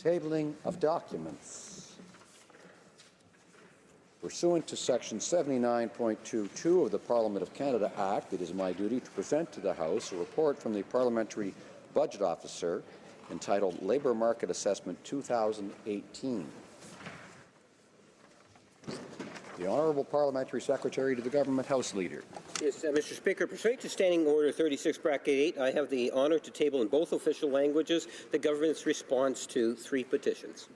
Tabling of documents. Pursuant to Section 79.22 of the Parliament of Canada Act, it is my duty to present to the House a report from the Parliamentary Budget Officer entitled Labour Market Assessment 2018. The Honourable Parliamentary Secretary to the Government House Leader. Yes, Mr. Speaker, pursuant to Standing Order 36(8), I have the honour to table in both official languages the government's response to 3 petitions.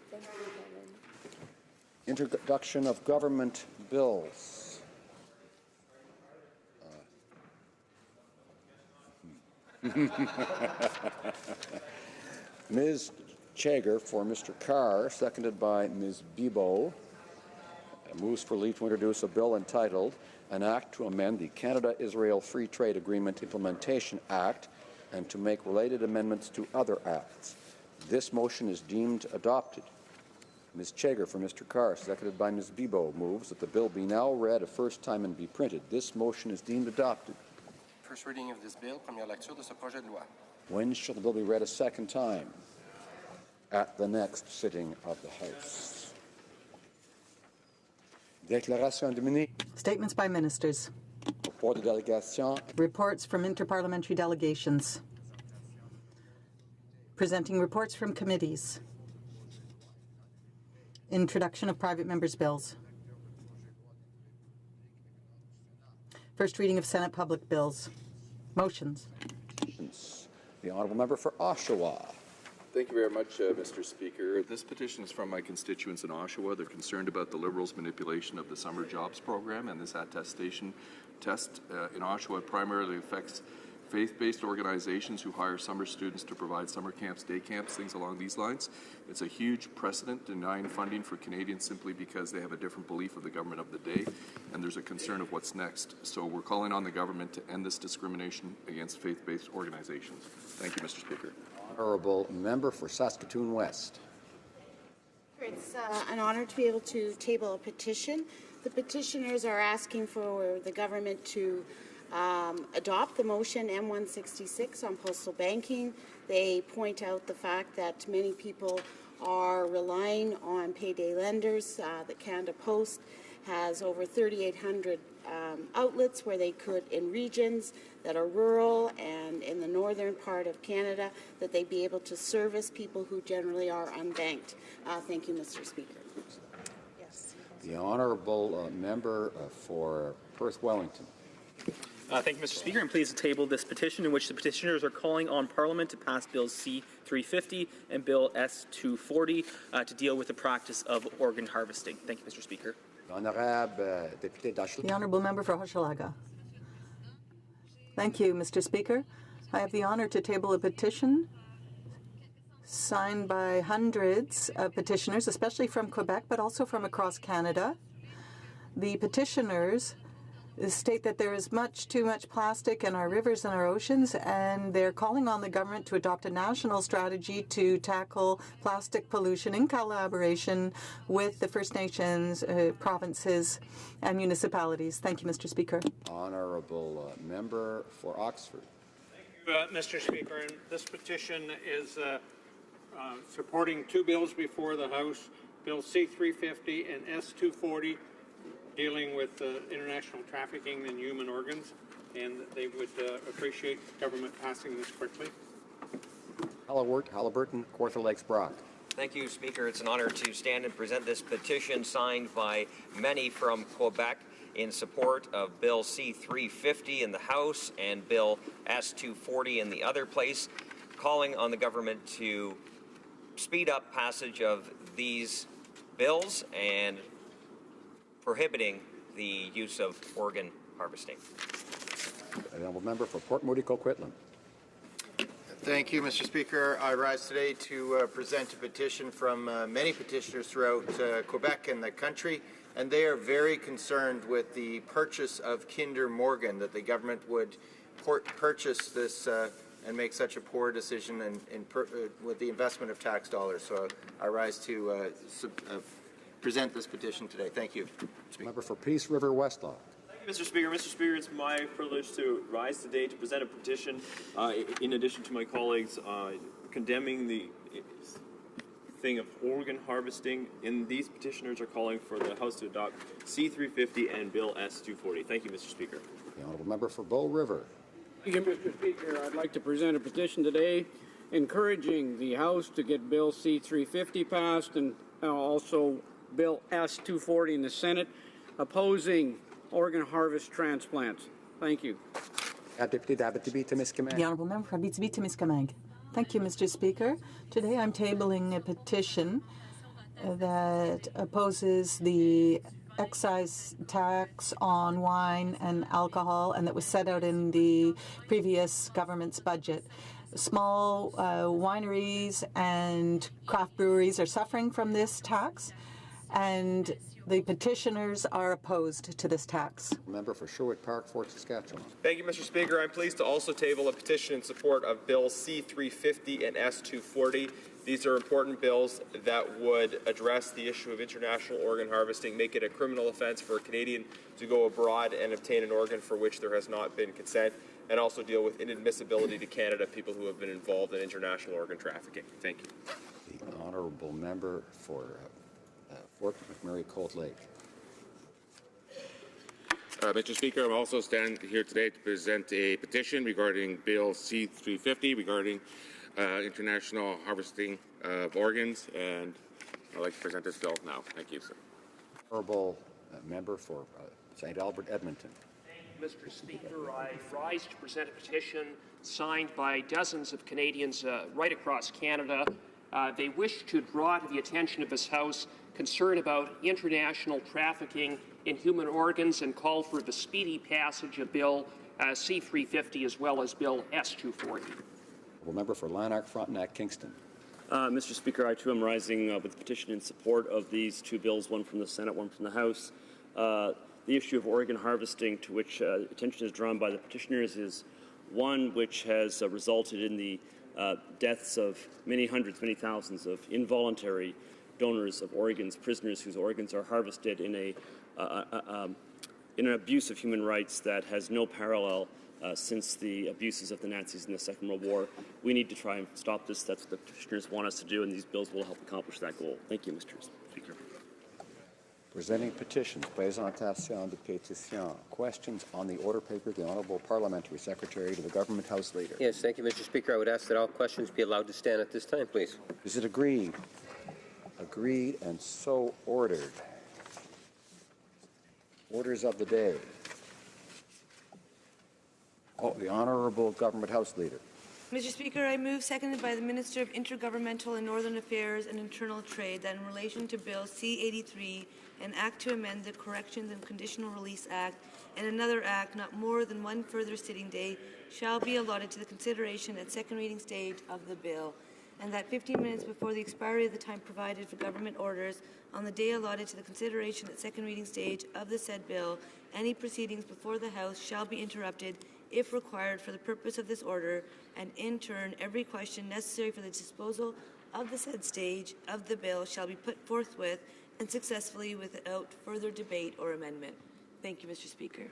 Introduction of government bills. Ms. Chager for Mr. Carr, seconded by Ms. Bibeau, moves for leave to introduce a bill entitled An Act to Amend the Canada-Israel Free Trade Agreement Implementation Act and to make related amendments to other acts. This motion is deemed adopted. Ms. Chager for Mr. Carr, seconded by Ms. Bibeau, moves that the bill be now read a first time and be printed. This motion is deemed adopted. First reading of this bill, première lecture de ce projet de loi. When shall the bill be read a second time? At the next sitting of the House. Déclaration de ministre. Statements by ministers. Report de délégation. Reports from interparliamentary delegations. Presenting reports from committees. Introduction of private members' bills. First reading of Senate public bills. Motions. The Honourable Member for Oshawa. Thank you very much, Mr. Speaker. This petition is from my constituents in Oshawa. They're concerned about the Liberals' manipulation of the summer jobs program, and this attestation test in Oshawa primarily affects faith-based organizations who hire summer students to provide summer camps, day camps, things along these lines. It's a huge precedent denying funding for Canadians simply because they have a different belief of the government of the day, and there's a concern of what's next. So we're calling on the government to end this discrimination against faith-based organizations. Thank you, Mr. Speaker. Honourable Member for Saskatoon West. It's an honour to be able to table a petition. The petitioners are asking for the government to adopt the motion M166 on postal banking. They point out the fact that many people are relying on payday lenders, that Canada Post has over 3,800 outlets where they could, in regions that are rural and in the northern part of Canada, that they be able to service people who generally are unbanked. Thank you, Mr. Speaker. Yes. The Honourable Member for Perth Wellington. Thank you, Mr. Speaker. I'm pleased to table this petition in which the petitioners are calling on Parliament to pass Bill C-350 and Bill S-240 to deal with the practice of organ harvesting. Thank you, Mr. Speaker. The Honourable Member for Hochelaga. Thank you, Mr. Speaker. I have the honour to table a petition signed by hundreds of petitioners, especially from Quebec, but also from across Canada. The petitioners state that there is too much plastic in our rivers and our oceans, and they're calling on the government to adopt a national strategy to tackle plastic pollution in collaboration with the First Nations, provinces, and municipalities. Thank you, Mr. Speaker. Honourable Member for Oxford. Thank you, Mr. Speaker. And this petition is supporting 2 bills before the House, Bill C-350 and S-240, dealing with international trafficking in human organs, and they would appreciate government passing this quickly. Halliburton, Kawartha Lakes Brock. Thank you, Speaker. It's an honour to stand and present this petition signed by many from Quebec in support of Bill C-350 in the House and Bill S-240 in the other place, calling on the government to speed up passage of these bills and prohibiting the use of organ harvesting. The Honourable Member for Port Moody, Coquitlam. Thank you, Mr. Speaker. I rise today to present a petition from many petitioners throughout Quebec and the country, and they are very concerned with the purchase of Kinder Morgan, that the government would purchase this and make such a poor decision with the investment of tax dollars. So I rise to present this petition today. Thank you. Member for Peace River Westlaw. Thank you, Mr. Speaker. Mr. Speaker, it's my privilege to rise today to present a petition, in addition to my colleagues, condemning the thing of organ harvesting, and these petitioners are calling for the House to adopt C-350 and Bill S-240. Thank you, Mr. Speaker. The honourable member for Bow River. Thank you, Mr. Speaker. I'd like to present a petition today encouraging the House to get Bill C-350 passed and also Bill S-240 in the Senate, opposing organ harvest transplants. Thank you. The honourable member for Abitibi-Témiscamingue. Thank you, Mr. Speaker. Today I'm tabling a petition that opposes the excise tax on wine and alcohol, and that was set out in the previous government's budget. Small wineries and craft breweries are suffering from this tax, and the petitioners are opposed to this tax. Member for Sherwood Park, Fort Saskatchewan. Thank you, Mr. Speaker. I'm pleased to also table a petition in support of Bill C-350 and S-240. These are important bills that would address the issue of international organ harvesting, make it a criminal offense for a Canadian to go abroad and obtain an organ for which there has not been consent, and also deal with inadmissibility to Canada people who have been involved in international organ trafficking. Thank you. The honourable member for Fort McMurray Cold Lake. Mr. Speaker, I'm also standing here today to present a petition regarding Bill C-350 regarding international harvesting of organs, and I'd like to present this bill now. Thank you, sir. Honourable member for St. Albert, Edmonton. Mr. Speaker, I rise to present a petition signed by dozens of Canadians right across Canada. They wish to draw to the attention of this House concern about international trafficking in human organs and call for the speedy passage of Bill C-350 as well as Bill S-240. Member for Lanark, Frontenac, Kingston. Mr. Speaker, I too am rising with a petition in support of these two bills, one from the Senate, one from the House. The issue of organ harvesting, to which attention is drawn by the petitioners, is one which has resulted in the deaths of many hundreds, many thousands of involuntary donors of organs, prisoners whose organs are harvested in an abuse of human rights that has no parallel since the abuses of the Nazis in the Second World War. We need to try and stop this. That's what the petitioners want us to do, and these bills will help accomplish that goal. Thank you, Mr. Speaker. Presenting petitions, présentation de pétitions. Questions on the order paper, the Honourable Parliamentary Secretary to the Government House Leader. Yes, thank you, Mr. Speaker. I would ask that all questions be allowed to stand at this time, please. Is it agreed? Agreed and so ordered. Orders of the day. Oh, the Honourable Government House Leader. Mr. Speaker, I move, seconded by the Minister of Intergovernmental and Northern Affairs and Internal Trade, that in relation to Bill C-83, an act to amend the Corrections and Conditional Release Act and another act, not more than one further sitting day, shall be allotted to the consideration at second reading stage of the bill, and that 15 minutes before the expiry of the time provided for government orders on the day allotted to the consideration at second reading stage of the said bill, any proceedings before the House shall be interrupted if required for the purpose of this order, and in turn every question necessary for the disposal of the said stage of the bill shall be put forthwith and successfully without further debate or amendment. Thank you, Mr. Speaker.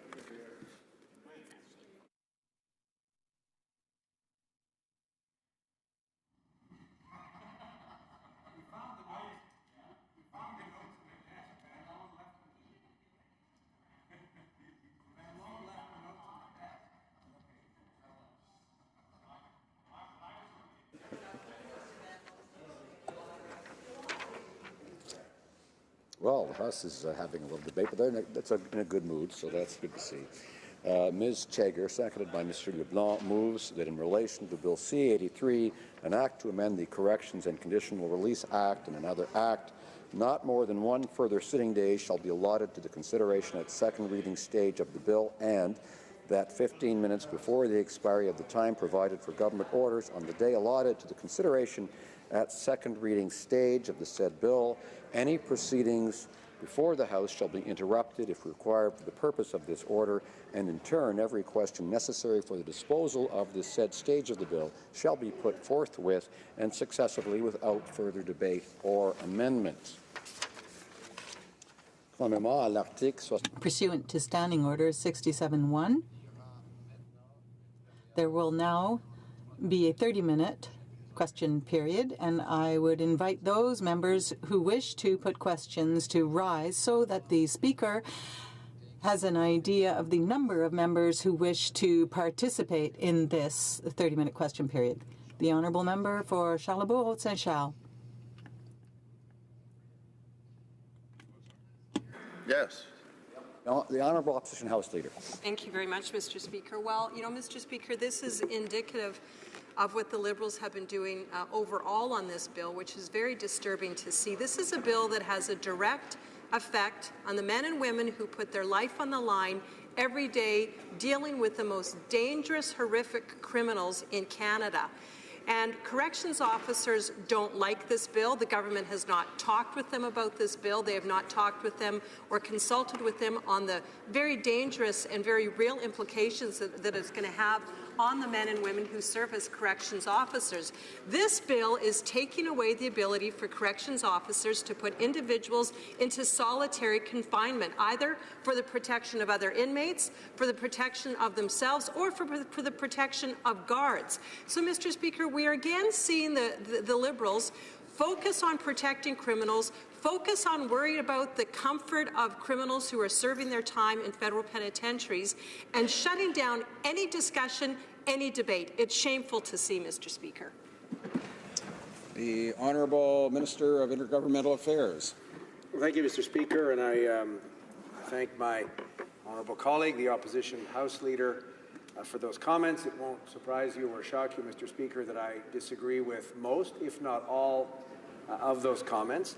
Well, the House is having a little debate, but they're in a good mood, so that's good to see. Ms. Chager, seconded by Mr. LeBlanc, moves that in relation to Bill C-83, an act to amend the Corrections and Conditional Release Act and another act, not more than one further sitting day shall be allotted to the consideration at second reading stage of the bill, and that 15 minutes before the expiry of the time provided for government orders on the day allotted to the consideration at second reading stage of the said bill, any proceedings before the House shall be interrupted if required for the purpose of this order, and in turn every question necessary for the disposal of the said stage of the bill shall be put forthwith and successively without further debate or amendment. Pursuant to Standing Order 67-1, there will now be a 30-minute question period, and I would invite those members who wish to put questions to rise so that the Speaker has an idea of the number of members who wish to participate in this 30-minute question period. The Honourable Member for Charlebourg-Haute-Saint-Charles. Yes. The Honourable Opposition House Leader. Thank you very much, Mr. Speaker. Well, Mr. Speaker, this is indicative of what the Liberals have been doing overall on this bill, which is very disturbing to see. This is a bill that has a direct effect on the men and women who put their life on the line every day dealing with the most dangerous, horrific criminals in Canada. And corrections officers don't like this bill. The government has not talked with them about this bill. They have not talked with them or consulted with them on the very dangerous and very real implications that it's going to have on the men and women who serve as corrections officers. This bill is taking away the ability for corrections officers to put individuals into solitary confinement, either for the protection of other inmates, for the protection of themselves, or for the protection of guards. So, Mr. Speaker, we are again seeing the Liberals focus on protecting criminals, focus on worrying about the comfort of criminals who are serving their time in federal penitentiaries, and shutting down any discussion, any debate. It's shameful to see, Mr. Speaker. The Honourable Minister of Intergovernmental Affairs. Well, thank you, Mr. Speaker, and I thank my honourable colleague, the Opposition House Leader, for those comments. It won't surprise you or shock you, Mr. Speaker, that I disagree with most, if not all, of those comments.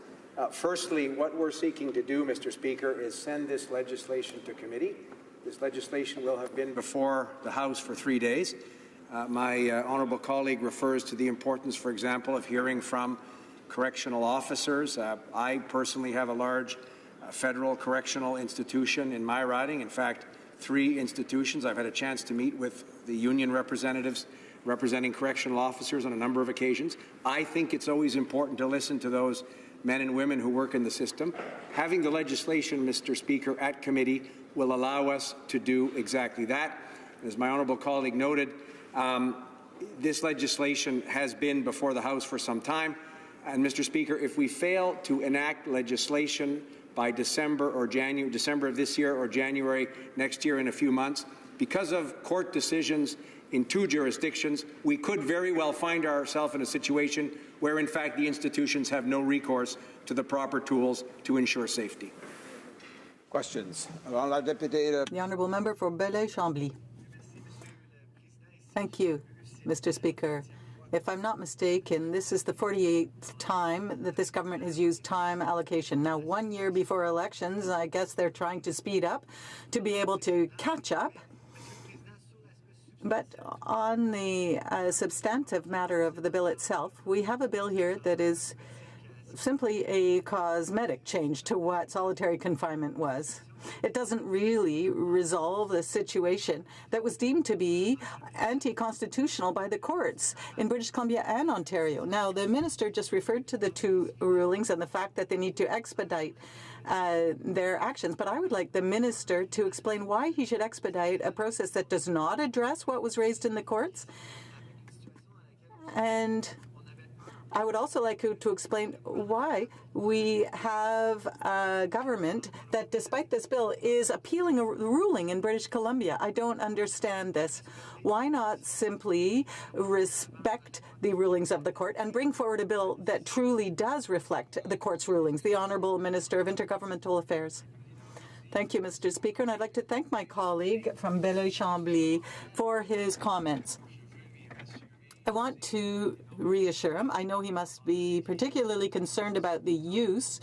Firstly, what we're seeking to do, Mr. Speaker, is send this legislation to committee. This legislation will have been before the House for 3 days. My honourable colleague refers to the importance, for example, of hearing from correctional officers. I personally have a large federal correctional institution in my riding. In fact, 3 institutions. I've had a chance to meet with the union representatives representing correctional officers on a number of occasions. I think it's always important to listen to those men and women who work in the system. Having the legislation, Mr. Speaker, at committee will allow us to do exactly that. As my honourable colleague noted, this legislation has been before the House for some time. And, Mr. Speaker, if we fail to enact legislation by December of this year or January next year in a few months, because of court decisions in 2 jurisdictions, we could very well find ourselves in a situation where, in fact, the institutions have no recourse to the proper tools to ensure safety. Questions? The Honourable Member for Belleuil-Chambly. Thank you, Mr. Speaker. If I'm not mistaken, this is the 48th time that this government has used time allocation. Now, 1 year before elections, I guess they're trying to speed up to be able to catch up. But on the substantive matter of the bill itself, we have a bill here that is simply a cosmetic change to what solitary confinement was. It doesn't really resolve the situation that was deemed to be anti-constitutional by the courts in British Columbia and Ontario. Now, the minister just referred to the 2 rulings and the fact that they need to expedite their actions, but I would like the minister to explain why he should expedite a process that does not address what was raised in the courts. And I would also like you to explain why we have a government that, despite this bill, is appealing a ruling in British Columbia. I don't understand this. Why not simply respect the rulings of the court and bring forward a bill that truly does reflect the court's rulings? The Honourable Minister of Intergovernmental Affairs. Thank you, Mr. Speaker, and I'd like to thank my colleague from Belleuil-Chambly for his comments. I want to reassure him. I know he must be particularly concerned about the use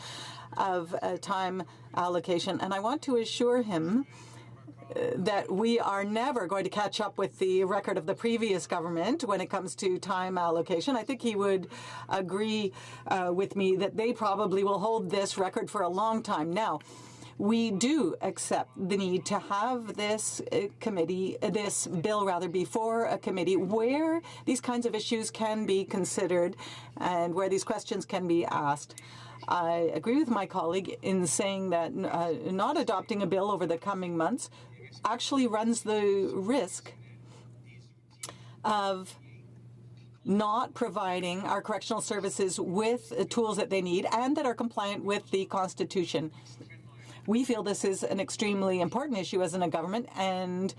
of time allocation, and I want to assure him that we are never going to catch up with the record of the previous government when it comes to time allocation. I think he would agree with me that they probably will hold this record for a long time. Now, we do accept the need to have this bill before a committee where these kinds of issues can be considered and where these questions can be asked. I agree with my colleague in saying that not adopting a bill over the coming months actually runs the risk of not providing our correctional services with the tools that they need and that are compliant with the Constitution. We feel this is an extremely important issue as a government, and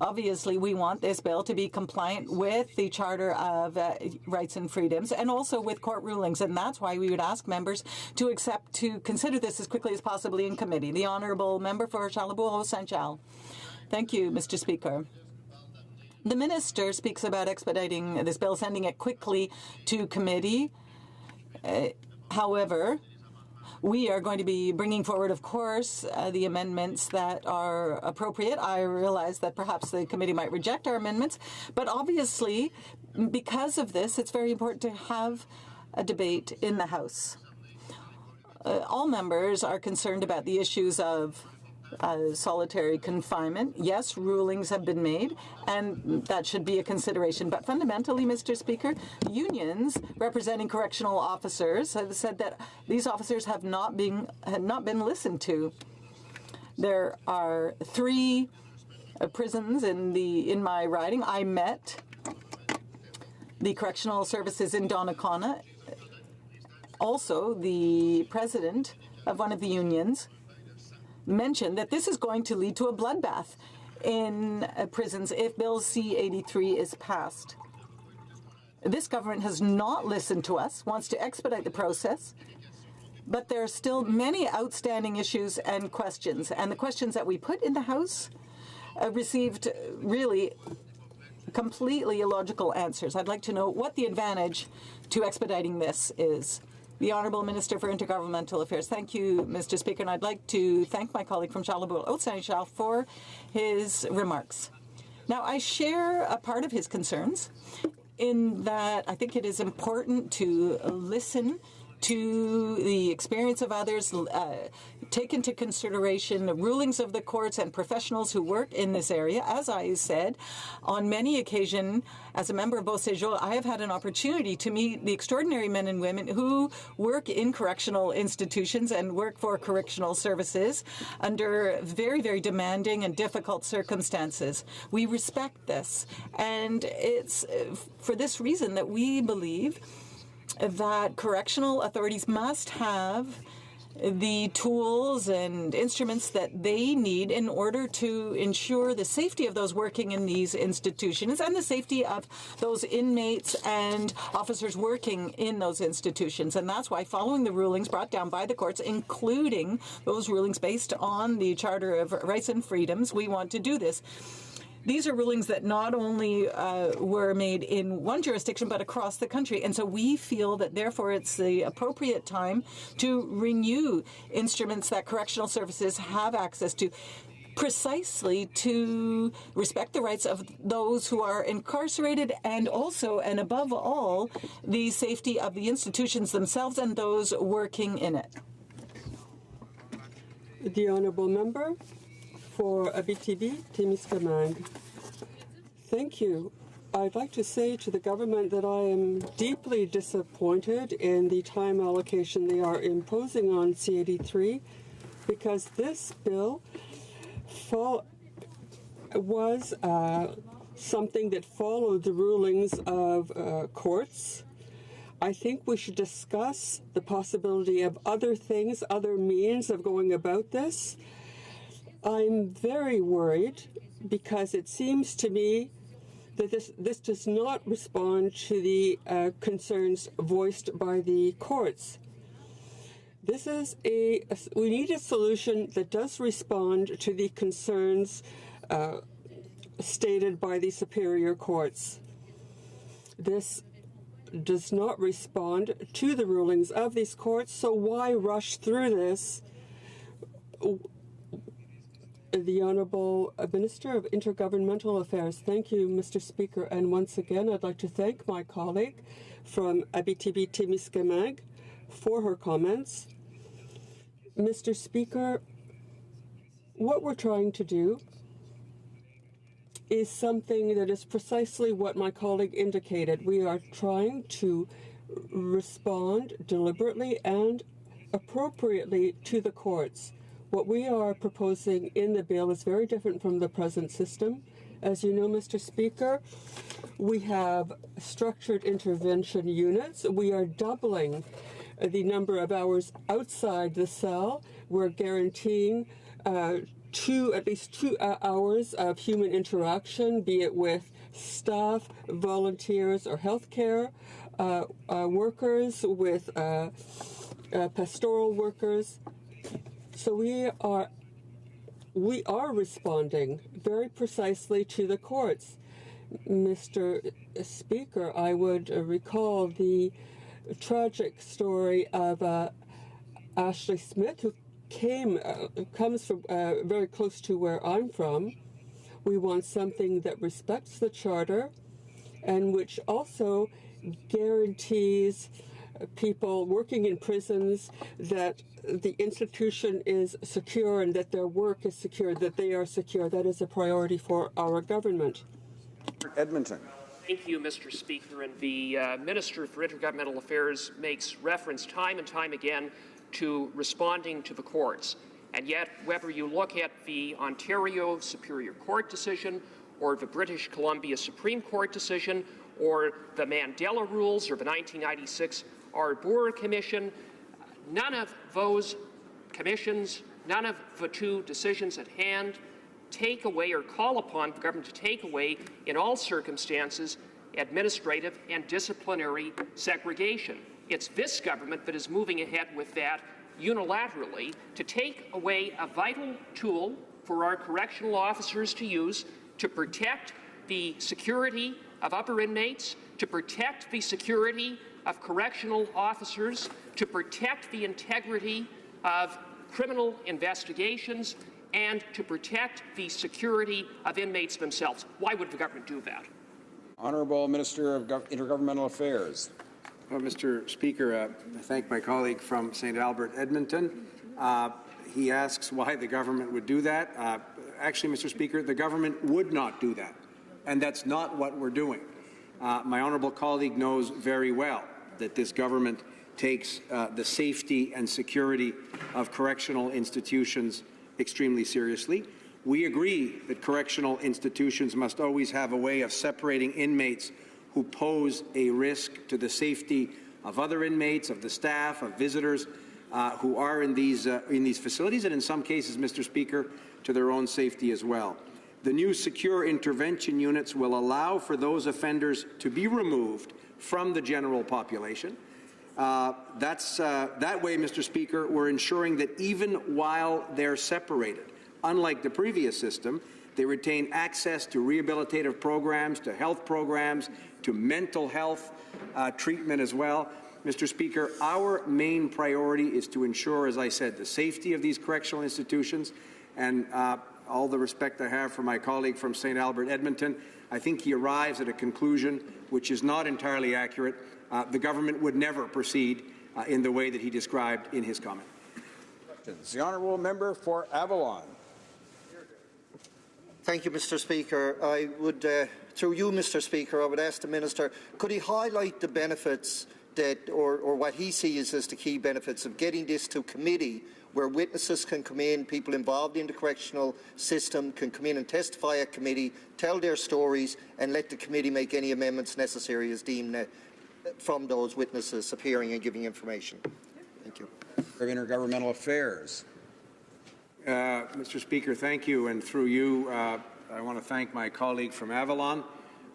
obviously we want this bill to be compliant with the Charter of Rights and Freedoms and also with court rulings, and that's why we would ask members to consider this as quickly as possible in committee. The Honourable Member for Charlebourg-Saint-Charles. Thank you, Mr. Speaker. The Minister speaks about expediting this bill, sending it quickly to committee. However, we are going to be bringing forward, of course, the amendments that are appropriate. I realize that perhaps the committee might reject our amendments, but obviously, because of this, it's very important to have a debate in the House. All members are concerned about the issues of solitary confinement. Yes, rulings have been made, and that should be a consideration. But fundamentally, Mr. Speaker, unions representing correctional officers have said that these officers have not been listened to. There are 3 prisons in my riding. I met the correctional services in Donnacona, also the president of one of the unions mentioned that this is going to lead to a bloodbath in prisons if Bill C-83 is passed. This government has not listened to us, wants to expedite the process, but there are still many outstanding issues and questions. And the questions that we put in the House received really completely illogical answers. I'd like to know what the advantage to expediting this is. The Honourable Minister for Intergovernmental Affairs. Thank you, Mr. Speaker, and I'd like to thank my colleague from Charlebourg-Saint-Charles for his remarks. Now, I share a part of his concerns in that I think it is important to listen to the experience of others, take into consideration the rulings of the courts and professionals who work in this area. As I said, on many occasions, as a member of Beauséjour, I have had an opportunity to meet the extraordinary men and women who work in correctional institutions and work for correctional services under very, very demanding and difficult circumstances. We respect this, and it's for this reason that we believe that correctional authorities must have the tools and instruments that they need in order to ensure the safety of those working in these institutions and the safety of those inmates and officers working in those institutions. And that's why, following the rulings brought down by the courts, including those rulings based on the Charter of Rights and Freedoms, we want to do this. These are rulings that not only were made in one jurisdiction, but across the country. And so we feel that, therefore, it's the appropriate time to renew instruments that correctional services have access to, precisely to respect the rights of those who are incarcerated and also, and above all, the safety of the institutions themselves and those working in it. The Honourable Member for Abitibi-Témiscamingue. Thank you. I'd like to say to the government that I am deeply disappointed in the time allocation they are imposing on C-83, because this bill was something that followed the rulings of courts. I think we should discuss the possibility of other things, other means of going about this. I'm very worried because it seems to me that this does not respond to the concerns voiced by the courts. This is we need a solution that does respond to the concerns stated by the superior courts. This does not respond to the rulings of these courts, so why rush through this? The Honourable Minister of Intergovernmental Affairs. Thank you, Mr. Speaker. And once again, I'd like to thank my colleague from Abitibi-Témiscamingue for her comments. Mr. Speaker, what we're trying to do is something that is precisely what my colleague indicated. We are trying to respond deliberately and appropriately to the courts. What we are proposing in the bill is very different from the present system. As you know, Mr. Speaker, We have structured intervention units. We are doubling the number of hours outside the cell. We're guaranteeing at least 2 hours of human interaction, be it with staff, volunteers, or healthcare workers, with pastoral workers. So we are responding very precisely to the courts. Mr. Speaker, I would recall the tragic story of Ashley Smith, who comes from very close to where I'm from. We want something that respects the Charter and which also guarantees people working in prisons that the institution is secure and that their work is secure, that they are secure. That is a priority for our government. Edmonton. Thank you, Mr. Speaker. And the Minister for Intergovernmental Affairs makes reference time and time again to responding to the courts. And yet, whether you look at the Ontario Superior Court decision or the British Columbia Supreme Court decision or the Mandela Rules or the 1996 Arbour Commission, none of those commissions, none of the two decisions at hand take away or call upon the government to take away, in all circumstances, administrative and disciplinary segregation. It's this government that is moving ahead with that unilaterally to take away a vital tool for our correctional officers to use to protect the security of upper inmates, to protect the security of correctional officers, to protect the integrity of criminal investigations, and to protect the security of inmates themselves. Why would the government do that? Honourable Minister of Intergovernmental Affairs. Well, Mr. Speaker, I thank my colleague from St. Albert, Edmonton. He asks why the government would do that. Actually, Mr. Speaker, the government would not do that, and that's not what we're doing. My honourable colleague knows very well that this government takes the safety and security of correctional institutions extremely seriously. We agree that correctional institutions must always have a way of separating inmates who pose a risk to the safety of other inmates, of the staff, of visitors who are in these facilities, and in some cases, Mr. Speaker, to their own safety as well. The new secure intervention units will allow for those offenders to be removed from the general population. That way, Mr. Speaker, we're ensuring that even while they're separated, unlike the previous system, they retain access to rehabilitative programs, to health programs, to mental health treatment as well. Mr. Speaker, our main priority is to ensure, as I said, the safety of these correctional institutions, and all the respect I have for my colleague from St. Albert, Edmonton, I think he arrives at a conclusion which is not entirely accurate. The government would never proceed in the way that he described in his comment. The honourable member for Avalon. Thank you, Mr. Speaker. I would, through you, Mr. Speaker, I would ask the Minister, could he highlight the benefits that, or what he sees as the key benefits of getting this to committee, where witnesses can come in, people involved in the correctional system can come in and testify at committee, tell their stories, and let the committee make any amendments necessary as deemed from those witnesses appearing and giving information. Thank you. Intergovernmental Affairs. Mr. Speaker, thank you, and through you, I want to thank my colleague from Avalon.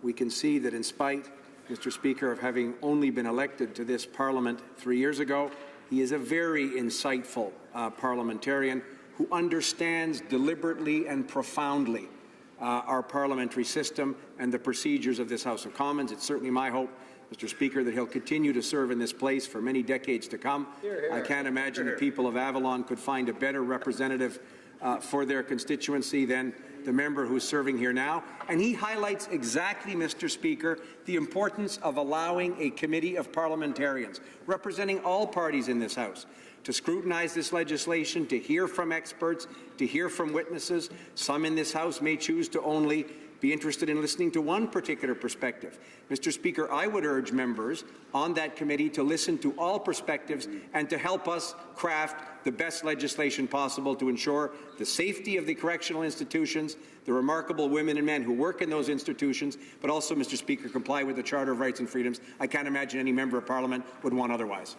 We can see that in spite, Mr. Speaker, of having only been elected to this Parliament 3 years ago, he is a very insightful parliamentarian who understands deliberately and profoundly our parliamentary system and the procedures of this House of Commons. It's certainly my hope, Mr. Speaker, that he'll continue to serve in this place for many decades to come. I can't imagine the people of Avalon could find a better representative for their constituency than the member who's serving here now. And he highlights exactly, Mr. Speaker, the importance of allowing a committee of parliamentarians representing all parties in this House to scrutinize this legislation, to hear from experts, to hear from witnesses. Some in this House may choose to only be interested in listening to one particular perspective. Mr. Speaker, I would urge members on that committee to listen to all perspectives and to help us craft the best legislation possible to ensure the safety of the correctional institutions, the remarkable women and men who work in those institutions, but also, Mr. Speaker, comply with the Charter of Rights and Freedoms. I can't imagine any member of Parliament would want otherwise.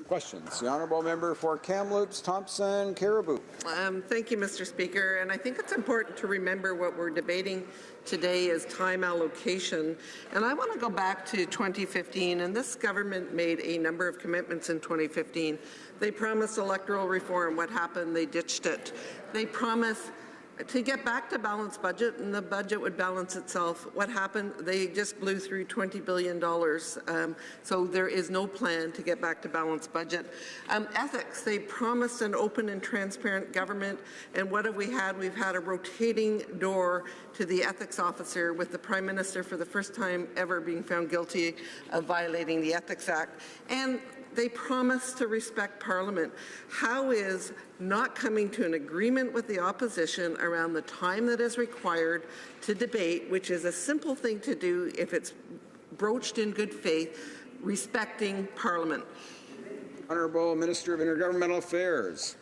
Questions. The honourable member for Kamloops, Thompson, Caribou. Thank you, Mr. Speaker. And I think it's important to remember what we're debating today is time allocation. And I want to go back to 2015, and this government made a number of commitments in 2015. They promised electoral reform. What happened? They ditched it. They promised to get back to balanced budget, and the budget would balance itself. What happened? They just blew through $20 billion. So there is no plan to get back to balanced budget. Ethics, they promised an open and transparent government, and what have we had? We've had a rotating door to the ethics officer, with the Prime Minister for the first time ever being found guilty of violating the Ethics Act. And they promise to respect Parliament. How is not coming to an agreement with the opposition around the time that is required to debate, which is a simple thing to do if it's broached in good faith, respecting Parliament? Honourable Minister of Intergovernmental Affairs.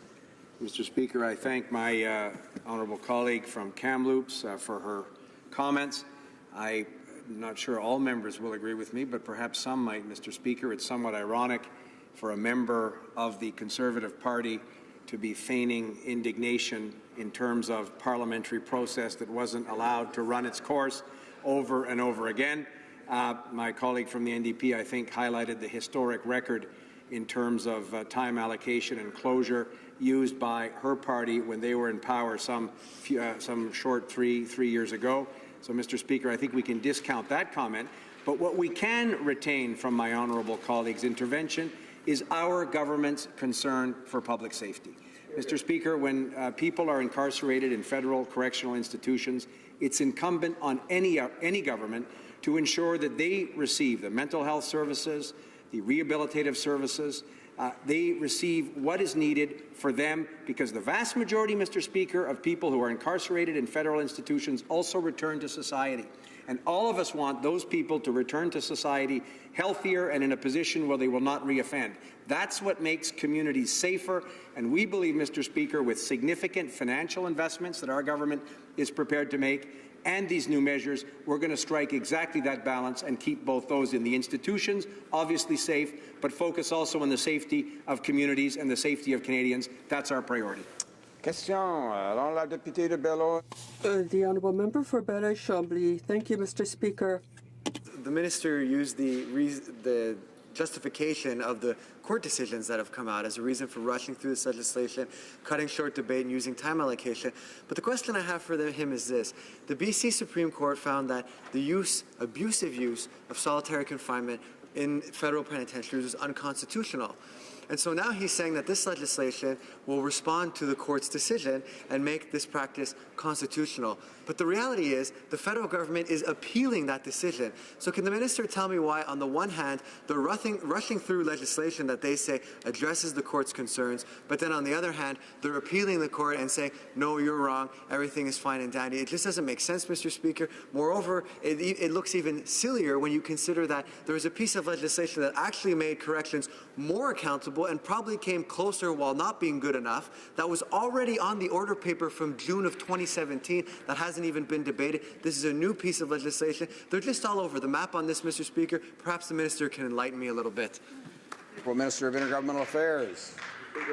Mr. Speaker, I thank my honourable colleague from Kamloops for her comments. I'm not sure all members will agree with me, but perhaps some might, Mr. Speaker. It's somewhat ironic for a member of the Conservative Party to be feigning indignation in terms of parliamentary process that wasn't allowed to run its course over and over again. My colleague from the NDP, I think, highlighted the historic record in terms of time allocation and closure used by her party when they were in power some short three years ago. So, Mr. Speaker, I think we can discount that comment. But what we can retain from my honourable colleague's intervention is our government's concern for public safety. Mr. Speaker, when people are incarcerated in federal correctional institutions, it's incumbent on any government to ensure that they receive the mental health services, the rehabilitative services, they receive what is needed for them, because the vast majority, Mr. Speaker, of people who are incarcerated in federal institutions also return to society. And all of us want those people to return to society healthier and in a position where they will not reoffend. That's what makes communities safer. And we believe, Mr. Speaker, with significant financial investments that our government is prepared to make and these new measures, we're going to strike exactly that balance and keep both those in the institutions, obviously safe, but focus also on the safety of communities and the safety of Canadians. That's our priority. Question. Alors, la députée de Belleau. The honourable member for Belleuil-Chambly. Thank you, Mr. Speaker. The minister used the justification of the court decisions that have come out as a reason for rushing through this legislation, cutting short debate and using time allocation. But the question I have for him is this. The BC Supreme Court found that the abusive use of solitary confinement in federal penitentiaries is unconstitutional. And so now he's saying that this legislation will respond to the court's decision and make this practice constitutional. But the reality is the federal government is appealing that decision. So can the minister tell me why, on the one hand, they're rushing through legislation that they say addresses the court's concerns, but then on the other hand, they're appealing the court and saying, no, you're wrong, everything is fine and dandy. It just doesn't make sense, Mr. Speaker. Moreover, it looks even sillier when you consider that there was a piece of legislation that actually made corrections more accountable and probably came closer while not being good enough, that was already on the order paper from June of 2017 that hasn't even been debated. This is a new piece of legislation. They're just all over the map on this, Mr. Speaker. Perhaps the minister can enlighten me a little bit. Minister of Intergovernmental Affairs.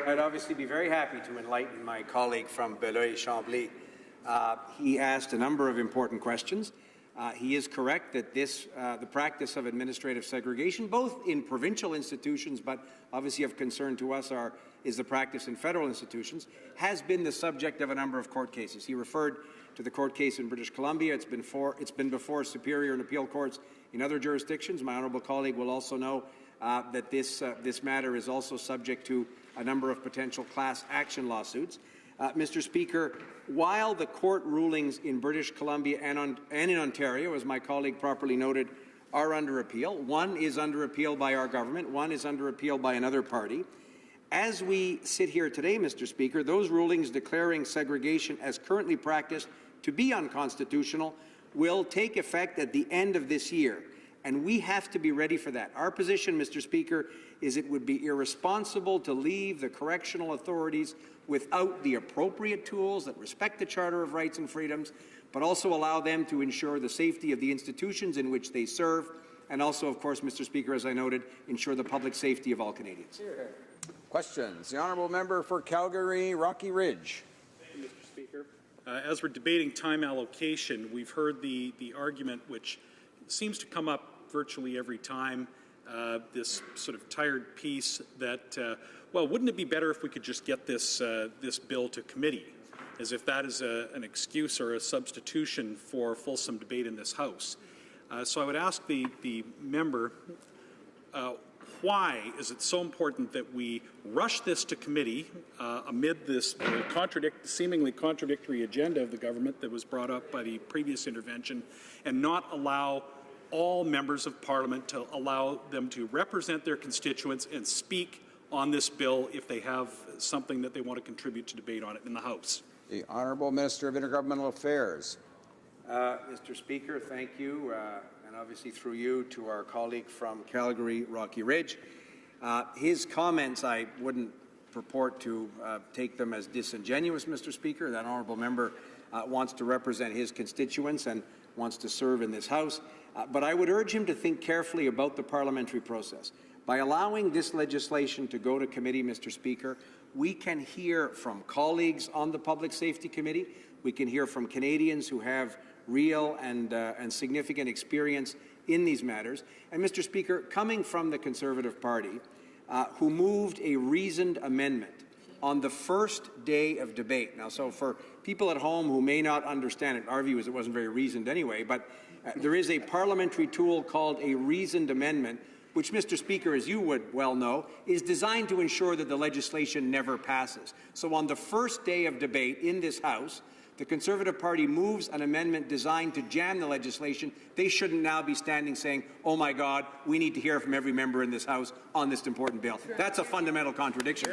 I'd obviously be very happy to enlighten my colleague from Belleuil-Chambly. He asked a number of important questions. He is correct that the practice of administrative segregation, both in provincial institutions, but obviously of concern to us is the practice in federal institutions, has been the subject of a number of court cases. He referred to the court case in British Columbia. It's been before superior and appeal courts in other jurisdictions. My honourable colleague will also know that this matter is also subject to a number of potential class action lawsuits. Mr. Speaker, while the court rulings in British Columbia and in Ontario, as my colleague properly noted, are under appeal, one is under appeal by our government, one is under appeal by another party. As we sit here today, Mr. Speaker, those rulings declaring segregation as currently practiced to be unconstitutional will take effect at the end of this year, and we have to be ready for that. Our position, Mr. Speaker, is it would be irresponsible to leave the correctional authorities without the appropriate tools that respect the Charter of Rights and Freedoms, but also allow them to ensure the safety of the institutions in which they serve, and also, of course, Mr. Speaker, as I noted, ensure the public safety of all Canadians. Questions? The honourable member for Calgary, Rocky Ridge. Thank you, Mr. Speaker. As we're debating time allocation, we've heard the argument, which seems to come up virtually every time, this sort of tired piece that, well, wouldn't it be better if we could just get this bill to committee, as if that is an excuse or a substitution for fulsome debate in this House. So I would ask the member, why is it so important that we rush this to committee amid this seemingly contradictory agenda of the government that was brought up by the previous intervention, and not allow all members of Parliament to allow them to represent their constituents and speak on this bill if they have something that they want to contribute to debate on it in the House? The Honourable Minister of Intergovernmental Affairs. Mr. Speaker, thank you, and obviously through you to our colleague from Calgary, Rocky Ridge. His comments, I wouldn't purport to take them as disingenuous, Mr. Speaker. That honourable member wants to represent his constituents and wants to serve in this House. But I would urge him to think carefully about the parliamentary process. By allowing this legislation to go to committee, Mr. Speaker, we can hear from colleagues on the Public Safety Committee. We can hear from Canadians who have real and significant experience in these matters. And, Mr. Speaker, coming from the Conservative Party, who moved a reasoned amendment on the first day of debate. Now, so for people at home who may not understand it, our view is it wasn't very reasoned anyway, but there is a parliamentary tool called a reasoned amendment, which, Mr. Speaker, as you would well know, is designed to ensure that the legislation never passes. So on the first day of debate in this House, the Conservative Party moves an amendment designed to jam the legislation. They shouldn't now be standing saying, oh my God, we need to hear from every member in this House on this important bill. That's a fundamental contradiction.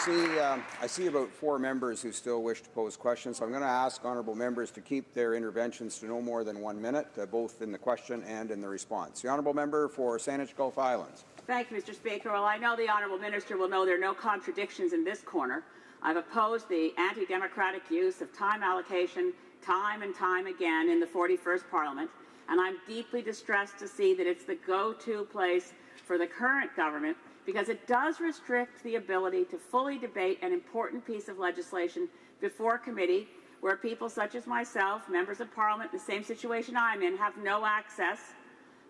I see about 4 members who still wish to pose questions, so I'm going to ask honourable members to keep their interventions to no more than 1 minute, both in the question and in the response. The honourable member for Saanich Gulf Islands. Thank you, Mr. Speaker. Well, I know the honourable minister will know there are no contradictions in this corner. I've opposed the anti-democratic use of time allocation time and time again in the 41st Parliament, and I'm deeply distressed to see that it's the go-to place for the current government, because it does restrict the ability to fully debate an important piece of legislation before committee, where people such as myself, members of Parliament, the same situation I'm in, have no access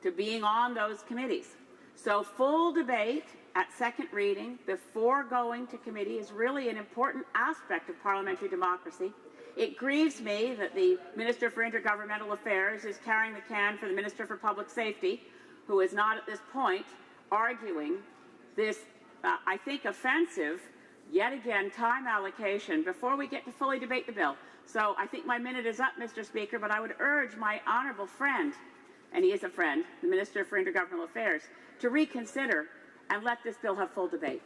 to being on those committees. So full debate at second reading before going to committee is really an important aspect of parliamentary democracy. It grieves me that the Minister for Intergovernmental Affairs is carrying the can for the Minister for Public Safety, who is not at this point arguing this, I think, offensive, yet again, time allocation before we get to fully debate the bill. So I think my minute is up, Mr. Speaker, but I would urge my honourable friend, and he is a friend, the Minister for Intergovernmental Affairs, to reconsider and let this bill have full debate.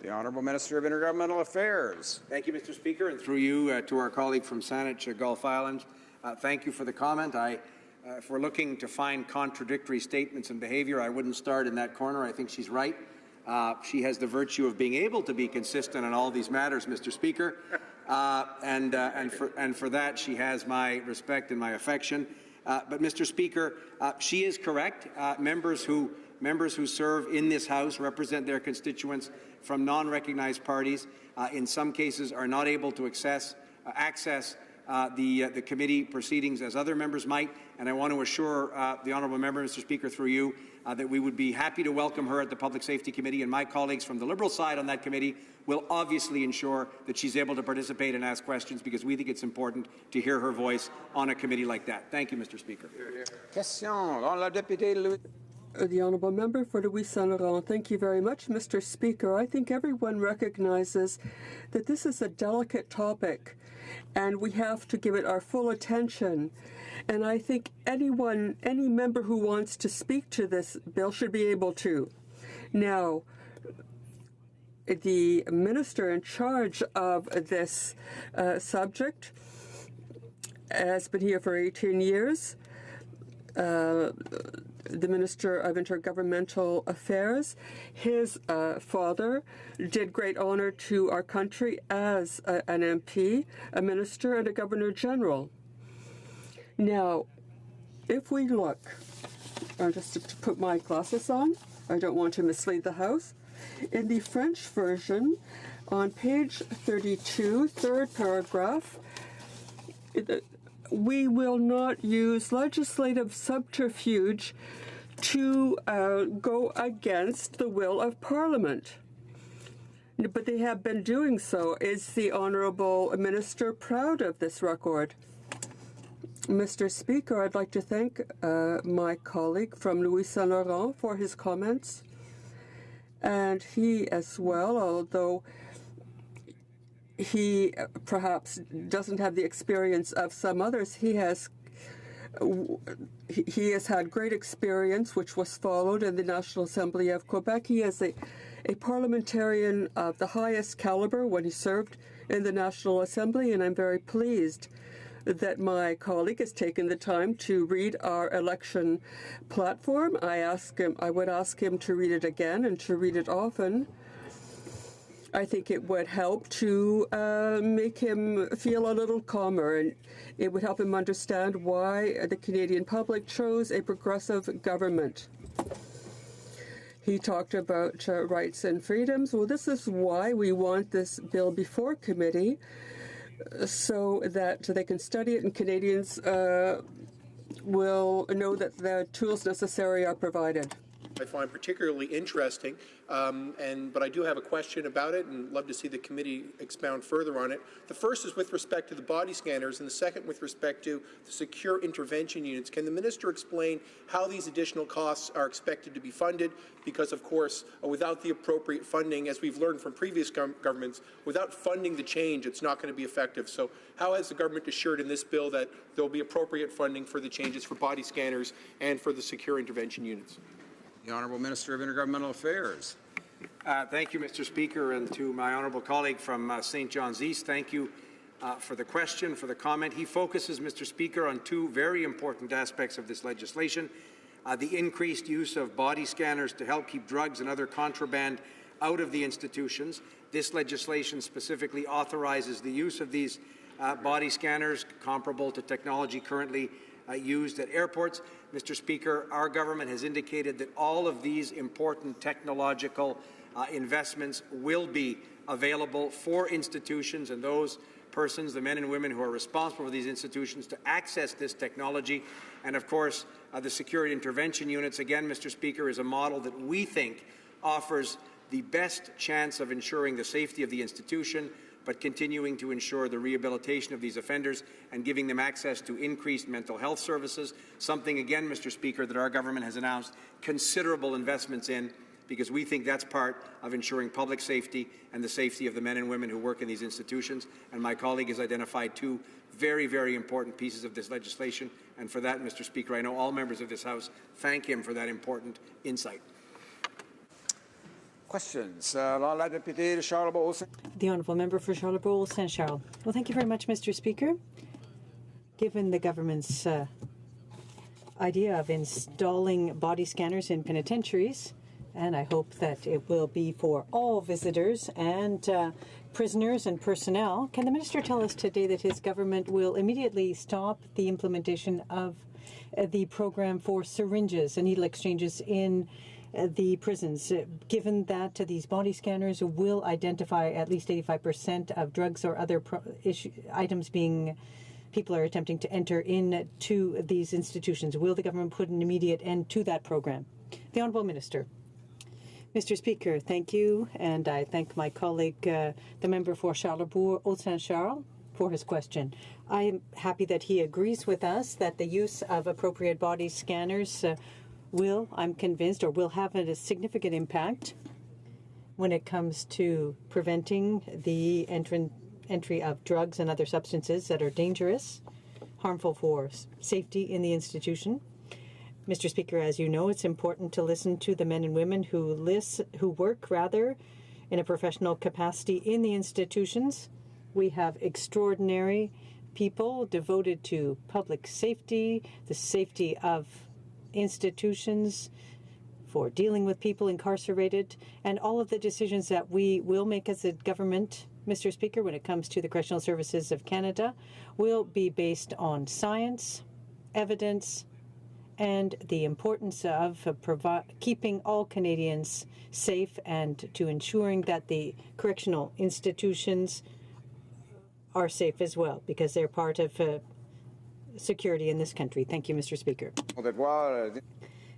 The Honourable Minister of Intergovernmental Affairs. Thank you, Mr. Speaker, and through you to our colleague from Saanich Gulf Islands. Thank you for the comment. If we're looking to find contradictory statements and behaviour, I wouldn't start in that corner. I think she's right. She has the virtue of being able to be consistent on all these matters, Mr. Speaker, and for that she has my respect and my affection. But, Mr. Speaker, she is correct. Members who serve in this House represent their constituents from non-recognized parties. In some cases, are not able to access the committee proceedings as other members might. And I want to assure the honourable member, Mr. Speaker, through you, that we would be happy to welcome her at the Public Safety Committee, and my colleagues from the Liberal side on that committee will obviously ensure that she's able to participate and ask questions, because we think it's important to hear her voice on a committee like that. Thank you, Mr. Speaker. The Honourable Member for Louis Saint Laurent. Thank you very much, Mr. Speaker. I think everyone recognizes that this is a delicate topic and we have to give it our full attention. And I think any member who wants to speak to this bill should be able to. Now, the minister in charge of this subject has been here for 18 years. The Minister of Intergovernmental Affairs. His father did great honor to our country as an MP, a minister, and a Governor General. Now, if we look, just to put my glasses on, I don't want to mislead the House. In the French version, on page 32, third paragraph, we will not use legislative subterfuge to go against the will of Parliament. But they have been doing so. Is the Honourable Minister proud of this record? Mr. Speaker, I'd like to thank my colleague from Louis Saint Laurent for his comments. And he as well, although he perhaps doesn't have the experience of some others, he has had great experience, which was followed in the National Assembly of Quebec. He is a parliamentarian of the highest caliber when he served in the National Assembly, and I'm very pleased that my colleague has taken the time to read our election platform. I would ask him to read it again and to read it often. I think it would help to make him feel a little calmer, and it would help him understand why the Canadian public chose a progressive government. He talked about rights and freedoms. Well, this is why we want this bill before committee, so that they can study it and Canadians will know that the tools necessary are provided. I find particularly interesting, but I do have a question about it and love to see the committee expound further on it. The first is with respect to the body scanners, and the second with respect to the secure intervention units. Can the minister explain how these additional costs are expected to be funded? Because, of course, without the appropriate funding, as we've learned from previous governments, without funding the change, it's not going to be effective. So how has the government assured in this bill that there will be appropriate funding for the changes for body scanners and for the secure intervention units? The Honourable Minister of Intergovernmental Affairs. Thank you, Mr. Speaker, and to my honourable colleague from St. John's East, thank you for the question, for the comment. He focuses, Mr. Speaker, on two very important aspects of this legislation: the increased use of body scanners to help keep drugs and other contraband out of the institutions. This legislation specifically authorizes the use of these body scanners, comparable to technology currently used at airports. Mr. Speaker, our government has indicated that all of these important technological investments will be available for institutions and those persons, the men and women who are responsible for these institutions, to access this technology. And of course, the security intervention units, again, Mr. Speaker, is a model that we think offers the best chance of ensuring the safety of the institution, but continuing to ensure the rehabilitation of these offenders and giving them access to increased mental health services, something, again, Mr. Speaker, that our government has announced considerable investments in, because we think that's part of ensuring public safety and the safety of the men and women who work in these institutions. And my colleague has identified two very, very important pieces of this legislation. And for that, Mr. Speaker, I know all members of this House thank him for that important insight. Questions? La députée de Charlebourg. The Honourable Member for Charlebourg Saint Charles. Well, thank you very much, Mr. Speaker. Given the government's idea of installing body scanners in penitentiaries, and I hope that it will be for all visitors and prisoners and personnel, can the minister tell us today that his government will immediately stop the implementation of the program for syringes and needle exchanges in the prisons, given that these body scanners will identify at least 85% of drugs or other items people are attempting to enter into these institutions? Will the government put an immediate end to that program? The Honourable Minister. Mr. Speaker, thank you, and I thank my colleague, the member for Charlebourg-Haute-Saint-Charles, for his question. I am happy that he agrees with us that the use of appropriate body scanners I'm convinced, will have a significant impact when it comes to preventing the entry of drugs and other substances that are dangerous, harmful for safety in the institution. Mr. Speaker, as you know, it's important to listen to the men and women who work in a professional capacity in the institutions. We have extraordinary people devoted to public safety, the safety of institutions, for dealing with people incarcerated, and all of the decisions that we will make as a government, Mr. Speaker, when it comes to the Correctional Services of Canada, will be based on science, evidence, and the importance of keeping all Canadians safe and to ensuring that the correctional institutions are safe as well, because they're part of security in this country. Thank you, Mr. Speaker.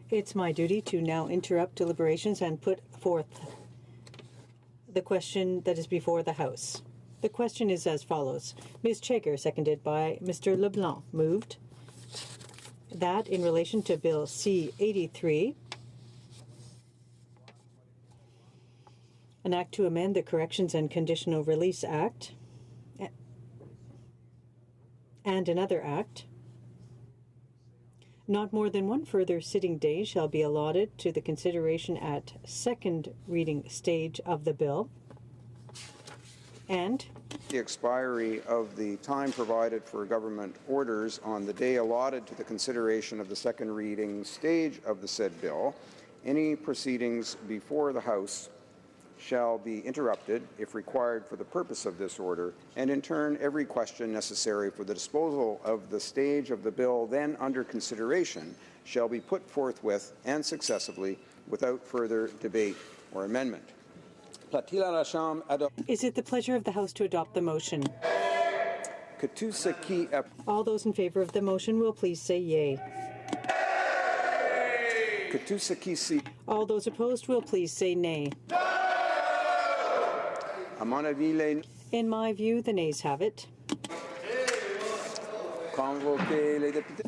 It's my duty to now interrupt deliberations and put forth the question that is before the House. The question is as follows. Ms. Chaker, seconded by Mr. LeBlanc, moved that in relation to Bill C-83, an act to amend the Corrections and Conditional Release Act and another act, not more than one further sitting day shall be allotted to the consideration at second reading stage of the bill, and the expiry of the time provided for government orders on the day allotted to the consideration of the second reading stage of the said bill, any proceedings before the House shall be interrupted if required for the purpose of this order, and in turn every question necessary for the disposal of the stage of the bill then under consideration shall be put forthwith and successively without further debate or amendment. Is it the pleasure of the House to adopt the motion? All those in favour of the motion will please say yea. All those opposed will please say nay. In my view, the nays have it.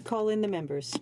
Call in the members.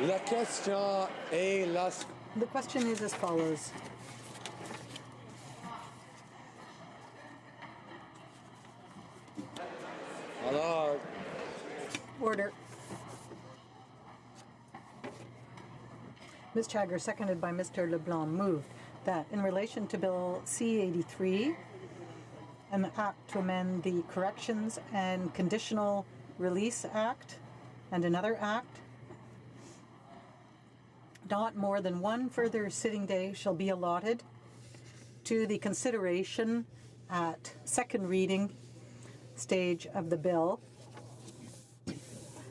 La question est la... The question is as follows. Alors... Order. Ms. Chagger, seconded by Mr. LeBlanc, moved that in relation to Bill C-83, an act to amend the Corrections and Conditional Release Act and another act, not more than one further sitting day shall be allotted to the consideration at second reading stage of the bill,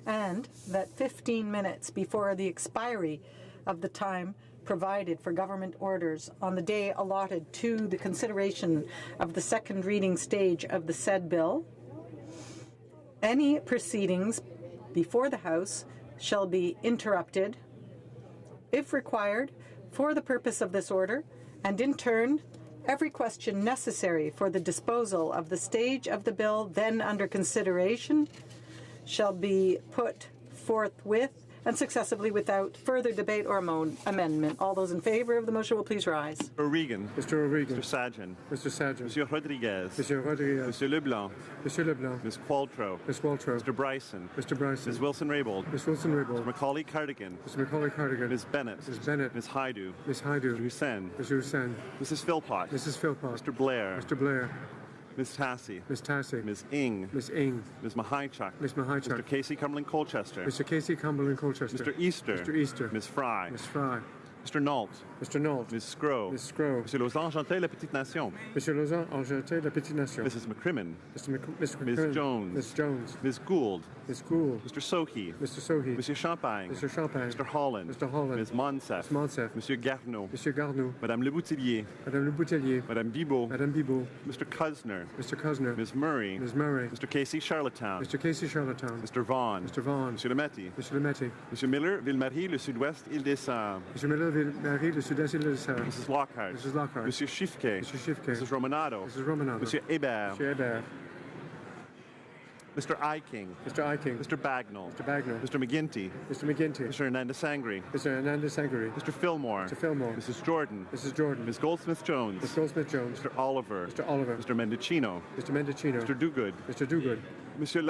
and that 15 minutes before the expiry of the time provided for government orders on the day allotted to the consideration of the second reading stage of the said bill, any proceedings before the House shall be interrupted, if required, for the purpose of this order, and in turn, every question necessary for the disposal of the stage of the bill then under consideration shall be put forthwith and successively without further debate or amendment. All those in favour of the motion will please rise. O'Regan. Mr. O'Regan. Mr. Sajjan. Mr. Sajjan. Monsieur Rodriguez. Monsieur Rodriguez. Monsieur Leblanc. Monsieur Leblanc. Ms. Qualtrough. Ms. Qualtrough. Mr. Bryson. Mr. Bryson. Ms. Wilson-Raybould. Ms. Wilson-Raybould. Mr. Macaulay Cardigan. Mr. Macaulay Cardigan. Ms. Bennett. Ms. Bennett. Ms. Haidu. Ms. Haidu. Mr. Hussain. Mr. Hussain. Mrs. Philpott. Mrs. Philpott. Mr. Blair. Mr. Blair. Ms. Tassie. Ms. Tassie. Ms. Ing. Ms. Ing. Ms. Mahichuk. Ms. Mahichuk. Mr. Casey Cumberland Colchester. Mr. Casey Cumberland Colchester. Mr. Easter. Mr. Easter. Ms. Fry. Ms. Fry. Mr. Nault. Mr. Nault. Ms. Scrow. Ms. Scrow. Monsieur Lausanne-Argentin, La Petite Nation. Monsieur Lausanne-Argentin, La Petite Nation. Mrs. McCrimmon. Ms. Ms. Jones. Ms. Jones. Ms. Gould. Ms. Gould. Mr. Sohi. Mr. Sohi. Monsieur Champagne. Mr. Champagne. Mr. Holland. Mr. Holland. Ms. Monsef. Ms. Monsef. Monsieur Garneau. Monsieur Garneau. Madame Le Boutillier. Madame Le Boutillier. Madame Bibeau. Madame Bibeau. Mr. Cuzner. Mr. Cuzner. Ms. Murray. Ms. Murray. Mr. Casey Charlottetown. Mr. Casey Charlottetown. Mr. Vaughan. Mr. Vaughan. Monsieur Lemetti. Monsieur Lemetti. Monsieur Miller, Ville-Marie, le Sud-Ouest, Île-des-Sœurs. Monsieur Miller, Ville-Marie, le Sud-Est, Île-des-Sœurs. Mrs. Lockhart. Mrs. Lockhart. Monsieur Schiffke. Monsieur Schiffke. Mrs. Romanado. Mrs. Romanado. Monsieur Hébert. Monsieur Hébert. Mr. Iking. Mr. Iking. Mr. Bagnall. Mr. Bagnall. Mr. McGinty. Mr. McGinty. Mr. Hernandez Sangre. Mr. Hernandez Sangre. Mr. Fillmore. Mr. Fillmore. Mrs. Jordan. Mrs. Jordan. Ms. Goldsmith-Jones. Ms. Goldsmith-Jones. Mr. Oliver. Mr. Oliver. Mr. Mendocino. Mr. Mendocino. Mr. Duguid. Mr. Duguid. Mr.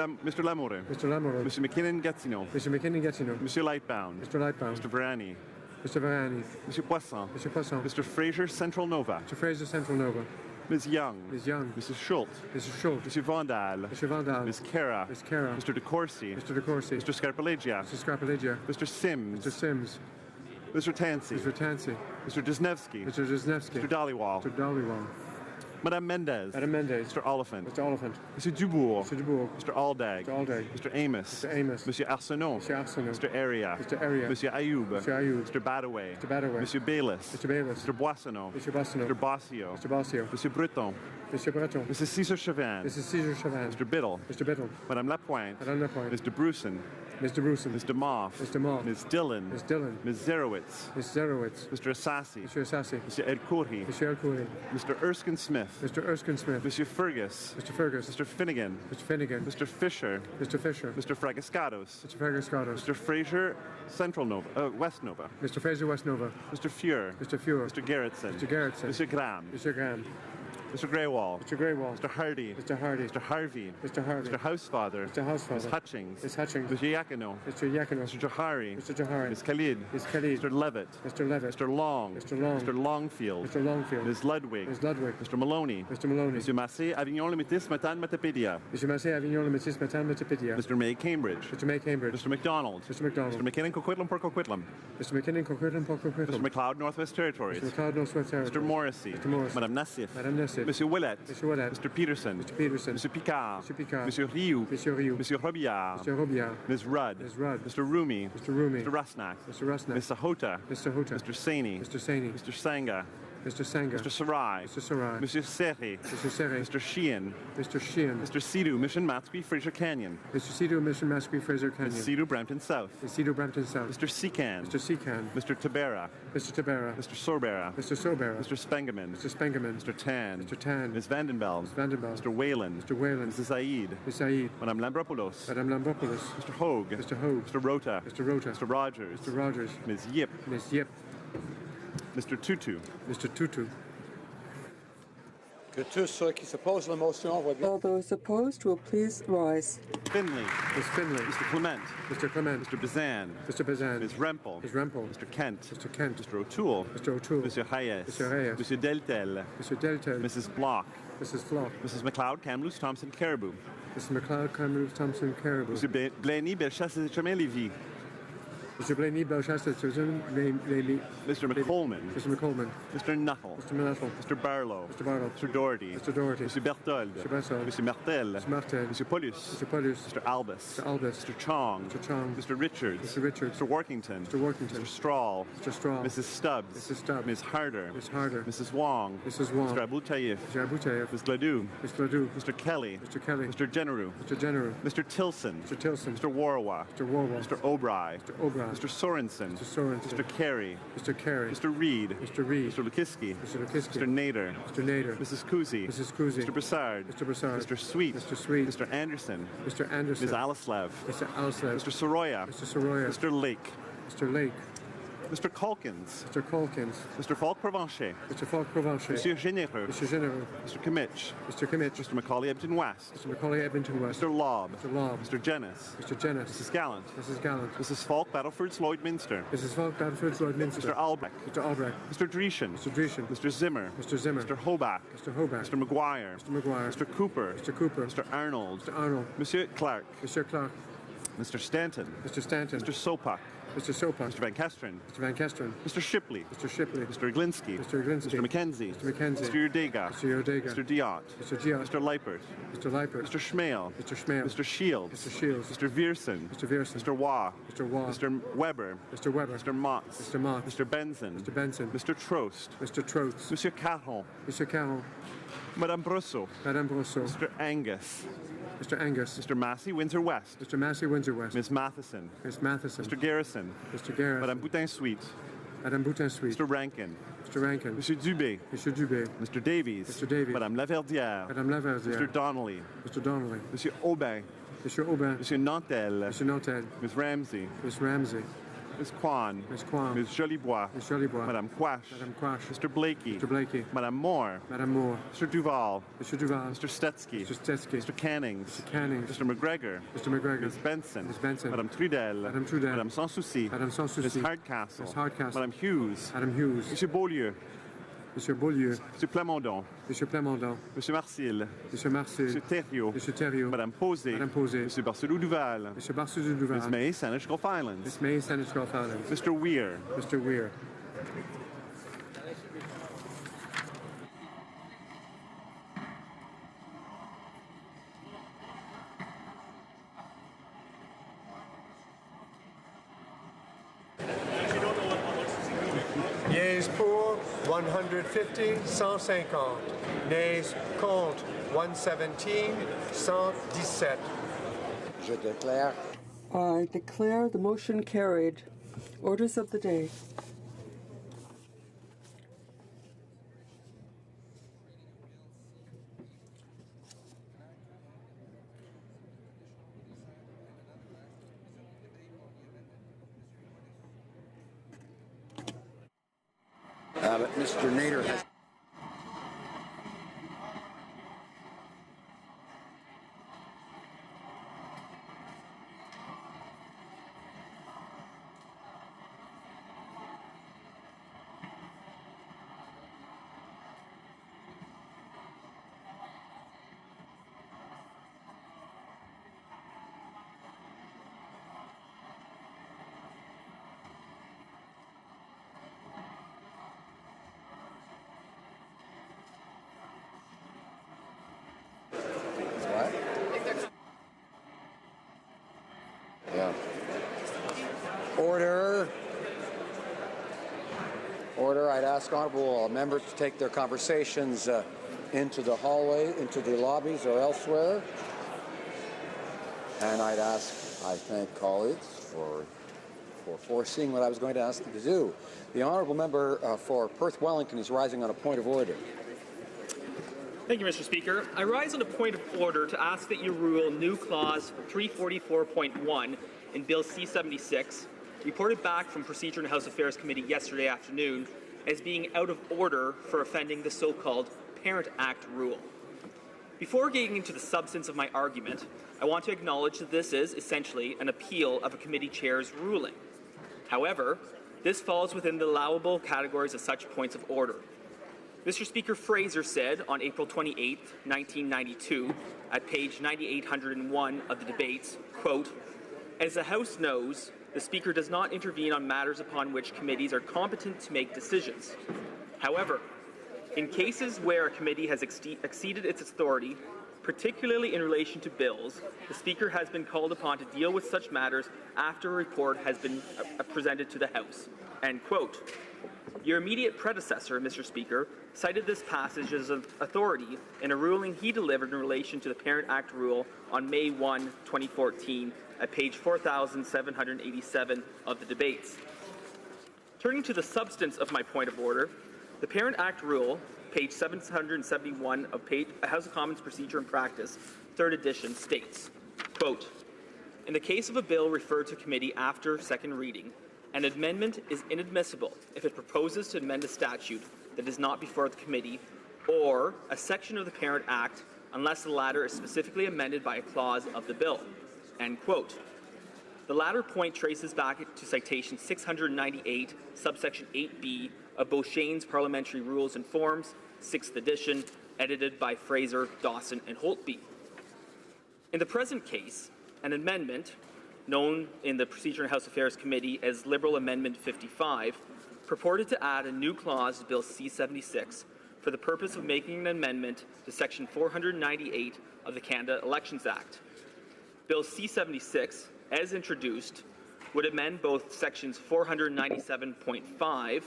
Lamoureux. Mr. Lamoureux. Mr. McKinnon-Gatineau. Mr. McKinnon-Gatineau. Monsieur Lightbound. Mr. Lightbound. Mr. Varani. Mr. Varani. Monsieur Poisson. Mr. Poisson. Mr. Fraser Central Nova. Mr. Fraser Central Nova. Ms. Young. Ms. Young. Mrs. Schultz. Mrs. Schultz. Monsieur Vandal. Mr. Vandal. Ms. Kara. Ms. Kara. Mr. De Courcy. Mr. De Courcy. Mr. Scarpalegia. Mr. Scarpalegia. Mr. Sims. Mr. Sims. Mr. Tansey. Mr. Tansey. Mr. Disnevsky. Mr. Disnevsky. Mr. Dollywall. Mr. Dollywall. Madame Mendez. Madame Mendez. Mr. Oliphant. Mr. Oliphant. Mr. Dubourg. Mr. Dubourg. Mr. Aldag. Mr. Aldag. Mr. Amos. Mr. Amos. Monsieur Arsenault. Mr. Arsenault. Mr. Area. Mr. Area. Monsieur Ayoub. Mr. Ayoub. Mr. Badaway. Mr. Badaway. Monsieur Bayless. Mr. Bayless. Mr. Boissonneau. Mr. Boissonneau. Mr. Bossio. Mr. Bossio. Monsieur Breton. Mr. Breton. Mrs. Cesar Chauvin. Mrs. Cesar Chauvin. Mr. Biddle. Mr. Biddle. Madame Lapointe. Madame Lapointe. Mr. Bruson. Mr. Bruson. Mr. Moff. Mr. Moff. Ms. Dillon. Ms. Dillon. Ms. Zerowitz. Ms. Zerowitz. Mr. Assassi. Mr. Assassi. Mr. Ed Courty. Mr. El Khoury. Mr. Erskine Smith. Mr. Erskine Smith. Monsieur Fergus. Mr. Fergus. Mr. Finnegan. Mr. Finnegan. Mr. Fisher. Mr. Fisher. Mr. Fragascados. Mr. Fragascados. Mr. Fraser Central Nova. West Nova. Mr. Fraser West Nova. Mr. Fuhr. Mr. Fuhr. Mr. Gerritsen. Mr. Gerritsen. Mr. Graham. Mr. Graham. Mr. Greywall. Mr. Greywall. Mr. Hardy. Mr. Hardy. Mr. Harvey. Mr. Harvey. Mr. Housefather. Mr. Housefather. Ms. Hutchings. Ms. Hutchings. Mr. Yakino. Mr. Yakino. Mr. Johari. Mr. Johari. Ms. Khalid. Ms. Khalid. Mr. Levitt. Mr. Levitt. Mr. Long. Mr. Long. Mr. Longfield. Mr. Longfield. Ms. Ludwig. Ms. Ludwig. Mr. Maloney. Mr. Maloney. Monsieur Massé, Avignon, Le Métis, Matane, Matapédia. Mr. Massé, Avignon, Le Métis, Matane, Matapédia. Mr. May, Cambridge. Mr. May, Cambridge. Mr. McDonald. Mr. McDonald. Mr. McKinnon, Coquitlam, Port Coquitlam. Mr. McKinnon, Coquitlam, Port Coquitlam. Mr. McLeod, Northwest Territories. Mr. McLeod, Northwest Territories. Mr. Morrissey. Mr. Morrissey. Madame Nassif. Madame Nassif. Monsieur Willett. Mr. Willett. Mr. Peterson. Mr. Peterson. Monsieur Picard. Mr. Picard. Monsieur Rioux. Monsieur Rioux. Monsieur Robillard. Mr. Robillard. Ms. Rudd. Ms. Rudd. Mr. Rumi. Mr. Rumi. Mr. Rusnak. Mr. Rusnak. Ms. Sahota. Mr. Hota. Mr. Saini. Mr. Saini. Mr. Sanga. Mr. Sanger. Mr. Sarai. Mr. Sarai. Monsieur Serre. Mr. Serre. Mr. Sheehan. Mr. Sheehan. Mr. Sidhu, Mission Matsqui, Fraser Canyon. Mr. Sidhu, Mission Matsqui, Fraser Canyon. Ms. Sidhu, Brampton South. Ms. Sidhu, Brampton South. Mr. Secan. Mr. Secan. Mr. Tabera. Mr. Tabera. Mr. Sorbera. Mr. Sobera. Mr. Spengeman. Mr. Spengeman. Mr. Tan. Mr. Tan. Ms. Vandenbeld. Ms. Vandenbeld. Mr. Whalen. Mr. Whalen. Mrs. Said. Ms. Said. Madame Lambropoulos. Madame Lambropoulos. Mr. Hogue. Mr. Hogue. Mr. Rota. Mr. Rota. Mr. Rogers. Mr. Rogers. Ms. Yip. Ms. Yip. Mr. Tutu. Mr. Tutu. Que tous ceux qui s'opposent à la motion voient bien. All those opposed will please rise. Finley. Ms. Finley. Mr. Clement. Mr. Clement. Mr. Bazan. Mr. Bazan. Ms. Rempel. Ms. Rempel. Mr. Kent. Mr. Kent. Mr. O'Toole. Mr. O'Toole. Monsieur Hayes. Mr. Hayes. Monsieur Deltel. Mr. Deltel. Mrs. Block. Mrs. Flock. Mrs. McLeod, Kamloops, Thompson, Caribou. Mr. McLeod, Kamloops, Thompson, Caribou. Monsieur Blaney, Bellechasse, Chemin-Lévis. Mr. Blaney, Belchester, Lady. Mr. McColman. Mr. McColman. Mr. Nuttall. Mr. Nuttall. Mr. Barlow. Mr. Barlow. Mr. Doherty. Mr. Doherty. Mr. Berthold. Mr. Berthold. Mr. Martel. Mr. Martel. Mr. Paulus. Mr. Paulus. Mr. Albus. Mr. Albus. Mr. Chong. Mr. Chong. Mr. Richards. Mr. Richards. Mr. Workington. Mr. Workington. Mr. Strahl. Mr. Strahl. Mrs. Stubbs. Mrs. Stubbs. Ms. Harder. Ms. Harder. Mrs. Wong. Mrs. Wong. Mr. Abu Tayyif. Mr. Abu Tayyip. Ms. Gladue. Mr. Ledoux. Mr. Kelly. Mr. Kelly. Mr. Generu. Mr. General. Mr. Tilson. Mr. Tilson. Mr. Warwa. Mr. Warwell. Mr. Obry. Mr. O'Brien. Mr. Sorensen. Mr. Sorensen. Mr. Carey. Mr. Carey. Mr. Reed. Mr. Reed. Mr. Lukiski. Mr. Lukiski. Mr. Nader. Mr. Nader. Mrs. Kuzi. Mrs. Kuzi. Mr. Broussard. Mr. Broussard. Mr. Sweet. Mr. Sweet. Mr. Anderson. Mr. Anderson. Ms. Alislav. Mr. Alslev. Mr. Soroya. Mr. Soroya. Mr. Lake. Mr. Lake. Mr. Calkins. Mr. Calkins. Mr. Falk Provencher. Mr. Falk Provencher. Monsieur Généreux. Mr. General. Mr. Kimmich. Mr. Kimmich. Mr. Macaulay Edmonton West. Mr. Macaulay Edmonton West. Mr. Lobb. Mr. Lobb. Mr. Jennis. Mr. Jennis. Mrs. Gallant. Mrs. Gallant. Mrs. Falk Battleford's Lloydminster. Mrs. Falk Battleford's Lloydminster. Mr. Albrecht. Mr. Albrecht. Mr. Dreeshen. Mr. Dreeshen. Mr. Zimmer. Mr. Zimmer. Mr. Hobach. Mr. Hobart. Mr. McGuire. Mr. McGuire. Mr. Cooper. Mr. Cooper. Mr. Arnold. Mr. Arnold. Monsieur Clark. Mr. Clark. Mr. Stanton. Mr. Stanton. Mr. Sopak. Mr. Sopak. Mr. Van Kesteren. Mr. Van Kesteren. Mr. Shipley. Mr. Shipley. Mr. Glinsky. Mr. Glinsky. Mr. McKenzie. Mr. McKenzie. Mr. Udega. Mr. Udega. Mr. Diot. Mr. Giot. Mr. Leipert. Mr. Leipert. Mr. Schmale. Mr. Schmale. Mr. Shields. Mr. Shields. Mr. Viersen. Mr. Viersen. Mr. Waugh. Mr. Waugh. Mr. Weber. Mr. Weber. Mr. Motz. Mr. Mott. Mr. Benson. Mr. Benson. Mr. Trost. Mr. Trost. Monsieur Caron. Mr. Carroll. Madame Brosseau. Madame Brosseau. Mr. Angus. Mr. Angus. Mr. Massey, Windsor West. Mr. Massey, Windsor West. Ms. Matheson. Miss Matheson. Mr. Garrison. Mr. Garrett. Madame Boutin-Sweet. Madame Boutin-Sweet. Mr. Rankin. Mr. Rankin. Monsieur Dubé. Mr. Dubé. Mr. Davies. Mr. Davies. Madame Laverdière. Madame Laverdière. Mr. Donnelly. Mr. Donnelly. Monsieur Aubin. Mr. Aubin. Monsieur Nantel. Mr. Nantel. Ms. Ramsey. Miss Ramsey. Ms. Kwan. Miss Kwan. Ms. Jolibois. Miss Jolibois. Madame Quash. Madame Quash. Mr. Blakey. Mr. Blakey. Madame Moore. Madame Moore. Mr. Duval. Mr. Duval. Mr. Stetsky. Mr. Stetsky. Mr. Cannings. Mr. Cannings. Mr. McGregor. Mr. McGregor. Ms. Benson. Ms. Benson. Madame Trudel. Madame Trudel. Madame Sans Souci. Madame Sans Ms. Souci. Hardcastle. Ms. Hardcastle. Madame Hughes. Madame Hughes. Monsieur Beaulieu. Monsieur Beaulieu. Monsieur Plamondon. Monsieur Plamondon. Monsieur Marcil. Monsieur Marcel. Monsieur Thériault. Monsieur Thériault. Madame Posé. Madame Posé. Monsieur Barcelou-Duval. Monsieur Barcelou-Duval. Ms. May, Saanich Gulf Islands. Miss May, Saanich Gulf Islands. Mr. Weir. Mr. Weir. Yeas pour 150, 150. Nays contre 117, 117. Je déclare. I declare the motion carried. Orders of the day. But Mr. Nader has. Order. I'd ask honourable members to take their conversations into the hallway, into the lobbies or elsewhere. And I thank colleagues for foreseeing what I was going to ask them to do. The honourable member for Perth Wellington is rising on a point of order. Thank you, Mr. Speaker. I rise on a point of order to ask that you rule new clause 344.1 in Bill C-76, reported back from Procedure and House Affairs Committee yesterday afternoon, as being out of order for offending the so-called Parent Act rule. Before getting into the substance of my argument, I want to acknowledge that this is essentially an appeal of a committee chair's ruling. However, this falls within the allowable categories of such points of order. Mr. Speaker Fraser said on April 28, 1992, at page 9801 of the debates, quote, "As the House knows, the Speaker does not intervene on matters upon which committees are competent to make decisions. However, in cases where a committee has exceeded its authority, particularly in relation to bills, the Speaker has been called upon to deal with such matters after a report has been presented to the House." End quote. Your immediate predecessor, Mr. Speaker, cited this passage as of authority in a ruling he delivered in relation to the Parent Act rule on May 1, 2014, at page 4787 of the debates. Turning to the substance of my point of order, the Parent Act rule, page 771 of House of Commons Procedure and Practice, 3rd edition, states, quote, "In the case of a bill referred to committee after second reading, an amendment is inadmissible if it proposes to amend a statute that is not before the committee or a section of the Parent Act unless the latter is specifically amended by a clause of the bill." End quote. The latter point traces back to citation 698, subsection 8b of Beauchene's Parliamentary Rules and Forms, 6th edition, edited by Fraser, Dawson, and Holtby. In the present case, an amendment, known in the Procedure and House Affairs Committee as Liberal Amendment 55, purported to add a new clause to Bill C-76 for the purpose of making an amendment to Section 498 of the Canada Elections Act. Bill C-76, as introduced, would amend both Sections 497.5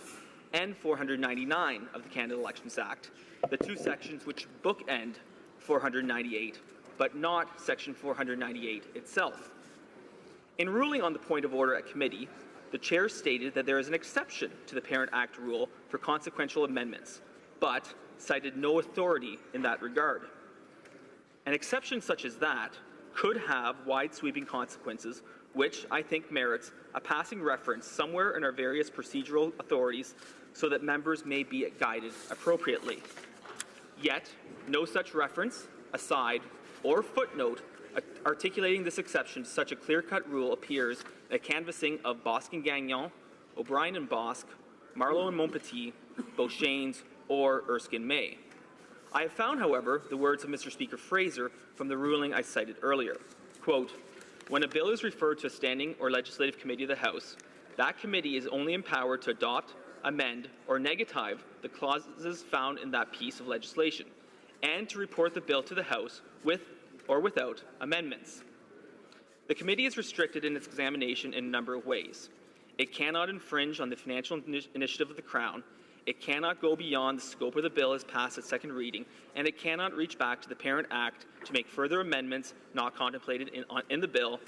and 499 of the Canada Elections Act, the two sections which bookend 498, but not Section 498 itself. In ruling on the point of order at committee, the chair stated that there is an exception to the Parent Act rule for consequential amendments, but cited no authority in that regard. An exception such as that could have wide-sweeping consequences, which I think merits a passing reference somewhere in our various procedural authorities so that members may be guided appropriately. Yet, no such reference, aside, or footnote articulating this exception to such a clear-cut rule appears in a canvassing of Bosque and Gagnon, O'Brien and Bosque, Marlowe and Montpetit, Beauchene's, or Erskine May. I have found, however, the words of Mr. Speaker Fraser from the ruling I cited earlier. Quote, "When a bill is referred to a standing or legislative committee of the House, that committee is only empowered to adopt, amend, or negative the clauses found in that piece of legislation, and to report the bill to the House with or without amendments. The committee is restricted in its examination in a number of ways. It cannot infringe on the financial initiative of the Crown, it cannot go beyond the scope of the bill as passed at second reading, and it cannot reach back to the Parent Act to make further amendments not contemplated in the bill,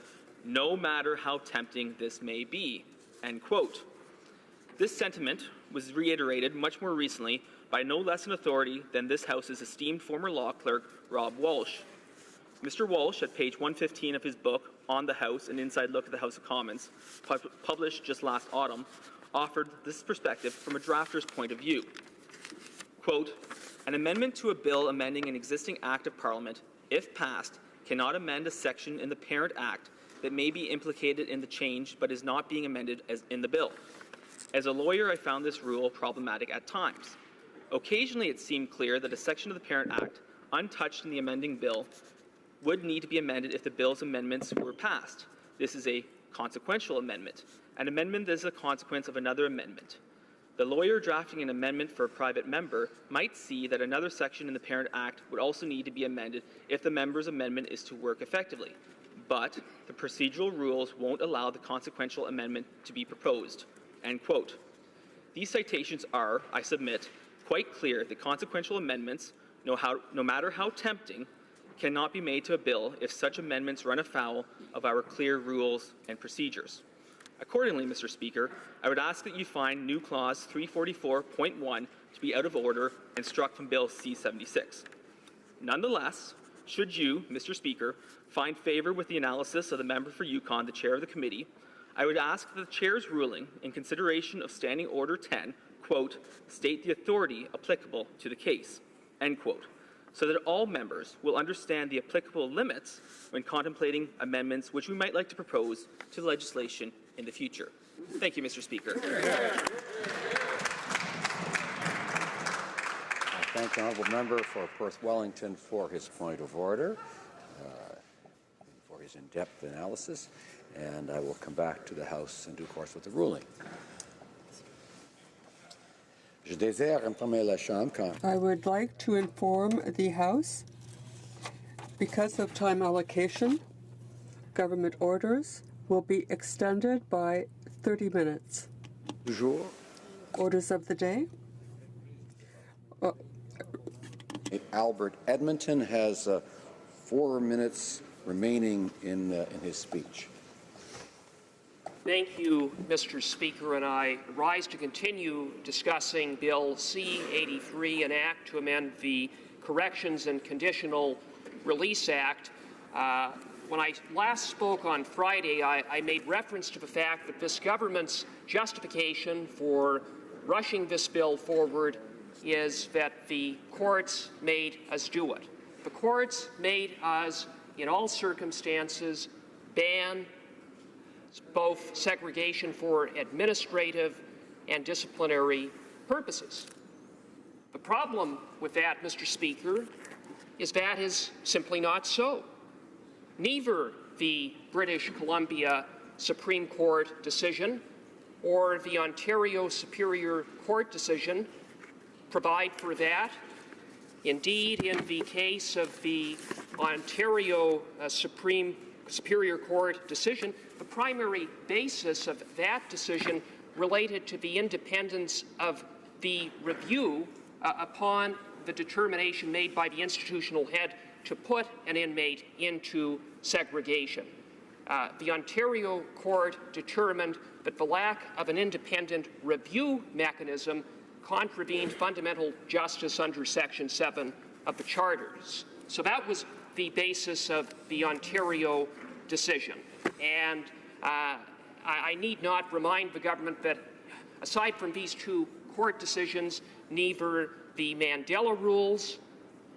no matter how tempting this may be." End quote. This sentiment was reiterated much more recently by no less an authority than this House's esteemed former law clerk, Rob Walsh. Mr. Walsh, at page 115 of his book, On the House, an Inside Look at the House of Commons, published just last autumn, offered this perspective from a drafter's point of view. Quote, "An amendment to a bill amending an existing Act of Parliament, if passed, cannot amend a section in the Parent Act that may be implicated in the change but is not being amended as in the bill. As a lawyer, I found this rule problematic at times. Occasionally, it seemed clear that a section of the Parent Act, untouched in the amending bill, would need to be amended if the bill's amendments were passed. This is a consequential amendment. An amendment is a consequence of another amendment. The lawyer drafting an amendment for a private member might see that another section in the Parent Act would also need to be amended if the member's amendment is to work effectively. But the procedural rules won't allow the consequential amendment to be proposed." End quote. These citations are, I submit, quite clear that consequential amendments, no matter how tempting, cannot be made to a bill if such amendments run afoul of our clear rules and procedures. Accordingly, Mr. Speaker, I would ask that you find new clause 344.1 to be out of order and struck from Bill C-76. Nonetheless, should you, Mr. Speaker, find favour with the analysis of the member for Yukon, the chair of the committee, I would ask that the chair's ruling, in consideration of Standing Order 10, quote, state the authority applicable to the case, end quote, so that all members will understand the applicable limits when contemplating amendments which we might like to propose to the legislation in the future. Thank you, Mr. Speaker. I thank the honourable member for Perth Wellington for his point of order, for his in-depth analysis, and I will come back to the House in due course with the ruling. I would like to inform the House, because of time allocation, government orders will be extended by 30 minutes. Orders of the day. Albert Edmonton has 4 minutes remaining in his speech. Thank you, Mr. Speaker, and I rise to continue discussing Bill C-83, an act to amend the Corrections and Conditional Release Act. When I last spoke on Friday, I made reference to the fact that this government's justification for rushing this bill forward is that the courts made us do it. The courts made us, in all circumstances, ban both segregation for administrative and disciplinary purposes. The problem with that, Mr. Speaker, is that is simply not so. Neither the British Columbia Supreme Court decision or the Ontario Superior Court decision provide for that. Indeed, in the case of the Ontario Superior Court decision, the primary basis of that decision related to the independence of the review upon the determination made by the institutional head to put an inmate into segregation. The Ontario Court determined that the lack of an independent review mechanism contravened fundamental justice under Section 7 of the Charters. So that was the basis of the Ontario decision. And I need not remind the government that aside from these two court decisions, neither the Mandela Rules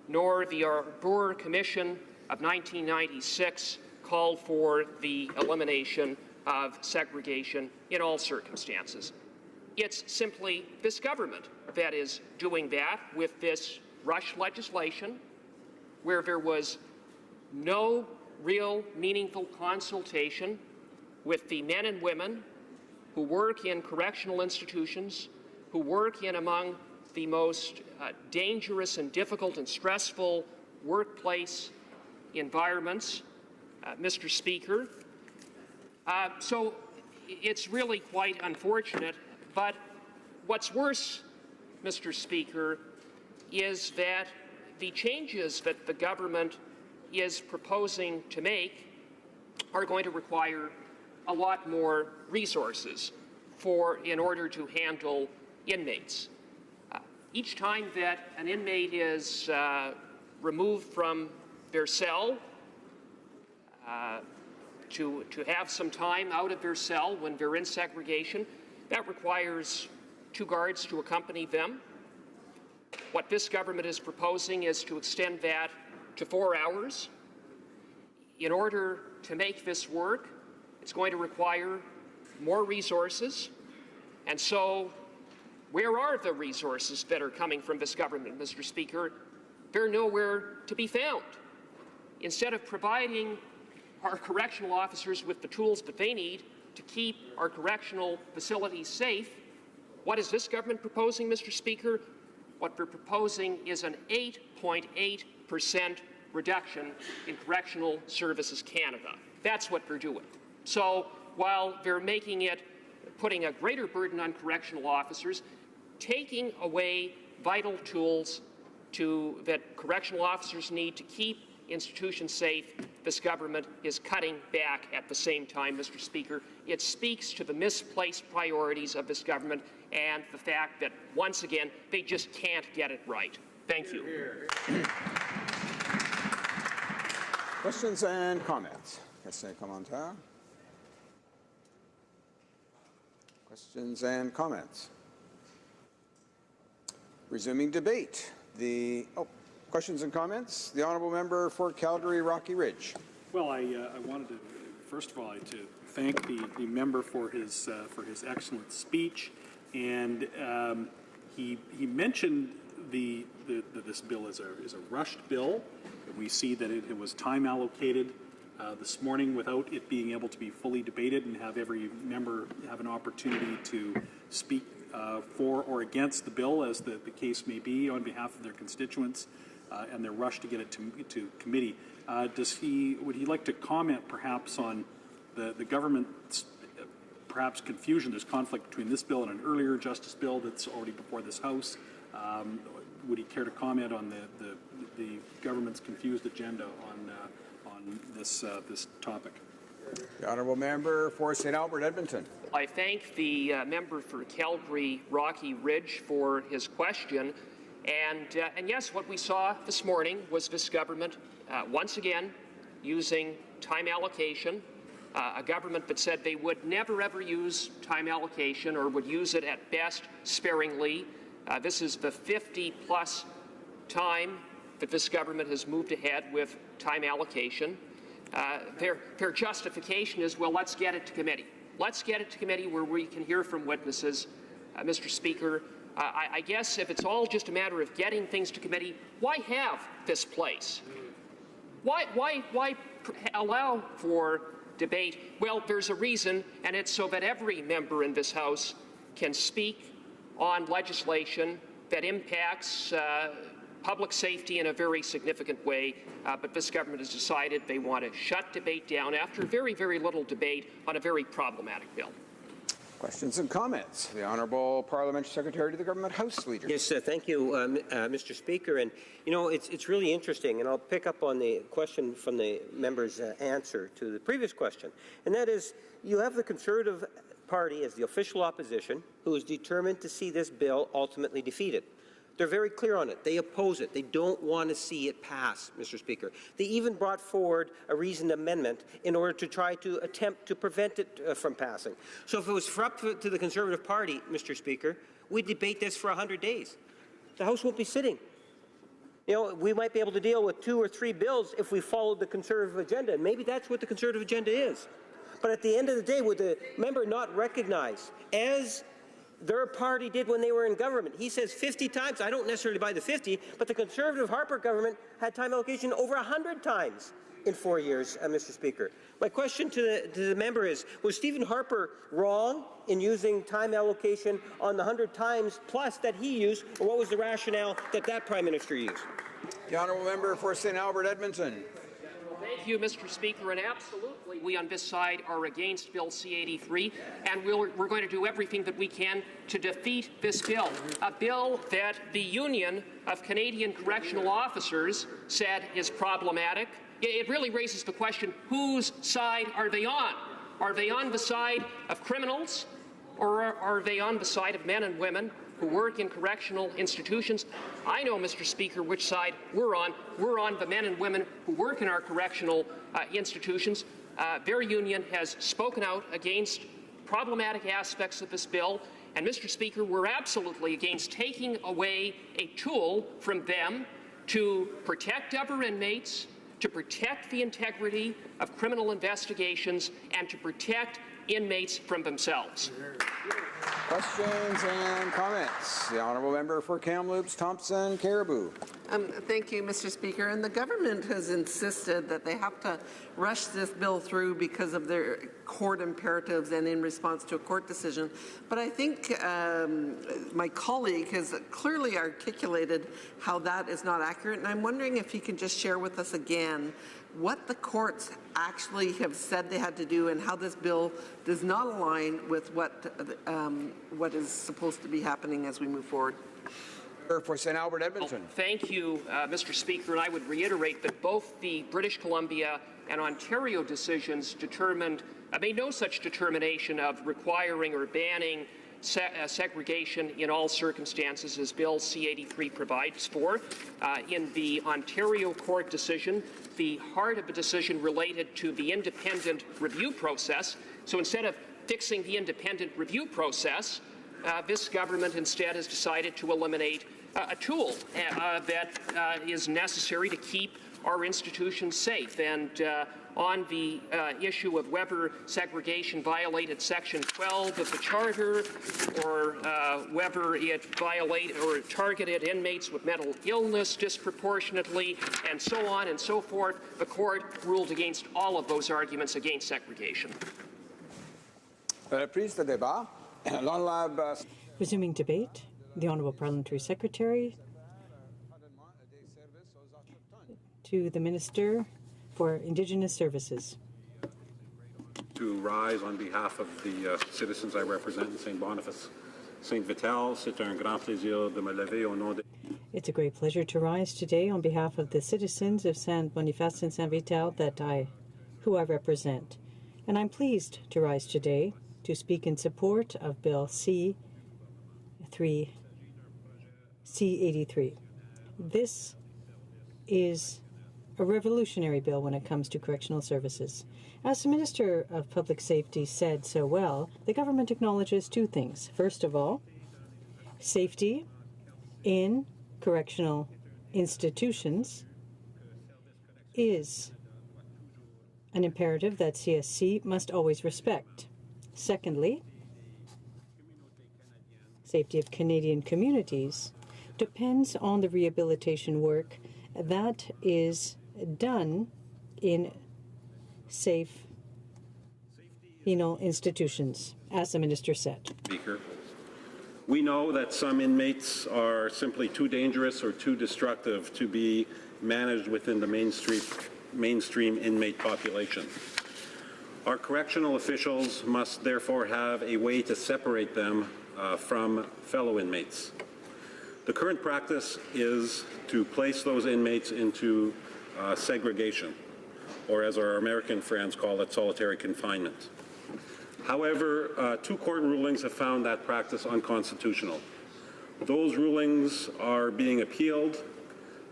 nor the Arbour Commission of 1996 called for the elimination of segregation in all circumstances. It's simply this government that is doing that with this rush legislation where there was no real meaningful consultation with the men and women who work in correctional institutions, who work in among the most dangerous and difficult and stressful workplace environments, Mr. Speaker. So it's really quite unfortunate, but what's worse, Mr. Speaker, is that the changes that the government is proposing to make are going to require a lot more resources in order to handle inmates. Each time that an inmate is removed from their cell to have some time out of their cell when they're in segregation, that requires 2 guards to accompany them. What this government is proposing is to extend that to 4 hours. In order to make this work, it's going to require more resources. And so, where are the resources that are coming from this government, Mr. Speaker? They're nowhere to be found. Instead of providing our correctional officers with the tools that they need to keep our correctional facilities safe, what is this government proposing, Mr. Speaker? What they're proposing is an 8.8% reduction in Correctional Services Canada. That's what they're doing. So while they're making it putting a greater burden on correctional officers, taking away vital tools that correctional officers need to keep institutions safe. This government is cutting back at the same time, Mr. Speaker. It speaks to the misplaced priorities of this government and the fact that, once again, they just can't get it right. Thank you. Questions and comments? Questions and comments? Resuming debate. Questions and comments? The honourable member for Calgary Rocky Ridge. Well, I wanted to, first of all, to thank the member for his excellent speech, and he mentioned this bill is a rushed bill. We see that it was time allocated this morning without it being able to be fully debated and have every member have an opportunity to speak for or against the bill, as the case may be, on behalf of their constituents, and they're rushed to get it to committee. Would he like to comment perhaps on the government's perhaps confusion? There's conflict between this bill and an earlier justice bill that's already before this House. Would he care to comment on the government's confused agenda on this topic? The honourable member for St. Albert Edmonton. I thank the member for Calgary Rocky Ridge for his question. And yes, what we saw this morning was this government once again using time allocation, a government that said they would never ever use time allocation or would use it at best sparingly. This is the 50-plus time that this government has moved ahead with time allocation. Their justification is, well, let's get it to committee. Let's get it to committee where we can hear from witnesses. Mr. Speaker, I guess if it's all just a matter of getting things to committee, why have this place? Why allow for debate? Well, there's a reason, and it's so that every member in this House can speak on legislation that impacts public safety in a very significant way, but this government has decided they want to shut debate down after very, very little debate on a very problematic bill. Questions and comments? The Honourable Parliamentary Secretary to the Government House Leader. Yes, thank you, Mr. Speaker. And, you know, it's really interesting, and I'll pick up on the question from the member's answer to the previous question, and that is, you have the Conservative Party as the official opposition who is determined to see this bill ultimately defeated. They're very clear on it. They oppose it. They don't want to see it pass, Mr. Speaker. They even brought forward a reasoned amendment in order to try to attempt to prevent it from passing. So if it was up to the Conservative Party, Mr. Speaker, we'd debate this for 100 days. The House won't be sitting. You know, we might be able to deal with 2 or 3 bills if we followed the Conservative agenda, and maybe that's what the Conservative agenda is. But at the end of the day, would the member not recognize, as their party did when they were in government? He says 50 times. I don't necessarily buy the 50, but the Conservative Harper government had time allocation over 100 times in 4 years, Mr. Speaker. My question to the member is, was Stephen Harper wrong in using time allocation on the 100 times plus that he used, or what was the rationale that that Prime Minister used? The Honourable Member for St. Albert Edmonton. Thank you, Mr. Speaker, and absolutely we on this side are against Bill C-83, and we're going to do everything that we can to defeat this bill, a bill that the Union of Canadian Correctional Officers said is problematic. It really raises the question, whose side are they on? Are they on the side of criminals, or are they on the side of men and women who work in correctional institutions? I know, Mr. Speaker, which side we're on. We're on the men and women who work in our correctional institutions. Their union has spoken out against problematic aspects of this bill. And, Mr. Speaker, we're absolutely against taking away a tool from them to protect other inmates, to protect the integrity of criminal investigations, and to protect inmates from themselves. Questions and comments? The Honourable Member for Kamloops, Thompson, Caribou. Thank you, Mr. Speaker. And the government has insisted that they have to rush this bill through because of their court imperatives and in response to a court decision. But I think my colleague has clearly articulated how that is not accurate. And I'm wondering if he can just share with us again what the courts actually have said they had to do and how this bill does not align with what is supposed to be happening as we move forward. For St. Albert, Edmonton. Thank you, Mr. Speaker, and I would reiterate that both the British Columbia and Ontario decisions made no such determination of requiring or banning segregation in all circumstances as Bill C-83 provides for. In the Ontario court decision, the heart of the decision related to the independent review process. So instead of fixing the independent review process, this government instead has decided to eliminate a tool that is necessary to keep our institutions safe. And on the issue of whether segregation violated Section 12 of the Charter or whether it violated or targeted inmates with mental illness disproportionately and so on and so forth, the court ruled against all of those arguments against segregation. Resuming debate, the Honourable Parliamentary Secretary to the Minister for Indigenous Services. To rise on behalf of the citizens I represent in St. Boniface. Saint Vital, c'est un grand plaisir de me lever au nom de... It's a great pleasure to rise today on behalf of the citizens of Saint Boniface and Saint Vital who I represent. And I'm pleased to rise today to speak in support of Bill C-83. This is a revolutionary bill when it comes to correctional services. As the Minister of Public Safety said so well, the government acknowledges two things. First of all, safety in correctional institutions is an imperative that CSC must always respect. Secondly, safety of Canadian communities depends on the rehabilitation work that is done in safe penal institutions, as the Minister said. Speaker, we know that some inmates are simply too dangerous or too destructive to be managed within the mainstream inmate population. Our correctional officials must therefore have a way to separate them from fellow inmates. The current practice is to place those inmates into segregation, or as our American friends call it, solitary confinement. However, two court rulings have found that practice unconstitutional. Those rulings are being appealed,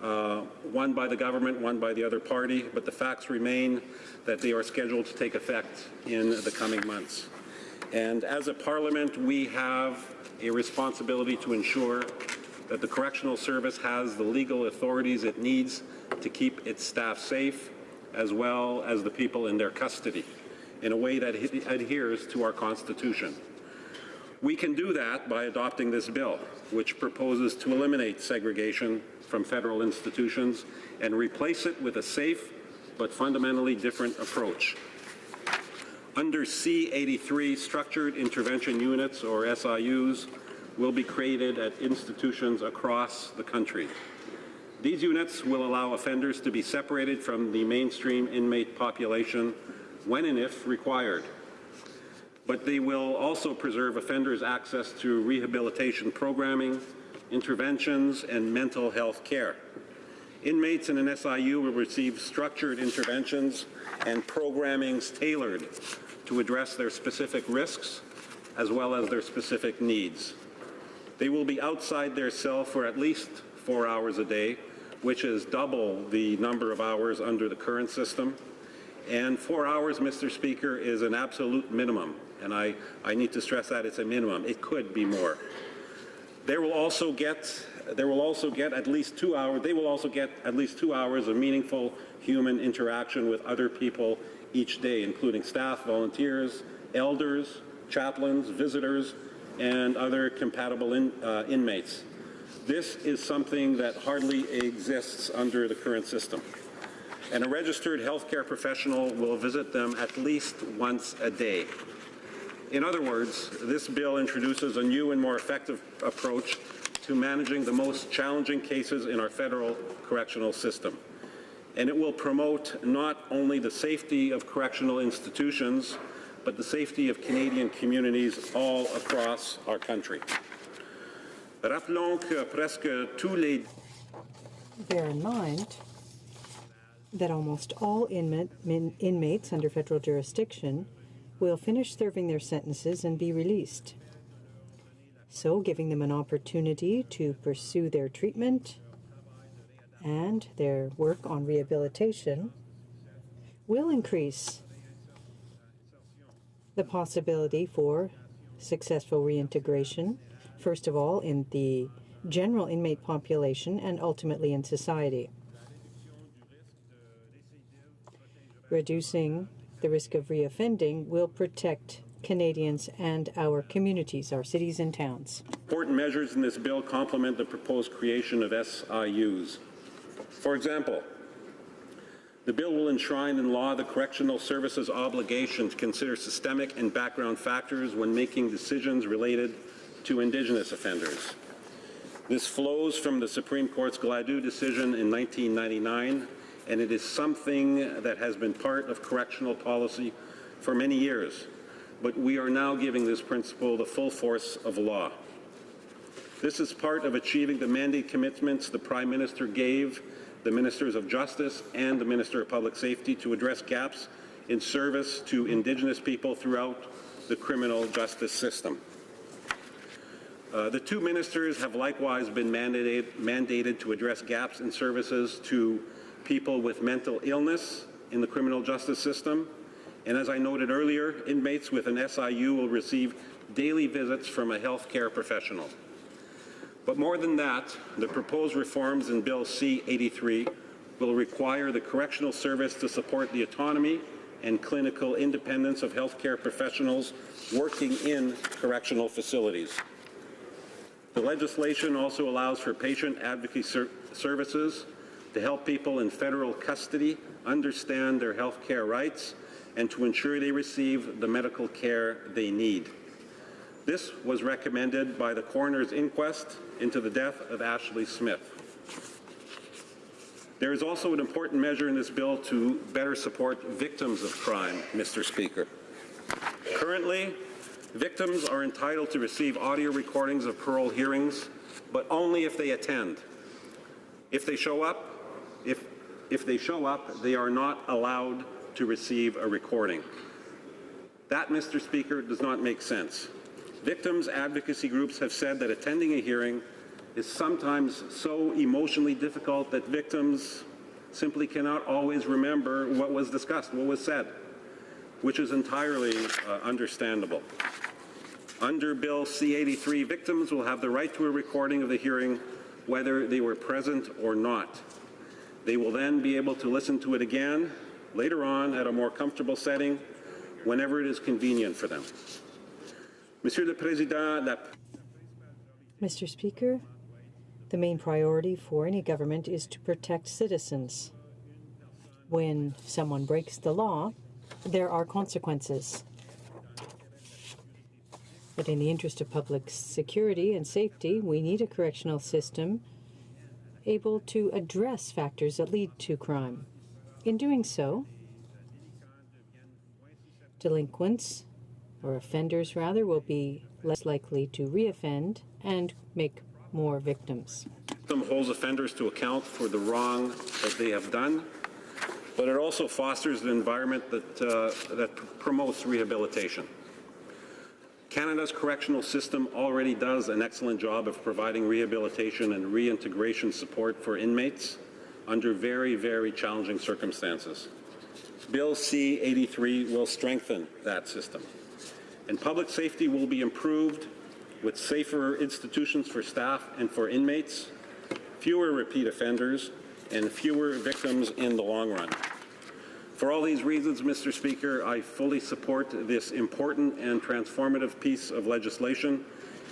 one by the government, one by the other party, but the facts remain that they are scheduled to take effect in the coming months. And as a parliament, we have a responsibility to ensure that the correctional service has the legal authorities it needs to keep its staff safe, as well as the people in their custody, in a way that adheres to our Constitution. We can do that by adopting this bill, which proposes to eliminate segregation from federal institutions and replace it with a safe but fundamentally different approach. Under C-83, structured intervention units, or SIUs, will be created at institutions across the country. These units will allow offenders to be separated from the mainstream inmate population when and if required. But they will also preserve offenders' access to rehabilitation programming, interventions, and mental health care. Inmates in an SIU will receive structured interventions and programmings tailored to address their specific risks as well as their specific needs. They will be outside their cell for at least 4 hours a day, which is double the number of hours under the current system. And 4 hours, Mr. Speaker, is an absolute minimum. And I need to stress that it's a minimum. It could be more. They will also get at least 2 hours. They will also get at least 2 hours of meaningful human interaction with other people each day, including staff, volunteers, elders, chaplains, visitors, and other compatible inmates. This is something that hardly exists under the current system. And a registered healthcare professional will visit them at least once a day. In other words, this bill introduces a new and more effective approach to managing the most challenging cases in our federal correctional system. And it will promote not only the safety of correctional institutions, but the safety of Canadian communities all across our country. Rappelons que presque tous les... Bear in mind that almost all inmates under federal jurisdiction will finish serving their sentences and be released. So giving them an opportunity to pursue their treatment and their work on rehabilitation will increase the possibility for successful reintegration, first of all in the general inmate population and ultimately in society. Reducing the risk of reoffending will protect Canadians and our communities, our cities and towns. Important measures in this bill complement the proposed creation of SIUs. For example, the bill will enshrine in law the Correctional Services obligation to consider systemic and background factors when making decisions related to Indigenous offenders. This flows from the Supreme Court's Gladue decision in 1999, and it is something that has been part of correctional policy for many years. But we are now giving this principle the full force of law. This is part of achieving the mandate commitments the Prime Minister gave the Ministers of Justice and the Minister of Public Safety to address gaps in service to Indigenous people throughout the criminal justice system. The two ministers have likewise been mandated to address gaps in services to people with mental illness in the criminal justice system. And as I noted earlier, inmates with an SIU will receive daily visits from a healthcare professional. But more than that, the proposed reforms in Bill C-83 will require the Correctional Service to support the autonomy and clinical independence of healthcare professionals working in correctional facilities. The legislation also allows for patient advocacy services to help people in federal custody understand their healthcare rights and to ensure they receive the medical care they need. This was recommended by the coroner's inquest into the death of Ashley Smith. There is also an important measure in this bill to better support victims of crime, Mr. Speaker. Currently, victims are entitled to receive audio recordings of parole hearings, but only if they attend. If they show up, they are not allowed to receive a recording. That, Mr. Speaker, does not make sense. Victims' advocacy groups have said that attending a hearing is sometimes so emotionally difficult that victims simply cannot always remember what was discussed, what was said, which is entirely understandable. Under Bill C-83, victims will have the right to a recording of the hearing whether they were present or not. They will then be able to listen to it again later on at a more comfortable setting whenever it is convenient for them. Monsieur le Président, Mr. Speaker, the main priority for any government is to protect citizens. When someone breaks the law, there are consequences. But in the interest of public security and safety, we need a correctional system able to address factors that lead to crime. In doing so, delinquents, or offenders rather, will be less likely to reoffend and make more victims. System holds offenders to account for the wrong that they have done, but it also fosters an environment that promotes rehabilitation. Canada's correctional system already does an excellent job of providing rehabilitation and reintegration support for inmates under very, very challenging circumstances. Bill C-83 will strengthen that system, and public safety will be improved with safer institutions for staff and for inmates, fewer repeat offenders, and fewer victims in the long run. For all these reasons, Mr. Speaker, I fully support this important and transformative piece of legislation,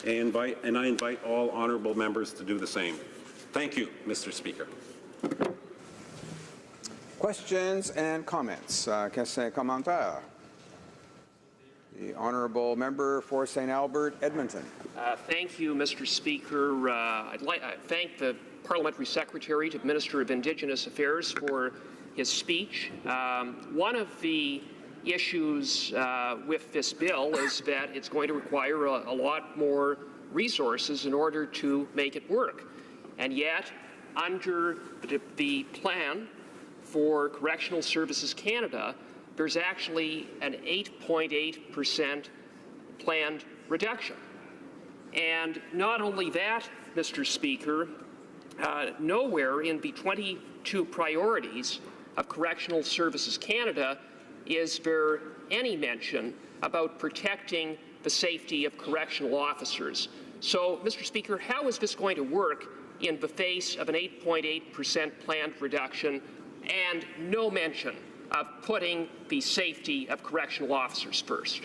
and I invite all honourable members to do the same. Thank you, Mr. Speaker. Questions and comments? Questions et commentaires? The honourable member for St. Albert, Edmonton. Thank you, Mr. Speaker. I'd thank the Parliamentary Secretary to the Minister of Indigenous Affairs for his speech. One of the issues with this bill is that it's going to require a lot more resources in order to make it work. And yet, under the plan for Correctional Services Canada, there's actually an 8.8% planned reduction. And not only that, Mr. Speaker, nowhere in the 22 priorities of Correctional Services Canada is there any mention about protecting the safety of correctional officers. So, Mr. Speaker, how is this going to work in the face of an 8.8% planned reduction and no mention of putting the safety of correctional officers first?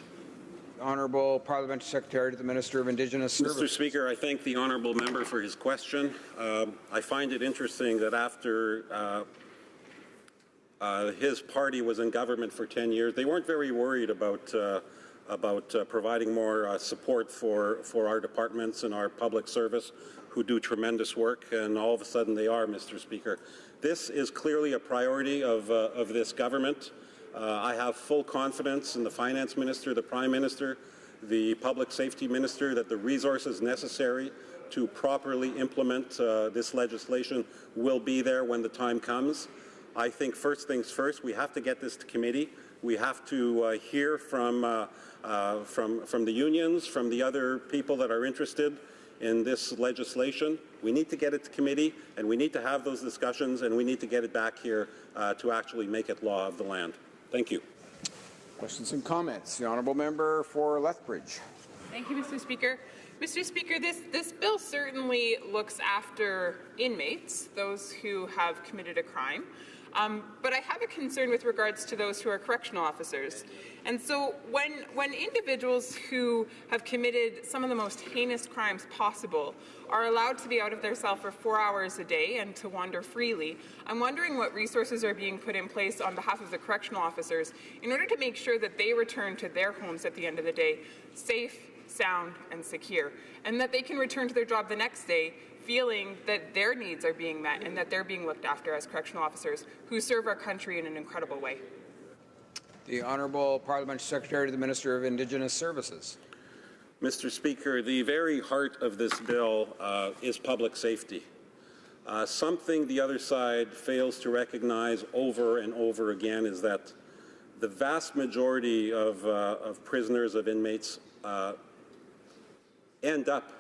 Honourable Parliamentary Secretary to the Minister of Indigenous Services. Mr. Speaker, I thank the honourable member for his question. I find it interesting that after his party was in government for 10 years, they weren't very worried about providing more support for our departments and our public service, who do tremendous work, and all of a sudden they are, Mr. Speaker. This is clearly a priority of this government. I have full confidence in the Finance Minister, the Prime Minister, the Public Safety Minister, that the resources necessary to properly implement this legislation will be there when the time comes. I think first things first, we have to get this to committee. We have to hear from the unions, from the other people that are interested in this legislation. We need to get it to committee, and we need to have those discussions, and we need to get it back here to actually make it law of the land. Thank you. Questions and comments? The honourable member for Lethbridge. Thank you, Mr. Speaker. Mr. Speaker, this bill certainly looks after inmates, those who have committed a crime. But I have a concern with regards to those who are correctional officers. And so when individuals who have committed some of the most heinous crimes possible are allowed to be out of their cell for 4 hours a day and to wander freely, I'm wondering what resources are being put in place on behalf of the correctional officers in order to make sure that they return to their homes at the end of the day safe, sound, and secure, and that they can return to their job the next day feeling that their needs are being met and that they're being looked after as correctional officers who serve our country in an incredible way. The Honourable Parliamentary Secretary to the Minister of Indigenous Services. Mr. Speaker, the very heart of this bill is public safety. Something the other side fails to recognize over and over again is that the vast majority of prisoners, of inmates, end up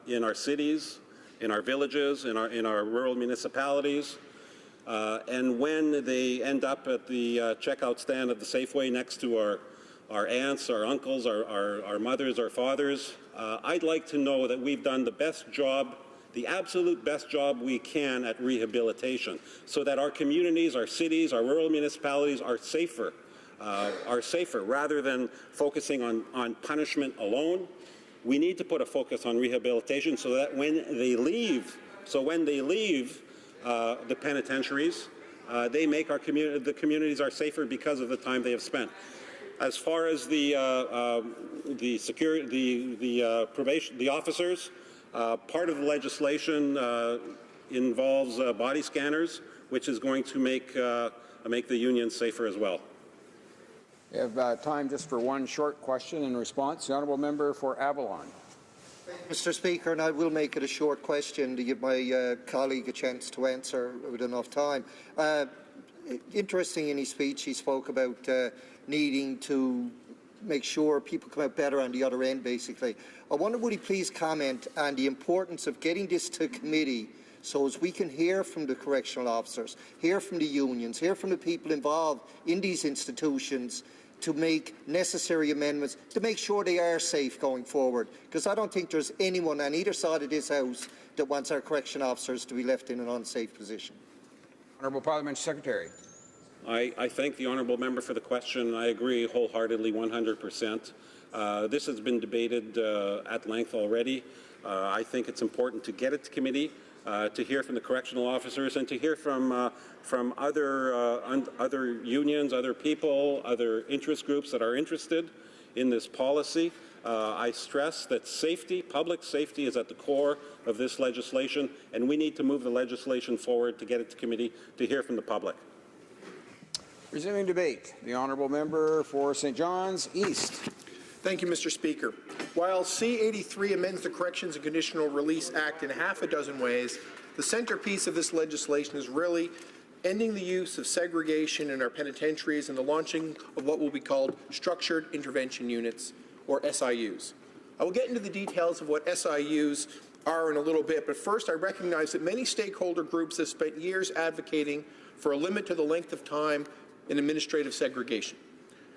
in our cities, in our villages, in our rural municipalities, and when they end up at the checkout stand of the Safeway next to our aunts, our uncles, our mothers, our fathers, I'd like to know that we've done the best job, the absolute best job we can at rehabilitation, so that our communities, our cities, our rural municipalities are safer rather than focusing on punishment alone. We need to put a focus on rehabilitation so that when they leave the penitentiaries, they make the communities are safer because of the time they have spent. As far as the officers, part of the legislation involves body scanners, which is going to make the unions safer as well. We have time just for one short question and response. The honourable member for Avalon. Mr. Speaker, and I will make it a short question to give my colleague a chance to answer with enough time. Interesting in his speech, he spoke about needing to make sure people come out better on the other end, basically. I wonder, would he please comment on the importance of getting this to committee so as we can hear from the correctional officers, hear from the unions, hear from the people involved in these institutions to make necessary amendments to make sure they are safe going forward. Because I don't think there's anyone on either side of this House that wants our correctional officers to be left in an unsafe position. Honourable Parliamentary Secretary. I thank the honourable member for the question. I agree wholeheartedly, 100%. This has been debated at length already. I think it's important to get it to committee, to hear from the correctional officers, and to hear from other unions, other people, other interest groups that are interested in this policy. I stress that safety, public safety, is at the core of this legislation, and we need to move the legislation forward to get it to committee to hear from the public. Resuming debate, the honourable member for St. John's East. Thank you, Mr. Speaker. While C-83 amends the Corrections and Conditional Release Act in half a dozen ways, the centerpiece of this legislation is really ending the use of segregation in our penitentiaries and the launching of what will be called Structured Intervention Units, or SIUs. I will get into the details of what SIUs are in a little bit, but first I recognize that many stakeholder groups have spent years advocating for a limit to the length of time in administrative segregation.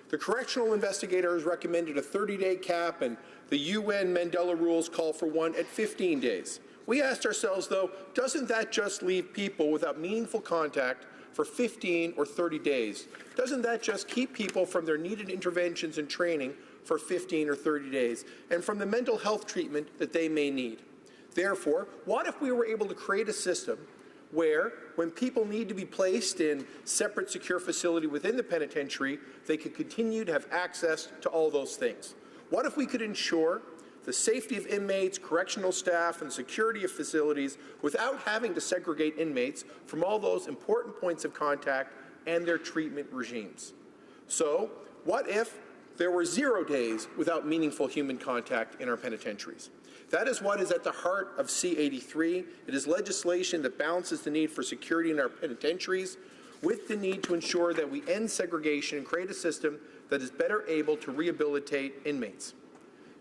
The correctional investigators recommended a 30-day cap, and the UN Mandela rules call for one at 15 days. We asked ourselves, though, doesn't that just leave people without meaningful contact for 15 or 30 days? Doesn't that just keep people from their needed interventions and training for 15 or 30 days, and from the mental health treatment that they may need? Therefore, what if we were able to create a system where, when people need to be placed in separate secure facility within the penitentiary, they could continue to have access to all those things? What if we could ensure the safety of inmates, correctional staff, and security of facilities without having to segregate inmates from all those important points of contact and their treatment regimes? So, what if there were 0 days without meaningful human contact in our penitentiaries? That is what is at the heart of C-83. It is legislation that balances the need for security in our penitentiaries with the need to ensure that we end segregation and create a system that is better able to rehabilitate inmates.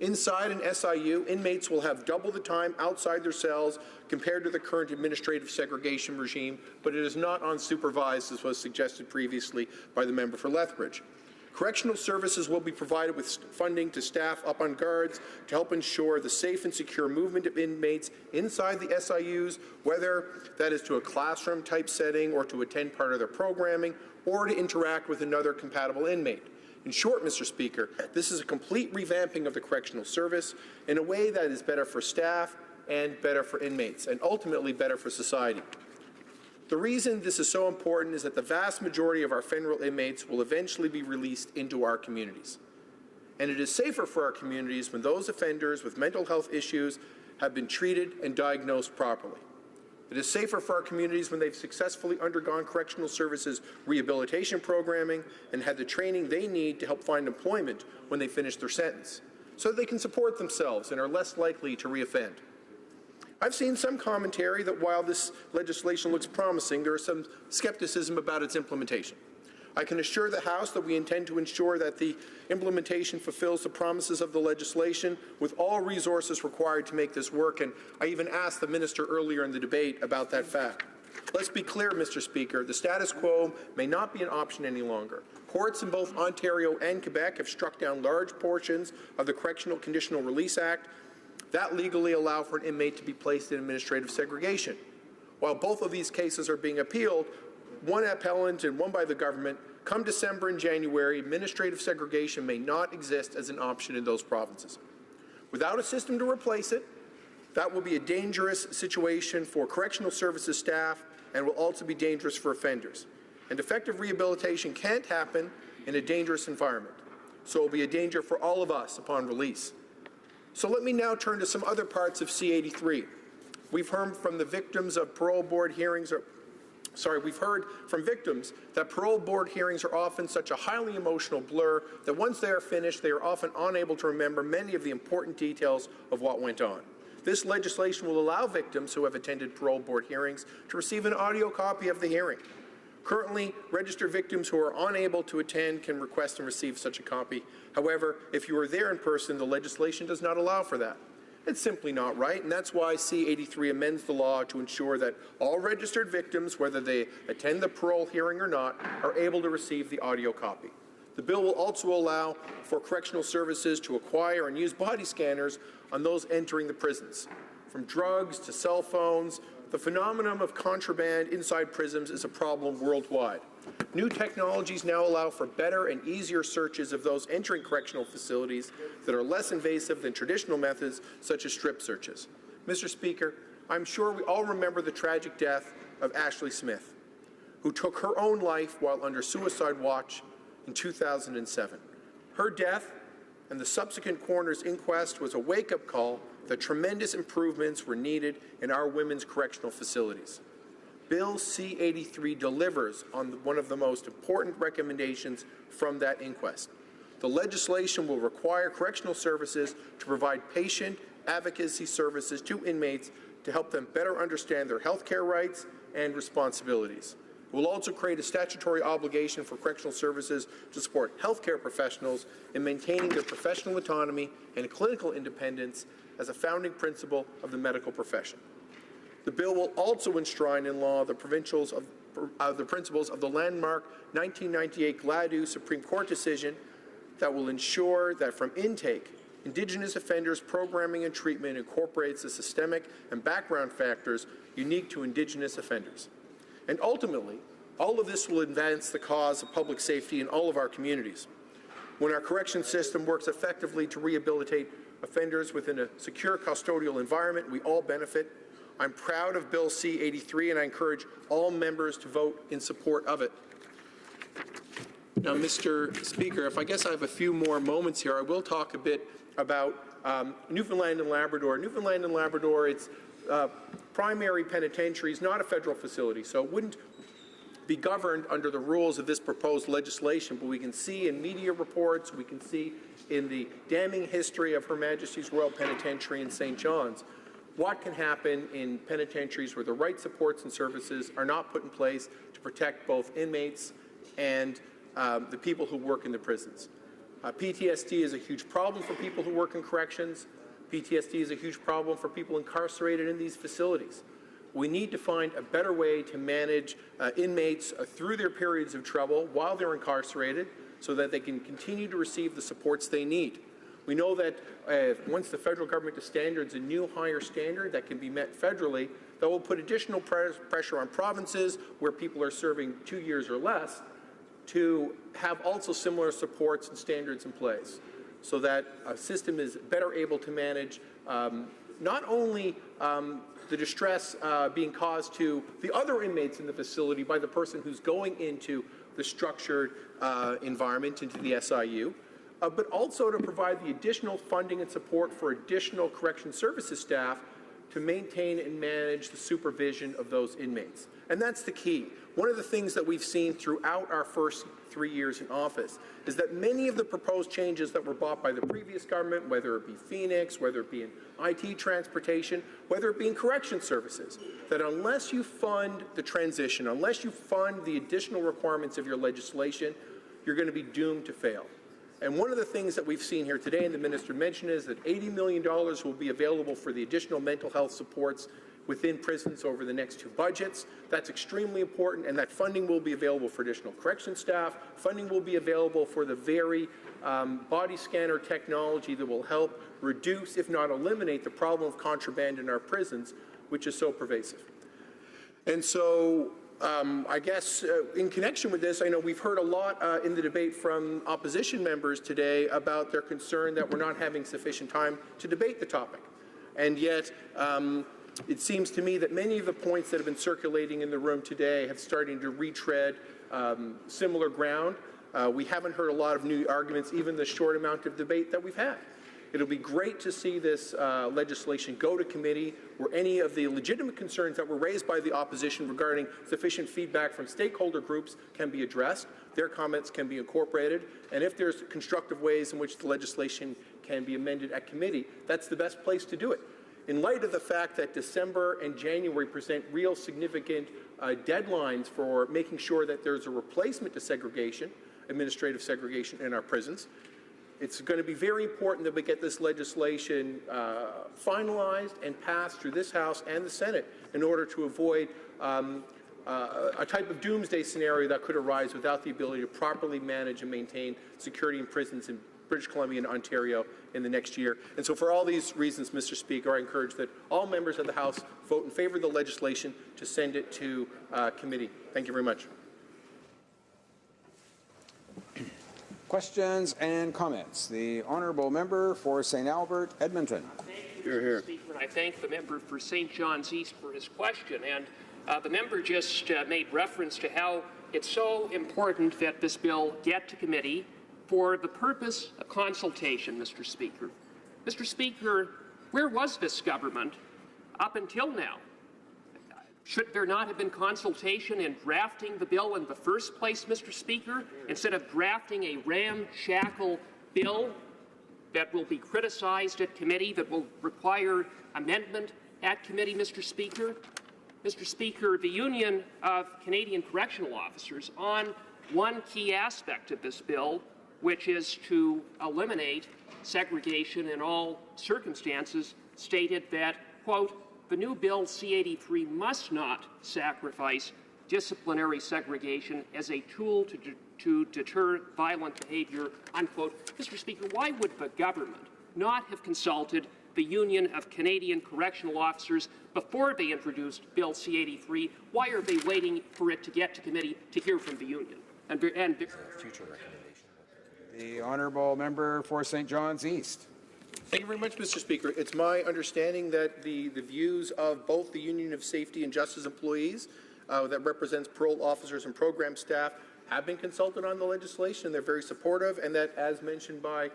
Inside an SIU, inmates will have double the time outside their cells compared to the current administrative segregation regime, but it is not unsupervised, as was suggested previously by the member for Lethbridge. Correctional services will be provided with funding to staff up on guards to help ensure the safe and secure movement of inmates inside the SIUs, whether that is to a classroom-type setting or to attend part of their programming or to interact with another compatible inmate. In short, Mr. Speaker, this is a complete revamping of the correctional service in a way that is better for staff and better for inmates, and ultimately better for society. The reason this is so important is that the vast majority of our federal inmates will eventually be released into our communities. And it is safer for our communities when those offenders with mental health issues have been treated and diagnosed properly. It is safer for our communities when they've successfully undergone correctional services rehabilitation programming and had the training they need to help find employment when they finish their sentence, so that they can support themselves and are less likely to reoffend. I've seen some commentary that while this legislation looks promising, there is some skepticism about its implementation. I can assure the House that we intend to ensure that the implementation fulfills the promises of the legislation with all resources required to make this work, and I even asked the Minister earlier in the debate about that fact. Let's be clear, Mr. Speaker, the status quo may not be an option any longer. Courts in both Ontario and Quebec have struck down large portions of the Correctional Conditional Release Act that legally allow for an inmate to be placed in administrative segregation. While both of these cases are being appealed, one appellant and one by the government, come December and January, administrative segregation may not exist as an option in those provinces. Without a system to replace it, that will be a dangerous situation for correctional services staff and will also be dangerous for offenders. And effective rehabilitation can't happen in a dangerous environment, so it will be a danger for all of us upon release. So let me now turn to some other parts of C-83. We've heard from the victims of parole board hearings, we've heard from victims that parole board hearings are often such a highly emotional blur that once they are finished, they are often unable to remember many of the important details of what went on. This legislation will allow victims who have attended parole board hearings to receive an audio copy of the hearing. Currently, registered victims who are unable to attend can request and receive such a copy. However, if you are there in person, the legislation does not allow for that. It's simply not right, and that's why C-83 amends the law to ensure that all registered victims, whether they attend the parole hearing or not, are able to receive the audio copy. The bill will also allow for correctional services to acquire and use body scanners on those entering the prisons. From drugs to cell phones, the phenomenon of contraband inside prisons is a problem worldwide. New technologies now allow for better and easier searches of those entering correctional facilities that are less invasive than traditional methods such as strip searches. Mr. Speaker, I'm sure we all remember the tragic death of Ashley Smith, who took her own life while under suicide watch in 2007. Her death and the subsequent coroner's inquest was a wake-up call that tremendous improvements were needed in our women's correctional facilities. Bill C-83 delivers on one of the most important recommendations from that inquest. The legislation will require correctional services to provide patient advocacy services to inmates to help them better understand their health care rights and responsibilities. It will also create a statutory obligation for correctional services to support healthcare professionals in maintaining their professional autonomy and clinical independence as a founding principle of the medical profession. The bill will also enshrine in law the principles of the landmark 1998 Gladue Supreme Court decision that will ensure that from intake, Indigenous offenders programming and treatment incorporates the systemic and background factors unique to Indigenous offenders. And ultimately, all of this will advance the cause of public safety in all of our communities. When our correction system works effectively to rehabilitate offenders within a secure custodial environment, we all benefit. I'm proud of Bill C-83, and I encourage all members to vote in support of it. Now, Mr. Speaker, if I guess I have a few more moments here, I will talk a bit about Newfoundland and Labrador. Newfoundland and Labrador, its primary penitentiary is not a federal facility, so it wouldn't be governed under the rules of this proposed legislation, but we can see in media reports, we can see in the damning history of Her Majesty's Royal Penitentiary in St. John's, what can happen in penitentiaries where the right supports and services are not put in place to protect both inmates and the people who work in the prisons. PTSD is a huge problem for people who work in corrections. PTSD is a huge problem for people incarcerated in these facilities. We need to find a better way to manage inmates through their periods of trouble while they're incarcerated so that they can continue to receive the supports they need. We know that once the federal government establishes a new higher standard that can be met federally, that will put additional pressure on provinces where people are serving 2 years or less to have also similar supports and standards in place so that a system is better able to manage not only the distress being caused to the other inmates in the facility by the person who's going into the structured environment, into the SIU, but also to provide the additional funding and support for additional correction services staff to maintain and manage the supervision of those inmates. And that's the key. One of the things that we've seen throughout our first 3 years in office is that many of the proposed changes that were brought by the previous government, whether it be Phoenix, whether it be in IT transportation, whether it be in correction services, that unless you fund the transition, unless you fund the additional requirements of your legislation, you're going to be doomed to fail. And one of the things that we've seen here today, and the Minister mentioned, is that $80 million will be available for the additional mental health supports within prisons over the next 2 budgets. That's extremely important, and that funding will be available for additional correction staff. Funding will be available for the very body scanner technology that will help reduce, if not eliminate, the problem of contraband in our prisons, which is so pervasive. And so I guess in connection with this, I know we've heard a lot in the debate from opposition members today about their concern that we're not having sufficient time to debate the topic. And yet, it seems to me that many of the points that have been circulating in the room today have started to retread similar ground. We haven't heard a lot of new arguments, even the short amount of debate that we've had. It'll be great to see this legislation go to committee where any of the legitimate concerns that were raised by the opposition regarding sufficient feedback from stakeholder groups can be addressed, their comments can be incorporated, and if there's constructive ways in which the legislation can be amended at committee, that's the best place to do it. In light of the fact that December and January present real significant deadlines for making sure that there's a replacement to segregation, administrative segregation in our prisons, it's going to be very important that we get this legislation finalized and passed through this House and the Senate in order to avoid a type of doomsday scenario that could arise without the ability to properly manage and maintain security in prisons in British Columbia and Ontario in the next year. And so for all these reasons, Mr. Speaker, I encourage that all members of the House vote in favour of the legislation to send it to committee. Thank you very much. Questions and comments. The honourable member for St. Albert, Edmonton. Thank you, Mr. Speaker, and I thank the member for St. John's East for his question. And the member just made reference to how it's so important that this bill get to committee for the purpose of consultation, Mr. Speaker. Mr. Speaker, where was this government up until now? Should there not have been consultation in drafting the bill in the first place, Mr. Speaker, instead of drafting a ramshackle bill that will be criticized at committee, that will require amendment at committee, Mr. Speaker? Mr. Speaker, the Union of Canadian Correctional Officers, on one key aspect of this bill, which is to eliminate segregation in all circumstances, stated that, quote, the new bill C-83 must not sacrifice disciplinary segregation as a tool to deter violent behavior, unquote. Mr. Speaker, why would the government not have consulted the Union of Canadian Correctional Officers before they introduced Bill C-83? Why are they waiting for it to get to committee to hear from the union? And future recommendation. The honourable member for St. John's East. Thank you very much, Mr. Speaker. It's my understanding that the views of both the Union of Safety and Justice employees that represents parole officers and program staff have been consulted on the legislation. They're very supportive, and that, as mentioned by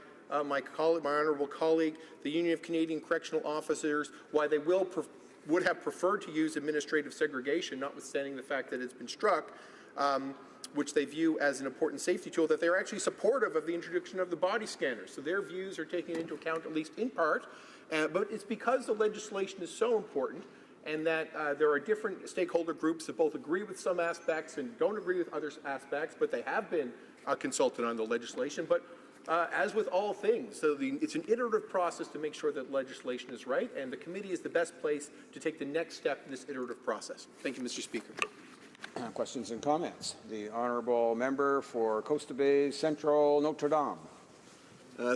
my honourable colleague, the Union of Canadian Correctional Officers, why they would have preferred to use administrative segregation, notwithstanding the fact that it's been struck, which they view as an important safety tool, that they're actually supportive of the introduction of the body scanners. So their views are taken into account, at least in part, but it's because the legislation is so important and that there are different stakeholder groups that both agree with some aspects and don't agree with other aspects, but they have been consulted on the legislation. But as with all things, so it's an iterative process to make sure that legislation is right, and the committee is the best place to take the next step in this iterative process. Thank you, Mr. Speaker. Questions and comments. The honourable member for Costa Bay Central, Notre Dame.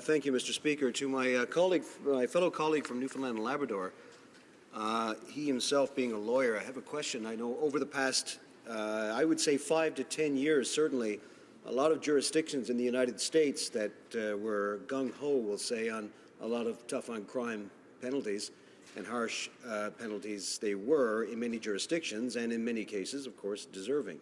Thank you, Mr. Speaker. To my fellow colleague from Newfoundland and Labrador, he himself being a lawyer, I have a question. I know over the past, I would say 5 to 10 years, certainly, a lot of jurisdictions in the United States that were gung-ho, we'll say, on a lot of tough-on-crime penalties, and harsh penalties they were in many jurisdictions, and in many cases, of course, deserving.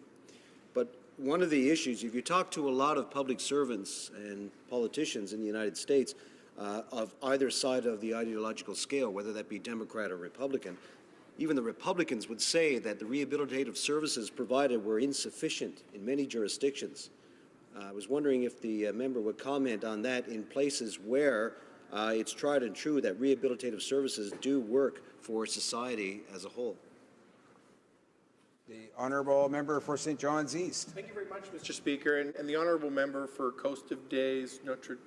But one of the issues, if you talk to a lot of public servants and politicians in the United States of either side of the ideological scale, whether that be Democrat or Republican, even the Republicans would say that the rehabilitative services provided were insufficient in many jurisdictions. I was wondering if the member would comment on that in places where it's tried and true that rehabilitative services do work for society as a whole. The honourable member for St. John's East. Thank you very much, Mr. Speaker, and the honourable member for Coast of Days, Notre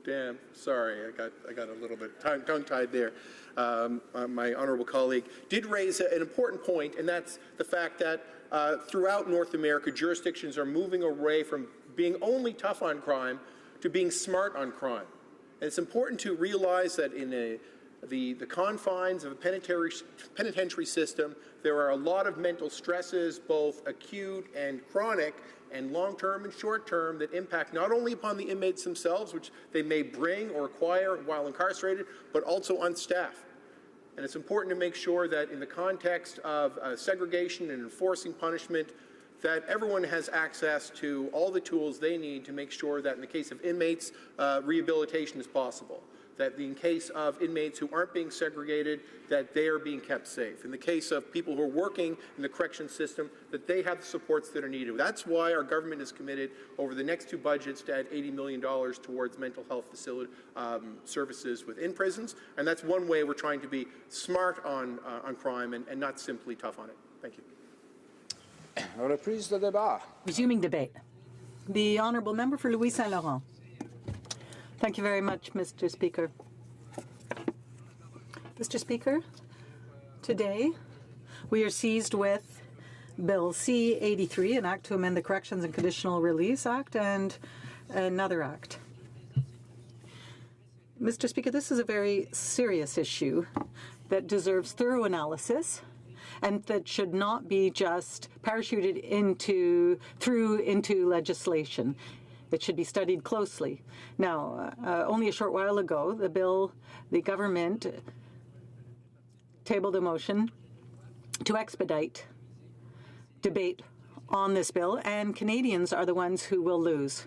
Dame. Sorry, I got a little bit tongue-tied there. My honourable colleague did raise an important point, and that's the fact that throughout North America, jurisdictions are moving away from being only tough on crime to being smart on crime. And it's important to realize that in the confines of a penitentiary system, there are a lot of mental stresses, both acute and chronic, and long-term and short-term, that impact not only upon the inmates themselves, which they may bring or acquire while incarcerated, but also on staff. And it's important to make sure that in the context of segregation and enforcing punishment, that everyone has access to all the tools they need to make sure that in the case of inmates, rehabilitation is possible. That in case of inmates who aren't being segregated, that they are being kept safe. In the case of people who are working in the correction system, that they have the supports that are needed. That's why our government is committed over the next 2 budgets to add $80 million towards mental health facility services within prisons. And that's one way we're trying to be smart on crime and not simply tough on it. Thank you. Reprise de débat. Resuming debate. The honourable member for Louis Saint Laurent. Thank you very much, Mr. Speaker. Mr. Speaker, today we are seized with Bill C-83, an act to amend the Corrections and Conditional Release Act, and another act. Mr. Speaker, this is a very serious issue that deserves thorough analysis and that should not be just parachuted into legislation. It should be studied closely. Now, only a short while ago, the government tabled a motion to expedite debate on this bill, and Canadians are the ones who will lose.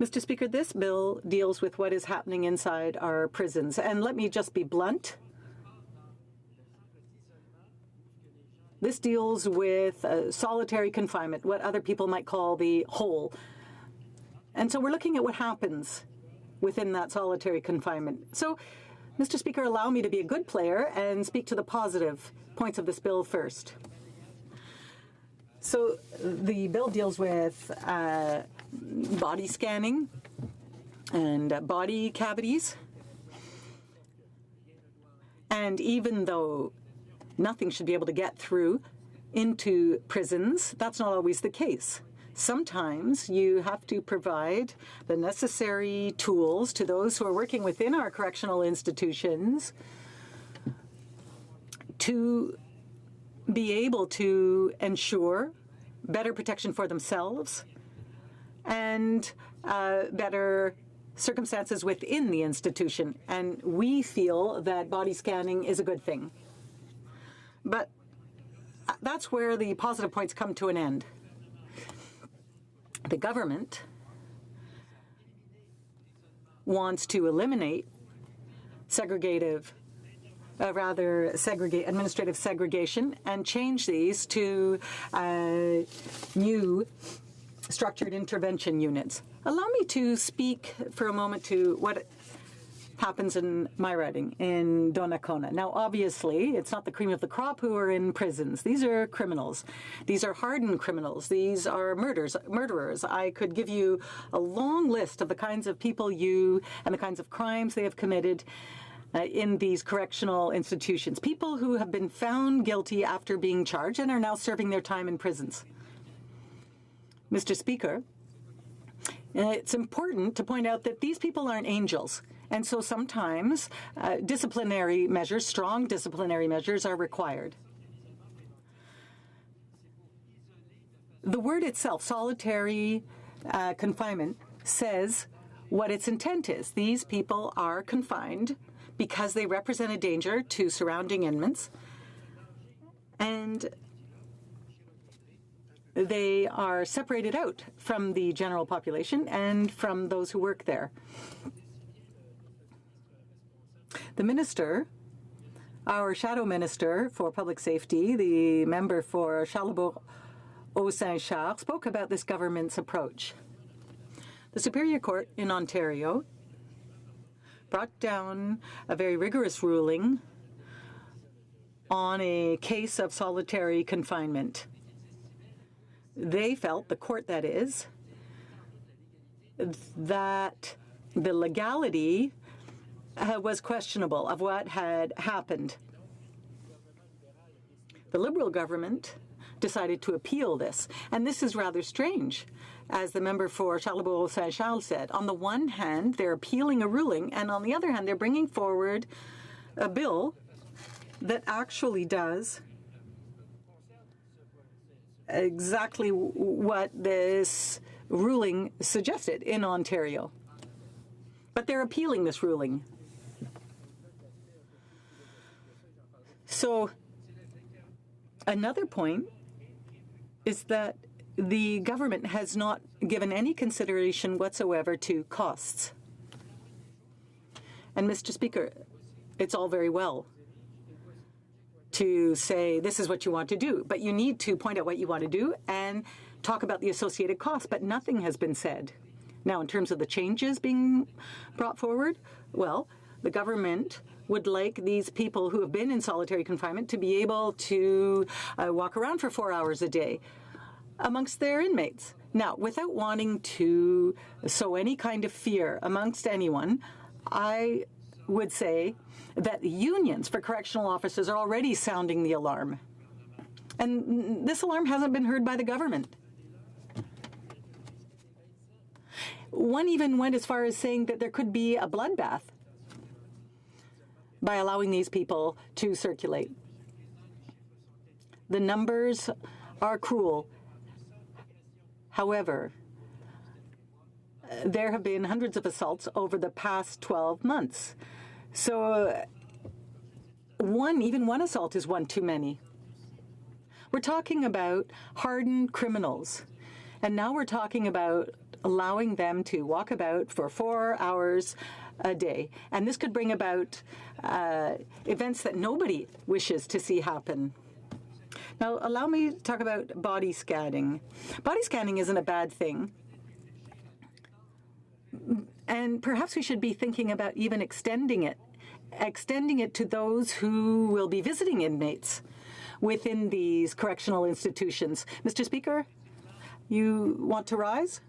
Mr. Speaker, this bill deals with what is happening inside our prisons. And let me just be blunt. This deals with solitary confinement, what other people might call the hole. And so we're looking at what happens within that solitary confinement. So, Mr. Speaker, allow me to be a good player and speak to the positive points of this bill first. So the bill deals with body scanning and body cavities. And even though nothing should be able to get through into prisons, that's not always the case. Sometimes you have to provide the necessary tools to those who are working within our correctional institutions to be able to ensure better protection for themselves and better circumstances within the institution. And we feel that body scanning is a good thing. But that's where the positive points come to an end. The government wants to eliminate administrative segregation and change these to new structured intervention units. Allow me to speak for a moment to what happens in my riding in Donnacona. Now, obviously, it's not the cream of the crop who are in prisons. These are criminals. These are hardened criminals. These are murderers. I could give you a long list of the kinds of people and the kinds of crimes they have committed in these correctional institutions. People who have been found guilty after being charged and are now serving their time in prisons. Mr. Speaker, it's important to point out that these people aren't angels. And so sometimes disciplinary measures, strong disciplinary measures, are required. The word itself, solitary confinement, says what its intent is. These people are confined because they represent a danger to surrounding inmates, and they are separated out from the general population and from those who work there. The minister, our shadow minister for public safety, the member for Charlebourg-Haut-Saint-Charles, spoke about this government's approach. The Superior Court in Ontario brought down a very rigorous ruling on a case of solitary confinement. They felt, the court that is, that the legality was questionable of what had happened. The Liberal government decided to appeal this, and this is rather strange. As the member for Charlebourg-Saint-Charles said, on the one hand, they're appealing a ruling, and on the other hand, they're bringing forward a bill that actually does exactly what this ruling suggested in Ontario. But they're appealing this ruling. So another point is that the government has not given any consideration whatsoever to costs. And, Mr. Speaker, it's all very well to say this is what you want to do, but you need to point out what you want to do and talk about the associated costs, but nothing has been said. Now, in terms of the changes being brought forward, well, the government would like these people who have been in solitary confinement to be able to walk around for 4 hours a day amongst their inmates. Now, without wanting to sow any kind of fear amongst anyone, I would say that unions for correctional officers are already sounding the alarm. And this alarm hasn't been heard by the government. One even went as far as saying that there could be a bloodbath by allowing these people to circulate. The numbers are cruel. However, there have been hundreds of assaults over the past 12 months. So even one assault is one too many. We're talking about hardened criminals, and now we're talking about allowing them to walk about for 4 hours a day. And this could bring about events that nobody wishes to see happen. Now, allow me to talk about body scanning. Body scanning isn't a bad thing. And perhaps we should be thinking about even extending it to those who will be visiting inmates within these correctional institutions. Mr. Speaker, you want to rise?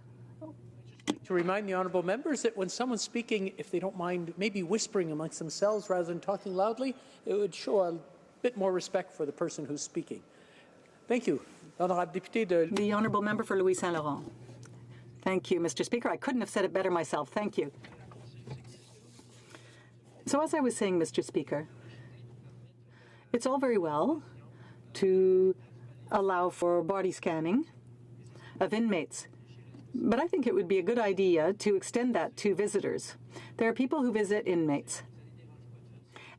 To remind the honourable members that when someone's speaking, if they don't mind maybe whispering amongst themselves rather than talking loudly, it would show a bit more respect for the person who's speaking. Thank you. The honourable member for Louis Saint Laurent. Thank you, Mr. Speaker. I couldn't have said it better myself. Thank you. So as I was saying, Mr. Speaker, it's all very well to allow for body scanning of inmates, but I think it would be a good idea to extend that to visitors. There are people who visit inmates,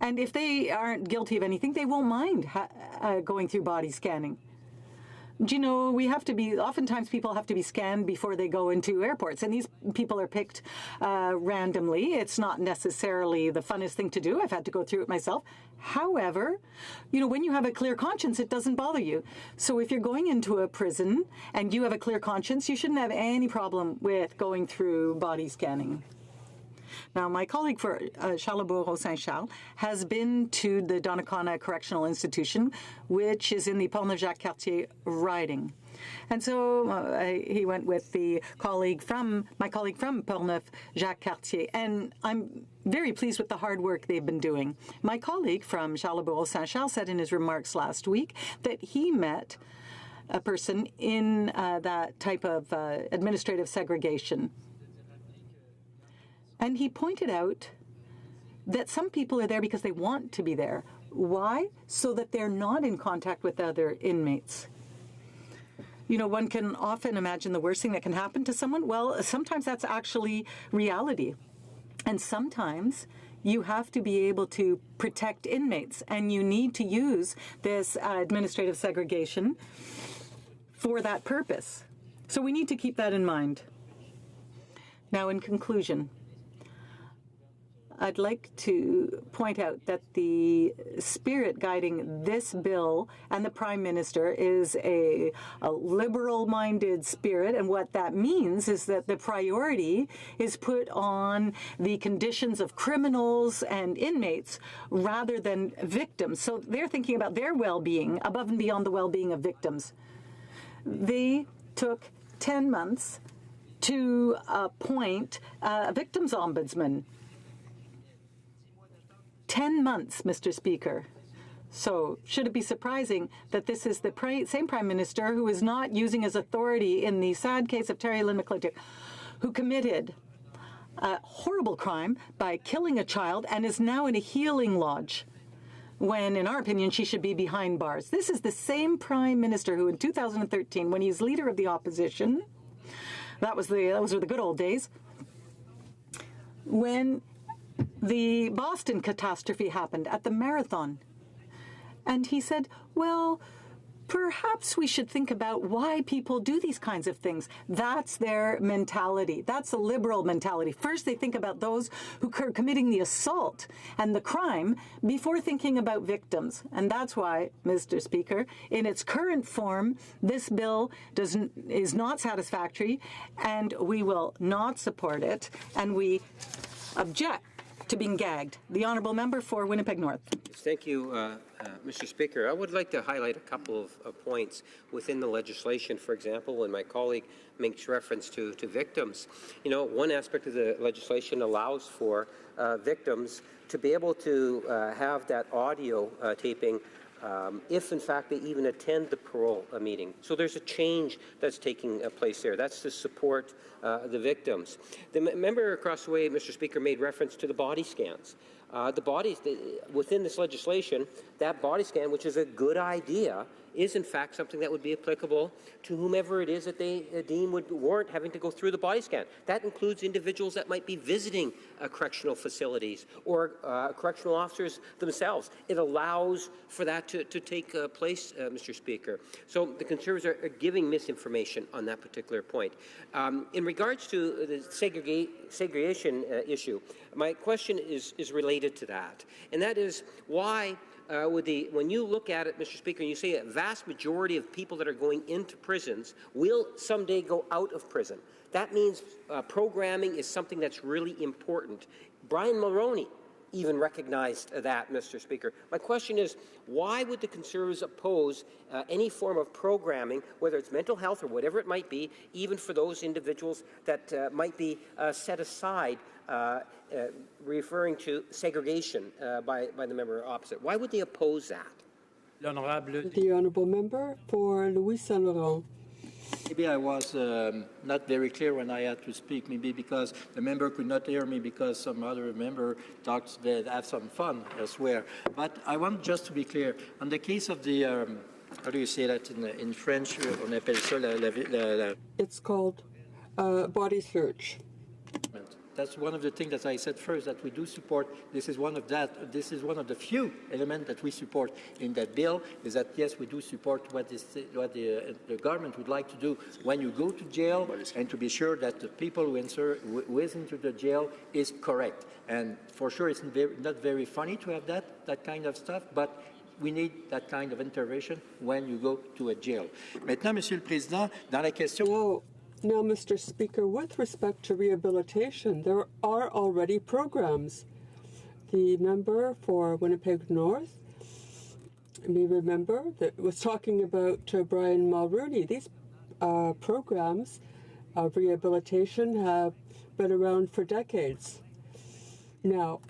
and if they aren't guilty of anything, they won't mind going through body scanning. Do you know, oftentimes people have to be scanned before they go into airports, and these people are picked randomly. It's not necessarily the funnest thing to do. I've had to go through it myself. However, when you have a clear conscience, it doesn't bother you. So if you're going into a prison and you have a clear conscience, you shouldn't have any problem with going through body scanning. Now, my colleague for Charlebourg-Saint-Charles has been to the Donnacona Correctional Institution, which is in the Portneuf-Jacques-Cartier riding. And so he went with my colleague from Portneuf-Jacques-Cartier, and I'm very pleased with the hard work they've been doing. My colleague from Charlebourg-Saint-Charles said in his remarks last week that he met a person in that type of administrative segregation. And he pointed out that some people are there because they want to be there. Why? So that they're not in contact with other inmates. One can often imagine the worst thing that can happen to someone. Well, sometimes that's actually reality. And sometimes you have to be able to protect inmates, and you need to use this administrative segregation for that purpose. So we need to keep that in mind. Now, in conclusion, I'd like to point out that the spirit guiding this bill and the Prime Minister is a liberal-minded spirit, and what that means is that the priority is put on the conditions of criminals and inmates rather than victims. So they're thinking about their well-being above and beyond the well-being of victims. They took 10 months to appoint a victims ombudsman. 10 months, Mr. Speaker. So should it be surprising that this is the same Prime Minister who is not using his authority in the sad case of Terry Lynn McClintock, who committed a horrible crime by killing a child and is now in a healing lodge, when, in our opinion, she should be behind bars. This is the same Prime Minister who in 2013, when he's leader of the opposition, those were the good old days, when the Boston catastrophe happened at the marathon. And he said, well, perhaps we should think about why people do these kinds of things. That's their mentality. That's a liberal mentality. First, they think about those who are committing the assault and the crime before thinking about victims. And that's why, Mr. Speaker, in its current form, this bill is not satisfactory, and we will not support it, and we object to being gagged. The honourable member for Winnipeg North. Thank you, Mr. Speaker. I would like to highlight a couple of points within the legislation. For example, when my colleague makes reference to victims, one aspect of the legislation allows for victims to be able to have that audio taping if, in fact, they even attend the parole meeting. So there's a change that's taking place there. That's to support the victims. The member across the way, Mr. Speaker, made reference to the body scans. within this legislation, that body scan, which is a good idea, is in fact something that would be applicable to whomever it is that they deem would warrant having to go through the body scan. That includes individuals that might be visiting correctional facilities or correctional officers themselves. It allows for that to take place, Mr. Speaker. So the Conservatives are giving misinformation on that particular point. In regards to the segregation issue, my question is related to that, and that is why when you look at it, Mr. Speaker, and you say a vast majority of people that are going into prisons will someday go out of prison, that means programming is something that's really important. Brian Mulroney even recognized that, Mr. Speaker. My question is, why would the Conservatives oppose any form of programming, whether it's mental health or whatever it might be, even for those individuals that might be set aside, referring to segregation by the member opposite? Why would they oppose that? The Honourable Member for Louis Saint Laurent. Maybe I was not very clear when I had to speak, maybe because the member could not hear me because some other member talks that have some fun elsewhere. But I want just to be clear. On the case of the, how do you say that in French? On appelle ça It's called body search. That's one of the things that I said first, that we do support. This is one of the few elements that we support in that bill, is that yes, we do support what the government would like to do when you go to jail, and to be sure that the people who is into the jail is correct. And for sure, it's not very funny to have that kind of stuff, but we need that kind of intervention when you go to a jail. Maintenant, Monsieur le Président, dans la question... Now, Mr. Speaker, with respect to rehabilitation, there are already programs. The member for Winnipeg North may remember that was talking about Brian Mulroney. These programs of rehabilitation have been around for decades. Now,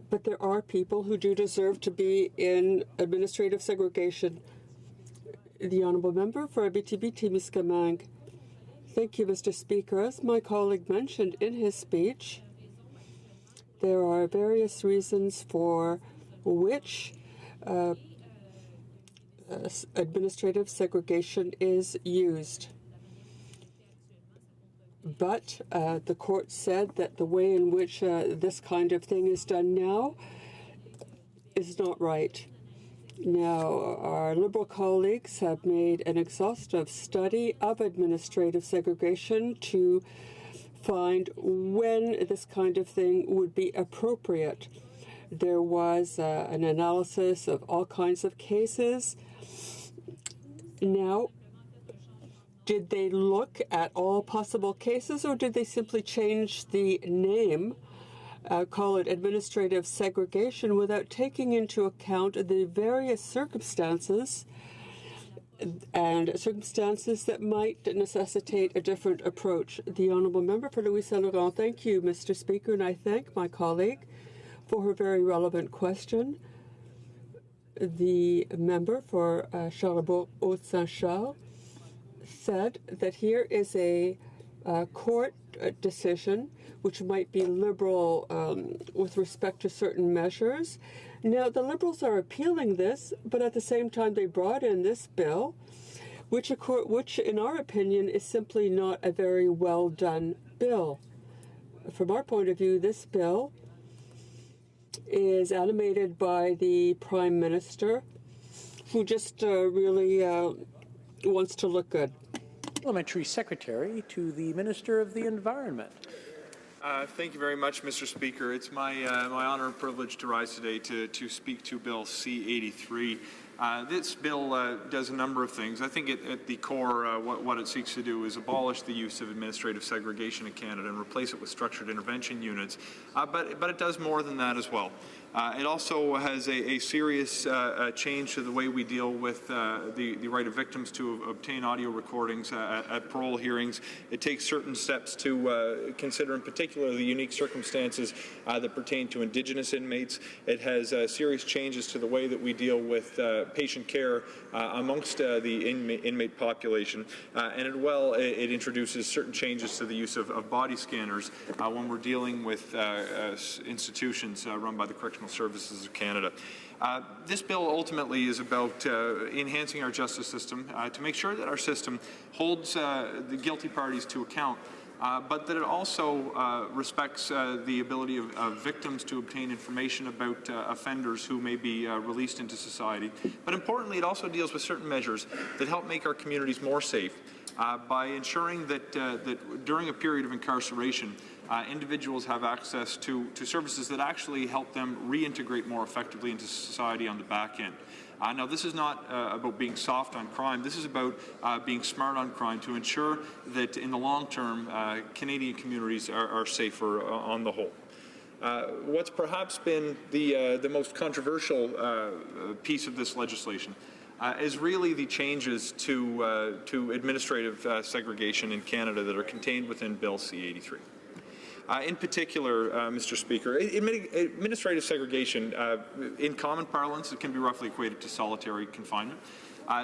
but there are people who do deserve to be in administrative segregation. The Honourable Member for Abitibi-Témiscamingue. Thank you, Mr. Speaker. As my colleague mentioned in his speech, there are various reasons for which administrative segregation is used. But the court said that the way in which this kind of thing is done now is not right. Now, our Liberal colleagues have made an exhaustive study of administrative segregation to find when this kind of thing would be appropriate. There was an analysis of all kinds of cases. Now, did they look at all possible cases, or did they simply change the name, call it administrative segregation, without taking into account the various circumstances that might necessitate a different approach? The Honourable Member for Louis Saint Laurent. Thank you, Mr. Speaker, and I thank my colleague for her very relevant question. The member for Charlebourg-Haute-Saint-Charles said that here is a court decision which might be liberal with respect to certain measures. Now, the Liberals are appealing this, but at the same time they brought in this bill, which in our opinion is simply not a very well done bill. From our point of view, this bill is animated by the Prime Minister, who just really wants to look good. Parliamentary Secretary to the Minister of the Environment. Thank you very much, Mr. Speaker. It's my honor and privilege to rise today to speak to Bill C-83. This bill does a number of things. I think at the core, what it seeks to do is abolish the use of administrative segregation in Canada and replace it with structured intervention units. But it does more than that as well. It also has a serious change to the way we deal with the right of victims to obtain audio recordings at parole hearings. It takes certain steps to consider in particular the unique circumstances that pertain to Indigenous inmates. It has serious changes to the way that we deal with patient care amongst the inmate population. And it introduces certain changes to the use of body scanners when we're dealing with institutions run by the Correctional Services of Canada. This bill ultimately is about enhancing our justice system to make sure that our system holds the guilty parties to account, but that it also respects the ability of victims to obtain information about offenders who may be released into society. But importantly, it also deals with certain measures that help make our communities more safe by ensuring that during a period of incarceration, individuals have access to services that actually help them reintegrate more effectively into society on the back end. Now, this is not about being soft on crime. This is about being smart on crime to ensure that in the long term, Canadian communities are safer on the whole. What's perhaps been the most controversial piece of this legislation is really the changes to administrative segregation in Canada that are contained within Bill C-83. In particular, Mr. Speaker, administrative segregation, in common parlance, it can be roughly equated to solitary confinement.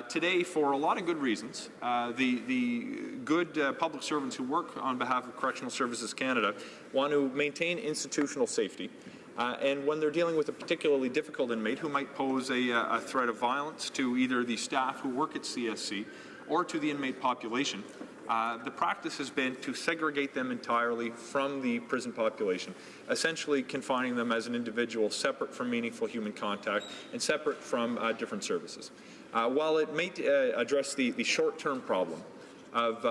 Today, for a lot of good reasons, the good public servants who work on behalf of Correctional Services Canada want to maintain institutional safety. And when they're dealing with a particularly difficult inmate who might pose a threat of violence to either the staff who work at CSC or to the inmate population, the practice has been to segregate them entirely from the prison population, essentially confining them as an individual separate from meaningful human contact and separate from different services. While it may address the short-term problem of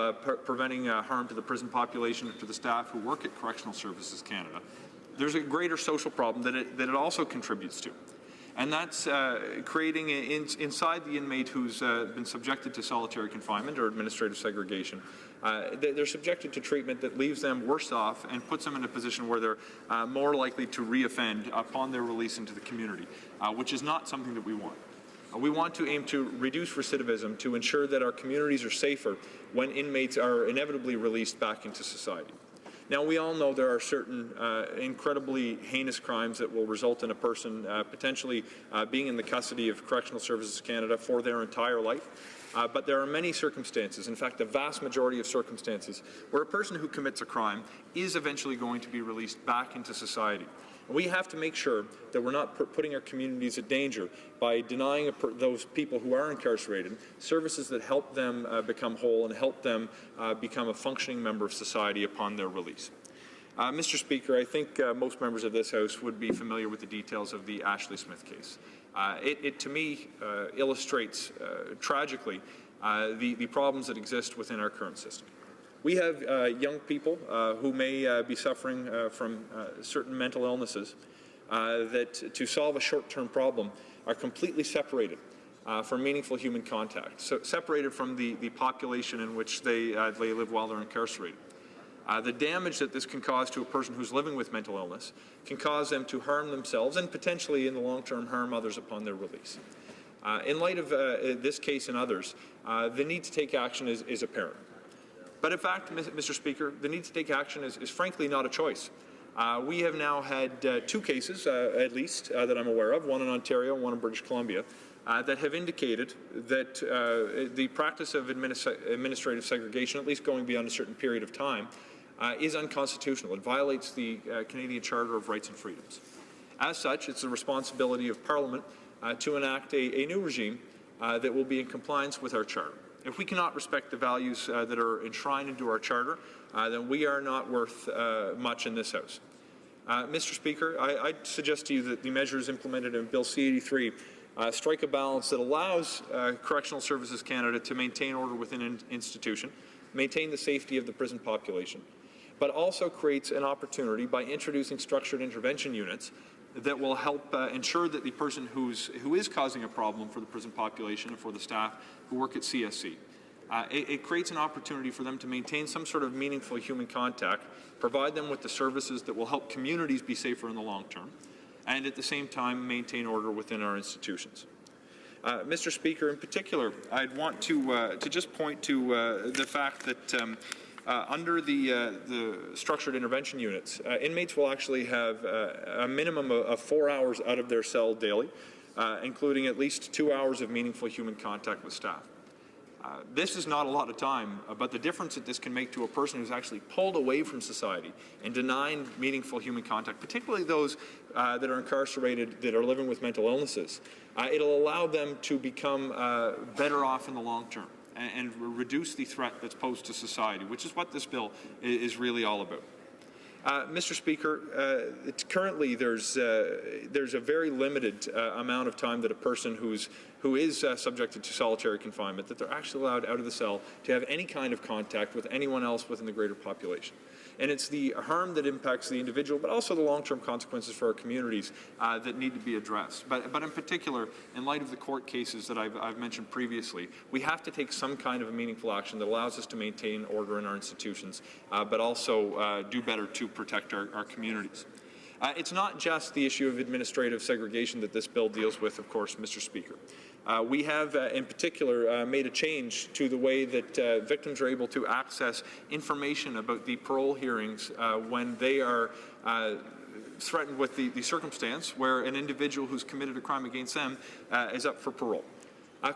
preventing harm to the prison population and to the staff who work at Correctional Services Canada, there's a greater social problem that it also contributes to. And that's creating inside the inmate who's been subjected to solitary confinement or administrative segregation. They're subjected to treatment that leaves them worse off and puts them in a position where they're more likely to reoffend upon their release into the community, which is not something that we want. We want to aim to reduce recidivism to ensure that our communities are safer when inmates are inevitably released back into society. Now, we all know there are certain incredibly heinous crimes that will result in a person potentially being in the custody of Correctional Services Canada for their entire life. But there are many circumstances, in fact, the vast majority of circumstances, where a person who commits a crime is eventually going to be released back into society. We have to make sure that we're not putting our communities at danger by denying those people who are incarcerated services that help them become whole and help them become a functioning member of society upon their release. Mr. Speaker, I think most members of this House would be familiar with the details of the Ashley Smith case. It to me, illustrates tragically the problems that exist within our current system. We have young people who may be suffering from certain mental illnesses that, to solve a short-term problem, are completely separated from meaningful human contact, so separated from the population in which they live while they're incarcerated. The damage that this can cause to a person who's living with mental illness can cause them to harm themselves and potentially, in the long term, harm others upon their release. In light of this case and others, the need to take action is apparent. But in fact, Mr. Speaker, the need to take action is frankly not a choice. We have now had two cases, at least, that I'm aware of, one in Ontario and one in British Columbia, that have indicated that the practice of administrative segregation, at least going beyond a certain period of time, is unconstitutional. It violates the Canadian Charter of Rights and Freedoms. As such, it's the responsibility of Parliament to enact a new regime that will be in compliance with our Charter. If we cannot respect the values that are enshrined into our Charter, then we are not worth much in this House. Mr. Speaker, I suggest to you that the measures implemented in Bill C-83 strike a balance that allows Correctional Services Canada to maintain order within an institution, maintain the safety of the prison population, but also creates an opportunity by introducing structured intervention units that will help ensure that the person who is causing a problem for the prison population and for the staff who work at CSC, it creates an opportunity for them to maintain some sort of meaningful human contact, provide them with the services that will help communities be safer in the long term, and at the same time maintain order within our institutions. Mr. Speaker, in particular, I'd want to just point to the fact that under the structured intervention units, inmates will actually have a minimum of 4 hours out of their cell daily, including at least 2 hours of meaningful human contact with staff. This is not a lot of time, but the difference that this can make to a person who's actually pulled away from society and denied meaningful human contact, particularly those that are incarcerated that are living with mental illnesses, it'll allow them to become better off in the long term and reduce the threat that's posed to society, which is what this bill is really all about. Mr. Speaker, currently there's a very limited amount of time that a person who is subjected to solitary confinement, that they're actually allowed out of the cell to have any kind of contact with anyone else within the greater population. And it's the harm that impacts the individual, but also the long-term consequences for our communities that need to be addressed. But in particular, in light of the court cases that I've mentioned previously, we have to take some kind of a meaningful action that allows us to maintain order in our institutions, but also do better to protect our communities. It's not just the issue of administrative segregation that this bill deals with, of course, Mr. Speaker. We have, in particular, made a change to the way that victims are able to access information about the parole hearings when they are threatened with the circumstance where an individual who's committed a crime against them is up for parole.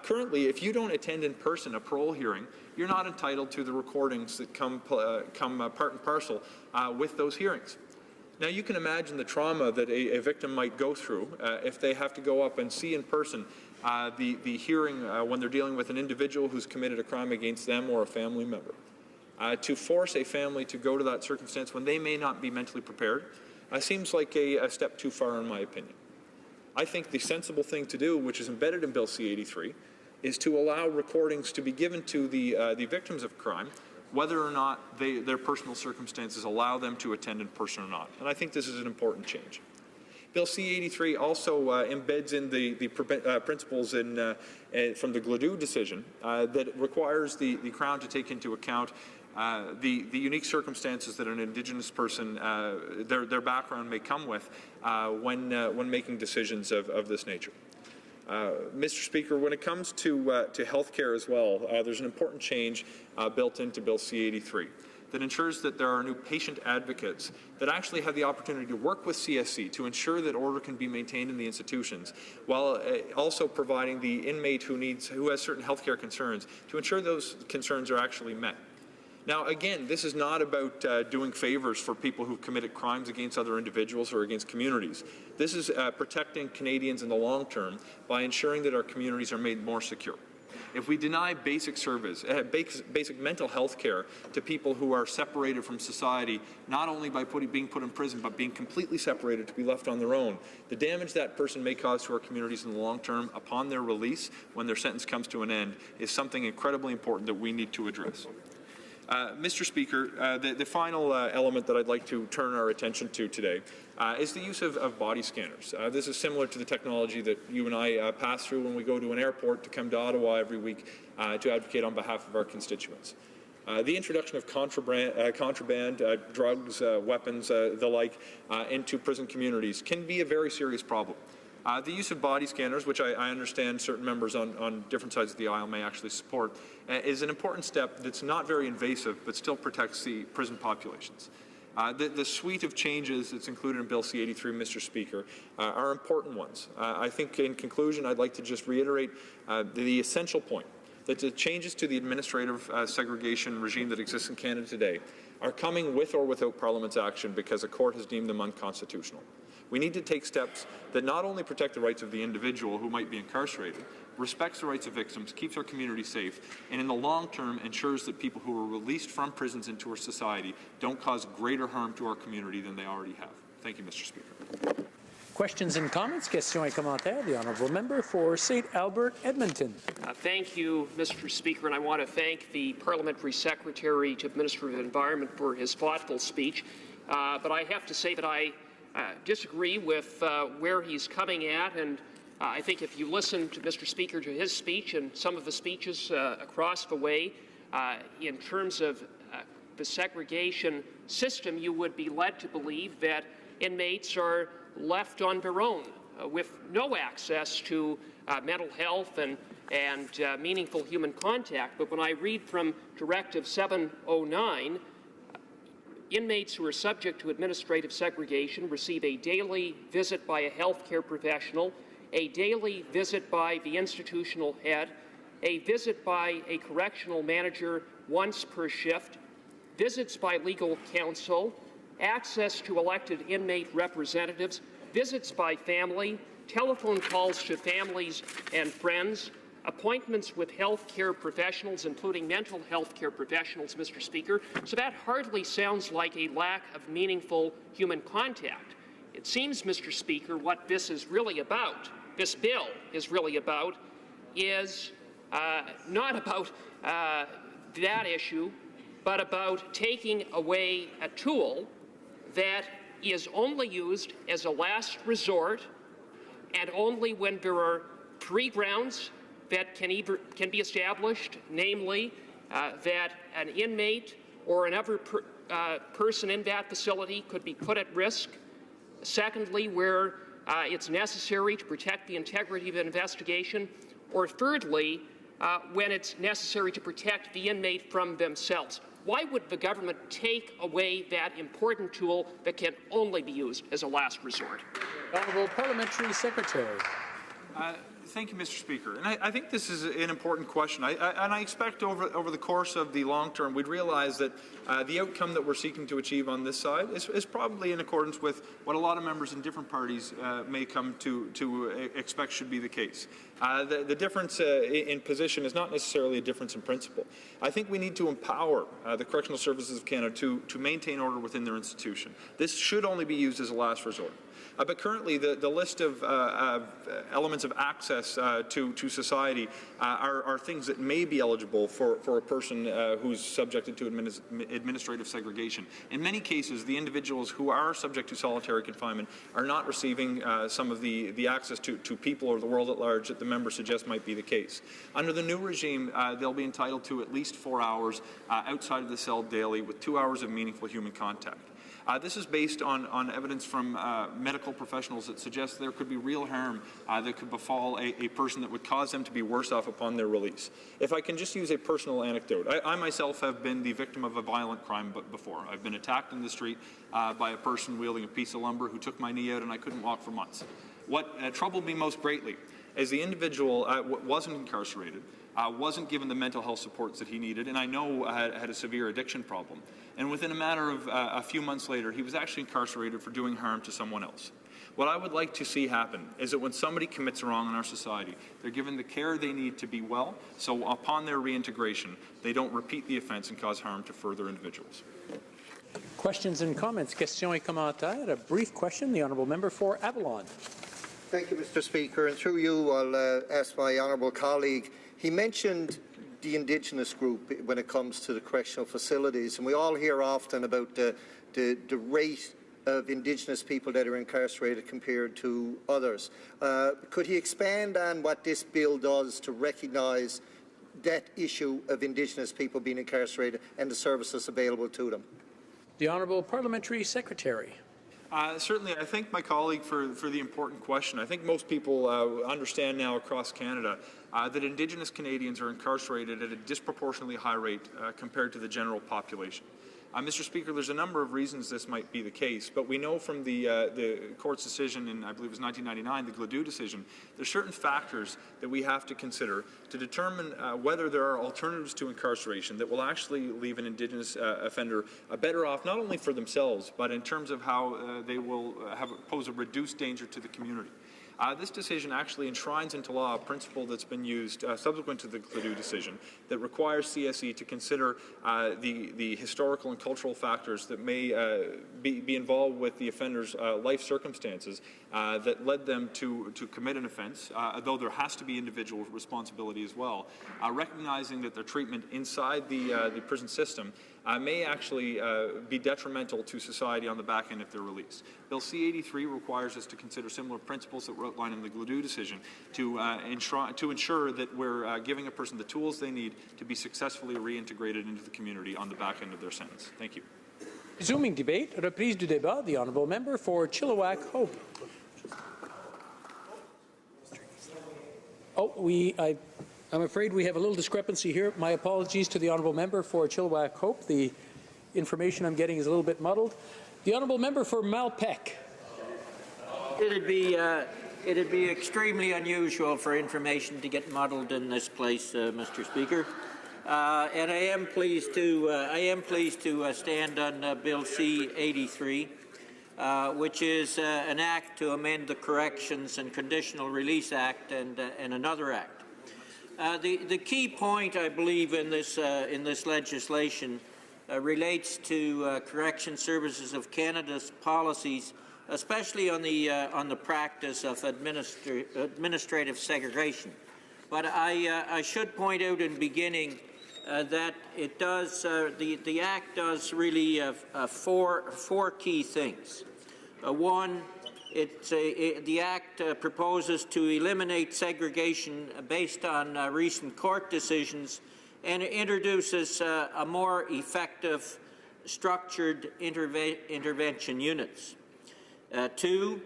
Currently, if you don't attend in person a parole hearing, you're not entitled to the recordings that come part and parcel with those hearings. Now, you can imagine the trauma that a victim might go through if they have to go up and see in person the hearing when they're dealing with an individual who's committed a crime against them or a family member. To force a family to go to that circumstance when they may not be mentally prepared seems like a step too far, in my opinion. I think the sensible thing to do, which is embedded in Bill C-83, is to allow recordings to be given to the victims of crime, whether or not their personal circumstances allow them to attend in person or not. And I think this is an important change. Bill C-83 also embeds in the principles from the Gladue decision that requires the Crown to take into account the unique circumstances that an Indigenous person, their background may come with when making decisions of this nature. Mr. Speaker, when it comes to health care as well, there's an important change built into Bill C-83 that ensures that there are new patient advocates that actually have the opportunity to work with CSC to ensure that order can be maintained in the institutions, while also providing the inmate who has certain health care concerns to ensure those concerns are actually met. Now, again, this is not about doing favors for people who've committed crimes against other individuals or against communities. This is protecting Canadians in the long term by ensuring that our communities are made more secure. If we deny basic basic mental health care to people who are separated from society, not only by being put in prison, but being completely separated to be left on their own, the damage that person may cause to our communities in the long term upon their release, when their sentence comes to an end, is something incredibly important that we need to address. Mr. Speaker, the final element that I'd like to turn our attention to today is the use of body scanners. This is similar to the technology that you and I pass through when we go to an airport to come to Ottawa every week to advocate on behalf of our constituents. The introduction of contraband, drugs, weapons, the like, into prison communities can be a very serious problem. The use of body scanners, which I understand certain members on different sides of the aisle may actually support, is an important step that's not very invasive but still protects the prison populations. The suite of changes that's included in Bill C-83, Mr. Speaker, are important ones. I think in conclusion, I'd like to just reiterate the essential point that the changes to the administrative segregation regime that exists in Canada today are coming with or without Parliament's action because a court has deemed them unconstitutional. We need to take steps that not only protect the rights of the individual who might be incarcerated, respects the rights of victims, keeps our community safe, and in the long term ensures that people who are released from prisons into our society don't cause greater harm to our community than they already have. Thank you, Mr. Speaker. Questions and comments? Questions et commentaires. The Honourable Member for St. Albert, Edmonton. Thank you, Mr. Speaker, and I want to thank the Parliamentary Secretary to the Minister of the Environment for his thoughtful speech. But I have to say that I disagree with where he's coming at, and I think if you listen to Mr. Speaker, to his speech and some of the speeches across the way, in terms of the segregation system, you would be led to believe that inmates are left on their own with no access to mental health and meaningful human contact. But when I read from Directive 709, inmates who are subject to administrative segregation receive a daily visit by a healthcare professional, a daily visit by the institutional head, a visit by a correctional manager once per shift, visits by legal counsel, access to elected inmate representatives, visits by family, telephone calls to families and friends, appointments with health care professionals, including mental health care professionals, Mr. Speaker. So that hardly sounds like a lack of meaningful human contact. It seems, Mr. Speaker, what this is really about, this bill is really about, is not about that issue, but about taking away a tool that is only used as a last resort and only when there are three grounds that can be established, namely that an inmate or another person in that facility could be put at risk. Secondly, where it's necessary to protect the integrity of an investigation. Or thirdly, when it's necessary to protect the inmate from themselves. Why would the government take away that important tool that can only be used as a last resort? Honourable Parliamentary Secretary. Thank you, Mr. Speaker. And I think this is an important question. I expect over the course of the long term, we'd realize that the outcome that we're seeking to achieve on this side is probably in accordance with what a lot of members in different parties may come to expect should be the case. The difference in position is not necessarily a difference in principle. I think we need to empower the Correctional Services of Canada to maintain order within their institution. This should only be used as a last resort. But currently, the list of elements of access to society are things that may be eligible for a person who's subjected to administrative segregation. In many cases, the individuals who are subject to solitary confinement are not receiving some of the access to people or the world at large that the member suggests might be the case. Under the new regime, they'll be entitled to at least 4 hours outside of the cell daily with 2 hours of meaningful human contact. This is based on evidence from medical professionals that suggest there could be real harm that could befall a person that would cause them to be worse off upon their release. If I can just use a personal anecdote, I myself have been the victim of a violent crime before. I've been attacked in the street by a person wielding a piece of lumber who took my knee out and I couldn't walk for months. What troubled me most greatly is the individual wasn't incarcerated, wasn't given the mental health supports that he needed, and I know had a severe addiction problem. And within a matter of a few months later, he was actually incarcerated for doing harm to someone else. What I would like to see happen is that when somebody commits a wrong in our society, they're given the care they need to be well, so upon their reintegration, they don't repeat the offence and cause harm to further individuals. Questions and comments. Questions et commentaires. A brief question, the Honourable Member for Avalon. Thank you, Mr. Speaker. And through you, I'll ask my honourable colleague. He mentioned the Indigenous group when it comes to the correctional facilities, and we all hear often about the rate of Indigenous people that are incarcerated compared to others. Could he expand on what this bill does to recognise that issue of Indigenous people being incarcerated and the services available to them? The Honourable Parliamentary Secretary. Certainly, I thank my colleague for the important question. I think most people understand now across Canada that Indigenous Canadians are incarcerated at a disproportionately high rate compared to the general population. Mr. Speaker, there's a number of reasons this might be the case, but we know from the court's decision in, I believe it was 1999, the Gladue decision, there's certain factors that we have to consider to determine whether there are alternatives to incarceration that will actually leave an Indigenous offender better off, not only for themselves, but in terms of how they will pose a reduced danger to the community. This decision actually enshrines into law a principle that's been used subsequent to the Gladue decision that requires CSE to consider the historical and cultural factors that may be involved with the offender's life circumstances that led them to commit an offence, though there has to be individual responsibility as well, recognizing that their treatment inside the prison system may actually be detrimental to society on the back end if they're released. Bill C-83 requires us to consider similar principles that were outlined in the Gladue decision to ensure that we're giving a person the tools they need to be successfully reintegrated into the community on the back end of their sentence. Thank you. Resuming debate, reprise du débat, the honourable member for Chilliwack Hope. I'm afraid we have a little discrepancy here. My apologies to the honourable member for Chilliwack Hope. The information I'm getting is a little bit muddled. The honourable member for Malpeque. It'd be extremely unusual for information to get muddled in this place, Mr. Speaker. And I am pleased to stand on Bill C-83, which is an act to amend the Corrections and Conditional Release Act and another act. The key point, I believe, in this legislation relates to Correction Services of Canada's policies, especially on the practice of administrative segregation. But I should point out in beginning that it does the Act does really four key things. One, the Act proposes to eliminate segregation based on recent court decisions, and it introduces a more effective, structured intervention units. Two,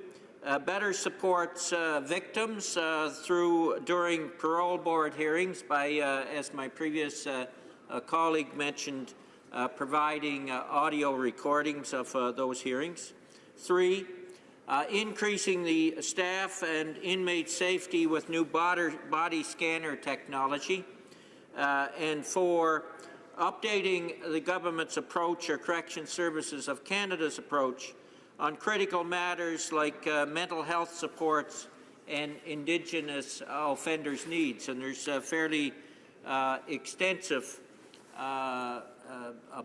better supports victims during parole board hearings by, as my previous colleague mentioned, providing audio recordings of those hearings. Three, increasing the staff and inmate safety with new body scanner technology. And four, updating the government's approach, or Correction Services of Canada's approach, on critical matters like mental health supports and Indigenous offenders' needs. And there's fairly extensive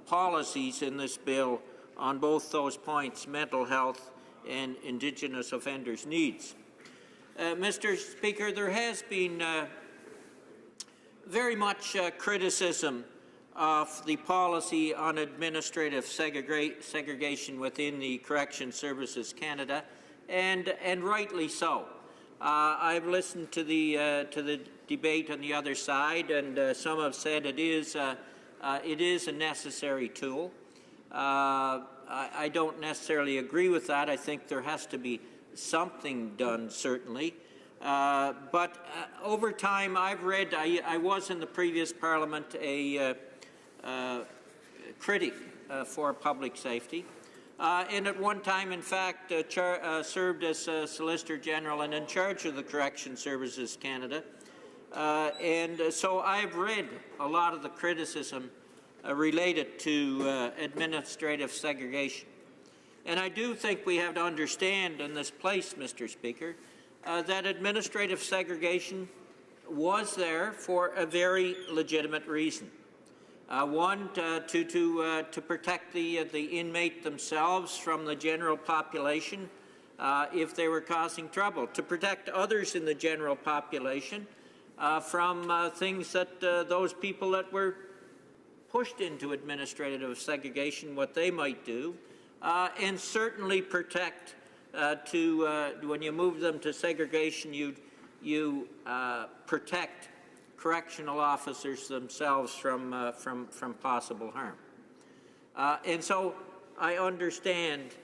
policies in this bill on both those points, mental health and Indigenous offenders' needs. Mr. Speaker, there has been very much criticism of the policy on administrative segregation within the Correction Services Canada, and rightly so. I've listened to the debate on the other side, and some have said it is a necessary tool. I don't necessarily agree with that. I think there has to be something done, certainly. But over time, I've read. I was in the previous Parliament a critic for public safety, and at one time, in fact, served as Solicitor General and in charge of the Correction Services Canada. And so I've read a lot of the criticism related to administrative segregation. And I do think we have to understand in this place, Mr. Speaker, that administrative segregation was there for a very legitimate reason. One, to protect the inmate themselves from the general population if they were causing trouble, to protect others in the general population from things that those people that were pushed into administrative segregation, what they might do, and certainly protect when you move them to segregation, you protect correctional officers themselves from possible harm. And so I understand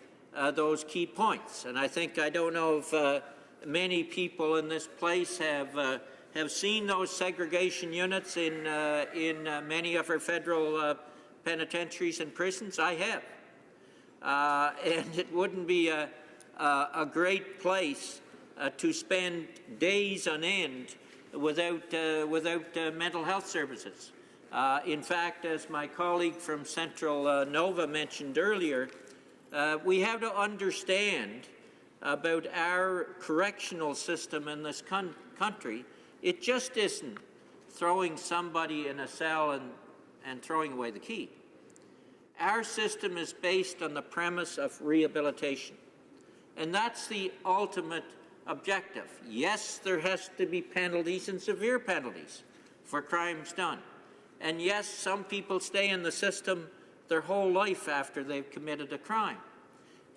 those key points, and I don't know if many people in this place have seen those segregation units in many of our federal penitentiaries and prisons. I have, and it wouldn't be a great place to spend days on end without mental health services. In fact, as my colleague from Central Nova mentioned earlier, we have to understand about our correctional system in this country. It just isn't throwing somebody in a cell and throwing away the key. Our system is based on the premise of rehabilitation, and that's the ultimate objective. Yes, there has to be penalties and severe penalties for crimes done. And yes, some people stay in the system their whole life after they've committed a crime.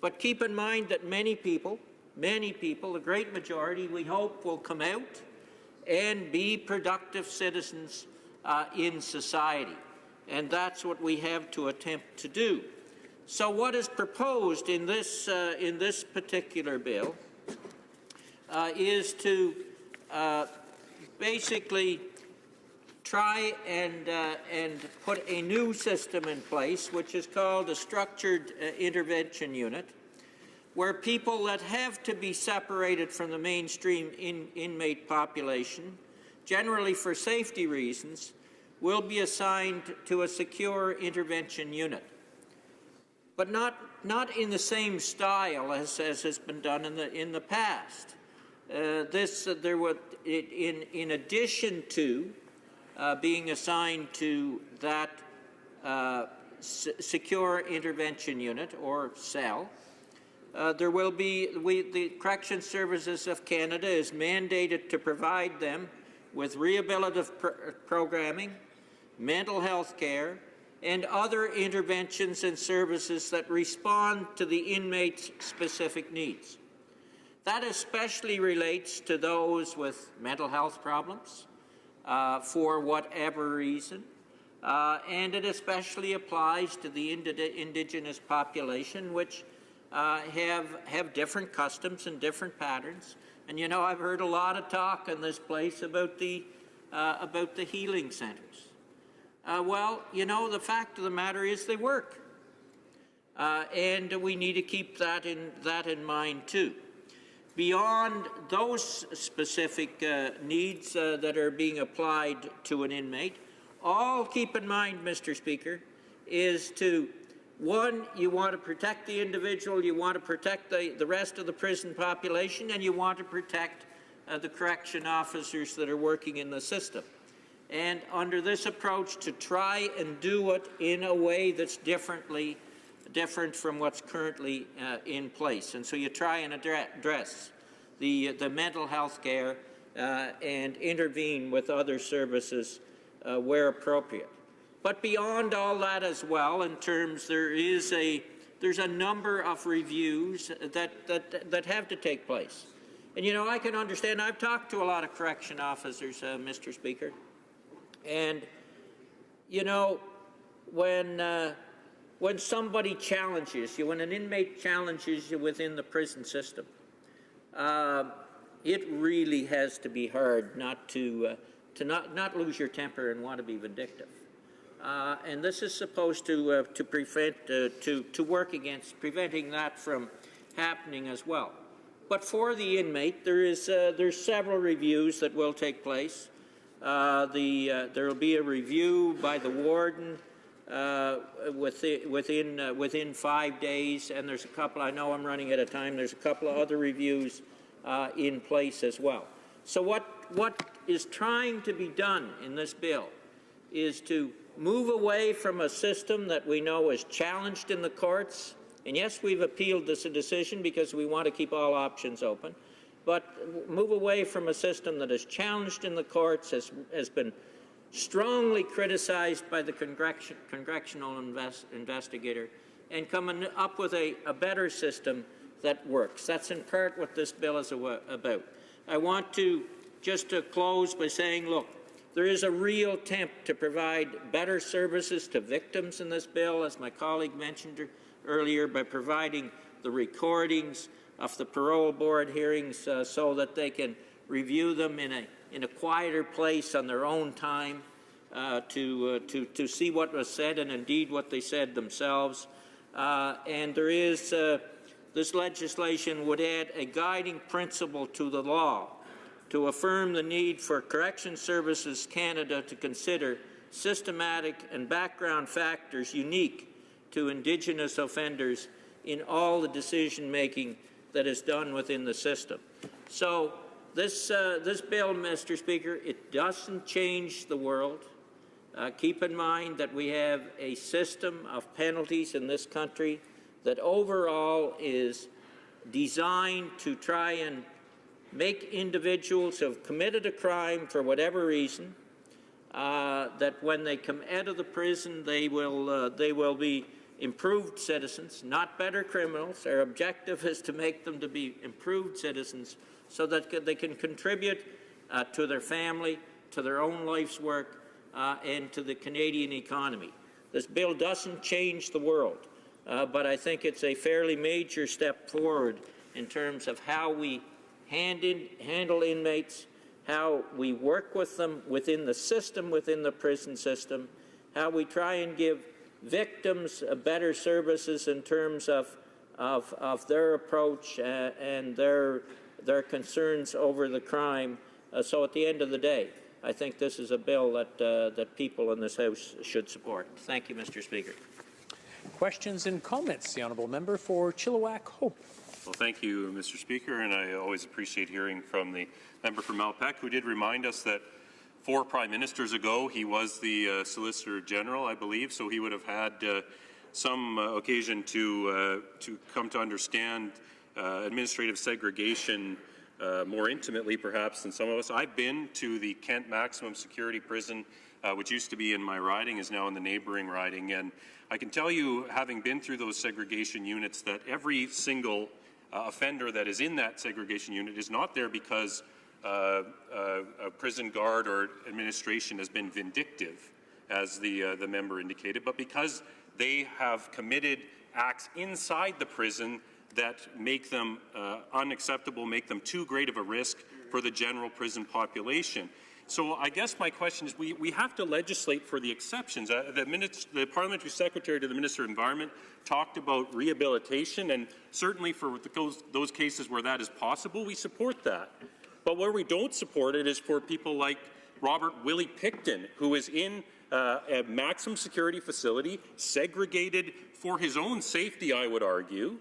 But keep in mind that many people, the great majority, we hope, will come out and be productive citizens in society. And that's what we have to attempt to do. So what is proposed in this particular bill is to basically try and put a new system in place, which is called a structured intervention unit, where people that have to be separated from the mainstream inmate population, generally for safety reasons, will be assigned to a secure intervention unit. But not in the same style as has been done in the past. In addition to being assigned to that secure intervention unit or cell, there will be, the Correction Services of Canada is mandated to provide them with rehabilitative programming, mental health care, and other interventions and services that respond to the inmate's specific needs. That especially relates to those with mental health problems, for whatever reason, and it especially applies to the Indigenous population, which have different customs and different patterns. And you know, I've heard a lot of talk in this place about the healing centres. Well, you know, the fact of the matter is they work, and we need to keep that in mind too. Beyond those specific needs that are being applied to an inmate, all keep in mind, Mr. Speaker, is to, one, you want to protect the individual, you want to protect the rest of the prison population, and you want to protect the correction officers that are working in the system. And under this approach, to try and do it in a way that's different from what's currently in place. And so you try and address the mental health care and intervene with other services where appropriate. But beyond all that as well, in terms, there's a number of reviews that have to take place. And you know, I can understand, I've talked to a lot of correction officers, Mr. Speaker, and you know, when somebody challenges you, when an inmate challenges you within the prison system, it really has to be hard not to not lose your temper and want to be vindictive. And this is supposed to prevent, to work against preventing that from happening as well. But for the inmate, there's several reviews that will take place. There will be a review by the warden within 5 days, and there's a couple. I know I'm running out of time. There's a couple of other reviews in place as well. So what is trying to be done in this bill is to move away from a system that we know is challenged in the courts. And yes, we've appealed this decision because we want to keep all options open. But move away from a system that is challenged in the courts, has been strongly criticized by the congressional investigator, and coming up with a better system that works. That's in part what this bill is about. I want to just to close by saying, look, there is a real attempt to provide better services to victims in this bill, as my colleague mentioned earlier, by providing the recordings of the parole board hearings so that they can review them in a quieter place on their own time to see what was said and indeed what they said themselves. And there is, this legislation would add a guiding principle to the law to affirm the need for Correction Services Canada to consider systematic and background factors unique to Indigenous offenders in all the decision-making that is done within the system. So this bill, Mr. Speaker, it doesn't change the world. Keep in mind that we have a system of penalties in this country that overall is designed to try and make individuals who have committed a crime for whatever reason, that when they come out of the prison, they will be improved citizens, not better criminals. Our objective is to make them to be improved citizens so that they can contribute to their family, to their own life's work, and to the Canadian economy. This bill doesn't change the world, but I think it's a fairly major step forward in terms of how we handle inmates, how we work with them within the system, within the prison system, how we try and give victims better services in terms of their approach and their concerns over the crime. So at the end of the day, I think this is a bill that people in this House should support. Thank you, Mr. Speaker. Questions and comments? The honourable member for Chilliwack Hope. Well, thank you, Mr. Speaker, and I always appreciate hearing from the member from Malpeque, who did remind us that 4 prime ministers ago he was the Solicitor General, I believe, so he would have had some occasion to come to understand administrative segregation more intimately, perhaps, than some of us. I've been to the Kent Maximum Security Prison, which used to be in my riding, is now in the neighbouring riding, and I can tell you, having been through those segregation units, that every single offender that is in that segregation unit is not there because a prison guard or administration has been vindictive, as the member indicated, but because they have committed acts inside the prison that make them unacceptable, make them too great of a risk for the general prison population. So I guess my question is, we have to legislate for the exceptions. The Parliamentary Secretary to the Minister of Environment talked about rehabilitation, and certainly for those cases where that is possible, we support that. But where we don't support it is for people like Robert Willie Picton, who is in a maximum security facility, segregated for his own safety, I would argue.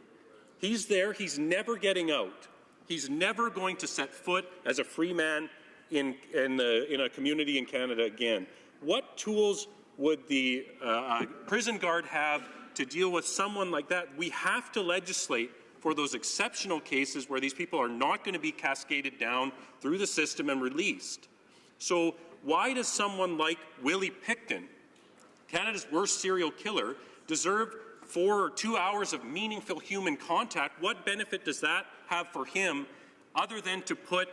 He's there. He's never getting out. He's never going to set foot as a free man in a community in Canada again. What tools would the prison guard have to deal with someone like that? We have to legislate for those exceptional cases where these people are not going to be cascaded down through the system and released. So why does someone like Willie Picton, Canada's worst serial killer, deserve 4 or 2 hours of meaningful human contact? What benefit does that have for him other than to put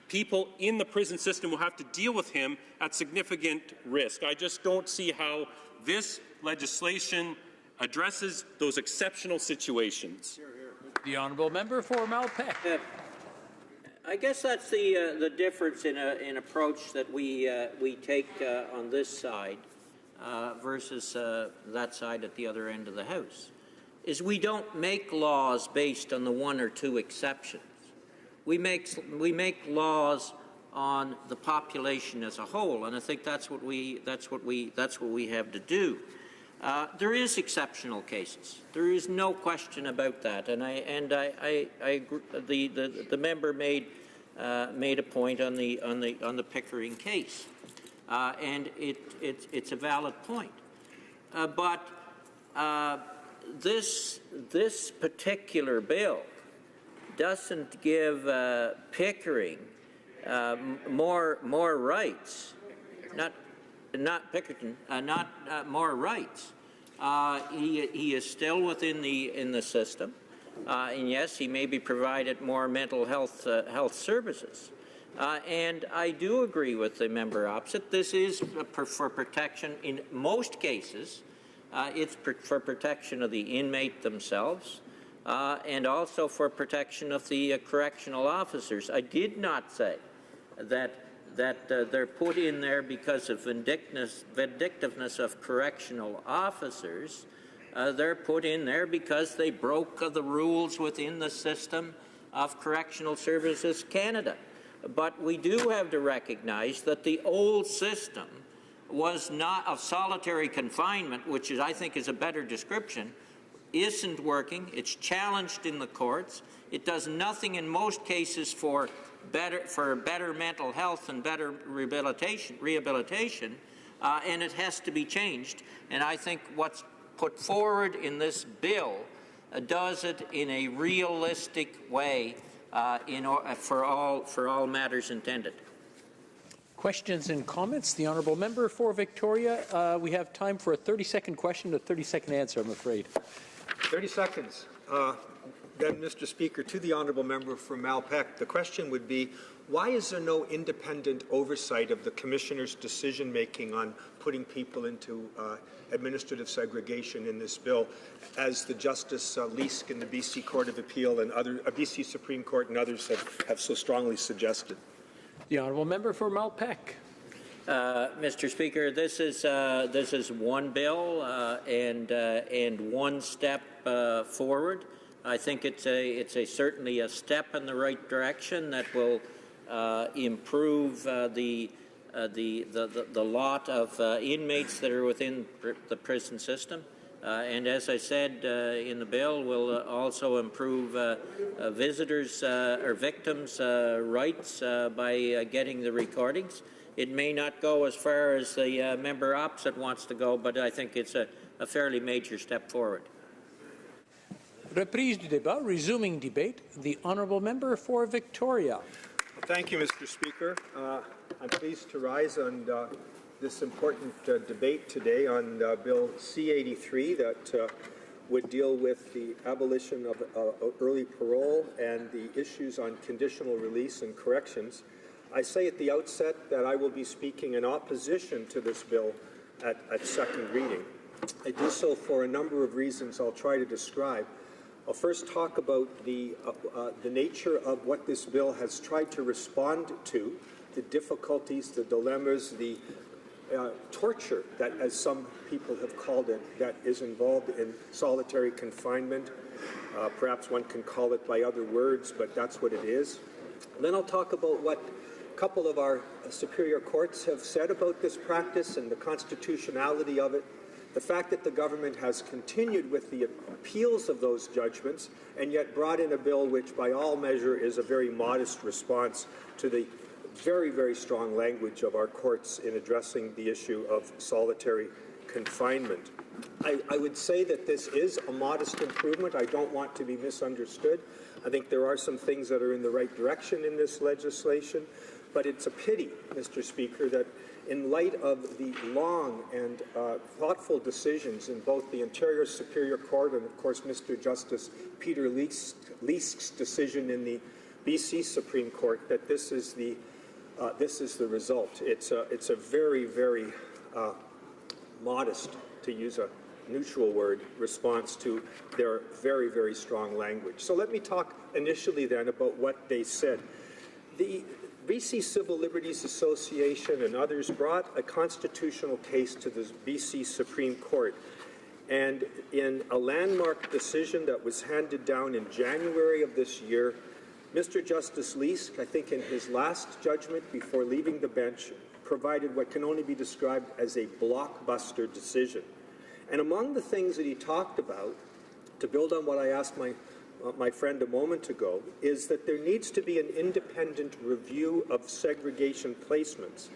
people in the prison system who have to deal with him at significant risk? I just don't see how this legislation addresses those exceptional situations. The honourable member for Malpeque. I guess that's the difference in approach that we take on this side versus that side at the other end of the House, is we don't make laws based on the 1 or 2 exceptions. We make laws on the population as a whole, and I think that's what we have to do. There is exceptional cases. There is no question about that, and I agree. The member made a point on the Pickering case, and it's a valid point. But this particular bill doesn't give Pickering more rights, not Pickerton, not more rights. He is still within the system, and yes, he may be provided more mental health services. And I do agree with the member opposite. This is for protection in most cases. It's for protection of the inmate themselves. And also for protection of the correctional officers. I did not say that they're put in there because of vindictiveness of correctional officers. They're put in there because they broke the rules within the system of Correctional Services Canada. But we do have to recognize that the old system was not of solitary confinement, which I think is a better description, isn't working. It's challenged in the courts. It does nothing in most cases for better mental health and better rehabilitation, and it has to be changed. And I think what's put forward in this bill does it in a realistic way for all matters intended. Questions and comments? The honourable member for Victoria. We have time for a 30-second question, a 30-second answer, I'm afraid. 30 seconds. Then, Mr. Speaker, to the honourable member from Malpeque, the question would be, Why is there no independent oversight of the Commissioner's decision-making on putting people into administrative segregation in this bill, as the Justice Leask in the BC Court of Appeal and BC Supreme Court and others have so strongly suggested? The honourable member for Malpeque. Mr. Speaker, this is one bill and one step forward. I think it's certainly a step in the right direction that will improve the lot of inmates that are within the prison system. And as I said in the bill, will also improve visitors' or victims' rights by getting the recordings. It may not go as far as the member opposite wants to go, but I think it's a fairly major step forward. Reprise du débat, resuming debate. The honourable member for Victoria. Thank you, Mr. Speaker. I'm pleased to rise on this important debate today on Bill C-83 that would deal with the abolition of early parole and the issues on conditional release and corrections. I say at the outset that I will be speaking in opposition to this bill at second reading. I do so for a number of reasons I'll try to describe. I'll first talk about the nature of what this bill has tried to respond to, the difficulties, the dilemmas, the torture that, as some people have called it, that is involved in solitary confinement. Perhaps one can call it by other words, but that's what it is. And then I'll talk about what a couple of our superior courts have said about this practice and the constitutionality of it, the fact that the government has continued with the appeals of those judgments and yet brought in a bill which by all measure is a very modest response to the very, very strong language of our courts in addressing the issue of solitary confinement. I would say that this is a modest improvement. I don't want to be misunderstood. I think there are some things that are in the right direction in this legislation, but it's a pity, Mr. Speaker, that in light of the long and thoughtful decisions in both the Ontario Superior Court and, of course, Mr. Justice Peter Leask's decision in the BC Supreme Court, that this is the result. It's a very, very modest, to use a neutral word, response to their very, very strong language. So let me talk initially then about what they said. The BC Civil Liberties Association and others brought a constitutional case to the BC Supreme Court, and in a landmark decision that was handed down in January of this year, Mr. Justice Leask, I think in his last judgment before leaving the bench, provided what can only be described as a blockbuster decision. And among the things that he talked about, to build on what I asked my friend a moment ago, is that there needs to be an independent review of segregation placements.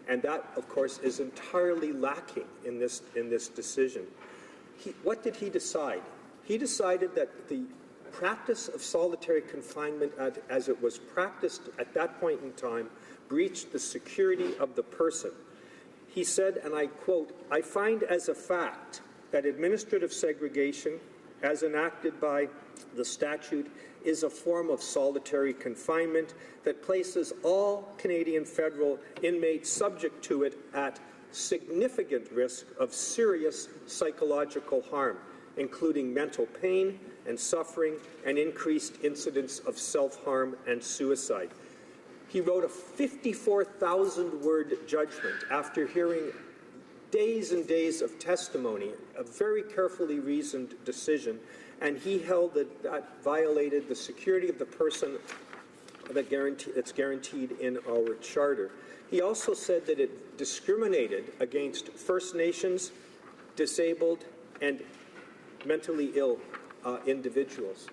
And that, of course, is entirely lacking in this decision. What did he decide? He decided that the practice of solitary confinement as it was practiced at that point in time breached the security of the person. He said, and I quote, "I find as a fact that administrative segregation, as enacted by the statute, is a form of solitary confinement that places all Canadian federal inmates subject to it at significant risk of serious psychological harm, including mental pain and suffering and increased incidence of self-harm and suicide." He wrote a 54,000-word judgment after hearing days and days of testimony, a very carefully reasoned decision, and he held that violated the security of the person that's guaranteed in our charter. He also said that it discriminated against First Nations, disabled, and mentally ill individuals.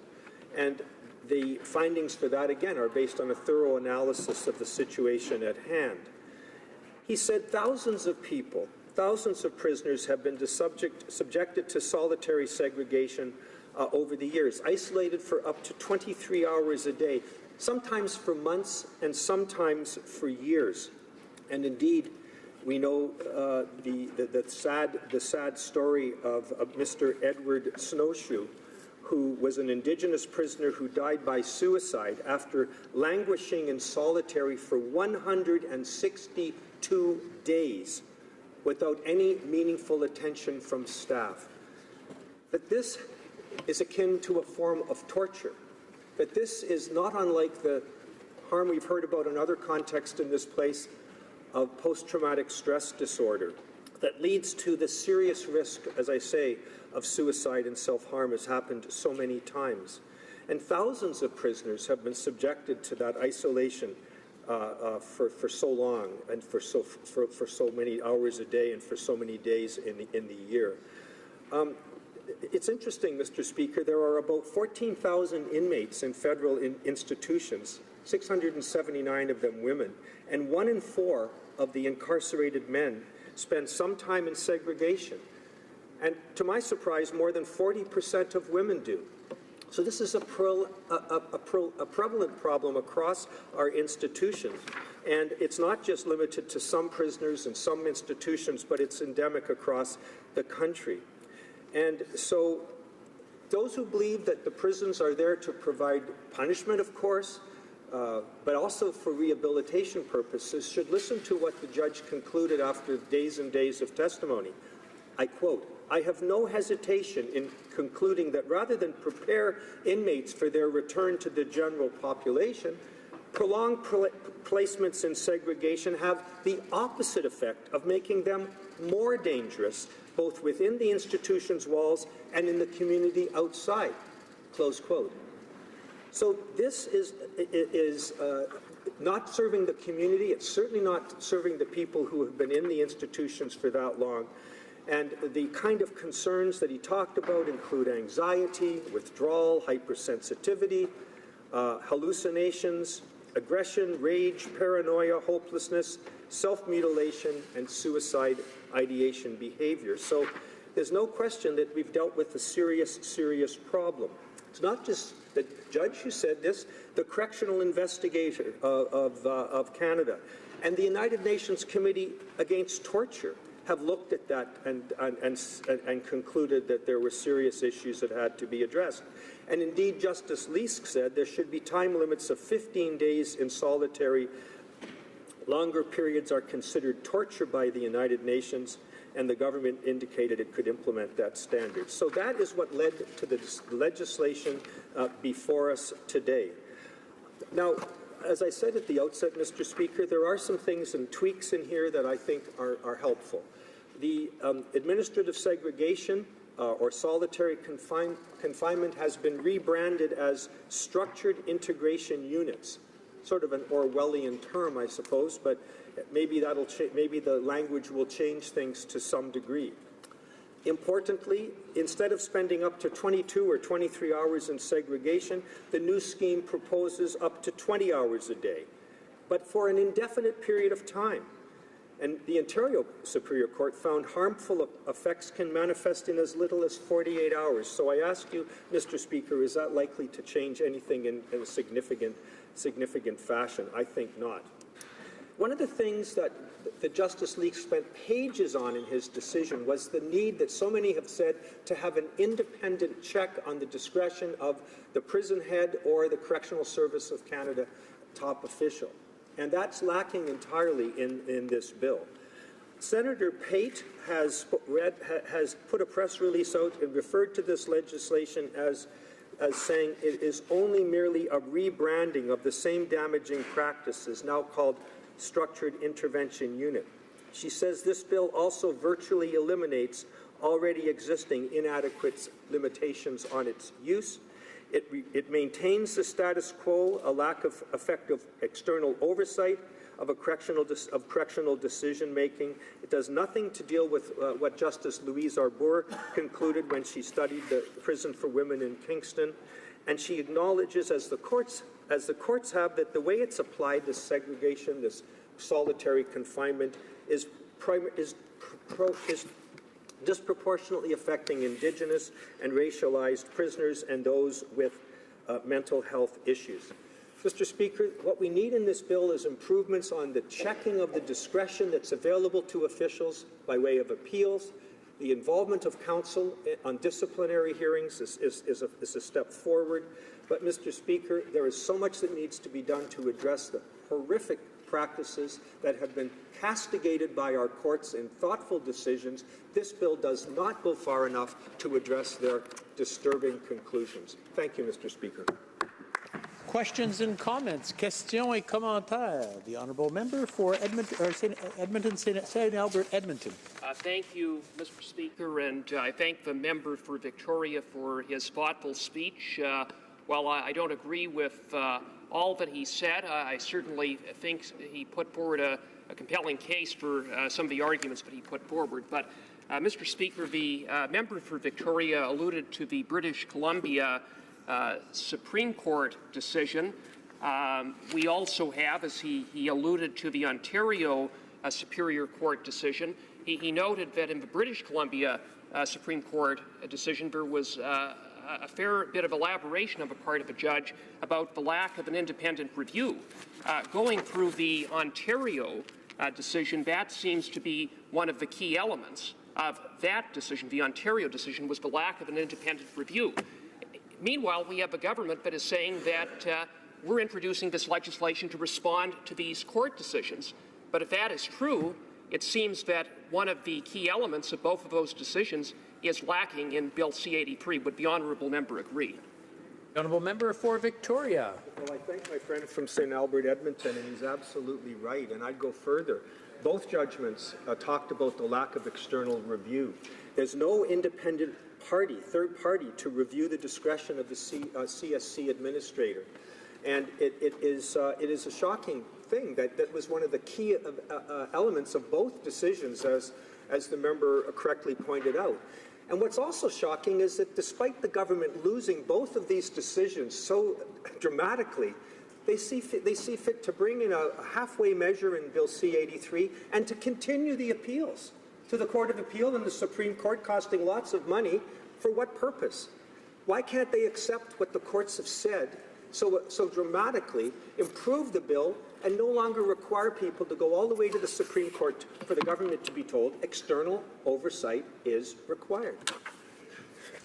And the findings for that, again, are based on a thorough analysis of the situation at hand. He said thousands of people, thousands of prisoners have been subjected to solitary segregation over the years, isolated for up to 23 hours a day, sometimes for months and sometimes for years. And indeed, we know the sad story of Mr. Edward Snowshoe, who was an Indigenous prisoner who died by suicide after languishing in solitary for 162 days without any meaningful attention from staff. That this is akin to a form of torture. That this is not unlike the harm we've heard about in other contexts in this place of post-traumatic stress disorder that leads to the serious risk, as I say, of suicide and self-harm has happened so many times. And thousands of prisoners have been subjected to that isolation for so long and for so many hours a day and for so many days in the year. It's interesting, Mr. Speaker, there are about 14,000 inmates in federal institutions, 679 of them women, and 1 in 4 of the incarcerated men spend some time in segregation. And to my surprise, more than 40% of women do. So this is a prevalent problem across our institutions. And it's not just limited to some prisoners and some institutions, but it's endemic across the country. And so those who believe that the prisons are there to provide punishment, of course, but also for rehabilitation purposes, should listen to what the judge concluded after days and days of testimony. I quote, "I have no hesitation in concluding that rather than prepare inmates for their return to the general population, prolonged placements in segregation have the opposite effect of making them more dangerous, both within the institution's walls and in the community outside." Close quote. So this is not serving the community. It's certainly not serving the people who have been in the institutions for that long. And the kind of concerns that he talked about include anxiety, withdrawal, hypersensitivity, hallucinations, aggression, rage, paranoia, hopelessness, self-mutilation, and suicide ideation behavior. So there's no question that we've dealt with a serious, serious problem. It's not just the judge who said this, the correctional investigator of Canada and the United Nations Committee Against Torture have looked at that and concluded that there were serious issues that had to be addressed. And indeed, Justice Leask said there should be time limits of 15 days in solitary. Longer periods are considered torture by the United Nations, and the government indicated it could implement that standard. So that is what led to the legislation before us today. Now, as I said at the outset, Mr. Speaker, there are some things and tweaks in here that I think are helpful. The administrative segregation or solitary confinement has been rebranded as structured integration units. Sort of an Orwellian term, I suppose, but maybe maybe the language will change things to some degree. Importantly, instead of spending up to 22 or 23 hours in segregation, the new scheme proposes up to 20 hours a day, but for an indefinite period of time. And the Ontario Superior Court found harmful effects can manifest in as little as 48 hours. So I ask you, Mr. Speaker, is that likely to change anything in a significant fashion? I think not. One of the things that the Justice League spent pages on in his decision was the need that so many have said to have an independent check on the discretion of the prison head or the Correctional Service of Canada top official. And that's lacking entirely in this bill. Senator Pate has put a press release out and referred to this legislation as saying it is only merely a rebranding of the same damaging practices, now called Structured Intervention Unit. She says this bill also virtually eliminates already existing inadequate limitations on its use. It maintains the status quo, a lack of effective external oversight of correctional decision-making. It does nothing to deal with what Justice Louise Arbour concluded when she studied the prison for women in Kingston. And she acknowledges, as the courts have, that the way it's applied, this segregation, this solitary confinement, is disproportionately affecting Indigenous and racialized prisoners and those with mental health issues. Mr. Speaker, what we need in this bill is improvements on the checking of the discretion that's available to officials by way of appeals, The involvement of counsel on disciplinary hearings is a step forward. But, Mr. Speaker, there is so much that needs to be done to address the horrific practices that have been castigated by our courts in thoughtful decisions. This bill does not go far enough to address their disturbing conclusions. Thank you, Mr. Speaker. Questions and comments. Questions et commentaires. The honourable member for Edmonton, St. Albert, Edmonton. Thank you, Mr. Speaker, and I thank the member for Victoria for his thoughtful speech. While I don't agree with all that he said, I certainly think he put forward a compelling case for some of the arguments that he put forward. But, Mr. Speaker, the member for Victoria alluded to the British Columbia Supreme Court decision. We also have, as he alluded to, the Ontario Superior Court decision. He noted that in the British Columbia Supreme Court decision, there was a fair bit of elaboration on the part of a judge about the lack of an independent review. Going through the Ontario decision, that seems to be one of the key elements of that decision. The Ontario decision was the lack of an independent review. Meanwhile, we have a government that is saying that we're introducing this legislation to respond to these court decisions. But if that is true, it seems that one of the key elements of both of those decisions is lacking in Bill C-83. Would the honourable member agree? The honourable member for Victoria. Well, I thank my friend from St. Albert, Edmonton, and he's absolutely right. And I'd go further. Both judgments talked about the lack of external review. There's no independent party, third party, to review the discretion of the CSC administrator. And it is a shocking thing that was one of the key elements of both decisions, as the member correctly pointed out. And what's also shocking is that despite the government losing both of these decisions so dramatically, they see fit to bring in a halfway measure in Bill C-83 and to continue the appeals to the Court of Appeal and the Supreme Court, costing lots of money. For what purpose? Why can't they accept what the courts have said so dramatically, improve the bill, and no longer require people to go all the way to the Supreme Court for the government to be told external oversight is required?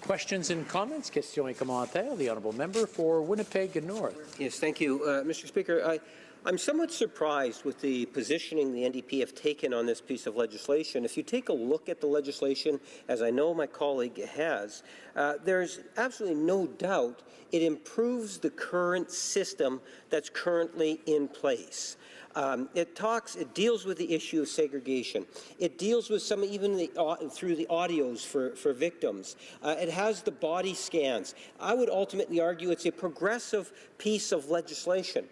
Questions and comments. Questions et commentaires. The honourable member for Winnipeg North. Yes, thank you, Mr. Speaker. I'm somewhat surprised with the positioning the NDP have taken on this piece of legislation. If you take a look at the legislation, as I know my colleague has, there's absolutely no doubt it improves the current system that's currently in place. It deals with the issue of segregation. It deals with some, even through the audios for victims. It has the body scans. I would ultimately argue it's a progressive piece of legislation.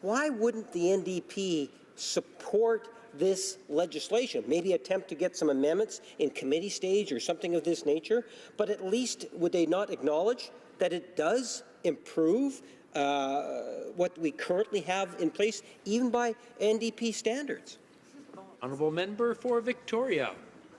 Why wouldn't the NDP support this legislation? Maybe attempt to get some amendments in committee stage or something of this nature, but at least would they not acknowledge that it does improve what we currently have in place, even by NDP standards? Honourable member for Victoria.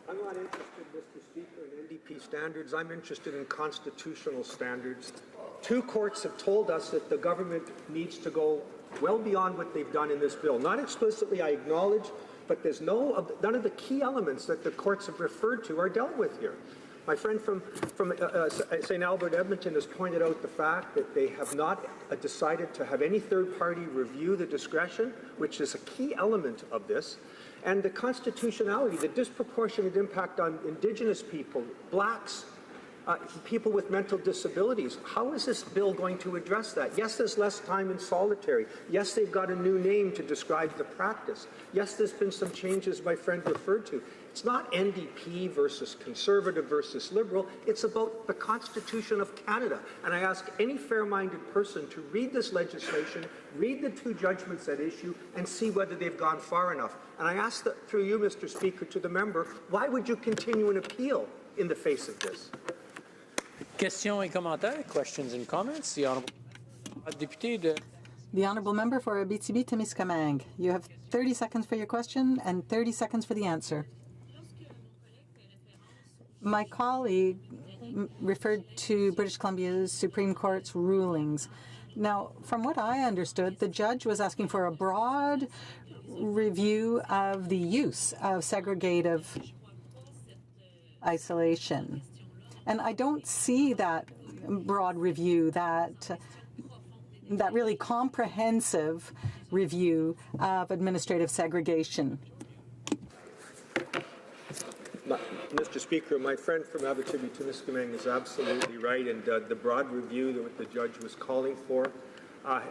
I'm not interested, Mr. Speaker, in NDP standards. I'm interested in constitutional standards. Two courts have told us that the government needs to go well beyond what they've done in this bill. Not explicitly, I acknowledge, but there's none of the key elements that the courts have referred to are dealt with here. My friend from St. Albert, Edmonton has pointed out the fact that they have not decided to have any third party review the discretion, which is a key element of this, and the constitutionality, the disproportionate impact on Indigenous people, blacks, people with mental disabilities. How is this bill going to address that? Yes, there's less time in solitary. Yes, they've got a new name to describe the practice. Yes, there's been some changes my friend referred to. It's not NDP versus Conservative versus Liberal. It's about the Constitution of Canada. And I ask any fair-minded person to read this legislation, read the two judgments at issue, and see whether they've gone far enough. And I ask that, through you, Mr. Speaker, to the member, why would you continue an appeal in the face of this? Questions et commentaires. Questions and comments. The honourable député de. The honourable member for Abitibi-Témiscamingue. You have 30 seconds for your question and 30 seconds for the answer. My colleague referred to British Columbia's Supreme Court's rulings. Now, from what I understood, the judge was asking for a broad review of the use of segregative isolation. And I don't see that broad review, that really comprehensive review of administrative segregation. Mr. Speaker, my friend from Abitibi-Temiskaming is absolutely right, and the broad review that the judge was calling for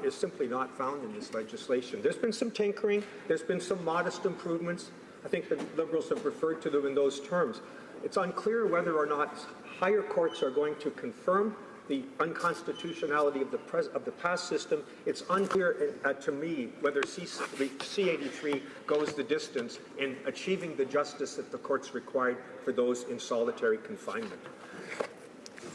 is simply not found in this legislation. There's been some tinkering, there's been some modest improvements. I think the Liberals have referred to them in those terms. It's unclear whether or not higher courts are going to confirm the unconstitutionality of the past system. It's unclear to me whether C-83 goes the distance in achieving the justice that the courts required for those in solitary confinement.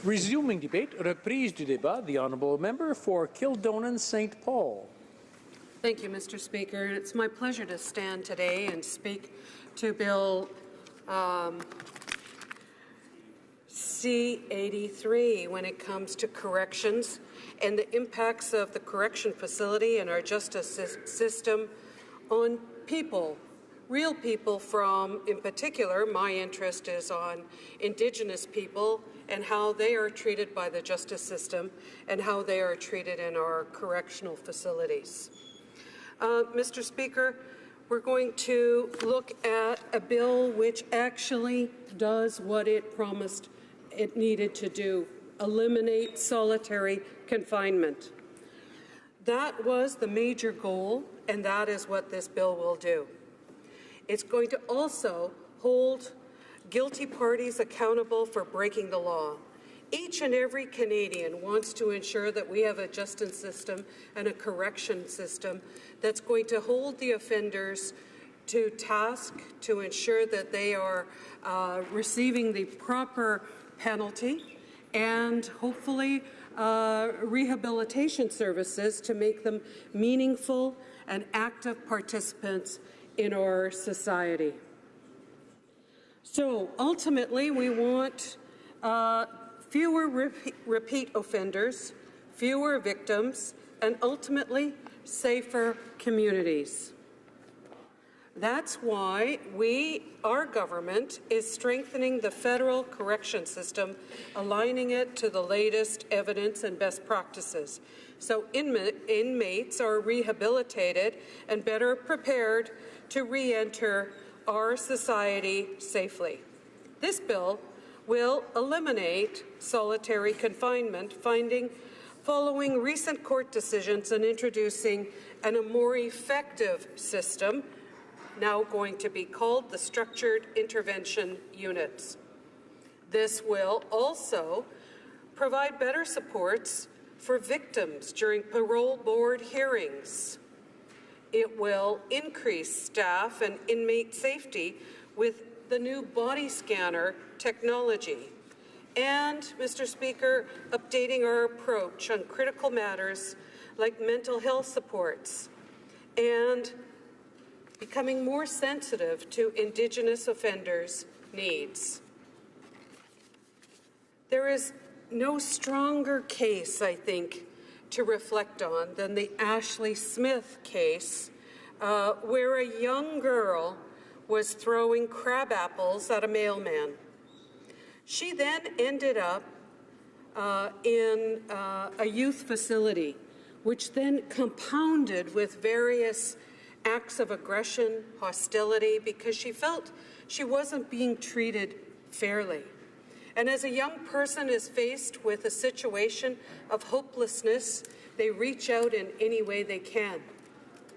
Resuming debate, reprise du débat, the honourable member for Kildonan St. Paul. Thank you, Mr. Speaker. It's my pleasure to stand today and speak to Bill C-83 when it comes to corrections and the impacts of the correction facility and our justice system on people, real people from, in particular, my interest is on Indigenous people and how they are treated by the justice system and how they are treated in our correctional facilities. Mr. Speaker, we're going to look at a bill which actually does what it promised it needed to do: eliminate solitary confinement. That was the major goal, and that is what this bill will do. It's going to also hold guilty parties accountable for breaking the law. Each and every Canadian wants to ensure that we have a justice system and a correction system that's going to hold the offenders to task to ensure that they are receiving the proper penalty and hopefully rehabilitation services to make them meaningful and active participants in our society. So ultimately, we want fewer repeat offenders, fewer victims, and ultimately safer communities. That's why our government is strengthening the federal correction system, aligning it to the latest evidence and best practices, so inmates are rehabilitated and better prepared to re-enter our society safely. This bill will eliminate solitary confinement, following recent court decisions and introducing a more effective system, now going to be called the Structured Intervention Units. This will also provide better supports for victims during parole board hearings. It will increase staff and inmate safety with the new body scanner technology. And, Mr. Speaker, updating our approach on critical matters like mental health supports and becoming more sensitive to Indigenous offenders' needs. There is no stronger case, I think, to reflect on than the Ashley Smith case, where a young girl was throwing crab apples at a mailman. She then ended up in a youth facility, which then compounded with various acts of aggression, hostility, because she felt she wasn't being treated fairly. And as a young person is faced with a situation of hopelessness, they reach out in any way they can.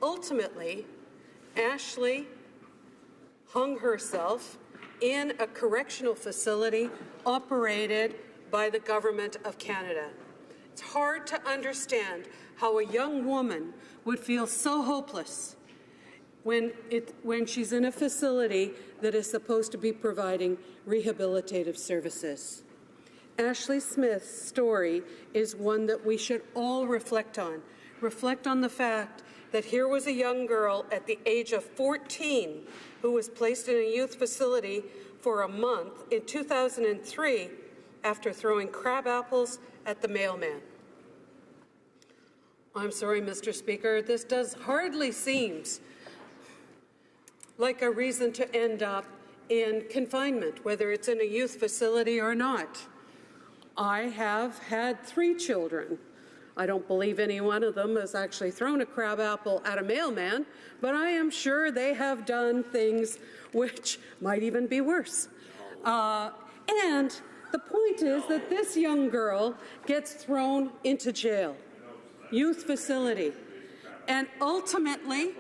Ultimately, Ashley hung herself in a correctional facility operated by the Government of Canada. It's hard to understand how a young woman would feel so hopeless when she's in a facility that is supposed to be providing rehabilitative services. Ashley Smith's story is one that we should all reflect on. Reflect on the fact that here was a young girl at the age of 14 who was placed in a youth facility for a month in 2003 after throwing crab apples at the mailman. I'm sorry, Mr. Speaker, this does hardly seem like a reason to end up in confinement, whether it's in a youth facility or not. I have had 3 children. I don't believe any one of them has actually thrown a crabapple at a mailman, but I am sure they have done things which might even be worse. And the point is that this young girl gets thrown into jail, youth facility, and ultimately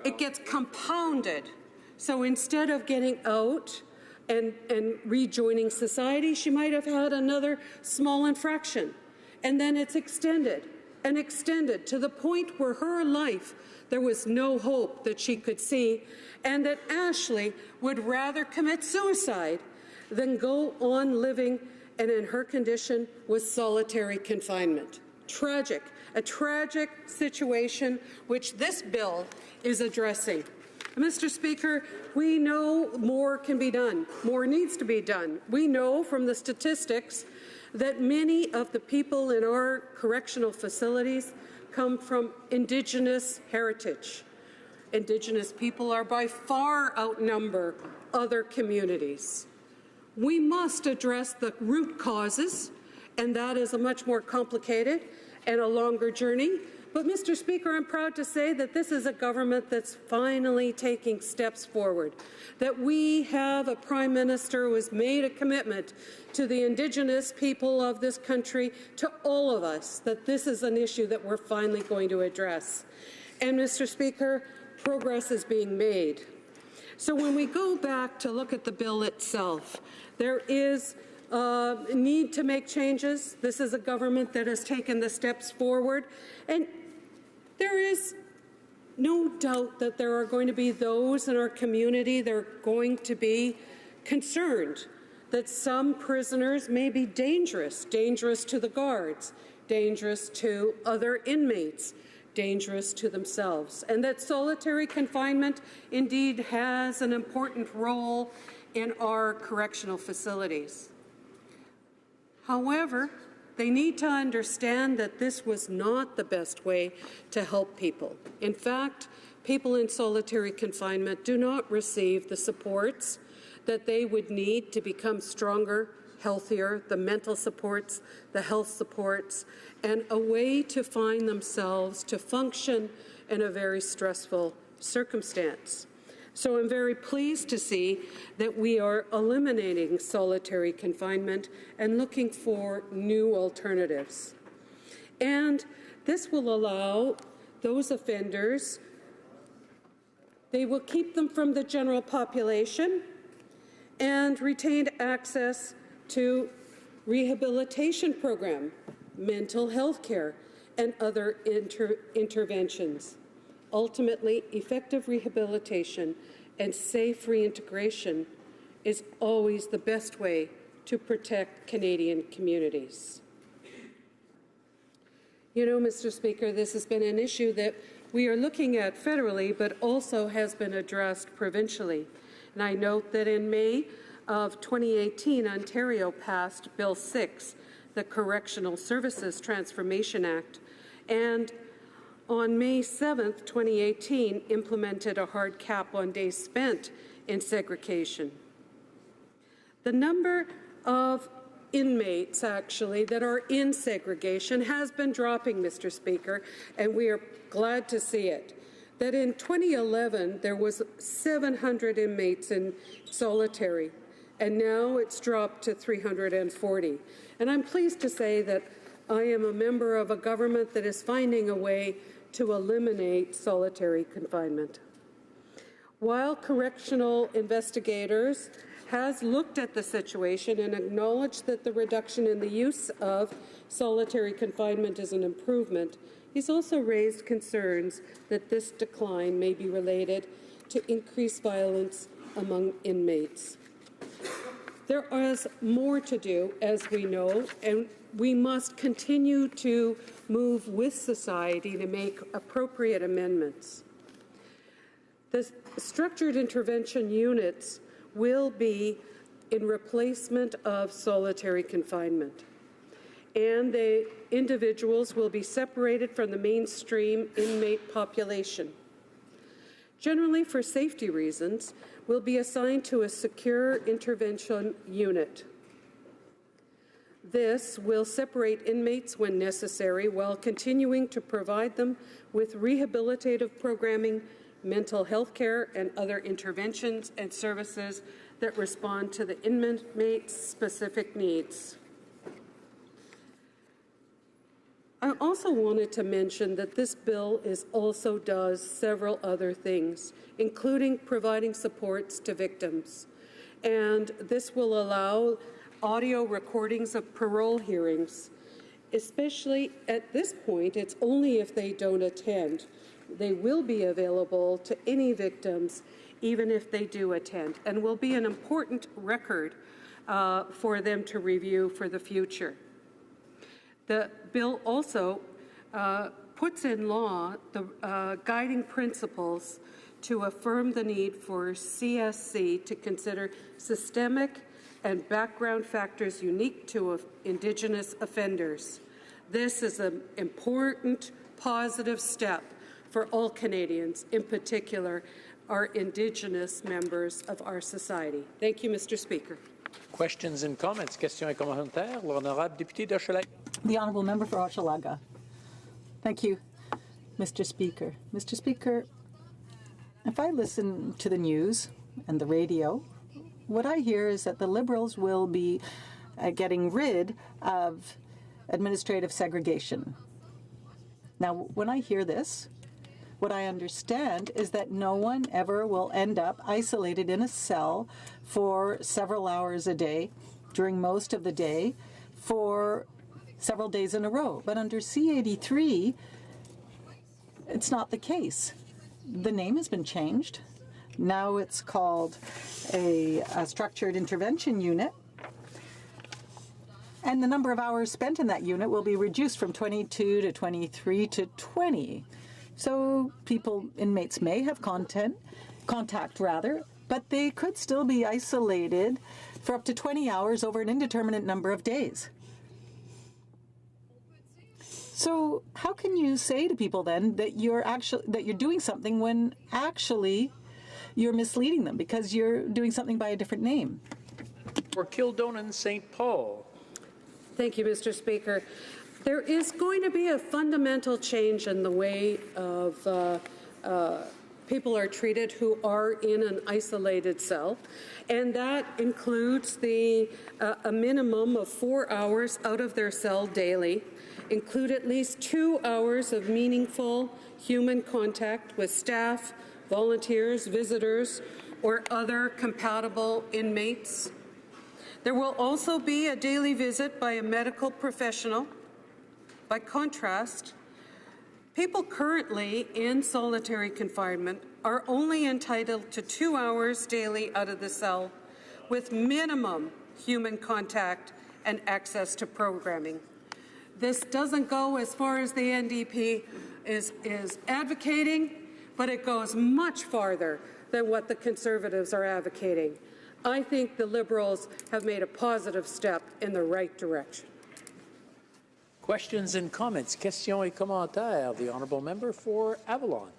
it gets compounded. So instead of getting out and rejoining society, she might have had another small infraction. And then it's extended and extended to the point where her life, there was no hope that she could see, and that Ashley would rather commit suicide than go on living, and in her condition was solitary confinement. Tragic, a tragic situation which this bill is addressing. Mr. Speaker, we know more can be done. More needs to be done. We know from the statistics that many of the people in our correctional facilities come from Indigenous heritage. Indigenous people are by far outnumber other communities. We must address the root causes, and that is a much more complicated and a longer journey. But, Mr. Speaker, I'm proud to say that this is a government that's finally taking steps forward, that we have a Prime Minister who has made a commitment to the Indigenous people of this country, to all of us, that this is an issue that we're finally going to address. And, Mr. Speaker, progress is being made. So when we go back to look at the bill itself, there is need to make changes. This is a government that has taken the steps forward, and there is no doubt that there are going to be those in our community that are going to be concerned that some prisoners may be dangerous to the guards, dangerous to other inmates, dangerous to themselves, and that solitary confinement indeed has an important role in our correctional facilities. However, they need to understand that this was not the best way to help people. In fact, people in solitary confinement do not receive the supports that they would need to become stronger, healthier, the mental supports, the health supports, and a way to find themselves to function in a very stressful circumstance. So I'm very pleased to see that we are eliminating solitary confinement and looking for new alternatives. And this will allow those offenders, they will keep them from the general population and retain access to rehabilitation program, mental health care, and other interventions. Ultimately, effective rehabilitation and safe reintegration is always the best way to protect Canadian communities. You know, Mr. Speaker, this has been an issue that we are looking at federally, but also has been addressed provincially. And I note that in May of 2018, Ontario passed Bill 6, the Correctional Services Transformation Act, and on May 7th, 2018, implemented a hard cap on days spent in segregation. The number of inmates, actually, that are in segregation has been dropping, Mr. Speaker, and we are glad to see it. That in 2011, there was 700 inmates in solitary, and now it's dropped to 340. And I'm pleased to say that I am a member of a government that is finding a way to eliminate solitary confinement. While correctional investigators has looked at the situation and acknowledged that the reduction in the use of solitary confinement is an improvement, he's also raised concerns that this decline may be related to increased violence among inmates. There is more to do, as we know, and we must continue to move with society to make appropriate amendments. The structured intervention units will be in replacement of solitary confinement, and the individuals will be separated from the mainstream inmate population. generally for safety reasons, will be assigned to a secure intervention unit. This will separate inmates when necessary while continuing to provide them with rehabilitative programming, mental health care, and other interventions and services that respond to the inmate's specific needs. I also wanted to mention that this bill also does several other things, including providing supports to victims. And this will allow audio recordings of parole hearings. Especially at this point, it's only if they don't attend. They will be available to any victims, even if they do attend, and will be an important record for them to review for the future. The bill also puts in law the guiding principles to affirm the need for CSC to consider systemic and background factors unique to Indigenous offenders. This is an important, positive step for all Canadians, in particular our Indigenous members of our society. Thank you, Mr. Speaker. Questions and comments. Questions et commentaires. L'honorable député d'Hochelaga. The honourable member for Hochelaga. Thank you, Mr. Speaker. Mr. Speaker, if I listen to the news and the radio, what I hear is that the Liberals will be getting rid of administrative segregation. Now, when I hear this, what I understand is that no one ever will end up isolated in a cell for several hours a day, during most of the day, for several days in a row. But under C-83, it's not the case. The name has been changed. Now it's called a structured intervention unit. And the number of hours spent in that unit will be reduced from 22 to 23 to 20. So inmates may have contact, but they could still be isolated for up to 20 hours over an indeterminate number of days. So how can you say to people then that you're doing something when actually you're misleading them because you're doing something by a different name? For Kildonan St. Paul. Thank you, Mr. Speaker. There is going to be a fundamental change in the way of people are treated who are in an isolated cell, and that includes a minimum of 4 hours out of their cell daily, include at least 2 hours of meaningful human contact with staff, volunteers, visitors, or other compatible inmates. There will also be a daily visit by a medical professional. By contrast, people currently in solitary confinement are only entitled to 2 hours daily out of the cell with minimum human contact and access to programming. This doesn't go as far as the NDP is advocating, but it goes much farther than what the Conservatives are advocating. I think the Liberals have made a positive step in the right direction. Questions and comments. Questions et commentaires. The honourable member for Avalon.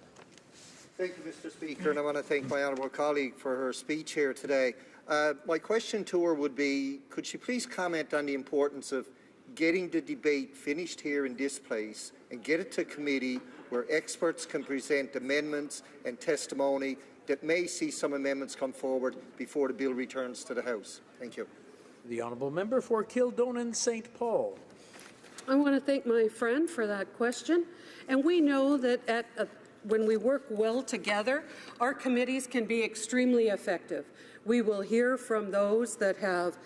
Thank you, Mr. Speaker, and I want to thank my honourable colleague for her speech here today. My question to her would be, could she please comment on the importance of getting the debate finished here in this place and get it to committee where experts can present amendments and testimony that may see some amendments come forward before the bill returns to the House. Thank you. The honourable member for Kildonan St. Paul. I want to thank my friend for that question. And we know that when we work well together, our committees can be extremely effective. We will hear from those that have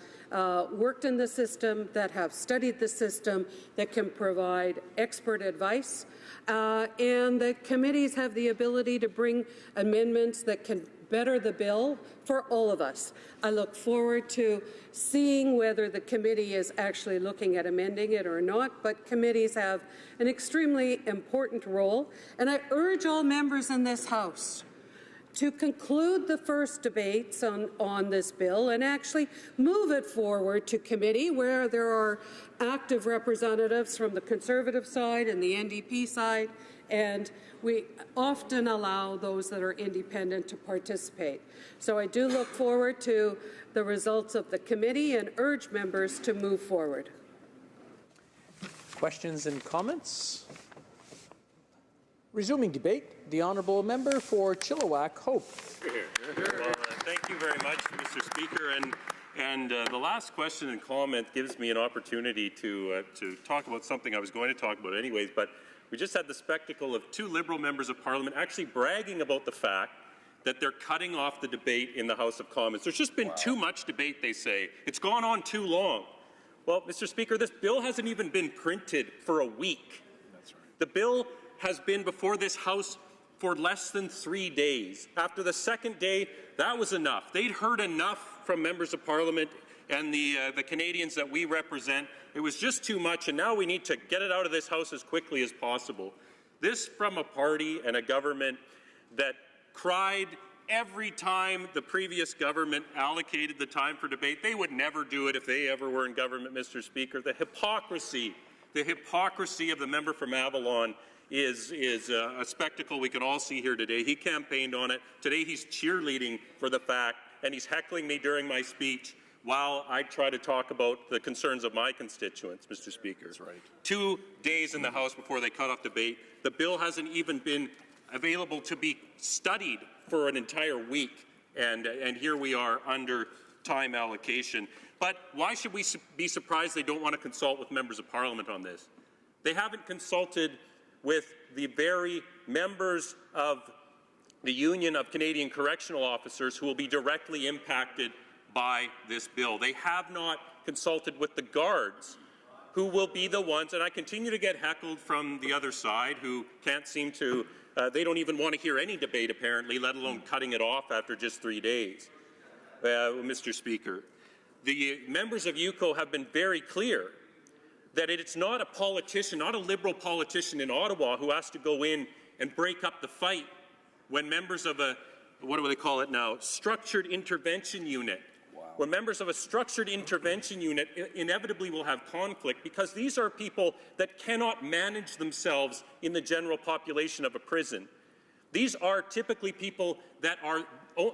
worked in the system, that have studied the system, that can provide expert advice. And the committees have the ability to bring amendments that can better the bill for all of us. I look forward to seeing whether the committee is actually looking at amending it or not, but committees have an extremely important role, and I urge all members in this House to conclude the first debates on this bill and actually move it forward to committee where there are active representatives from the Conservative side and the NDP side and we often allow those that are independent to participate. So I do look forward to the results of the committee and urge members to move forward. Questions and comments? Resuming debate, the honourable member for Chilliwack, Hope. Well, thank you very much, Mr. Speaker. And the last question and comment gives me an opportunity to talk about something I was going to talk about anyways, but we just had the spectacle of two Liberal members of Parliament actually bragging about the fact that they're cutting off the debate in the House of Commons. There's just been too much debate, they say. It's gone on too long. Well, Mr. Speaker, this bill hasn't even been printed for a week. That's right. The bill has been before this House for less than 3 days. After the second day, that was enough. They'd heard enough from members of Parliament and the Canadians that we represent. It was just too much, and now we need to get it out of this House as quickly as possible. This from a party and a government that cried every time the previous government allocated the time for debate. They would never do it if they ever were in government, Mr. Speaker. The hypocrisy of the member from Avalon is a spectacle we can all see here today. He campaigned on it. Today he's cheerleading for the fact, and he's heckling me during my speech while I try to talk about the concerns of my constituents, Mr. Speaker. That's right. 2 days in the House before they cut off debate. The bill hasn't even been available to be studied for an entire week, and here we are under time allocation. But why should we be surprised they don't want to consult with members of Parliament on this? They haven't consulted with the very members of the Union of Canadian Correctional Officers who will be directly impacted by this bill. They have not consulted with the guards who will be the ones, and I continue to get heckled from the other side who can't seem to, they don't even want to hear any debate apparently, let alone cutting it off after just 3 days. Mr. Speaker, the members of HoC have been very clear that it's not a politician, not a Liberal politician in Ottawa who has to go in and break up the fight when members of a, what do they call it now, structured intervention unit. Wow. When members of a structured intervention unit inevitably will have conflict because these are people that cannot manage themselves in the general population of a prison. These are typically people that are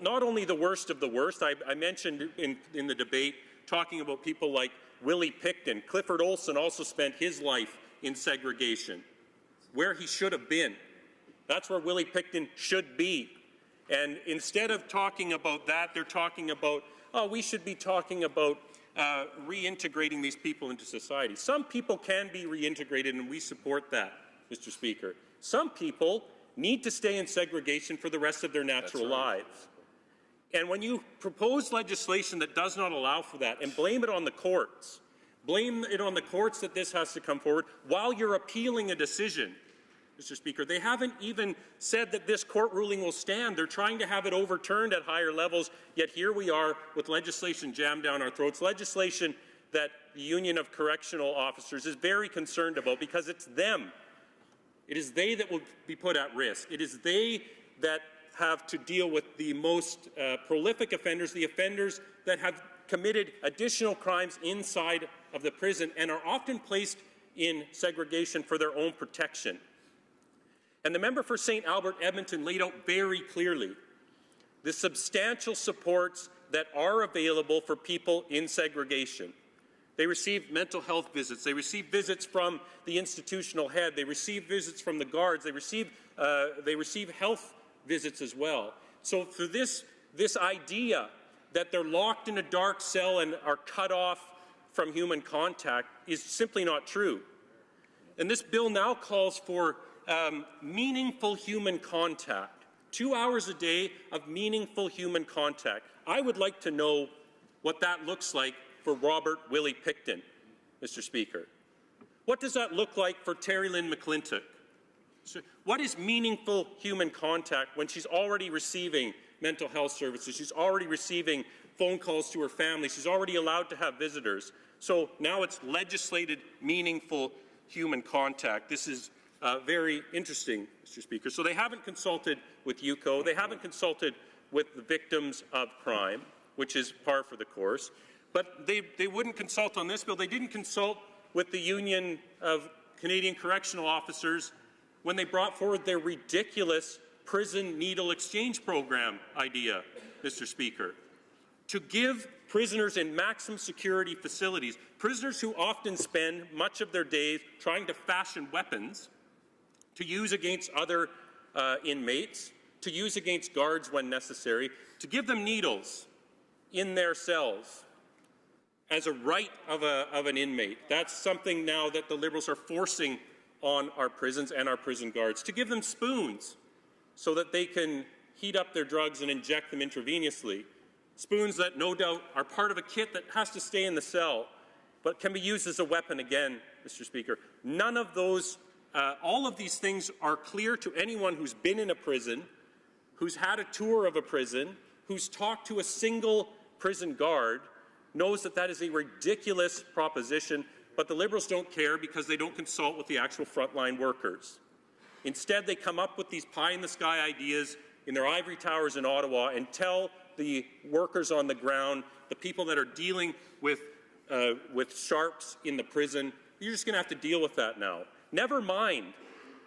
not only the worst of the worst. I mentioned in the debate talking about people like Willie Pickton. Clifford Olson also spent his life in segregation, where he should have been. That's where Willie Pickton should be. And instead of talking about that, they're talking about, oh, we should be talking about reintegrating these people into society. Some people can be reintegrated, and we support that, Mr. Speaker. Some people need to stay in segregation for the rest of their natural lives. And when you propose legislation that does not allow for that and blame it on the courts, blame it on the courts that this has to come forward while you're appealing a decision, Mr. Speaker, they haven't even said that this court ruling will stand. They're trying to have it overturned at higher levels, yet here we are with legislation jammed down our throats, legislation that the Union of Correctional Officers is very concerned about because it's them. It is they that will be put at risk. It is they that have to deal with the most prolific offenders, the offenders that have committed additional crimes inside of the prison and are often placed in segregation for their own protection. And the member for St. Albert Edmonton laid out very clearly the substantial supports that are available for people in segregation. They receive mental health visits. They receive visits from the institutional head. They receive visits from the guards. They receive health visits as well. So for this idea that they're locked in a dark cell and are cut off from human contact is simply not true. And this bill now calls for meaningful human contact, 2 hours a day of meaningful human contact. I would like to know what that looks like for Robert Willie Pickton, Mr. Speaker. What does that look like for Terry Lynn McClintock? So what is meaningful human contact when she's already receiving mental health services? She's already receiving phone calls to her family. She's already allowed to have visitors. So now it's legislated meaningful human contact. This is very interesting, Mr. Speaker. So they haven't consulted with HoC. They haven't consulted with the victims of crime, which is par for the course. But they wouldn't consult on this bill. They didn't consult with the Union of Canadian Correctional Officers when they brought forward their ridiculous prison needle exchange program idea, Mr. Speaker, to give prisoners in maximum security facilities, prisoners who often spend much of their days trying to fashion weapons to use against other inmates, to use against guards when necessary, to give them needles in their cells as a right of an inmate. That's something now that the Liberals are forcing on our prisons and our prison guards, to give them spoons so that they can heat up their drugs and inject them intravenously. Spoons that no doubt are part of a kit that has to stay in the cell, but can be used as a weapon again, Mr. Speaker. None of those, all of these things are clear to anyone who's been in a prison, who's had a tour of a prison, who's talked to a single prison guard, knows that that is a ridiculous proposition, but the Liberals don't care because they don't consult with the actual frontline workers. Instead, they come up with these pie-in-the-sky ideas in their ivory towers in Ottawa and tell the workers on the ground, the people that are dealing with sharps in the prison, you're just going to have to deal with that now. Never mind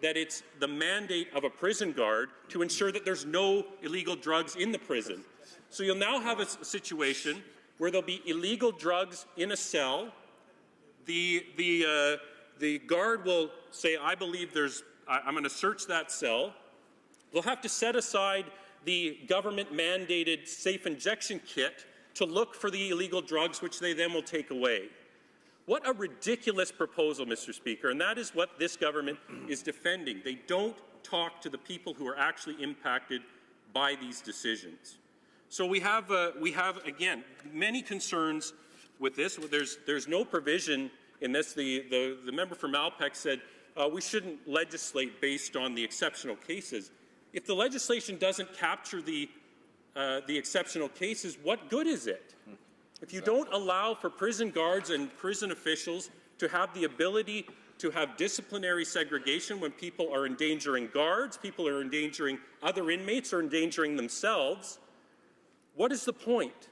that it's the mandate of a prison guard to ensure that there's no illegal drugs in the prison. So you'll now have a situation where there'll be illegal drugs in a cell. The guard will say, I believe I'm going to search that cell. They'll have to set aside the government-mandated safe injection kit to look for the illegal drugs, which they then will take away. What a ridiculous proposal, Mr. Speaker, and that is what this government is defending. They don't talk to the people who are actually impacted by these decisions. So we have again, many concerns with this. There's no provision in this. The member for Malpeque said we shouldn't legislate based on the exceptional cases. If the legislation doesn't capture the exceptional cases, what good is it? If you don't allow for prison guards and prison officials to have the ability to have disciplinary segregation when people are endangering guards, people are endangering other inmates, or endangering themselves, what is the point?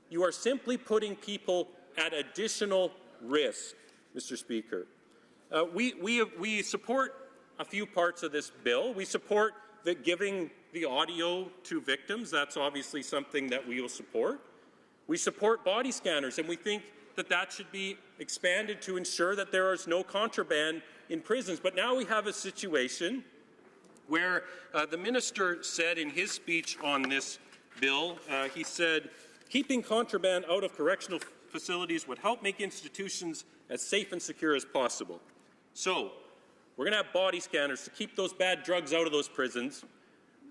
You are simply putting people at additional risk, Mr. Speaker. We support a few parts of this bill. We support giving the audio to victims. That's obviously something that we will support. We support body scanners, and we think that that should be expanded to ensure that there is no contraband in prisons. But now we have a situation where the minister said in his speech on this bill, he said, keeping contraband out of correctional facilities would help make institutions as safe and secure as possible. So we're going to have body scanners to keep those bad drugs out of those prisons,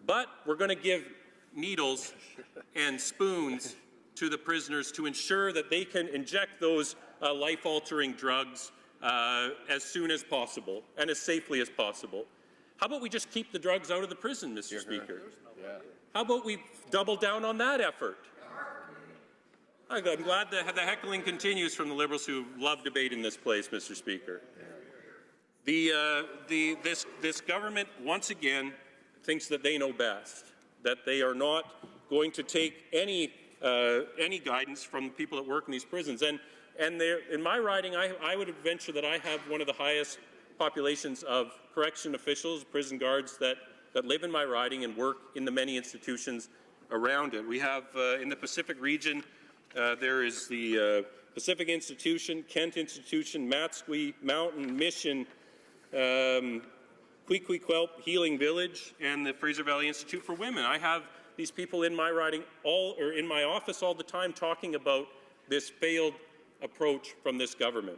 but we're going to give needles and spoons to the prisoners to ensure that they can inject those life-altering drugs as soon as possible and as safely as possible. How about we just keep the drugs out of the prison, Mr. Speaker? Yeah. How about we double down on that effort? I'm glad that the heckling continues from the Liberals who love debate in this place, Mr. Speaker. This government, once again, thinks that they know best, that they are not going to take any guidance from the people that work in these prisons. And in my riding, I would venture that I have one of the highest populations of correction officials, prison guards that live in my riding and work in the many institutions around it. We have in the Pacific region, there is the Pacific Institution, Kent Institution, Matsqui, Mountain, Mission, Queequeg Healing Village, and the Fraser Valley Institute for Women. I have these people in my riding in my office all the time talking about this failed approach from this government.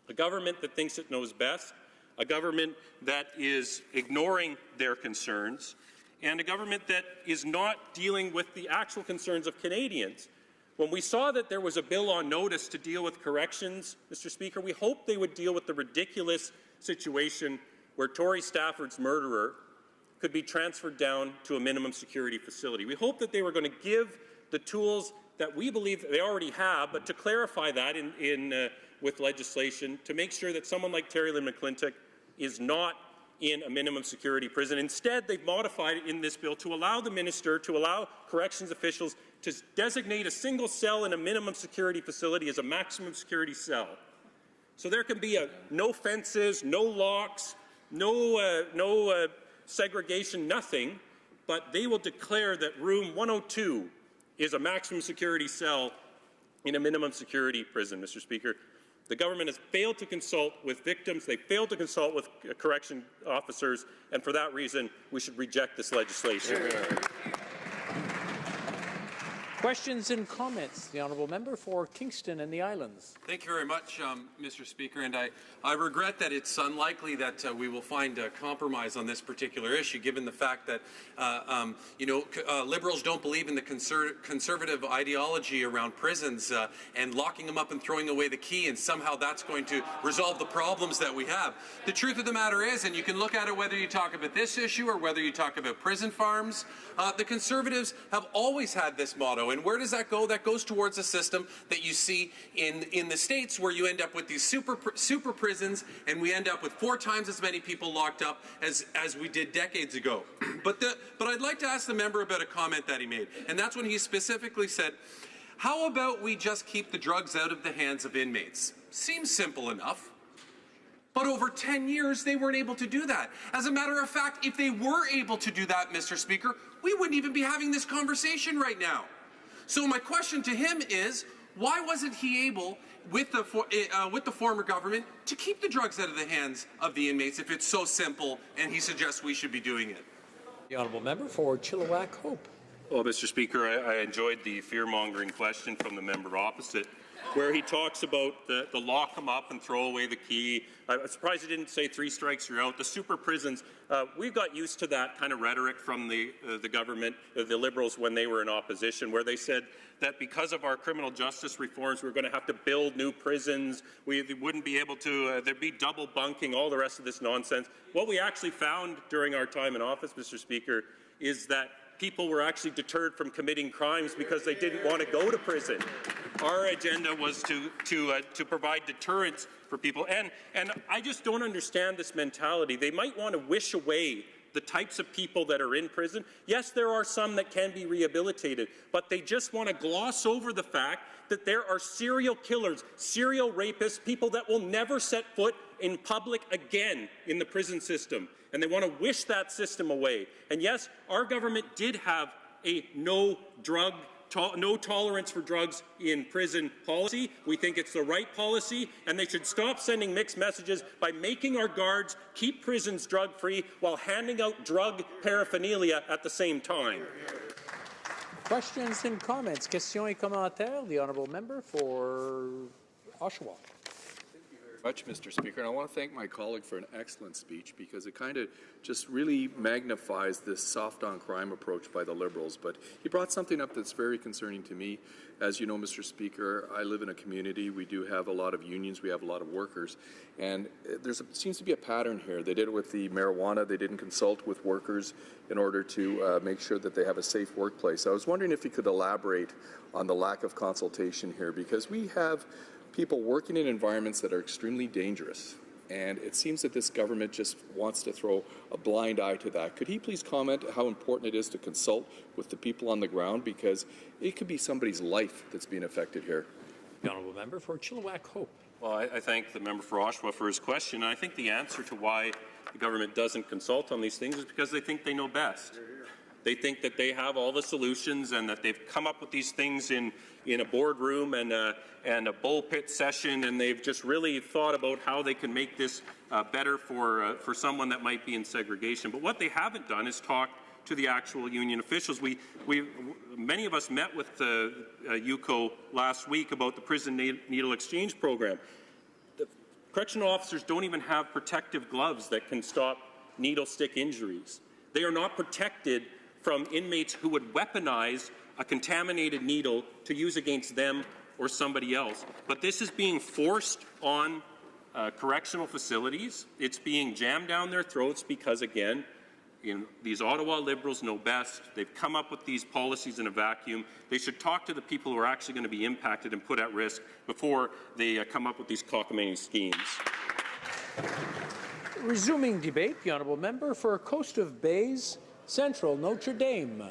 A government that thinks it knows best, a government that is ignoring their concerns, and a government that is not dealing with the actual concerns of Canadians. When we saw that there was a bill on notice to deal with corrections, Mr. Speaker, we hoped they would deal with the ridiculous situation where Tory Stafford's murderer could be transferred down to a minimum security facility. We hope that they were going to give the tools that we believe they already have, but to clarify that with legislation to make sure that someone like Terry Lynn McClintock is not in a minimum security prison. Instead, they've modified it in this bill to allow the minister, to allow corrections officials to designate a single cell in a minimum security facility as a maximum security cell. So there can be no fences, no locks, no segregation, nothing, but they will declare that room 102 is a maximum security cell in a minimum security prison, Mr. Speaker. The government has failed to consult with victims, they failed to consult with correction officers, and for that reason, we should reject this legislation. Questions and comments. The honourable member for Kingston and the Islands. Thank you very much, Mr. Speaker. And I regret that it's unlikely that we will find a compromise on this particular issue, given the fact that, Liberals don't believe in the conservative ideology around prisons and locking them up and throwing away the key, and somehow that's going to resolve the problems that we have. The truth of the matter is, and you can look at it whether you talk about this issue or whether you talk about prison farms, the Conservatives have always had this motto. And where does that go? That goes towards a system that you see in the States, where you end up with these super prisons, and we end up with 4 times as many people locked up as we did decades ago. But I'd like to ask the member about a comment that he made, and that's when he specifically said, how about we just keep the drugs out of the hands of inmates? Seems simple enough. But over 10 years, they weren't able to do that. As a matter of fact, if they were able to do that, Mr. Speaker, we wouldn't even be having this conversation right now. So my question to him is, why wasn't he able, with the former government, to keep the drugs out of the hands of the inmates if it's so simple and he suggests we should be doing it? The honourable member for Chilliwack Hope. Well, Mr. Speaker, I enjoyed the fear-mongering question from the member opposite, where he talks about the lock them up and throw away the key. I'm surprised he didn't say 3 strikes, you're out. The super prisons, we've got used to that kind of rhetoric from the government, the Liberals, when they were in opposition, where they said that because of our criminal justice reforms, we're going to have to build new prisons. We wouldn't be able to, there'd be double bunking, all the rest of this nonsense. What we actually found during our time in office, Mr. Speaker, is that people were actually deterred from committing crimes because they didn't want to go to prison. Our agenda was to provide deterrence for people, and I just don't understand this mentality. They might want to wish away the types of people that are in prison. Yes, there are some that can be rehabilitated, but they just want to gloss over the fact that there are serial killers, serial rapists, people that will never set foot in public again in the prison system. And they want to wish that system away. And yes, our government did have a no tolerance for drugs in prison policy. We think it's the right policy, and they should stop sending mixed messages by making our guards keep prisons drug-free while handing out drug paraphernalia at the same time. Questions and comments. Questions et commentaires. The honourable member for Oshawa. Much, Mr. Speaker, and I want to thank my colleague for an excellent speech, because it kind of just really magnifies this soft-on-crime approach by the Liberals. But he brought something up that's very concerning to me. As you know, Mr. Speaker, I live in a community. We do have a lot of unions. We have a lot of workers. And seems to be a pattern here. They did it with the marijuana. They didn't consult with workers in order to make sure that they have a safe workplace. I was wondering if you could elaborate on the lack of consultation here, because we have people working in environments that are extremely dangerous, and it seems that this government just wants to throw a blind eye to that. Could he please comment how important it is to consult with the people on the ground, because it could be somebody's life that's being affected here? The honourable member for Chilliwack Hope. Well, I thank the member for Oshawa for his question. I think the answer to why the government doesn't consult on these things is because they think they know best. They think that they have all the solutions and that they've come up with these things in a boardroom and a bullpit session, and they've just really thought about how they can make this better for someone that might be in segregation. But what they haven't done is talk to the actual union officials. Many of us met with HoC last week about the prison needle exchange program. The correctional officers don't even have protective gloves that can stop needle stick injuries. They are not protected from inmates who would weaponize a contaminated needle to use against them or somebody else. But this is being forced on correctional facilities. It's being jammed down their throats because, again, these Ottawa Liberals know best. They've come up with these policies in a vacuum. They should talk to the people who are actually going to be impacted and put at risk before they come up with these cockamamie schemes. Resuming debate, the honourable member for Coast of Bays Central, Notre Dame.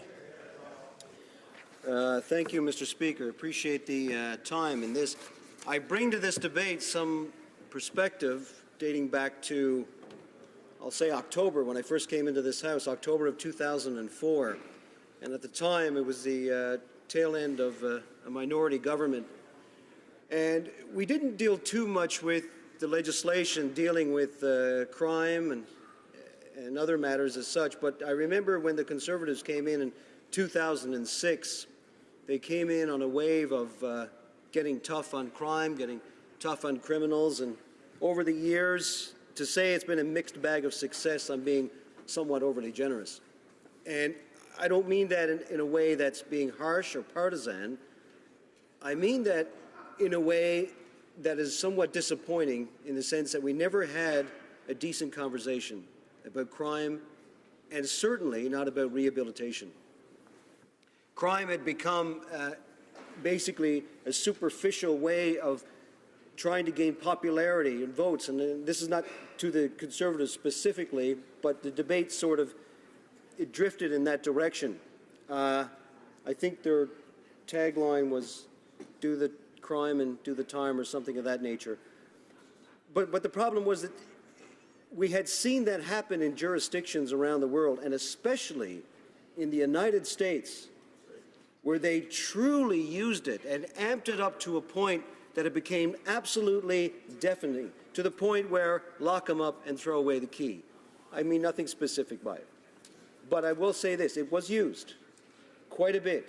Thank you, Mr. Speaker. Appreciate the time in this. I bring to this debate some perspective dating back to I'll say October, when I first came into this House, October of 2004. And at the time, it was the tail end of a minority government. And we didn't deal too much with the legislation dealing with crime and other matters as such. But I remember when the Conservatives came in 2006, they came in on a wave of getting tough on crime, getting tough on criminals. And over the years, to say it's been a mixed bag of success, I'm being somewhat overly generous. And I don't mean that in a way that's being harsh or partisan. I mean that in a way that is somewhat disappointing, in the sense that we never had a decent conversation about crime, and certainly not about rehabilitation. Crime had become basically a superficial way of trying to gain popularity and votes, and this is not to the Conservatives specifically, but the debate sort of it drifted in that direction. I think their tagline was "Do the crime and do the time," or something of that nature. But the problem was that we had seen that happen in jurisdictions around the world, and especially in the United States, where they truly used it and amped it up to a point that it became absolutely deafening, to the point where lock them up and throw away the key. I mean nothing specific by it. But I will say this, it was used quite a bit.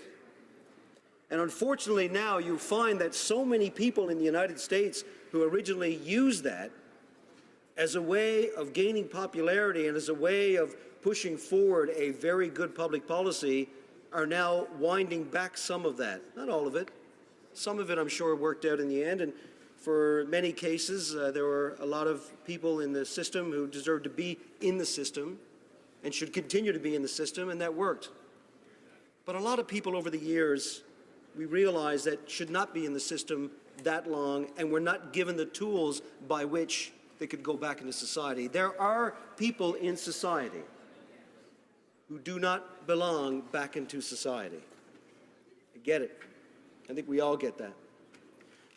And unfortunately now you find that so many people in the United States who originally used that as a way of gaining popularity and as a way of pushing forward a very good public policy are now winding back some of that. Not all of it. Some of it, I'm sure, worked out in the end. And for many cases, there were a lot of people in the system who deserved to be in the system and should continue to be in the system, and that worked. But a lot of people over the years, we realized that should not be in the system that long, and were not given the tools by which they could go back into society. There are people in society who do not belong back into society. I get it. I think we all get that.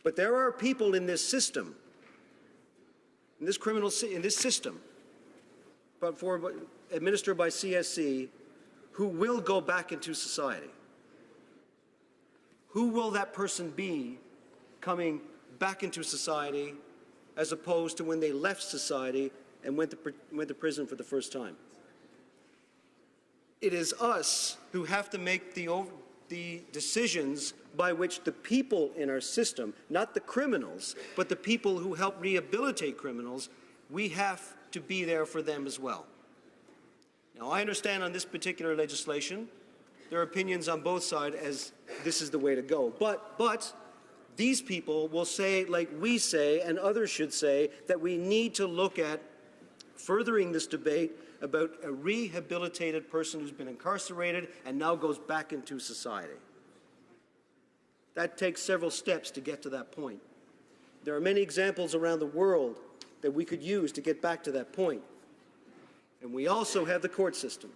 But there are people in this system, in this system, but administered by CSC, who will go back into society. Who will that person be coming back into society, as opposed to when they left society and went to prison for the first time? It is us who have to make the decisions by which the people in our system, not the criminals, but the people who help rehabilitate criminals, we have to be there for them as well. Now, I understand on this particular legislation, there are opinions on both sides as this is the way to go. But these people will say, like we say, and others should say, that we need to look at furthering this debate about a rehabilitated person who's been incarcerated and now goes back into society. That takes several steps to get to that point. There are many examples around the world that we could use to get back to that point. And we also have the court system,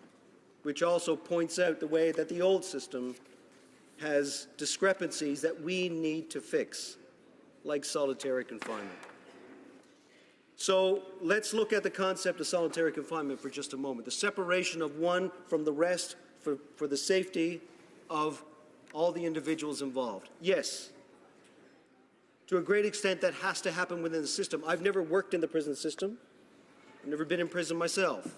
which also points out the way that the old system has discrepancies that we need to fix, like solitary confinement. So let's look at the concept of solitary confinement for just a moment. The separation of one from the rest for the safety of all the individuals involved. Yes, to a great extent that has to happen within the system. I've never worked in the prison system. I've never been in prison myself.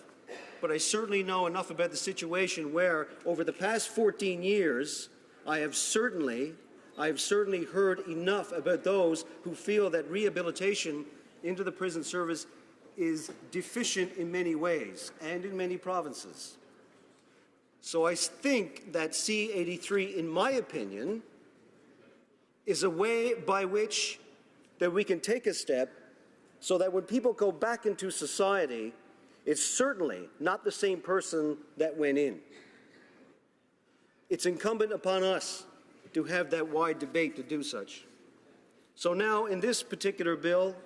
But I certainly know enough about the situation where, over the past 14 years, I have certainly heard enough about those who feel that rehabilitation into the prison service is deficient in many ways and in many provinces. So I think that C-83, in my opinion, is a way by which that we can take a step so that when people go back into society, it's certainly not the same person that went in. It's incumbent upon us to have that wide debate to do such. So now, in this particular bill,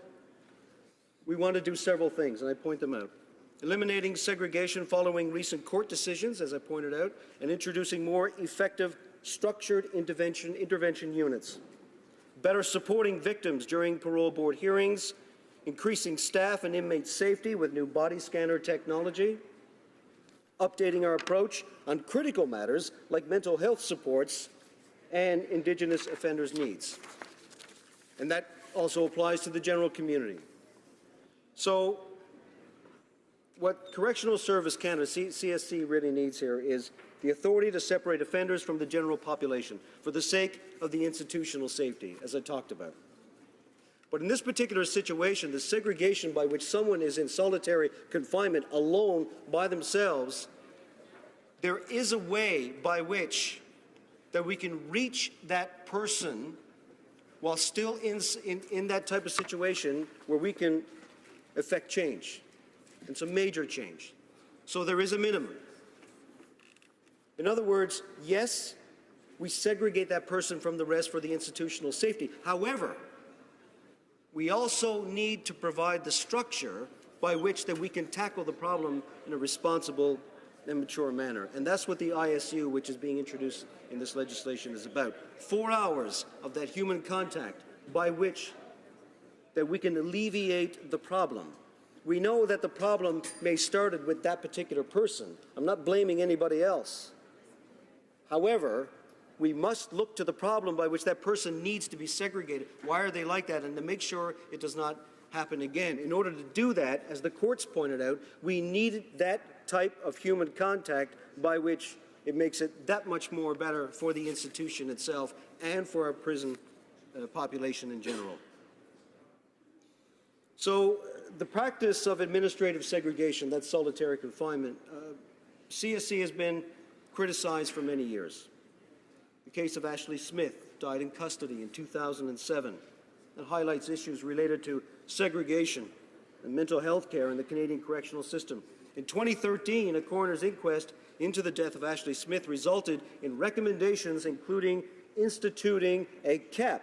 we want to do several things, and I point them out. Eliminating segregation following recent court decisions, as I pointed out, and introducing more effective structured intervention units. Better supporting victims during parole board hearings, increasing staff and inmate safety with new body scanner technology, updating our approach on critical matters like mental health supports and Indigenous offenders' needs. And that also applies to the general community. So what Correctional Service Canada, CSC, really needs here is the authority to separate offenders from the general population for the sake of the institutional safety, as I talked about. But in this particular situation, the segregation by which someone is in solitary confinement alone by themselves, there is a way by which that we can reach that person while still in that type of situation where we can effect change, and some major change. So there is a minimum. In other words, yes, we segregate that person from the rest for the institutional safety. However, we also need to provide the structure by which that we can tackle the problem in a responsible and mature manner. And that's what the ISU, which is being introduced in this legislation, is about. 4 hours of that human contact by which that we can alleviate the problem. We know that the problem may started with that particular person. I'm not blaming anybody else. However, we must look to the problem by which that person needs to be segregated. Why are they like that? And to make sure it does not happen again. In order to do that, as the courts pointed out, we need that type of human contact by which it makes it that much more better for the institution itself and for our prison population in general. So the practice of administrative segregation, that's solitary confinement, CSC has been criticized for many years. The case of Ashley Smith, died in custody in 2007. That highlights issues related to segregation and mental health care in the Canadian correctional system. In 2013, a coroner's inquest into the death of Ashley Smith resulted in recommendations including instituting a cap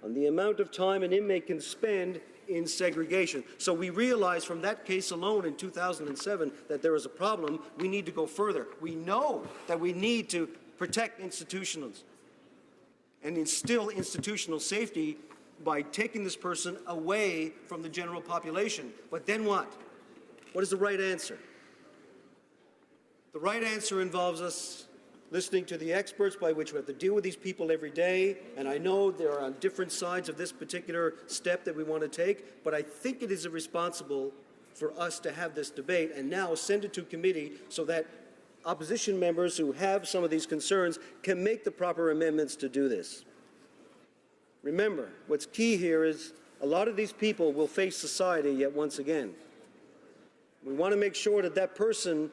on the amount of time an inmate can spend in segregation. So we realized from that case alone in 2007 that there is a problem. We need to go further. We know that we need to protect institutions and instill institutional safety by taking this person away from the general population. But then what? What is the right answer? The right answer involves us listening to the experts by which we have to deal with these people every day. And I know they're on different sides of this particular step that we want to take, but I think it is irresponsible for us to have this debate and now send it to committee so that opposition members who have some of these concerns can make the proper amendments to do this. Remember, what's key here is a lot of these people will face society yet once again. We want to make sure that that person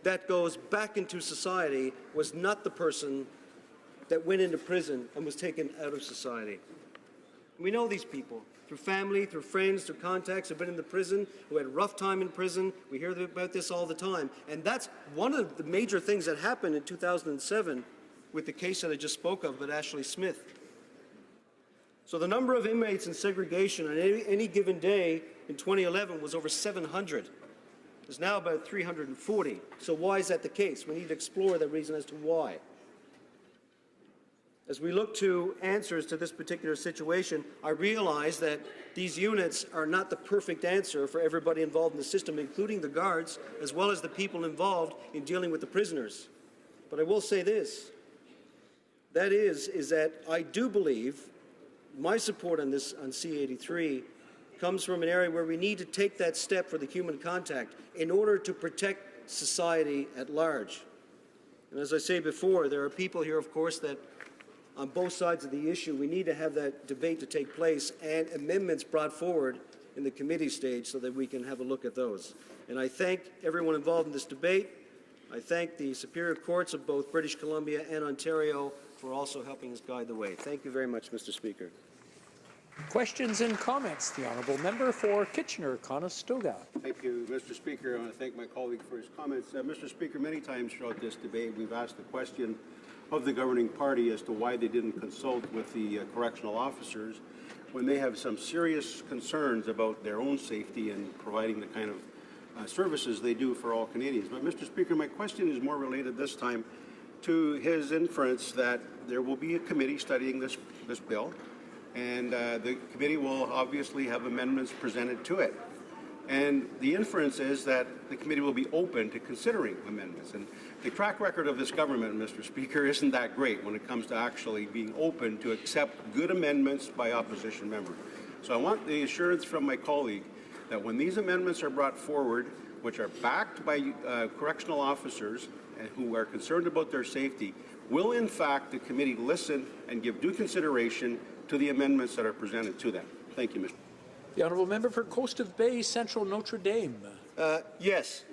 that goes back into society was not the person that went into prison and was taken out of society. We know these people through family, through friends, through contacts who've been in the prison, who had a rough time in prison. We hear about this all the time. And that's one of the major things that happened in 2007 with the case that I just spoke of, but Ashley Smith. So the number of inmates in segregation on any given day in 2011 was over 700. There's now about 340. So why is that the case? We need to explore the reason as to why. As we look to answers to this particular situation, I realize that these units are not the perfect answer for everybody involved in the system, including the guards, as well as the people involved in dealing with the prisoners. But I will say this, that is that I do believe my support on this, on C-83, comes from an area where we need to take that step for the human contact in order to protect society at large. And as I say before, there are people here, of course, that on both sides of the issue, we need to have that debate to take place and amendments brought forward in the committee stage so that we can have a look at those. And I thank everyone involved in this debate. I thank the Superior Courts of both British Columbia and Ontario for also helping us guide the way. Thank you very much, Mr. Speaker. Questions and comments. The Honourable Member for Kitchener-Conestoga. Thank you, Mr. Speaker. I want to thank my colleague for his comments. Mr. Speaker, many times throughout this debate we've asked the question of the governing party as to why they didn't consult with the correctional officers when they have some serious concerns about their own safety and providing the kind of services they do for all Canadians. But, Mr. Speaker, my question is more related this time to his inference that there will be a committee studying this bill. and the committee will obviously have amendments presented to it. And the inference is that the committee will be open to considering amendments. And the track record of this government, Mr. Speaker, isn't that great when it comes to actually being open to accept good amendments by opposition members. So I want the assurance from my colleague that when these amendments are brought forward, which are backed by correctional officers and who are concerned about their safety, will in fact the committee listen and give due consideration to the amendments that are presented to them. Thank you, Mr. The Honourable Member for Coast of Bay, Central Notre Dame. Yes.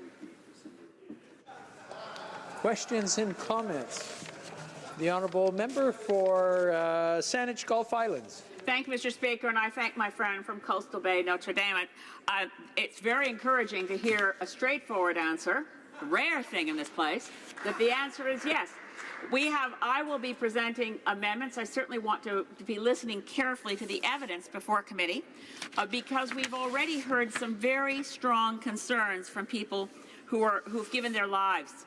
Questions and comments? The Honourable Member for Saanich Gulf Islands. Thank you, Mr. Speaker, and I thank my friend from Coastal Bay, Notre Dame. It's very encouraging to hear a straightforward answer, a rare thing in this place, that the answer is yes. I will be presenting amendments. I certainly want to be listening carefully to the evidence before committee because we've already heard some very strong concerns from people who've given their lives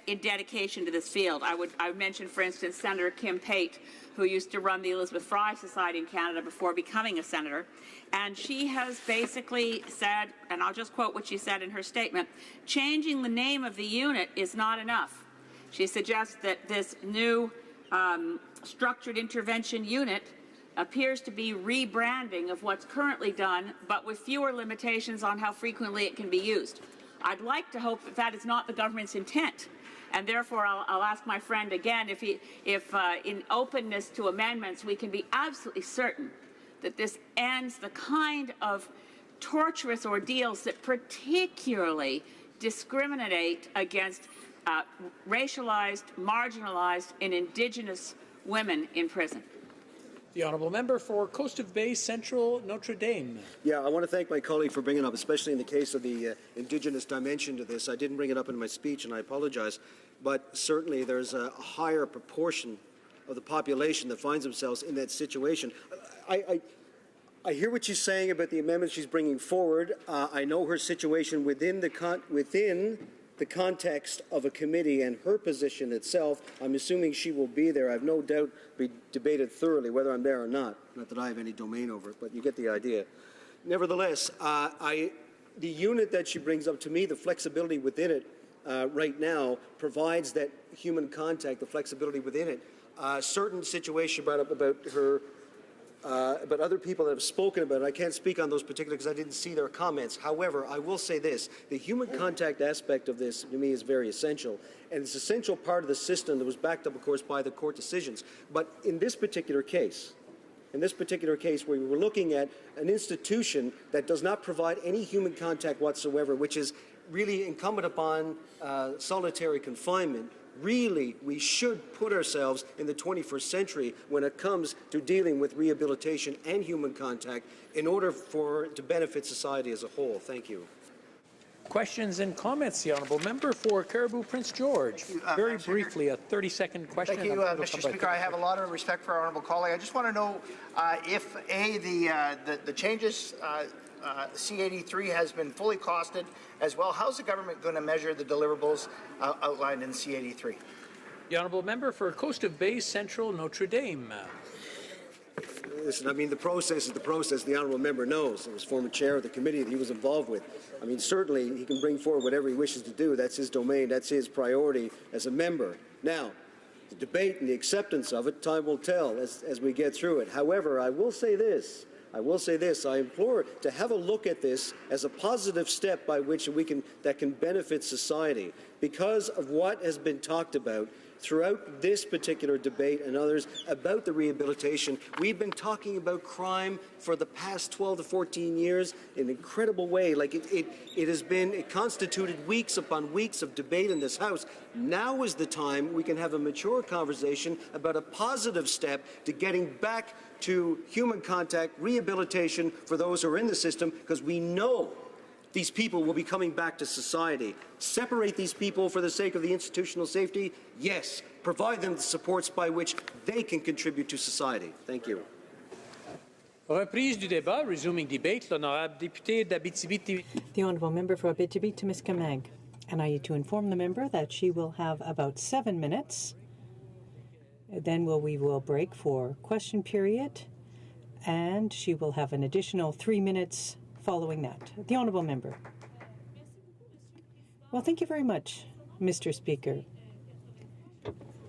in dedication to this field. I would mention, for instance, Senator Kim Pate, who used to run the Elizabeth Fry Society in Canada before becoming a senator. And she has basically said, and I'll just quote what she said in her statement, changing the name of the unit is not enough. She suggests that this new structured intervention unit appears to be rebranding of what's currently done, but with fewer limitations on how frequently it can be used. I'd like to hope that that is not the government's intent, and therefore I'll ask my friend again if in openness to amendments we can be absolutely certain that this ends the kind of torturous ordeals that particularly discriminate against racialized, marginalized, and Indigenous women in prison. The Honourable Member for Coast of Bay, Central Notre Dame. Yeah, I want to thank my colleague for bringing up, especially in the case of the Indigenous dimension to this. I didn't bring it up in my speech, and I apologize, but certainly there's a higher proportion of the population that finds themselves in that situation. I hear what she's saying about the amendments she's bringing forward. I know her situation within the context of a committee and her position itself. I'm assuming she will be there. I have no doubt be debated thoroughly whether I'm there or not. Not that I have any domain over it, but you get the idea. Nevertheless, the unit that she brings up, to me, the flexibility within it right now provides that human contact, the flexibility within it. Certain situation brought up about her but other people that have spoken about it, I can't speak on those particular because I didn't see their comments. However, I will say this. The human contact aspect of this, to me, is very essential. And it's an essential part of the system that was backed up, of course, by the court decisions. But in this particular case, where we were looking at an institution that does not provide any human contact whatsoever, which is really incumbent upon solitary confinement, really, we should put ourselves in the 21st century when it comes to dealing with rehabilitation and human contact in order for it to benefit society as a whole. Thank you. Questions and comments? The Honourable Member for Caribou Prince George. Very briefly, a 30-second question. Thank you, Mr. Speaker. I have a lot of respect for our honourable colleague. I just want to know if, A, the changes C-83 has been fully costed as well. How's the government going to measure the deliverables outlined in C-83? The Honourable Member for Coast of Bay, Central Notre Dame. Listen, I mean, the process is the process. The honourable member knows. He was former chair of the committee that he was involved with. I mean, certainly he can bring forward whatever he wishes to do. That's his domain. That's his priority as a member. Now, the debate and the acceptance of it, time will tell as we get through it. However, I will say this. I implore to have a look at this as a positive step by which that can benefit society because of what has been talked about throughout this particular debate and others about the rehabilitation. We've been talking about crime for the past 12 to 14 years in an incredible way. Like it constituted weeks upon weeks of debate in this House. Now is the time we can have a mature conversation about a positive step to getting back to human contact, rehabilitation for those who are in the system, because we know these people will be coming back to society. Separate these people for the sake of the institutional safety? Yes. Provide them the supports by which they can contribute to society. Thank you. Reprise du débat, resuming debate, l'honorable député d'Abitibi. The honourable member for Abitibi-Témiscamingue. And I need to inform the member that she will have about 7 minutes. Then we will break for question period. and she will have an additional 3 minutes following that. The Honourable Member. Well, thank you very much, Mr. Speaker.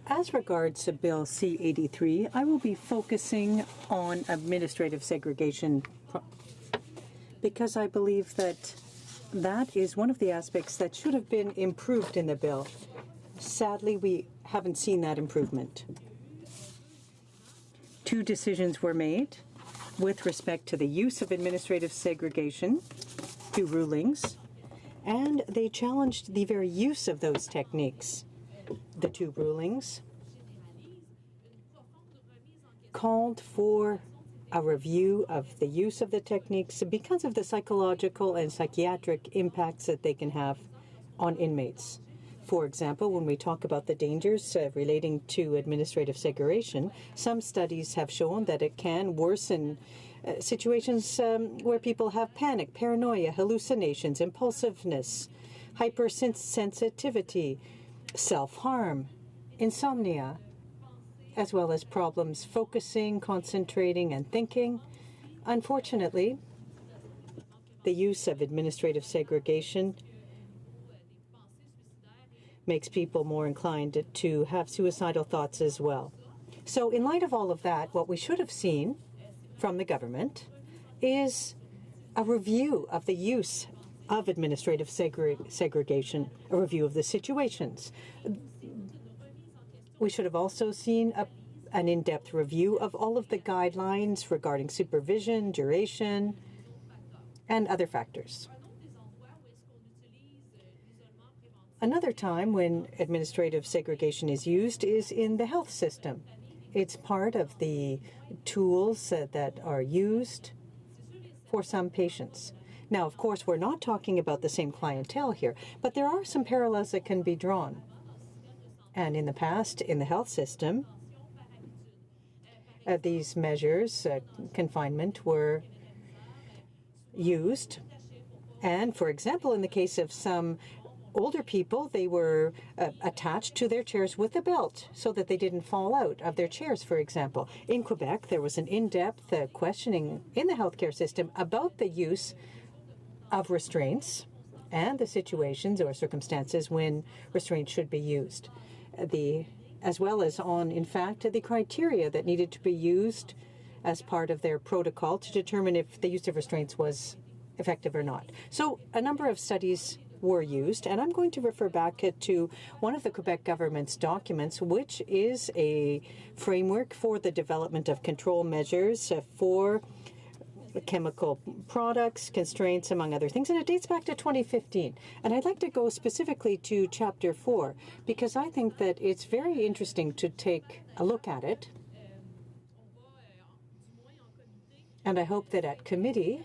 As regards to Bill C-83, I will be focusing on administrative segregation because I believe that that is one of the aspects that should have been improved in the bill. Sadly, we haven't seen that improvement. 2 decisions were made with respect to the use of administrative segregation, 2 rulings, and they challenged the very use of those techniques. The 2 rulings called for a review of the use of the techniques because of the psychological and psychiatric impacts that they can have on inmates. For example, when we talk about the dangers relating to administrative segregation, some studies have shown that it can worsen situations where people have panic, paranoia, hallucinations, impulsiveness, hypersensitivity, self-harm, insomnia, as well as problems focusing, concentrating, and thinking. Unfortunately, the use of administrative segregation makes people more inclined to have suicidal thoughts as well. So in light of all of that, what we should have seen from the government is a review of the use of administrative segregation, a review of the situations. We should have also seen an in-depth review of all of the guidelines regarding supervision, duration, and other factors. Another time when administrative segregation is used is in the health system. It's part of the tools that are used for some patients. Now, of course, we're not talking about the same clientele here, but there are some parallels that can be drawn. And in the past, in the health system, these measures, confinement, were used. And, for example, in the case of some older people, they were attached to their chairs with a belt so that they didn't fall out of their chairs, for example. In Quebec, there was an in-depth questioning in the healthcare system about the use of restraints and the situations or circumstances when restraints should be used. As well as on, in fact, the criteria that needed to be used as part of their protocol to determine if the use of restraints was effective or not. So a number of studies were used, and I'm going to refer back to one of the Quebec government's documents, which is a framework for the development of control measures for chemical products, constraints, among other things, and it dates back to 2015. And I'd like to go specifically to Chapter 4, because I think that it's very interesting to take a look at it. And I hope that at committee,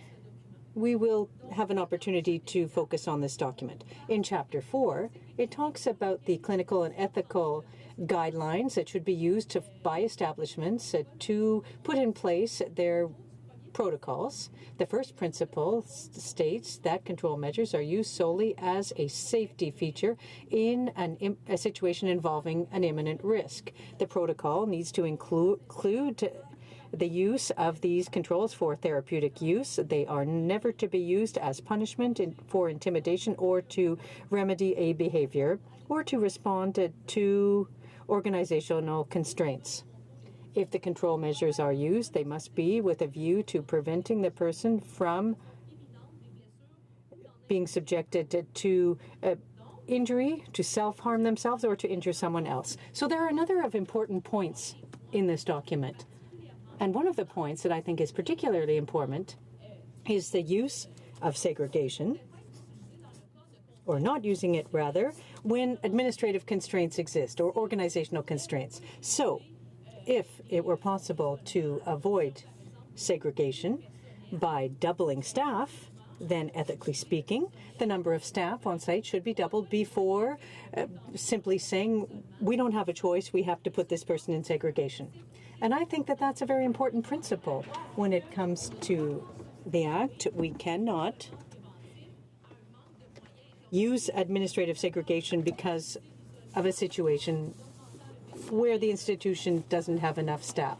we will have an opportunity to focus on this document. In Chapter 4, it talks about the clinical and ethical guidelines that should be used by establishments to put in place their protocols. The first principle states that control measures are used solely as a safety feature in a situation involving an imminent risk. The protocol needs to include the use of these controls for therapeutic use. They are never to be used as punishment for intimidation or to remedy a behavior or to respond to organizational constraints. If the control measures are used, they must be with a view to preventing the person from being subjected to injury, to self-harm themselves, or to injure someone else. So there are a number of important points in this document. And one of the points that I think is particularly important is the use of segregation, or not using it, rather, when administrative constraints exist or organizational constraints. So, if it were possible to avoid segregation by doubling staff, then ethically speaking, the number of staff on site should be doubled before simply saying, we don't have a choice, we have to put this person in segregation. And I think that that's a very important principle when it comes to the Act. We cannot use administrative segregation because of a situation where the institution doesn't have enough staff.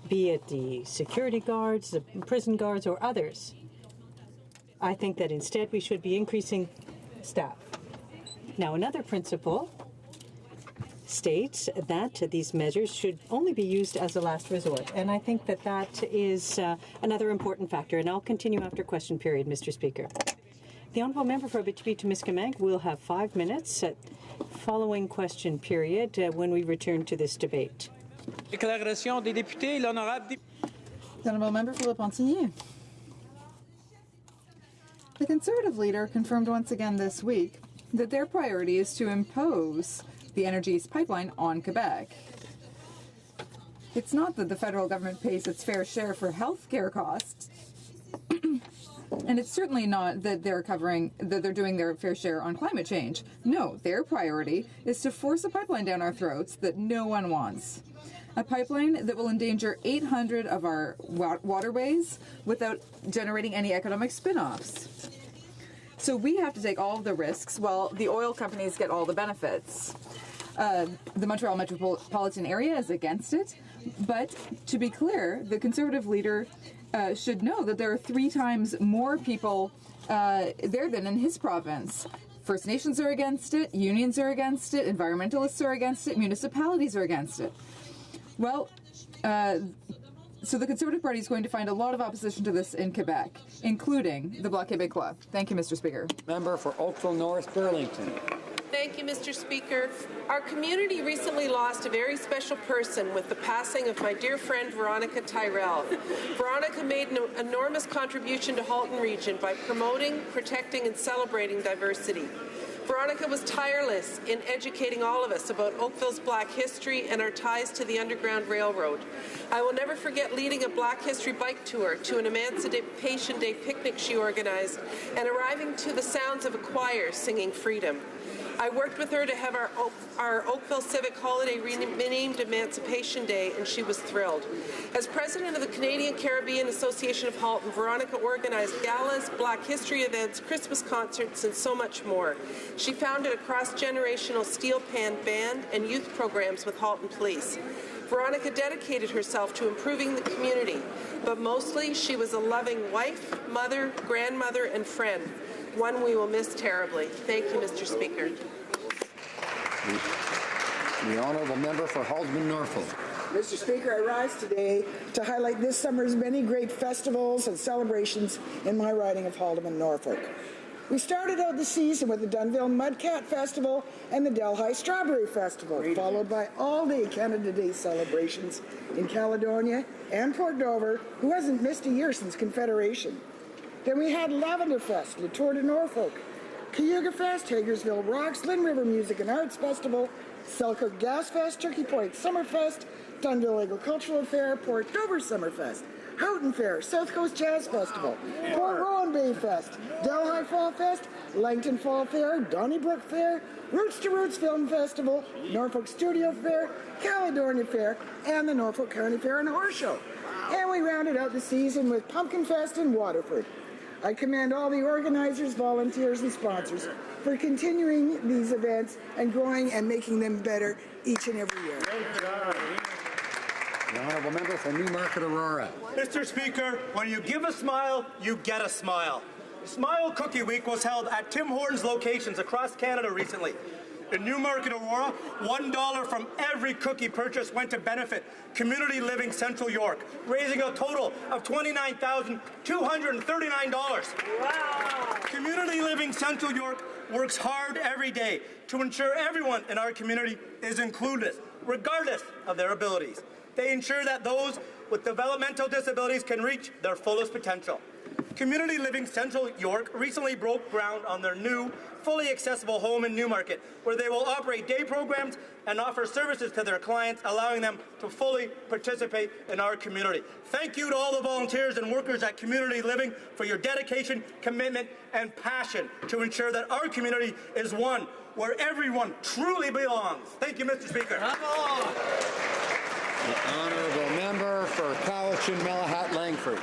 be it the security guards, the prison guards, or others. I think that instead we should be increasing staff. Now, another principle states that these measures should only be used as a last resort, and I think that that is another important factor, and I'll continue after question period, Mr. Speaker. The Honourable Member for Abitibi-Témiscamingue will have 5 minutes following question period when we return to this debate. Déclaration des députés, l'honorable. The Honourable Member for Pontigny. The Conservative leader confirmed once again this week that their priority is to impose the Energy East pipeline on Quebec. It's not that the federal government pays its fair share for health care costs, and it's certainly not that they're doing their fair share on climate change. No, their priority is to force a pipeline down our throats that no one wants. A pipeline that will endanger 800 of our waterways without generating any economic spin-offs. So we have to take all of the risks while the oil companies get all the benefits. The Montreal metropolitan area is against it, but to be clear, the Conservative leader should know that there are 3 times more people there than in his province. First Nations are against it, unions are against it, environmentalists are against it, municipalities are against it. Well, so the Conservative Party is going to find a lot of opposition to this in Quebec, including the Bloc Québécois. Thank you, Mr. Speaker. Member for Oakville North Burlington. Thank you, Mr. Speaker. Our community recently lost a very special person with the passing of my dear friend Veronica Tyrell. Veronica made an enormous contribution to Halton Region by promoting, protecting, and celebrating diversity. Veronica was tireless in educating all of us about Oakville's Black history and our ties to the Underground Railroad. I will never forget leading a Black History bike tour to an Emancipation Day picnic she organized and arriving to the sounds of a choir singing Freedom. I worked with her to have our Oakville Civic Holiday renamed Emancipation Day, and she was thrilled. As president of the Canadian Caribbean Association of Halton, Veronica organized galas, Black History events, Christmas concerts, and so much more. She founded a cross-generational steel pan band and youth programs with Halton Police. Veronica dedicated herself to improving the community, but mostly she was a loving wife, mother, grandmother, and friend. One we will miss terribly. Thank you, Mr. Speaker. The Honourable Member for Halton Norfolk. Mr. Speaker, I rise today to highlight this summer's many great festivals and celebrations in my riding of Halton Norfolk. We started out the season with the Dunnville Mudcat Festival and the Delhi Strawberry Festival, followed by all-day Canada Day celebrations in Caledonia and Port Dover, who hasn't missed a year since Confederation. Then we had Lavender Fest, Le Tour de Norfolk, Cayuga Fest, Hagersville Rocks, Lynn River Music and Arts Festival, Selkirk Gas Fest, Turkey Point Summerfest, Dunnville Agricultural Fair, Port Dover Summerfest, Houghton Fair, South Coast Jazz Festival, Port Rowan Bay Fest, Delhi Fall Fest, Langton Fall Fair, Donnybrook Fair, Roots to Roots Film Festival, Norfolk Studio Fair, Caledonia Fair, and the Norfolk County Fair and Horse Show. And we rounded out the season with Pumpkin Fest in Waterford. I commend all the organizers, volunteers, and sponsors for continuing these events and growing and making them better each and every year. The Honourable Member for Newmarket Aurora. Mr. Speaker, when you give a smile, you get a smile. Smile Cookie Week was held at Tim Hortons locations across Canada recently. In Newmarket Aurora, $1 from every cookie purchase went to benefit Community Living Central York, raising a total of $29,239. Wow! Community Living Central York works hard every day to ensure everyone in our community is included, regardless of their abilities. They ensure that those with developmental disabilities can reach their fullest potential. Community Living Central York recently broke ground on their new, fully accessible home in Newmarket, where they will operate day programs and offer services to their clients, allowing them to fully participate in our community. Thank you to all the volunteers and workers at Community Living for your dedication, commitment, and passion to ensure that our community is one where everyone truly belongs. Thank you, Mr. Speaker. The Honourable Member for Cowichan, Mellahut, Langford.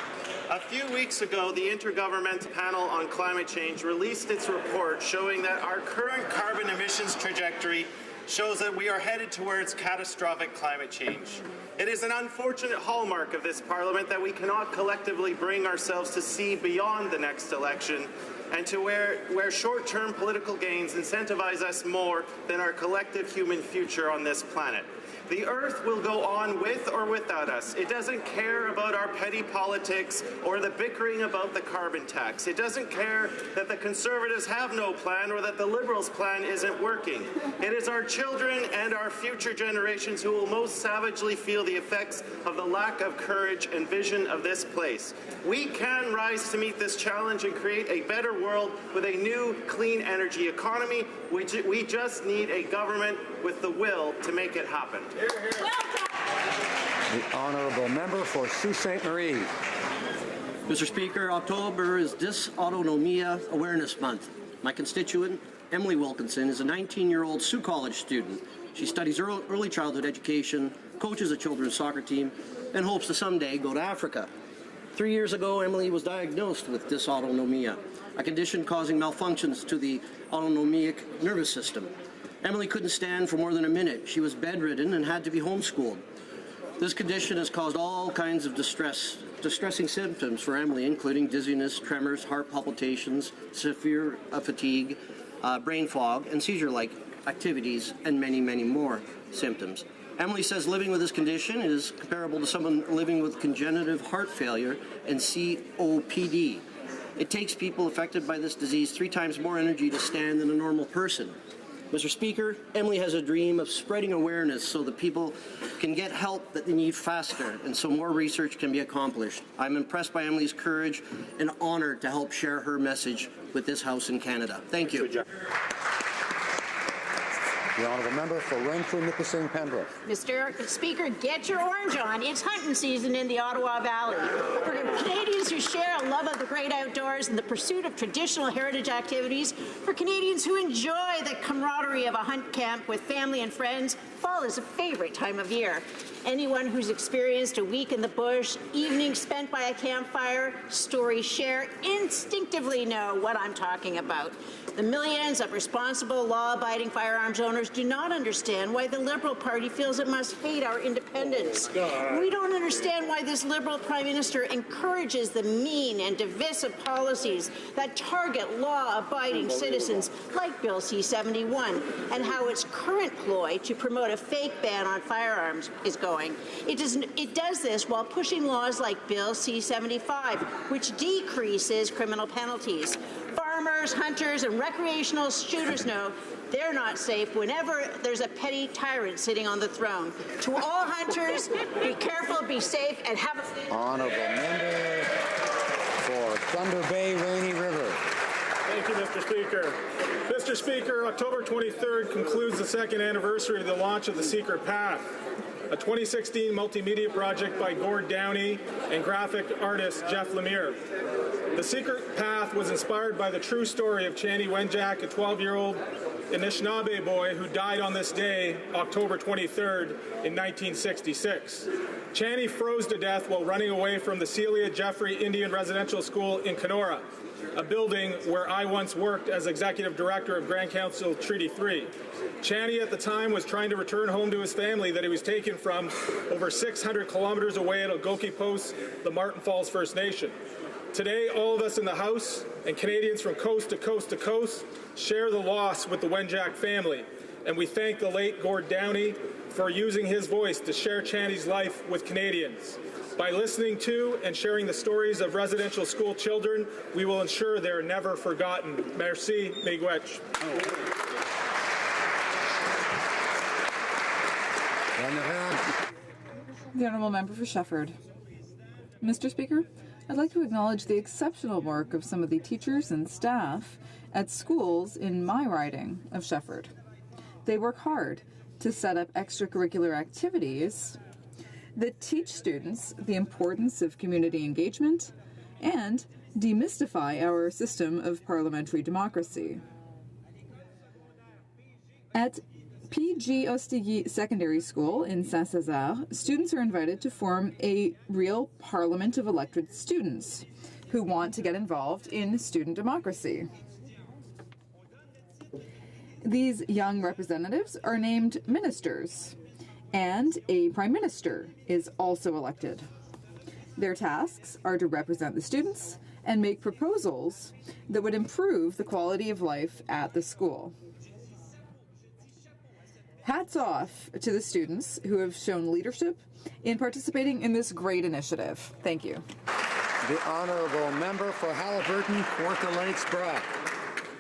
A few weeks ago, the Intergovernmental Panel on Climate Change released its report showing that our current carbon emissions trajectory shows that we are headed towards catastrophic climate change. It is an unfortunate hallmark of this Parliament that we cannot collectively bring ourselves to see beyond the next election and to where short-term political gains incentivize us more than our collective human future on this planet. The Earth will go on with or without us. It doesn't care about our petty politics or the bickering about the carbon tax. It doesn't care that the Conservatives have no plan or that the Liberals' plan isn't working. It is our children and our future generations who will most savagely feel the effects of the lack of courage and vision of this place. We can rise to meet this challenge and create a better world with a new clean energy economy. We just need a government with the will to make it happen. The honourable member for Sault Ste. Marie. Mr. Speaker, October is Dysautonomia Awareness Month. My constituent, Emily Wilkinson, is a 19-year-old Sault College student. She studies early childhood education, coaches a children's soccer team, and hopes to someday go to Africa. 3 years ago, Emily was diagnosed with dysautonomia, a condition causing malfunctions to the autonomic nervous system. Emily couldn't stand for more than a minute. She was bedridden and had to be homeschooled. This condition has caused all kinds of distressing symptoms for Emily, including dizziness, tremors, heart palpitations, severe fatigue, brain fog, and seizure-like activities, and many, many more symptoms. Emily says living with this condition is comparable to someone living with congenital heart failure and COPD. It takes people affected by this disease 3 times more energy to stand than a normal person. Mr. Speaker, Emily has a dream of spreading awareness so that people can get help that they need faster and so more research can be accomplished. I'm impressed by Emily's courage and honored to help share her message with this House in Canada. Thank you. The honourable member for Renfrew, Nipissing, Pembroke. Mr. Speaker, get your orange on. It's hunting season in the Ottawa Valley. For Canadians who share a love of the great outdoors and the pursuit of traditional heritage activities, for Canadians who enjoy the camaraderie of a hunt camp with family and friends, fall is a favorite time of year. Anyone who's experienced a week in the bush, evenings spent by a campfire, stories shared, instinctively know what I'm talking about. The millions of responsible, law-abiding firearms owners do not understand why the Liberal Party feels it must hate our independence. We don't understand why this Liberal Prime Minister encourages the mean and divisive policies that target law-abiding citizens like Bill C-71, and how its current ploy to promote a fake ban on firearms is going. It does this while pushing laws like Bill C-75, which decreases criminal penalties. Farmers, hunters, and recreational shooters know they're not safe whenever there's a petty tyrant sitting on the throne. To all hunters, be careful, be safe, and have a... Honourable member for Thunder Bay, Rainy River. Thank you, Mr. Speaker. Mr. Speaker, October 23rd concludes the 2nd anniversary of the launch of The Secret Path, a 2016 multimedia project by Gord Downey and graphic artist Jeff Lemire. The Secret Path was inspired by the true story of Chani Wenjack, a 12-year-old Anishinaabe boy who died on this day, October 23rd, in 1966. Chani froze to death while running away from the Celia Jeffrey Indian Residential School in Kenora, a building where I once worked as executive director of Grand Council Treaty 3. Chani at the time was trying to return home to his family that he was taken from over 600 kilometers away at Algoki Post, the Martin Falls First Nation. Today, all of us in the House and Canadians from coast to coast to coast share the loss with the Wenjack family, and we thank the late Gord Downey for using his voice to share Chani's life with Canadians. By listening to and sharing the stories of residential school children, we will ensure they are never forgotten. Merci, miigwech. The Honourable Member for Shefford. Mr. Speaker, I'd like to acknowledge the exceptional work of some of the teachers and staff at schools in my riding of Shefford. They work hard to set up extracurricular activities that teach students the importance of community engagement and demystify our system of parliamentary democracy. At PG Ostigi Secondary School in Saint-Césaire, students are invited to form a real parliament of elected students who want to get involved in student democracy. These young representatives are named ministers, and a prime minister is also elected. Their tasks are to represent the students and make proposals that would improve the quality of life at the school. Hats off to the students who have shown leadership in participating in this great initiative. Thank you. The Honourable Member for Haliburton, Kawartha Lakes, Brock.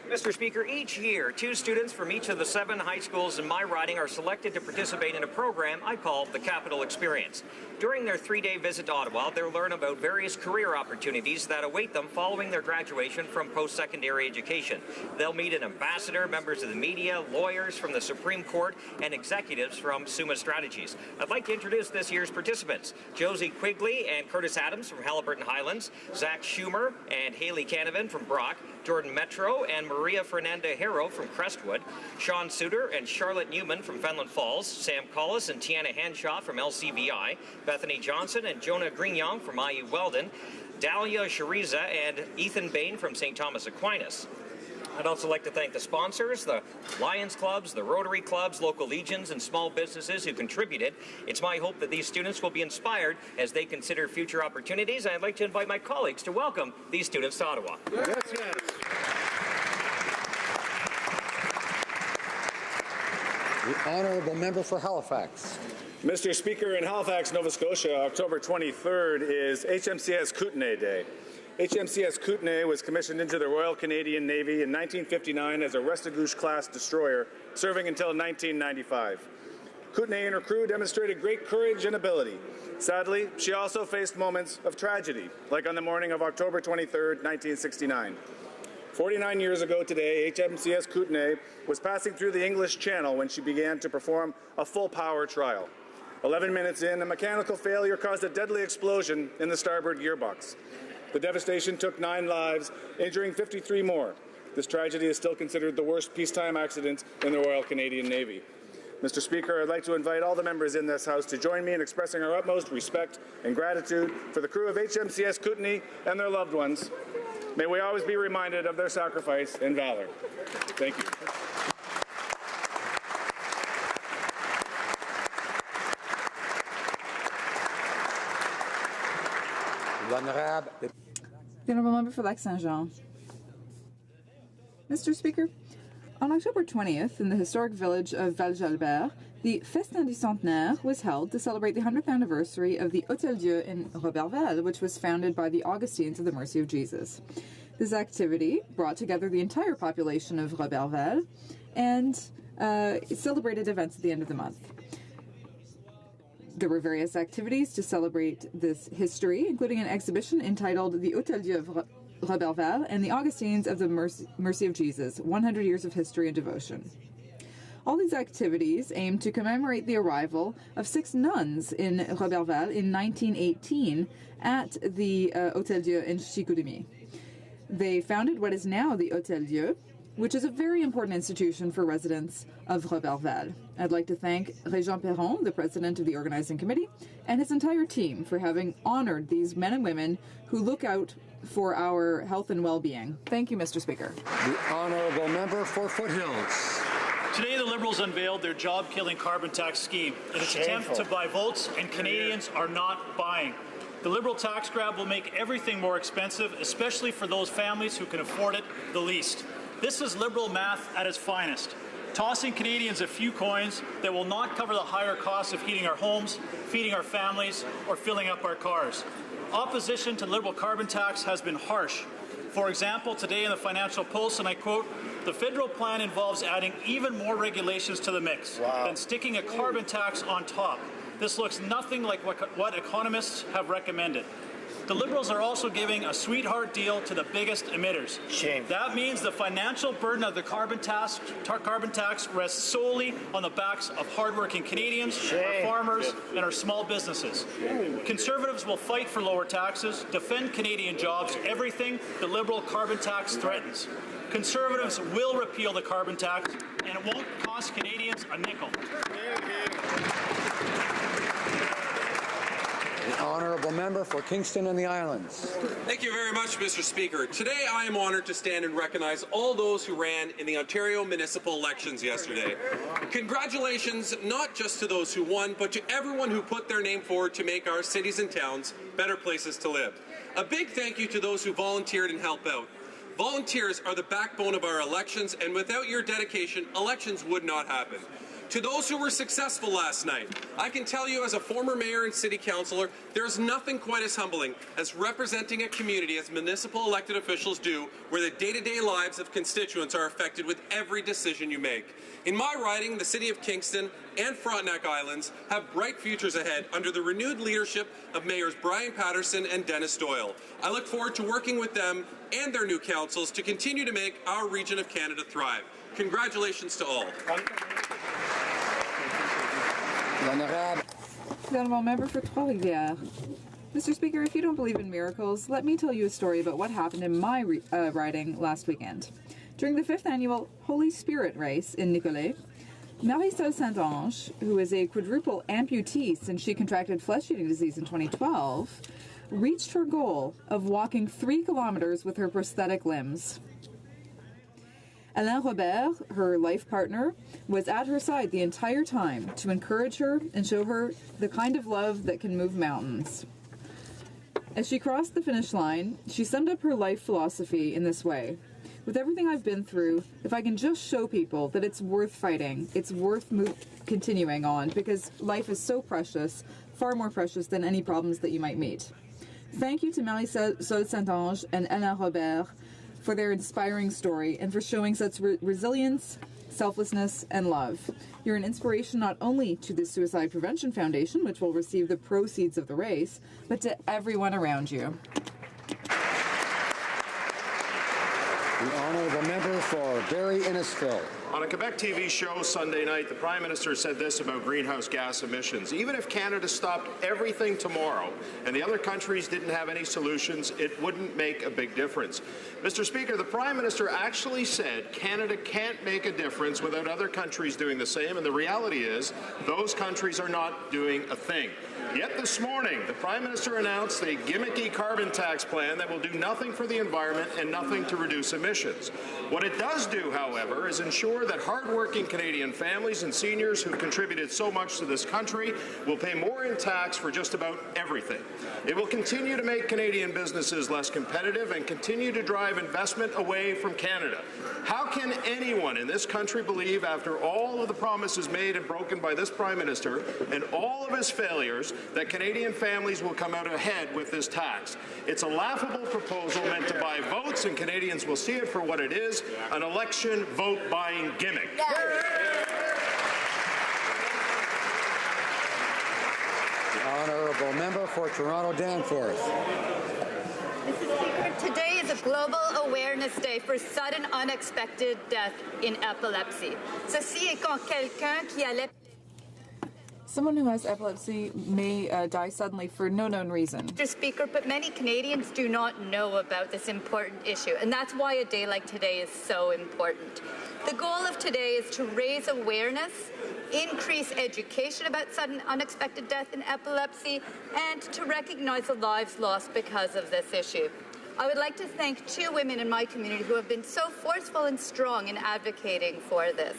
Mr. Speaker, each year, 2 students from each of the 7 high schools in my riding are selected to participate in a program I call the Capital Experience. During their 3-day visit to Ottawa, they'll learn about various career opportunities that await them following their graduation from post-secondary education. They'll meet an ambassador, members of the media, lawyers from the Supreme Court, and executives from Summa Strategies. I'd like to introduce this year's participants: Josie Quigley and Curtis Adams from Haliburton Highlands, Zach Schumer and Haley Canavan from Brock, Jordan Metro and Maria Fernanda Hero from Crestwood, Sean Suter and Charlotte Newman from Fenland Falls, Sam Collis and Tiana Henshaw from LCVI, Bethany Johnson and Jonah Grignon from IU Weldon, Dahlia Shariza and Ethan Bain from St. Thomas Aquinas. I'd also like to thank the sponsors, the Lions Clubs, the Rotary Clubs, local legions, and small businesses who contributed. It's my hope that these students will be inspired as they consider future opportunities. I'd like to invite my colleagues to welcome these students to Ottawa. Yes, yes. The Honourable Member for Halifax. Mr. Speaker, in Halifax, Nova Scotia, October 23rd is HMCS Kootenay Day. HMCS Kootenay was commissioned into the Royal Canadian Navy in 1959 as a Restigouche-class destroyer, serving until 1995. Kootenay and her crew demonstrated great courage and ability. Sadly, she also faced moments of tragedy, like on the morning of October 23rd, 1969. 49 years ago today, HMCS Kootenay was passing through the English Channel when she began to perform a full-power trial. 11 minutes in, a mechanical failure caused a deadly explosion in the starboard gearbox. The devastation took 9 lives, injuring 53 more. This tragedy is still considered the worst peacetime accident in the Royal Canadian Navy. Mr. Speaker, I'd like to invite all the members in this House to join me in expressing our utmost respect and gratitude for the crew of HMCS Kootenay and their loved ones. May we always be reminded of their sacrifice and valor. Thank you. The Honourable Member for Lac-Saint-Jean. Mr. Speaker, on October 20th, in the historic village of Val-Jalbert, the Festin du Centenaire was held to celebrate the 100th anniversary of the Hôtel-Dieu in Roberval, which was founded by the Augustines of the Mercy of Jesus. This activity brought together the entire population of Roberval and celebrated events at the end of the month. There were various activities to celebrate this history, including an exhibition entitled The Hôtel-Dieu of Roberval and the Augustines of the Mercy of Jesus, 100 Years of History and Devotion. All these activities aim to commemorate the arrival of 6 nuns in Roberval in 1918 at the Hôtel-Dieu in Chicoutimi. They founded what is now the Hôtel-Dieu, which is a very important institution for residents of Roberval. I'd like to thank Régent Perron, the president of the organizing committee, and his entire team for having honored these men and women who look out for our health and well-being. Thank you, Mr. Speaker. The Honourable Member for Foothills. Today, the Liberals unveiled their job-killing carbon tax scheme in its attempt to buy votes, and Canadians are not buying. The Liberal tax grab will make everything more expensive, especially for those families who can afford it the least. This is Liberal math at its finest, tossing Canadians a few coins that will not cover the higher costs of heating our homes, feeding our families, or filling up our cars. Opposition to Liberal carbon tax has been harsh. For example, today in the Financial Pulse, and I quote, "The federal plan involves adding even more regulations to the mix than sticking a carbon tax on top. This looks nothing like what economists have recommended." The Liberals are also giving a sweetheart deal to the biggest emitters. Shame. That means the financial burden of the carbon tax rests solely on the backs of hardworking Canadians, our farmers, and our small businesses. Conservatives will fight for lower taxes, defend Canadian jobs, everything the Liberal carbon tax threatens. Conservatives will repeal the carbon tax, and it won't cost Canadians a nickel. The The honourable member for Kingston and the Islands. Thank you very much, Mr. Speaker. Today I am honoured to stand and recognize all those who ran in the Ontario municipal elections yesterday. Congratulations not just to those who won, but to everyone who put their name forward to make our cities and towns better places to live. A big thank you to those who volunteered and helped out. Volunteers are the backbone of our elections, and without your dedication, elections would not happen. To those who were successful last night, I can tell you as a former mayor and city councillor, there's nothing quite as humbling as representing a community as municipal elected officials do, where the day-to-day lives of constituents are affected with every decision you make. In my riding, the City of Kingston and Frontenac Islands have bright futures ahead under the renewed leadership of Mayors Brian Patterson and Dennis Doyle. I look forward to working with them and their new councils to continue to make our region of Canada thrive. Congratulations to all. The honourable member for Trois-Rivières. Mr. Speaker, if you don't believe in miracles, let me tell you a story about what happened in my riding last weekend. During the 5th annual Holy Spirit race in Nicolet, Marisol Saint-Ange, who is a quadruple amputee since she contracted flesh-eating disease in 2012, reached her goal of walking 3 kilometers with her prosthetic limbs. Alain Robert, her life partner, was at her side the entire time to encourage her and show her the kind of love that can move mountains. As she crossed the finish line, she summed up her life philosophy in this way: with everything I've been through, if I can just show people that it's worth fighting, it's worth continuing on, because life is so precious, far more precious than any problems that you might meet. Thank you to Marisol Saint-Ange and Alain Robert for their inspiring story and for showing such resilience, selflessness, and love. You're an inspiration not only to the Suicide Prevention Foundation, which will receive the proceeds of the race, but to everyone around you. The honourable member for Barrie-Innisfil. On a Quebec TV show Sunday night, the Prime Minister said this about greenhouse gas emissions: even if Canada stopped everything tomorrow and the other countries didn't have any solutions, it wouldn't make a big difference. Mr. Speaker, the Prime Minister actually said Canada can't make a difference without other countries doing the same, and the reality is those countries are not doing a thing. Yet this morning, the Prime Minister announced a gimmicky carbon tax plan that will do nothing for the environment and nothing to reduce emissions. What it does do, however, is ensure that hardworking Canadian families and seniors who've contributed so much to this country will pay more in tax for just about everything. It will continue to make Canadian businesses less competitive and continue to drive investment away from Canada. How can anyone in this country believe, after all of the promises made and broken by this Prime Minister and all of his failures, that Canadian families will come out ahead with this tax? It's a laughable proposal meant to buy votes, and Canadians will see it for what it is: an election vote-buying gimmick. The honourable member for Toronto Danforth. Mr. Speaker, today is a Global Awareness Day for sudden unexpected death in epilepsy. Ceci est quand quelqu'un qui allait... Someone who has epilepsy may die suddenly for no known reason. Mr. Speaker, but many Canadians do not know about this important issue, and that's why a day like today is so important. The goal of today is to raise awareness, increase education about sudden unexpected death in epilepsy, and to recognize the lives lost because of this issue. I would like to thank 2 women in my community who have been so forceful and strong in advocating for this.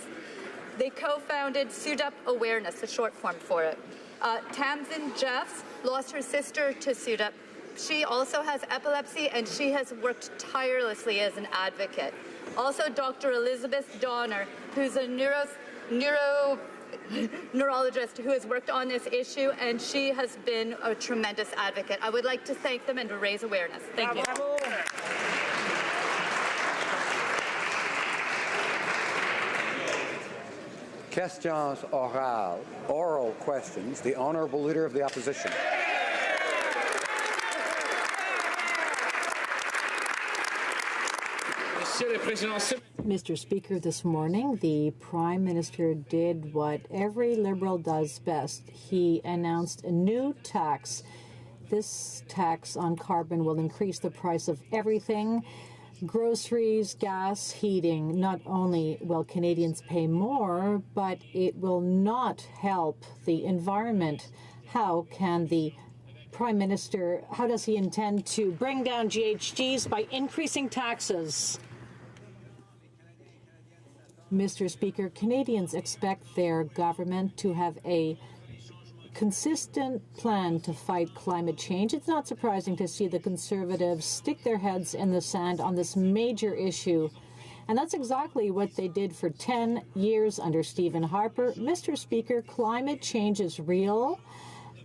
They co-founded SUDUP Awareness, the short form for it. Tamsin Jeffs lost her sister to SUDUP. She also has epilepsy, and she has worked tirelessly as an advocate. Also, Dr. Elizabeth Donner, who's a neurologist who has worked on this issue, and she has been a tremendous advocate. I would like to thank them and to raise awareness. Thank you. Questions orales, oral questions. The honourable leader of the opposition. Mr. Speaker, this morning the Prime Minister did what every Liberal does best. He announced a new tax. This tax on carbon will increase the price of everything: groceries, gas, heating. Not only will Canadians pay more, but it will not help the environment. How can the Prime Minister, how does he intend to bring down GHGs by increasing taxes? Mr. Speaker, Canadians expect their government to have a consistent plan to fight climate change. It's not surprising to see the Conservatives stick their heads in the sand on this major issue. And that's exactly what they did for 10 years under Stephen Harper. Mr. Speaker, climate change is real,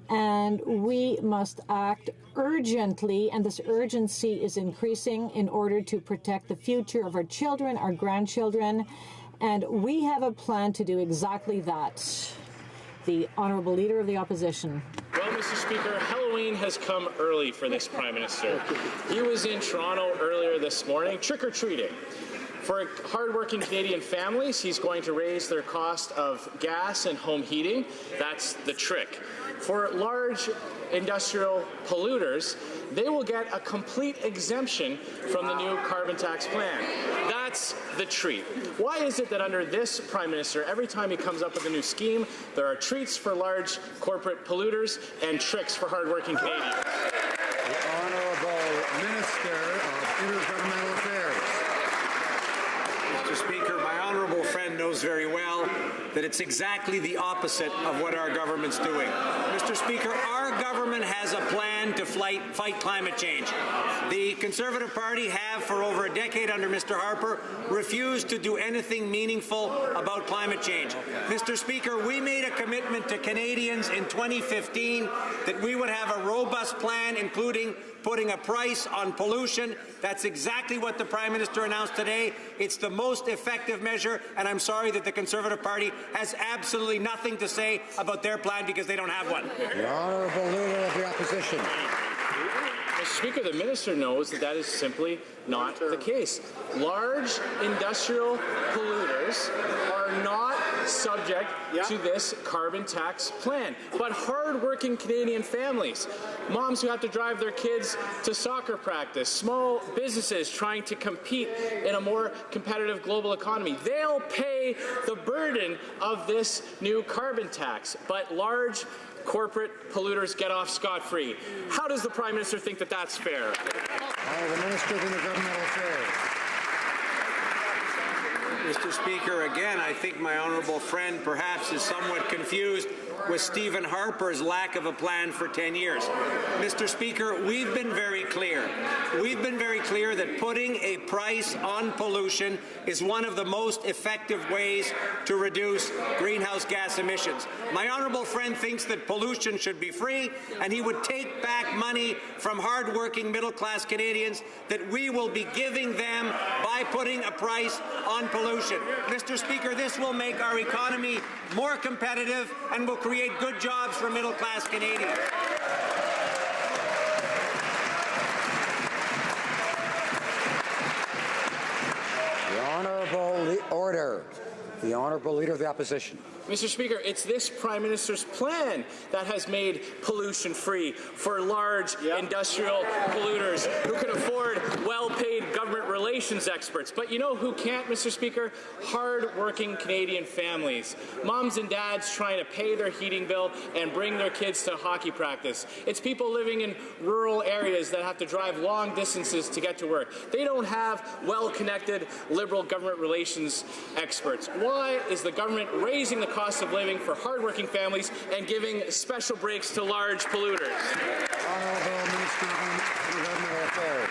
and we must act urgently, and this urgency is increasing in order to protect the future of our children, our grandchildren, and we have a plan to do exactly that. The Honourable Leader of the Opposition. Well, Mr. Speaker, Halloween has come early for this Prime Minister. He was in Toronto earlier this morning trick-or-treating. For hardworking Canadian families, he's going to raise their cost of gas and home heating. That's the trick. For large industrial polluters, they will get a complete exemption from the new carbon tax plan. That's the treat. Why is it that under this Prime Minister, every time he comes up with a new scheme, there are treats for large corporate polluters and tricks for hardworking Canadians? The Honourable Minister of Intergovernmental Affairs. Mr. Speaker, my honourable friend knows very well that it's exactly the opposite of what our government's doing. Mr. Speaker, our government has a plan to fight climate change. The Conservative Party have, for over a decade under Mr. Harper, refused to do anything meaningful about climate change. Mr. Speaker, we made a commitment to Canadians in 2015 that we would have a robust plan, including putting a price on pollution. That's exactly what the Prime Minister announced today. It's the most effective measure, and I'm sorry that the Conservative Party has absolutely nothing to say about their plan because they don't have one. The Honourable Leader of the Opposition. Mr. Speaker, the Minister knows that that is simply not the case. Large industrial polluters are not subject to this carbon tax plan. But hard-working Canadian families, moms who have to drive their kids to soccer practice, small businesses trying to compete in a more competitive global economy, they'll pay the burden of this new carbon tax. But large corporate polluters get off scot-free. How does the Prime Minister think that that's fair? The Minister of Intergovernmental Affairs. Mr. Speaker, again, I think my honourable friend perhaps is somewhat confused with Stephen Harper's lack of a plan for 10 years. Mr. Speaker, we've been very clear. We've been very clear that putting a price on pollution is one of the most effective ways to reduce greenhouse gas emissions. My honourable friend thinks that pollution should be free, and he would take back money from hard-working middle-class Canadians that we will be giving them by putting a price on pollution. Mr. Speaker, this will make our economy more competitive and will create good jobs for middle-class Canadians. The Honourable Leader of the Opposition. Mr. Speaker, it's this Prime Minister's plan that has made pollution free for large industrial polluters who can afford well-paid government relations experts. But you know who can't, Mr. Speaker? Hard-working Canadian families. Moms and dads trying to pay their heating bill and bring their kids to hockey practice. It's people living in rural areas that have to drive long distances to get to work. They don't have well-connected Liberal government relations experts. Why is the government raising the cost of living for hardworking families and giving special breaks to large polluters? Honourable Minister of Intergovernmental Affairs.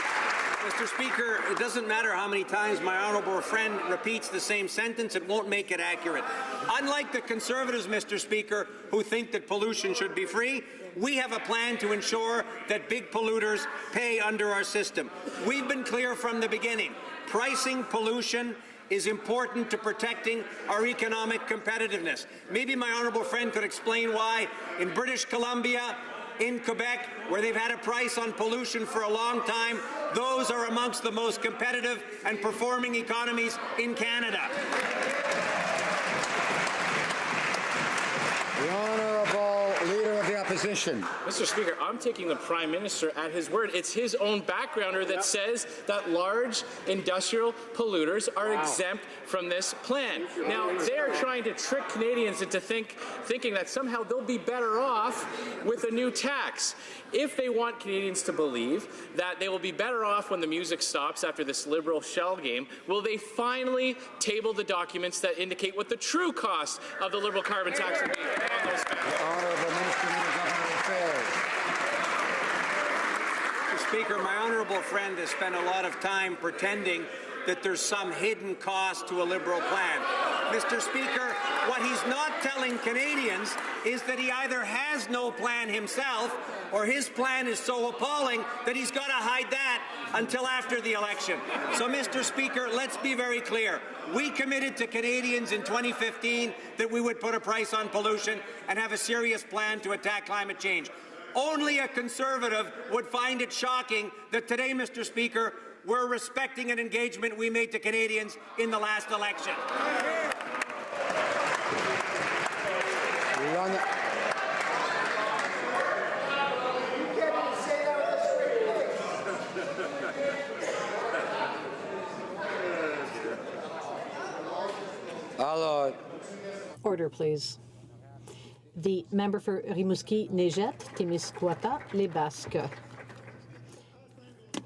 Mr. Speaker, it doesn't matter how many times my honourable friend repeats the same sentence, it won't make it accurate. Unlike the Conservatives, Mr. Speaker, who think that pollution should be free, we have a plan to ensure that big polluters pay under our system. We've been clear from the beginning. Pricing pollution is important to protecting our economic competitiveness. Maybe my honourable friend could explain why in British Columbia, in Quebec, where they've had a price on pollution for a long time, those are amongst the most competitive and performing economies in Canada. The Honourable Leader of the Opposition. opposition. Mr. Speaker, I'm taking the Prime Minister at his word. It's his own backgrounder that says that large industrial polluters are exempt from this plan. Now, they are trying to trick Canadians into thinking that somehow they'll be better off with a new tax. If they want Canadians to believe that they will be better off when the music stops after this Liberal shell game, will they finally table the documents that indicate what the true cost of the Liberal carbon tax will be on those families? The Honourable Minister of Government Affairs. Mr. Speaker, my honourable friend has spent a lot of time pretending that there's some hidden cost to a Liberal plan. Mr. Speaker, what he's not telling Canadians is that he either has no plan himself or his plan is so appalling that he's got to hide that until after the election. So, Mr. Speaker, let's be very clear. We committed to Canadians in 2015 that we would put a price on pollution and have a serious plan to attack climate change. Only a Conservative would find it shocking that today, Mr. Speaker, we're respecting an engagement we made to Canadians in the last election. Order, please. The member for Rimouski, Nejet, Témiscouata, Les Basques.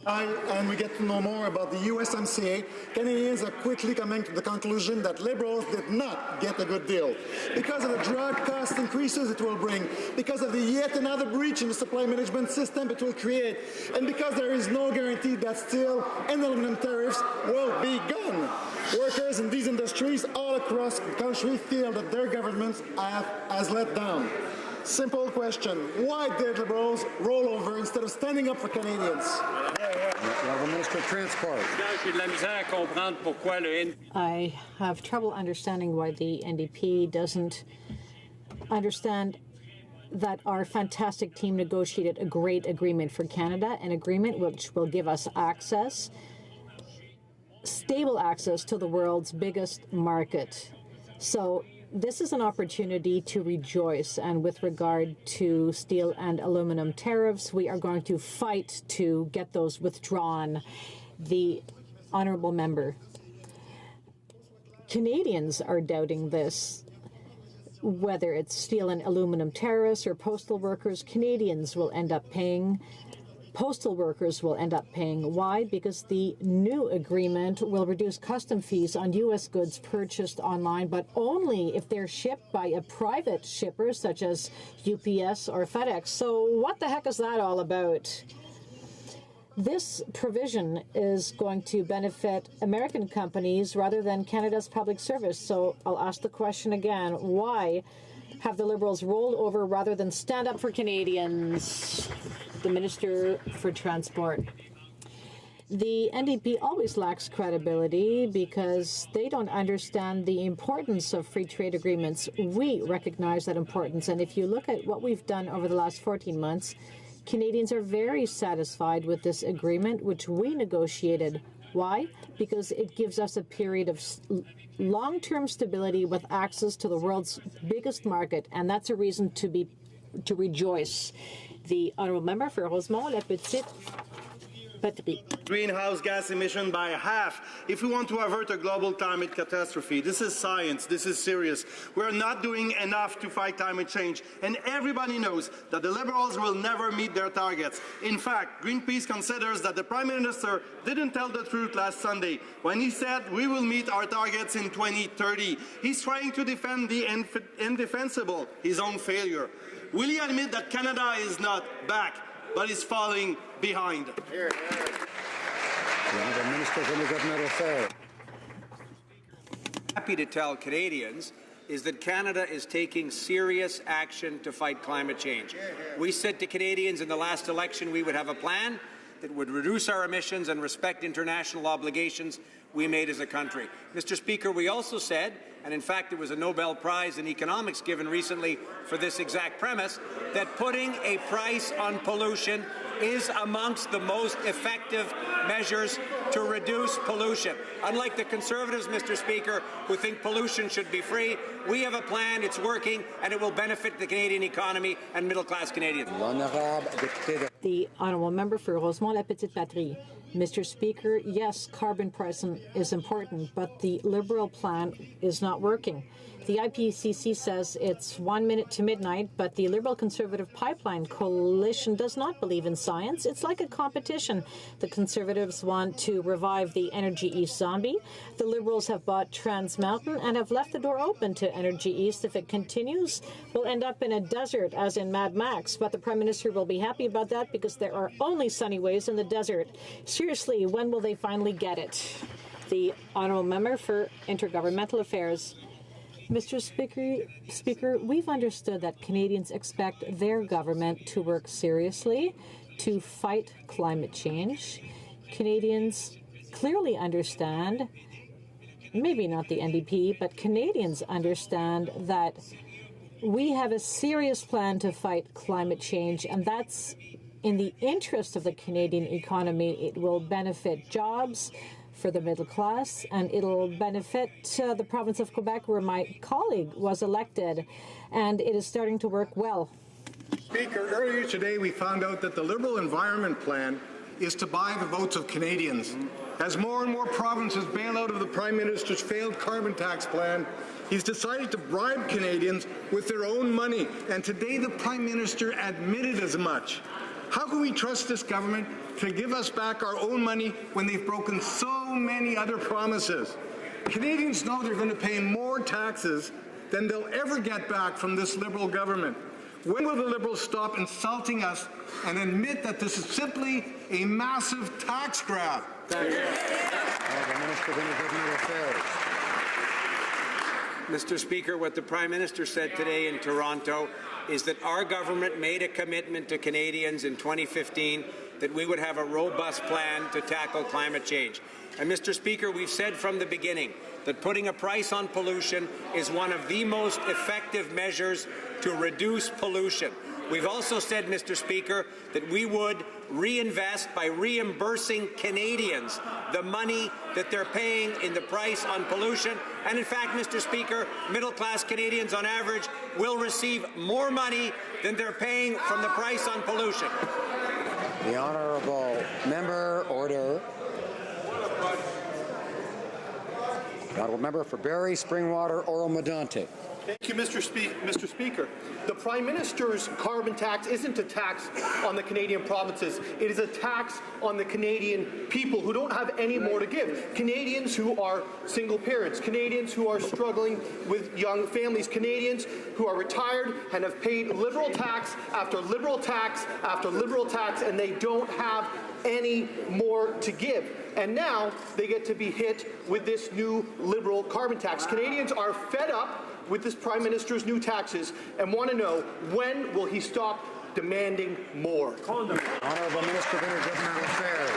And we get to know more about the USMCA, Canadians are quickly coming to the conclusion that Liberals did not get a good deal. Because of the drug cost increases it will bring, because of the yet another breach in the supply management system it will create, and because there is no guarantee that steel and aluminum tariffs will be gone. Workers in these industries all across the country feel that their governments has let down. Simple question. Why did Liberals roll over instead of standing up for Canadians? The Minister of Transport. I have trouble understanding why the NDP doesn't understand that our fantastic team negotiated a great agreement for Canada, an agreement which will give us access, stable access to the world's biggest market. So this is an opportunity to rejoice, and with regard to steel and aluminum tariffs, we are going to fight to get those withdrawn. The honourable member. Canadians are doubting this. Whether it's steel and aluminum tariffs or postal workers, Canadians will end up paying. Postal workers will end up paying. Why? Because the new agreement will reduce custom fees on U.S. goods purchased online, but only if they're shipped by a private shipper, such as UPS or FedEx. So what the heck is that all about? This provision is going to benefit American companies rather than Canada's public service. So I'll ask the question again. Why have the Liberals rolled over rather than stand up for Canadians? The Minister for Transport. The NDP always lacks credibility because they don't understand the importance of free trade agreements. We recognize that importance, and if you look at what we've done over the last 14 months, Canadians are very satisfied with this agreement, which we negotiated. Why? Because it gives us a period of long-term stability with access to the world's biggest market, and that's a reason to rejoice. The honourable member for Rosemont-la-Petite Patrie. Greenhouse gas emission by half if we want to avert a global climate catastrophe. This is science. This is serious. We're not doing enough to fight climate change, and everybody knows that the Liberals will never meet their targets. In fact, Greenpeace considers that the Prime Minister didn't tell the truth last Sunday when he said we will meet our targets in 2030. He's trying to defend the indefensible, his own failure. Will he admit that Canada is not back, but is falling behind? The Minister for Government Affairs. Happy to tell Canadians is that Canada is taking serious action to fight climate change. We said to Canadians in the last election we would have a plan that would reduce our emissions and respect international obligations we made as a country. Mr. Speaker, we also said, and in fact there was a Nobel Prize in economics given recently for this exact premise, that putting a price on pollution is amongst the most effective measures to reduce pollution. Unlike the Conservatives, Mr. Speaker, who think pollution should be free, we have a plan, it's working, and it will benefit the Canadian economy and middle-class Canadians. The honourable member for Rosemont-la-Petite-Patrie. Mr. Speaker, yes, carbon pricing is important, but the Liberal plan is not working. The IPCC says it's 1 minute to midnight, but the Liberal Conservative Pipeline Coalition does not believe in science. It's like a competition. The Conservatives want to revive the Energy East zombie. The Liberals have bought Trans Mountain and have left the door open to Energy East. If it continues, we'll end up in a desert, as in Mad Max. But the Prime Minister will be happy about that because there are only sunny ways in the desert. Seriously, when will they finally get it? The honourable member for Intergovernmental Affairs. Mr. Speaker, we've understood that Canadians expect their government to work seriously to fight climate change. Canadians clearly understand, maybe not the NDP, but Canadians understand that we have a serious plan to fight climate change, and that's in the interest of the Canadian economy. It will benefit jobs for the middle class, and it'll benefit the province of Quebec, where my colleague was elected, and it is starting to work well. Speaker, earlier today we found out that the Liberal Environment Plan is to buy the votes of Canadians. As more and more provinces bail out of the Prime Minister's failed carbon tax plan, he's decided to bribe Canadians with their own money, and today the Prime Minister admitted as much. How can we trust this government to give us back our own money when they've broken so many other promises? Canadians know they're going to pay more taxes than they'll ever get back from this Liberal government. When will the Liberals stop insulting us and admit that this is simply a massive tax grab? Thank you. Mr. Speaker, what the Prime Minister said today in Toronto is that our government made a commitment to Canadians in 2015 that we would have a robust plan to tackle climate change. And, Mr. Speaker, we've said from the beginning that putting a price on pollution is one of the most effective measures to reduce pollution. We've also said, Mr. Speaker, that we would reinvest by reimbursing Canadians the money that they're paying in the price on pollution. And in fact, Mr. Speaker, middle-class Canadians on average will receive more money than they're paying from the price on pollution. The honourable member, order. The honourable member for Barrie, Springwater, Oro-Medonte. Thank you, Mr. Speaker. The Prime Minister's carbon tax isn't a tax on the Canadian provinces. It is a tax on the Canadian people who don't have any more to give. Canadians who are single parents, Canadians who are struggling with young families, Canadians who are retired and have paid Liberal tax after Liberal tax after Liberal tax, and they don't have any more to give. And now they get to be hit with this new Liberal carbon tax. Canadians are fed up with this Prime Minister's new taxes and want to know, when will he stop demanding more? Honourable Minister of Intergovernmental Affairs.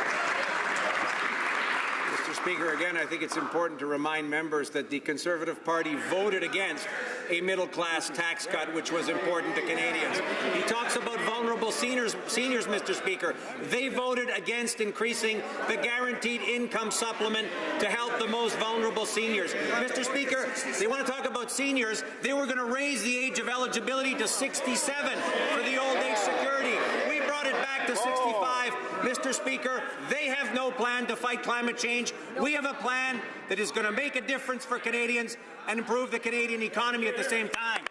Mr. Speaker, again, I think it's important to remind members that the Conservative Party voted against a middle-class tax cut, which was important to Canadians. He talks about vulnerable seniors, Mr. Speaker. They voted against increasing the guaranteed income supplement to help the most vulnerable seniors. Mr. Speaker, they want to talk about seniors. They were going to raise the age of eligibility to 67 for the old age security. We brought it back to 65. Mr. Speaker, they have no plan to fight climate change. We have a plan that is going to make a difference for Canadians and improve the Canadian economy at the same time.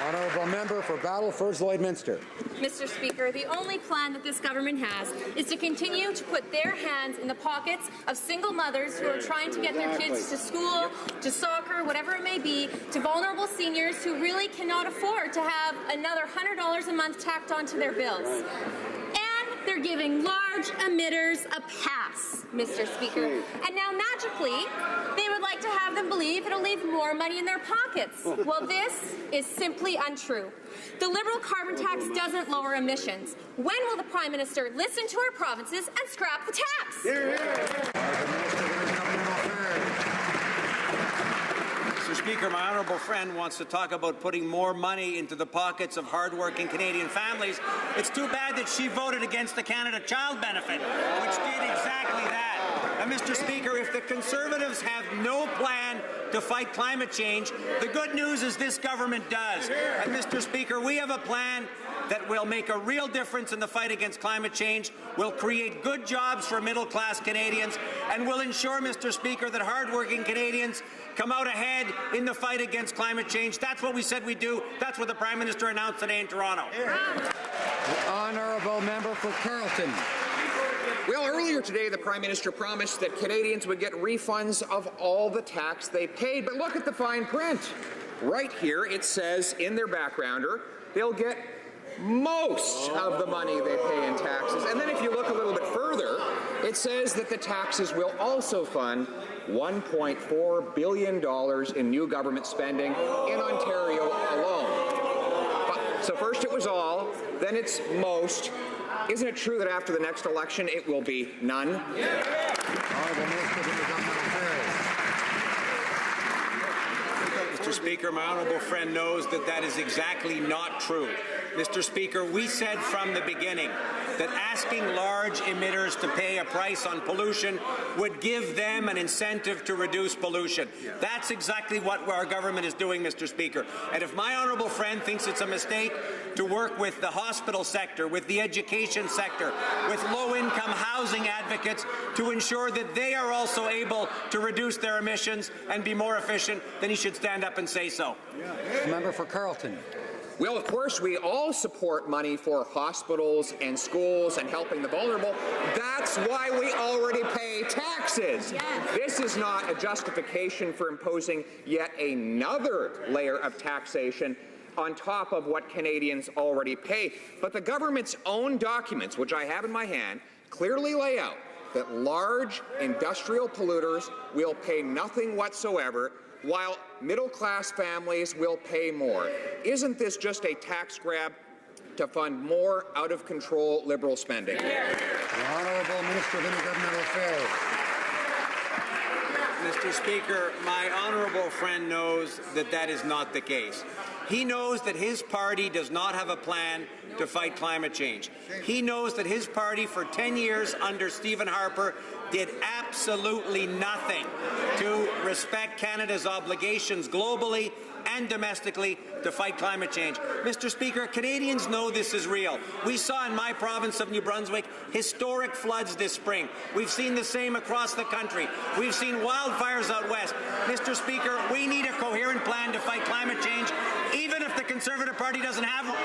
Honourable member for Battleford Lloydminster. Mr. Speaker, the only plan that this government has is to continue to put their hands in the pockets of single mothers who are trying to get their kids to school, to soccer, whatever it may be, to vulnerable seniors who really cannot afford to have another $100 a month tacked onto their bills. They're giving large emitters a pass, Mr. Speaker. And now, magically, they would like to have them believe it'll leave more money in their pockets. Well, this is simply untrue. The Liberal carbon tax doesn't lower emissions. When will the Prime Minister listen to our provinces and scrap the tax? Mr. Speaker, my honourable friend wants to talk about putting more money into the pockets of hardworking Canadian families. It's too bad that she voted against the Canada Child Benefit, which did exactly that. And Mr. Speaker, if the Conservatives have no plan to fight climate change, the good news is this government does. And Mr. Speaker, we have a plan that will make a real difference in the fight against climate change, will create good jobs for middle-class Canadians, and will ensure, Mr. Speaker, that hardworking Canadians come out ahead in the fight against climate change. That's what we said we'd do. That's what the Prime Minister announced today in Toronto. The honourable member for Carleton. Well, earlier today, the Prime Minister promised that Canadians would get refunds of all the tax they paid. But look at the fine print. Right here, it says in their backgrounder, they'll get most of the money they pay in taxes. And then if you look a little bit further, it says that the taxes will also fund $1.4 billion in new government spending in Ontario alone. So first it was all, then it's most. Isn't it true that after the next election it will be none? Mr. Speaker, my honourable friend knows that that is exactly not true. Mr. Speaker, we said from the beginning that asking large emitters to pay a price on pollution would give them an incentive to reduce pollution. That's exactly what our government is doing, Mr. Speaker. And if my honourable friend thinks it's a mistake to work with the hospital sector, with the education sector, with low-income housing advocates to ensure that they are also able to reduce their emissions and be more efficient, then he should stand up and say so. Member for Carleton. Well, of course, we all support money for hospitals and schools and helping the vulnerable. That's why we already pay taxes. Yes. This is not a justification for imposing yet another layer of taxation on top of what Canadians already pay. But the government's own documents, which I have in my hand, clearly lay out that large industrial polluters will pay nothing whatsoever, while middle-class families will pay more. Isn't this just a tax grab to fund more out-of-control Liberal spending? The Honourable Minister of Intergovernmental Affairs. Mr. Speaker, my honourable friend knows that that is not the case. He knows that his party does not have a plan to fight climate change. He knows that his party for 10 years under Stephen Harper did absolutely nothing to respect Canada's obligations globally and domestically to fight climate change. Mr. Speaker, Canadians know this is real. We saw in my province of New Brunswick historic floods this spring. We've seen the same across the country. We've seen wildfires out west. Mr. Speaker, we need a coherent plan to fight climate change, even if the Conservative Party doesn't have one.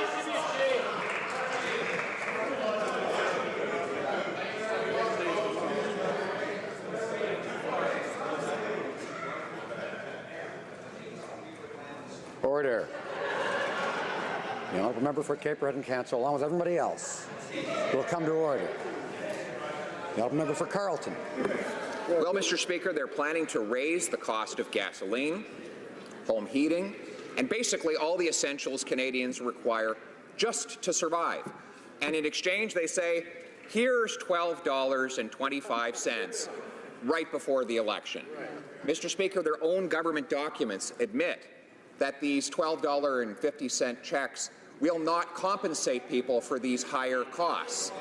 Order. The honourable member for Cape Breton Council, along with everybody else, will come to order. The honourable member for Carleton. Well, Mr. Speaker, they're planning to raise the cost of gasoline, home heating, and basically all the essentials Canadians require just to survive. And in exchange, they say, here's $12.25 right before the election. Mr. Speaker, their own government documents admit that these $12.50 checks will not compensate people for these higher costs.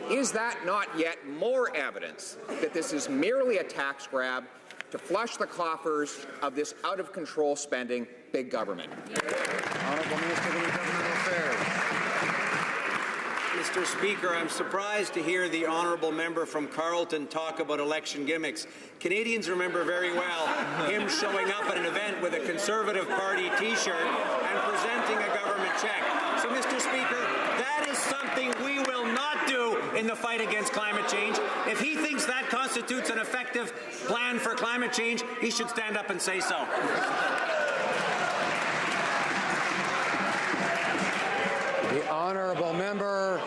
Is that not yet more evidence that this is merely a tax grab to flush the coffers of this out-of-control spending big government? Honourable Minister of Intergovernmental Affairs. Mr. Speaker, I'm surprised to hear the honourable member from Carleton talk about election gimmicks. Canadians remember very well him showing up at an event with a Conservative Party T-shirt and presenting a government check. So, Mr. Speaker, that is something we will not do in the fight against climate change. If he thinks that constitutes an effective plan for climate change, he should stand up and say so. The honourable member.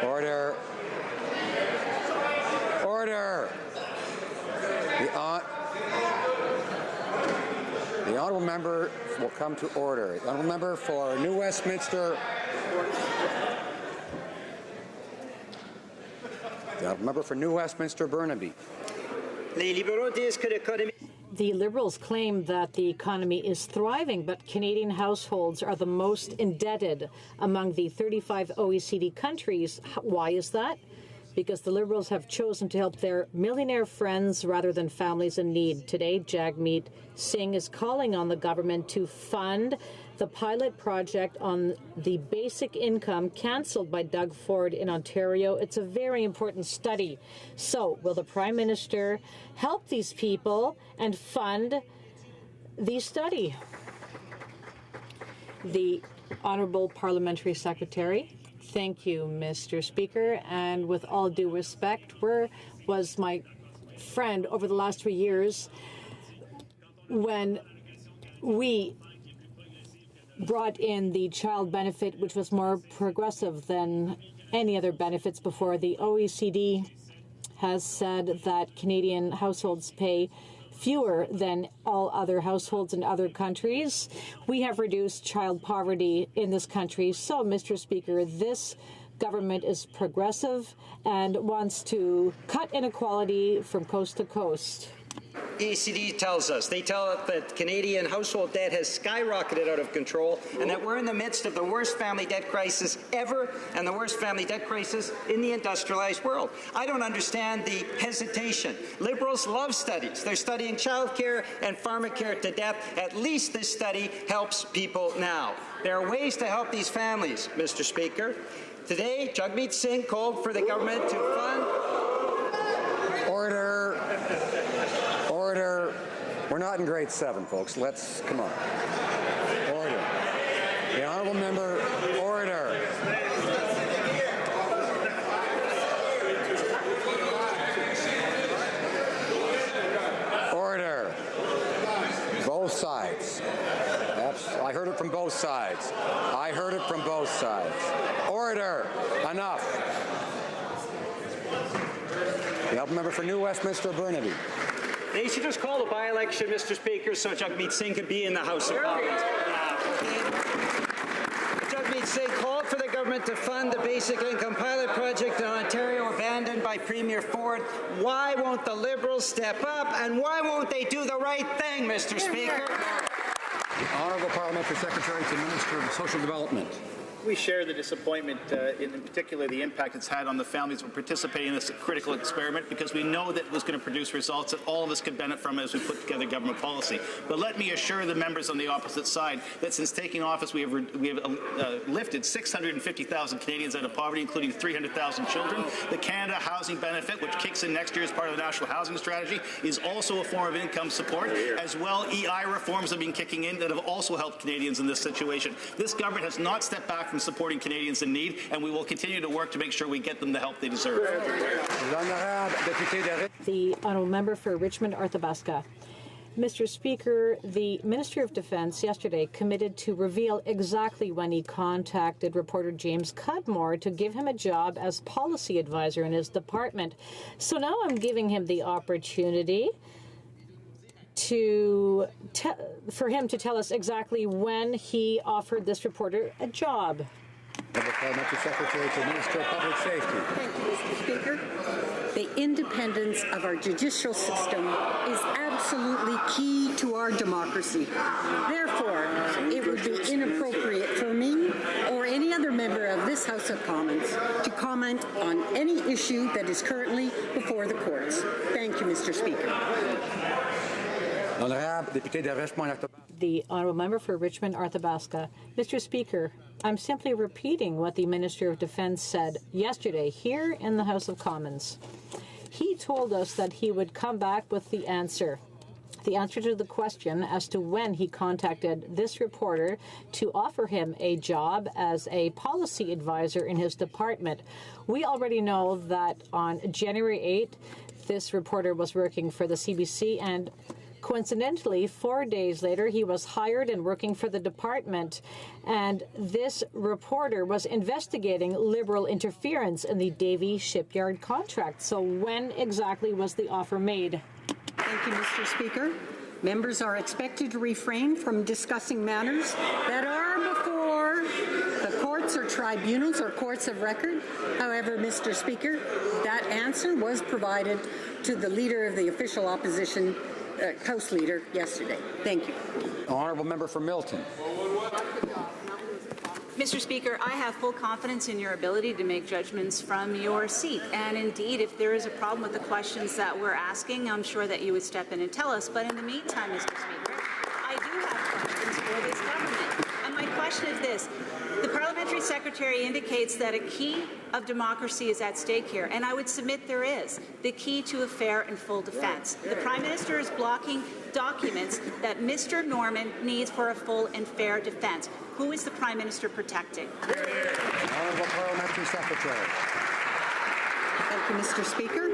Order. Order. The honourable member will come to order. The honourable member for New Westminster. The honourable member for New Westminster Burnaby. Les libéraux disent que l'économie The Liberals claim that the economy is thriving, but Canadian households are the most indebted among the 35 OECD countries. Why is that? Because the Liberals have chosen to help their millionaire friends rather than families in need. Today, Jagmeet Singh is calling on the government to fund the pilot project on the basic income cancelled by Doug Ford in Ontario. It's a very important study. So, will the Prime Minister help these people and fund the study? The Honourable Parliamentary Secretary. Thank you, Mr. Speaker. And with all due respect, where was my friend over the last 3 years when we brought in the child benefit, which was more progressive than any other benefits before? The OECD has said that Canadian households pay fewer than all other households in other countries. We have reduced child poverty in this country. So, Mr. Speaker, this government is progressive and wants to cut inequality from coast to coast. OECD tells us, they tell us that Canadian household debt has skyrocketed out of control and that we're in the midst of the worst family debt crisis ever and the worst family debt crisis in the industrialized world. I don't understand the hesitation. Liberals love studies. They're studying childcare and pharmacare to death. At least this study helps people now. There are ways to help these families, Mr. Speaker. Today, Jagmeet Singh called for the government to fund... Order. Order. We're not in grade 7, folks. Let's, come on. Order. The honourable member, order. Order. Both sides. I heard it from both sides. I heard it from both sides. Order. Enough. The honourable member for New Westminster, Burnaby. They should just call a by-election, Mr. Speaker, so Jagmeet Singh could be in the House of Commons. Jagmeet Singh called for the government to fund the basic income pilot project in Ontario abandoned by Premier Ford. Why won't the Liberals step up, and why won't they do the right thing, Mr. Speaker? Honourable Parliamentary Secretary to Minister of Social Development. We share the disappointment, in particular the impact it's had on the families who are participating in this critical experiment, because we know that it was going to produce results that all of us could benefit from as we put together government policy. But let me assure the members on the opposite side that since taking office, we have lifted 650,000 Canadians out of poverty, including 300,000 children. The Canada Housing Benefit, which kicks in next year as part of the National Housing Strategy, is also a form of income support. As well, EI reforms have been kicking in that have also helped Canadians in this situation. This government has not stepped back from supporting Canadians in need, and we will continue to work to make sure we get them the help they deserve. The honourable member for Richmond Arthabaska. Mr. Speaker, the Minister of Defence yesterday committed to reveal exactly when he contacted reporter James Cudmore to give him a job as policy advisor in his department. So now I'm giving him the opportunity for him to tell us exactly when he offered this reporter a job. Parliamentary Secretary to Minister of Public Safety. Thank you, Mr. Speaker. The independence of our judicial system is absolutely key to our democracy. Therefore, it would be inappropriate for me or any other member of this House of Commons to comment on any issue that is currently before the courts. Thank you, Mr. Speaker. The honourable member for Richmond Arthabaska. Mr. Speaker, I'm simply repeating what the Minister of Defence said yesterday here in the House of Commons. He told us that he would come back with the answer to the question as to when he contacted this reporter to offer him a job as a policy advisor in his department. We already know that on January 8th, this reporter was working for the CBC, and coincidentally, 4 days later, he was hired and working for the department. And this reporter was investigating Liberal interference in the Davie Shipyard contract. So when exactly was the offer made? Thank you, Mr. Speaker. Members are expected to refrain from discussing matters that are before the courts or tribunals or courts of record. However, Mr. Speaker, that answer was provided to the Leader of the Official Opposition, House Leader yesterday. Thank you. Honourable member for Milton. Mr. Speaker, I have full confidence in your ability to make judgments from your seat. And indeed, if there is a problem with the questions that we're asking, I'm sure that you would step in and tell us. But in the meantime, Mr. Speaker, I do have questions for this government. And my question is this. The parliamentary secretary indicates that a key of democracy is at stake here, and I would submit there is, the key to a fair and full defense. The Prime Minister is blocking documents that Mr. Norman needs for a full and fair defense. Who is the Prime Minister protecting? Honourable Parliamentary Secretary. Thank you, Mr. Speaker.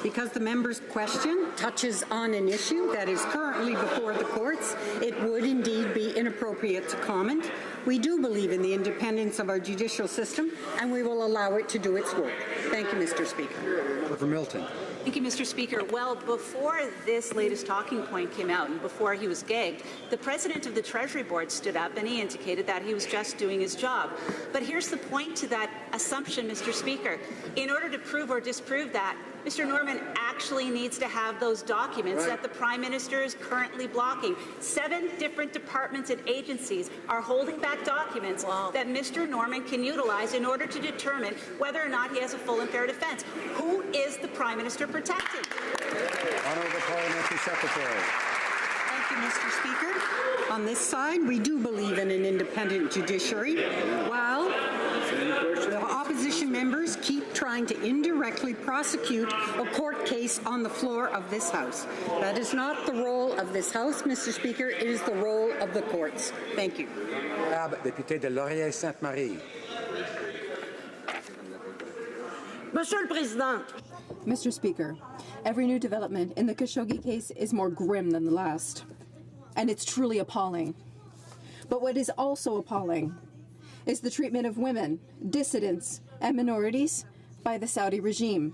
Because the member's question touches on an issue that is currently before the courts, it would indeed be inappropriate to comment. We do believe in the independence of our judicial system, and we will allow it to do its work. Thank you, Mr. Speaker. Member for Milton. Thank you, Mr. Speaker. Well, before this latest talking point came out and before he was gagged, the president of the Treasury Board stood up and he indicated that he was just doing his job. But here's the point to that assumption, Mr. Speaker. In order to prove or disprove that, Mr. Norman actually needs to have those documents that the Prime Minister is currently blocking. 7 different departments and agencies are holding back documents that Mr. Norman can utilize in order to determine whether or not he has a full and fair defense. Who is the Prime Minister protecting? Honourable Parliamentary Secretary. Thank you, Mr. Speaker. On this side, we do believe in an independent judiciary, while the opposition members keep trying to indirectly prosecute a court case on the floor of this House. That is not the role of this House, Mr. Speaker. It is the role of the courts. Thank you. Député de Laurier-Sainte-Marie. Monsieur le Président. Mr. Speaker, every new development in the Khashoggi case is more grim than the last. And it's truly appalling. But what is also appalling is the treatment of women, dissidents, and minorities by the Saudi regime.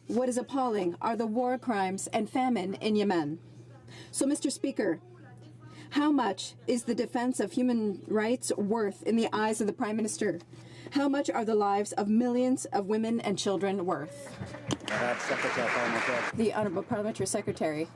What is appalling are the war crimes and famine in Yemen. So, Mr. Speaker, how much is the defense of human rights worth in the eyes of the Prime Minister? How much are the lives of millions of women and children worth? The Honourable Parliamentary Secretary.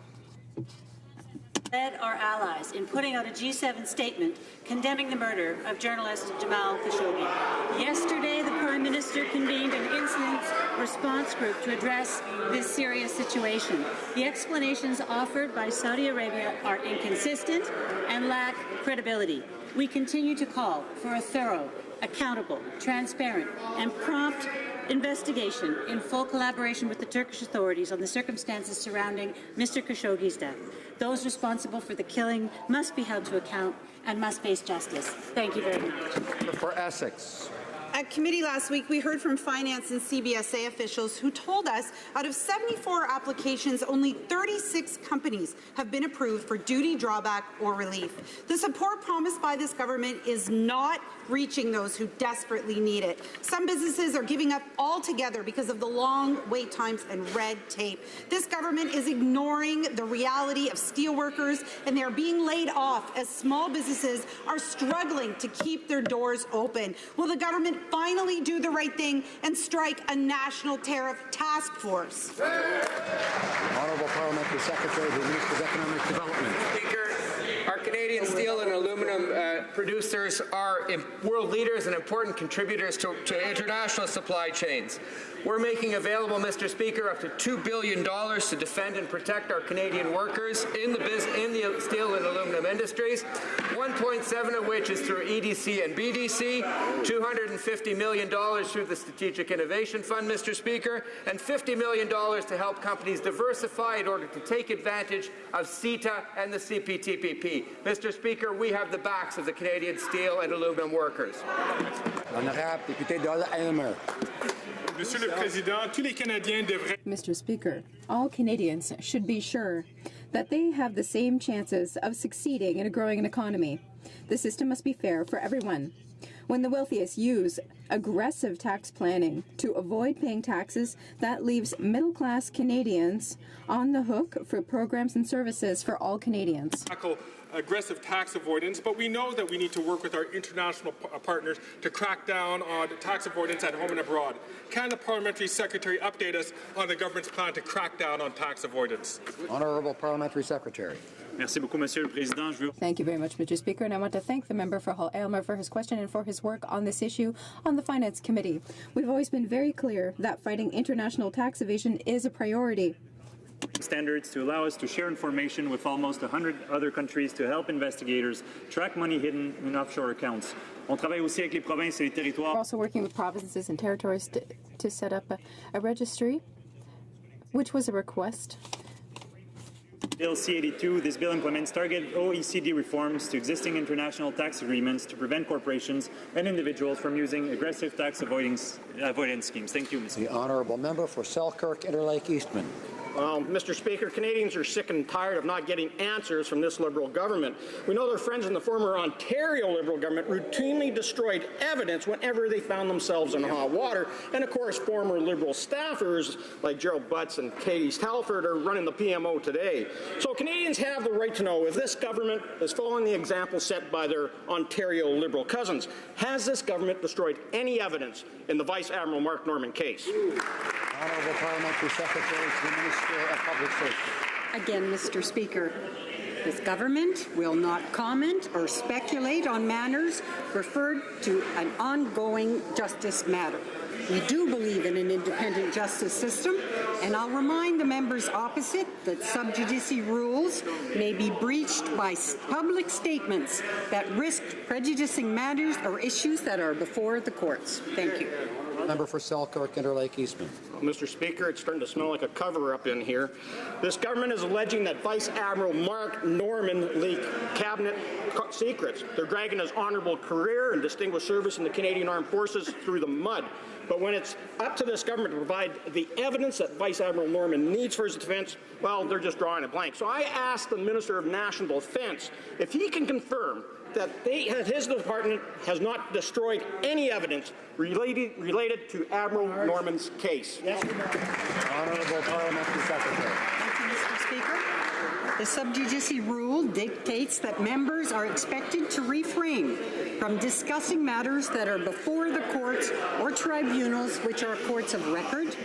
Led our allies in putting out a G7 statement condemning the murder of journalist Jamal Khashoggi. Yesterday, the Prime Minister convened an incident response group to address this serious situation. The explanations offered by Saudi Arabia are inconsistent and lack credibility. We continue to call for a thorough, accountable, transparent, and prompt investigation in full collaboration with the Turkish authorities on the circumstances surrounding Mr. Khashoggi's death. Those responsible for the killing must be held to account and must face justice. Thank you very much. For Essex. At committee last week, we heard from finance and CBSA officials who told us out of 74 applications, only 36 companies have been approved for duty drawback or relief. The support promised by this government is not reaching those who desperately need it. Some businesses are giving up altogether because of the long wait times and red tape. This government is ignoring the reality of steelworkers, and they are being laid off as small businesses are struggling to keep their doors open. Will the government finally do the right thing and strike a national tariff task force? Honourable Parliamentary Secretary of the Minister of Economic Development. Speaker, our Canadian steel and aluminum producers are world leaders and important contributors to international supply chains. We're making available, Mr. Speaker, up to $2 billion to defend and protect our Canadian workers in the steel and aluminum industries, 1.7 of which is through EDC and BDC, $250 million through the Strategic Innovation Fund, Mr. Speaker, and $50 million to help companies diversify in order to take advantage of CETA and the CPTPP. Mr. Speaker, we have the backs of the Canadian steel and aluminum workers. Honorable député d'Aylmer. Mr. Speaker, all Canadians should be sure that they have the same chances of succeeding in a growing economy. The system must be fair for everyone. When the wealthiest use aggressive tax planning to avoid paying taxes, that leaves middle-class Canadians on the hook for programs and services for all Canadians. aggressive tax avoidance, but we know that we need to work with our international partners to crack down on tax avoidance at home and abroad. Can the Parliamentary Secretary update us on the government's plan to crack down on tax avoidance? Honourable Parliamentary Secretary. Merci beaucoup, Monsieur le Président. Thank you very much, Mr. Speaker, and I want to thank the member for Hull Aylmer for his question and for his work on this issue on the Finance Committee. We've always been very clear that fighting international tax evasion is a priority. Standards to allow us to share information with almost 100 other countries to help investigators track money hidden in offshore accounts. On travaille aussi avec les provinces et les territoires. We're also working with provinces and territories to set up a registry, which was a request. Bill C-82, this bill implements targeted OECD reforms to existing international tax agreements to prevent corporations and individuals from using aggressive tax avoidance schemes. Thank you, Mr. The honourable member for Selkirk Interlake Eastman. Mr. Speaker, Canadians are sick and tired of not getting answers from this Liberal government. We know their friends in the former Ontario Liberal government routinely destroyed evidence whenever they found themselves in hot water. And of course, former Liberal staffers like Gerald Butts and Katie Telford are running the PMO today. So Canadians have the right to know if this government is following the example set by their Ontario Liberal cousins. Has this government destroyed any evidence in the Vice Admiral Mark Norman case? Honourable Parliamentary Secretary to the Minister of Public Safety. Again, Mr. Speaker, this government will not comment or speculate on matters referred to an ongoing justice matter. We do believe in an independent justice system, and I'll remind the members opposite that sub judice rules may be breached by public statements that risk prejudicing matters or issues that are before the courts. Thank you. Member for Selkirk Interlake Eastman. Mr. Speaker, it's starting to smell like a cover-up in here. This government is alleging that Vice Admiral Mark Norman leaked cabinet secrets. They're dragging his honourable career and distinguished service in the Canadian Armed Forces through the mud. But when it's up to this government to provide the evidence that Vice Admiral Norman needs for his defence, well, they're just drawing a blank. So I asked the Minister of National Defence if he can confirm that his department has not destroyed any evidence related to Admiral Norman's case. Yes. Honourable Parliamentary Secretary. Thank you, Mr. Speaker. The sub judice rule dictates that members are expected to refrain from discussing matters that are before the courts or tribunals which are courts of record.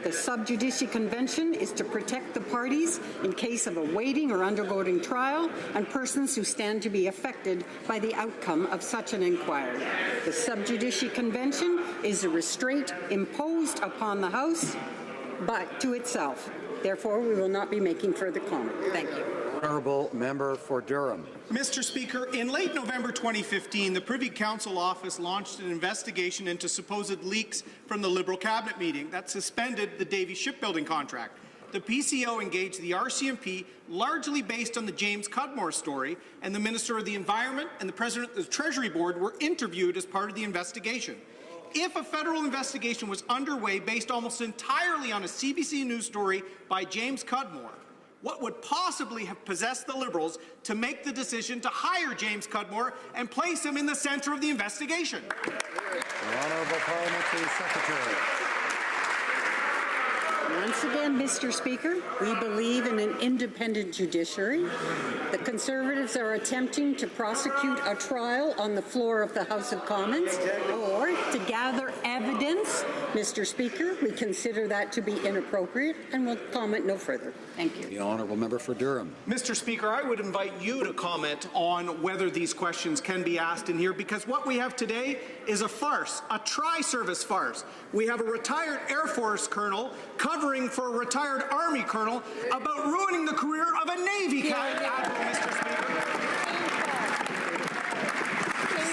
The sub judice convention is to protect the parties in case of awaiting or undergoing trial and persons who stand to be affected by the outcome of such an inquiry. The sub judice convention is a restraint imposed upon the House, but to itself. Therefore, we will not be making further comment. Thank you. Honourable member for Durham. Mr. Speaker, in late November 2015, the Privy Council Office launched an investigation into supposed leaks from the Liberal Cabinet meeting that suspended the Davie shipbuilding contract. The PCO engaged the RCMP largely based on the James Cudmore story, and the Minister of the Environment and the President of the Treasury Board were interviewed as part of the investigation. If a federal investigation was underway based almost entirely on a CBC News story by James Cudmore, what would possibly have possessed the Liberals to make the decision to hire James Cudmore and place him in the centre of the investigation? The Honourable Parliamentary Secretary. Once again, Mr. Speaker, we believe in an independent judiciary. The Conservatives are attempting to prosecute a trial on the floor of the House of Commons or to gather evidence. Mr. Speaker, we consider that to be inappropriate and will comment no further. Thank you. The Honourable Member for Durham. Mr. Speaker, I would invite you to comment on whether these questions can be asked in here, because what we have today is a farce, a tri-service farce. We have a retired Air Force colonel covering for a retired Army colonel about ruining the career of a Navy admiral, Mr. Speaker.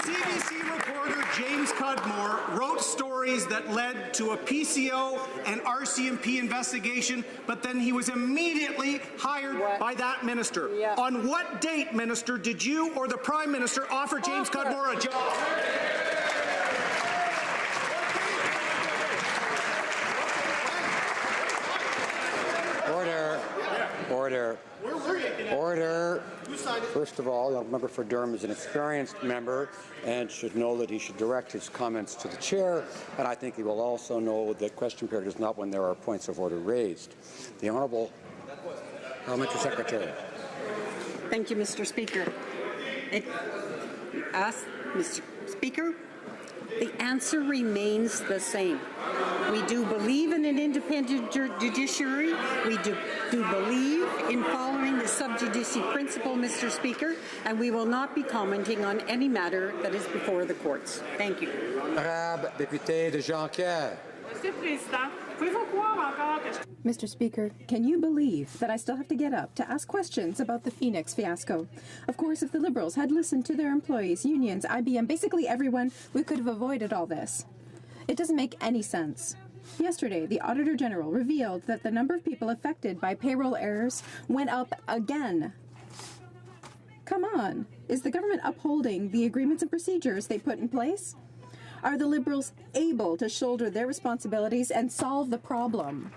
CBC reporter James Cudmore wrote stories that led to a PCO and RCMP investigation, but then he was immediately hired by that minister. On what date, Minister, did you or the Prime Minister offer James Cudmore a job? Order. Order. Order. First of all, the member for Durham is an experienced member and should know that he should direct his comments to the chair, and I think he will also know that question period is not when there are points of order raised. The Honourable Parliamentary Secretary. Thank you, Mr. Speaker. Mr. Speaker, the answer remains the same. We do believe in an independent judiciary. We do believe in following the sub judice principle, Mr. Speaker, and we will not be commenting on any matter that is before the courts. Thank you. Député de Jean-Pierre. Mr. Speaker, can you believe that I still have to get up to ask questions about the Phoenix fiasco? Of course, if the Liberals had listened to their employees, unions, IBM, basically everyone, we could have avoided all this. It doesn't make any sense. Yesterday, the Auditor General revealed that the number of people affected by payroll errors went up again. Come on. Is the government upholding the agreements and procedures they put in place? Are the Liberals able to shoulder their responsibilities and solve the problem?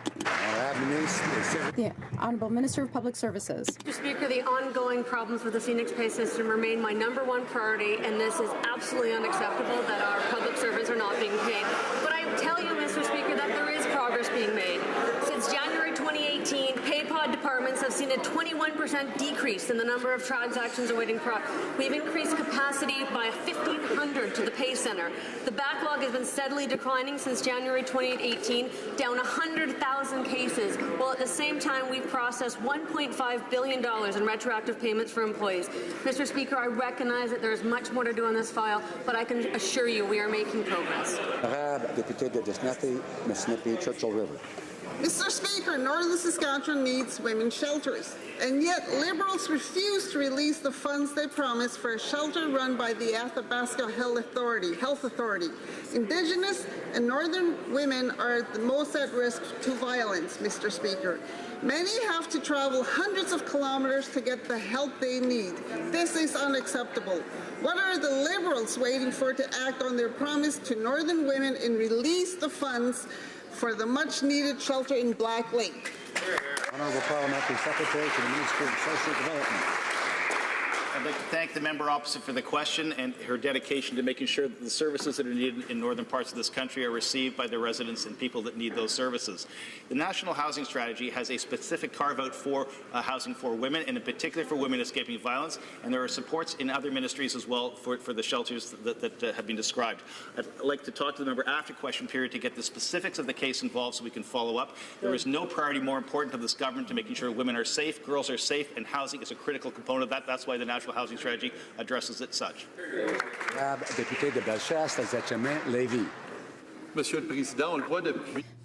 The Honourable Minister of Public Services. Mr. Speaker, the ongoing problems with the Phoenix pay system remain my #1 priority, and this is absolutely unacceptable that our public servants are not being paid. But I tell you, Mr. Speaker, that there is progress being made. Since January 2018, PayPod departments have seen a 21% decrease in the number of transactions awaiting We've increased capacity by 1,500 to the pay center. The backlog has been steadily declining since January 2018, down 100,000 cases, while at the same time we've processed $1.5 billion in retroactive payments for employees. Mr. Speaker, I recognize that there is much more to do on this file, but I can assure you we are making progress. Churchill River. Mr. Speaker, Northern Saskatchewan needs women's shelters, and yet Liberals refuse to release the funds they promised for a shelter run by the Athabasca Health Authority. Indigenous and Northern women are the most at risk to violence, Mr. Speaker. Many have to travel hundreds of kilometers to get the help they need. This is unacceptable. What are the Liberals waiting for to act on their promise to Northern women and release the funds for the much-needed shelter in Black Lake? Honourable Parliamentary Secretary to the Ministry of Social Development. I'd like to thank the member opposite for the question and her dedication to making sure that the services that are needed in northern parts of this country are received by the residents and people that need those services. The National Housing Strategy has a specific carve-out for housing for women, and in particular for women escaping violence, and there are supports in other ministries as well for the shelters that have been described. I'd like to talk to the member after question period to get the specifics of the case involved so we can follow up. There is no priority more important to this government to making sure women are safe, girls are safe, and housing is a critical component of that. That's why the National Housing Strategy addresses it such. Député de Bellechasse, Saint-Germain-Lévis.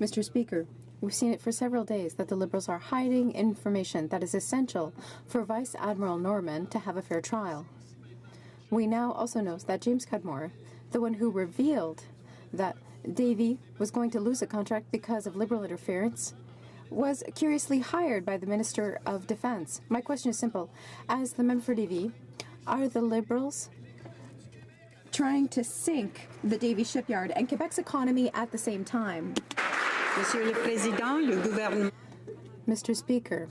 Mr. Speaker, we've seen it for several days that the Liberals are hiding information that is essential for Vice Admiral Norman to have a fair trial. We now also know that James Cudmore, the one who revealed that Davy was going to lose a contract because of Liberal interference, was curiously hired by the Minister of Defence. My question is simple. As the member for Davy, are the Liberals trying to sink the Davy shipyard and Quebec's economy at the same time? Monsieur le Président, le gouvernement. Mr. Speaker,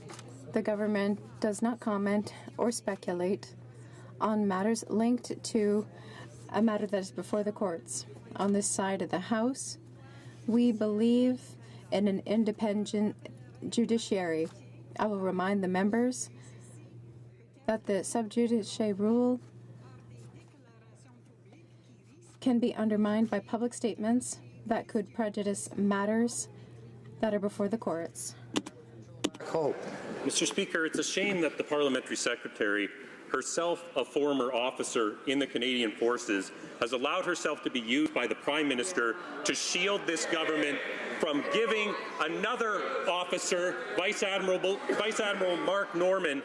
the government does not comment or speculate on matters linked to a matter that is before the courts. On this side of the House, we believe in an independent judiciary. I will remind the members that the sub judice rule can be undermined by public statements that could prejudice matters that are before the courts. Mr. Speaker, it's a shame that the Parliamentary Secretary, herself a former officer in the Canadian Forces, has allowed herself to be used by the Prime Minister to shield this government from giving another officer, Vice Admiral Mark Norman,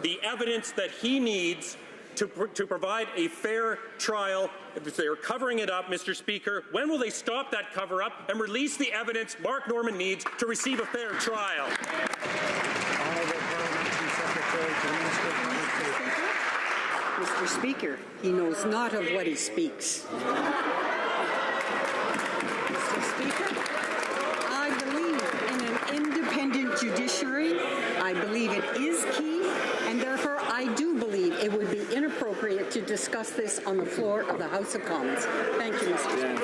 the evidence that he needs to provide a fair trial. If they're covering it up, Mr. Speaker, when will they stop that cover-up and release the evidence Mark Norman needs to receive a fair trial? Mr. Speaker, he knows not of what he speaks. Mr. Speaker, I believe in an independent judiciary. I believe it is key, and therefore I do believe it would be inappropriate to discuss this on the floor of the House of Commons. Thank you, Mr. Speaker.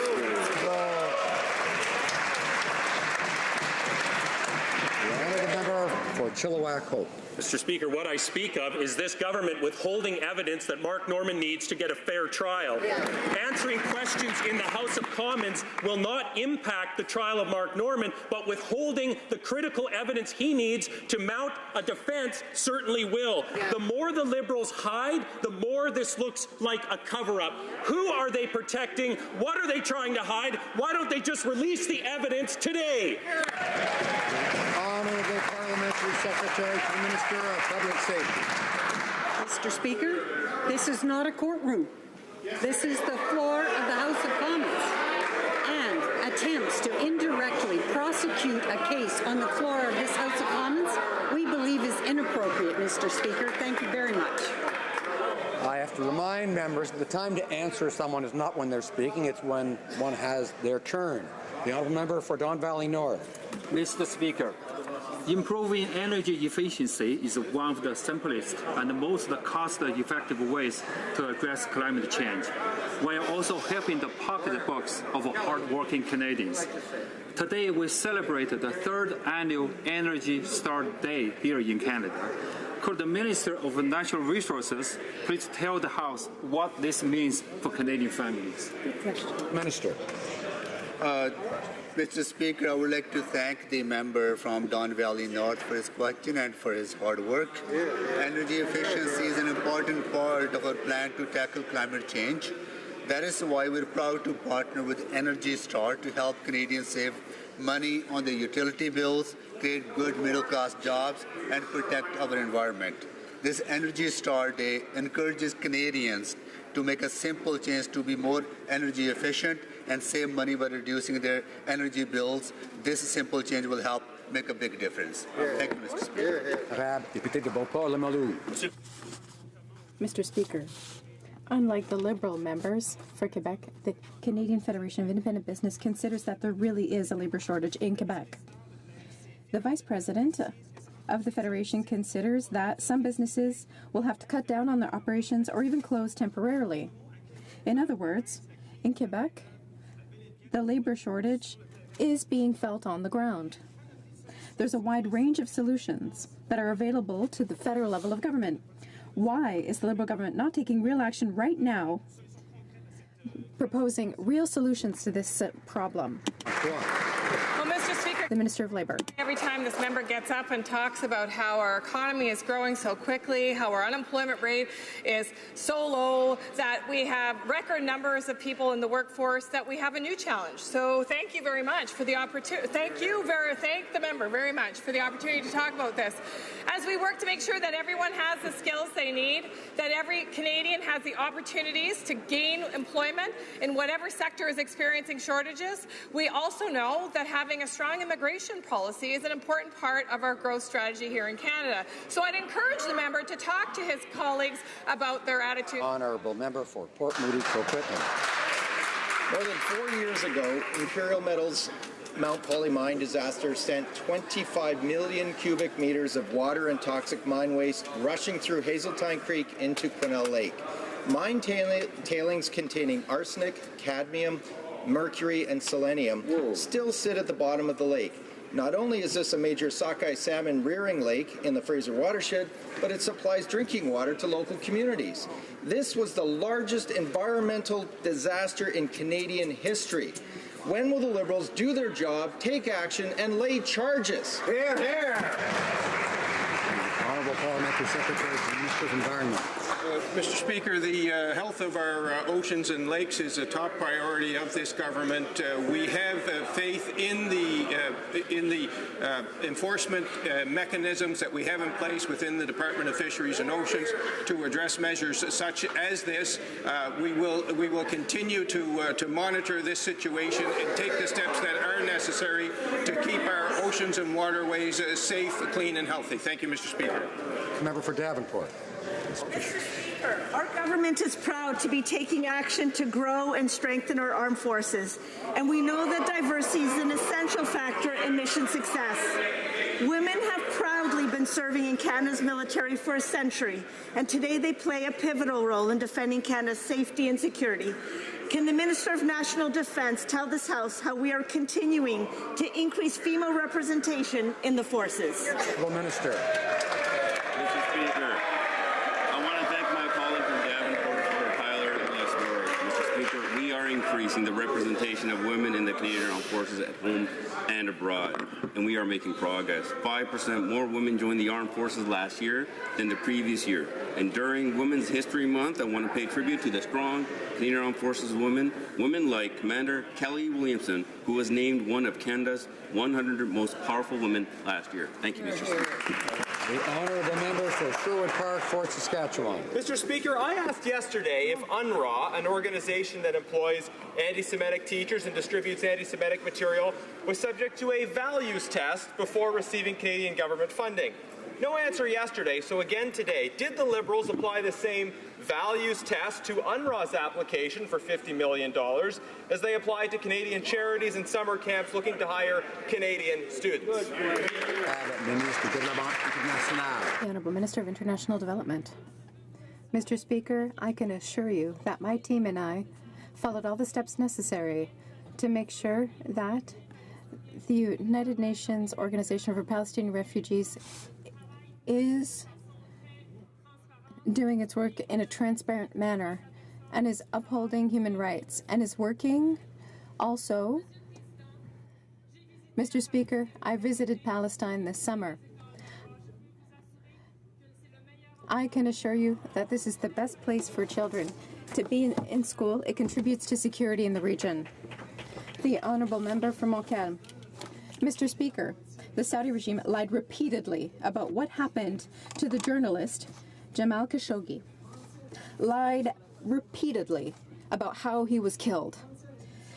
The member for Chilliwack Hope. Mr. Speaker, what I speak of is this government withholding evidence that Mark Norman needs to get a fair trial. Answering questions in the House of Commons will not impact the trial of Mark Norman, but withholding the critical evidence he needs to mount a defense certainly will. The more the Liberals hide, the more this looks like a cover-up. Who are they protecting? What are they trying to hide? Why don't they just release the evidence today? Honourable Parliamentary Secretary to the Minister of Public Safety. Mr. Speaker, this is not a courtroom. This is the floor of the House of Commons. And attempts to indirectly prosecute a case on the floor of this House of Commons, we believe is inappropriate, Mr. Speaker. Thank you very much. I have to remind members that the time to answer someone is not when they're speaking, it's when one has their turn. The Honourable Member for Don Valley North. Mr. Speaker, improving energy efficiency is one of the simplest and most cost-effective ways to address climate change, while also helping the pocketbooks of hard-working Canadians. Today, we celebrate the 3rd annual Energy Star Day here in Canada. Could the Minister of Natural Resources please tell the House what this means for Canadian families? Minister. Mr. Speaker, I would like to thank the member from Don Valley North for his question and for his hard work. Energy efficiency is an important part of our plan to tackle climate change. That is why we're proud to partner with Energy Star to help Canadians save money on their utility bills, create good middle-class jobs, and protect our environment. This Energy Star Day encourages Canadians to make a simple change to be more energy efficient and save money by reducing their energy bills. This simple change will help make a big difference. Thank you, Mr. Speaker. Mr. Speaker, unlike the Liberal members for Quebec, the Canadian Federation of Independent Business considers that there really is a labour shortage in Quebec. The Vice President of the Federation considers that some businesses will have to cut down on their operations or even close temporarily. In other words, in Quebec, the labour shortage is being felt on the ground. There's a wide range of solutions that are available to the federal level of government. Why is the Liberal government not taking real action right now, proposing real solutions to this problem? Well, Mr. Speaker, the Minister of Labour. Every time this member gets up and talks about how our economy is growing so quickly, how our unemployment rate is so low, that we have record numbers of people in the workforce, that we have a new challenge. So thank you very much for the opportunity. Thank the member very much for the opportunity to talk about this. As we work to make sure that everyone has the skills they need, that every Canadian has the opportunities to gain employment in whatever sector is experiencing shortages, we also know that having a strong immigration policy is an important part of our growth strategy here in Canada. So I'd encourage the member to talk to his colleagues about their attitude. Honourable Member for Port Moody Coquitlam. More than 4 years ago, Imperial Metals Mount Poly mine disaster sent 25 million cubic meters of water and toxic mine waste rushing through Hazeltine Creek into Quesnel Lake. Mine tailings containing arsenic, cadmium, mercury, and selenium still sit at the bottom of the lake. Not only is this a major sockeye salmon rearing lake in the Fraser watershed, but it supplies drinking water to local communities. This was the largest environmental disaster in Canadian history. When will the Liberals do their job, take action, and lay charges? Hear, hear. Honourable Parliamentary Secretary to the Minister of Environment. Mr. Speaker, the health of our oceans and lakes is a top priority of this government. We have faith in the enforcement mechanisms that we have in place within the Department of Fisheries and Oceans to address measures such as this. We will continue to monitor this situation and take the steps that are necessary to keep our oceans and waterways safe, clean, and healthy. Thank you, Mr. Speaker. Member for Davenport. Our government is proud to be taking action to grow and strengthen our armed forces, and we know that diversity is an essential factor in mission success. Women have proudly been been serving in Canada's military for a century, and today they play a pivotal role in defending Canada's safety and security. Can the Minister of National Defence tell this House how we are continuing to increase female representation in the forces? Well, Minister. Mr. Speaker, I want to thank my colleague from Davenport for Tyler and Westmore. Mr. Speaker, we are increasing the representation of women in the Canadian Armed Forces at home and abroad, and we are making progress. 5% more women joined the Armed Forces last year than the previous year. And during Women's History Month, I want to pay tribute to the strong Canadian Armed Forces women like Commander Kelly Williamson, who was named one of Canada's 100 most powerful women last year. Thank you, Mr. Speaker. The honourable member for Sherwood Park, Fort Saskatchewan. Mr. Speaker, I asked yesterday if UNRWA, an organization that employs anti-Semitic teachers and distributes anti-Semitic material, was subject to a values test before receiving Canadian government funding. No answer yesterday, so again today. Did the Liberals apply the same values test to UNRWA's application for $50 million as they applied to Canadian charities and summer camps looking to hire Canadian students? The Honourable Minister of International Development. Mr. Speaker, I can assure you that my team and I followed all the steps necessary to make sure that the United Nations Organization for Palestinian Refugees is doing its work in a transparent manner and is upholding human rights and is working also. Mr. Speaker, I visited Palestine this summer. I can assure you that this is the best place for children to be in school. It contributes to security in the region. The Honourable Member for Montcalm. Mr. Speaker, the Saudi regime lied repeatedly about what happened to the journalist Jamal Khashoggi. Lied repeatedly about how he was killed.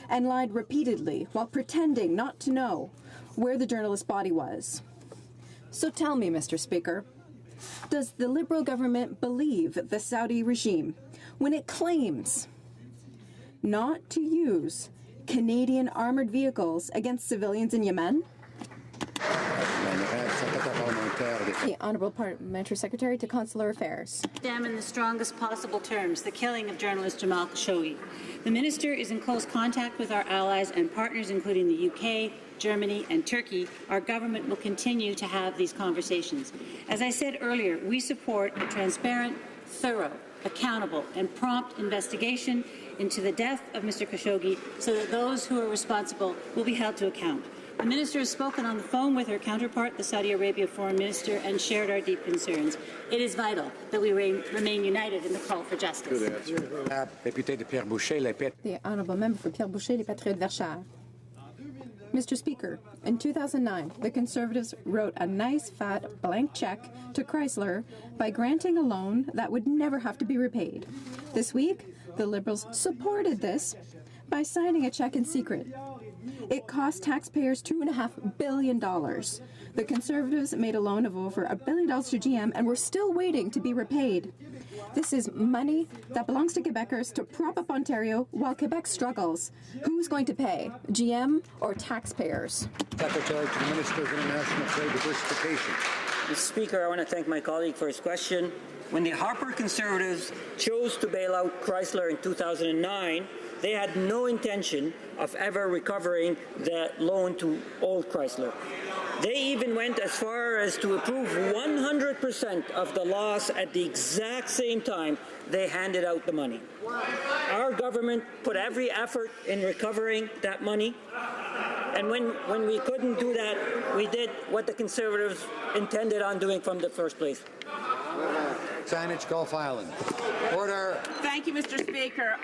And lied repeatedly while pretending not to know where the journalist's body was. So tell me, Mr. Speaker, does the Liberal government believe the Saudi regime when it claims not to use Canadian armored vehicles against civilians in Yemen? The Honourable Parliamentary Secretary to Consular Affairs. Condemn in the strongest possible terms the killing of journalist Jamal Khashoggi. The Minister is in close contact with our allies and partners, including the UK, Germany and Turkey. Our government will continue to have these conversations. As I said earlier, we support a transparent, thorough, accountable and prompt investigation into the death of Mr. Khashoggi so that those who are responsible will be held to account. The Minister has spoken on the phone with her counterpart, the Saudi Arabia Foreign Minister, and shared our deep concerns. It is vital that we remain united in the call for justice. The Honourable Member for Pierre Boucher, Les Patriotes Verchères. Mr. Speaker, in 2009, the Conservatives wrote a nice, fat, blank check to Chrysler by granting a loan that would never have to be repaid. This week, the Liberals supported this by signing a check in secret. It cost taxpayers $2.5 billion. The Conservatives made a loan of over $1 billion to GM, and we're still waiting to be repaid. This is money that belongs to Quebecers to prop up Ontario while Quebec struggles. Who's going to pay, GM or taxpayers? Secretary to the Minister of International Trade Diversification. Mr. Speaker, I want to thank my colleague for his question. When the Harper Conservatives chose to bail out Chrysler in 2009, they had no intention of ever recovering the loan to old Chrysler. They even went as far as to approve 100% of the loss at the exact same time they handed out the money. Our government put every effort in recovering that money, and when we couldn't do that, we did what the Conservatives intended on doing from the first place. Saanich, Gulf Island. Order. Thank you, Mr. Speaker.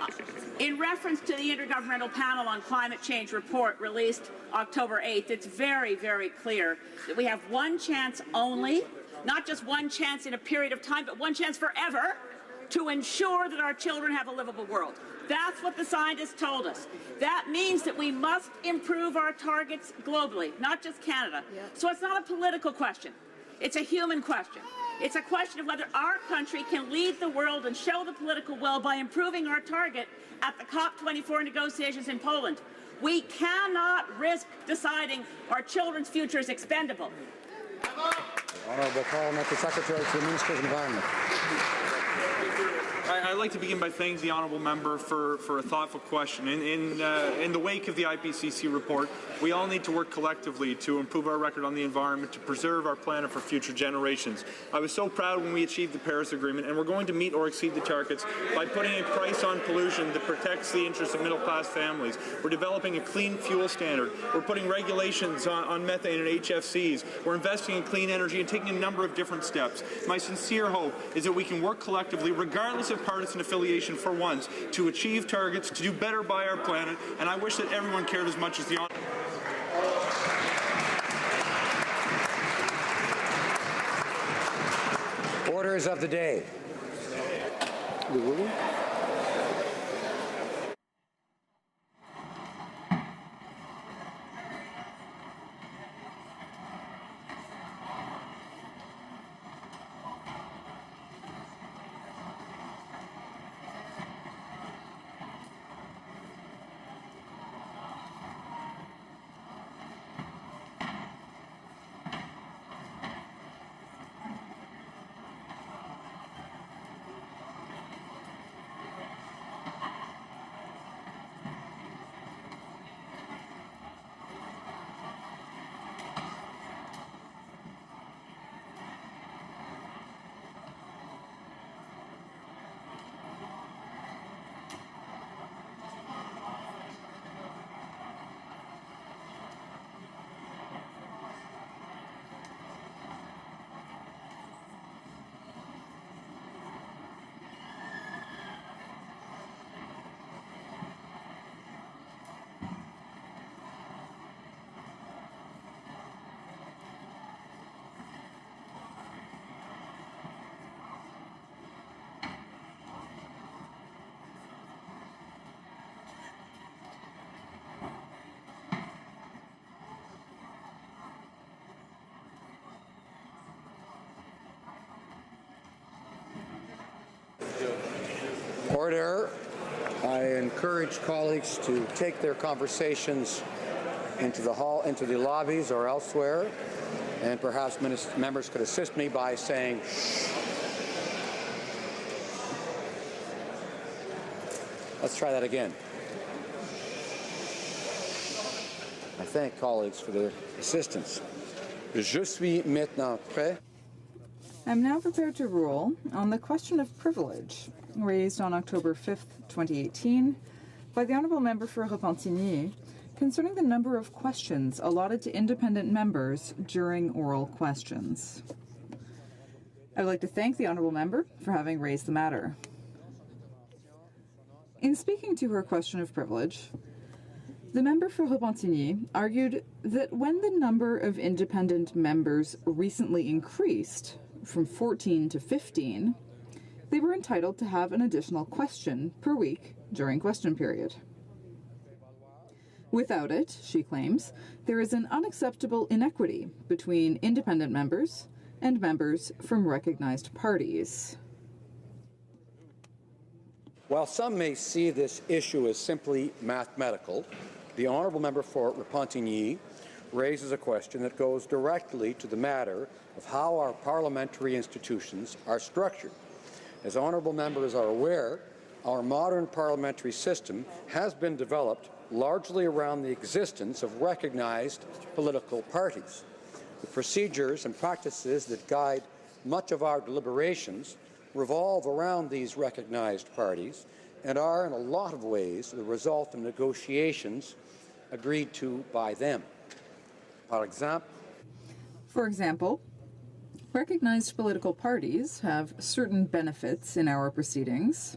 In reference to the Intergovernmental Panel on Climate Change report released October 8th, it's very, very clear that we have one chance only, not just one chance in a period of time, but one chance forever to ensure that our children have a livable world. That's what the scientists told us. That means that we must improve our targets globally, not just Canada. So it's not a political question. It's a human question. It's a question of whether our country can lead the world and show the political will by improving our target at the COP24 negotiations in Poland. We cannot risk deciding our children's future is expendable. Honourable Parliamentary Secretary to the Minister of Environment. I'd like to begin by thanking the honourable member for a thoughtful question. In the wake of the IPCC report, we all need to work collectively to improve our record on the environment, to preserve our planet for future generations. I was so proud when we achieved the Paris Agreement, and we're going to meet or exceed the targets by putting a price on pollution that protects the interests of middle-class families. We're developing a clean fuel standard. We're putting regulations on methane and HFCs. We're investing in clean energy and taking a number of different steps. My sincere hope is that we can work collectively, regardless of partisan affiliation, for once, to achieve targets, to do better by our planet, and I wish that everyone cared as much as the honourable. Orders of the day. Order. I encourage colleagues to take their conversations into the hall, into the lobbies or elsewhere, and perhaps members could assist me by saying shh. Let's try that again. I thank colleagues for their assistance. Je suis maintenant prêt. I'm now prepared to rule on the question of privilege raised on October 5th, 2018 by the Honourable Member for Repentigny concerning the number of questions allotted to independent members during oral questions. I would like to thank the Honourable Member for having raised the matter. In speaking to her question of privilege, the member for Repentigny argued that when the number of independent members recently increased from 14 to 15, they were entitled to have an additional question per week during question period. Without it, she claims, there is an unacceptable inequity between independent members and members from recognized parties. While some may see this issue as simply mathematical, the Honourable Member for Repentigny raises a question that goes directly to the matter of how our parliamentary institutions are structured. As honourable members are aware, our modern parliamentary system has been developed largely around the existence of recognized political parties. The procedures and practices that guide much of our deliberations revolve around these recognized parties and are, in a lot of ways, the result of negotiations agreed to by them. For example, recognized political parties have certain benefits in our proceedings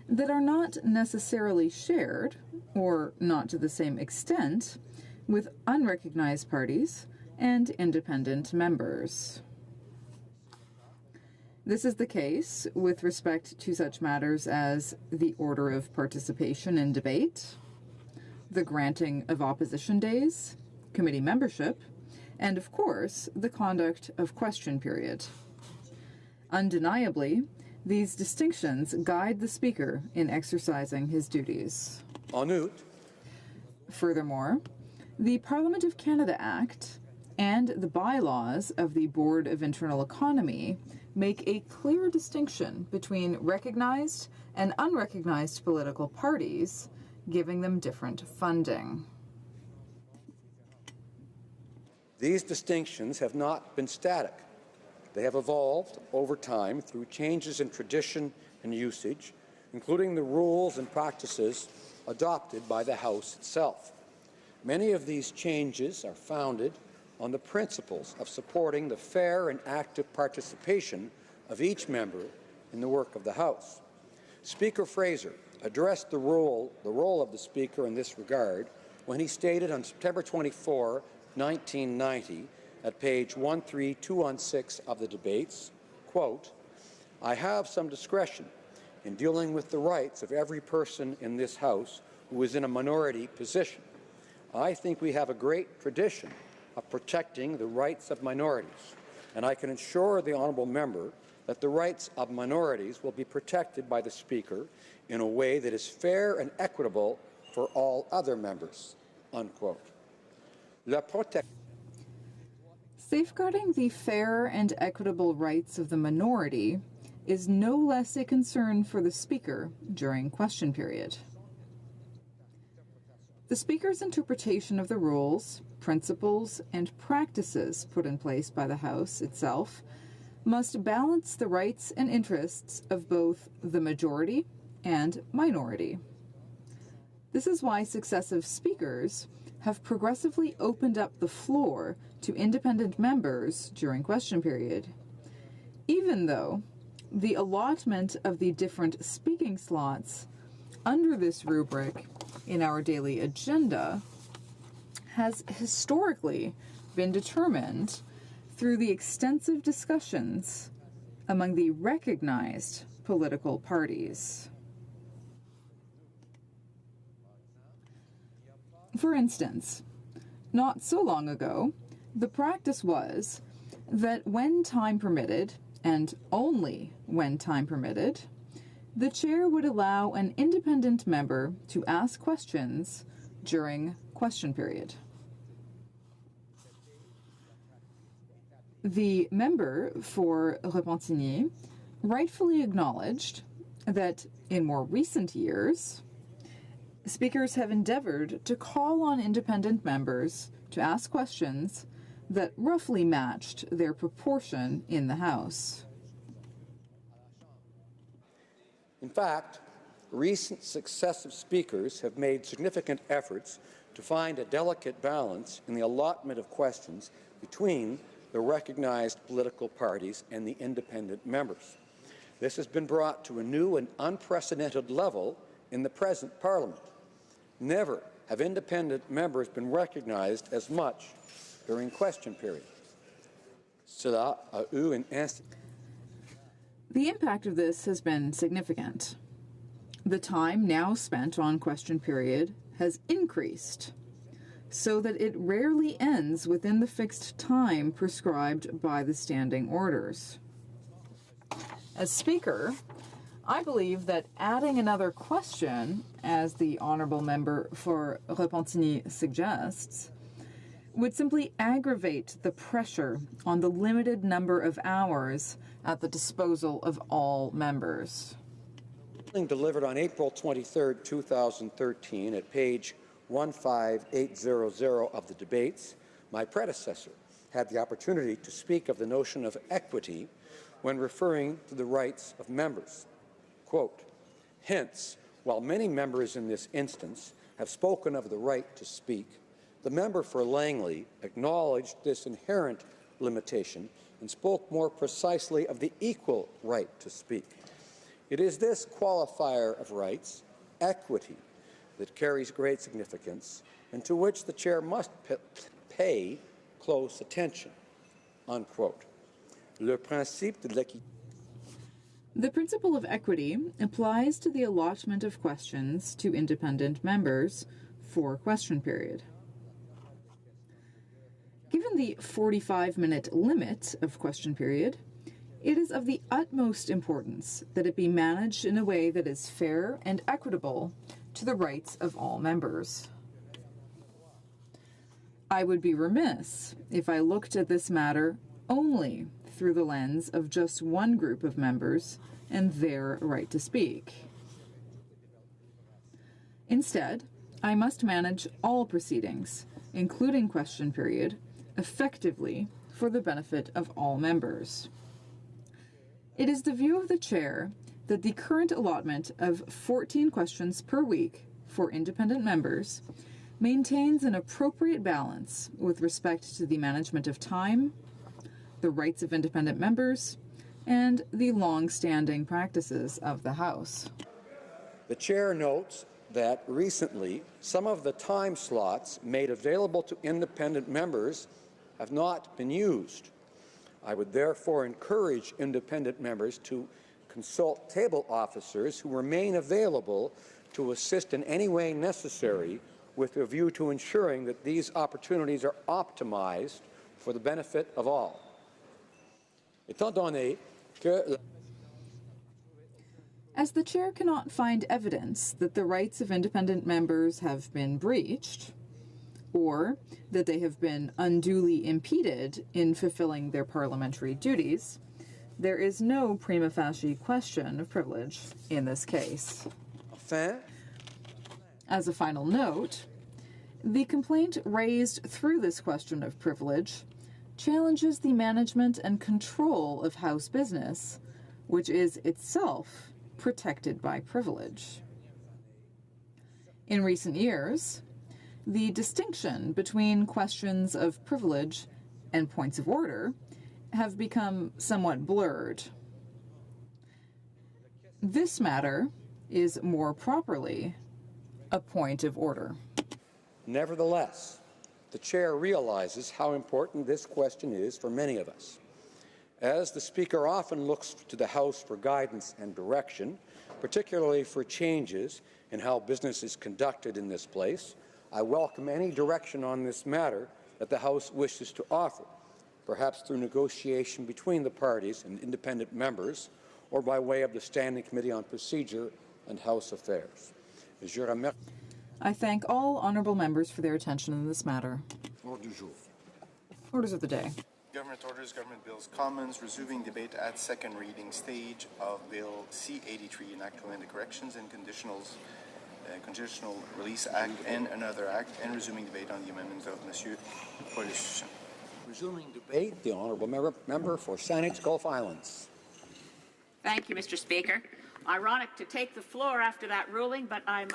that are not necessarily shared, or not to the same extent, with unrecognized parties and independent members. This is the case with respect to such matters as the order of participation in debate, the granting of opposition days, committee membership, and, of course, the conduct of question period. Undeniably, these distinctions guide the Speaker in exercising his duties. En outre, furthermore, the Parliament of Canada Act and the bylaws of the Board of Internal Economy make a clear distinction between recognized and unrecognized political parties, giving them different funding. These distinctions have not been static. They have evolved over time through changes in tradition and usage, including the rules and practices adopted by the House itself. Many of these changes are founded on the principles of supporting the fair and active participation of each member in the work of the House. Speaker Fraser addressed the role of the Speaker in this regard when he stated on September 24, 1990, at page 13216 of the debates, quote, "I have some discretion in dealing with the rights of every person in this House who is in a minority position. I think we have a great tradition of protecting the rights of minorities, and I can assure the honourable member that the rights of minorities will be protected by the Speaker in a way that is fair and equitable for all other members," unquote. Safeguarding the fair and equitable rights of the minority is no less a concern for the Speaker during question period. The Speaker's interpretation of the rules, principles, and practices put in place by the House itself must balance the rights and interests of both the majority and minority. This is why successive Speakers have progressively opened up the floor to independent members during question period, even though the allotment of the different speaking slots under this rubric in our daily agenda has historically been determined through the extensive discussions among the recognized political parties. For instance, not so long ago, the practice was that when time permitted, and only when time permitted, the chair would allow an independent member to ask questions during question period. The member for Repentigny rightfully acknowledged that in more recent years, Speakers have endeavored to call on independent members to ask questions that roughly matched their proportion in the House. In fact, recent successive Speakers have made significant efforts to find a delicate balance in the allotment of questions between the recognized political parties and the independent members. This has been brought to a new and unprecedented level in the present Parliament. Never have independent members been recognized as much during question period. Cela a eu un The impact of this has been significant. The time now spent on question period has increased, so that it rarely ends within the fixed time prescribed by the standing orders. As Speaker, I believe that adding another question, as the honourable member for Repentigny suggests, would simply aggravate the pressure on the limited number of hours at the disposal of all members. Delivered on April 23, 2013, at page 15800 of the debates, my predecessor had the opportunity to speak of the notion of equity when referring to the rights of members. Quote, "Hence, while many members in this instance have spoken of the right to speak, the member for Langley acknowledged this inherent limitation and spoke more precisely of the equal right to speak. It is this qualifier of rights, equity, that carries great significance and to which the chair must pay close attention," unquote. Le principe de l'équité. The principle of equity applies to the allotment of questions to independent members for question period. Given the 45-minute limit of question period, it is of the utmost importance that it be managed in a way that is fair and equitable to the rights of all members. I would be remiss if I looked at this matter only through the lens of just one group of members and their right to speak. Instead, I must manage all proceedings, including question period, effectively for the benefit of all members. It is the view of the Chair that the current allotment of 14 questions per week for independent members maintains an appropriate balance with respect to the management of time, the rights of independent members, and the long-standing practices of the House. The Chair notes that recently some of the time slots made available to independent members have not been used. I would therefore encourage independent members to consult table officers who remain available to assist in any way necessary with a view to ensuring that these opportunities are optimized for the benefit of all. Étant donné que As the Chair cannot find evidence that the rights of independent members have been breached, or that they have been unduly impeded in fulfilling their parliamentary duties, there is no prima facie question of privilege in this case. As a final note, the complaint raised through this question of privilege challenges the management and control of House business, which is itself protected by privilege. In recent years, the distinction between questions of privilege and points of order have become somewhat blurred. This matter is more properly a point of order. Nevertheless, the Chair realizes how important this question is for many of us. As the Speaker often looks to the House for guidance and direction, particularly for changes in how business is conducted in this place, I welcome any direction on this matter that the House wishes to offer, perhaps through negotiation between the parties and independent members, or by way of the Standing Committee on Procedure and House Affairs. I thank all honourable members for their attention in this matter. Orders of the day. Government orders, government bills, commons, resuming debate at second reading stage of Bill C-83, enacting the Corrections and Conditional Release Act and another act, and resuming debate on the amendments of Monsieur Paulus. Resuming debate, the honourable member for Saanich Gulf Islands. Thank you, Mr. Speaker. Ironic to take the floor after that ruling, but I'm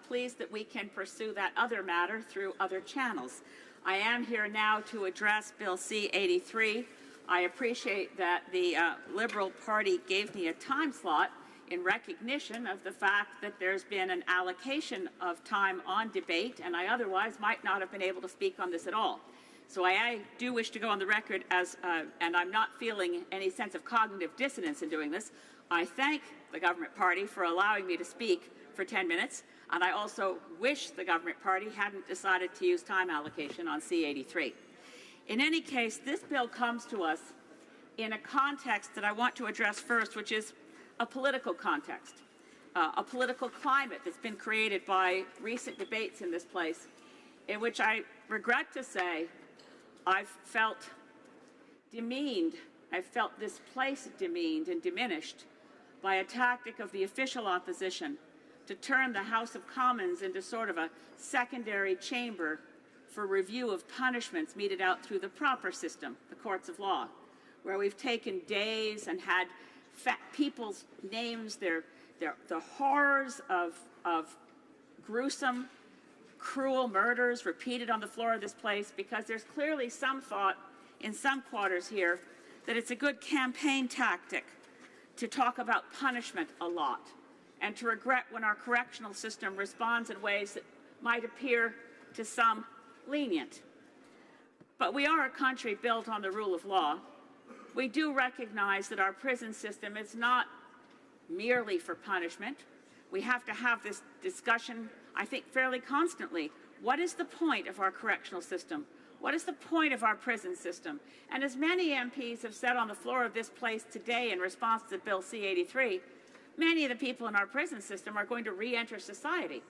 pleased that we can pursue that other matter through other channels. I am here now to address Bill C-83. I appreciate that the Liberal Party gave me a time slot in recognition of the fact that there's been an allocation of time on debate, and I otherwise might not have been able to speak on this at all. So I do wish to go on the record as, and I'm not feeling any sense of cognitive dissonance in doing this. I thank the government party for allowing me to speak for 10 minutes, and I also wish the government party hadn't decided to use time allocation on C-83. In any case, this bill comes to us in a context that I want to address first, which is a political context, a political climate that's been created by recent debates in this place, in which I regret to say I've felt demeaned, I've felt this place demeaned and diminished by a tactic of the official opposition to turn the House of Commons into sort of a secondary chamber for review of punishments meted out through the proper system, the courts of law, where we've taken days and had people's names, the horrors of gruesome, cruel murders repeated on the floor of this place, because there's clearly some thought in some quarters here that it's a good campaign tactic to talk about punishment a lot and to regret when our correctional system responds in ways that might appear to some lenient. But we are a country built on the rule of law. We do recognize that our prison system is not merely for punishment. We have to have this discussion, I think, fairly constantly. What is the point of our correctional system? What is the point of our prison system? And as many MPs have said on the floor of this place today in response to Bill C-83, many of the people in our prison system are going to re-enter society.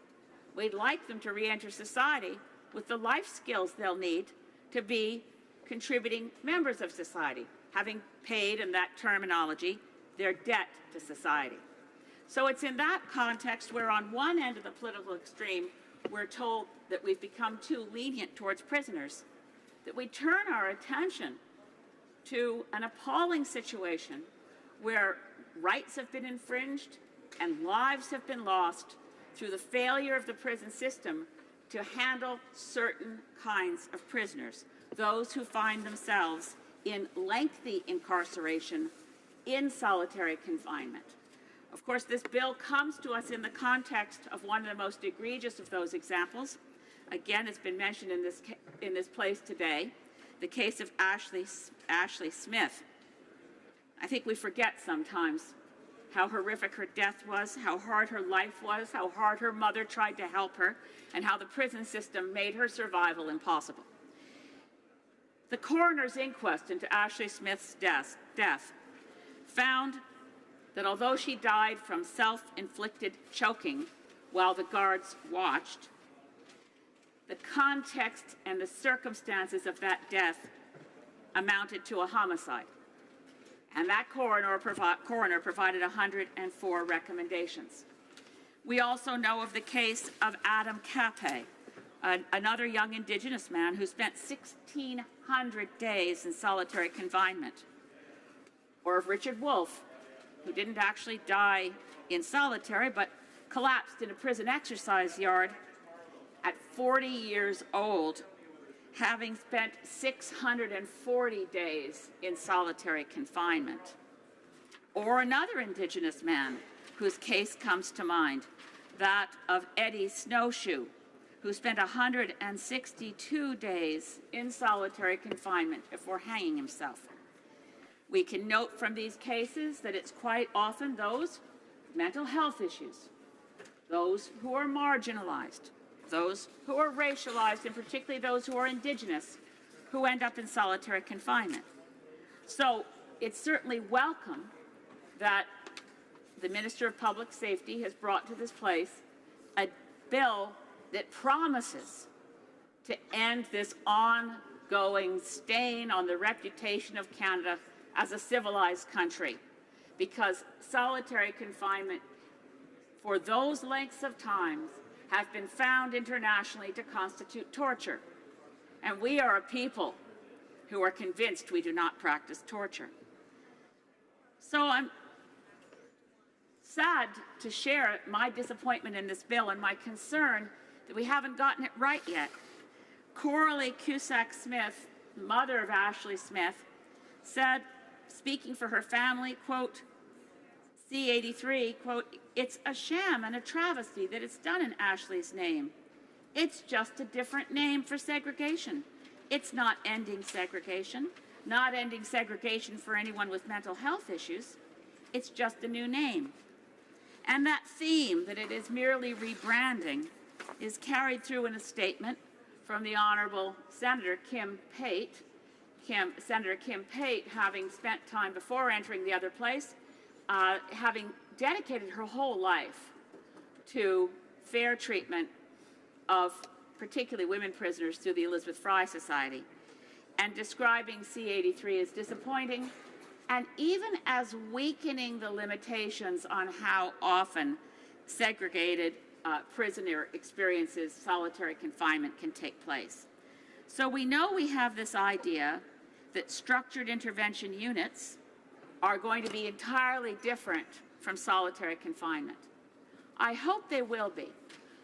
We'd like them to re-enter society with the life skills they'll need to be contributing members of society, having paid, in that terminology, their debt to society. So it's in that context where on one end of the political extreme, we're told that we've become too lenient towards prisoners, that we turn our attention to an appalling situation where rights have been infringed and lives have been lost through the failure of the prison system to handle certain kinds of prisoners, those who find themselves in lengthy incarceration, in solitary confinement. Of course, this bill comes to us in the context of one of the most egregious of those examples. Again, it's been mentioned in this place today, the case of Ashley Smith. I think we forget sometimes how horrific her death was, how hard her life was, how hard her mother tried to help her, and how the prison system made her survival impossible. The coroner's inquest into Ashley Smith's death found that although she died from self-inflicted choking while the guards watched, the context and the circumstances of that death amounted to a homicide. And that coroner provided 104 recommendations. We also know of the case of Adam Cape, another young Indigenous man who spent 1,600 days in solitary confinement. Or of Richard Wolfe, who didn't actually die in solitary, but collapsed in a prison exercise yard at 40 years old, having spent 640 days in solitary confinement. Or another Indigenous man whose case comes to mind, that of Eddie Snowshoe, who spent 162 days in solitary confinement before hanging himself. We can note from these cases that it's quite often those with mental health issues, those who are marginalized, those who are racialized, and particularly those who are Indigenous, who end up in solitary confinement. So it's certainly welcome that the Minister of Public Safety has brought to this place a bill that promises to end this ongoing stain on the reputation of Canada as a civilized country, because solitary confinement for those lengths of times have been found internationally to constitute torture. And we are a people who are convinced we do not practice torture. So I'm sad to share my disappointment in this bill and my concern that we haven't gotten it right yet. Coralie Cusack Smith, mother of Ashley Smith, said, speaking for her family, quote, C-83, quote, "It's a sham and a travesty that it's done in Ashley's name. It's just a different name for segregation. It's not ending segregation, not ending segregation for anyone with mental health issues. It's just a new name." And that theme, that it is merely rebranding, is carried through in a statement from the Honourable Senator Kim Pate. Senator Kim Pate, having spent time before entering the other place, having dedicated her whole life to fair treatment of particularly women prisoners through the Elizabeth Fry Society, and describing C-83 as disappointing and even as weakening the limitations on how often segregated prisoner experiences solitary confinement can take place. So we know we have this idea that structured intervention units are going to be entirely different from solitary confinement. I hope they will be.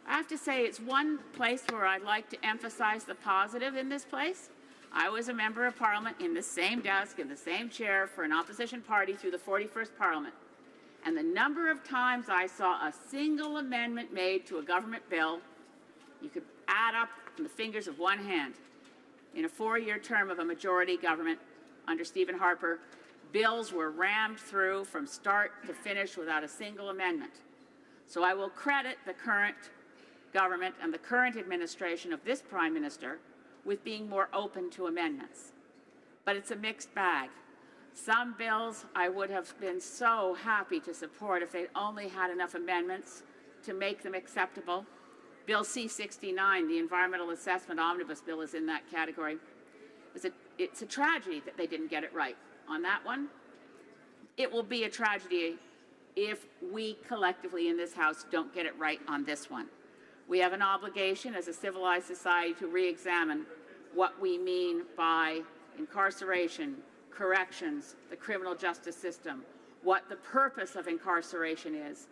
I have to say it's one place where I'd like to emphasize the positive in this place. I was a member of Parliament in the same desk, in the same chair for an opposition party through the 41st Parliament. And the number of times I saw a single amendment made to a government bill, you could add up on the fingers of one hand. In a 4-year term of a majority government under Stephen Harper, bills were rammed through from start to finish without a single amendment. So I will credit the current government and the current administration of this Prime Minister with being more open to amendments. But it's a mixed bag. Some bills I would have been so happy to support if they'd only had enough amendments to make them acceptable. Bill C-69, the Environmental Assessment Omnibus Bill, is in that category. It's a tragedy that they didn't get it right on that one. It will be a tragedy if we collectively in this House don't get it right on this one. We have an obligation as a civilized society to re-examine what we mean by incarceration, corrections, the criminal justice system, what the purpose of incarceration is.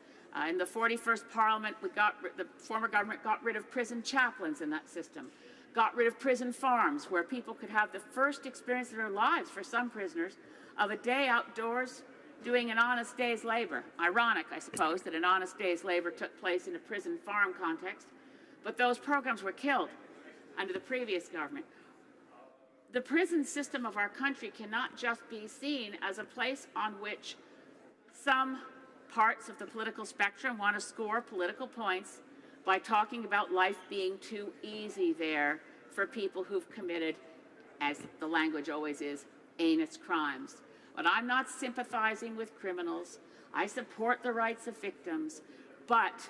In the 41st Parliament, the former government got rid of prison chaplains in that system, got rid of prison farms where people could have the first experience of their lives, for some prisoners, of a day outdoors doing an honest day's labor. Ironic, I suppose, that an honest day's labor took place in a prison farm context, but those programs were killed under the previous government. The prison system of our country cannot just be seen as a place on which some parts of the political spectrum want to score political points by talking about life being too easy there for people who've committed, as the language always is, heinous crimes. But I'm not sympathizing with criminals. I support the rights of victims, but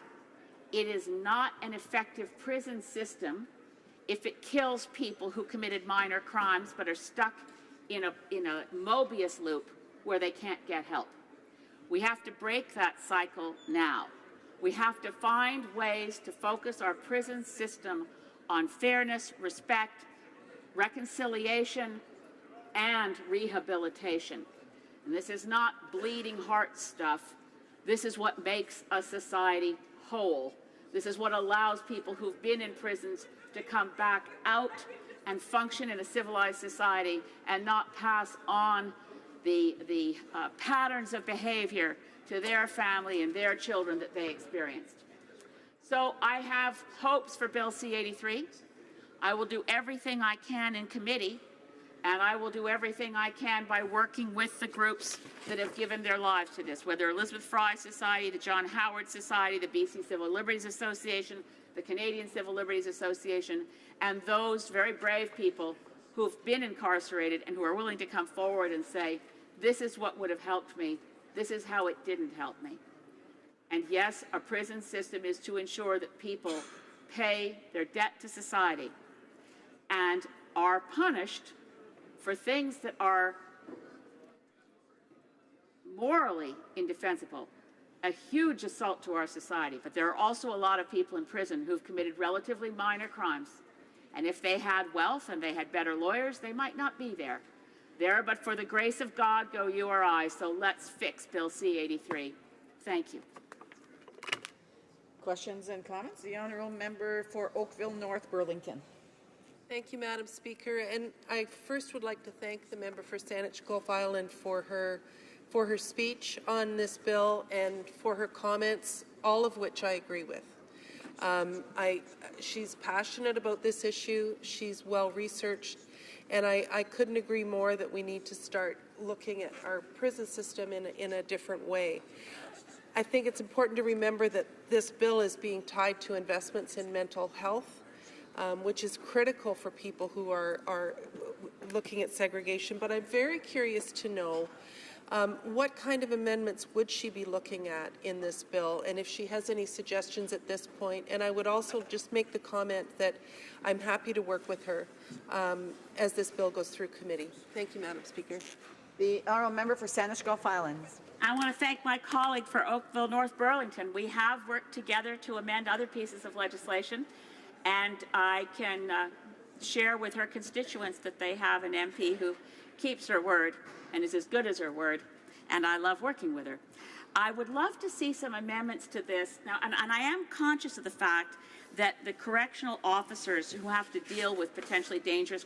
it is not an effective prison system if it kills people who committed minor crimes but are stuck in a Mobius loop where they can't get help. We have to break that cycle now. We have to find ways to focus our prison system on fairness, respect, reconciliation, and rehabilitation. And this is not bleeding heart stuff. This is what makes a society whole. This is what allows people who've been in prisons to come back out and function in a civilized society and not pass on the patterns of behavior to their family and their children that they experienced. So I have hopes for Bill C-83. I will do everything I can in committee, and I will do everything I can by working with the groups that have given their lives to this, whether Elizabeth Fry Society, the John Howard Society, the BC Civil Liberties Association, the Canadian Civil Liberties Association, and those very brave people who've been incarcerated and who are willing to come forward and say, this is what would have helped me, this is how it didn't help me. And yes, a prison system is to ensure that people pay their debt to society and are punished for things that are morally indefensible, a huge assault to our society. But there are also a lot of people in prison who've committed relatively minor crimes. And if they had wealth and they had better lawyers, they might not be there. But for the grace of God go you or I, so let's fix Bill C-83. Thank you. Questions and comments? The Honourable Member for Oakville North Burlington. Thank you, Madam Speaker. And I first would like to thank the member for Saanich Gulf Island for her speech on this bill and for her comments, all of which I agree with. She's passionate about this issue. She's well researched, and I couldn't agree more that we need to start looking at our prison system in a different way. I think it's important to remember that this bill is being tied to investments in mental health, which is critical for people who are looking at segregation. But I'm very curious to know what kind of amendments would she be looking at in this bill, and if she has any suggestions at this point. And I would also just make the comment that I'm happy to work with her as this bill goes through committee. Thank you, Madam Speaker. The Honourable Member for Saanich Gulf Islands. I want to thank my colleague for Oakville North Burlington. We have worked together to amend other pieces of legislation, and I can share with her constituents that they have an MP who keeps her word and is as good as her word, and I love working with her. I would love to see some amendments to this now, and I am conscious of the fact that the correctional officers who have to deal with potentially dangerous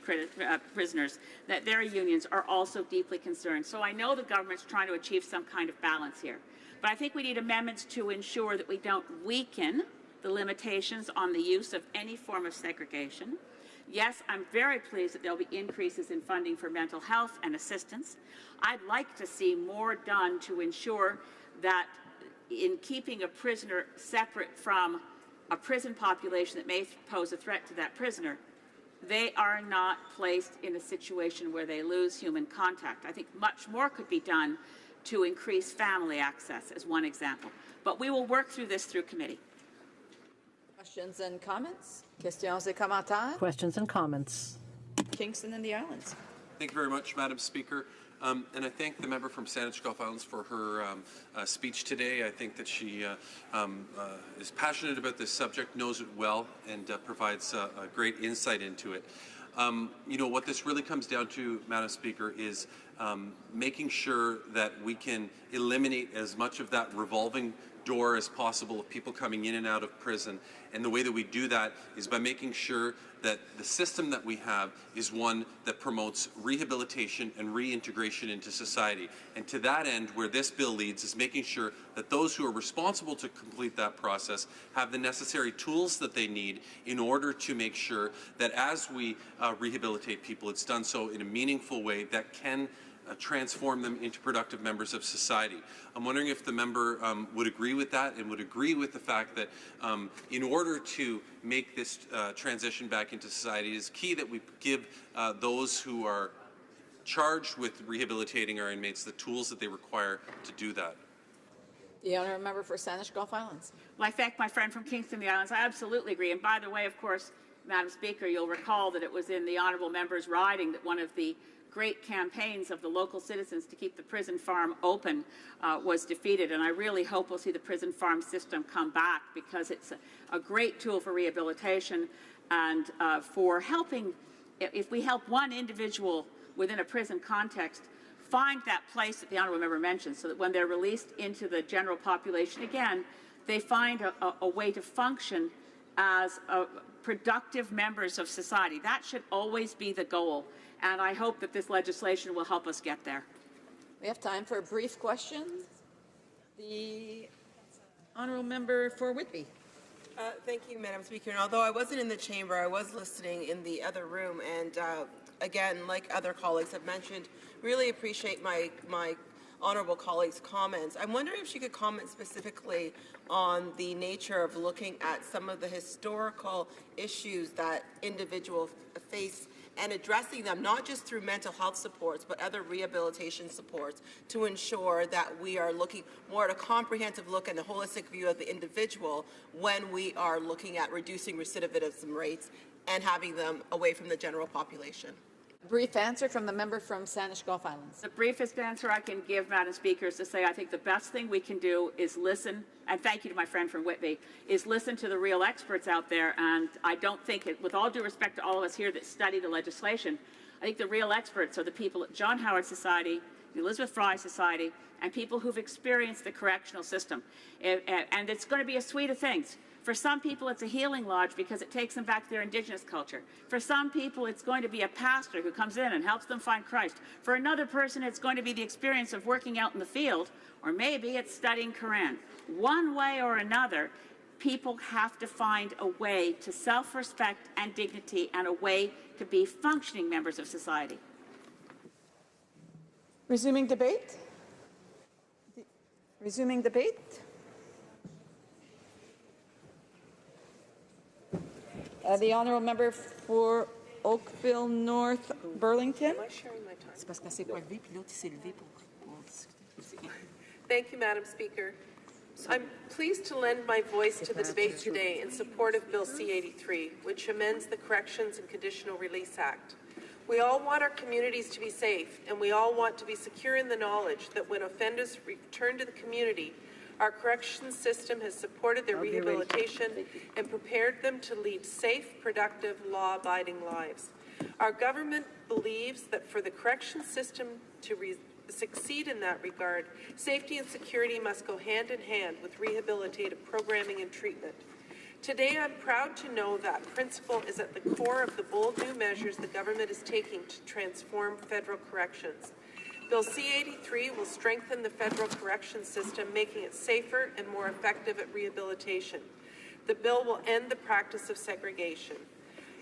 prisoners, that their unions are also deeply concerned. So I know the government's trying to achieve some kind of balance here. But I think we need amendments to ensure that we don't weaken the limitations on the use of any form of segregation. Yes, I'm very pleased that there will be increases in funding for mental health and assistance. I'd like to see more done to ensure that in keeping a prisoner separate from a prison population that may pose a threat to that prisoner, they are not placed in a situation where they lose human contact. I think much more could be done to increase family access, as one example. But we will work through this through committee. Questions and comments? Questions et commentaires? Questions and comments. Kingston and the Islands. Thank you very much, Madam Speaker. And I thank the member from Saanich Gulf Islands for her speech today. I think that she is passionate about this subject, knows it well, and provides a great insight into it. You know, what this really comes down to, Madam Speaker, is making sure that we can eliminate as much of that revolving door as possible of people coming in and out of prison. And the way that we do that is by making sure that the system that we have is one that promotes rehabilitation and reintegration into society. And to that end, where this bill leads is making sure that those who are responsible to complete that process have the necessary tools that they need in order to make sure that as we rehabilitate people, it's done so in a meaningful way that can transform them into productive members of society. I'm wondering if the member would agree with that and would agree with the fact that in order to make this transition back into society, it is key that we give those who are charged with rehabilitating our inmates the tools that they require to do that. The honourable member for Saanich Gulf Islands. Well, I thank my friend from Kingston and the Islands. I absolutely agree. And by the way, of course, Madam Speaker, you'll recall that it was in the honourable member's riding that one of the great campaigns of the local citizens to keep the prison farm open was defeated, and I really hope we'll see the prison farm system come back, because it's a great tool for rehabilitation and for helping, if we help one individual within a prison context find that place that the honourable member mentioned, so that when they're released into the general population again, they find a way to function as productive members of society. That should always be the goal. And I hope that this legislation will help us get there. We have time for a brief question. The honourable member for Whitby. Thank you, Madam Speaker. And although I wasn't in the chamber, I was listening in the other room. And again, like other colleagues have mentioned, really appreciate my honourable colleague's comments. I'm wondering if she could comment specifically on the nature of looking at some of the historical issues that individuals face and addressing them not just through mental health supports but other rehabilitation supports, to ensure that we are looking more at a comprehensive look and a holistic view of the individual when we are looking at reducing recidivism rates and having them away from the general population. Brief answer from the member from Saanich Gulf Islands. The briefest answer I can give, Madam Speaker, is to say I think the best thing we can do is listen, and thank you to my friend from Whitby, is listen to the real experts out there. And I don't think, with all due respect to all of us here that study the legislation, I think the real experts are the people at John Howard Society, the Elizabeth Fry Society, and people who've experienced the correctional system. And it's going to be a suite of things. For some people, it's a healing lodge because it takes them back to their Indigenous culture. For some people, it's going to be a pastor who comes in and helps them find Christ. For another person, it's going to be the experience of working out in the field, or maybe it's studying Quran. One way or another, people have to find a way to self-respect and dignity and a way to be functioning members of society. Resuming debate. Resuming debate. The honourable member for Oakville North Burlington. Am I sharing my time? Thank you, Madam Speaker. I'm pleased to lend my voice to the debate today in support of Bill C-83, which amends the Corrections and Conditional Release Act. We all want our communities to be safe, and we all want to be secure in the knowledge that when offenders return to the community, our corrections system has supported their rehabilitation and prepared them to lead safe, productive, law-abiding lives. Our government believes that for the corrections system to succeed in that regard, safety and security must go hand in hand with rehabilitative programming and treatment. Today, I'm proud to know that principle is at the core of the bold new measures the government is taking to transform federal corrections. Bill C-83 will strengthen the federal corrections system, making it safer and more effective at rehabilitation. The bill will end the practice of segregation.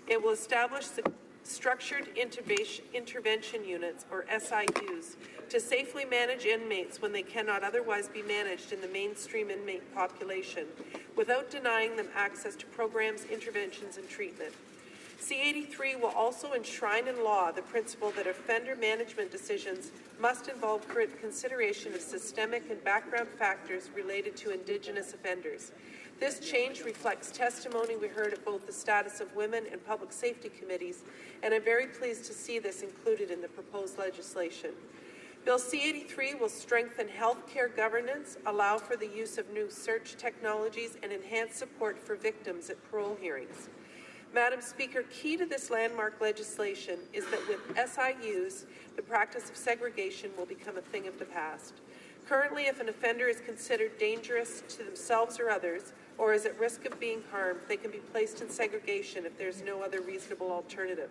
It will establish the structured intervention units, or SIUs, to safely manage inmates when they cannot otherwise be managed in the mainstream inmate population, without denying them access to programs, interventions, and treatment. C-83 will also enshrine in law the principle that offender management decisions must involve consideration of systemic and background factors related to Indigenous offenders. This change reflects testimony we heard at both the Status of Women and Public Safety Committees, and I'm very pleased to see this included in the proposed legislation. Bill C-83 will strengthen healthcare governance, allow for the use of new search technologies, and enhance support for victims at parole hearings. Madam Speaker, key to this landmark legislation is that with SIUs, the practice of segregation will become a thing of the past. Currently, if an offender is considered dangerous to themselves or others, or is at risk of being harmed, they can be placed in segregation if there's no other reasonable alternative.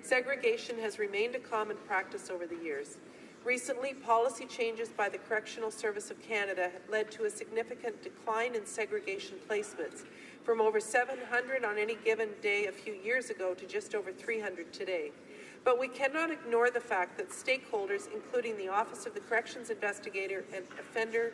Segregation has remained a common practice over the years. Recently, policy changes by the Correctional Service of Canada led to a significant decline in segregation placements, from over 700 on any given day a few years ago to just over 300 today. But we cannot ignore the fact that stakeholders, including the Office of the Corrections Investigator and offender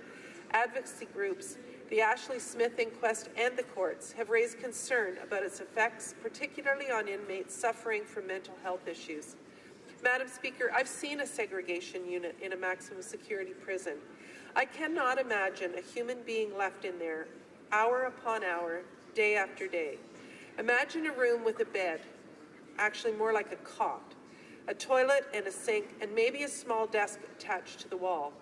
advocacy groups, the Ashley Smith Inquest, and the courts, have raised concern about its effects, particularly on inmates suffering from mental health issues. Madam Speaker, I've seen a segregation unit in a maximum security prison. I cannot imagine a human being left in there hour upon hour, day after day. Imagine a room with a bed, actually more like a cot, a toilet and a sink, and maybe a small desk attached to the wall.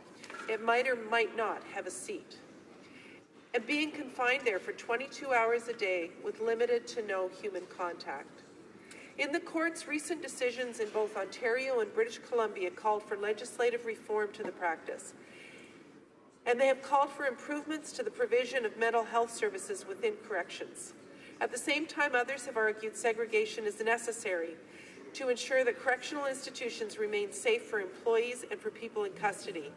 It might or might not have a seat. And being confined there for 22 hours a day with limited to no human contact. In the courts, recent decisions in both Ontario and British Columbia called for legislative reform to the practice. And they have called for improvements to the provision of mental health services within corrections. At the same time, others have argued segregation is necessary to ensure that correctional institutions remain safe for employees and for people in custody.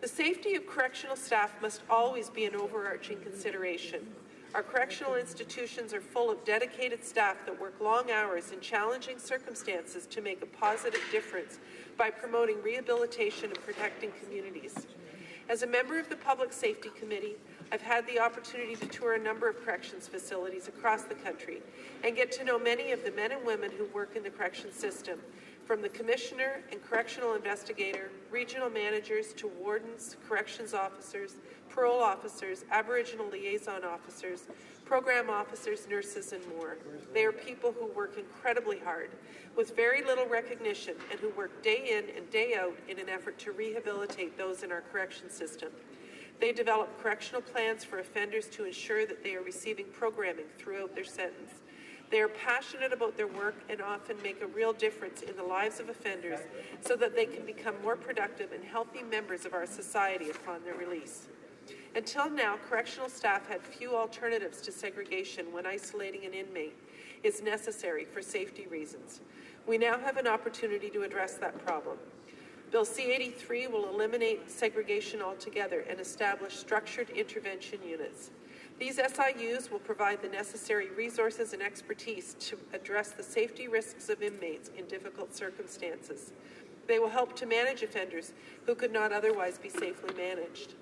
The safety of correctional staff must always be an overarching consideration. Our correctional institutions are full of dedicated staff that work long hours in challenging circumstances to make a positive difference by promoting rehabilitation and protecting communities. As a member of the Public Safety Committee, I've had the opportunity to tour a number of corrections facilities across the country and get to know many of the men and women who work in the corrections system, from the Commissioner and Correctional Investigator, regional managers to wardens, corrections officers, parole officers, Aboriginal liaison officers, program officers, nurses, and more. They are people who work incredibly hard with very little recognition and who work day in and day out in an effort to rehabilitate those in our correction system. They develop correctional plans for offenders to ensure that they are receiving programming throughout their sentence. They are passionate about their work and often make a real difference in the lives of offenders so that they can become more productive and healthy members of our society upon their release. Until now, correctional staff had few alternatives to segregation when isolating an inmate is necessary for safety reasons. We now have an opportunity to address that problem. Bill C-83 will eliminate segregation altogether and establish structured intervention units. These SIUs will provide the necessary resources and expertise to address the safety risks of inmates in difficult circumstances. They will help to manage offenders who could not otherwise be safely managed.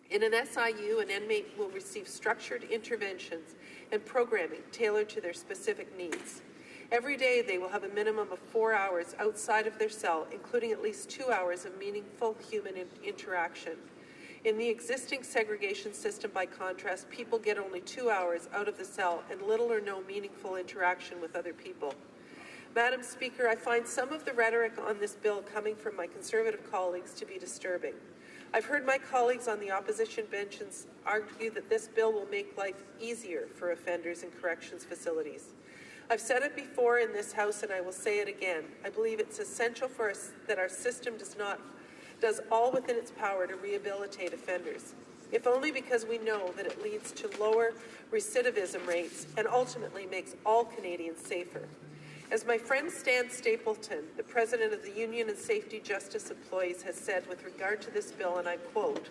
In an SIU, an inmate will receive structured interventions and programming tailored to their specific needs. Every day, they will have a minimum of 4 hours outside of their cell, including at least 2 hours of meaningful human interaction. In the existing segregation system, by contrast, people get only 2 hours out of the cell and little or no meaningful interaction with other people. Madam Speaker, I find some of the rhetoric on this bill coming from my Conservative colleagues to be disturbing. I've heard my colleagues on the opposition benches argue that this bill will make life easier for offenders in corrections facilities. I've said it before in this House and I will say it again. I believe it's essential for us that our system does all within its power to rehabilitate offenders, if only because we know that it leads to lower recidivism rates and ultimately makes all Canadians safer. As my friend Stan Stapleton, the president of the Union of Safety Justice Employees, has said with regard to this bill, and I quote,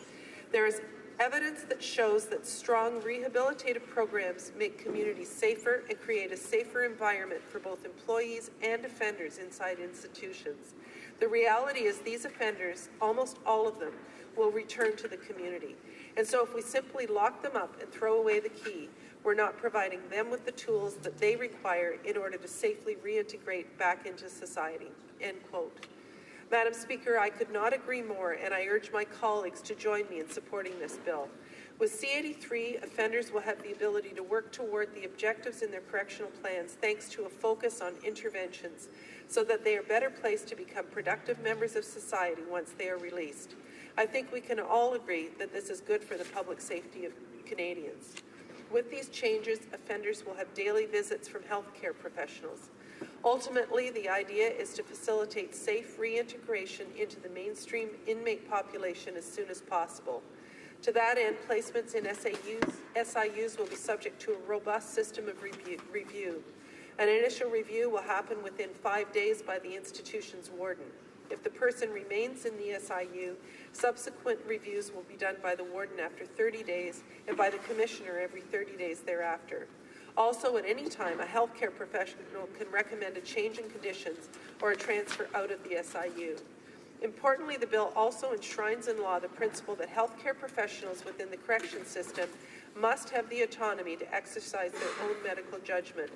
"There is evidence that shows that strong rehabilitative programs make communities safer and create a safer environment for both employees and offenders inside institutions. The reality is these offenders, almost all of them, will return to the community. And so if we simply lock them up and throw away the key, we're not providing them with the tools that they require in order to safely reintegrate back into society." End quote. Madam Speaker, I could not agree more, and I urge my colleagues to join me in supporting this bill. With C-83, offenders will have the ability to work toward the objectives in their correctional plans thanks to a focus on interventions so that they are better placed to become productive members of society once they are released. I think we can all agree that this is good for the public safety of Canadians. With these changes, offenders will have daily visits from healthcare professionals. Ultimately, the idea is to facilitate safe reintegration into the mainstream inmate population as soon as possible. To that end, placements in SIUs will be subject to a robust system of review. An initial review will happen within 5 days by the institution's warden. If the person remains in the SIU, subsequent reviews will be done by the warden after 30 days and by the commissioner every 30 days thereafter. Also, at any time, a healthcare professional can recommend a change in conditions or a transfer out of the SIU. Importantly, the bill also enshrines in law the principle that healthcare professionals within the correction system must have the autonomy to exercise their own medical judgment.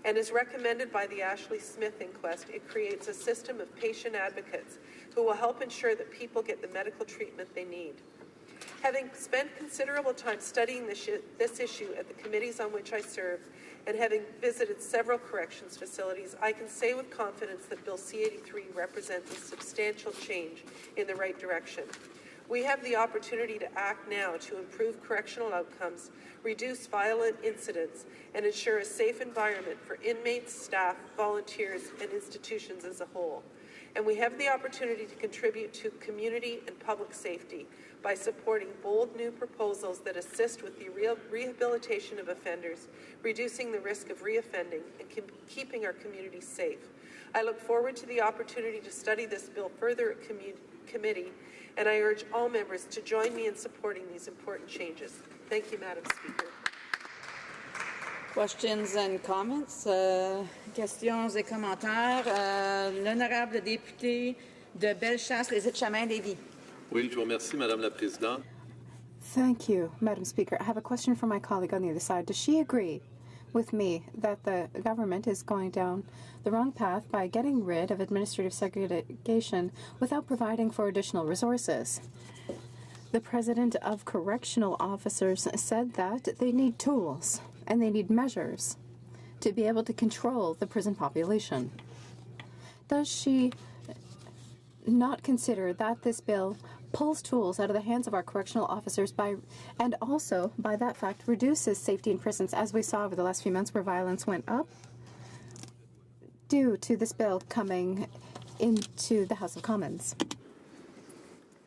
And as recommended by the Ashley Smith inquest, it creates a system of patient advocates who will help ensure that people get the medical treatment they need. Having spent considerable time studying this issue at the committees on which I serve, and having visited several corrections facilities, I can say with confidence that Bill C-83 represents a substantial change in the right direction. We have the opportunity to act now to improve correctional outcomes, reduce violent incidents, and ensure a safe environment for inmates, staff, volunteers, and institutions as a whole. And we have the opportunity to contribute to community and public safety by supporting bold new proposals that assist with the rehabilitation of offenders, reducing the risk of reoffending, and keeping our communities safe. I look forward to the opportunity to study this bill further at committee, and I urge all members to join me in supporting these important changes. Thank you, Madam Speaker. Questions and comments? Questions et commentaires. L'honorable député de Bellechasse, les Etchemins-Lévis. Oui, je vous remercie, Madame la Présidente. Thank you, Madam Speaker. I have a question for my colleague on the other side. Does she agree with me that the government is going down the wrong path by getting rid of administrative segregation without providing for additional resources? The president of correctional officers said that they need tools and they need measures to be able to control the prison population. Does she not consider that this bill pulls tools out of the hands of our correctional officers and also, by that fact, reduces safety in prisons, as we saw over the last few months where violence went up due to this bill coming into the House of Commons?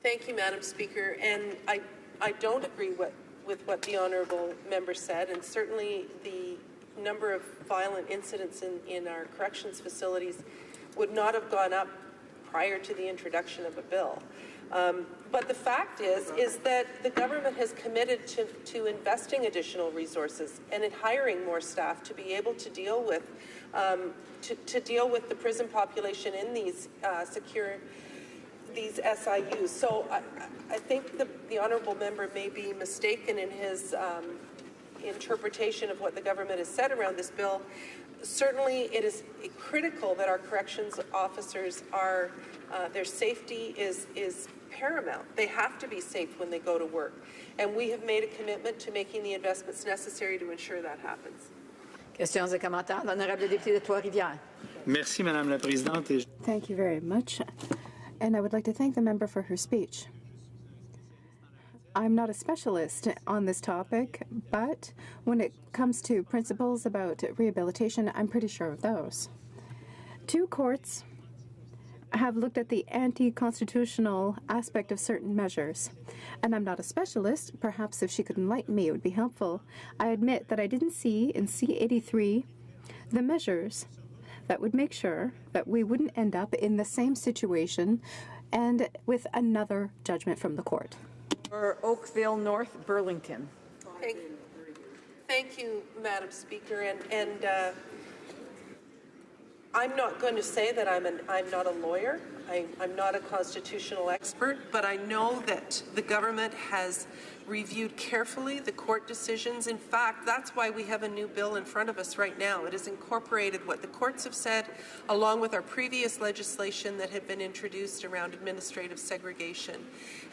Thank you, Madam Speaker. And I don't agree with what the honourable member said, and certainly the number of violent incidents in our corrections facilities would not have gone up prior to the introduction of a bill. But the fact is that the government has committed to investing additional resources and in hiring more staff to be able to deal with the prison population in these these SIUs. So I think the honourable member may be mistaken in his interpretation of what the government has said around this bill. Certainly, it is critical that our corrections officers are, their safety is paramount. They have to be safe when they go to work. And we have made a commitment to making the investments necessary to ensure that happens. Questions et commentaires. L'honorable député de Trois-Rivières. Merci, Madame la Présidente. Thank you very much. And I would like to thank the member for her speech. I'm not a specialist on this topic, but when it comes to principles about rehabilitation, I'm pretty sure of those. 2 courts have looked at the anti-constitutional aspect of certain measures. And I'm not a specialist. Perhaps if she could enlighten me, it would be helpful. I admit that I didn't see in C-83 the measures that would make sure that we wouldn't end up in the same situation and with another judgment from the court. For Oakville North, Burlington. Thank you, Madam Speaker. And I'm not going to say that I'm not a lawyer. I'm not a constitutional expert, but I know that the government has reviewed carefully the court decisions. In fact, that's why we have a new bill in front of us right now. It has incorporated what the courts have said, along with our previous legislation that had been introduced around administrative segregation.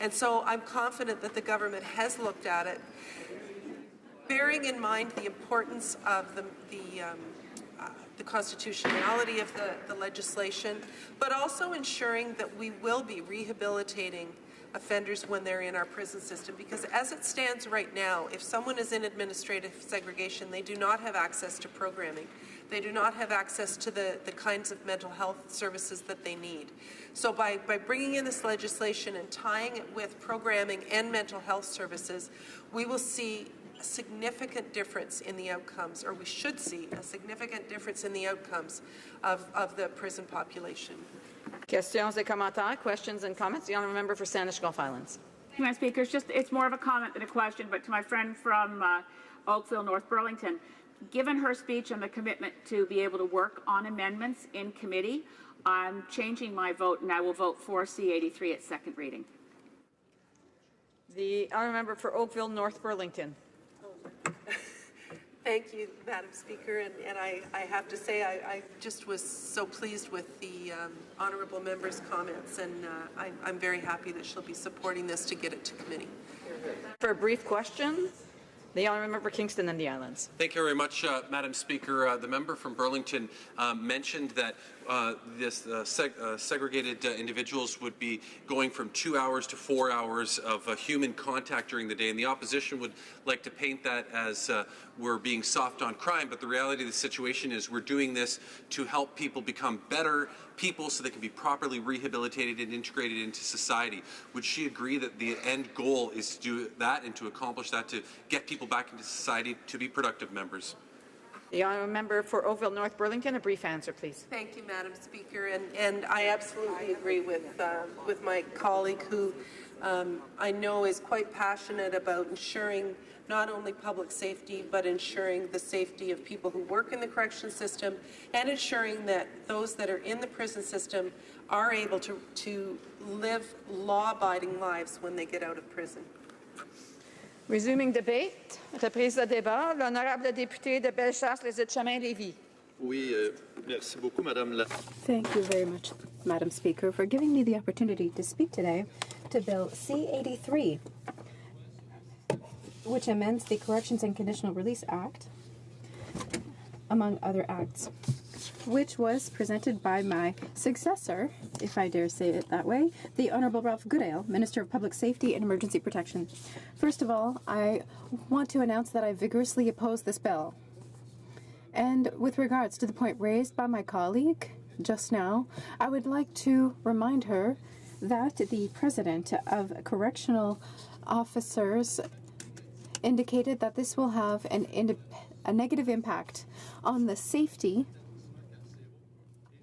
And so I'm confident that the government has looked at it, bearing in mind the importance of the constitutionality of the legislation, but also ensuring that we will be rehabilitating offenders when they're in our prison system. Because as it stands right now, if someone is in administrative segregation, they do not have access to programming. They do not have access to the kinds of mental health services that they need. So by bringing in this legislation and tying it with programming and mental health services, we will see a significant difference in the outcomes, or we should see a significant difference in the outcomes of the prison population. Questions et commentaires, questions and comments. The honourable member for Saanich Gulf Islands. Madam Speaker, it's more of a comment than a question, but to my friend from Oakville, North Burlington, given her speech and the commitment to be able to work on amendments in committee, I'm changing my vote and I will vote for C-83 at second reading. The honourable member for Oakville, North Burlington. Thank you, Madam Speaker, and I have to say I just was so pleased with the honourable member's comments, and I'm very happy that she'll be supporting this to get it to committee. For a brief question, the honourable member for Kingston and the Islands. Thank you very much, Madam Speaker. The member from Burlington mentioned that segregated individuals would be going from 2 hours to 4 hours of human contact during the day, and the opposition would like to paint that as we're being soft on crime, but the reality of the situation is we're doing this to help people become better people so they can be properly rehabilitated and integrated into society. Would she agree that the end goal is to do that and to accomplish that, to get people back into society to be productive members? The honourable member for Oakville, North Burlington, a brief answer, please. Thank you, Madam Speaker, and I absolutely agree with my colleague who I know is quite passionate about ensuring not only public safety, but ensuring the safety of people who work in the correction system and ensuring that those that are in the prison system are able to live law-abiding lives when they get out of prison. Resuming debate. Reprise de débat. L'honorable député de Bellechasse-les-Etchemins-Lévis. Oui, merci beaucoup, Madame la... Thank you very much, Madam Speaker, for giving me the opportunity to speak today to Bill C-83, which amends the Corrections and Conditional Release Act, among other acts, which was presented by my successor, if I dare say it that way, the Honourable Ralph Goodale, Minister of Public Safety and Emergency Protection. First of all, I want to announce that I vigorously oppose this bill. And with regards to the point raised by my colleague just now, I would like to remind her that the President of Correctional Officers indicated that this will have a negative impact on the safety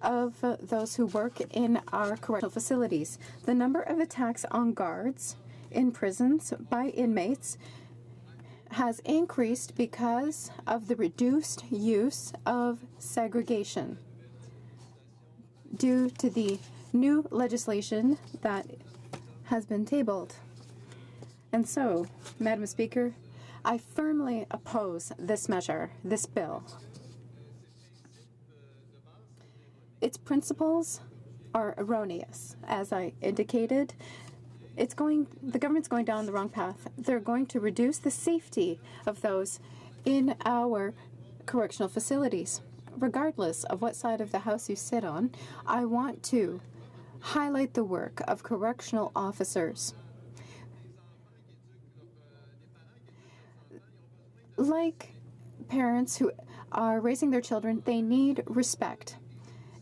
of those who work in our correctional facilities. The number of attacks on guards in prisons by inmates has increased because of the reduced use of segregation due to the new legislation that has been tabled. And so, Madam Speaker, I firmly oppose this measure, this bill. Its principles are erroneous. As I indicated, the government's going down the wrong path. They're going to reduce the safety of those in our correctional facilities. Regardless of what side of the House you sit on, I want to highlight the work of correctional officers. Like parents who are raising their children, they need respect.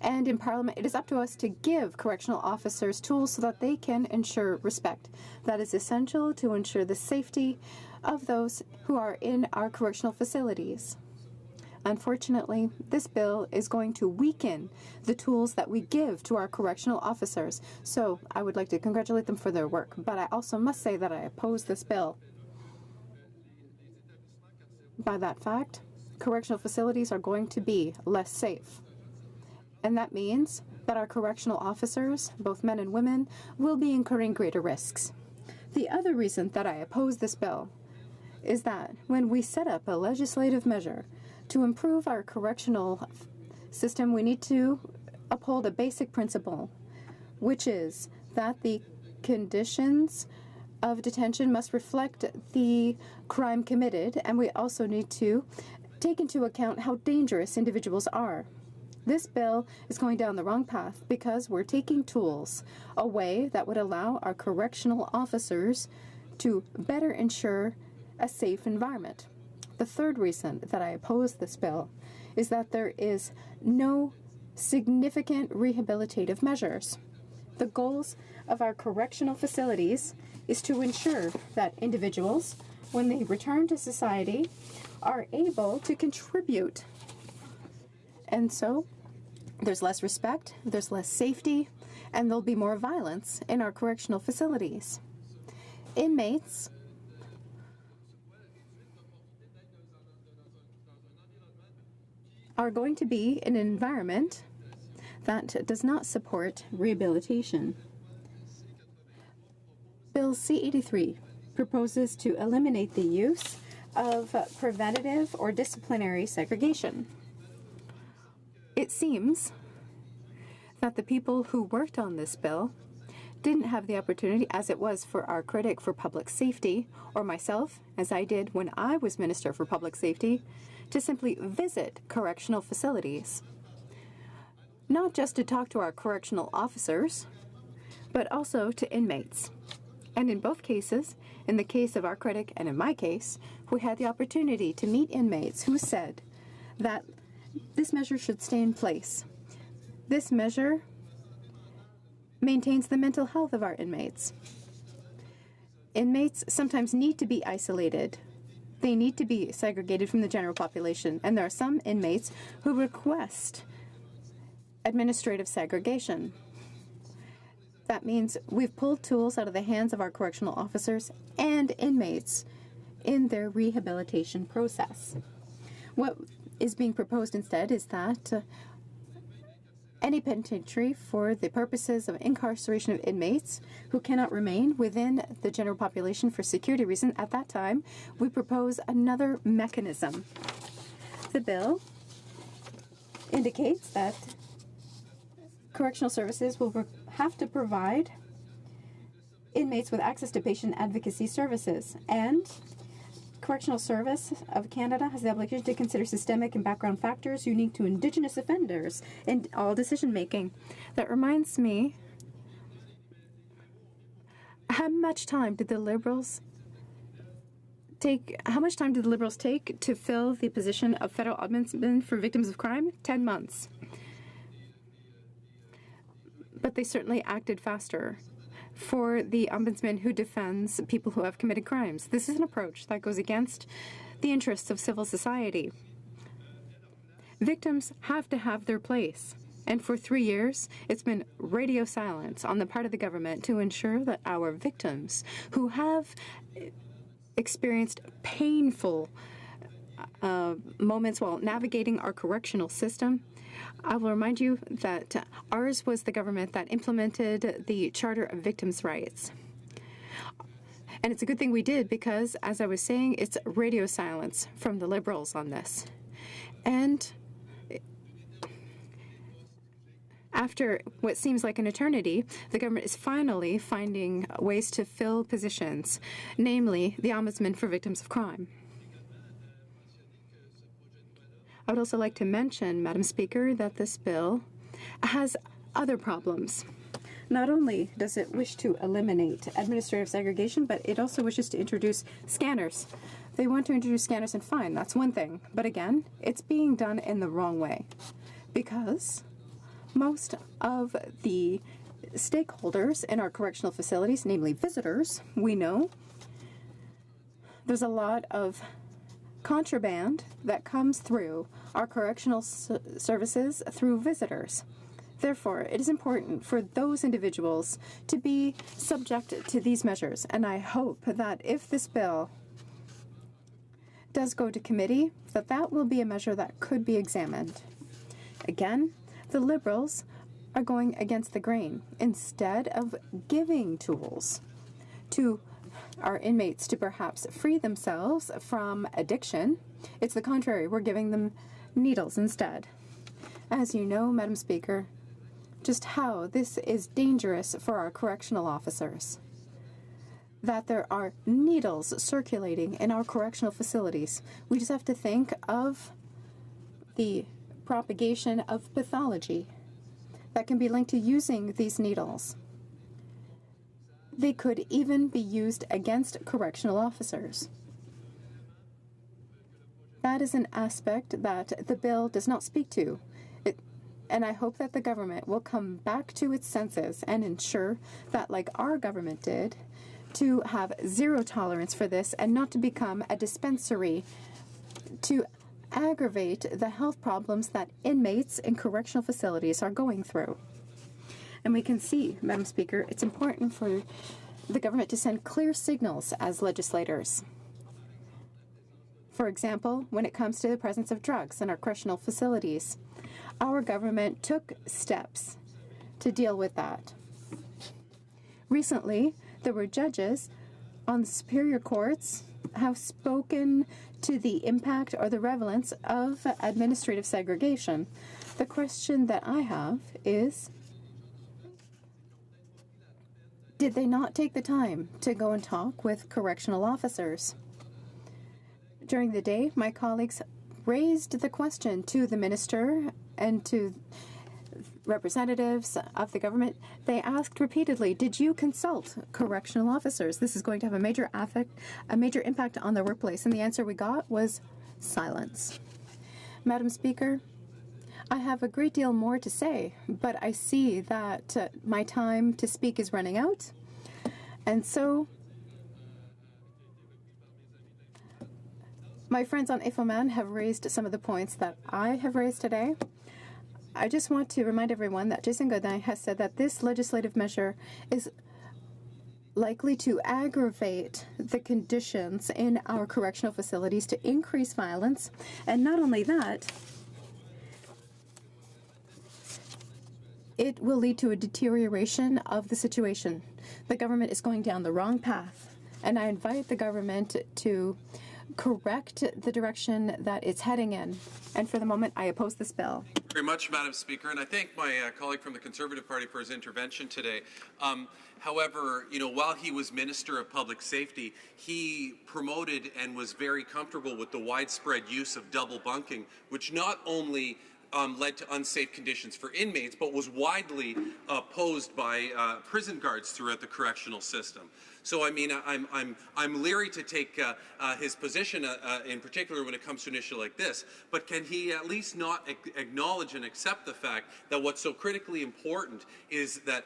And in Parliament, it is up to us to give correctional officers tools so that they can ensure respect. That is essential to ensure the safety of those who are in our correctional facilities. Unfortunately, this bill is going to weaken the tools that we give to our correctional officers. So I would like to congratulate them for their work, but I also must say that I oppose this bill. By that fact, correctional facilities are going to be less safe. And that means that our correctional officers, both men and women, will be incurring greater risks. The other reason that I oppose this bill is that when we set up a legislative measure to improve our correctional system, we need to uphold a basic principle, which is that the conditions of detention must reflect the crime committed, and we also need to take into account how dangerous individuals are. This bill is going down the wrong path because we're taking tools away that would allow our correctional officers to better ensure a safe environment. The third reason that I oppose this bill is that there is no significant rehabilitative measures. The goals of our correctional facilities is to ensure that individuals, when they return to society, are able to contribute. And so there's less respect, there's less safety, and there'll be more violence in our correctional facilities. Inmates are going to be in an environment that does not support rehabilitation. Bill C-83 proposes to eliminate the use of preventative or disciplinary segregation. It seems that the people who worked on this bill didn't have the opportunity, as it was for our critic for public safety, or myself, as I did when I was Minister for Public Safety, to simply visit correctional facilities. Not just to talk to our correctional officers, but also to inmates. And in both cases, in the case of our critic and in my case, we had the opportunity to meet inmates who said that this measure should stay in place. This measure maintains the mental health of our inmates. Inmates sometimes need to be isolated. They need to be segregated from the general population, and there are some inmates who request administrative segregation. That means we've pulled tools out of the hands of our correctional officers and inmates in their rehabilitation process. What is being proposed instead is that any penitentiary, for the purposes of incarceration of inmates who cannot remain within the general population for security reasons, at that time, we propose another mechanism. The bill indicates that correctional services will have to provide inmates with access to patient advocacy services, and Correctional Service of Canada has the obligation to consider systemic and background factors unique to Indigenous offenders in all decision-making. That reminds me, how much time did the Liberals take to fill the position of federal ombudsman for victims of crime? 10 months. But they certainly acted faster for the ombudsman who defends people who have committed crimes. This is an approach that goes against the interests of civil society. Victims have to have their place. And for 3 years, it's been radio silence on the part of the government to ensure that our victims who have experienced painful moments while navigating our correctional system. I will remind you that ours was the government that implemented the Charter of Victims' Rights. And it's a good thing we did because, as I was saying, it's radio silence from the Liberals on this. And after what seems like an eternity, the government is finally finding ways to fill positions, namely the Ombudsman for Victims of Crime. I would also like to mention, Madam Speaker, that this bill has other problems. Not only does it wish to eliminate administrative segregation, but it also wishes to introduce scanners. They want to introduce scanners and fine, that's one thing. But again, it's being done in the wrong way. Because most of the stakeholders in our correctional facilities, namely visitors, we know there's a lot of contraband that comes through our correctional services through visitors. Therefore, it is important for those individuals to be subject to these measures, and I hope that if this bill does go to committee, that will be a measure that could be examined. Again, The Liberals are going against the grain. Instead of giving tools to our inmates to perhaps free themselves from addiction, it's the contrary. We're giving them needles instead. As you know, Madam Speaker, just how this is dangerous for our correctional officers. That there are needles circulating in our correctional facilities. We just have to think of the propagation of pathology that can be linked to using these needles. They could even be used against correctional officers. That is an aspect that the bill does not speak to. And I hope that the government will come back to its senses and ensure that, like our government did, to have zero tolerance for this and not to become a dispensary to aggravate the health problems that inmates in correctional facilities are going through. And we can see, Madam Speaker, it's important for the government to send clear signals as legislators. For example, when it comes to the presence of drugs in our correctional facilities, our government took steps to deal with that. Recently, there were judges on the superior courts have spoken to the impact or the relevance of administrative segregation. The question that I have is, did they not take the time to go and talk with correctional officers? During the day, my colleagues raised the question to the minister and to representatives of the government. They asked repeatedly, did you consult correctional officers? This is going to have a major impact on their workplace. And the answer we got was silence. Madam Speaker, I have a great deal more to say, but I see that my time to speak is running out. And so my friends on IFOMAN have raised some of the points that I have raised today. I just want to remind everyone that Jason Godin has said that this legislative measure is likely to aggravate the conditions in our correctional facilities, to increase violence, and not only that, it will lead to a deterioration of the situation. The government is going down the wrong path, and I invite the government to correct the direction that it's heading in. And for the moment, I oppose this bill. Very much, Madam Speaker, and I thank my colleague from the Conservative Party for his intervention today. However, while he was Minister of Public Safety, he promoted and was very comfortable with the widespread use of double bunking, which not only led to unsafe conditions for inmates, but was widely opposed by prison guards throughout the correctional system. So, I mean, I'm leery to take his position, in particular when it comes to an issue like this. But can he at least not acknowledge and accept the fact that what's so critically important is that,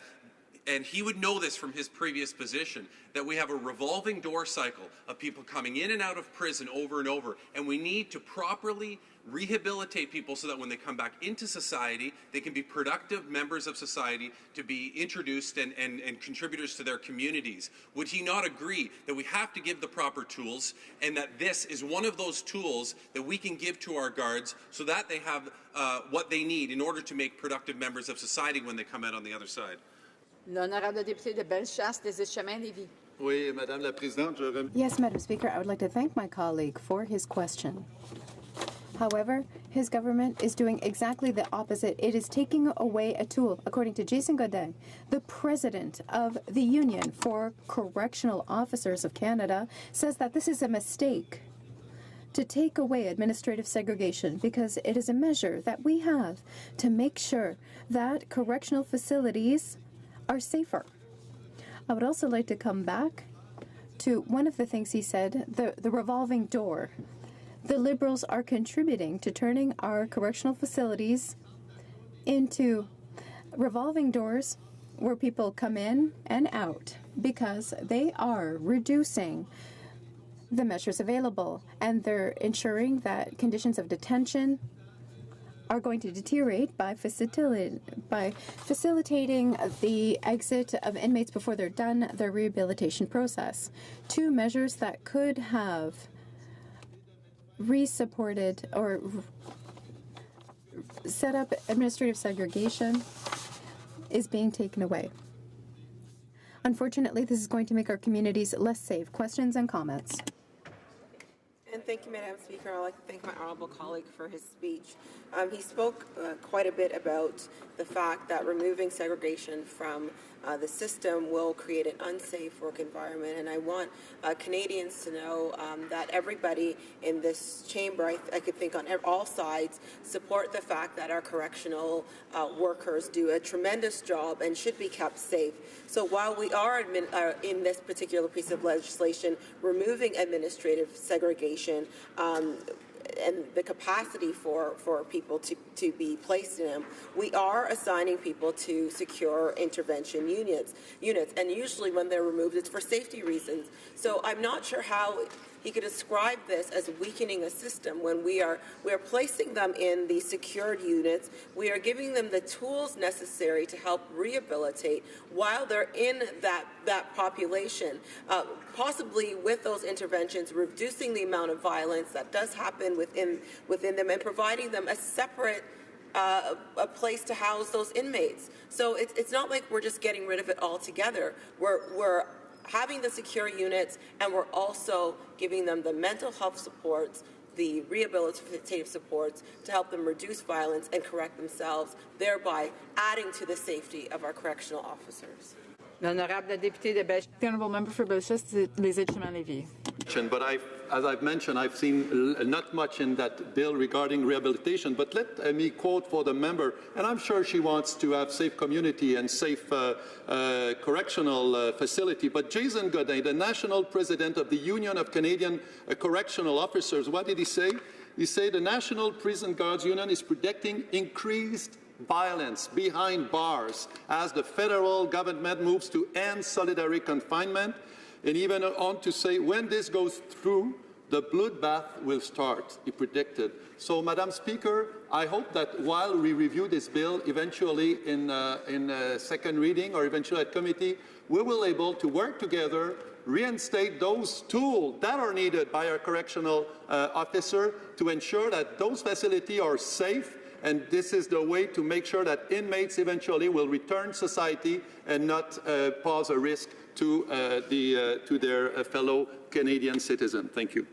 and he would know this from his previous position, that we have a revolving door cycle of people coming in and out of prison over and over, and we need to properly rehabilitate people so that when they come back into society, they can be productive members of society, to be introduced and contributors to their communities. Would he not agree that we have to give the proper tools, and that this is one of those tools that we can give to our guards so that they have what they need in order to make productive members of society when they come out on the other side? L'honorable député de Bellechasse des Etchemins-Lévis. Oui, Madame la Présidente, Yes, Madam Speaker, I would like to thank my colleague for his question. However, his government is doing exactly the opposite. It is taking away a tool. According to Jason Godin, the president of the Union for Correctional Officers of Canada, says that this is a mistake to take away administrative segregation, because it is a measure that we have to make sure that correctional facilities are safer. I would also like to come back to one of the things he said, the revolving door. The Liberals are contributing to turning our correctional facilities into revolving doors where people come in and out, because they are reducing the measures available, and they're ensuring that conditions of detention are going to deteriorate by facilitating the exit of inmates before they're done their rehabilitation process. Two measures that could have resupported or set up administrative segregation is being taken away. Unfortunately, this is going to make our communities less safe. Questions and comments? And thank you, Madam Speaker. I'd like to thank my honourable colleague for his speech. He spoke quite a bit about the fact that removing segregation from the system will create an unsafe work environment. And I want Canadians to know that everybody in this chamber, I could think on all sides, support the fact that our correctional workers do a tremendous job and should be kept safe. So while we are in this particular piece of legislation removing administrative segregation, and the capacity for people to be placed in them, we are assigning people to secure intervention units, and usually when they're removed, it's for safety reasons. So I'm not sure how he could describe this as weakening a system when we are placing them in the secured units. We are giving them the tools necessary to help rehabilitate while they're in that population, possibly with those interventions, reducing the amount of violence that does happen within them and providing them a separate a place to house those inmates. So it's not like we're just getting rid of it altogether. We're having the secure units, and we're also giving them the mental health supports, the rehabilitative supports to help them reduce violence and correct themselves, thereby adding to the safety of our correctional officers. L'honorable député de Bellechasse. The honourable member for Bellechasse-les-Échemins-Lévis. But as I've mentioned, I've seen not much in that bill regarding rehabilitation, but let me quote for the member, and I'm sure she wants to have safe community and safe correctional facility, but Jason Godin, the national president of the Union of Canadian Correctional Officers, what did he say? He said the National Prison Guards Union is predicting increased violence behind bars as the federal government moves to end solitary confinement, and even on to say when this goes through, the bloodbath will start, he predicted. So, Madam Speaker, I hope that while we review this bill eventually in second reading or eventually at committee, we will be able to work together, reinstate those tools that are needed by our correctional officer to ensure that those facilities are safe. And this is the way to make sure that inmates eventually will return to society and not pose a risk to their fellow Canadian citizens. Thank you.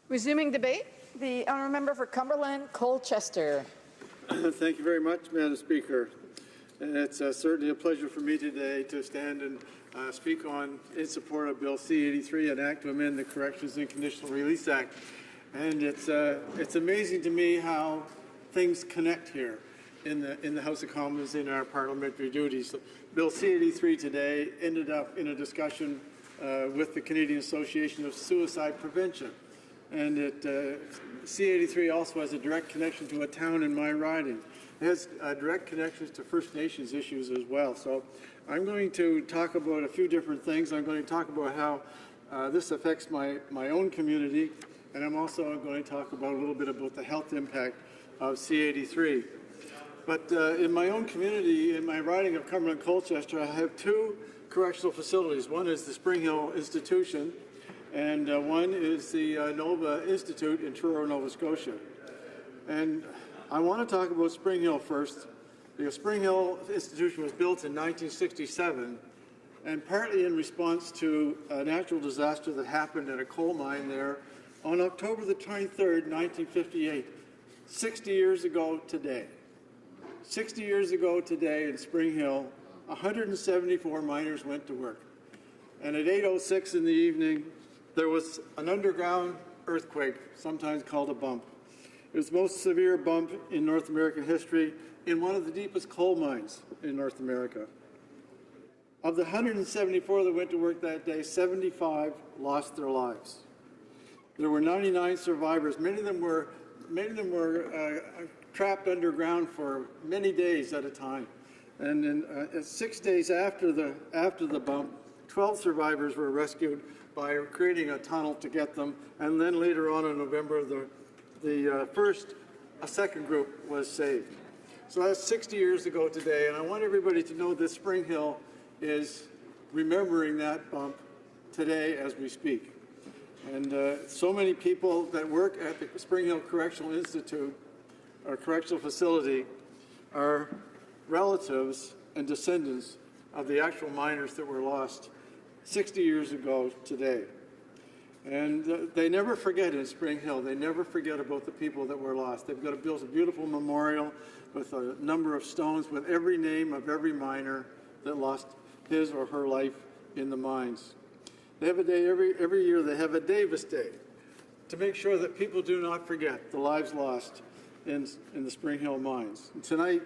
Resuming debate, the honourable member for Cumberland, Colchester. Thank you very much, Madam Speaker. And it's certainly a pleasure for me today to stand and speak in support of Bill C-83, an act to amend the Corrections and Conditional Release Act. And it's amazing to me how things connect here in the House of Commons in our parliamentary duties. Bill C-83 today ended up in a discussion with the Canadian Association of Suicide Prevention. And C-83 also has a direct connection to a town in my riding. It has direct connections to First Nations issues as well. So I'm going to talk about a few different things. I'm going to talk about how this affects my own community, and I'm also going to talk about a little bit about the health impact of C-83. But in my own community, in my riding of Cumberland Colchester, I have two correctional facilities. One is the Spring Hill Institution, and one is the Nova Institute in Truro, Nova Scotia. And I want to talk about Spring Hill first. The Spring Hill Institution was built in 1967, and partly in response to a natural disaster that happened at a coal mine there on October the 23rd, 1958, 60 years ago today. 60 years ago today in Spring Hill, 174 miners went to work. And at 8:06 in the evening, there was an underground earthquake, sometimes called a bump. It was the most severe bump in North American history in one of the deepest coal mines in North America. Of the 174 that went to work that day, 75 lost their lives. There were 99 survivors. Many of them were trapped underground for many days at a time. And then 6 days after the bump, 12 survivors were rescued by creating a tunnel to get them. And then later on in November, a second group was saved. So that's 60 years ago today, and I want everybody to know that Spring Hill is remembering that bump today as we speak. And so many people that work at the Spring Hill Correctional Institute or correctional facility are relatives and descendants of the actual miners that were lost 60 years ago today. And they never forget in Spring Hill. They never forget about the people that were lost. They've got built a beautiful memorial with a number of stones with every name of every miner that lost his or her life in the mines. They have a day every year. They have a Davis Day to make sure that people do not forget the lives lost in the Spring Hill mines. And tonight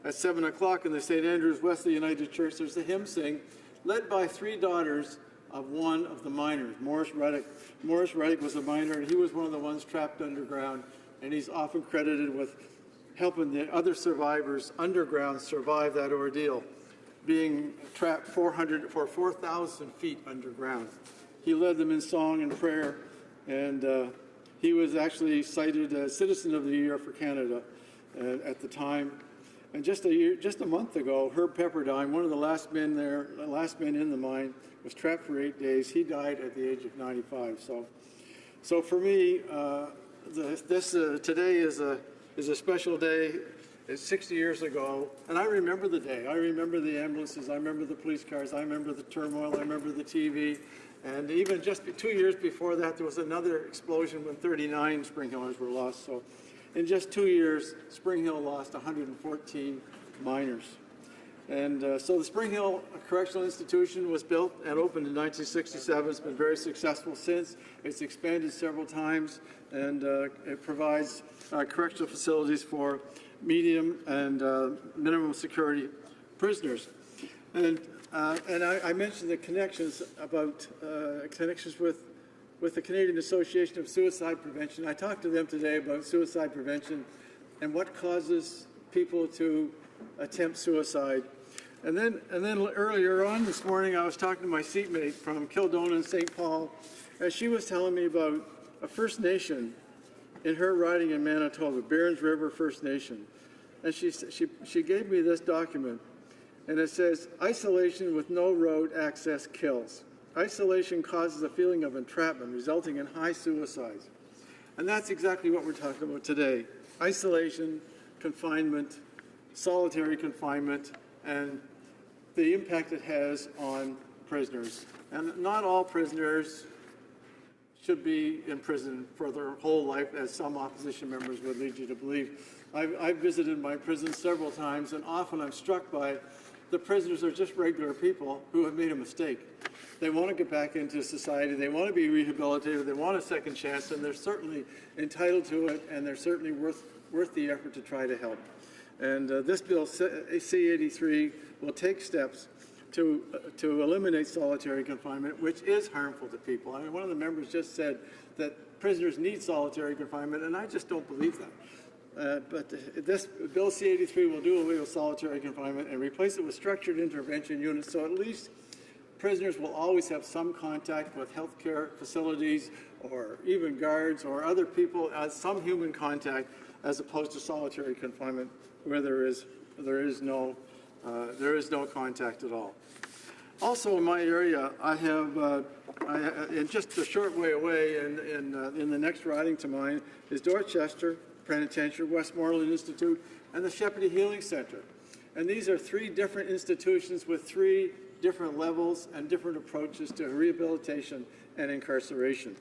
at 7 o'clock in the St. Andrews Wesley United Church, there's a hymn sing led by three daughters of one of the miners, Morris Reddick. Morris Reddick was a miner, and he was one of the ones trapped underground, and he's often credited with helping the other survivors underground survive that ordeal, being trapped 4,000 feet underground. He led them in song and prayer, and he was actually cited as Citizen of the Year for Canada at the time. And just a month ago, Herb Pepperdine, one of the last men in the mine, was trapped for 8 days. He died at the age of 95. So for me, today is a special day. It's 60 years ago, and I remember the day. I remember the ambulances. I remember the police cars. I remember the turmoil. I remember the TV. And even just 2 years before that, there was another explosion when 39 Spring Hillers were lost. So in just 2 years, Spring Hill lost 114 miners. And so the Spring Hill Correctional Institution was built and opened in 1967. It's been very successful since. It's expanded several times, and it provides correctional facilities for medium and minimum security prisoners. And I mentioned the connections about connections with the Canadian Association of Suicide Prevention. I talked to them today about suicide prevention and what causes people to attempt suicide. And then earlier on this morning, I was talking to my seatmate from Kildona and St. Paul, and she was telling me about a First Nation in her riding in Manitoba, Barons River First Nation. And she gave me this document, and it says, isolation with no road access kills. Isolation causes a feeling of entrapment, resulting in high suicides. And that's exactly what we're talking about today. Isolation, confinement, solitary confinement, and the impact it has on prisoners. And not all prisoners should be in prison for their whole life, as some opposition members would lead you to believe. I've visited my prison several times, and often I'm struck by the prisoners are just regular people who have made a mistake. They want to get back into society. They want to be rehabilitated. They want a second chance, and they're certainly entitled to it, and they're certainly worth the effort to try to help. And this bill, C-83, will take steps to eliminate solitary confinement, which is harmful to people. I mean, one of the members just said that prisoners need solitary confinement, and I just don't believe that. But this Bill C-83 will do away with solitary confinement and replace it with structured intervention units, so at least prisoners will always have some contact with healthcare facilities or even guards or other people, some human contact, as opposed to solitary confinement where there is no contact at all. Also in my area, I have, in just a short way away in the next riding to mine, is Dorchester Penitentiary, Westmoreland Institute, and the Shepherd Healing Center. And these are three different institutions with three different levels and different approaches to rehabilitation and incarceration.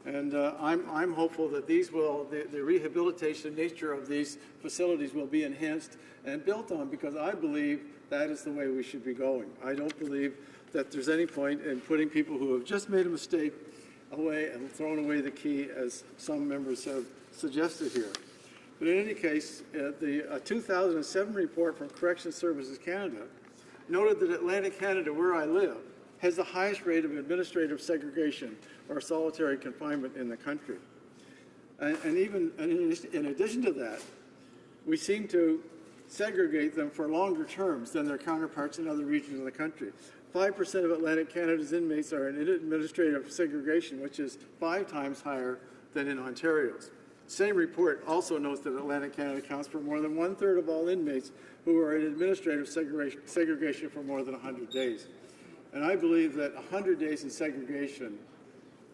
And I'm hopeful that these the rehabilitation nature of these facilities will be enhanced and built on, because I believe that is the way we should be going. I don't believe that there's any point in putting people who have just made a mistake away and throwing away the key, as some members have suggested here. But in any case, the 2007 report from Corrections Services Canada noted that Atlantic Canada, where I live, has the highest rate of administrative segregation or solitary confinement in the country. And even in addition to that, we seem to segregate them for longer terms than their counterparts in other regions of the country. 5% of Atlantic Canada's inmates are in administrative segregation, which is 5 times higher than in Ontario's. Same report also notes that Atlantic Canada accounts for more than 1/3 of all inmates who are in administrative segregation for more than 100 days. And I believe that 100 days in segregation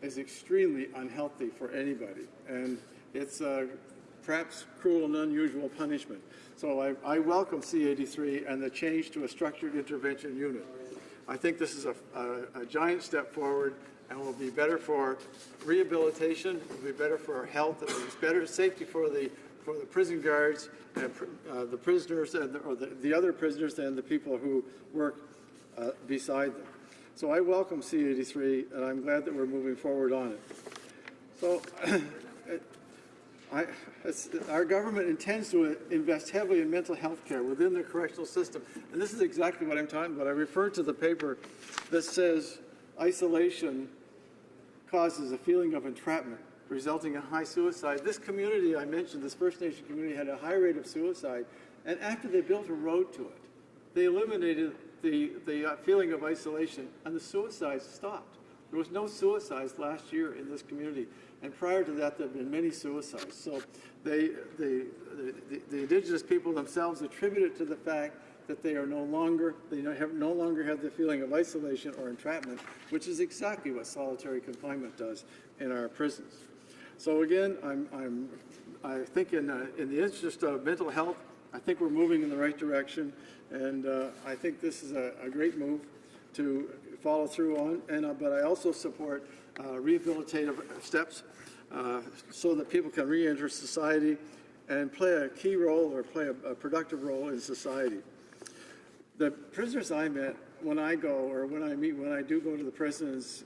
is extremely unhealthy for anybody. And it's perhaps cruel and unusual punishment. So I welcome C-83 and the change to a structured intervention unit. I think this is a giant step forward and will be better for rehabilitation, will be better for our health, it will be better safety for the prison guards, and the prisoners, or the other prisoners, and the people who work beside them. So I welcome C-83, and I'm glad that we're moving forward on it. So our government intends to invest heavily in mental health care within the correctional system. And this is exactly what I'm talking about. I refer to the paper that says isolation causes a feeling of entrapment, resulting in high suicide. This community I mentioned, this First Nation community, had a high rate of suicide. And after they built a road to it, they eliminated the feeling of isolation, and the suicides stopped. There was no suicides last year in this community. And prior to that, there have been many suicides. So the Indigenous people themselves attribute it to the fact that they no longer have the feeling of isolation or entrapment, which is exactly what solitary confinement does in our prisons. So again, I think in the interest of mental health, I think we're moving in the right direction, and I think this is a great move to follow through on. But I also support rehabilitative steps so that people can re-enter society and play a key role or play a productive role in society. The prisoners I met when I go or when I do go to the prisons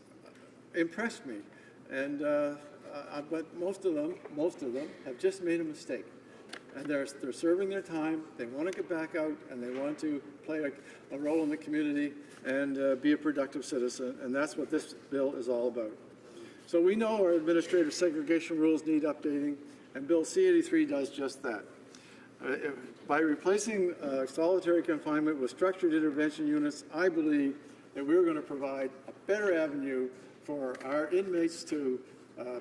impressed me, and but most of them have just made a mistake, and they're serving their time. They want to get back out and they want to play a role in the community and be a productive citizen, and that's what this bill is all about. So we know our administrative segregation rules need updating, and Bill C-83 does just that. By replacing solitary confinement with structured intervention units, I believe that we're going to provide a better avenue for our inmates to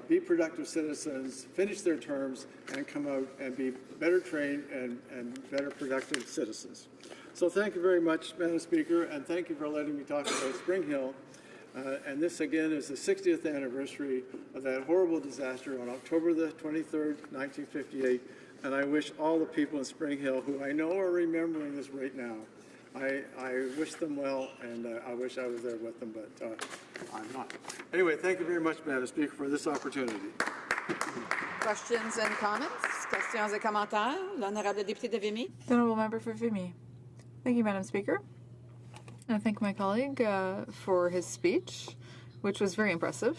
be productive citizens, finish their terms, and come out and be better trained and better productive citizens. So thank you very much, Madam Speaker, and thank you for letting me talk about Spring Hill. And this, again, is the 60th anniversary of that horrible disaster on October the 23rd, 1958. And I wish all the people in Spring Hill, who I know are remembering this right now, I wish them well, and I wish I was there with them, but I'm not. Anyway, thank you very much, Madam Speaker, for this opportunity. Questions and comments? Questions et commentaires? L'honorable député de Vimy. The honourable member for Vimy. Thank you, Madam Speaker. And I thank my colleague for his speech, which was very impressive.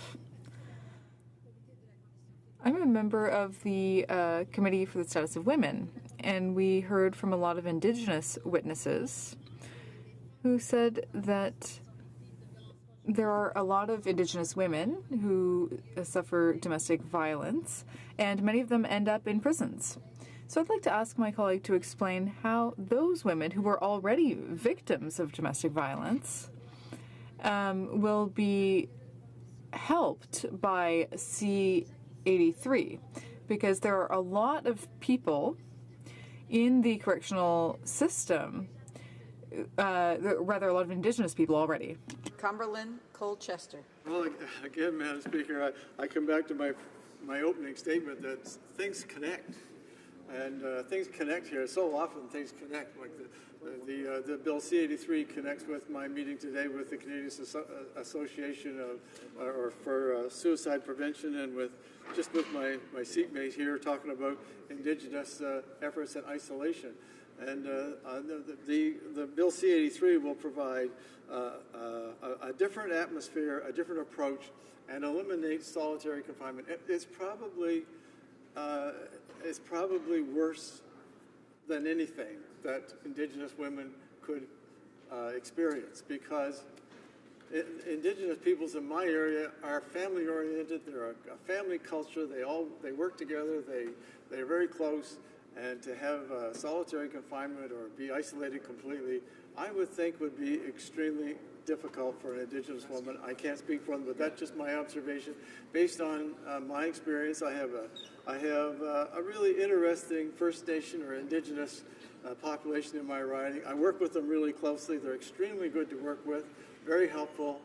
I'm a member of the Committee for the Status of Women, and we heard from a lot of Indigenous witnesses who said that there are a lot of Indigenous women who suffer domestic violence, and many of them end up in prisons. So I'd like to ask my colleague to explain how those women who were already victims of domestic violence will be helped by C-83, because there are a lot of people in the correctional system, rather a lot of Indigenous people already. Cumberland Colchester. Well, again, Madam Speaker, I come back to my opening statement that things connect. And things connect here. So often things connect. Like the Bill C-83 connects with my meeting today with the Canadian Association for Suicide Prevention, and with my seatmate here talking about Indigenous efforts in isolation. And the Bill C-83 will provide a different atmosphere, a different approach, and eliminate solitary confinement. It's probably worse than anything that Indigenous women could experience, because Indigenous peoples in my area are family-oriented. They're a family culture. They work together. They're very close. And to have solitary confinement or be isolated completely, I would think would be extremely difficult for an Indigenous woman. I can't speak for them, but that's just my observation. Based on my experience, I have a really interesting First Nation or Indigenous population in my riding. I work with them really closely. They're extremely good to work with, very helpful.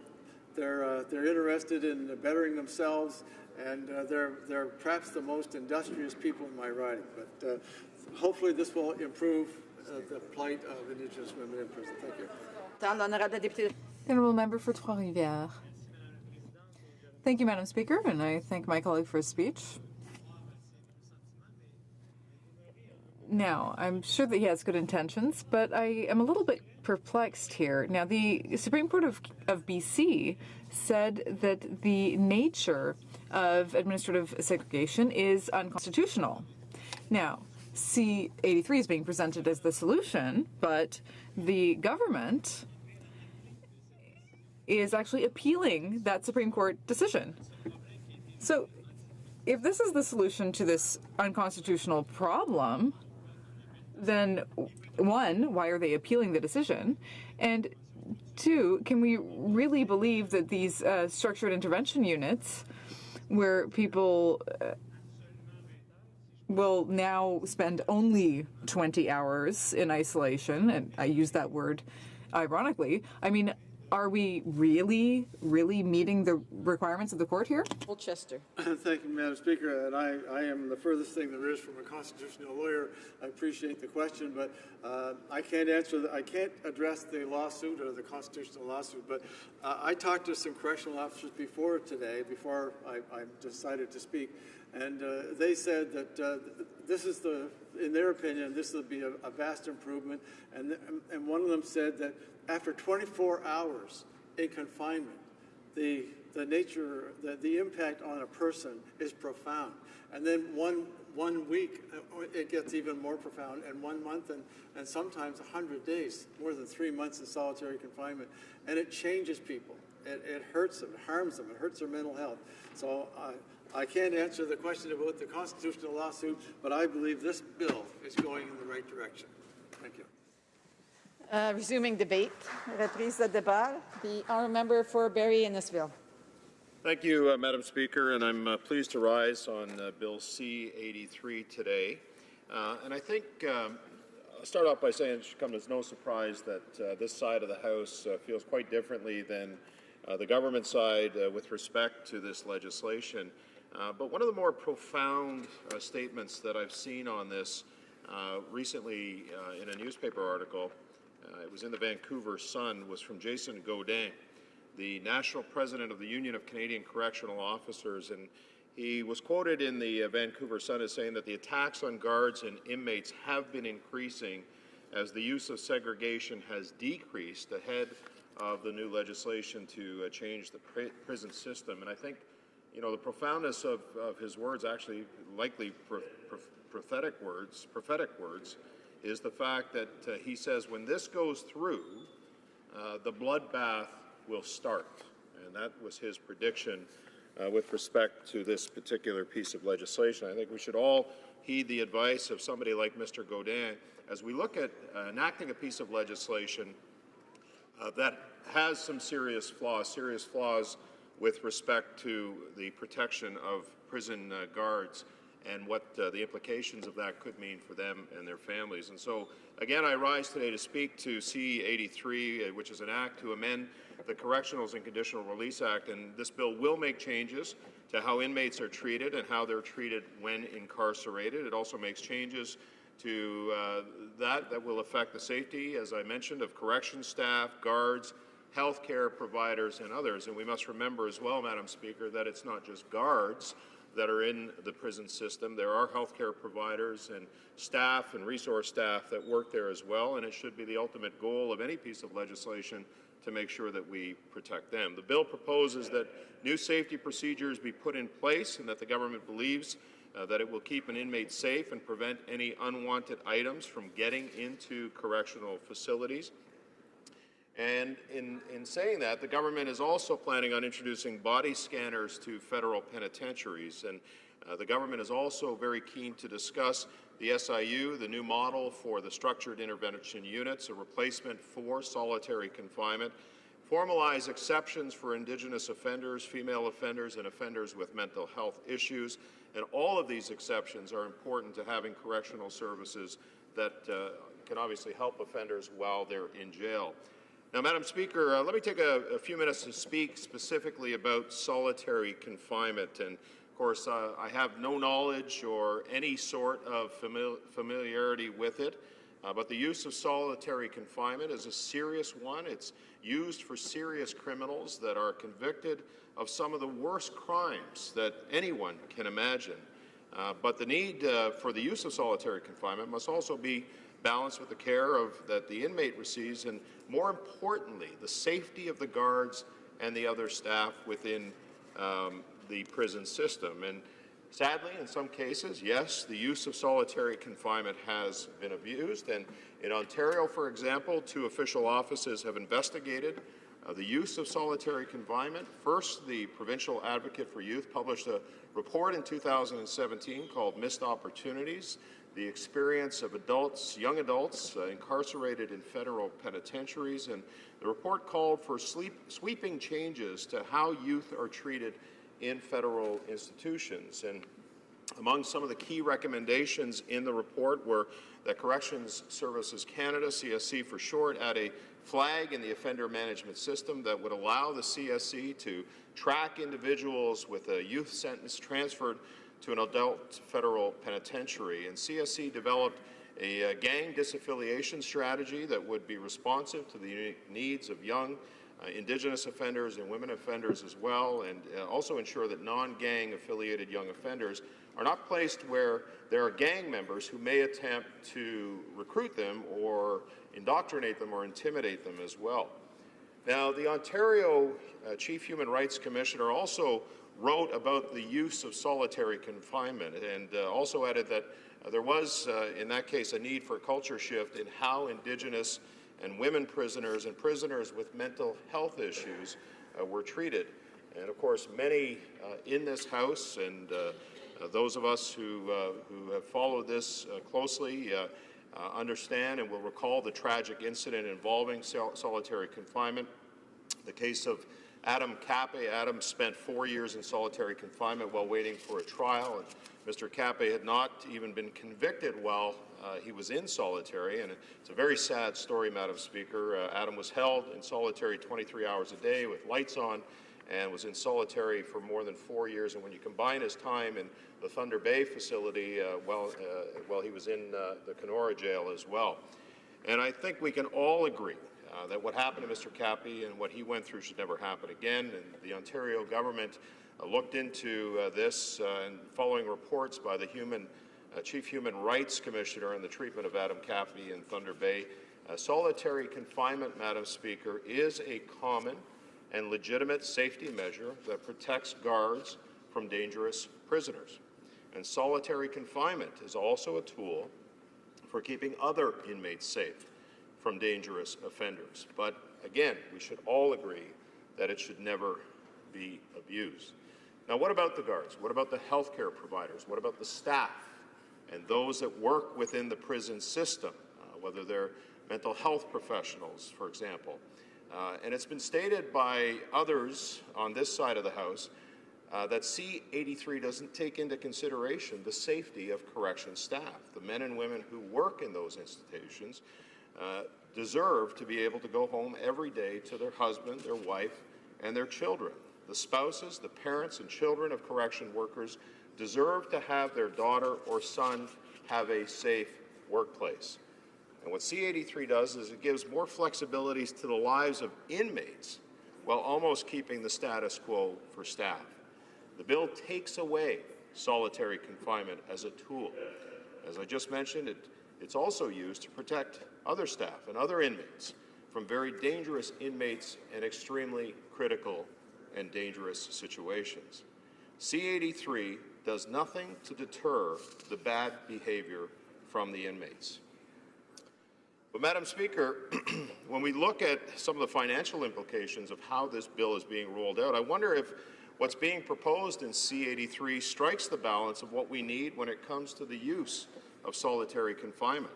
They're interested in bettering themselves and they're perhaps the most industrious people in my riding. But hopefully this will improve the plight of Indigenous women in prison. Thank you. Honourable Member for Trois-Rivières. Thank you, Madam Speaker, and I thank my colleague for his speech. Now, I'm sure that he has good intentions, but I am a little bit perplexed here. Now, the Supreme Court of BC said that the nature of administrative segregation is unconstitutional. Now, C-83 is being presented as the solution, but the government is actually appealing that Supreme Court decision. So, if this is the solution to this unconstitutional problem, then one, why are they appealing the decision? And two, can we really believe that these structured intervention units, where people will now spend only 20 hours in isolation, and I use that word ironically, I mean, are we really meeting the requirements of the court here? Chester. Thank you, Madam Speaker. And I am the furthest thing there is from a constitutional lawyer. I appreciate the question, but I can't answer. I can't address the lawsuit or the constitutional lawsuit. But I talked to some correctional officers before today, before I decided to speak, and they said that this is in their opinion, this will be a vast improvement. And one of them said that after 24 hours in confinement, the nature, the impact on a person is profound. And then one week, it gets even more profound, and 1 month, and sometimes 100 days, more than 3 months in solitary confinement. And it changes people. It hurts them, it harms them, it hurts their mental health. So I can't answer the question about the constitutional lawsuit, but I believe this bill is going in the right direction. Thank you. Resuming debate. Reprise de débat. The honourable member for Barrie-Innisfil. Thank you, Madam Speaker, and I'm pleased to rise on Bill C-83 today. And I think I'll start off by saying it should come as no surprise that this side of the House feels quite differently than the government side with respect to this legislation. But one of the more profound statements that I've seen on this recently in a newspaper article, it was in the Vancouver Sun, was from Jason Godin, the national president of the Union of Canadian Correctional Officers, and he was quoted in the Vancouver Sun as saying that the attacks on guards and inmates have been increasing as the use of segregation has decreased ahead of the new legislation to change the prison system. And I think, you know, the profoundness of his words, actually likely prophetic words, is the fact that he says when this goes through, the bloodbath will start. And that was his prediction with respect to this particular piece of legislation. I think we should all heed the advice of somebody like Mr. Godin as we look at enacting a piece of legislation that has some serious flaws with respect to the protection of prison guards and what the implications of that could mean for them and their families. And so, again, I rise today to speak to C-83, which is an act to amend the Correctionals and Conditional Release Act, and this bill will make changes to how inmates are treated and how they're treated when incarcerated. It also makes changes to that will affect the safety, as I mentioned, of corrections staff, guards, healthcare providers, and others. And we must remember as well, Madam Speaker, that it's not just guards that are in the prison system. There are healthcare providers and staff and resource staff that work there as well, and it should be the ultimate goal of any piece of legislation to make sure that we protect them. The bill proposes that new safety procedures be put in place and that the government believes that it will keep an inmate safe and prevent any unwanted items from getting into correctional facilities. And in saying that, the government is also planning on introducing body scanners to federal penitentiaries. And the government is also very keen to discuss the SIU, the new model for the structured intervention units, a replacement for solitary confinement, formalize exceptions for Indigenous offenders, female offenders, and offenders with mental health issues. And all of these exceptions are important to having correctional services that can obviously help offenders while they're in jail. Now, Madam Speaker, let me take a few minutes to speak specifically about solitary confinement. And Of course, I have no knowledge or any sort of familiarity with it, but the use of solitary confinement is a serious one. It's used for serious criminals that are convicted of some of the worst crimes that anyone can imagine. But the need for the use of solitary confinement must also be balanced with the care that the inmate receives, and more importantly, the safety of the guards and the other staff within the prison system. And sadly, in some cases, yes, the use of solitary confinement has been abused. And in Ontario, for example, 2 official offices have investigated the use of solitary confinement. First, the Provincial Advocate for Youth published a report in 2017 called Missed Opportunities, the experience of young adults incarcerated in federal penitentiaries. And the report called for sweeping changes to how youth are treated in federal institutions. And among some of the key recommendations in the report were that Corrections Services Canada, CSC for short, add a flag in the offender management system that would allow the CSC to track individuals with a youth sentence transferred to an adult federal penitentiary. And CSC developed a gang disaffiliation strategy that would be responsive to the unique needs of young Indigenous offenders and women offenders as well, and also ensure that non-gang affiliated young offenders are not placed where there are gang members who may attempt to recruit them or indoctrinate them or intimidate them as well. Now, the Ontario Chief Human Rights Commissioner also wrote about the use of solitary confinement and also added that there was, in that case, a need for a culture shift in how Indigenous and women prisoners and prisoners with mental health issues were treated. And of course, many in this House and those of us who have followed this closely understand and will recall the tragic incident involving solitary confinement. The case of Adam Cappe. Adam spent 4 years in solitary confinement while waiting for a trial, and Mr. Cappe had not even been convicted while he was in solitary, and it's a very sad story, Madam Speaker. Adam was held in solitary 23 hours a day with lights on and was in solitary for more than 4 years, and when you combine his time in the Thunder Bay facility while he was in the Kenora jail as well. And I think we can all agree that what happened to Mr. Cappe and what he went through should never happen again, and the Ontario government looked into this, and following reports by the Chief Human Rights Commissioner on the treatment of Adam Cappe in Thunder Bay, solitary confinement, Madam Speaker, is a common and legitimate safety measure that protects guards from dangerous prisoners. And solitary confinement is also a tool for keeping other inmates safe from dangerous offenders. But again, we should all agree that it should never be abused. Now, what about the guards? What about the healthcare providers? What about the staff and those that work within the prison system, whether they're mental health professionals, for example? And it's been stated by others on this side of the House that C-83 doesn't take into consideration the safety of correction staff. The men and women who work in those institutions deserve to be able to go home every day to their husband, their wife, and their children. The spouses, the parents, and children of correction workers deserve to have their daughter or son have a safe workplace. And what C-83 does is it gives more flexibilities to the lives of inmates while almost keeping the status quo for staff. The bill takes away solitary confinement as a tool. As I just mentioned, it's also used to protect other staff and other inmates from very dangerous inmates and extremely critical and dangerous situations. C-83 does nothing to deter the bad behavior from the inmates. But, Madam Speaker, when we look at some of the financial implications of how this bill is being rolled out, I wonder if what's being proposed in C-83 strikes the balance of what we need when it comes to the use of solitary confinement.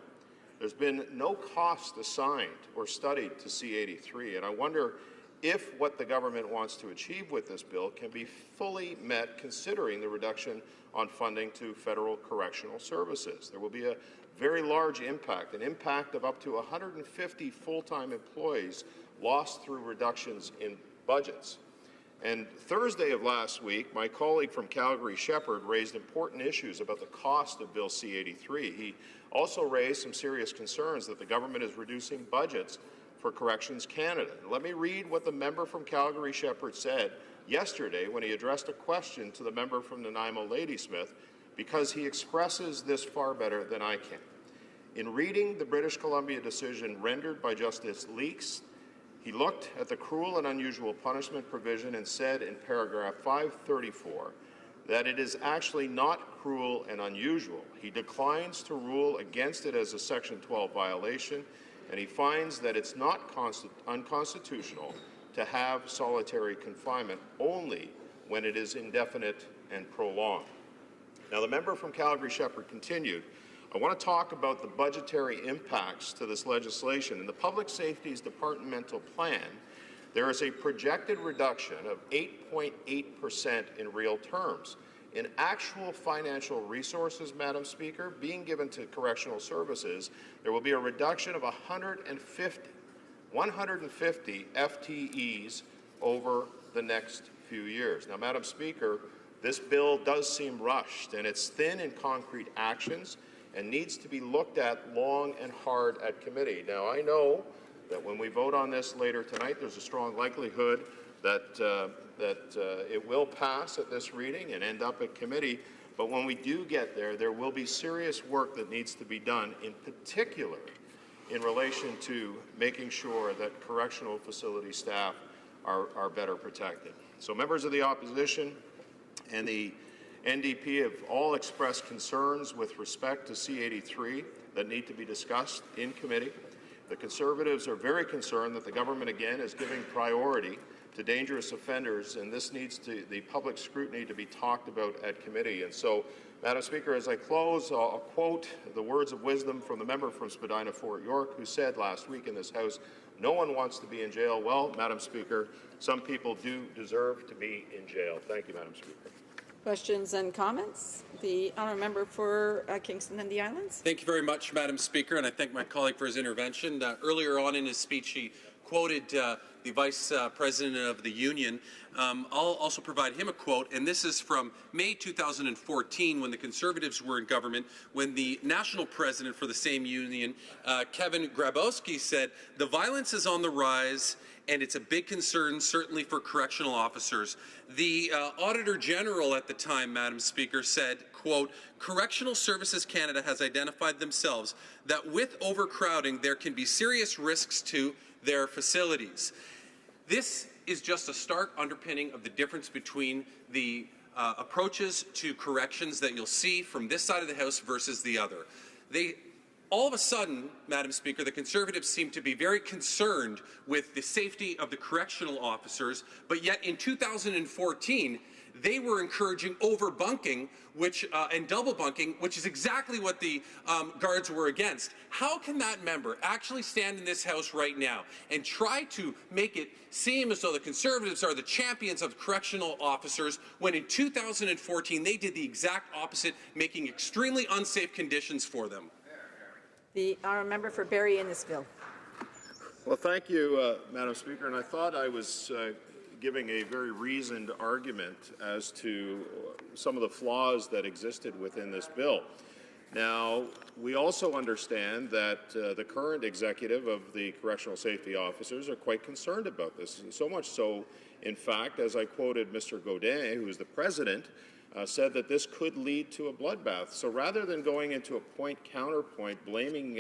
There's been no cost assigned or studied to C-83, and I wonder if what the government wants to achieve with this bill can be fully met considering the reduction on funding to federal correctional services. There will be a very large impact, an impact of up to 150 full-time employees lost through reductions in budgets. And Thursday of last week, my colleague from Calgary, Shepherd, raised important issues about the cost of Bill C-83. He also raised some serious concerns that the government is reducing budgets for Corrections Canada. Let me read what the member from Calgary, Shepherd, said yesterday when he addressed a question to the member from Nanaimo, Ladysmith, because he expresses this far better than I can. In reading the British Columbia decision rendered by Justice Leaks, he looked at the cruel and unusual punishment provision and said in paragraph 534 that it is actually not cruel and unusual. He declines to rule against it as a Section 12 violation, and he finds that it's not unconstitutional to have solitary confinement only when it is indefinite and prolonged. Now, the member from Calgary Shepherd continued, I want to talk about the budgetary impacts to this legislation. In the Public Safety's departmental plan, there is a projected reduction of 8.8% in real terms. In actual financial resources, Madam Speaker, being given to correctional services, there will be a reduction of 150 FTEs over the next few years. Now, Madam Speaker, this bill does seem rushed, and it's thin in concrete actions and needs to be looked at long and hard at committee. Now, I know that when we vote on this later tonight, there's a strong likelihood that it will pass at this reading and end up at committee. But when we do get there, there will be serious work that needs to be done, in particular in relation to making sure that correctional facility staff are better protected. So members of the opposition and the NDP have all expressed concerns with respect to C-83 that need to be discussed in committee. The Conservatives are very concerned that the government again is giving priority to dangerous offenders, and this needs the public scrutiny to be talked about at committee. And so, Madam Speaker, as I close, I'll quote the words of wisdom from the member from Spadina, Fort York, who said last week in this House, no one wants to be in jail. Well, Madam Speaker, some people do deserve to be in jail. Thank you, Madam Speaker. Questions and comments? The honourable member for Kingston and the Islands. Thank you very much, Madam Speaker, and I thank my colleague for his intervention. Earlier on in his speech, he quoted the Vice President of the Union. I'll also provide him a quote, and this is from May 2014 when the Conservatives were in government, when the national president for the same union, Kevin Grabowski, said, the violence is on the rise and it's a big concern, certainly for correctional officers. The Auditor General at the time, Madam Speaker, said, quote, Correctional Services Canada has identified themselves that with overcrowding, there can be serious risks to their facilities. This is just a stark underpinning of the difference between the approaches to corrections that you'll see from this side of the House versus the other. All of a sudden, Madam Speaker, the Conservatives seem to be very concerned with the safety of the correctional officers, but yet in 2014, they were encouraging overbunking and double bunking, which is exactly what the Guards were against. How can that member actually stand in this House right now and try to make it seem as though the Conservatives are the champions of correctional officers when in 2014 they did the exact opposite, making extremely unsafe conditions for them? The honourable member for Barrie Innisfil. Well, thank you, Madam Speaker. And I thought I was giving a very reasoned argument as to some of the flaws that existed within this bill. Now, we also understand that the current executive of the correctional safety officers are quite concerned about this, and so much so, in fact, as I quoted Mr. Godin, who is the president, said that this could lead to a bloodbath. So rather than going into a point-counterpoint, blaming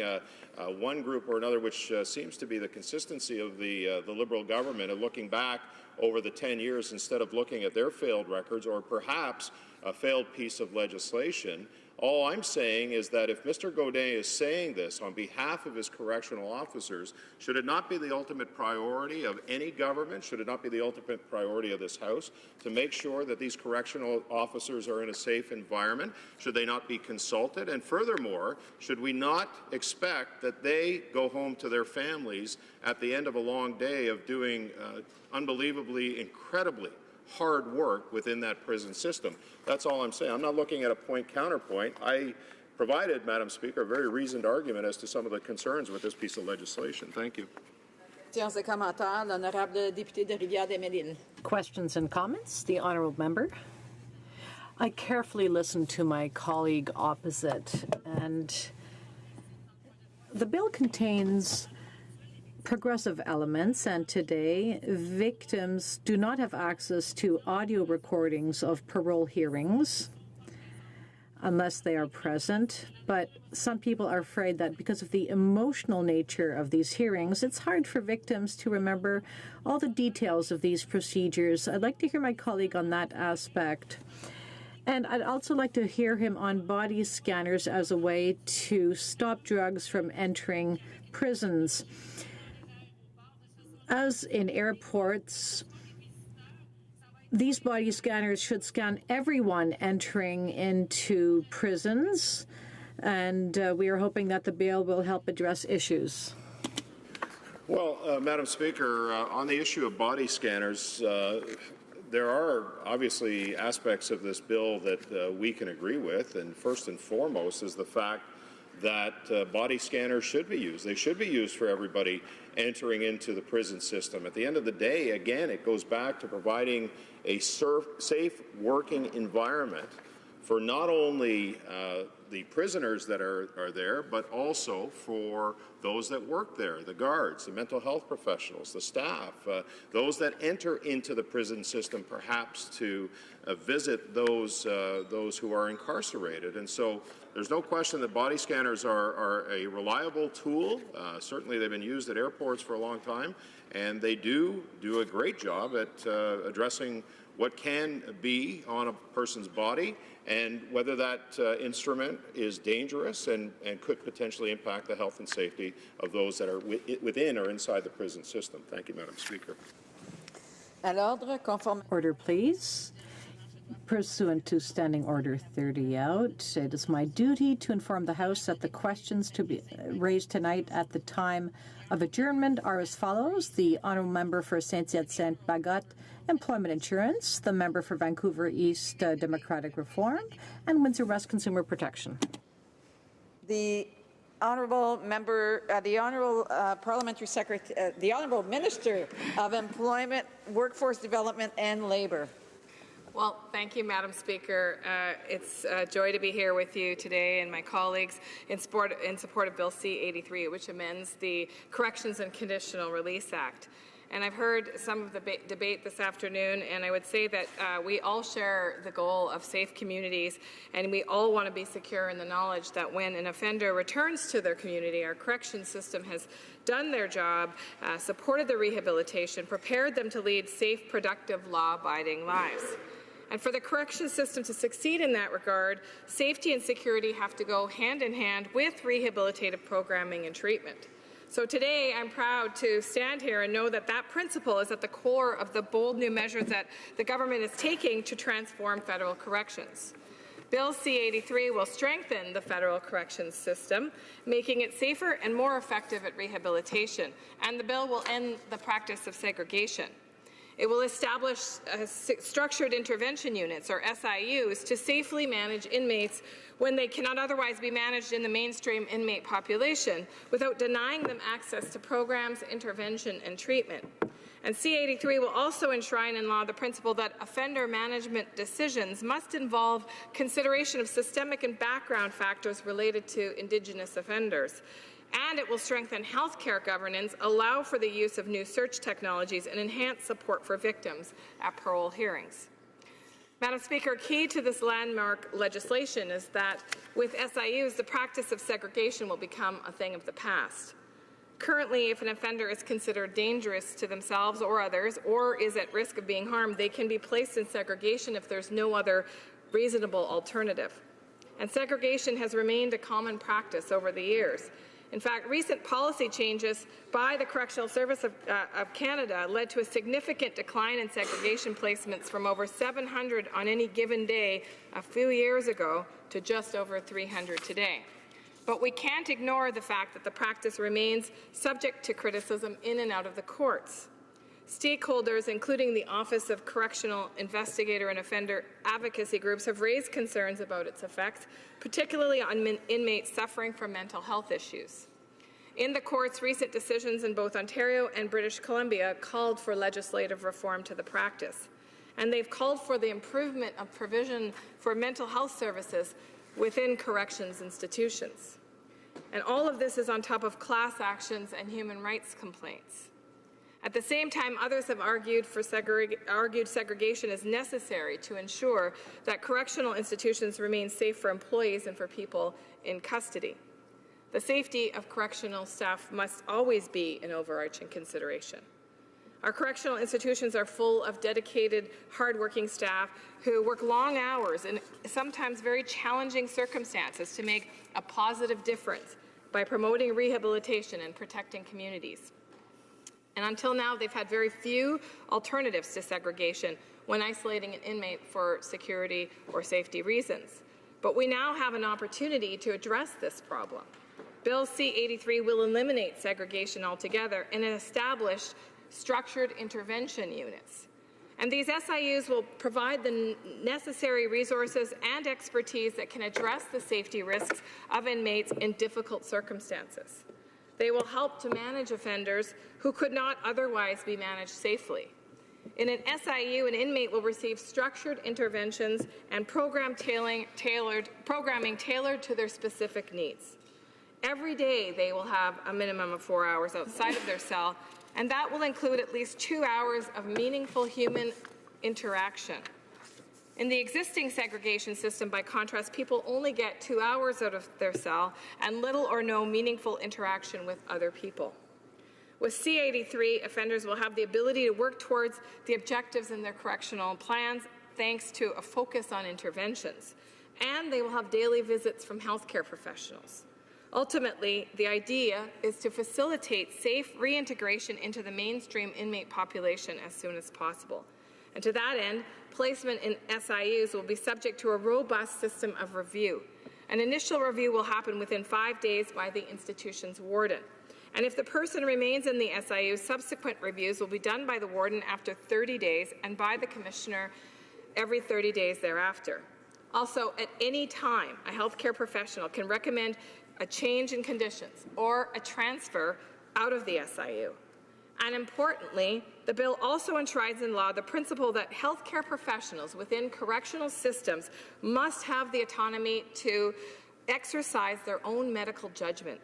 one group or another, which seems to be the consistency of the Liberal government, and looking back over the 10 years instead of looking at their failed records or perhaps a failed piece of legislation, all I'm saying is that if Mr. Godin is saying this on behalf of his correctional officers, should it not be the ultimate priority of any government, should it not be the ultimate priority of this House, to make sure that these correctional officers are in a safe environment? Should they not be consulted? And furthermore, should we not expect that they go home to their families at the end of a long day of doing unbelievably, incredibly hard work within that prison system? That's all I'm saying. I'm not looking at a point-counterpoint. I provided, Madam Speaker, a very reasoned argument as to some of the concerns with this piece of legislation. Thank you. Questions et commentaires, l'honorable député de Rivière-des-Mille-Îles. Questions and comments? The honourable member. I carefully listened to my colleague opposite, and the bill contains progressive elements, and today victims do not have access to audio recordings of parole hearings unless they are present, but some people are afraid that because of the emotional nature of these hearings, it's hard for victims to remember all the details of these procedures. I'd like to hear my colleague on that aspect. And I'd also like to hear him on body scanners as a way to stop drugs from entering prisons. As in airports, these body scanners should scan everyone entering into prisons, and we are hoping that the bill will help address issues. Well, Madam Speaker, on the issue of body scanners, there are obviously aspects of this bill that we can agree with, and first and foremost is the fact that body scanners should be used. They should be used for everybody entering into the prison system. At the end of the day, again, it goes back to providing a safe working environment for not only the prisoners that are there, but also for those that work there, the guards, the mental health professionals, the staff, those that enter into the prison system perhaps to visit those who are incarcerated. And so there's no question that body scanners are a reliable tool. Certainly they've been used at airports for a long time, and they do a great job at addressing what can be on a person's body and whether that instrument is dangerous and could potentially impact the health and safety of those that are within or inside the prison system. Thank you, Madam Speaker. Order, please. Pursuant to Standing Order 30 out, it is my duty to inform the House that the questions to be raised tonight at the time of adjournment are as follows. The Honourable Member for Saint-Hyacinthe-Bagot, Employment Insurance, the Member for Vancouver East, Democratic Reform, and Windsor West Consumer Protection. The Honourable Member, the Honourable Parliamentary Secretary, the Honourable Minister of Employment, Workforce Development and Labour. Well, thank you, Madam Speaker. It's a joy to be here with you today and my colleagues in support of Bill C-83, which amends the Corrections and Conditional Release Act. And I've heard some of the debate this afternoon, and I would say that we all share the goal of safe communities, and we all want to be secure in the knowledge that when an offender returns to their community, our correction system has done their job, supported their rehabilitation, prepared them to lead safe, productive, law-abiding lives. And for the correction system to succeed in that regard, safety and security have to go hand in hand with rehabilitative programming and treatment. So today, I'm proud to stand here and know that that principle is at the core of the bold new measures that the government is taking to transform federal corrections. Bill C-83 will strengthen the federal corrections system, making it safer and more effective at rehabilitation, and the bill will end the practice of segregation. It will establish structured intervention units, or SIUs, to safely manage inmates when they cannot otherwise be managed in the mainstream inmate population without denying them access to programs, intervention, and treatment. And C-83 will also enshrine in law the principle that offender management decisions must involve consideration of systemic and background factors related to Indigenous offenders. And it will strengthen healthcare governance, allow for the use of new search technologies, and enhance support for victims at parole hearings. Madam Speaker, key to this landmark legislation is that with SIUs, the practice of segregation will become a thing of the past. Currently, if an offender is considered dangerous to themselves or others, or is at risk of being harmed, they can be placed in segregation if there's no other reasonable alternative. And segregation has remained a common practice over the years. In fact, recent policy changes by the Correctional Service of Canada led to a significant decline in segregation placements from over 700 on any given day a few years ago to just over 300 today. But we can't ignore the fact that the practice remains subject to criticism in and out of the courts. Stakeholders, including the Office of Correctional Investigator and Offender Advocacy Groups, have raised concerns about its effects, particularly on inmates suffering from mental health issues. In the court's recent decisions in both Ontario and British Columbia called for legislative reform to the practice. And they've called for the improvement of provision for mental health services within corrections institutions. And all of this is on top of class actions and human rights complaints. At the same time, others have argued segregation is necessary to ensure that correctional institutions remain safe for employees and for people in custody. The safety of correctional staff must always be an overarching consideration. Our correctional institutions are full of dedicated, hardworking staff who work long hours in sometimes very challenging circumstances to make a positive difference by promoting rehabilitation and protecting communities. And until now, they've had very few alternatives to segregation when isolating an inmate for security or safety reasons. But we now have an opportunity to address this problem. Bill C-83 will eliminate segregation altogether and establish structured intervention units. And these SIUs will provide the necessary resources and expertise that can address the safety risks of inmates in difficult circumstances. They will help to manage offenders who could not otherwise be managed safely. In an SIU, an inmate will receive structured interventions and programming tailored to their specific needs. Every day they will have a minimum of 4 hours outside of their cell, and that will include at least 2 hours of meaningful human interaction. In the existing segregation system, by contrast, people only get 2 hours out of their cell and little or no meaningful interaction with other people. With C-83, offenders will have the ability to work towards the objectives in their correctional plans thanks to a focus on interventions, and they will have daily visits from healthcare professionals. Ultimately, the idea is to facilitate safe reintegration into the mainstream inmate population as soon as possible. And to that end, placement in SIUs will be subject to a robust system of review. An initial review will happen within 5 days by the institution's warden. And if the person remains in the SIU, subsequent reviews will be done by the warden after 30 days and by the commissioner every 30 days thereafter. Also, at any time, a healthcare professional can recommend a change in conditions or a transfer out of the SIU. And importantly, the bill also enshrines in law the principle that healthcare professionals within correctional systems must have the autonomy to exercise their own medical judgment.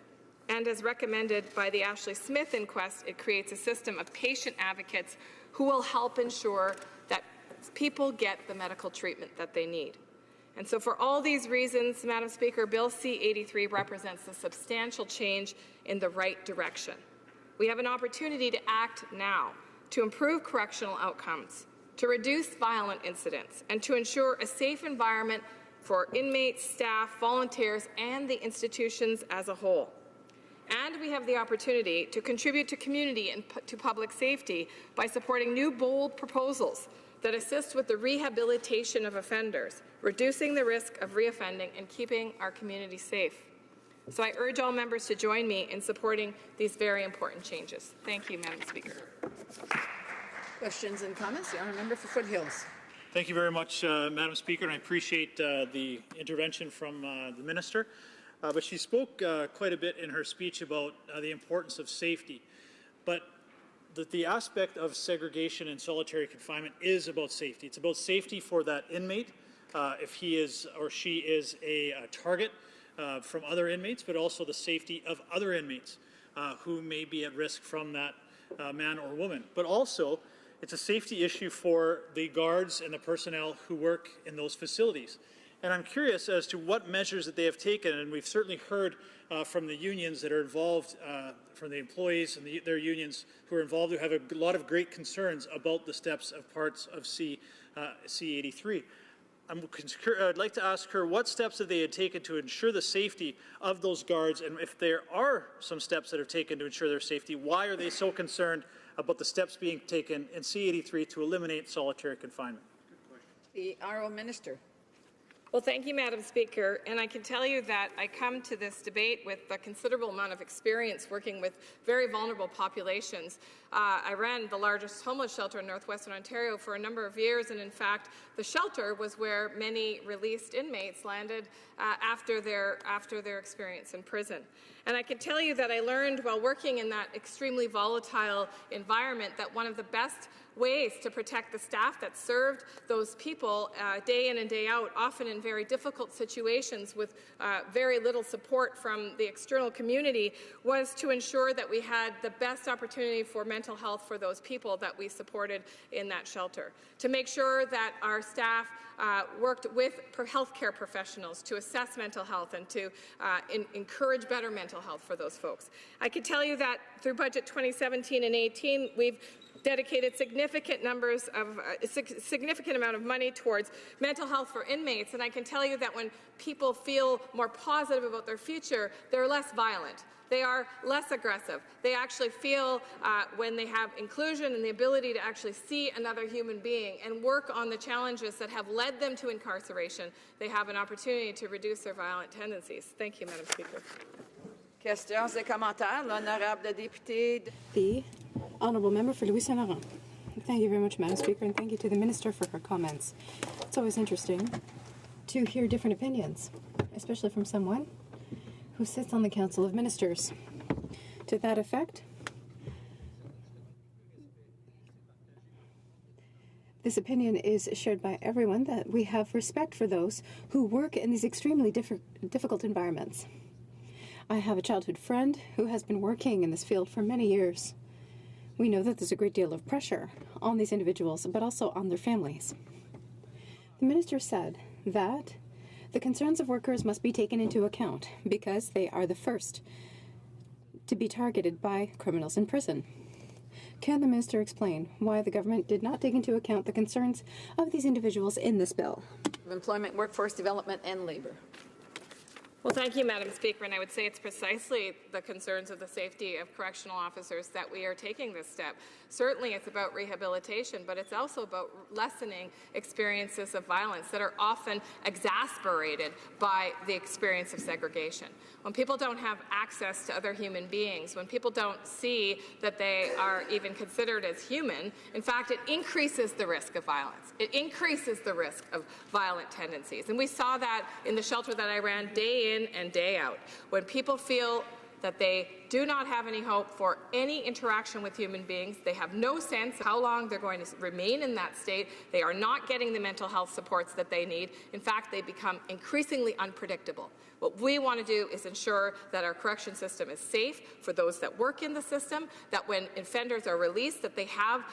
And as recommended by the Ashley Smith inquest, it creates a system of patient advocates who will help ensure that people get the medical treatment that they need. And so for all these reasons, Madam Speaker, Bill C-83 represents a substantial change in the right direction. We have an opportunity to act now to improve correctional outcomes, to reduce violent incidents, and to ensure a safe environment for inmates, staff, volunteers, and the institutions as a whole. And we have the opportunity to contribute to community and to public safety by supporting new bold proposals that assist with the rehabilitation of offenders, reducing the risk of reoffending, and keeping our community safe. So I urge all members to join me in supporting these very important changes. Thank you, Madam Speaker. Questions and comments? The honourable member for Foothills. Thank you very much, Madam Speaker, and I appreciate the intervention from the Minister. But she spoke quite a bit in her speech about the importance of safety. But the aspect of segregation and solitary confinement is about safety. It's about safety for that inmate, if he is or she is a target from other inmates, but also the safety of other inmates who may be at risk from that man or woman. But also, it's a safety issue for the guards and the personnel who work in those facilities. And I'm curious as to what measures that they have taken, and we've certainly heard from the unions that are involved, from the employees and their unions who are involved, who have a lot of great concerns about the steps of parts of C-83. I'd like to ask her what steps have they taken to ensure the safety of those guards, and if there are some steps that are taken to ensure their safety, why are they so concerned about the steps being taken in C-83 to eliminate solitary confinement? The Honourable Minister. Well, thank you, Madam Speaker. And I can tell you that I come to this debate with a considerable amount of experience working with very vulnerable populations. I ran the largest homeless shelter in northwestern Ontario for a number of years, and in fact, the shelter was where many released inmates landed after their experience in prison. And I can tell you that I learned while working in that extremely volatile environment that one of the best ways to protect the staff that served those people day in and day out, often in very difficult situations with very little support from the external community, was to ensure that we had the best opportunity for mental health for those people that we supported in that shelter. To make sure that our staff worked with healthcare professionals to assess mental health and to encourage better mental health for those folks. I can tell you that through Budget 2017 and 18, we've dedicated significant amount of money towards mental health for inmates, and I can tell you that when people feel more positive about their future, they're less violent. They are less aggressive. They actually feel when they have inclusion and the ability to actually see another human being and work on the challenges that have led them to incarceration, they have an opportunity to reduce their violent tendencies. Thank you, Madam Speaker. Questions et commentaires. L'honorable député. The Honourable Member for Louis Saint Laurent. Thank you very much, Madam Speaker, and thank you to the Minister for her comments. It's always interesting to hear different opinions, especially from someone who sits on the Council of Ministers. To that effect, this opinion is shared by everyone, that we have respect for those who work in these extremely difficult environments. I have a childhood friend who has been working in this field for many years. We know that there's a great deal of pressure on these individuals, but also on their families. The Minister said that the concerns of workers must be taken into account because they are the first to be targeted by criminals in prison. Can the Minister explain why the government did not take into account the concerns of these individuals in this bill? Employment, Workforce Development and Labour. Well, thank you, Madam Speaker, and I would say it's precisely the concerns of the safety of correctional officers that we are taking this step. Certainly it's about rehabilitation, but it's also about lessening experiences of violence that are often exacerbated by the experience of segregation. When people don't have access to other human beings, when people don't see that they are even considered as human, in fact, it increases the risk of violence. It increases the risk of violent tendencies. And we saw that in the shelter that I ran day in and day out. When people feel that they do not have any hope for any interaction with human beings, they have no sense of how long they're going to remain in that state, they are not getting the mental health supports that they need. In fact, they become increasingly unpredictable. What we want to do is ensure that our correction system is safe for those that work in the system, that when offenders are released, that they have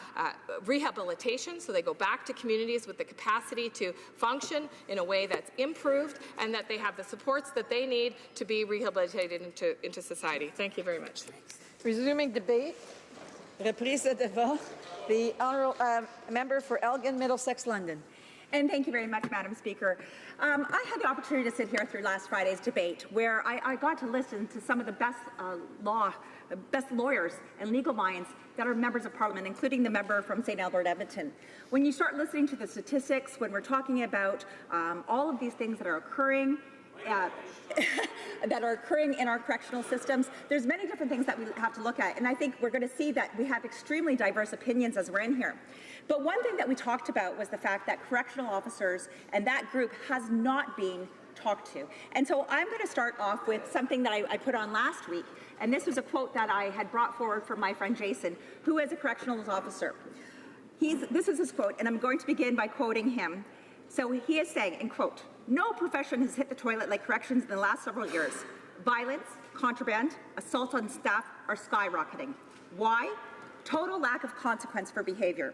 rehabilitation, so they go back to communities with the capacity to function in a way that's improved, and that they have the supports that they need to be rehabilitated into society. Thank you very much. Resuming debate. Reprise de débat. The Honourable Member for Elgin, Middlesex, London. And thank you very much, Madam Speaker. I had the opportunity to sit here through last Friday's debate, where I got to listen to some of the best lawyers and legal minds that are members of Parliament, including the member from St. Albert, Edmonton. When you start listening to the statistics, when we're talking about all of these things that are occurring, in our correctional systems, there's many different things that we have to look at, and I think we're going to see that we have extremely diverse opinions as we're in here. But one thing that we talked about was the fact that correctional officers and that group has not been talked to. And so I'm going to start off with something that I put on last week, and this was a quote that I had brought forward from my friend Jason, who is a correctional officer. This is his quote, and I'm going to begin by quoting him. So he is saying, and quote, "No profession has hit the toilet like corrections in the last several years. Violence, contraband, assault on staff are skyrocketing. Why? Total lack of consequence for behavior.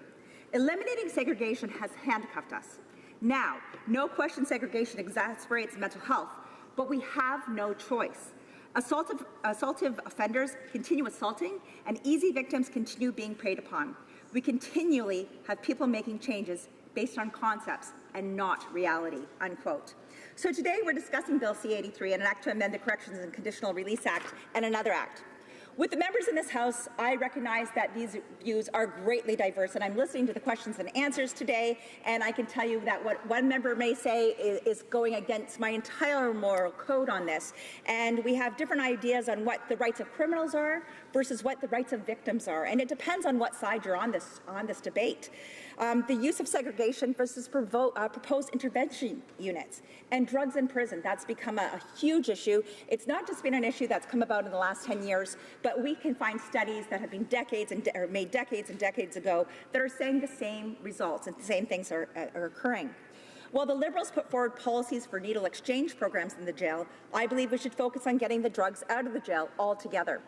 Eliminating segregation has handcuffed us. Now, no question segregation exacerbates mental health, but we have no choice. Assaultive offenders continue assaulting, and easy victims continue being preyed upon. We continually have people making changes based on concepts and not reality," unquote. So today we're discussing Bill C-83, an act to amend the Corrections and Conditional Release Act and another act. With the members in this House, I recognize that these views are greatly diverse, and I'm listening to the questions and answers today, and I can tell you that what one member may say is going against my entire moral code on this. And we have different ideas on what the rights of criminals are versus what the rights of victims are, and it depends on what side you're on this debate. The use of segregation versus proposed intervention units and drugs in prison, that's become a huge issue. It's not just been an issue that's come about in the last 10 years, but we can find studies that have been made decades and decades ago that are saying the same results and the same things are occurring. While the Liberals put forward policies for needle exchange programs in the jail, I believe we should focus on getting the drugs out of the jail altogether.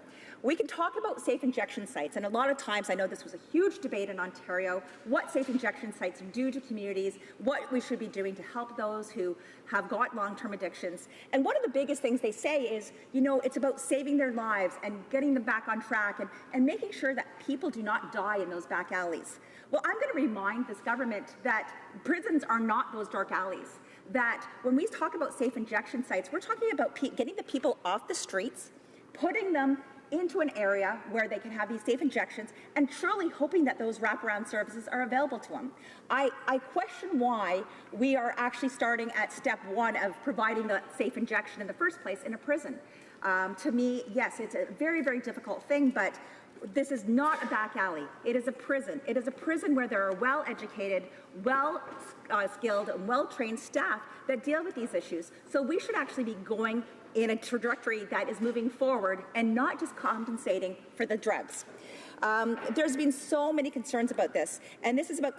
We can talk about safe injection sites, and a lot of times, I know this was a huge debate in Ontario, what safe injection sites do to communities, what we should be doing to help those who have got long-term addictions. And one of the biggest things they say is, you know, it's about saving their lives and getting them back on track and making sure that people do not die in those back alleys. Well, I'm going to remind this government that prisons are not those dark alleys. That when we talk about safe injection sites, we're talking about getting the people off the streets, putting them into an area where they can have these safe injections, and truly hoping that those wraparound services are available to them. I question why we are actually starting at step one of providing the safe injection in the first place in a prison. To me, yes, it's a very, very difficult thing, but this is not a back alley. It is a prison. It is a prison where there are well-educated, well-skilled, and well-trained staff that deal with these issues. So we should actually be going in a trajectory that is moving forward and not just compensating for the drugs. There's been so many concerns about this, and this is about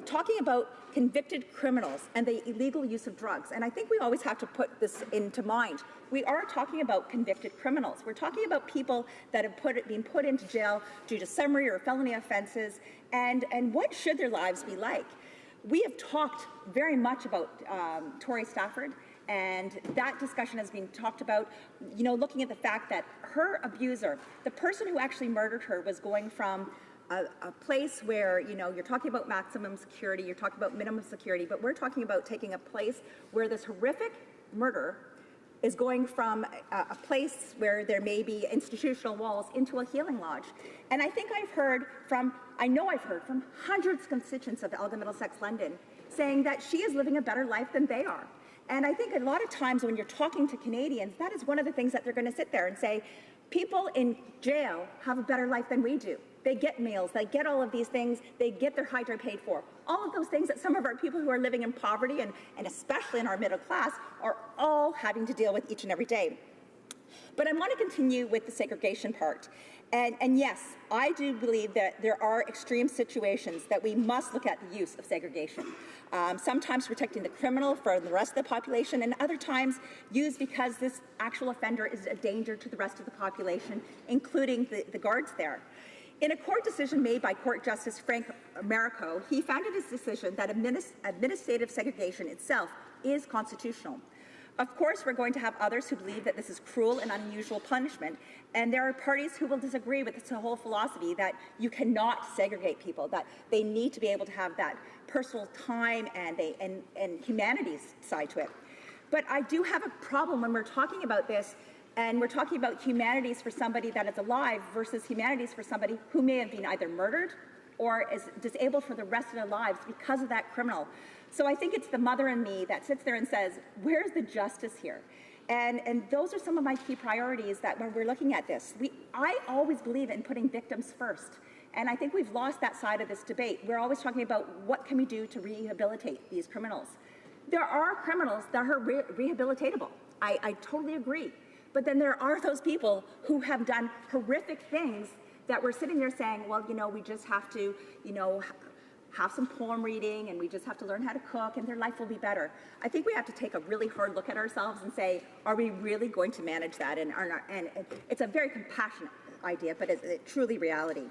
talking about convicted criminals and the illegal use of drugs. And I think we always have to put this into mind. We are talking about convicted criminals. We're talking about people that have been put into jail due to summary or felony offenses, and what should their lives be like? We have talked very much about Tori Stafford, and that discussion has been talked about, you know, looking at the fact that her abuser, the person who actually murdered her, was going from a place where, you know, you're talking about maximum security, you're talking about minimum security, but we're talking about taking a place where this horrific murder is going from a place where there may be institutional walls into a healing lodge. And I think I know I've heard from hundreds of constituents of Elgin Middlesex London saying that she is living a better life than they are. And I think a lot of times when you're talking to Canadians, that is one of the things that they're going to sit there and say, people in jail have a better life than we do. They get meals, they get all of these things, they get their hydro paid for. All of those things that some of our people who are living in poverty and especially in our middle class are all having to deal with each and every day. But I want to continue with the segregation part. And yes, I do believe that there are extreme situations that we must look at the use of segregation. Sometimes protecting the criminal from the rest of the population, and other times used because this actual offender is a danger to the rest of the population, including the guards there. In a court decision made by Court Justice Frank Marico, he found in his decision that administrative segregation itself is constitutional. Of course, we're going to have others who believe that this is cruel and unusual punishment, and there are parties who will disagree with this whole philosophy that you cannot segregate people, that they need to be able to have that personal time and humanities side to it. But I do have a problem when we're talking about this, and we're talking about humanities for somebody that is alive versus humanities for somebody who may have been either murdered or is disabled for the rest of their lives because of that criminal. So I think it's the mother in me that sits there and says, where's the justice here? And those are some of my key priorities that when we're looking at this. I always believe in putting victims first. And I think we've lost that side of this debate. We're always talking about what can we do to rehabilitate these criminals. There are criminals that are rehabilitatable. I totally agree. But then there are those people who have done horrific things that we're sitting there saying, well, you know, we just have to, you know, have some poem reading and we just have to learn how to cook and their life will be better. I think we have to take a really hard look at ourselves and say, are we really going to manage that? And it's a very compassionate idea, but it's truly reality.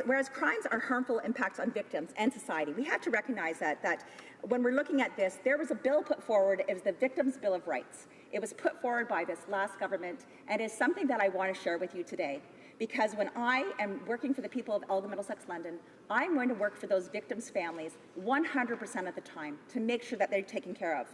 Whereas crimes are harmful impacts on victims and society, we have to recognize that when we're looking at this, there was a bill put forward, it was the Victims' Bill of Rights. It was put forward by this last government, and is something that I want to share with you today. Because when I am working for the people of Elgin, Middlesex, London, I'm going to work for those victims' families 100% of the time to make sure that they're taken care of.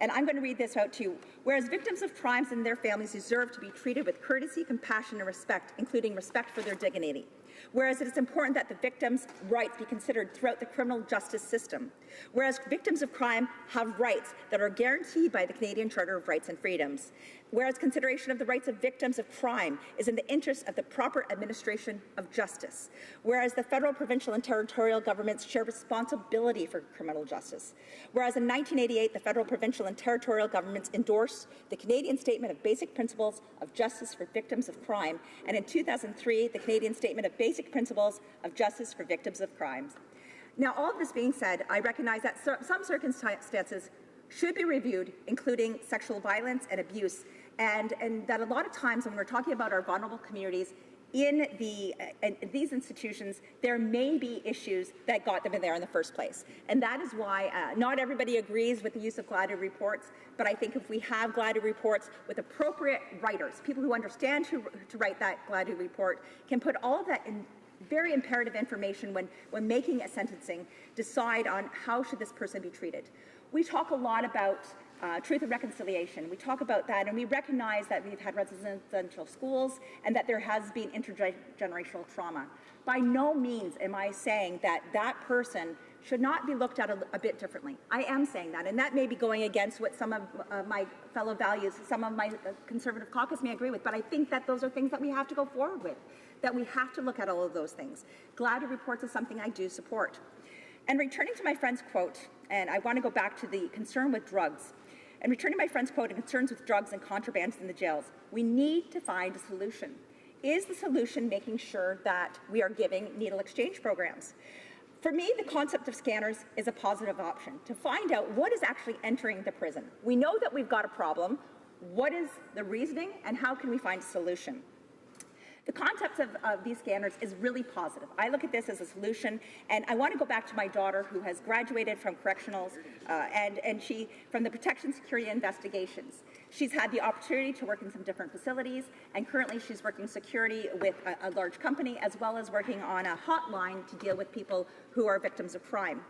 And I'm going to read this out to you. Whereas victims of crimes and their families deserve to be treated with courtesy, compassion, and respect, including respect for their dignity. Whereas it is important that the victims' rights be considered throughout the criminal justice system. Whereas victims of crime have rights that are guaranteed by the Canadian Charter of Rights and Freedoms. Whereas consideration of the rights of victims of crime is in the interest of the proper administration of justice. Whereas the federal, provincial, and territorial governments share responsibility for criminal justice. Whereas in 1988, the federal, provincial, and territorial governments endorsed the Canadian Statement of Basic Principles of Justice for Victims of Crime, and in 2003, the Canadian Statement of Basic Principles of Justice for Victims of Crimes. Now, all of this being said, I recognize that some circumstances should be reviewed, including sexual violence and abuse, and that a lot of times when we're talking about our vulnerable communities in these institutions, there may be issues that got them in there in the first place. And that is why not everybody agrees with the use of GLADU reports, but I think if we have GLADU reports with appropriate writers, people who understand to write that GLADU report, can put all of that in very imperative information when making a sentencing, decide on how should this person be treated. We talk a lot about truth and reconciliation. We talk about that, and we recognize that we've had residential schools and that there has been intergenerational trauma. By no means am I saying that that person should not be looked at a bit differently. I am saying that, and that may be going against what some of my fellow values, some of my Conservative caucus may agree with, but I think that those are things that we have to go forward with, that we have to look at all of those things. GLADU reports is something I do support. And returning to my friend's quote, and I want to go back to the concern with drugs, and returning my friend's quote and concerns with drugs and contrabands in the jails, we need to find a solution. Is the solution making sure that we are giving needle exchange programs? For me, the concept of scanners is a positive option to find out what is actually entering the prison. We know that we've got a problem. What is the reasoning, and how can we find a solution? The concept of these scanners is really positive. I look at this as a solution, and I want to go back to my daughter who has graduated from correctionals and she from the Protection, Security, and Investigations. She's had the opportunity to work in some different facilities, and currently she's working security with a large company, as well as working on a hotline to deal with people who are victims of crime.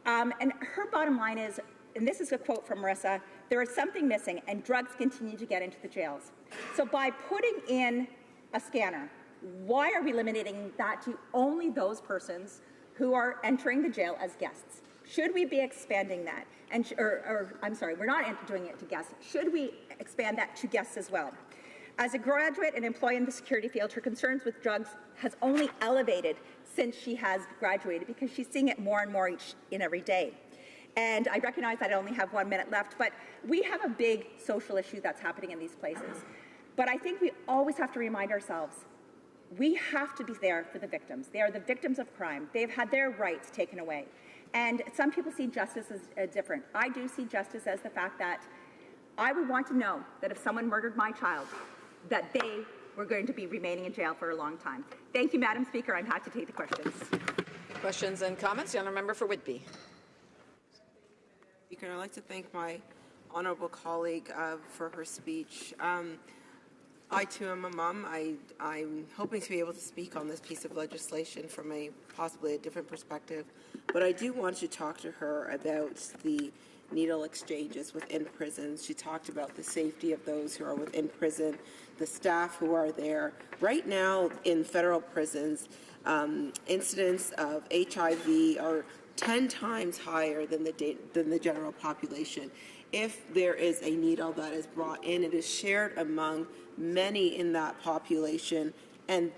And her bottom line is, and this is a quote from Marissa, there is something missing and drugs continue to get into the jails. So by putting in a scanner, why are we limiting that to only those persons who are entering the jail as guests? Should we be expanding that? And I'm sorry, we're not doing it to guests. Should we expand that to guests as well? As a graduate and employee in the security field, her concerns with drugs has only elevated since she has graduated, because she's seeing it more and more each and every day. And I recognize that I only have 1 minute left, but we have a big social issue that's happening in these places. But I think we always have to remind ourselves, we have to be there for the victims. They are the victims of crime. They've had their rights taken away. And some people see justice as different. I do see justice as the fact that I would want to know that if someone murdered my child, that they were going to be remaining in jail for a long time. Thank you, Madam Speaker. I'm happy to take the questions. Questions and comments? The honourable member for Whitby. Speaker, I'd like to thank my honourable colleague for her speech. I, too, am a mom. I'm hoping to be able to speak on this piece of legislation from possibly a different perspective, but I do want to talk to her about the needle exchanges within prisons. She talked about the safety of those who are within prison, the staff who are there. Right now in federal prisons, incidents of HIV are 10 times higher than the general population. If there is a needle that is brought in, it is shared among many in that population, and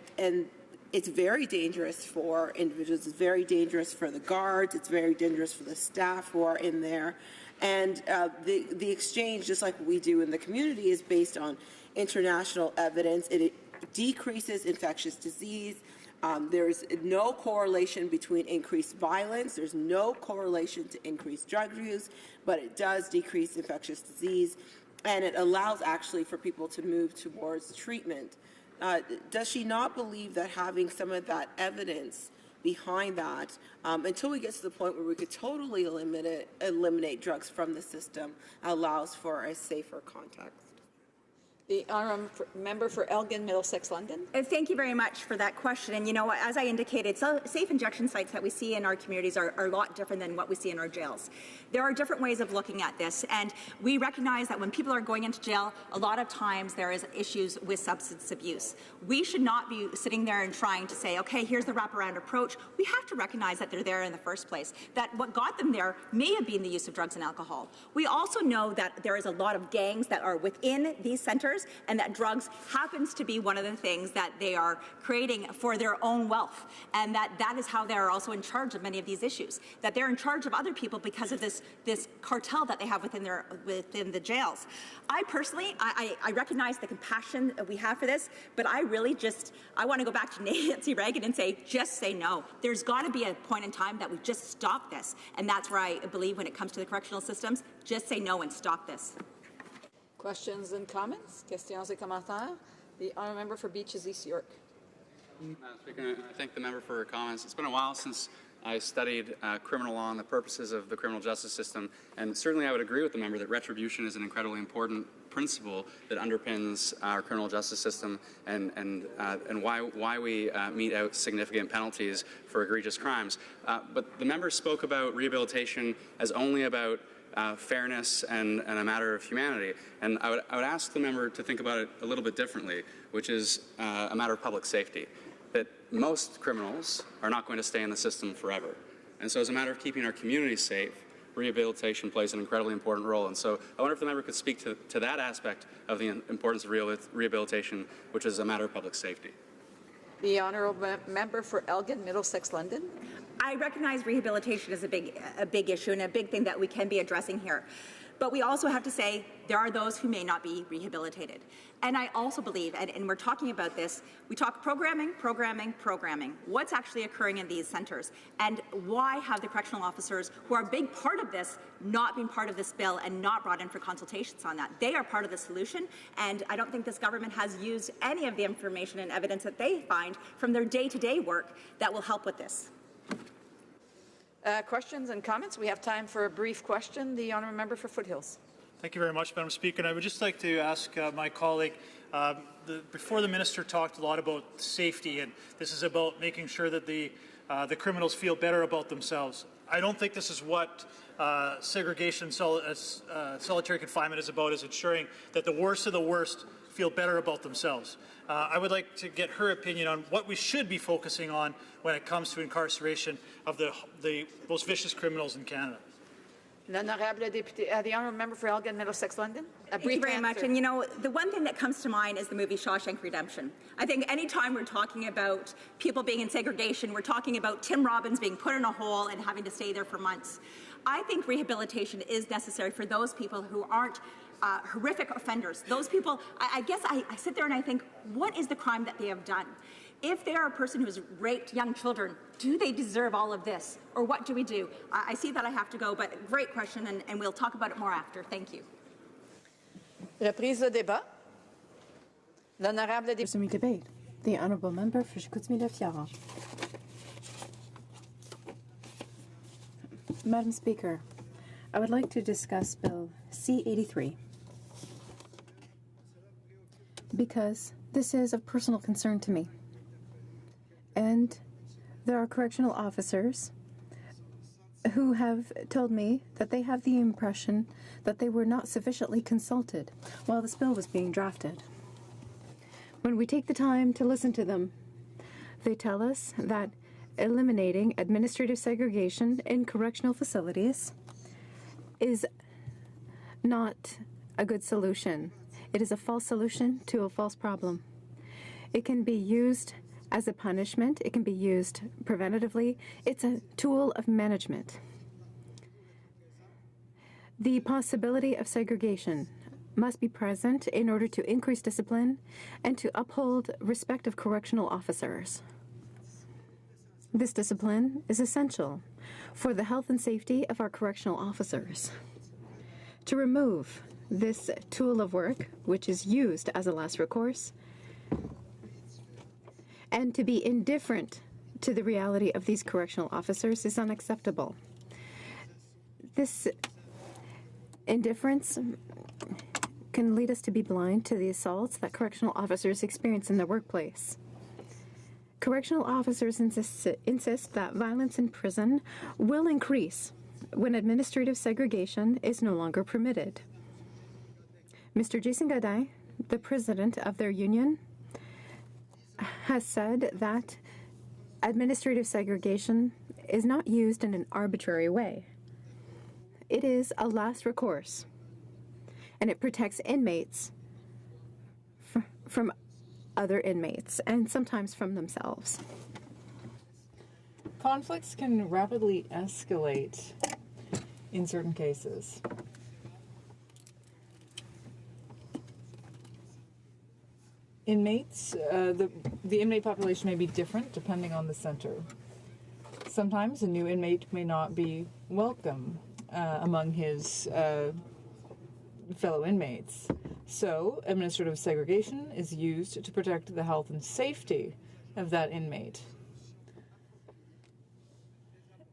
it's very dangerous for individuals. It's very dangerous for the guards. It's very dangerous for the staff who are in there. And the exchange, just like we do in the community, is based on international evidence. It decreases infectious disease. There's no correlation between increased violence. There's no correlation to increased drug use, but it does decrease infectious disease, and it allows actually for people to move towards treatment. Does she not believe that having some of that evidence behind that until we get to the point where we could totally eliminate drugs from the system allows for a safer context. The honourable member for Elgin, Middlesex, London. Thank you very much for that question. And you know, as I indicated, safe injection sites that we see in our communities are a lot different than what we see in our jails. There are different ways of looking at this, and we recognize that when people are going into jail, a lot of times there is issues with substance abuse. We should not be sitting there and trying to say, okay, here's the wraparound approach. We have to recognize that they're there in the first place, that what got them there may have been the use of drugs and alcohol. We also know that there is a lot of gangs that are within these centers, and that drugs happens to be one of the things that they are creating for their own wealth, and that is how they're also in charge of many of these issues, that they're in charge of other people because of this cartel that they have within the jails. I personally, I recognize the compassion that we have for this, but I want to go back to Nancy Reagan and say, just say no. There's got to be a point in time that we just stop this, and that's where I believe when it comes to the correctional systems, just say no and stop this. Questions and comments? Questions et commentaires? The honourable member for Beaches, East York. Madam Speaker, I thank the member for her comments. It's been a while since I studied criminal law and the purposes of the criminal justice system, and certainly I would agree with the member that retribution is an incredibly important principle that underpins our criminal justice system and why we mete out significant penalties for egregious crimes. But the member spoke about rehabilitation as only about fairness and a matter of humanity. And I would ask the member to think about it a little bit differently, which is a matter of public safety, that most criminals are not going to stay in the system forever. And so as a matter of keeping our communities safe, rehabilitation plays an incredibly important role. And so I wonder if the member could speak to that aspect of the importance of rehabilitation, which is a matter of public safety. The honourable member for Elgin, Middlesex, London. I recognize rehabilitation is a big issue and a big thing that we can be addressing here. But we also have to say there are those who may not be rehabilitated. And I also believe, and we're talking about this, we talk programming. What's actually occurring in these centres? And why have the correctional officers, who are a big part of this, not been part of this bill and not brought in for consultations on that? They are part of the solution, and I don't think this government has used any of the information and evidence that they find from their day-to-day work that will help with this. Questions and comments? We have time for a brief question. The honourable member for Foothills. Thank you very much, Madam Speaker. And I would just like to ask my colleague, before the minister talked a lot about safety, and this is about making sure that the criminals feel better about themselves. I don't think this is what segregation, solitary confinement is about, is ensuring that the worst of the worst feel better about themselves. I would like to get her opinion on what we should be focusing on when it comes to incarceration of the most vicious criminals in Canada. The honourable member for Elgin, Middlesex, London. Thank you very much. And you know, the one thing that comes to mind is the movie Shawshank Redemption. I think anytime we're talking about people being in segregation, we're talking about Tim Robbins being put in a hole and having to stay there for months. I think rehabilitation is necessary for those people who aren't horrific offenders. Those people, I guess I sit there and I think, what is the crime that they have done? If they are a person who has raped young children, do they deserve all of this? Or what do we do? I see that I have to go, but great question, and we'll talk about it more after. Thank you. Reprise le débat. L'honorable député. Debate. The honourable member for Chicoutimi-Lafiara. Madam Speaker, I would like to discuss Bill C-83 because this is of personal concern to me. And there are correctional officers who have told me that they have the impression that they were not sufficiently consulted while this bill was being drafted. When we take the time to listen to them, they tell us that eliminating administrative segregation in correctional facilities is not a good solution. It is a false solution to a false problem. It can be used as a punishment. It can be used preventatively. It's a tool of management. The possibility of segregation must be present in order to increase discipline and to uphold respect of correctional officers. This discipline is essential for the health and safety of our correctional officers. To remove this tool of work, which is used as a last recourse, and to be indifferent to the reality of these correctional officers is unacceptable. This indifference can lead us to be blind to the assaults that correctional officers experience in their workplace. Correctional officers insist that violence in prison will increase when administrative segregation is no longer permitted. Mr. Jason Godin, the president of their union, has said that administrative segregation is not used in an arbitrary way. It is a last recourse, and it protects inmates from other inmates and sometimes from themselves. Conflicts can rapidly escalate in certain cases. Inmates, the inmate population may be different depending on the center. Sometimes a new inmate may not be welcome among his fellow inmates. So, administrative segregation is used to protect the health and safety of that inmate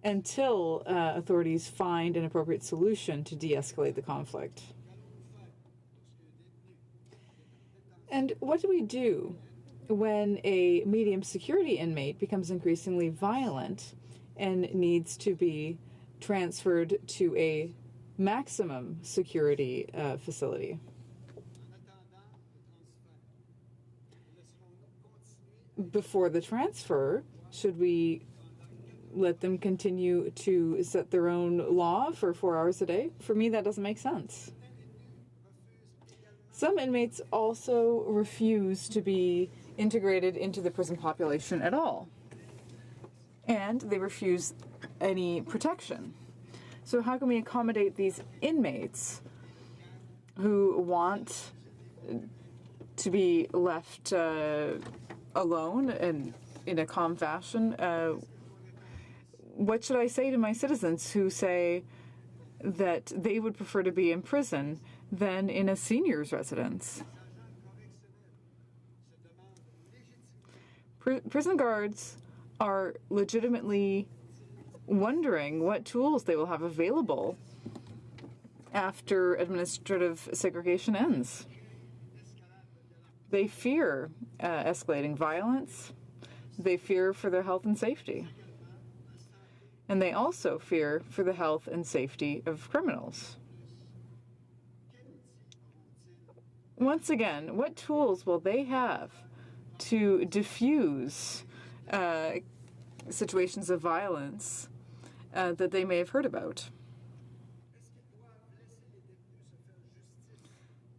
until authorities find an appropriate solution to de-escalate the conflict. And what do we do when a medium security inmate becomes increasingly violent and needs to be transferred to a maximum security facility? Before the transfer, should we let them continue to set their own law for 4 hours a day? For me, that doesn't make sense. Some inmates also refuse to be integrated into the prison population at all, and they refuse any protection. So how can we accommodate these inmates who want to be left alone and in a calm fashion? What should I say to my citizens who say that they would prefer to be in prison than in a senior's residence? Prison guards are legitimately wondering what tools they will have available after administrative segregation ends. They fear escalating violence. They fear for their health and safety. And they also fear for the health and safety of criminals. Once again, what tools will they have to diffuse situations of violence that they may have heard about?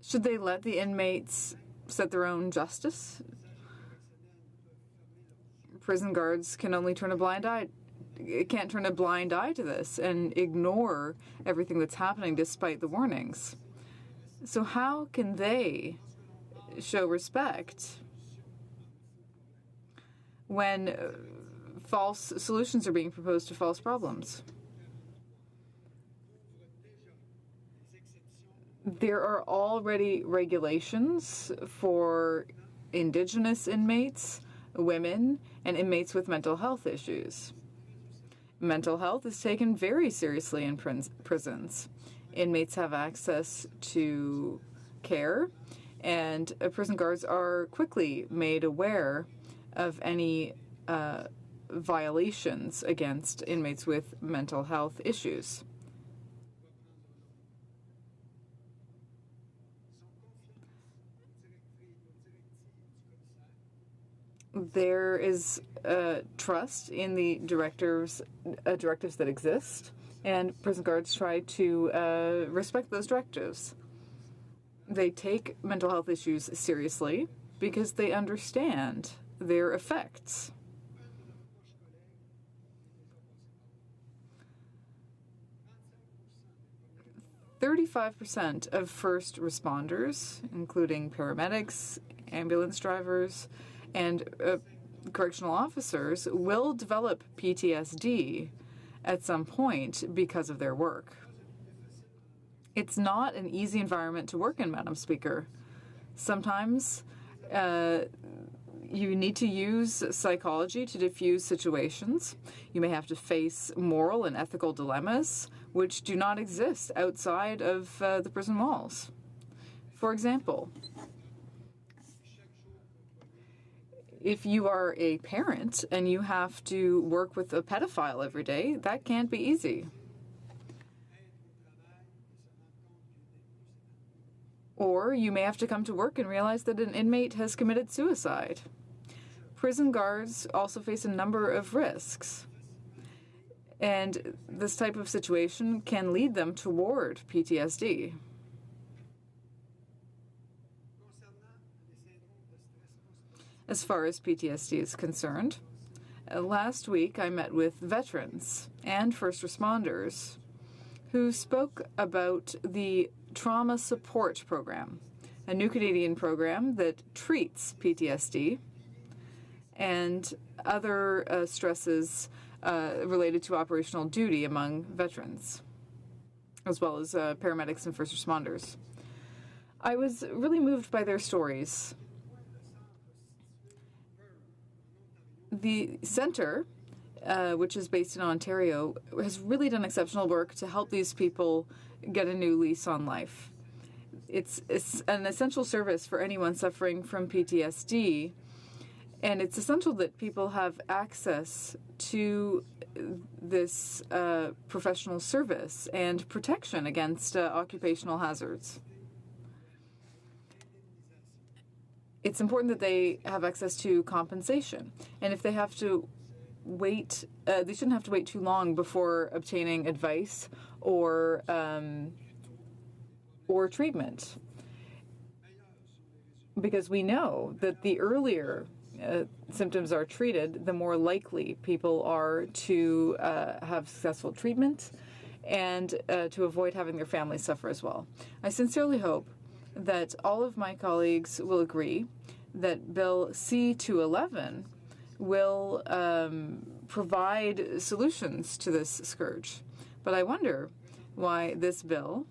Should they let the inmates set their own justice? Prison guards can only turn a blind eye. Can't turn a blind eye to this and ignore everything that's happening despite the warnings. So how can they show respect when false solutions are being proposed to false problems? There are already regulations for Indigenous inmates, women, and inmates with mental health issues. Mental health is taken very seriously in prisons. Inmates have access to care, and prison guards are quickly made aware of any violations against inmates with mental health issues. There is trust in the directives that exist, and prison guards try to respect those directives. They take mental health issues seriously because they understand their effects. "35% of first responders, including paramedics, ambulance drivers, and correctional officers, will develop PTSD at some point because of their work." It's not an easy environment to work in, Madam Speaker. Sometimes you need to use psychology to diffuse situations. You may have to face moral and ethical dilemmas which do not exist outside of the prison walls. For example, if you are a parent and you have to work with a pedophile every day, that can't be easy. Or you may have to come to work and realize that an inmate has committed suicide. Prison guards also face a number of risks. And this type of situation can lead them toward PTSD. As far as PTSD is concerned, last week I met with veterans and first responders who spoke about the Trauma Support Program, a new Canadian program that treats PTSD and other stresses related to operational duty among veterans, as well as paramedics and first responders. I was really moved by their stories. The centre, which is based in Ontario, has really done exceptional work to help these people get a new lease on life. It's an essential service for anyone suffering from PTSD, and it's essential that people have access to this professional service and protection against occupational hazards. It's important that they have access to compensation, and if they have to wait, they shouldn't have to wait too long before obtaining advice or treatment, because we know that the earlier symptoms are treated, the more likely people are to have successful treatment and to avoid having their families suffer as well. I sincerely hope that all of my colleagues will agree that Bill C-211 will provide solutions to this scourge. But I wonder why this bill,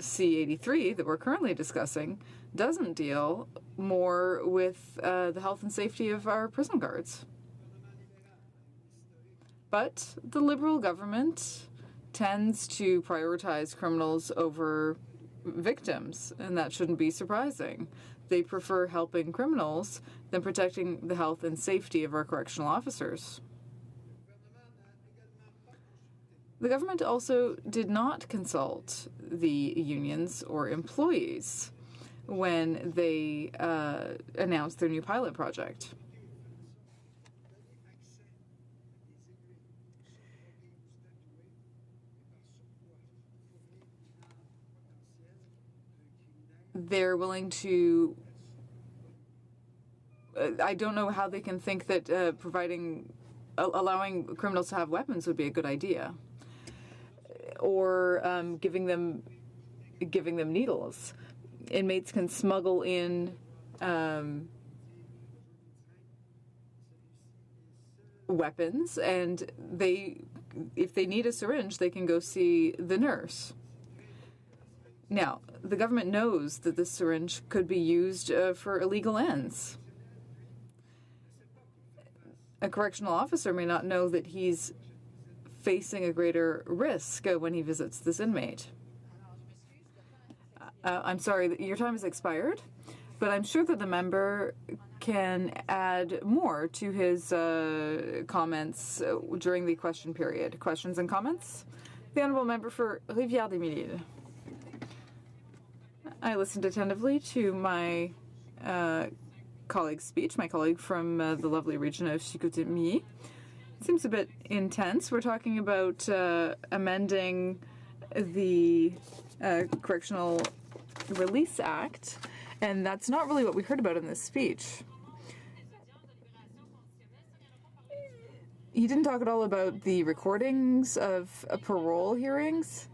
C-83, that we're currently discussing, doesn't deal more with the health and safety of our prison guards. But the Liberal government tends to prioritize criminals over victims, and that shouldn't be surprising. They prefer helping criminals than protecting the health and safety of our correctional officers. The government also did not consult the unions or employees when they announced their new pilot project. They're willing to... I don't know how they can think that allowing criminals to have weapons would be a good idea, or giving them needles. Inmates can smuggle in weapons, and if they need a syringe, they can go see the nurse. Now, the government knows that this syringe could be used for illegal ends. A correctional officer may not know that he's facing a greater risk when he visits this inmate. I'm sorry, your time has expired, but I'm sure that the member can add more to his comments during the question period. Questions and comments? The Honourable Member for Rivière-des-Mille. I listened attentively to my colleague's speech, my colleague from the lovely region of Chicoutimi. It seems a bit intense. We're talking about amending the Correctional Release Act, and that's not really what we heard about in this speech. He didn't talk at all about the recordings of parole hearings.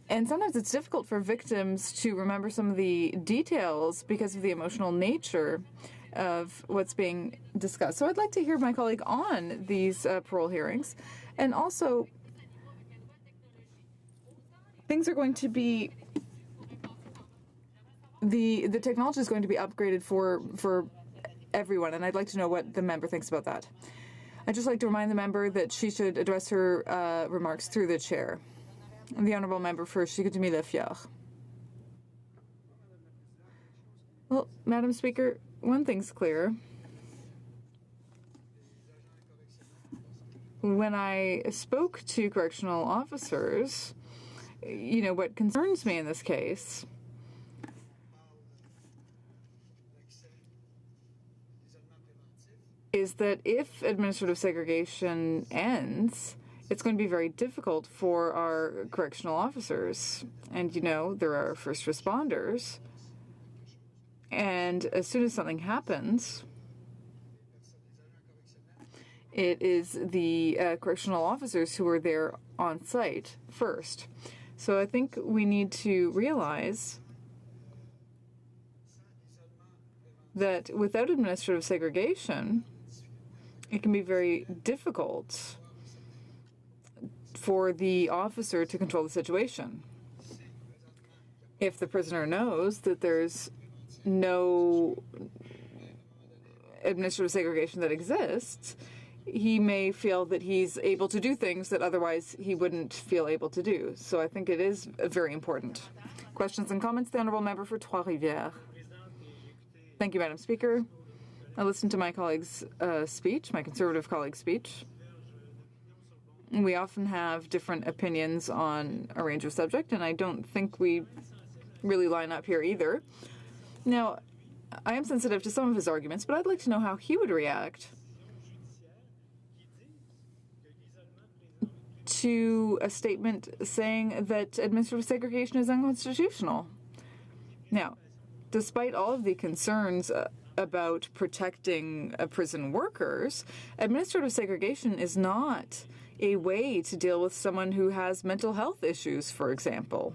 And sometimes it's difficult for victims to remember some of the details because of the emotional nature of what's being discussed. So I'd like to hear my colleague on these parole hearings. And also, things are going to be the technology is going to be upgraded for everyone, and I'd like to know what the member thinks about that. I'd just like to remind the member that she should address her remarks through the chair. The honourable member for Chicoutimi-Le-Fjord. Well, Madam Speaker, one thing's clear. When I spoke to correctional officers, you know, what concerns me in this case is that if administrative segregation ends, it's going to be very difficult for our correctional officers. And, you know, there are first responders. And as soon as something happens, it is the correctional officers who are there on site first. So I think we need to realize that without administrative segregation, it can be very difficult for the officer to control the situation. If the prisoner knows that there's no administrative segregation that exists, he may feel that he's able to do things that otherwise he wouldn't feel able to do. So I think it is very important. Questions and comments? The Honourable Member for Trois-Rivières. Thank you, Madam Speaker. I listened to my colleague's speech, my Conservative colleague's speech. We often have different opinions on a range of subjects, and I don't think we really line up here either. Now, I am sensitive to some of his arguments, but I'd like to know how he would react to a statement saying that administrative segregation is unconstitutional. Now, despite all of the concerns about protecting prison workers, administrative segregation is not a way to deal with someone who has mental health issues, for example.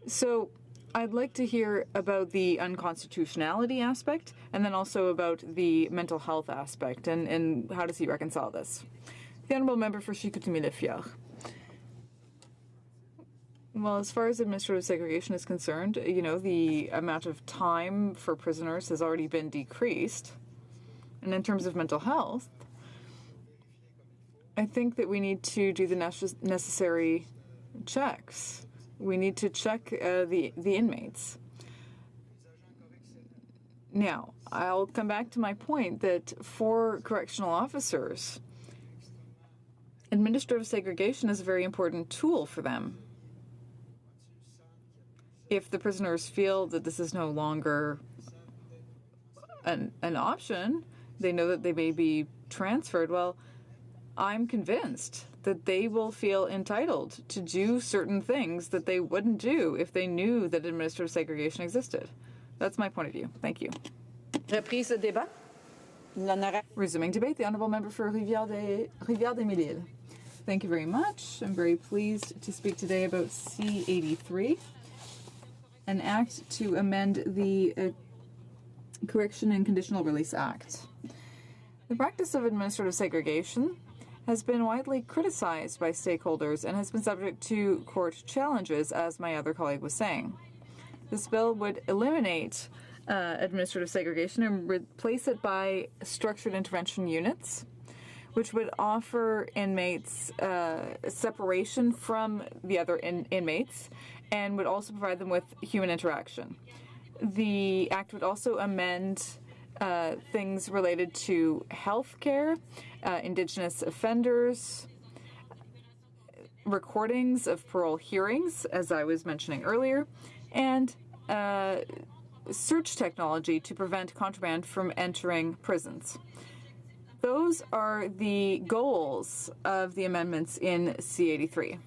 So I'd like to hear about the unconstitutionality aspect and then also about the mental health aspect and how does he reconcile this. The Honourable Member for Chicoutimi-Le-Fjord. Well, as far as administrative segregation is concerned, you know, the amount of time for prisoners has already been decreased. And in terms of mental health, I think that we need to do the necessary checks. We need to check the inmates. Now, I'll come back to my point that for correctional officers, administrative segregation is a very important tool for them. If the prisoners feel that this is no longer an option, they know that they may be transferred. Well, I'm convinced that they will feel entitled to do certain things that they wouldn't do if they knew that administrative segregation existed. That's my point of view. Thank you. Reprise de débat. Resuming debate, the Honourable Member for Rivière-des-Mille-Îles. Thank you very much. I'm very pleased to speak today about C83, an act to amend the Correction and Conditional Release Act. The practice of administrative segregation has been widely criticized by stakeholders and has been subject to court challenges, as my other colleague was saying. This bill would eliminate administrative segregation and replace it by structured intervention units, which would offer inmates separation from the other inmates and would also provide them with human interaction. The act would also amend things related to health care, Indigenous offenders, recordings of parole hearings, as I was mentioning earlier, and search technology to prevent contraband from entering prisons. Those are the goals of the amendments in C83.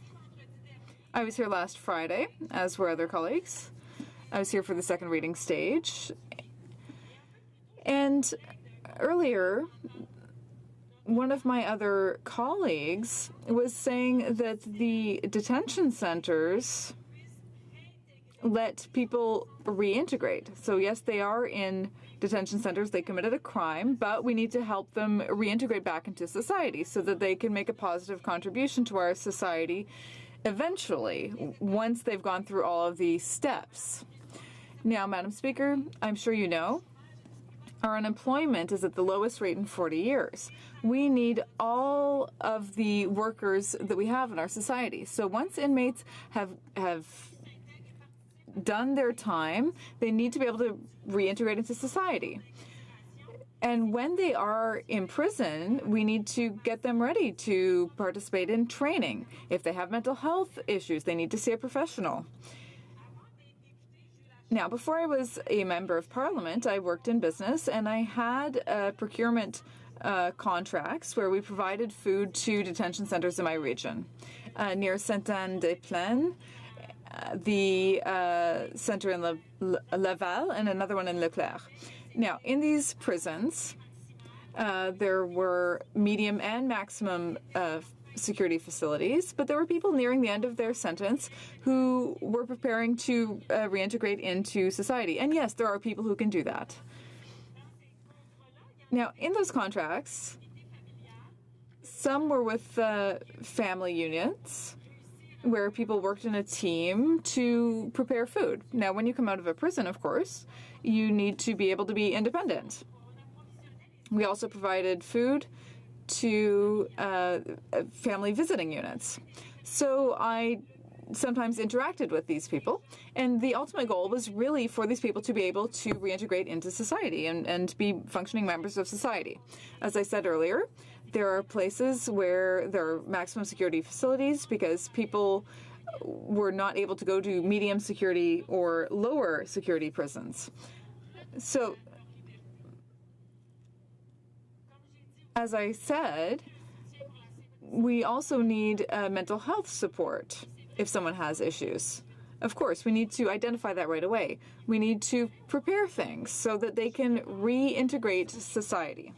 I was here last Friday, as were other colleagues. I was here for the second reading stage. And earlier, one of my other colleagues was saying that the detention centers let people reintegrate. So yes, they are in detention centers, they committed a crime, but we need to help them reintegrate back into society so that they can make a positive contribution to our society eventually, once they've gone through all of these steps. Now, Madam Speaker, I'm sure you know, our unemployment is at the lowest rate in 40 years. We need all of the workers that we have in our society. So once inmates have done their time, they need to be able to reintegrate into society. And when they are in prison, we need to get them ready to participate in training. If they have mental health issues, they need to see a professional. Now, before I was a member of parliament, I worked in business, and I had procurement contracts where we provided food to detention centers in my region. Near Sainte-Anne-des-Plaines, the center in Laval, and another one in Leclerc. Now, in these prisons, there were medium and maximum security facilities, but there were people nearing the end of their sentence who were preparing to reintegrate into society. And yes, there are people who can do that. Now, in those contracts, some were with family units where people worked in a team to prepare food. Now, when you come out of a prison, of course, you need to be able to be independent. We also provided food to family visiting units. So I sometimes interacted with these people, and the ultimate goal was really for these people to be able to reintegrate into society and be functioning members of society. As I said earlier, there are places where there are maximum security facilities because people were not able to go to medium security or lower security prisons. So, as I said, we also need mental health support if someone has issues. Of course, we need to identify that right away. We need to prepare things so that they can reintegrate society.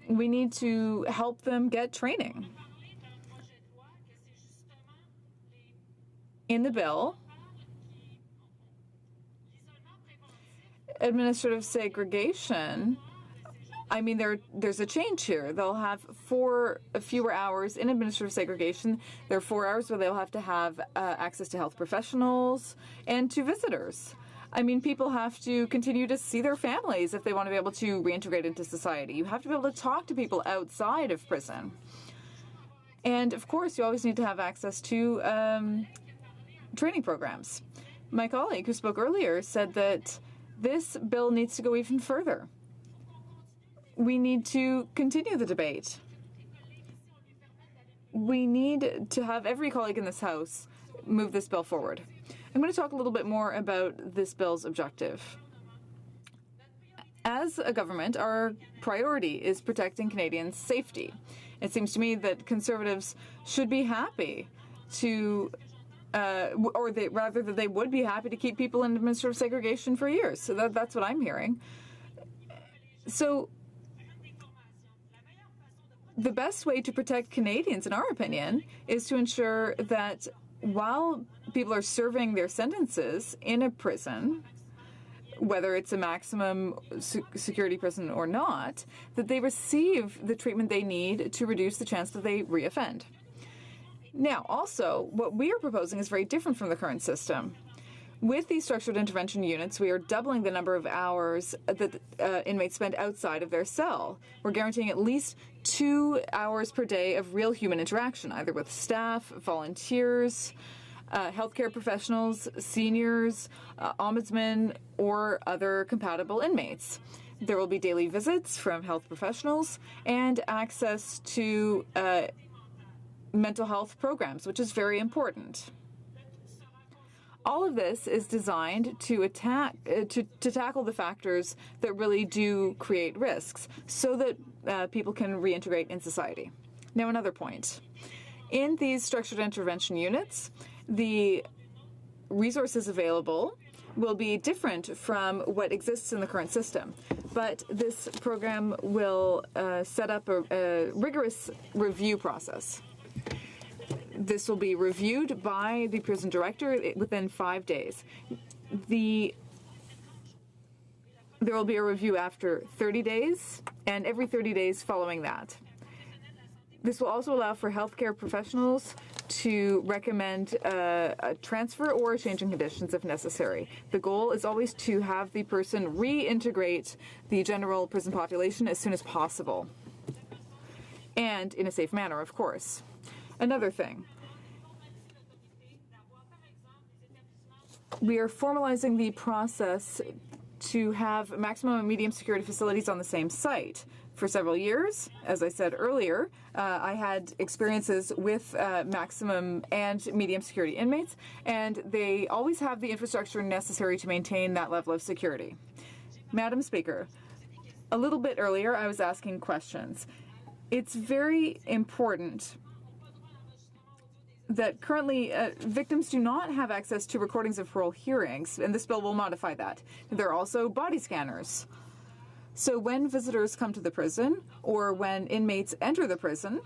We need to help them get training. In the bill, administrative segregation, I mean, there's a change here. They'll have fewer hours in administrative segregation. There are 4 hours where they'll have to have access to health professionals and to visitors. I mean, people have to continue to see their families if they want to be able to reintegrate into society. You have to be able to talk to people outside of prison. And, of course, you always need to have access to training programs. My colleague who spoke earlier said that this bill needs to go even further. We need to continue the debate. We need to have every colleague in this House move this bill forward. I'm going to talk a little bit more about this bill's objective. As a government, our priority is protecting Canadians' safety. It seems to me that Conservatives should be happy to rather that they would be happy to keep people in administrative segregation for years. So that's what I'm hearing. So the best way to protect Canadians, in our opinion, is to ensure that while people are serving their sentences in a prison, whether it's a maximum security prison or not, that they receive the treatment they need to reduce the chance that they reoffend. Now, also, what we are proposing is very different from the current system. With these structured intervention units, we are doubling the number of hours that inmates spend outside of their cell. We're guaranteeing at least 2 hours per day of real human interaction, either with staff, volunteers, healthcare professionals, seniors, ombudsmen, or other compatible inmates. There will be daily visits from health professionals and access to mental health programs, which is very important. All of this is designed to tackle the factors that really do create risks so that people can reintegrate in society. Now, another point. In these structured intervention units, the resources available will be different from what exists in the current system. But this program will set up a rigorous review process. This will be reviewed by the prison director within 5 days. There will be a review after 30 days and every 30 days following that. This will also allow for healthcare professionals to recommend a transfer or a change in conditions if necessary. The goal is always to have the person reintegrate the general prison population as soon as possible, and in a safe manner, of course. Another thing, we are formalizing the process to have maximum and medium security facilities on the same site. For several years, as I said earlier, I had experiences with maximum and medium security inmates, and they always have the infrastructure necessary to maintain that level of security. Madam Speaker, a little bit earlier I was asking questions. It's very important that currently victims do not have access to recordings of parole hearings, and this bill will modify that. There are also body scanners. So when visitors come to the prison, or when inmates enter the prison,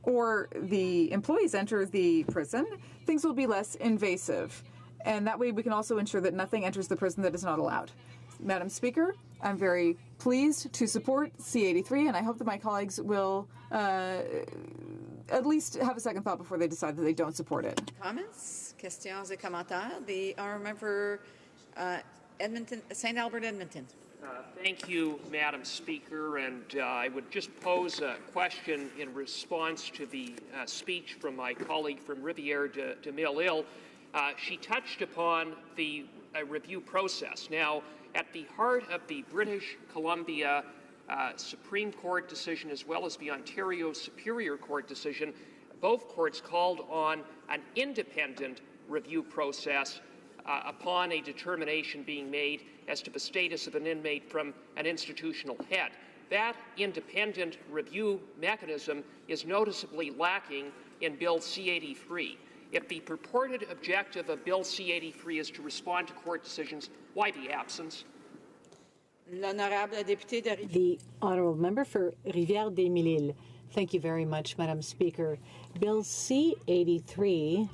or the employees enter the prison, things will be less invasive. And that way we can also ensure that nothing enters the prison that is not allowed. Madam Speaker, I'm very pleased to support C-83, and I hope that my colleagues will at least have a second thought before they decide that they don't support it. Comments, questions et commentaires? The honourable member Edmonton, St. Albert, Edmonton. Thank you, Madam Speaker, and I would just pose a question in response to the speech from my colleague from Rivière de Mille-Îles. She touched upon the review process. Now, at the heart of the British Columbia Supreme Court decision as well as the Ontario Superior Court decision, both courts called on an independent review process upon a determination being made as to the status of an inmate from an institutional head. That independent review mechanism is noticeably lacking in Bill C-83. If the purported objective of Bill C-83 is to respond to court decisions, why the absence? The honourable member for Rivière-des-Mille-Îles. Thank you very much, Madam Speaker. Bill C-83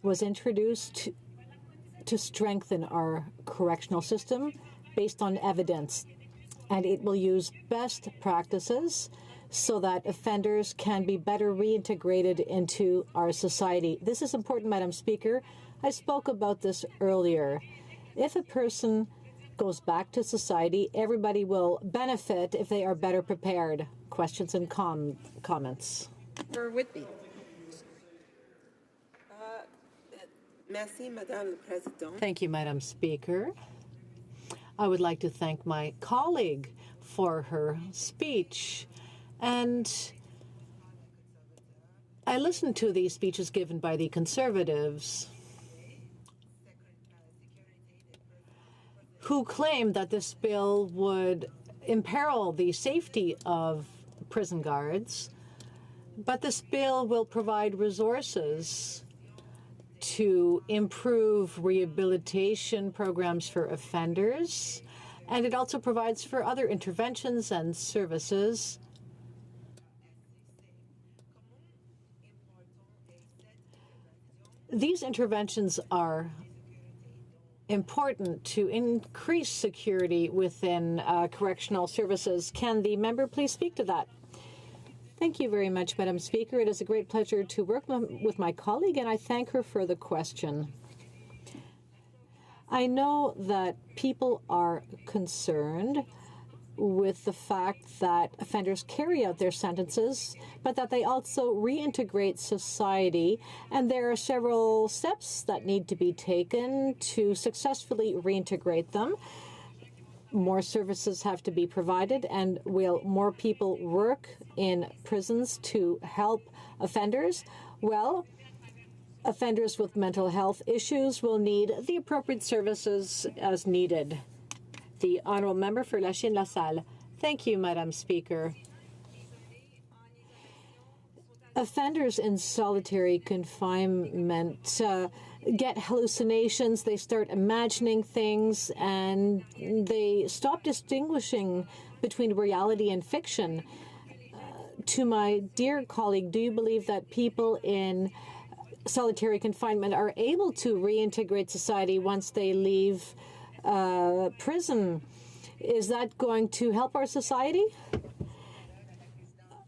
was introduced to strengthen our correctional system based on evidence, and it will use best practices so that offenders can be better reintegrated into our society. This is important, Madam Speaker. I spoke about this earlier. If a person goes back to society, everybody will benefit if they are better prepared. Questions and comments? For Whitby. Merci, Madame la Présidente. Thank you, Madam Speaker. I would like to thank my colleague for her speech. And I listened to the speeches given by the Conservatives, who claimed that this bill would imperil the safety of prison guards, but this bill will provide resources to improve rehabilitation programs for offenders, and it also provides for other interventions and services. These interventions are important to increase security within correctional services. Can the member please speak to that? Thank you very much, Madam Speaker. It is a great pleasure to work with my colleague, and I thank her for the question. I know that people are concerned with the fact that offenders carry out their sentences, but that they also reintegrate society, and there are several steps that need to be taken to successfully reintegrate them. More services have to be provided, and will more people work in prisons to help offenders? Well, offenders with mental health issues will need the appropriate services as needed. The honourable member for Lachine-LaSalle. Thank you, Madam Speaker. Offenders in solitary confinement get hallucinations, they start imagining things, and they stop distinguishing between reality and fiction. To my dear colleague, do you believe that people in solitary confinement are able to reintegrate society once they leave prison? Is that going to help our society?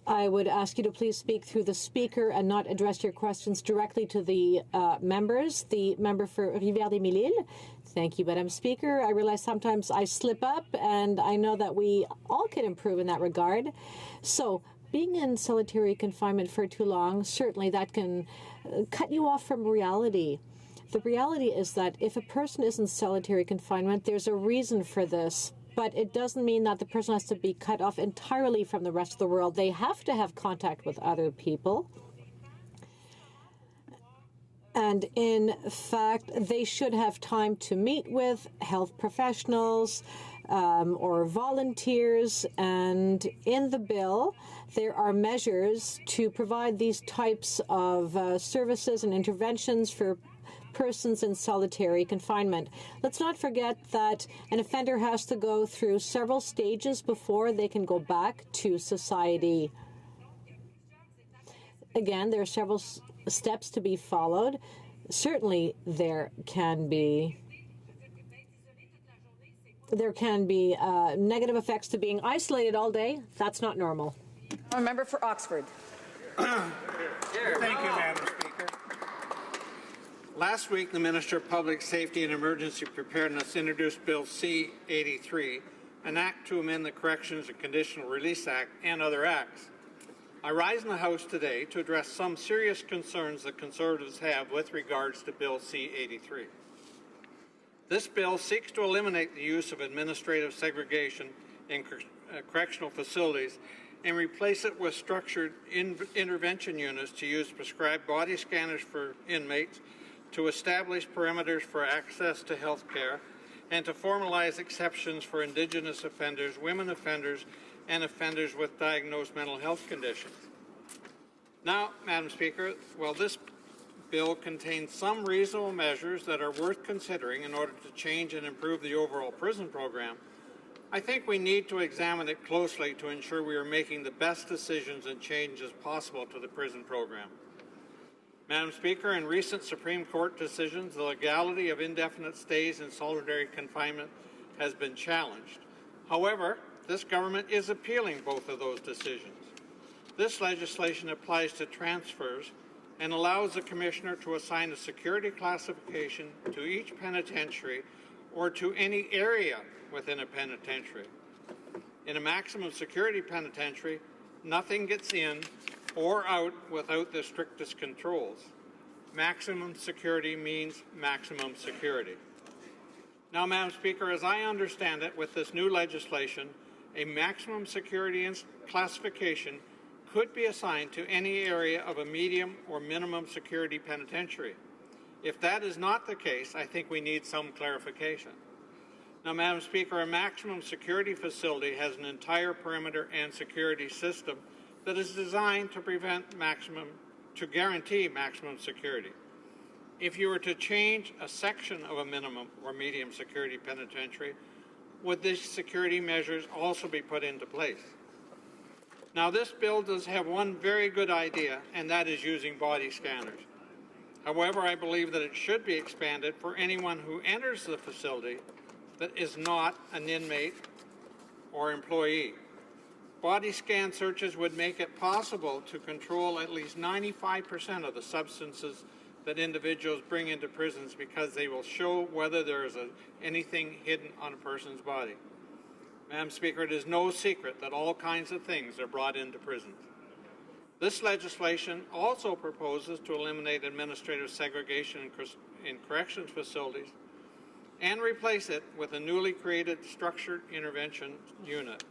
I would ask you to please speak through the speaker and not address your questions directly to the members. The member for Rivière-des-Mille-Îles. Thank you, Madam Speaker. I realize sometimes I slip up, and I know that we all can improve in that regard. So, being in solitary confinement for too long, certainly that can cut you off from reality. The reality is that if a person is in solitary confinement, there's a reason for this. But it doesn't mean that the person has to be cut off entirely from the rest of the world. They have to have contact with other people. And in fact, they should have time to meet with health professionals or volunteers. And in the bill, there are measures to provide these types of services and interventions for persons in solitary confinement. Let's not forget that an offender has to go through several stages before they can go back to society. Again, there are several steps to be followed. Certainly, there can be negative effects to being isolated all day. That's not normal. A member for Oxford. Thank you, Madam Speaker. Last week, the Minister of Public Safety and Emergency Preparedness introduced Bill C-83, an act to amend the Corrections and Conditional Release Act and other acts. I rise in the House today to address some serious concerns that Conservatives have with regards to Bill C-83. This bill seeks to eliminate the use of administrative segregation in correctional facilities and replace it with structured intervention units to use prescribed body scanners for inmates, to establish parameters for access to health care, and to formalize exceptions for Indigenous offenders, women offenders, and offenders with diagnosed mental health conditions. Now, Madam Speaker, while this bill contains some reasonable measures that are worth considering in order to change and improve the overall prison program, I think we need to examine it closely to ensure we are making the best decisions and changes possible to the prison program. Madam Speaker, in recent Supreme Court decisions, the legality of indefinite stays in solitary confinement has been challenged. However, this government is appealing both of those decisions. This legislation applies to transfers and allows the Commissioner to assign a security classification to each penitentiary or to any area within a penitentiary. In a maximum security penitentiary, nothing gets in or out without the strictest controls. Maximum security means maximum security. Now, Madam Speaker, as I understand it, with this new legislation, a maximum security classification could be assigned to any area of a medium or minimum security penitentiary. If that is not the case, I think we need some clarification. Now, Madam Speaker, a maximum security facility has an entire perimeter and security system that is designed to guarantee maximum security. If you were to change a section of a minimum or medium security penitentiary, would these security measures also be put into place? Now, this bill does have one very good idea, and that is using body scanners. However, I believe that it should be expanded for anyone who enters the facility that is not an inmate or employee. Body scan searches would make it possible to control at least 95% of the substances that individuals bring into prisons because they will show whether there is anything hidden on a person's body. Madam Speaker, it is no secret that all kinds of things are brought into prisons. This legislation also proposes to eliminate administrative segregation in corrections facilities and replace it with a newly created structured intervention unit.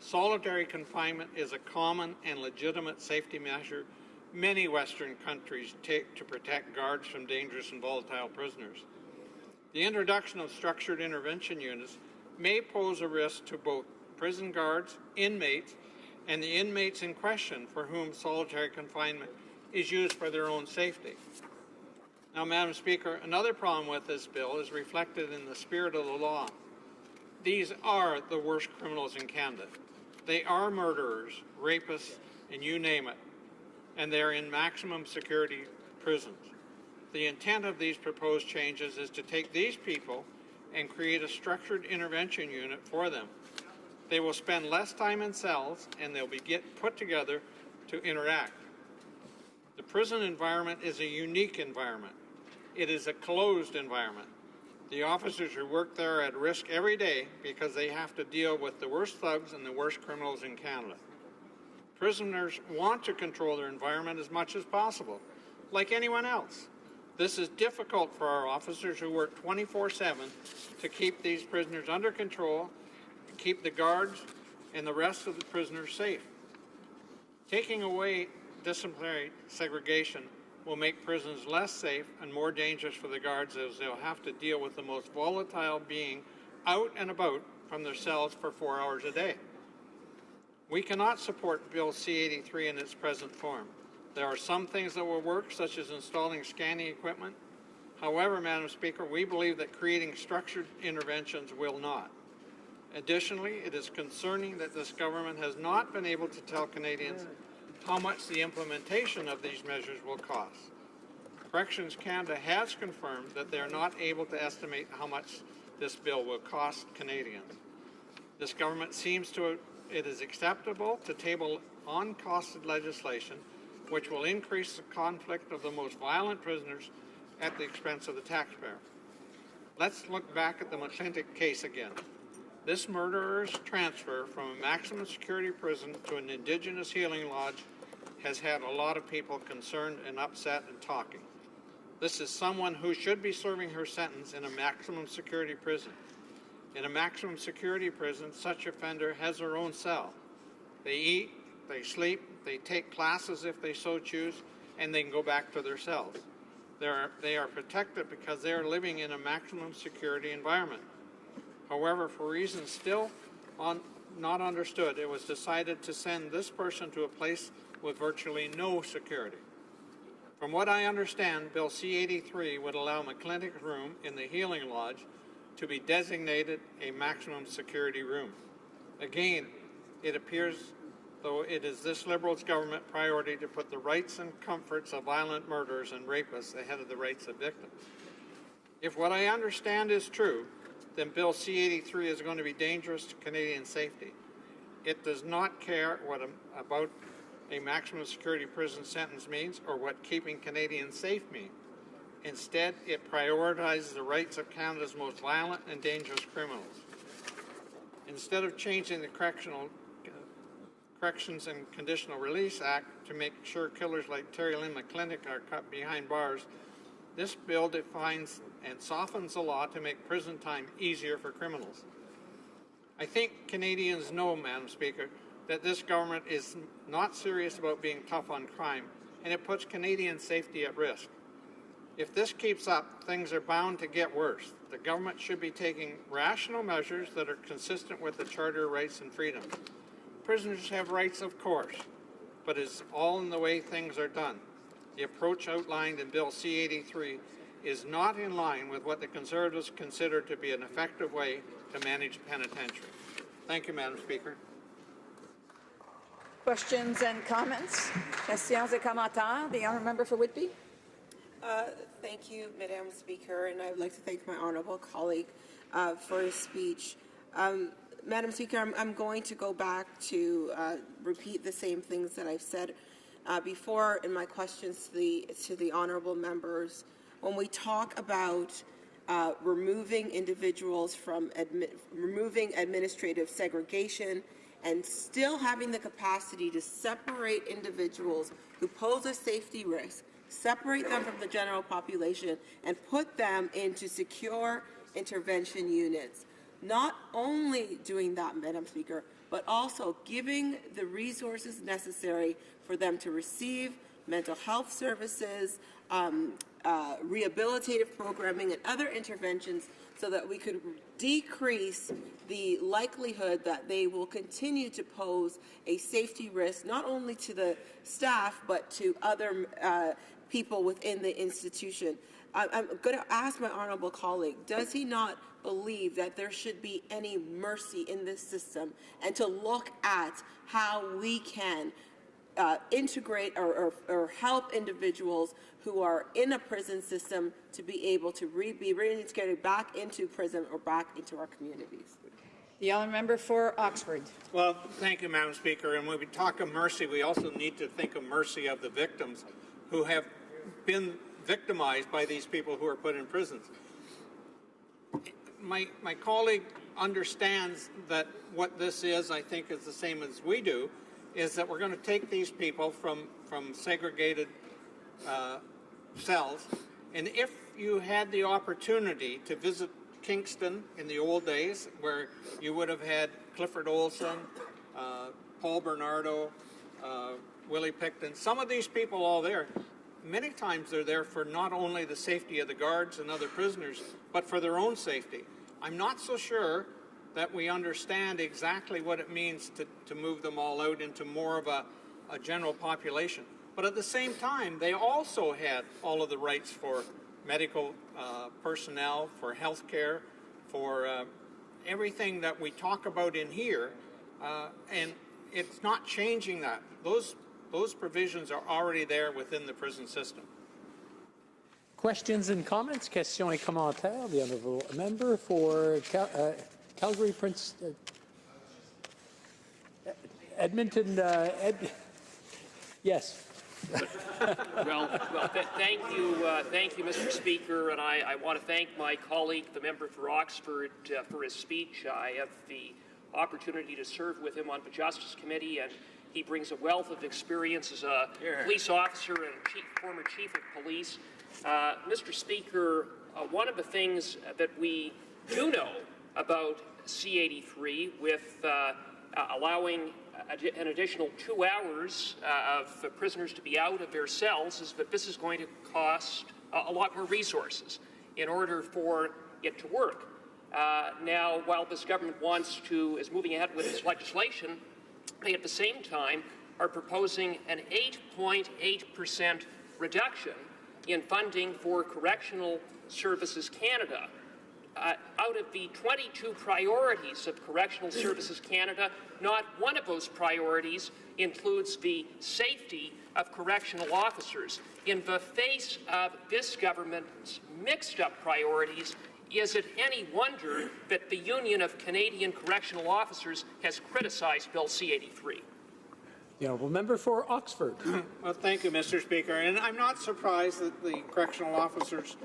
Solitary confinement is a common and legitimate safety measure many Western countries take to protect guards from dangerous and volatile prisoners. The introduction of structured intervention units may pose a risk to both prison guards, inmates, and the inmates in question for whom solitary confinement is used for their own safety. Now, Madam Speaker, another problem with this bill is reflected in the spirit of the law. These are the worst criminals in Canada. They are murderers, rapists, and you name it, and they're in maximum security prisons. The intent of these proposed changes is to take these people and create a structured intervention unit for them. They will spend less time in cells, and they'll be put together to interact. The prison environment is a unique environment. It is a closed environment. The officers who work there are at risk every day because they have to deal with the worst thugs and the worst criminals in Canada. Prisoners want to control their environment as much as possible, like anyone else. This is difficult for our officers who work 24/7 to keep these prisoners under control, keep the guards and the rest of the prisoners safe. Taking away disciplinary segregation will make prisons less safe and more dangerous for the guards, as they'll have to deal with the most volatile being out and about from their cells for 4 hours a day. We cannot support Bill C-83 in its present form. There are some things that will work, such as installing scanning equipment. However, Madam Speaker, we believe that creating structured interventions will not. Additionally, it is concerning that this government has not been able to tell Canadians how much the implementation of these measures will cost. Corrections Canada has confirmed that they are not able to estimate how much this bill will cost Canadians. This government seems to it is acceptable to table uncosted legislation which will increase the conflict of the most violent prisoners at the expense of the taxpayer. Let's look back at the McClintic case again. This murderer's transfer from a maximum security prison to an Indigenous healing lodge has had a lot of people concerned and upset and talking. This is someone who should be serving her sentence in a maximum security prison. In a maximum security prison, such offender has their own cell. They eat, they sleep, they take classes if they so choose, and they can go back to their cells. They are protected because they are living in a maximum security environment. However, for reasons still not understood, it was decided to send this person to a place with virtually no security. From what I understand, Bill C-83 would allow McClintic's room in the Healing Lodge to be designated a maximum security room. Again, it appears though it is this Liberals government priority to put the rights and comforts of violent murderers and rapists ahead of the rights of victims. If what I understand is true, then Bill C-83 is going to be dangerous to Canadian safety. It does not care about a maximum security prison sentence means or what keeping Canadians safe means. Instead, it prioritizes the rights of Canada's most violent and dangerous criminals. Instead of changing the Corrections and Conditional Release Act to make sure killers like Terry Lynn McClintic are cut behind bars, this bill defines and softens the law to make prison time easier for criminals. I think Canadians know, Madam Speaker, that this government is not serious about being tough on crime, and it puts Canadian safety at risk. If this keeps up, things are bound to get worse. The government should be taking rational measures that are consistent with the Charter of Rights and Freedoms. Prisoners have rights, of course, but it's all in the way things are done. The approach outlined in Bill C-83 is not in line with what the Conservatives consider to be an effective way to manage penitentiary. Thank you, Madam Speaker. Questions and comments? Questions et commentaires. The honourable member for Whitby. Thank you, Madam Speaker, and I would like to thank my honourable colleague for his speech. Madam Speaker, I'm going to go back to repeat the same things that I've said before in my questions to the honourable members. When we talk about removing individuals from removing administrative segregation and still having the capacity to separate individuals who pose a safety risk, separate them from the general population, and put them into secure intervention units. Not only doing that, Madam Speaker, but also giving the resources necessary for them to receive mental health services, rehabilitative programming, and other interventions so that we could decrease the likelihood that they will continue to pose a safety risk, not only to the staff, but to other people within the institution. I'm going to ask my honourable colleague, does he not believe that there should be any mercy in this system, and to look at how we can integrate or help individuals who are in a prison system to be able to be reintegrated back into prison or back into our communities? The honourable member for Oxford. Well, thank you, Madam Speaker. And when we talk of mercy, we also need to think of mercy of the victims who have been victimized by these people who are put in prisons. My colleague understands that what this is, I think, is the same as we do, is that we're going to take these people from segregated cells, and if you had the opportunity to visit Kingston in the old days, where you would have had Clifford Olson, Paul Bernardo, Willie Picton, some of these people all there, many times they're there for not only the safety of the guards and other prisoners, but for their own safety. I'm not so sure that we understand exactly what it means to move them all out into more of a general population. But at the same time, they also had all of the rights for medical personnel, for health care, for everything that we talk about in here, and it's not changing that. Those provisions are already there within the prison system. Questions and comments? Questions et commentaires. The honourable member for Calgary Prince Edmonton. Yes. Thank you, Mr. Speaker, and I want to thank my colleague, the member for Oxford, for his speech. I have the opportunity to serve with him on the Justice Committee, and he brings a wealth of experience as a police officer and former chief of police. Mr. Speaker, one of the things that we do know about C-83 with allowing an additional 2 hours of prisoners to be out of their cells is that this is going to cost a lot more resources in order for it to work. Now, while this government is moving ahead with this legislation, they at the same time are proposing an 8.8% reduction in funding for Correctional Services Canada. Out of the 22 priorities of Correctional Services Canada, not one of those priorities includes the safety of correctional officers. In the face of this government's mixed-up priorities, is it any wonder that the Union of Canadian Correctional Officers has criticized Bill C-83? The honourable member for Oxford. Well, thank you, Mr. Speaker. And I'm not surprised that the correctional officers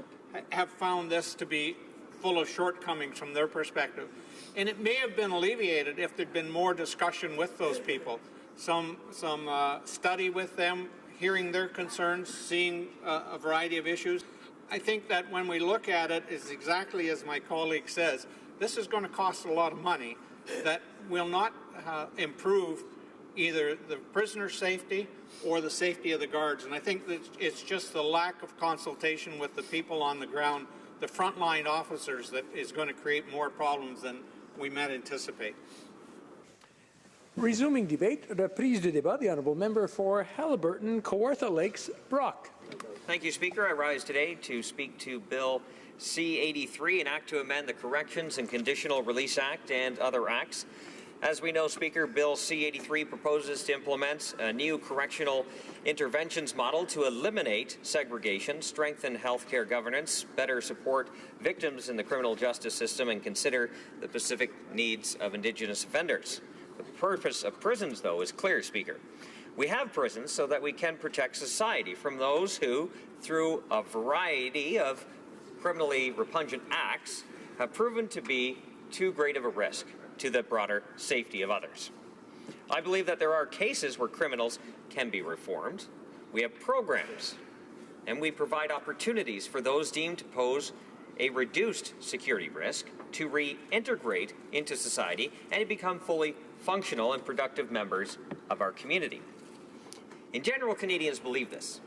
have found this to be full of shortcomings from their perspective. And it may have been alleviated if there'd been more discussion with those people, some study with them, hearing their concerns, seeing a variety of issues. I think that when we look at it, is exactly as my colleague says, this is going to cost a lot of money that will not improve either the prisoner safety or the safety of the guards. And I think that it's just the lack of consultation with the people on the ground, the frontline officers, that is going to create more problems than we might anticipate. Resuming debate, reprise du débat. The honourable member for Haliburton, Kawartha Lakes, Brock. Thank you, Speaker. I rise today to speak to Bill C-83, an act to amend the Corrections and Conditional Release Act and other acts. As we know, Speaker, Bill C-83 proposes to implement a new correctional interventions model to eliminate segregation, strengthen healthcare governance, better support victims in the criminal justice system, and consider the specific needs of Indigenous offenders. The purpose of prisons, though, is clear, Speaker. We have prisons so that we can protect society from those who, through a variety of criminally repugnant acts, have proven to be too great of a risk to the broader safety of others. I believe that there are cases where criminals can be reformed. We have programs, and we provide opportunities for those deemed to pose a reduced security risk to reintegrate into society and to become fully functional and productive members of our community. In general, Canadians believe this,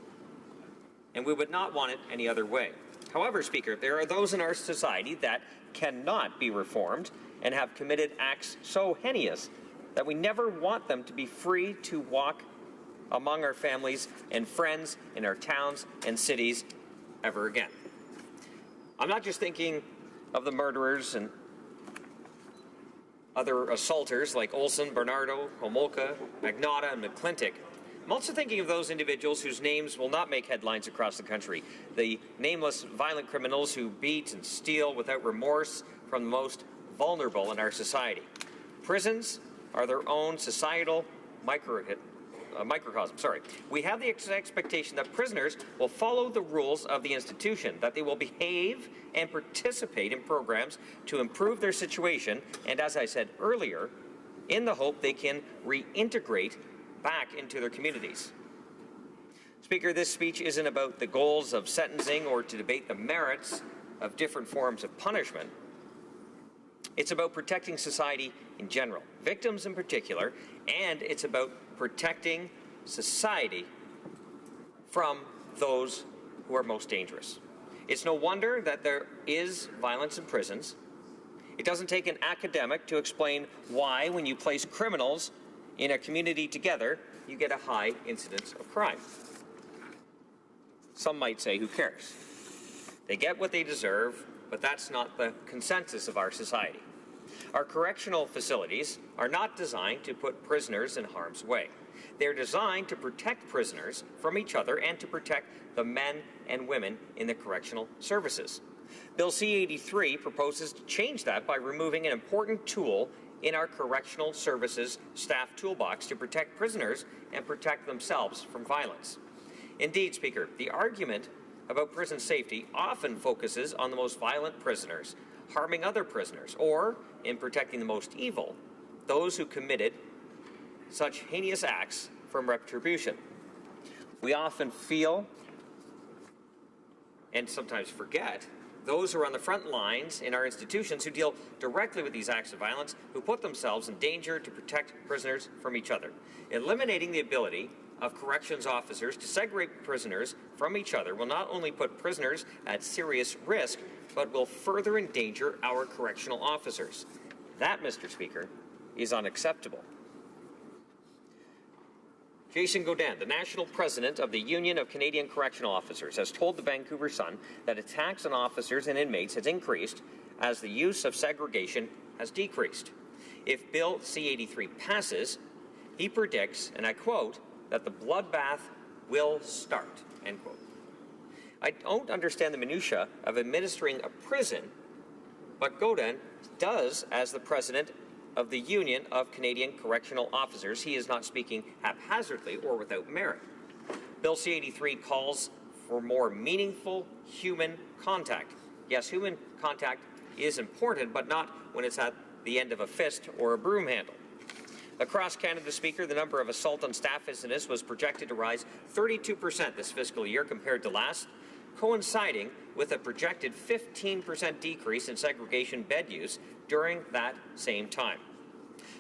and we would not want it any other way. However, Speaker, there are those in our society that cannot be reformed and have committed acts so heinous that we never want them to be free to walk among our families and friends in our towns and cities ever again. I'm not just thinking of the murderers and other assaulters like Olson, Bernardo, Homolka, Magnotta, and McClintock. I'm also thinking of those individuals whose names will not make headlines across the country, the nameless violent criminals who beat and steal without remorse from the most vulnerable in our society. Prisons are their own societal microcosm. We have the expectation that prisoners will follow the rules of the institution, that they will behave and participate in programs to improve their situation, and as I said earlier, in the hope they can reintegrate back into their communities. Speaker, this speech isn't about the goals of sentencing or to debate the merits of different forms of punishment. It's about protecting society in general, victims in particular, and it's about protecting society from those who are most dangerous. It's no wonder that there is violence in prisons. It doesn't take an academic to explain why, when you place criminals in a community together, you get a high incidence of crime. Some might say, who cares? They get what they deserve, but that's not the consensus of our society. Our correctional facilities are not designed to put prisoners in harm's way. They're designed to protect prisoners from each other and to protect the men and women in the correctional services. Bill C-83 proposes to change that by removing an important tool in our correctional services staff toolbox to protect prisoners and protect themselves from violence. Indeed, Speaker, the argument about prison safety often focuses on the most violent prisoners, harming other prisoners, or in protecting the most evil, those who committed such heinous acts from retribution. We often feel, and sometimes forget, those who are on the front lines in our institutions who deal directly with these acts of violence, who put themselves in danger to protect prisoners from each other. Eliminating the ability of corrections officers to segregate prisoners from each other will not only put prisoners at serious risk, but will further endanger our correctional officers. That, Mr. Speaker, is unacceptable. Jason Godin, the national president of the Union of Canadian Correctional Officers, has told the Vancouver Sun that attacks on officers and inmates has increased as the use of segregation has decreased. If Bill C-83 passes, he predicts, and I quote, that the bloodbath will start, end quote. I don't understand the minutiae of administering a prison, but Godin does as the president of the Union of Canadian Correctional Officers. He is not speaking haphazardly or without merit. Bill C-83 calls for more meaningful human contact. Yes, human contact is important, but not when it's at the end of a fist or a broom handle. Across Canada, Speaker, the number of assault on staff incidents was projected to rise 32% this fiscal year compared to last, coinciding with a projected 15% decrease in segregation bed use during that same time.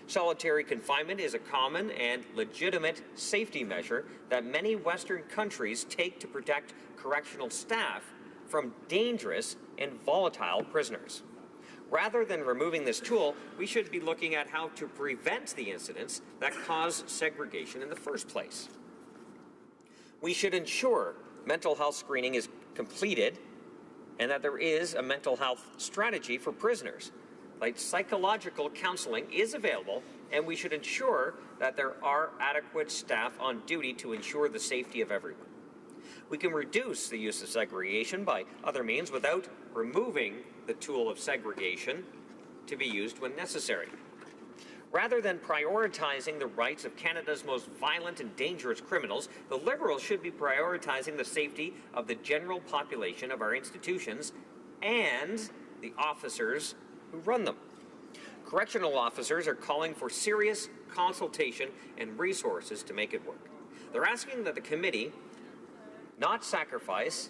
Solitary confinement is a common and legitimate safety measure that many Western countries take to protect correctional staff from dangerous and volatile prisoners. Rather than removing this tool, we should be looking at how to prevent the incidents that cause segregation in the first place. We should ensure mental health screening is completed and that there is a mental health strategy for prisoners. Like psychological counseling is available, and we should ensure that there are adequate staff on duty to ensure the safety of everyone. We can reduce the use of segregation by other means without removing the tool of segregation to be used when necessary. Rather than prioritizing the rights of Canada's most violent and dangerous criminals, the Liberals should be prioritizing the safety of the general population of our institutions and the officers who run them. Correctional officers are calling for serious consultation and resources to make it work. They're asking that the committee not sacrifice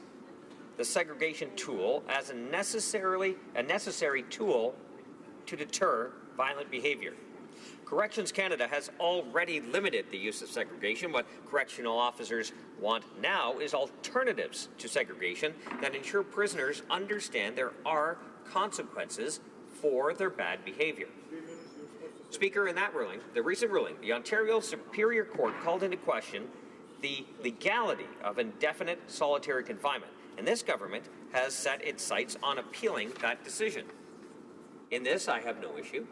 the segregation tool as a necessary tool to deter violent behavior. Corrections Canada has already limited the use of segregation. What correctional officers want now is alternatives to segregation that ensure prisoners understand there are consequences for their bad behavior. Speaker, in that ruling, the recent ruling, the Ontario Superior Court called into question the legality of indefinite solitary confinement, and this government has set its sights on appealing that decision. In this, I have no issue.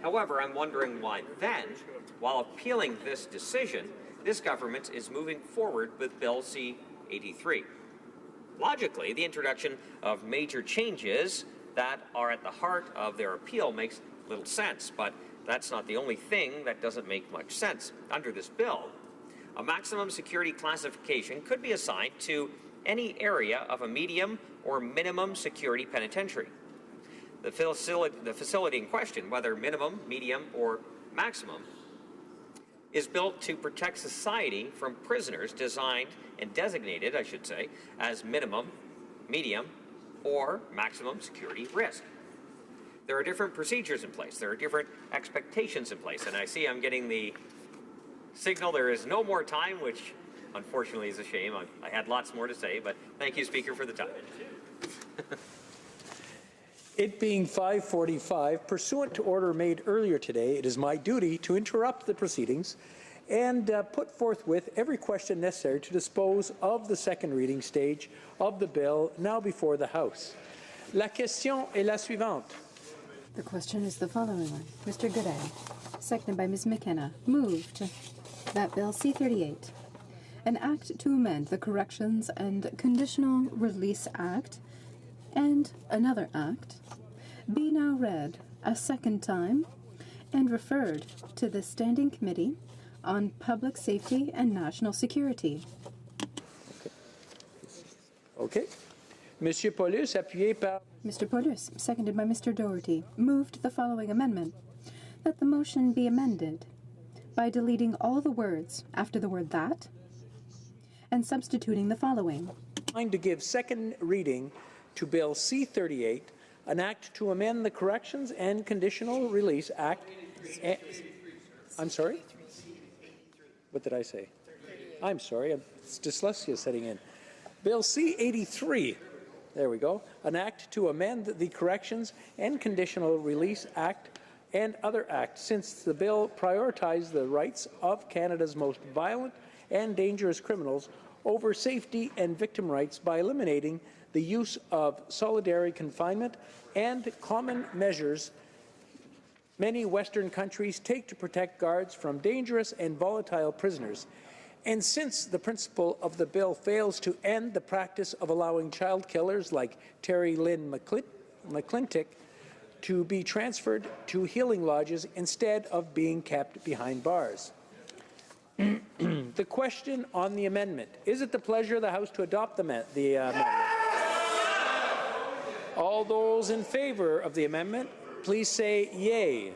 However, I'm wondering why then, while appealing this decision, this government is moving forward with Bill C-83. Logically, the introduction of major changes that are at the heart of their appeal makes little sense, but that's not the only thing that doesn't make much sense. Under this bill, a maximum security classification could be assigned to any area of a medium or minimum security penitentiary. The facility in question, whether minimum, medium, or maximum, is built to protect society from prisoners designed and designated, I should say, as minimum, medium, or maximum security risk. There are different procedures in place. There are different expectations in place. And I see I'm getting the signal there is no more time, which unfortunately is a shame. I had lots more to say, but thank you, Speaker, for the time. It being 5:45, pursuant to order made earlier today, it is my duty to interrupt the proceedings and put forthwith every question necessary to dispose of the second reading stage of the bill now before the House. La question est la suivante. The question is the following one. Mr. Goodale, seconded by Ms. McKenna, moved that Bill C-38, an act to amend the Corrections and Conditional Release Act and another act, be now read a second time and referred to the Standing Committee on Public Safety and National Security. Okay. Monsieur Paulus, appuyé par... Mr. Paulus, seconded by Mr. Doherty, moved the following amendment, that the motion be amended by deleting all the words after the word that and substituting the following. To give second reading to Bill C-38, an act to amend the Corrections and Conditional Release Act. I'm sorry? What did I say? I'm sorry. It's dyslexia setting in. Bill C-83. There we go. An act to amend the Corrections and Conditional Release Act and other acts, since the bill prioritized the rights of Canada's most violent and dangerous criminals over safety and victim rights by eliminating the use of solitary confinement and common measures many Western countries take to protect guards from dangerous and volatile prisoners. And since the principle of the bill fails to end the practice of allowing child killers like Terry Lynn McClintock to be transferred to healing lodges instead of being kept behind bars. The question on the amendment. Is it the pleasure of the House to adopt the amendment? All those in favor of the amendment, please say yay. Yay!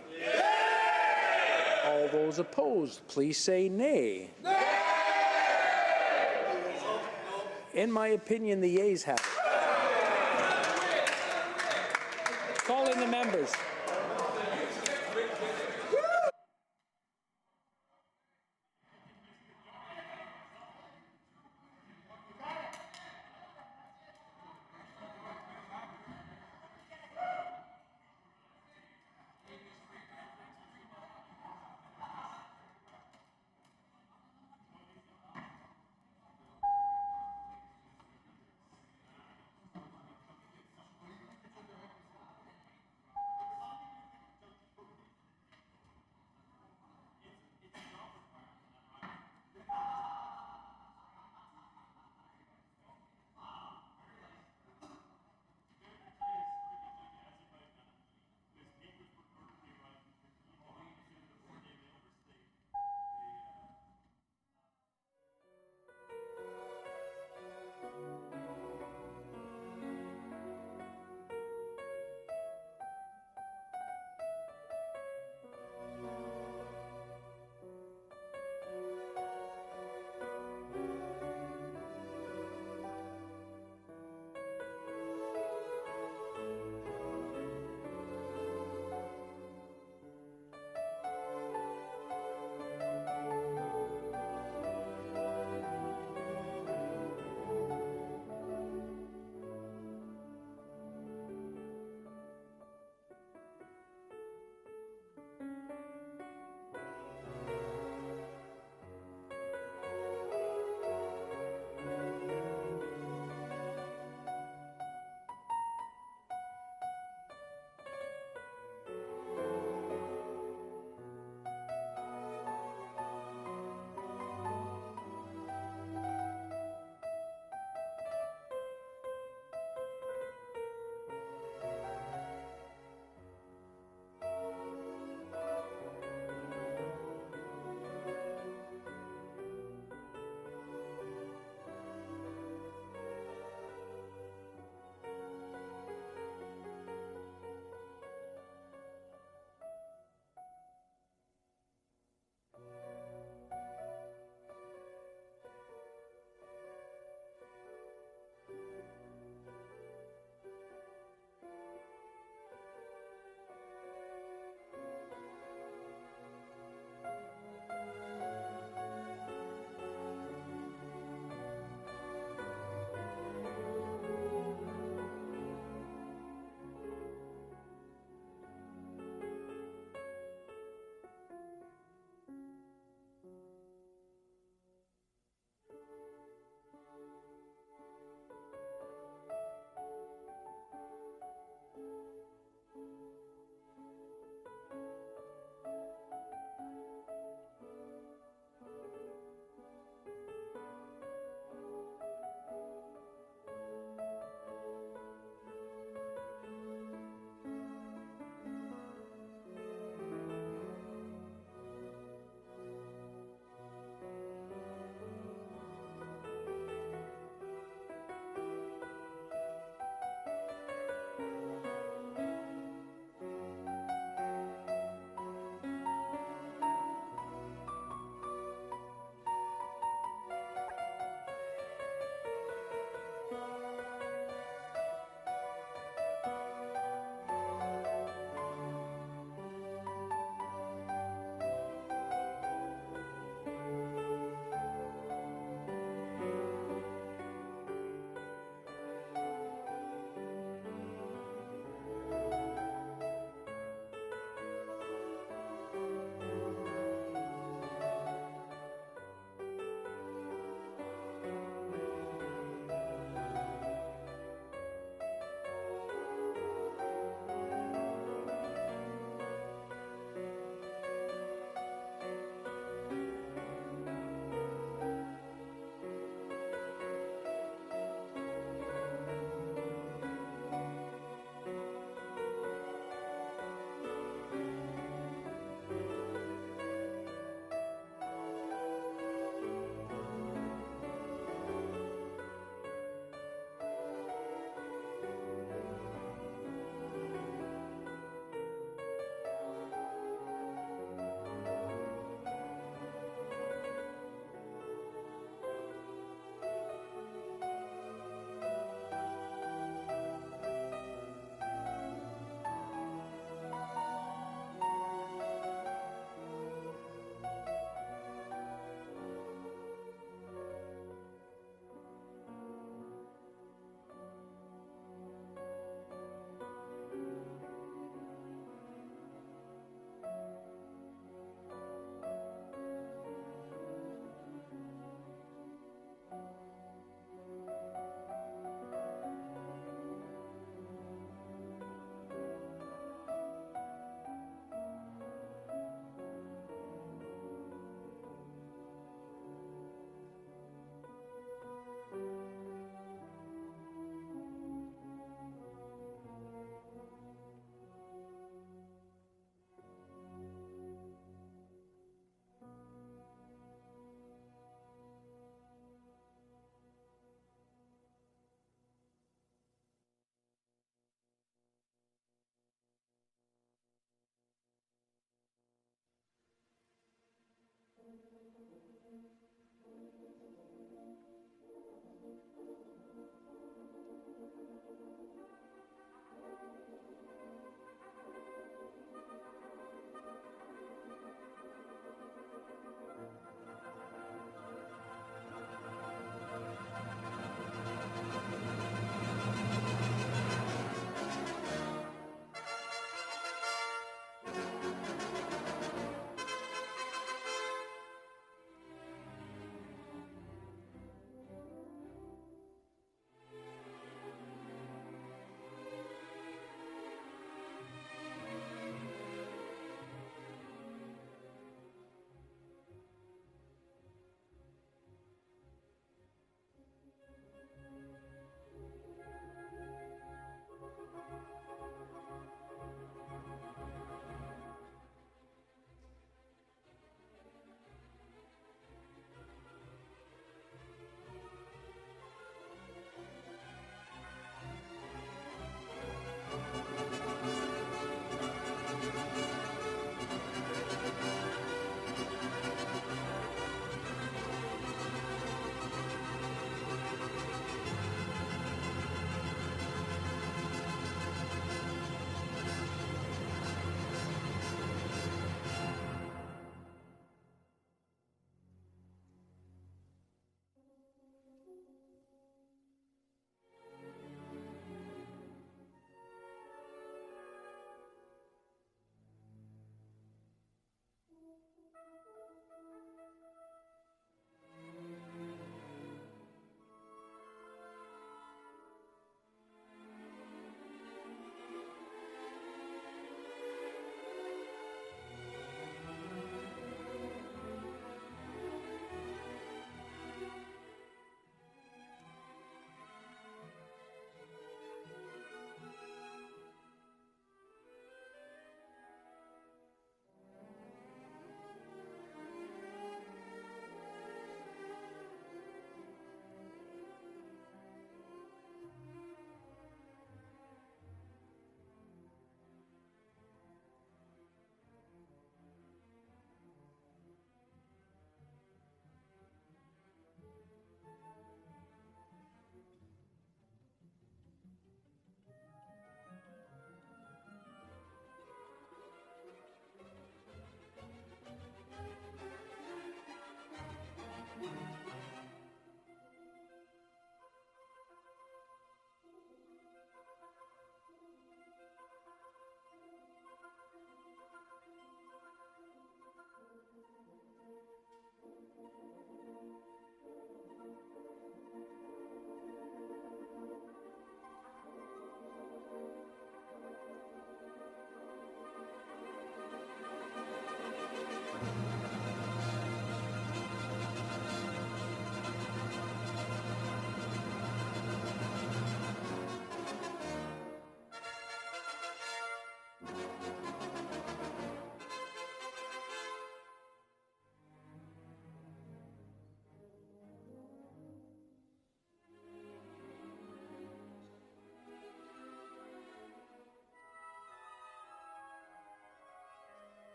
All those opposed, please say nay. Nay! In my opinion, the yeas have it. Call in the members.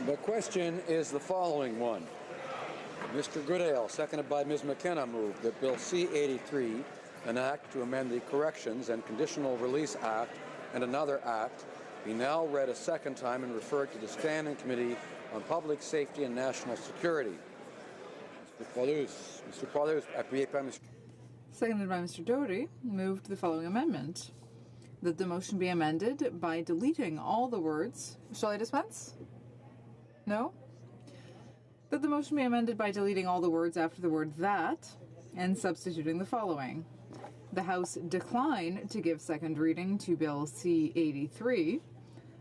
The question is the following one. Mr. Goodale, seconded by Ms. McKenna, moved that Bill C-83, an act to amend the Corrections and Conditional Release Act and another act, be now read a second time and referred to the Standing Committee on Public Safety and National Security. Mr. Paulus, appuyé par Mr. Seconded by Mr. Doherty, moved the following amendment. That the motion be amended by deleting all the words. Shall I dispense? No? That the motion be amended by deleting all the words after the word that and substituting the following. The House decline to give second reading to Bill C-83,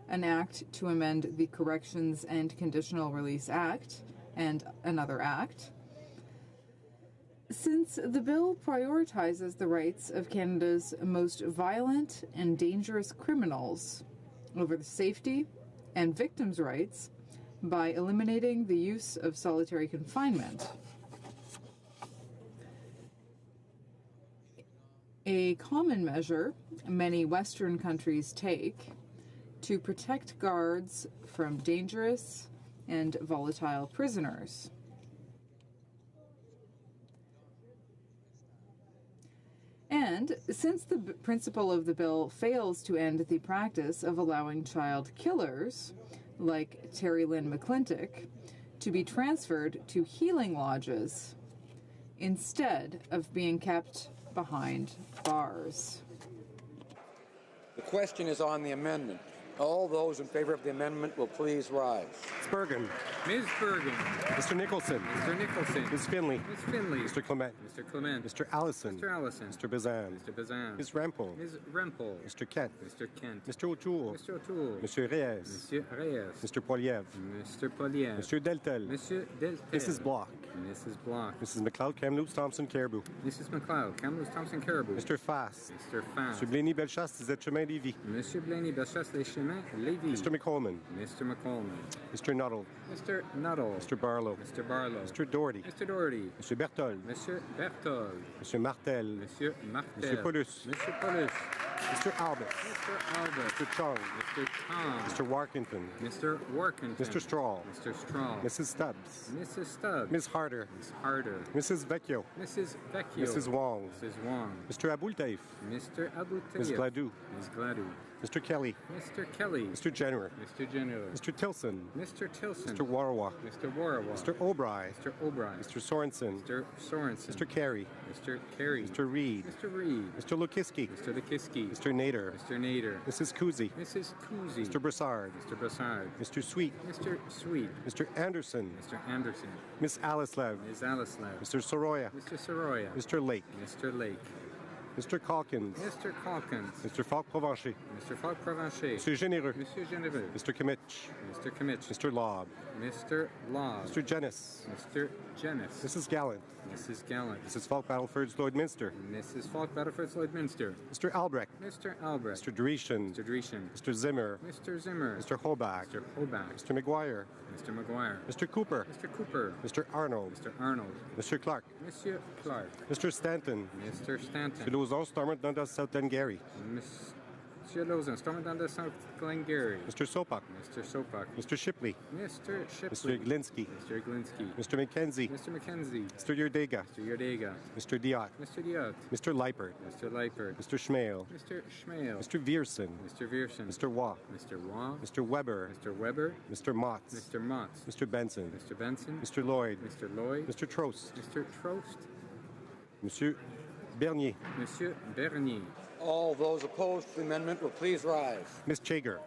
an act to amend the Corrections and Conditional Release Act and another act. Since the bill prioritizes the rights of Canada's most violent and dangerous criminals over the safety and victims' rights by eliminating the use of solitary confinement, a common measure many Western countries take to protect guards from dangerous and volatile prisoners. And since the principle of the bill fails to end the practice of allowing child killers, like Terry Lynn McClintock, to be transferred to healing lodges instead of being kept behind bars. The question is on the amendment. All those in favor of the amendment will please rise. Ms. Bergen. Ms. Bergen. Mr. Nicholson. Mr. Nicholson. Ms. Finley. Ms. Finley. Mr. Clement. Mr. Clement. Mr. Allison. Mr. Allison. Mr. Bazan. Mr. Bazan. Ms. Rempel. Ms. Rempel. Mr. Kent. Mr. Kent. Mr. O'Toole. Mr. O'Toole. Mr. Reyes. Monsieur Reyes. Mr. Poiliev. Mr. Poiliev. Mr. Deltel. Monsieur Deltel. Mrs. Block. Mrs. Block. Mrs. McLeod, Kamloops, Thompson, Caribou. Mrs. McLeod, Kamloops, Thompson, Caribou. Mr. Fass. Mr. Fass. Mr. Blaney, Bellechasse, Chemin Lévis. Monsieur Blaney, Bellechasse, Les Chemins, Lévis. Mr. McColman. Mr. McColman. Mr. Nuttall. Mr. Nuttall. Mr. Barlow. Mr. Barlow. Mr. Doherty. Mr. Doherty. Mr. Berthold. Monsieur Berthold. Mr. Martel. Monsieur Martel. Mr. Paulus. Monsieur Paulus. Mr. Albert. Mr. Albert. Mr. Chung. Mr. Tom. Mr. Warkington. Mr. Workington. Mr. Strahl. Mr. Strahl. Mrs. Stubbs. Mrs. Stubbs. Ms. Harder. Ms. Harder. Mrs. Vecchio. Mrs. Vecchio. Mrs. Wong. Mrs. Wong. Mr. Abultaif. Mr. Abouteyev. Ms. Gladue. Ms. Gladue. Mr. Kelly. Mr. Kelly. Mr. Jenner. Mr. Jenner. Mr. Tilson. Mr. Tilson. Mr. Warawa. Mr. Warawa. Mr. Obry. Mr. O'Brien. Mr. Sorensen. Mr. Sorensen. Mr. Carey. Mr. Carey. Mr. Reed. Mr. Reed. Mr. Lukiski. Mr. Lukiski. Mr. Nader. Mr. Nader. Mrs. Kuzi. Mrs. Kuzi. Mr. Brassard. Mr. Brassard. Mr. Sweet. Mr. Sweet. Mr. Anderson. Mr. Anderson. Miss Alislev. Ms. Alislav. Mr. Soroya. Mr. Soroya. Mr. Lake. Mr. Lake. Mr. Calkins. Mr. Calkins. Mr. Falk Provencher. Mr. Falk Provencher. Monsieur Généreux. Monsieur Généreux. Mr. Kimmich. Mr. Kimmich. Mr. Lobb. Mr. Law. Mr. Jennis. Mr. Jennis. Mrs. Gallant. Mrs. Gallant. Mrs. Falk Battlefords Lloydminster. Mrs. Falk Battlefords Lloydminster. Mr. Albrecht. Mr. Albrecht. Mr. Dreeshen. Mr. Dreeshen. Mr. Zimmer. Mr. Zimmer. Mr. Hobach. Mr. Hobach. Mr. McGuire. Mr. McGuire. Mr. Cooper. Mr. Cooper. Mr. Arnold. Mr. Arnold. Mr. Clark. Monsieur Clark. Mr. Stanton. Mr. Stanton. Mr. Lauzon, Stormont, Dundas, South Glengarry. Monsieur Lauzon, Stormont under South Glengarry. Mr. Sopak. Mr. Sopak. Mr. Shipley. Mr. Shipley. Mr. Glinsky. Mr. Glinsky. Mr. McKenzie. Mr. McKenzie. Mr. Yerdega. Mr. Yerdega. Mr. Diot. Mr. Diot. Mr. Leipert. Mr. Leipert. Mr. Schmale. Mr. Schmale. Mr. Viersen. Mr. Viersen. Mr. Waugh. Mr. Waugh. Mr. Weber. Mr. Weber. Mr. Motz. Mr. Motz. Mr. Benson. Mr. Benson. Mr. Lloyd. Mr. Lloyd. Mr. Trost. Mr. Trost. Monsieur Bernier. Monsieur Bernier. All those opposed to the amendment will please rise. Ms. Chager.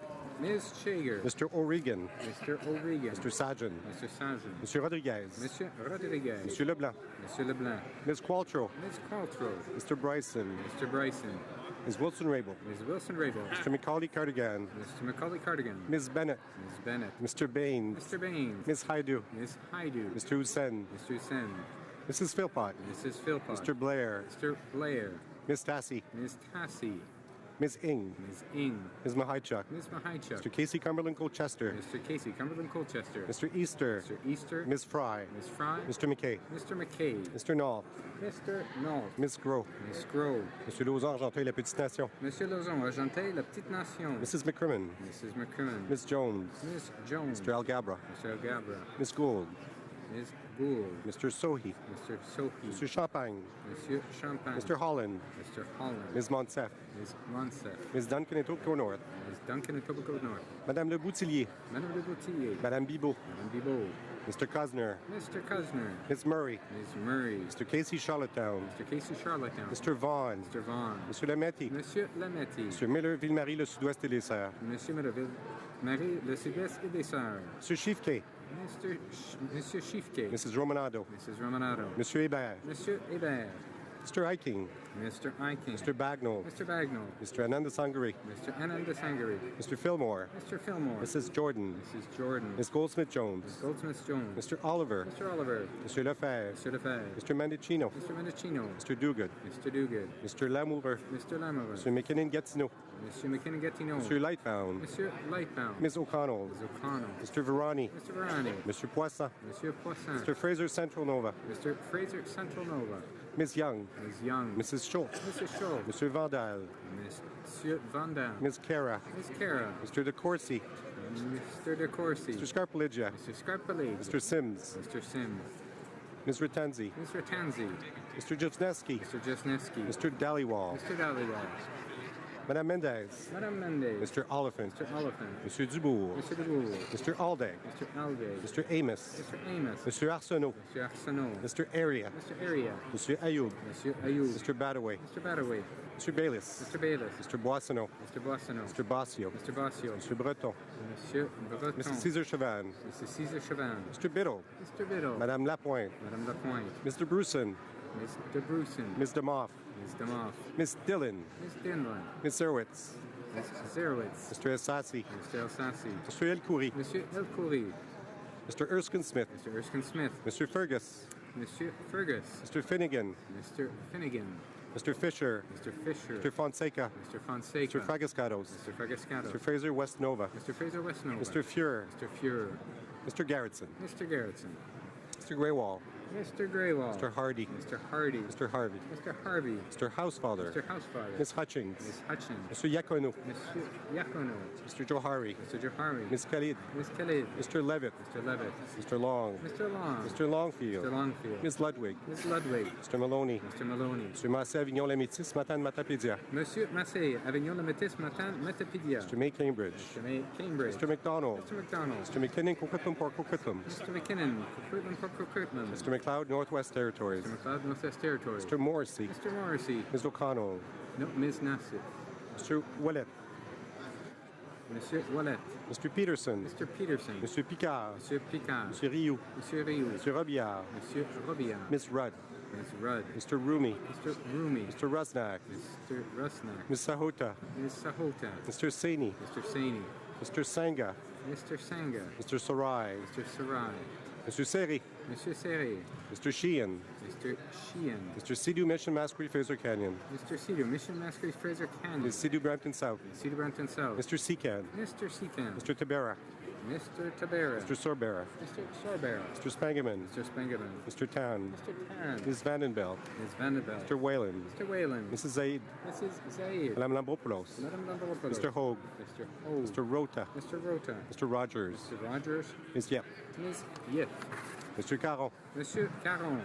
Ms. Chager. Mr. O'Regan. Mr. O'Regan. Mr. Sajan. Mr. Sajan. Monsieur Rodriguez. Monsieur Rodriguez. Monsieur Leblanc. Monsieur Leblanc. Ms. Qualtrough. Ms. Qualtrough. Mr. Bryson. Mr. Bryson. Ms. Wilson-Raybould. Ms. Wilson-Raybould. Mr. Macaulay Cardigan. Mr. Macaulay Cardigan. Ms. Bennett. Ms. Bennett. Mr. Baines. Mr. Baines. Ms. Haidu. Ms. Haidu. Mr. Hussein. Mr. Hussein. Mrs. Philpott. Mrs. Philpott. Mr. Blair. Mr. Blair. Ms. Tassie. Ms. Tassie. Ms. Ng. Ms. Ng. Ms. Mahaichuk. Ms. Mahaichuk. Mr. Casey Cumberland Colchester. Mr. Casey Cumberland Colchester. Mr. Easter. Mr. Easter. Ms. Fry. Ms. Fry. Mr. McKay. Mr. McKay. Mr. Knoll. Mr. Knoll. Ms. Gros. Ms. Gros. Monsieur Lauzon, Argenteuil, La Petite Nation. Monsieur Lauzon, Argenteuil, La Petite Nation. Mrs. McCrimmon. Mrs. McCrimmon. Ms. Jones. Ms. Jones. Mr. Algabra. Mr. Algabra. Ms. Gould. Ms. Gould. Mr. Sohi. Mr. Sohi. Mr. Champagne. Monsieur Champagne. Mr. Holland. Mr. Holland. Ms. Monsef. Ms. Monsef. Ms. Duncan Etobicoke North. Ms. Duncan Etobicoke North. Madame Le Boutillier. Madame Le Boutillier. Madame Bibot. Madame Bibot. Mr. Cosner. Mr. Cosner. Ms. Murray. Ms. Murray. Mr. Casey Charlottetown. Mr. Casey Charlottetown. Mr. Vaughn. Mr. Vaughn. Monsieur Lametti. Monsieur Lametti. Monsieur Miller, Ville-Marie, le Sud-Ouest et les Serres. Monsieur Milleville, Marie, le Sud-Est et des Sœurs. Monsieur Chiffquet. Monsieur Chiffquet. Mrs. Romanado. Mrs. Romanado. Monsieur Hébert. Monsieur Hébert. Mr. Hiking. Mr. Eiking. Mr. Bagnall. Mr. Bagnall. Mr. Ananda Sangari. Mr. Ananda Sangari. Mr. Fillmore. Mr. Fillmore. Mrs. Jordan. Mrs. Jordan. Ms. Goldsmith-Jones. Ms. Goldsmith-Jones. Mr. Oliver. Mr. Oliver. Mr. Lefebvre. Mr. Lefebvre. Mr. Mendicino. Mr. Mendicino. Mr. Duguid. Mr. Duguid. Mr. Lamover. Mr. Lamover. Mr. McKinnon-Gatineau. Monsieur McKinnon-Gatineau. Mr. Lightfound. Monsieur Lightbound. Ms. O'Connell. Ms. O'Connell. Mr. Verani. Mr. Verani. Mr. Poisson. Monsieur Poisson. Mr. Fraser Central Nova. Mr. Fraser Central Nova. Ms. Young. Ms. Young. Mrs. Schultz. Mrs. Schultz. Mr. Vandal. Monsieur Van Dam. Ms. Cara. Ms. Cara. Mr. De Courcy. Mr. De Courcy. Mr. Scarpaligia. Mr. Scarpelli. Mr. Sims. Mr. Sims. Ms. Ratanzi. Mr. Tanzi. Mr. Josneski. Mr. Jesneski. Mr. Dallywall. Mr. Dallywall. Madame Mendez. Madame Mendez. Mr. Oliphant. Mr. Oliphant. Monsieur Dubourg. Mr. Dubourg. Mr. Alday. Mr. Alday. Mr. Amos. Mr. Amos. Mr. Arsenault. Mr. Arsenault. Mr. Area. Mr. Area. Monsieur Ayoub. Monsieur Ayoub. Mr. Badaway. Mr. Badaway. Mr. Bayless. Mr. Bayless. Mr. Boissonneau. Mr. Boissonneau. Mr. Bassio. Mr. Bassio. Mr. Breton. Monsieur Breton. Mrs. Caesar Chavan. Mrs. Caesar Chavan. Mr. Biddle. Mr. Biddle. Madame Lapointe. Madame Lapointe. Mr. Bruson. Mr. Bruson. Ms. DeMoff. Ms. Demoff. Ms. Dillon. Ms. Dinlan. Ms. Zerwitz. Ms. Zerwitz. Mr. Assassi. Mr. Alsassi. Mr. El Khoury. Monsieur El Khoury. Mr. Erskine Smith. Mr. Erskine Smith. Mr. Fergus. Monsieur Fergus. Mr. Finnegan. Mr. Finnegan. Mr. Fisher. Mr. Fisher. Mr. Fonseca. Mr. Fonseca. Mr. Fragascados. Mr. Fragascato. Mr. Fraser West Nova. Mr. Fraser Westnova. Mr. Fuhrer. Mr. Fuhrer. Mr. Garrettson. Mr. Garrettson. Mr. Graywall. Mr. Graywall. Mr. Hardy. Mr. Hardy. Mr. Harvey. Mr. Harvey. Mr. Housefather. Mr. Housefather. Miss Hutchings. Miss Hutchins. Mr. Yakono. Monsieur Yakono. Mr. Johari. Mr. Johari. Miss Khalid. Miss Khalid. Mr. Levitt. Mr. Levitt. Mr. Long. Mr. Long. Mr. Longfield. Mr. Longfield. Miss Ludwig. Miss Ludwig. Mr. Maloney. Mr. Maloney. Mr. Massé Avignon La Métis, Matane Matapédia. Monsieur Massé, Avignon Le Métis, Matin, Matapédia. Mr. May Cambridge. Mr. May Cambridge. Mr. McDonald. Mr. McDonald. Mr. McKinnon, Coquitlam, Port Coquitlam. Mr. McKinnon, Coquitlam. Mr. McLeod, Northwest Territories. Mr. McLeod, Northwest Territories. Mr. Morrissey. Mr. Morrissey. Ms. O'Connell. No, Ms. Nassif. Mr. Ouellet. Monsieur Ouellet. Mr. Peterson. Mr. Peterson. Monsieur Picard. Monsieur Picard. Monsieur Rioux. Monsieur Rioux. Monsieur Robillard. Monsieur Robillard. Miss Rudd. Ms. Rudd. Mr. Rumi. Mr. Rumi. Mr. Rusnak. Mr. Rusnak. Ms. Sahota. Ms. Sahota. Mr. Saini. Mr. Saini. Mr. Sanga. Mr. Sanga. Mr. Sarai. Mr. Sarai. Mr. Seri. Monsieur Seri. Mr. Sheehan. Mr. Sheehan. Mr. Sidhu Mission Masquerade Fraser Canyon. Mr. Cedar, Mission Masquerade Fraser Canyon. Ms. Sidhu Brampton South. Cedar Brampton South. Mr. Secan. Mr. Secan. Mr. Tabera. Mr. Tabera. Mr. Sorbera. Mr. Sorbera. Mr. Spangaman. Mr. Spangaman. Mr. Tan. Mr. Tan. Ms. Vandenbelt. Ms. Vanderbilt. Mr. Whalen. Mr. Whalen. Mrs. Zaid. Mrs. Zaid. Madame Lambropoulos. Madame Lambropoulos. Mr. Hogue. Mr. Hogue. Mr. Rota. Mr. Rota. Mr. Rogers. Mr. Rogers. Ms. Yep. Ms. Yip. Mr. Caron. Monsieur Caron.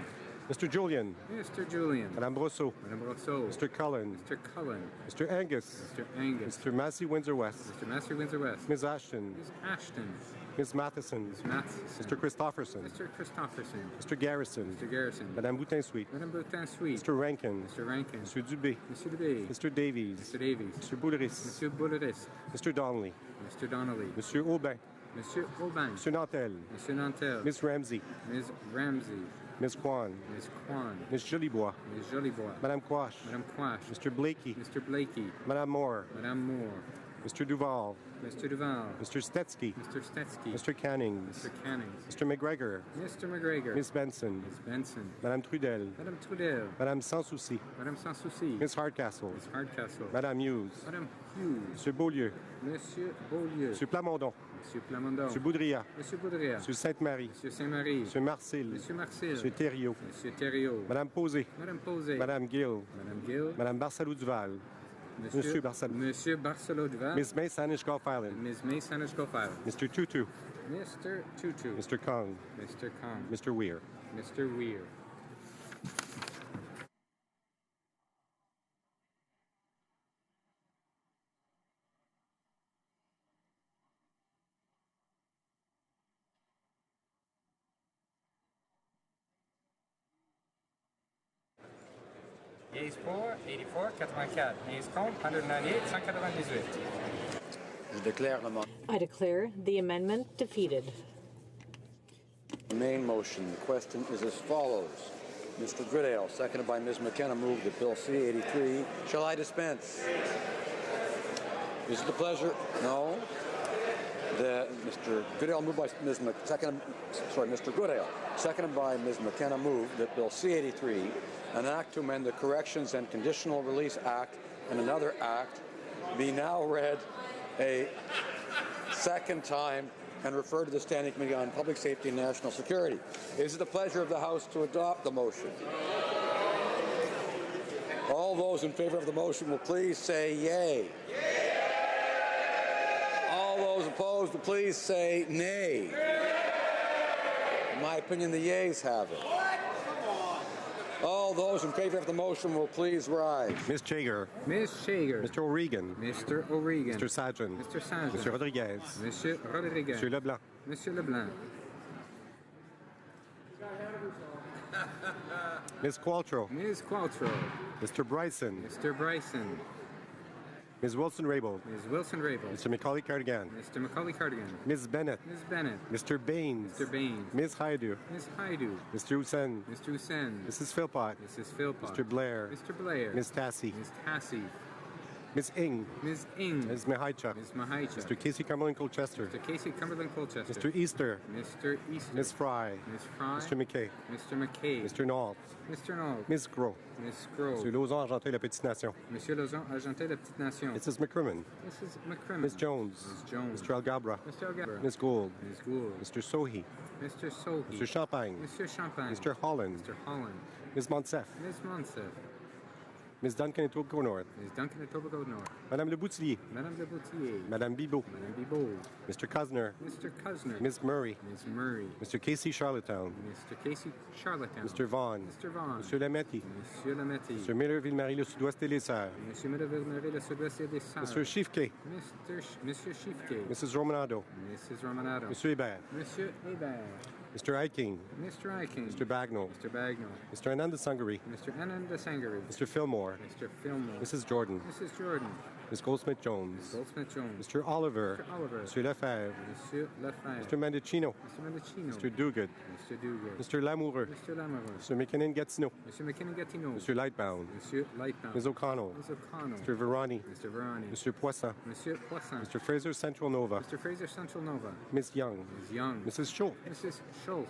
Mr. Julian. Mr. Julian. Madame Brosseau. Madame Brosseau. Mr. Cullen. Mr. Cullen. Mr. Angus. Mr. Angus. Mr. Massey Windsor West. Mr. Massey Windsor West. Ms. Ashton. Ms. Ashton. Ms. Matheson. Ms. Matheson. Mr. Christofferson. Mr. Christofferson. Mr. Garrison. Mr. Garrison. Madame Boutin-Sweet. Madame Boutin-Sweet. Mr. Rankin. Mr. Rankin. Mr. Dubé. Mr. Dubé. Mr. Davies. Mr. Davies. Mr. Bouleris. Monsieur Bouleris. Mr. Donnelly. Mr. Donnelly. Monsieur Aubin. Monsieur Aubin. Mr. Nantel. Monsieur Nantel. Ms. Ramsey. Ms. Ramsey. Ms. Kwan. Ms. Kwan. Ms. Jolibois. Ms. Jolibois. Madame Quash. Madame Quash. Mr. Blakey. Mr. Blakey. Madame Moore. Madame Moore. Mr. Duval. Mr. Duval. Mr. Stetsky. Mr. Stetsky. Mr. Cannings. Mr. Cannings. Mr. McGregor. Mr. McGregor. Ms. Benson. Ms. Benson. Madame Trudel. Madame Trudel. Madame Sans Souci. Madame Sans Souci. Ms. Hardcastle. Ms. Hardcastle. Madame Hughes. Madame Hughes. Monsieur Beaulieu. Monsieur Beaulieu. Monsieur Plamondon. Monsieur Plamondon. Monsieur Boudria. Monsieur Boudria. Monsieur Sainte-Marie. Monsieur Saint-Marie. Monsieur Marcil. Monsieur Marcil. Monsieur Thériault. Monsieur Thériault. Madame Posé. Madame Posé. Madame Gill. Madame Gill. Madame Barcelou-Duval. Monsieur Barcelou. Monsieur Barcelou-Duval. Ms. May Sanish-Golf Island. Ms. May Sanish-Golf Island. Mr. Tutu. Mr. Tutu. Mr. Kong. Mr. Kong. Mr. Weir. Mr. Weir. Yeas pour, 84, 84. Yeas contre, 198, 198. I declare the amendment defeated. The main motion, the question is as follows. Mr. Goodale, seconded by Ms. McKenna, moved that Bill C-83. Shall I dispense? Is it the pleasure? No. Mr. Goodale moved by Ms. Mr. Goodale, seconded by Ms. McKenna, moved that Bill C-83, an act to amend the Corrections and Conditional Release Act and another act, be now read a second time and referred to the Standing Committee on Public Safety and National Security. Is it the pleasure of the House to adopt the motion? All those in favor of the motion will please say yay. All those opposed will please say nay. In my opinion, the yeas have it. All those in favor of the motion will please rise. Ms. Chager. Ms. Chager. Mr. O'Regan. Mr. O'Regan. Mr. Sajan. Mr. Sajan. Mr. Rodriguez. Monsieur Rodriguez. Monsieur Leblanc. Monsieur Leblanc. Ms. Qualtrough. Ms. Qualtrough. Mr. Bryson. Mr. Bryson. Ms. Wilson-Raybould. Ms. Wilson-Raybould. Mr. Macaulay-Cardigan. Mr. Macaulay-Cardigan. Ms. Bennett. Ms. Bennett. Mr. Baines. Mr. Baines. Ms. Haidu. Ms. Haidu. Mr. Hussain. Mr. Hussain. Mrs. Philpott. Mrs. Philpott. Mr. Blair. Mr. Blair. Ms. Tassie. Ms. Tassie. Ms. Ing. Ms. Ing. Ms. Mahaicha. Ms. Mahaicha. Mr. Casey Cumberland Colchester. Mr. Casey Cumberland Colchester. Mr. Easter. Mr. Easter. Ms. Fry. Ms. Fry. Mr. McKay. Mr. McKay. Mr. Nault. Mr. Nault. Ms. Gros. Ms. Gros. Monsieur Lauzon, Argentin, La Petite Nation. Monsieur Lauzon, Argentin, La Petite Nation. Mrs. McCrimmon. Mrs. McCrimmon. Ms. Jones. Ms. Jones. Mr. Algabra. Mr. Algabra. Ms. Gould. Ms. Gould. Mr. Sohi. Mr. Sohi. Mr. Champagne. Monsieur Champagne. Mr. Holland. Mr. Holland. Ms. Monsef. Ms. Monsef. Ms. Duncan Etobicoke North. Ms. Duncan Etobicoke North. Madame Le Boutillier. Madame Le Boutillier. Madame Bibot. Madame Bibot. Mr. Cosner. Mr. Cosner. Ms. Murray. Ms. Murray. Mr. Casey Charlottetown. Mr. Casey Charlottetown. Mr. Vaughan. Mr. Vaughan. Monsieur Lametti. Monsieur Lametti. Monsieur Miller-Ville-Marie, le Sud-Ouest et les Serres. Monsieur Miller-Ville-Marie, le Sud-Ouest et les Serres. Monsieur Chiffquet. Monsieur Chiffquet. Mrs. Romanado. Mrs. Romanado. Monsieur Hébert. Monsieur Hébert. Mr. Eiking. Mr. Eiking. Mr. Bagnall. Mr. Bagnall. Mr. Ananda Sangari. Mr. Ananda Sangari. Mr. Fillmore. Mr. Fillmore. Mrs. Jordan. Mrs. Jordan. Ms. Goldsmith-Jones. Goldsmith-Jones. Mr. Oliver. Mr. Oliver. Monsieur Lefebvre. Monsieur Lefebvre. Mr. Mendicino. Mr. Mendicino. Mr. Duguid. Mr. Duguid. Mr. Lamoureux. Mr. Lamoureux. Mr. McKinnon-Gatineau. Mr. McKinnon-Gatineau. Monsieur Lightbound. Monsieur Lightbound. Ms. O'Connell. Ms. O'Connell. Mr. Verani. Mr. Verani. Mr. Poisson. Monsieur Poisson. Mr. Fraser Central Nova. Mr. Fraser Central Nova. Ms. Young. Ms. Young. Mrs. Schultz. Mrs. Schultz.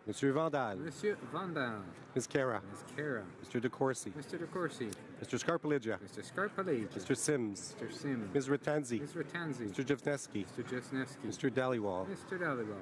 Monsieur Vandal. Monsieur Vandal. Ms. Cara. Ms. Cara. Mr. DeCourcy. Mr. DeCourcy. Mr. Scarpaligia. Mr. Scarpaligia. Mr. Sims. Mr. Sims. Ms. Ratanzi. Ms. Ratanzi. Mr. Jevnesky. Mr. Jesneski. Mr. Dhaliwal. Mr. Dhaliwal.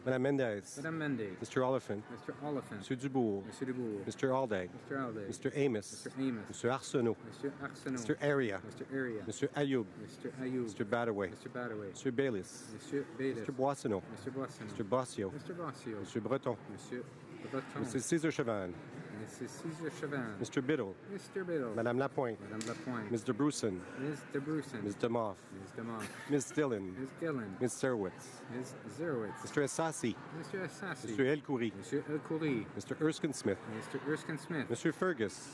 Madame Mendez. Madame Mendez. Mr. Oliphant. Mr. Oliphant. Mr. Dubourg. Mr. Dubourg. Mr. Aldag. Mr. Alday. Mr. Amos. Mr. Amos. Mr. Arsenault. Mr. Arsenault. Mr. Area. Mr. Area. Mr. Ayoub. Mr. Ayoub. Mr. Badaway. Mr. Badaway. Mr. Baylis. Monsieur Baylis. Mr. Boissonneau. Mr. Boissonneau. Mr. Bossio. Mr. Bossio. Mr. Breton. Monsieur Breton. Mrs. Cesar Chavan. Mrs. Cesar Chavan. Mr. Biddle. Mr. Biddle. Madame Lapointe. Madame Lapointe. Mr. Bruson. Ms. de Bruson. Ms. Demoff. Ms. Demoff. Ms. Dillon. Ms. Dillon. Ms. Serwitz. Ms. Zerowitz. Mr. Assassi. Mr. Assassi. Mr. El Khoury. Monsieur El Khoury. Mr. Erskine Smith. Mr. Erskine Smith. Mr. Fergus.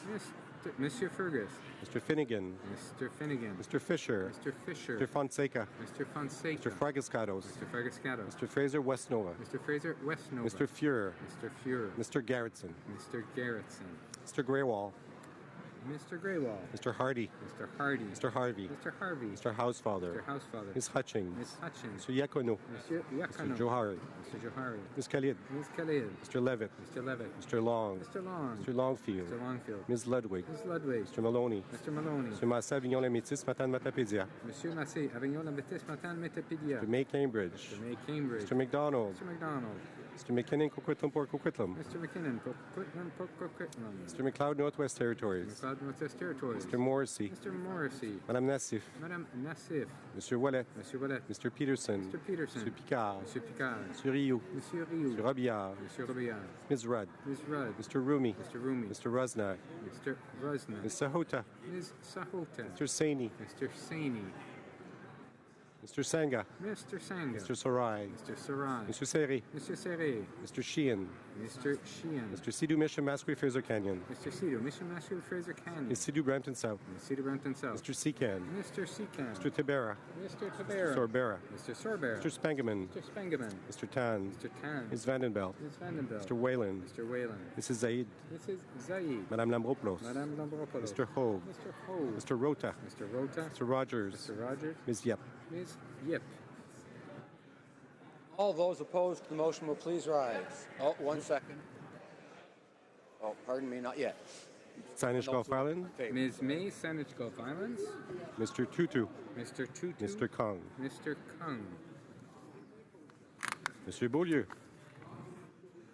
Monsieur Fergus. Mr. Finnegan. Mr. Finnegan. Mr. Fisher. Mr. Fisher. Mr. Fonseca. Mr. Fonseca. Mr. Fragascados. Mr. Fragascados. Mr. Fraser Westnova. Mr. Fraser Westnova. Mr. Fuhrer. Mr. Fuhrer. Mr. Garrettson. Mr. Garrettson. Mr. Greywall. Mr. Greywall. Mr. Hardy. Mr. Hardy. Mr. Harvey. Mr. Harvey. Mr. Housefather. Mr. Housefather. Ms. Hutchings. Ms. Hutchings. Mr. Yakono. Monsieur Yakano. Mr. Johari. Mr. Johari. Ms. Khalid. Ms. Khalid. Mr. Levitt. Mr. Levitt. Mr. Long. Mr. Long. Mr. Longfield. Mr. Longfield. Ms. Ludwig. Ms. Ludwig. Mr. Maloney. Mr. Maloney. Mr. Massa Avignon-la-Métis, Matane Matapédia. Monsieur Massé, Avignon-la-Métis, Matane, Metapédia. Mr. May Cambridge. Mr. May Cambridge. Mr. McDonald. Mr. McDonald. Mr. McKinnon, Coquitlam, Port Coquitlam. Mr. McKinnon, Coquitlam. Mr. McLeod, Northwest Territories. McLeod, Northwest Territories. Mr. Morrissey. Mr. Morrissey. Madame Nassif. Madame Nassif. Mr. Wallet. Mr. Wallet. Mr. Peterson. Mr. Peterson. Mr. Picard. Mr. Picard. Mr. Rioux. Mr. Rioux. Mr. Robillard. Mr. Robillard. Ms. Rudd. Ms. Rudd. Mr. Rumi. Mr. Rumi. Mr. Rusnak. Mr. Rusnak. Ms. Sahota. Ms. Sahota. Mr. Saini. Mr. Saini. Mr. Sangha. Mr. Sangha. Mr. Sarai. Mr. Sarai. Mr. Seri. Mr. Serre. Mr. Sheehan. Mr. Sheehan. Mr. Sidhu Mission, Masquerade Fraser Canyon. Mr. Sidhu, Mission Master Fraser Canyon. Ms. Sidhu Brampton South. Ms. Sidhu Brampton South. Mr. Secan. Mr. Secan. Mr. Tibera. Mr. Tabera. Sorbera. Mr. Sorbera. Mr. Spangaman. Mr. Spangaman. Mr. Tan. Mr. Tan. Ms. Vandenbelt. Ms. Vandenbelt. Mr. Whalen. Mr. Whalen. Mrs. Zaid. Mrs. Zaid. Madame Lambropoulos. Madame Lambropoulos. Mr. Hogue. Mr. Hogue. Mr. Rota. Mr. Rota. Mr. Rogers. Mr. Rogers. Ms. Yep. Ms. Yip. All those opposed to the motion will please rise. Oh, 1 second. Oh, pardon me, not yet. Signage Gulf Island. Ms. May, Saanich Gulf Islands. Mr. Tutu. Mr. Tutu. Mr. Kong. Mr. Kung. Monsieur Beaulieu.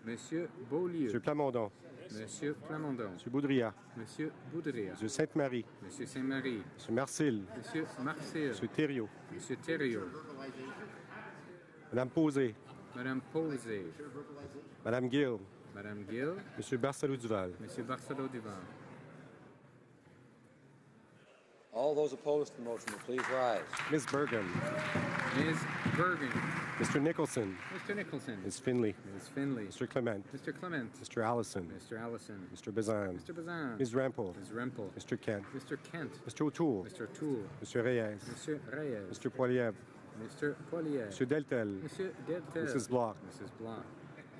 Monsieur Beaulieu. Monsieur Plamondon. Monsieur Plamondon. Monsieur Boudria. Monsieur Boudria. Monsieur Sainte-Marie. Monsieur Saint-Marie. Monsieur Marcil. Monsieur Marcel. Monsieur Thériault. Monsieur Thériault. Madame Posé. Madame Posé. Madame Gill. Madame Gill. Monsieur Barcelou Duval. Monsieur Barcelo Duval. All those opposed to the motion will please rise. Ms. Bergen. Ms. Bergen. Mr. Nicholson. Mr. Nicholson. Ms. Finley. Ms. Finley. Mr. Clement. Mr. Clement. Mr. Allison. Mr. Allison. Mr. Bazan. Mr. Bazan. Ms. Rampel. Ms. Rempel. Mr. Kent. Mr. Kent. Mr. O'Toole. Mr. Toole. Mr. Reyes. Monsieur Reyes. Mr. Poilievre. Mr. Poilier. Mr. Deltel. Monsieur Deltel. Mrs. Block. Mrs. Block.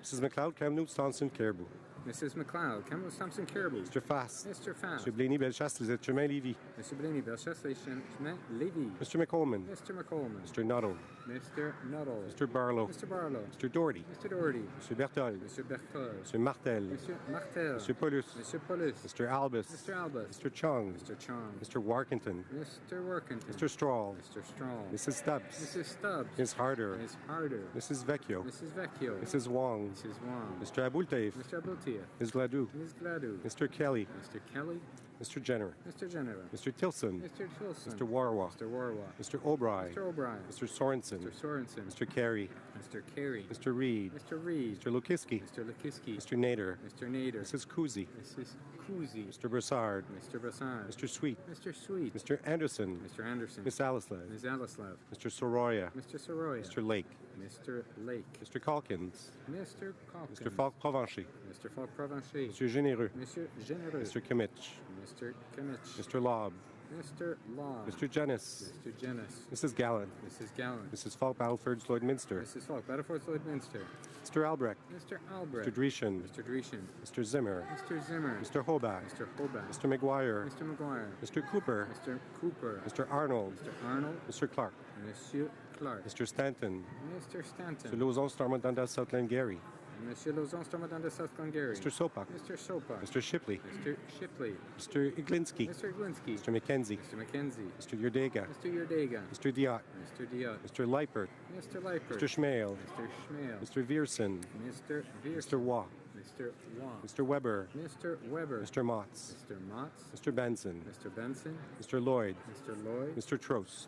Mrs. McLeod, Kamloops, Thompson, Caribou. Mrs. McLeod. Campbell Thompson Caribou. Mr. Fass. Mr. Fast. Mr. Blaney, Bellechasse, les Chemin Lévis. Mr. Blaney, Belchester, Chemin Lévy. Mr. McColman. Mr. McColeman. Mr. Nuttall. Mr. Nuttall. Mr. Barlow. Mr. Barlow. Mr. Doherty. Mr. Doherty. Mr. Berthold. Mr. Berthold. Mr. Martel. Mr. Martel. Mr. Paulus. Mr. Paulus. Mr. Albus. Mr. Albus. Mr. Chung. Mr. Chong. Mr. Warkington. Mr. Workington. Mr. Strahl. Mr. Strahl. Mrs. Stubbs. Mrs. Stubbs. Ms. Harder. Ms. Harder. Mrs. Vecchio. Mrs. Vecchio. Mrs. Wong. Mrs. Wong. Mr. Abultaif. Mr. Abultia. Ms. Gladue. Ms. Gladue. Mr. Kelly. Mr. Kelly. Mr. Jenner. Mr. Jenner. Mr. Tilson. Mr. Tilson. Mr. Warwa. Mr. Warwa. Mr. O'Brien. Mr. O'Brien. Mr. Sorensen. Mr. Sorensen. Mr. Carey. Mr. Carey. Mr. Reed. Mr. Reed. Mr. Lukiski. Mr. Lukiski. Mr. Nader. Mr. Nader. Mrs. Kuzi. Mrs. Kuzi. Mr. Broussard. Mr. Brassard. Mr. Sweet. Mr. Sweet. Mr. Anderson. Mr. Anderson. Miss Alislav. Ms. Alislav. Mr. Soroya. Mr. Soroya. Mr. Lake. Mr. Lake. Mr. Calkins. Mr. Calkins. Mr. Falk Provencher. Mr. Falk Provencher. Mr. Généreux. Monsieur Généreux. Mr. Kimmich. Mr. Kimmich. Mr. Lobb. Mr. Law. Mr. Jennis. Mr. Jennis. Mrs. Gallant. Mrs. Gallant. Mrs. Falk Battleford Lloydminster. Mrs. Falk, Battleford Lloydminster. Mr. Albrecht. Mr. Albrecht. Mr. Dreeshen. Mr. Dreeshen. Mr. Zimmer. Mr. Zimmer. Mr. Hobach. Mr. Hobach. Mr. McGuire. Mr. McGuire. Mr. Cooper. Mr. Cooper. Mr. Arnold. Mr. Arnold. Mr. Clark. Monsieur Clark. Mr. Stanton. Mr. Stanton. Mr. Lozon Stormont Dundas Southland Gary. Monsieur Lozon Stormont de South Glengarry. Mr. Sopak. Mr. Sopak. Mr. Shipley. Mr. Shipley. Mr. Iglinski. Mr. Glinsky. Mr. McKenzie. Mr. McKenzie. Mr. Yurdega. Mr. Yurdega. Mr. Diot. Mr. Diot. Mr. Leipert. Mr. Leipert. Mr. Schmale. Mr. Schmale. Mr. Vierson. Mr. Vierson. Mr. Waugh. Mr. Waugh. Mr. Weber. Mr. Weber. Mr. Motz. Mr. Motz. Mr. Benson. Mr. Benson. Mr. Lloyd. Mr. Lloyd. Mr. Trost.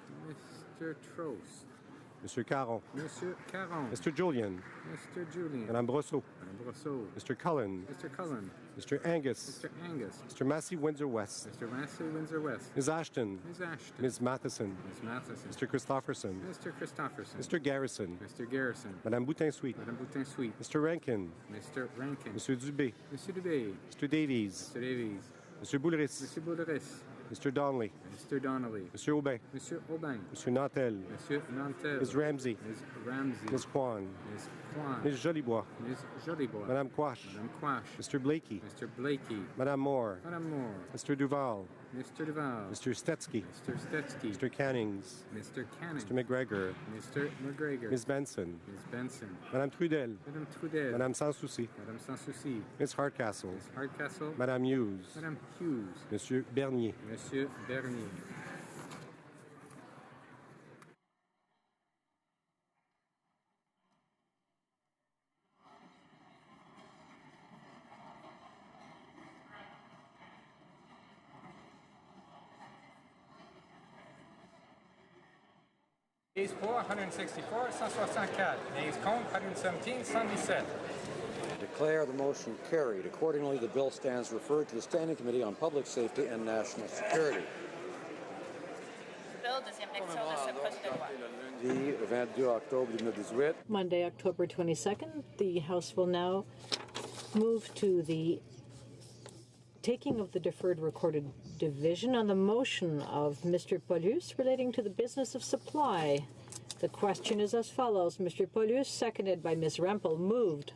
Mr. Trost. Mr. Caron. Monsieur Caron. Mr. Julian. Mr. Julian. Madame Brosseau. Madame Brosseau. Mr. Cullen. Mr. Cullen. Mr. Angus. Mr. Angus. Mr. Massey Windsor West. Mr. Massey Windsor West. Ms. Ashton. Ms. Ashton. Ms. Matheson. Ms. Matheson. Mr. Christopherson. Mr. Christopherson. Mr. Garrison. Mr. Garrison. Madame Boutin-Sweet. Madame Boutin-Sweet. Mr. Rankin. Mr. Rankin. Monsieur Dubé. Monsieur Dubé. Mr. Davies. Mr. Davies. Mr. Boulris. Monsieur Boulris. Mr. Donnelly. Mr. Donnelly. Monsieur Aubin. Monsieur Aubin. Monsieur Nantel. Monsieur Nantel. Ms. Ramsey. Ms. Ramsey. Ms. Kwan. Ms. Kwan. Ms. Jolibois. Ms. Jolibois. Madame Quash. Madame Quash. Mr. Blakey. Mr. Blakey. Madame Moore. Madame Moore. Mr. Duval. Mr. Duval. Mr. Stetsky. Mr. Stetsky. Mr. Cannings. Mr. Canning. Mr. McGregor. Mr. McGregor. Ms. Benson. Ms. Benson. Madame Trudel. Madame Trudel. Madame Sanssouci. Madame Sanssouci. Ms. Hardcastle. Ms. Hardcastle. Madame Hughes. Madame Hughes. Monsieur Bernier. Monsieur Bernier. Nays pour 164, 164. Nays contre 117, 117. Declare the motion carried. Accordingly, the bill stands referred to the Standing Committee on Public Safety and National Security. Bill, deuxième lecture de ce projet de loi. Lundi 22 octobre 2018. Monday, October 22nd, the House will now move to the taking of the deferred recorded division on the motion of Mr. Paulus relating to the business of supply. The question is as follows. Mr. Paulus, seconded by Ms. Rempel, moved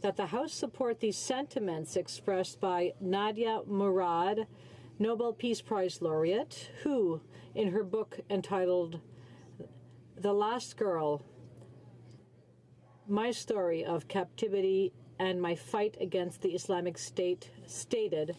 that the House support the sentiments expressed by Nadia Murad, Nobel Peace Prize laureate, who, in her book entitled The Last Girl, My Story of Captivity and My Fight Against the Islamic State, stated,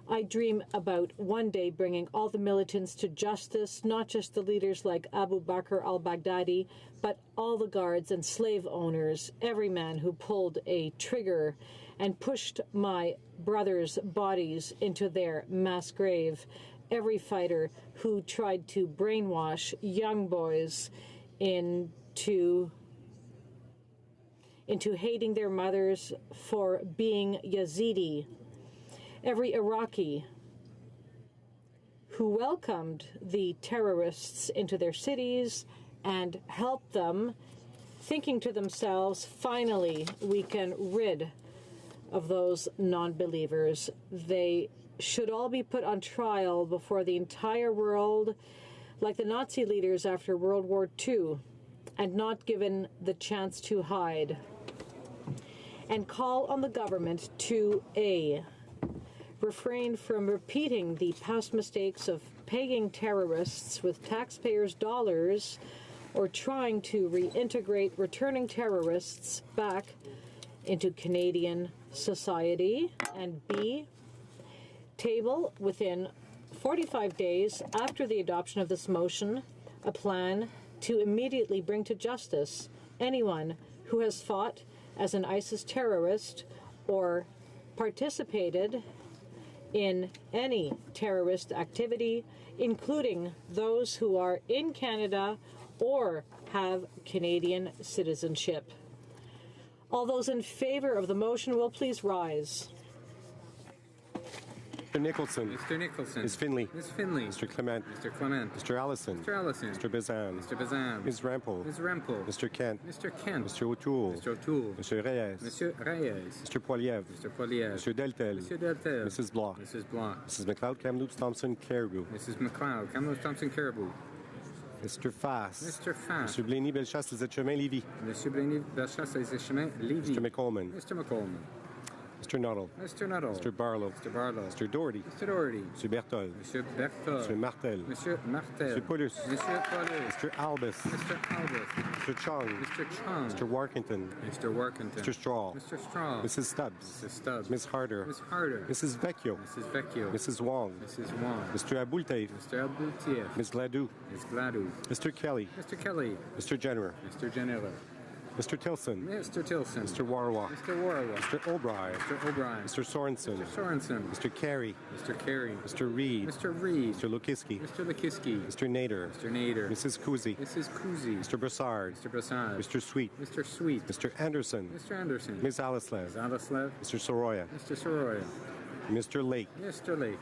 I dream about one day bringing all the militants to justice, not just the leaders like Abu Bakr al-Baghdadi, but all the guards and slave owners, every man who pulled a trigger and pushed my brothers' bodies into their mass grave, every fighter who tried to brainwash young boys into hating their mothers for being Yazidi, every Iraqi who welcomed the terrorists into their cities and helped them, thinking to themselves, finally, we can rid of those non-believers. They should all be put on trial before the entire world, like the Nazi leaders after World War II, and not given the chance to hide. And call on the government to A, refrain from repeating the past mistakes of paying terrorists with taxpayers' dollars or trying to reintegrate returning terrorists back into Canadian society, and B, table within 45 days after the adoption of this motion a plan to immediately bring to justice anyone who has fought as an ISIS terrorist or participated in any terrorist activity, including those who are in Canada or have Canadian citizenship. All those in favor of the motion will please rise. Mr. Nicholson. Mr. Nicholson. Ms. Finley. Ms. Finley. Mr. Clement. Mr. Clement. Mr. Allison. Mr. Allison. Mr. Bazan. Mr. Bazan. Ms. Rempel. Ms. Rempel. Mr. Kent. Mr. Kent. Mr. O'Toole. Mr. O'Toole. Mr. Reyes. Monsieur Reyes. Mr. Poiliev. Mr. Poiliev. Mr. Deltel. Monsieur Deltel. Mrs. Bloch. Mrs. Bloch. Mrs. McLeod, Kamloops, Thompson, Caribou. Mrs. McLeod. Kamloops, Thompson, Caribou. Mr. Fass. Mr. Fass. Mr. Blaney, Bellechasse, Les Chemin, Lévis. Monsieur Blaney, Bellechasse, Les Chemins, Lévis. Mr. McColman. Mr. McColman. Mr. Nuttall. Mr. Nuttall. Mr. Barlow. Mr. Barlow. Mr. Doherty. Mr. Doherty. Mr. Bertol. Monsieur Berthold. Mr. Martel. Monsieur Martel. Mr. Paulus. Monsieur Paulus. Mr. Albus. Mr. Albus. Mr. Chung. Mr. Chung. Mr. Warkington. Mr. Warkington. Mr. Straw. Mr. Straw. Mrs. Stubbs. Mrs. Stubbs. Ms. Harder. Ms. Harder. Mrs. Vecchio. Mrs. Vecchio. Mrs. Wong. Mrs. Wong. Mr. Aboultaif. Mr. Aboultief. Ms. Gladue. Ms. Gladue. Mr. Kelly. Mr. Kelly. Mr. Jenner. Mr. Jenner. Mr. Tilson. Mr. Tilson. Mr. Warwa. Mr. Warwa. Mr. O'Brien. Mr. O'Brien. Mr. Sorensen. Mr. Sorensen. Mr. Carey. Mr. Carey. Mr. Reed. Mr. Reed. Mr. Lukiski. Mr. Lukiski. Mr. Nader. Mr. Nader. Mrs. Kuzi. Mrs. Kuzi. Mr. Brassard. Mr. Brassard. Mr. Sweet. Mr. Sweet. Mr. Anderson. Mr. Anderson. Ms. Alislev. Ms. Alislev. Mr. Soroya. Mr. Soroya. Mr. Lake. Mr. Lake.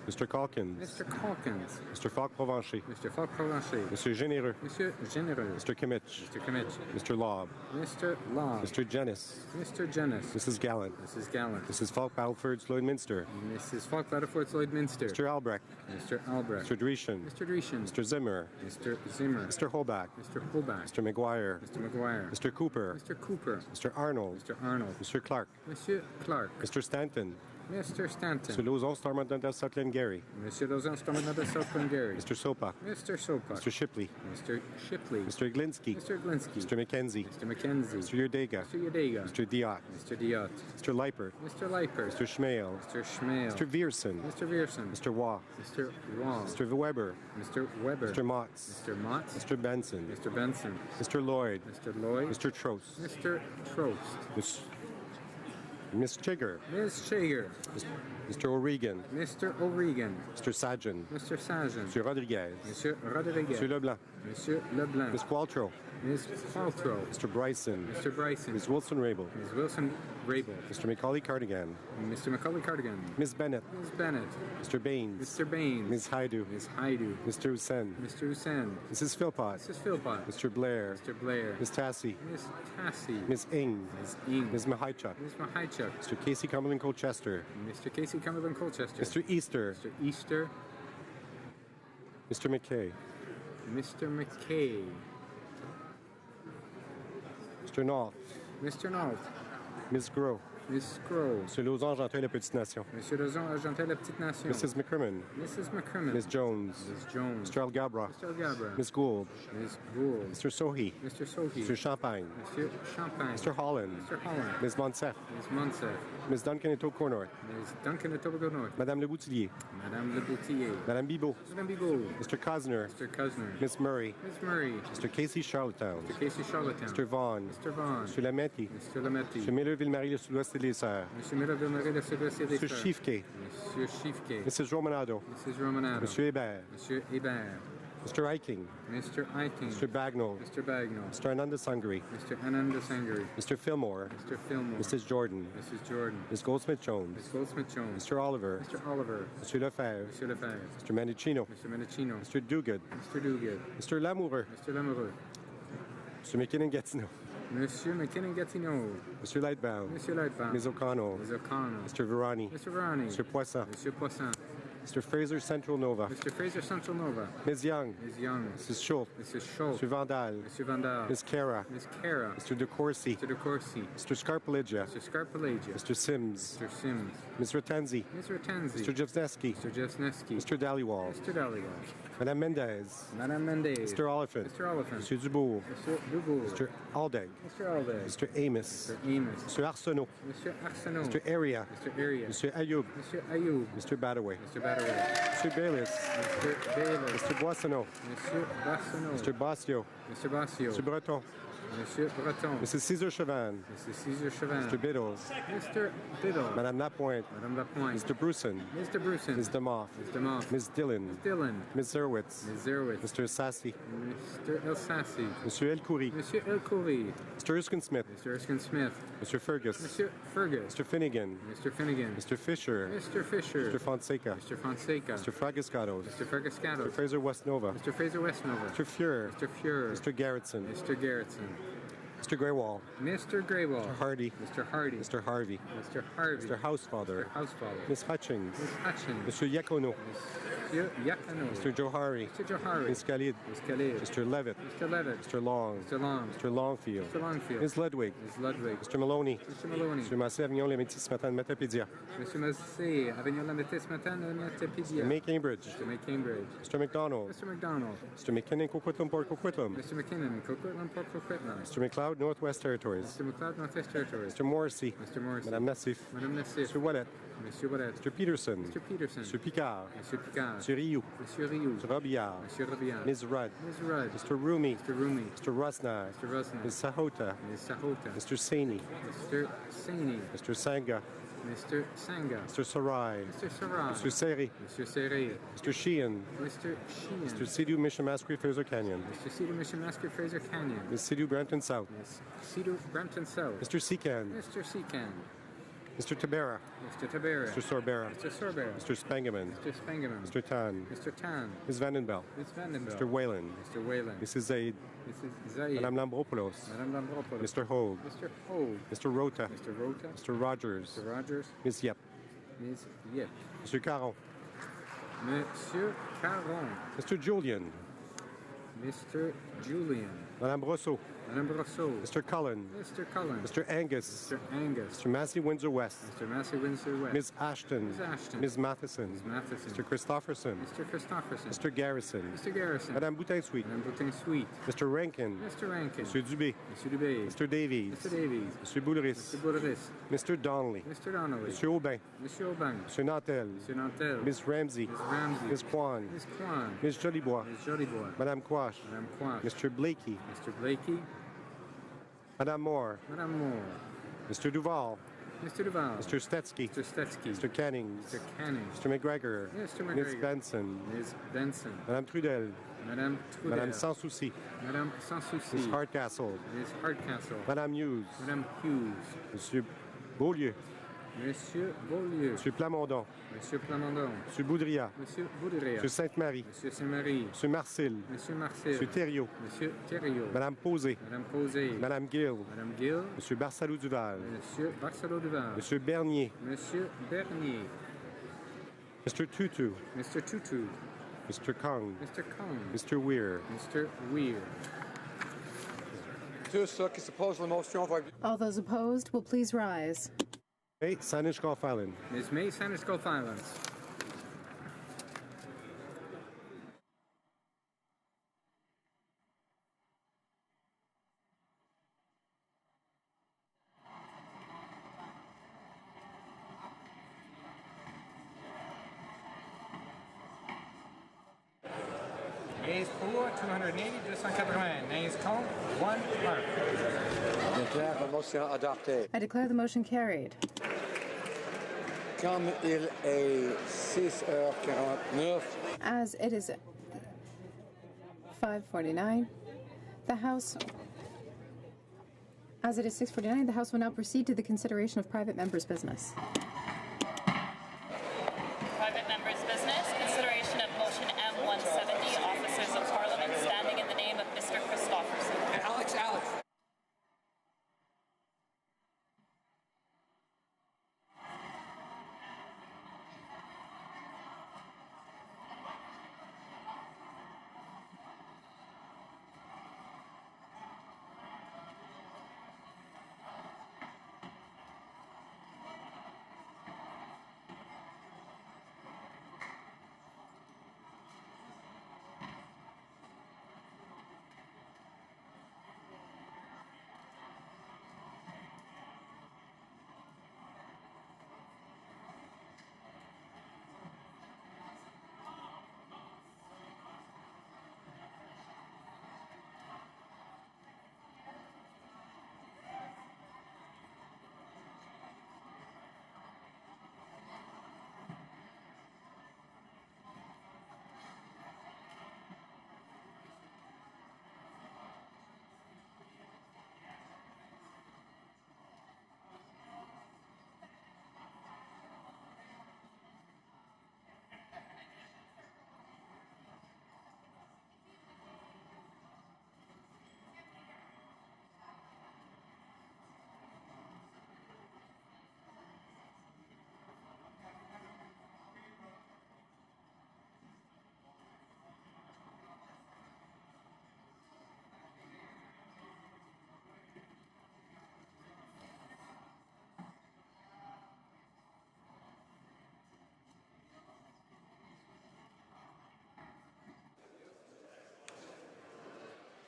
Mr. Calkins. Mr. Calkins. Mr. Falk-Provencher. Mr. Falk-Provencher. Monsieur Généreux. Monsieur Généreux. Mr. Kimmich. Mr. Kimmich. Mr. Laub. Mr. Law. Mr. Jennis. Mr. Jennis. Mrs. Gallant. Mrs. Gallant. Mrs. Falk-Balford Lloydminster. Mrs. Falk-Battleford Lloydminster. Mr. Albrecht. Mr. Albrecht. Mr. Dreeshen. Mr. Dreeshen. Mr. Zimmer. Mr. Zimmer. Mr. Holbach. Mr. Holbach. Mr. McGuire. Mr. McGuire. Mr. Cooper. Mr. Cooper. Mr. Arnold. Mr. Arnold. Mr. Clark. Monsieur Clark. Mr. Stanton. Mr. Stanton. Mr. Lauzon, Stormont, Sutherland, Gary. Monsieur Lauzon, Stormont, Southland Gary. Mr. Sopa. Mr. Sopa. Mr. Shipley. Mr. Shipley. Mr. Glinsky. Mr. Glinsky. Mr. McKenzie. Mr. McKenzie. Mr. Yurdega. Mr. Yudega. Mr. Diot. Mr. Diot. Mr. Leipert. Mr. Leipert. Mr. Schmale. Mr. Schmale. Mr. Vierson. Mr. Vierson. Mr. Waugh. Mr. Waugh. Mr. Weber. Mr. Weber. Mr. Motz. Mr. Mott. Mr. Benson. Mr. Benson. Mr. Lloyd. Mr. Lloyd. Mr. Trost. Mr. Trost. Miss Chigger. Ms. Chager. Mr. O'Regan. Mr. O'Regan. Mr. Sajan. Mr. Sajan. Mr. Rodriguez. Monsieur Rodriguez. Mr. Leblanc. Monsieur Leblanc. Miss Qualtrough. Ms. Qualtrough. Mr. Bryson. Mr. Bryson. Ms. Wilson-Rabel. Ms. Wilson-Rabel. Mr. Macaulay Cardigan. Mr. Macaulay Cardigan. Ms. Bennett. Ms. Bennett. Mr. Baines. Mr. Baines. Ms. Haidu. Ms. Haidu. Mr. Hussein. Mr. Hussein. Mrs. Philpott. Mrs. Philpott. Mr. Blair. Mr. Blair. Ms. Tassie. Miss Tassie. Ms. Ing. Ms. Ing. Ms. Mahaichuk. Ms. Mahaichuk. Mr. Casey Cumberland Colchester. Mr. Casey Cumberland Colchester. Mr. Easter. Mr. Easter. Mr. McKay. Mr. McKay. Mr. North. Mr. North. Ms. Groh. Miss Groh. Monsieur Lauzon, Argentin, La Petite Nation. Monsieur Lauzon, Argentin, La Petite Nation. Mrs. McCrimmon. Mrs. McCrimmon. Ms. Jones. Ms. Jones. Mr. Algabra. Mr. Algabra. Ms. Gould. Ms. Gould. Mr. Sohi. Mr. Sohi. Mr. Champagne. Monsieur Champagne. Mr. Holland. Mr. Holland. Ms. Monsef. Ms. Monsef. Ms. Duncan et Court-North. Ms. Duncan et Tobago North. Madame Le Boutillier. Madame Le Boutier. Madame Bibot. Madame Bigot. Mr. Cosner. Mr. Cosner. Ms. Murray. Ms. Murray. Mr. Casey Charlottetown. Mr. Casey Charlottetown. Mr. Vaughn. Mr. Vaughn. Mr. Lametti. Mr. Lametti. Mr. Miller-Ville-Marie, le Sud-Ouest et les Serres. Mr. Miller-Ville-Marie, le Sud-Ouest et les Mr. Serres. Chiefke. Monsieur Chiefke. Mrs. Romanado. Mrs. Romanado. Monsieur Hébert. Monsieur Hébert. Mr. Eiking. Mr. Eiking. Mr. Bagnall. Mr. Bagnall. Mr. Ananda Sangri. Mr. Ananda Sangri. Mr. Fillmore. Mr. Fillmore. Mrs. Jordan. Mrs. Jordan. Ms. Goldsmith-Jones. Ms. Goldsmith-Jones. Mr. Oliver. Mr. Oliver. Mr. Lefebvre. Mr. Lefebvre. Mr. Mendicino. Mr. Mendicino. Mr. Duguid. Mr. Duguid. Mr. Lamoureux. Mr. Lamoureux. Mr. McKinnon-Gatineau. Monsieur McKinnon-Gatineau. Mr. Lightbound. Monsieur Lightbound. Ms. O'Connell. Ms. O'Connell. Mr. Verani. Mr. Verani. Mr. Poisson. Monsieur Poisson. Mr. Fraser Central Nova. Mr. Fraser Central Nova. Ms. Young. Ms. Young. Mrs. Schultz. Mrs. Schultz. Mr. Vandal. Monsieur Vandal. Ms. Cara. Ms. Cara. Mr. De Courcy. Mr. De Courcy. Mr. Scarpeligia. Mr. Scarpelagia. Mr. Sims. Mr. Sims. Ms. Ratanzi. Ms. Ratanzi. Mr. Jevsneski. Mr. Jesneski. Mr. Dallywall. Mr. Dallywall. Madame Mendez. Madame Mendez. Mr. Oliphant. Mr. Oliphant. Mr. Dubourg. Mr. Dubourg. Mr. Aldeg. Mr. Aldeg. Mr. Amos. Mr. Amos. Mr. Arsenault. Mr. Arsenault. Mr. Area. Mr. Area. Mr. Ayoub. Mr. Ayoub. Mr. Badaway. Mr. Badaway. Mr. Bayless. Mr. Bayless. Mr. Boissonneau. Monsieur Boissonneau. Mr. Bassio. Mr. Bassio. Mr. Breton. Monsieur Breton. Mrs. Cesar Chavan. Mrs. Cesar Chavan. Mr. Biddles. Mr. Biddle. Madame Lapointe. Madame Lapointe. Mr. Bruson. Mr. Bruson. Ms. DeMoff. Ms. DeMoff. Ms. Dillon. Ms. Dillon. Ms. Zerwitz. Ms. Zerwitz. Mr. Sassy. Mr. Elsassi. Mr. El Khoury. Monsieur El Khoury. Mr. Erskine Smith. Mr. Erskine Smith. Mr. Fergus. Monsieur Fergus. Mr. Finnegan. Mr. Finnegan. Mr. Fisher. Mr. Fisher. Mr. Fonseca. Mr. Fonseca. Mr. Fragiscatos. Mr. Fergascato. Mr. Fraser Westnova. Mr. Fraser Westnova. Mr. Fuhrer. Mr. Fuhrer. Mr. Garrettson. Mr. Garrettson. Mr. Greywall. Mr. Greywall. Mr. Hardy. Mr. Hardy. Mr. Harvey. Mr. Harvey. Mr. Housefather. Mr. Housefather. Miss Hutchings. Miss Hutchins. Mr. Yakono. Monsieur Yakano. Mr. Johari. Mr. Johari. Miss Khalid. Miss Khalid. Mr. Levitt. Mr. Levitt. Mr. Long. Mr. Long. Mr. Longfield. Mr. Longfield. Ms. Ludwig. Ms. Ludwig. Mr. Maloney. Mr. Maloney. Mr. Massé-Avignon, les métis ce matin de Matapédia. Monsieur Massé, Avignon Lameté ce matin de Matapédia. Mr. May Cambridge. Mr. May Cambridge. Mr. McDonald. Mr. McDonald. Mr. McKinnon, Coquitlam, Port Coquitlam. Mr. McKinnon, Coquitlam, Port Coquitlam. Mr. McLeod, Northwest Territories. Mr. McLeod, Northwest Territories. Mr. Morrissey. Mr. Morrissey. Madame Nassif. Madame Nassif. Mr. Wallet. Monsieur Wallet. Mr. Peterson. Mr. Peterson. Mr. Picard. Monsieur Picard. Mr. Rioux. Monsieur Rioux. Mr. Robillard. Monsieur Robillard. Ms. Rudd. Ms. Rudd. Mr. Rumi. Mr. Rumi. Mr. Rosnar. Mr. Rosner. Ms. Sahota. Ms. Sahota. Mr. Saini. Mr. Saini. Mr. Sanga. Mr. Sanga. Mr. Sarai. Mr. Sarai. Mr. Seri. Monsieur Serré. Mr. Sheehan. Mr. Sheehan. Mr. Sidhu Mishamasqueri Fraser Canyon. Mr. Cedar Mission Masker Fraser Canyon. Ms. Sidhu Brampton South. Ms. Cedar Brampton South. Mr. Secan. Mr. Secan. Mr. Tabera. Mr. Tabera. Mr. Sorbera. Mr. Sorbera. Mr. Spengeman. Mr. Spengeman. Mr. Tan. Mr. Tan. Ms. Vandenbelt. Ms. Vandenbelt. Mr. Whalen. Mr. Whalen. Mrs. Zaid. Mrs. Zaid. Madame Lambropoulos. Madame Lambropoulos. Mr. Hogue. Mr. Hogue. Mr. Rota. Mr. Rota. Mr. Rogers. Mr. Rogers. Ms. Yep. Ms. Yep. Mr. Caron. Monsieur Caron. Mr. Julian. Mr. Julian. Madame Brosseau. Madame Brosseau. Mr. Cullen. Mr. Cullen. Mr. Angus. Mr. Angus. Mr. Massey Windsor West. Mr. Massey Windsor West. Ms. Ashton. Ms. Ashton. Ms. Matheson. Ms. Matheson. Mr. Christopherson. Mr. Christopherson. Mr. Garrison. Mr. Garrison. Madame Boutin-Sweet. Madame Boutin-Sweet. Mr. Rankin. Mr. Rankin. Mr. Dubé. Mr. Dubé. Mr. Davies. Mr. Davies. Mr. Boulris. Mr. Boulris. Mr. Donnelly. Mr. Donnelly. Mr. Aubin. Monsieur Aubin. Mr. Nantel. Mr. Nantel. Ms. Ramsey. Ms. Ramsey. Ms. Kwan. Ms. Kwan. Ms. Jolibois. Ms. Jolibois. Madame Quash. Madame Quash. Mr. Blakey. Mr. Blakey. Madame Moore. Madame Moore. Mr. Duval. Mr. Duval. Mr. Stetsky. Mr. Stetsky. Mr. Canning. Mr. Canning. Mr. McGregor. Mr. McGregor. Ms. Benson. Ms. Benson. Madame Trudel. Madame Trudel. Madame Sans Souci. Madame Sans Souci. Ms. Hardcastle. Ms. Hardcastle. Madame Hughes. Madame Hughes. Monsieur Beaulieu. Monsieur Beaulieu. Monsieur Plamondon. Monsieur Plamondon. Monsieur Boudria. Monsieur Boudria. Monsieur Sainte-Marie. Monsieur Sainte-Marie. Monsieur Marcel. Monsieur Marcel. Monsieur Thériault. Monsieur Thériault. Madame Posé. Madame Posé. Madame Gill. Madame Gill. Monsieur Barsalou-Duval. Monsieur Barcelot-Duval. Monsieur Bernier. Monsieur Bernier. Mr. Tutu. Mr. Tutu. Mr. Kong. Mr. Kong. Mr. Weir. Mr. Weir. Tous ceux qui s'opposent à la motion vont... All those opposed will please rise. Hey, Saanich Golf Island. Ms. May Sanders Gulf Islands. Nays pour 280, 280. Nays contre 1 mark. Je déclare la motion adoptée. I declare the motion carried. Comme il est 6h49, As it is 5:49, the House. As it is 6:49, the House will now proceed to the consideration of private members' business. Private members' business, consideration of motion M170, officers of Parliament standing in the name of Mr. Christopherson. Alex.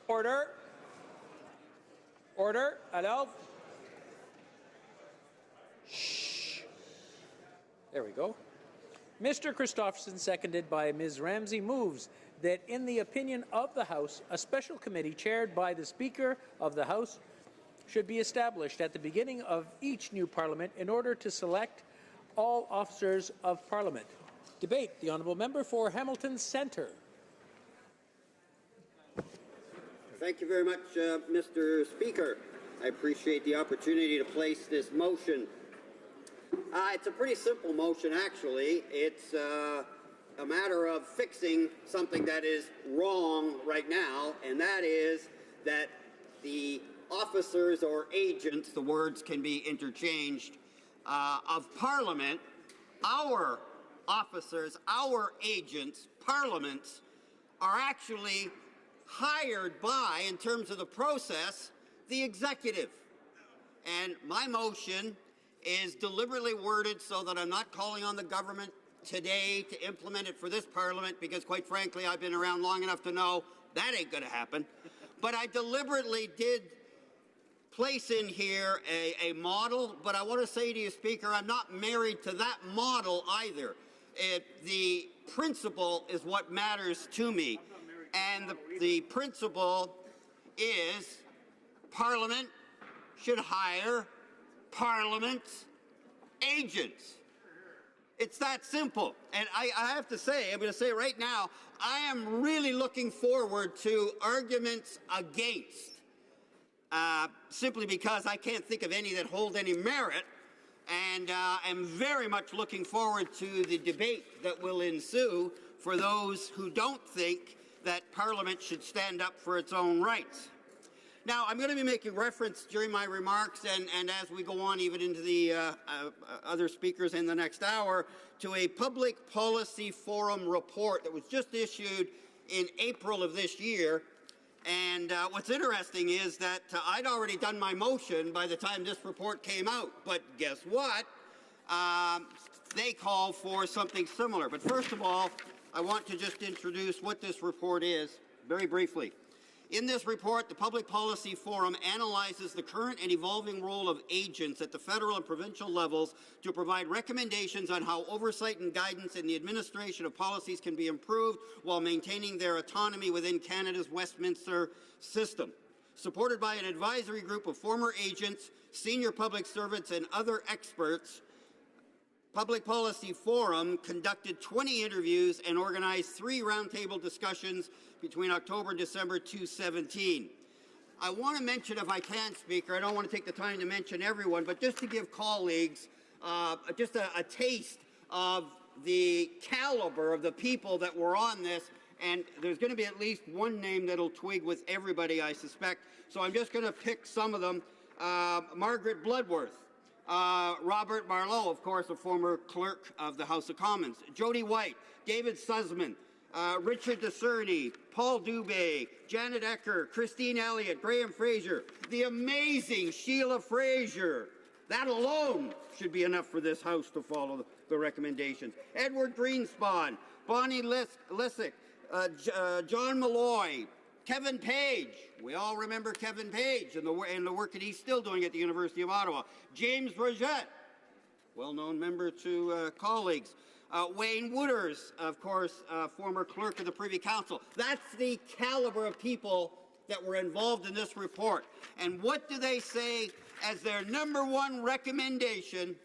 Order. Order. À l'ordre. Shh. There we go. Mr. Christopherson, seconded by Ms. Ramsey, moves that in the opinion of the House, a special committee chaired by the Speaker of the House should be established at the beginning of each new Parliament in order to select all officers of Parliament. Debate. The Honourable Member for Hamilton Centre. Thank you very much, Mr. Speaker. I appreciate the opportunity to place this motion. It's a pretty simple motion, actually. It's a matter of fixing something that is wrong right now, and that is that the officers or agents, the words can be interchanged, of Parliament, our officers, our agents, parliaments, are actually hired by, in terms of the process, the executive. And my motion is deliberately worded so that I'm not calling on the government today to implement it for this Parliament, because quite frankly, I've been around long enough to know that ain't going to happen. But I deliberately did place in here a model, but I want to say to you, Speaker, I'm not married to that model either. The principle is what matters to me. And the principle is Parliament should hire Parliament's agents. It's that simple. And I have to say, I'm going to say right now, I am really looking forward to arguments against, simply because I can't think of any that hold any merit. And I'm very much looking forward to the debate that will ensue for those who don't think that Parliament should stand up for its own rights. Now, I'm going to be making reference during my remarks and as we go on even into the other speakers in the next hour to a public policy forum report that was just issued in April of this year. And what's interesting is that I'd already done my motion by the time this report came out. But guess what? They call for something similar. But first of all, I want to just introduce what this report is very briefly. In this report, the Public Policy Forum analyzes the current and evolving role of agents at the federal and provincial levels to provide recommendations on how oversight and guidance in the administration of policies can be improved while maintaining their autonomy within Canada's Westminster system. Supported by an advisory group of former agents, senior public servants, and other experts, Public Policy Forum conducted 20 interviews and organized 3 roundtable discussions between October and December 2017. I want to mention, if I can, Speaker, I don't want to take the time to mention everyone, but just to give colleagues just a taste of the caliber of the people that were on this, and there's going to be at least one name that'll twig with everybody, I suspect. So I'm just going to pick some of them. Margaret Bloodworth. Robert Marlowe, of course, a former clerk of the House of Commons. Jody White, David Sussman, Richard Discerny, Paul Dubé, Janet Ecker, Christine Elliott, Graham Fraser, the amazing Sheila Fraser. That alone should be enough for this House to follow the recommendations. Edward Greenspan, Bonnie Lissick, John Malloy, Kevin Page. We all remember Kevin Page and the work that he's still doing at the University of Ottawa. James Brogette, well-known member to colleagues. Wayne Wooders, of course, former clerk of the Privy Council. That's the caliber of people that were involved in this report. And what do they say as their number one recommendation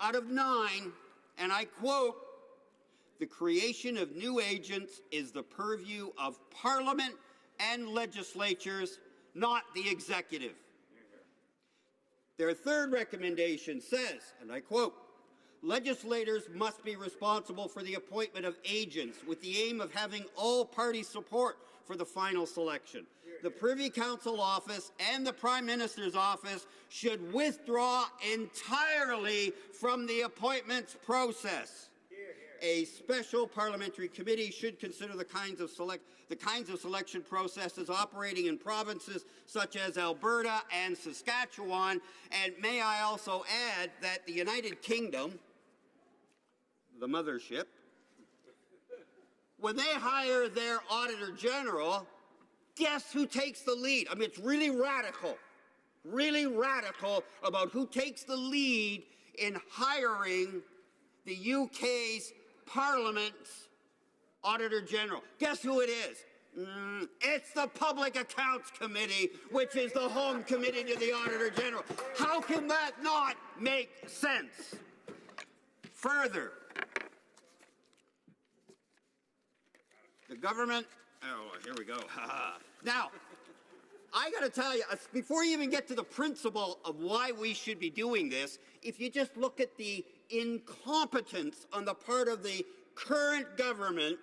out of 9? And I quote, "The creation of new agents is the purview of Parliament and legislatures, not the executive." Their third recommendation says, and I quote, "Legislators must be responsible for the appointment of agents with the aim of having all party support for the final selection. The Privy Council office and the Prime Minister's office should withdraw entirely from the appointments process. A special parliamentary committee should consider the kinds of selection processes operating in provinces such as Alberta and Saskatchewan." And may I also add that the United Kingdom, the mothership, when they hire their Auditor General, guess who takes the lead? I mean, it's really radical about who takes the lead in hiring the UK's Parliament's Auditor General. Guess who it is? It's the Public Accounts Committee, which is the home committee to the Auditor General. How can that not make sense? Further, the government, oh, here we go. Now, I got to tell you, before you even get to the principle of why we should be doing this, if you just look at the incompetence on the part of the current government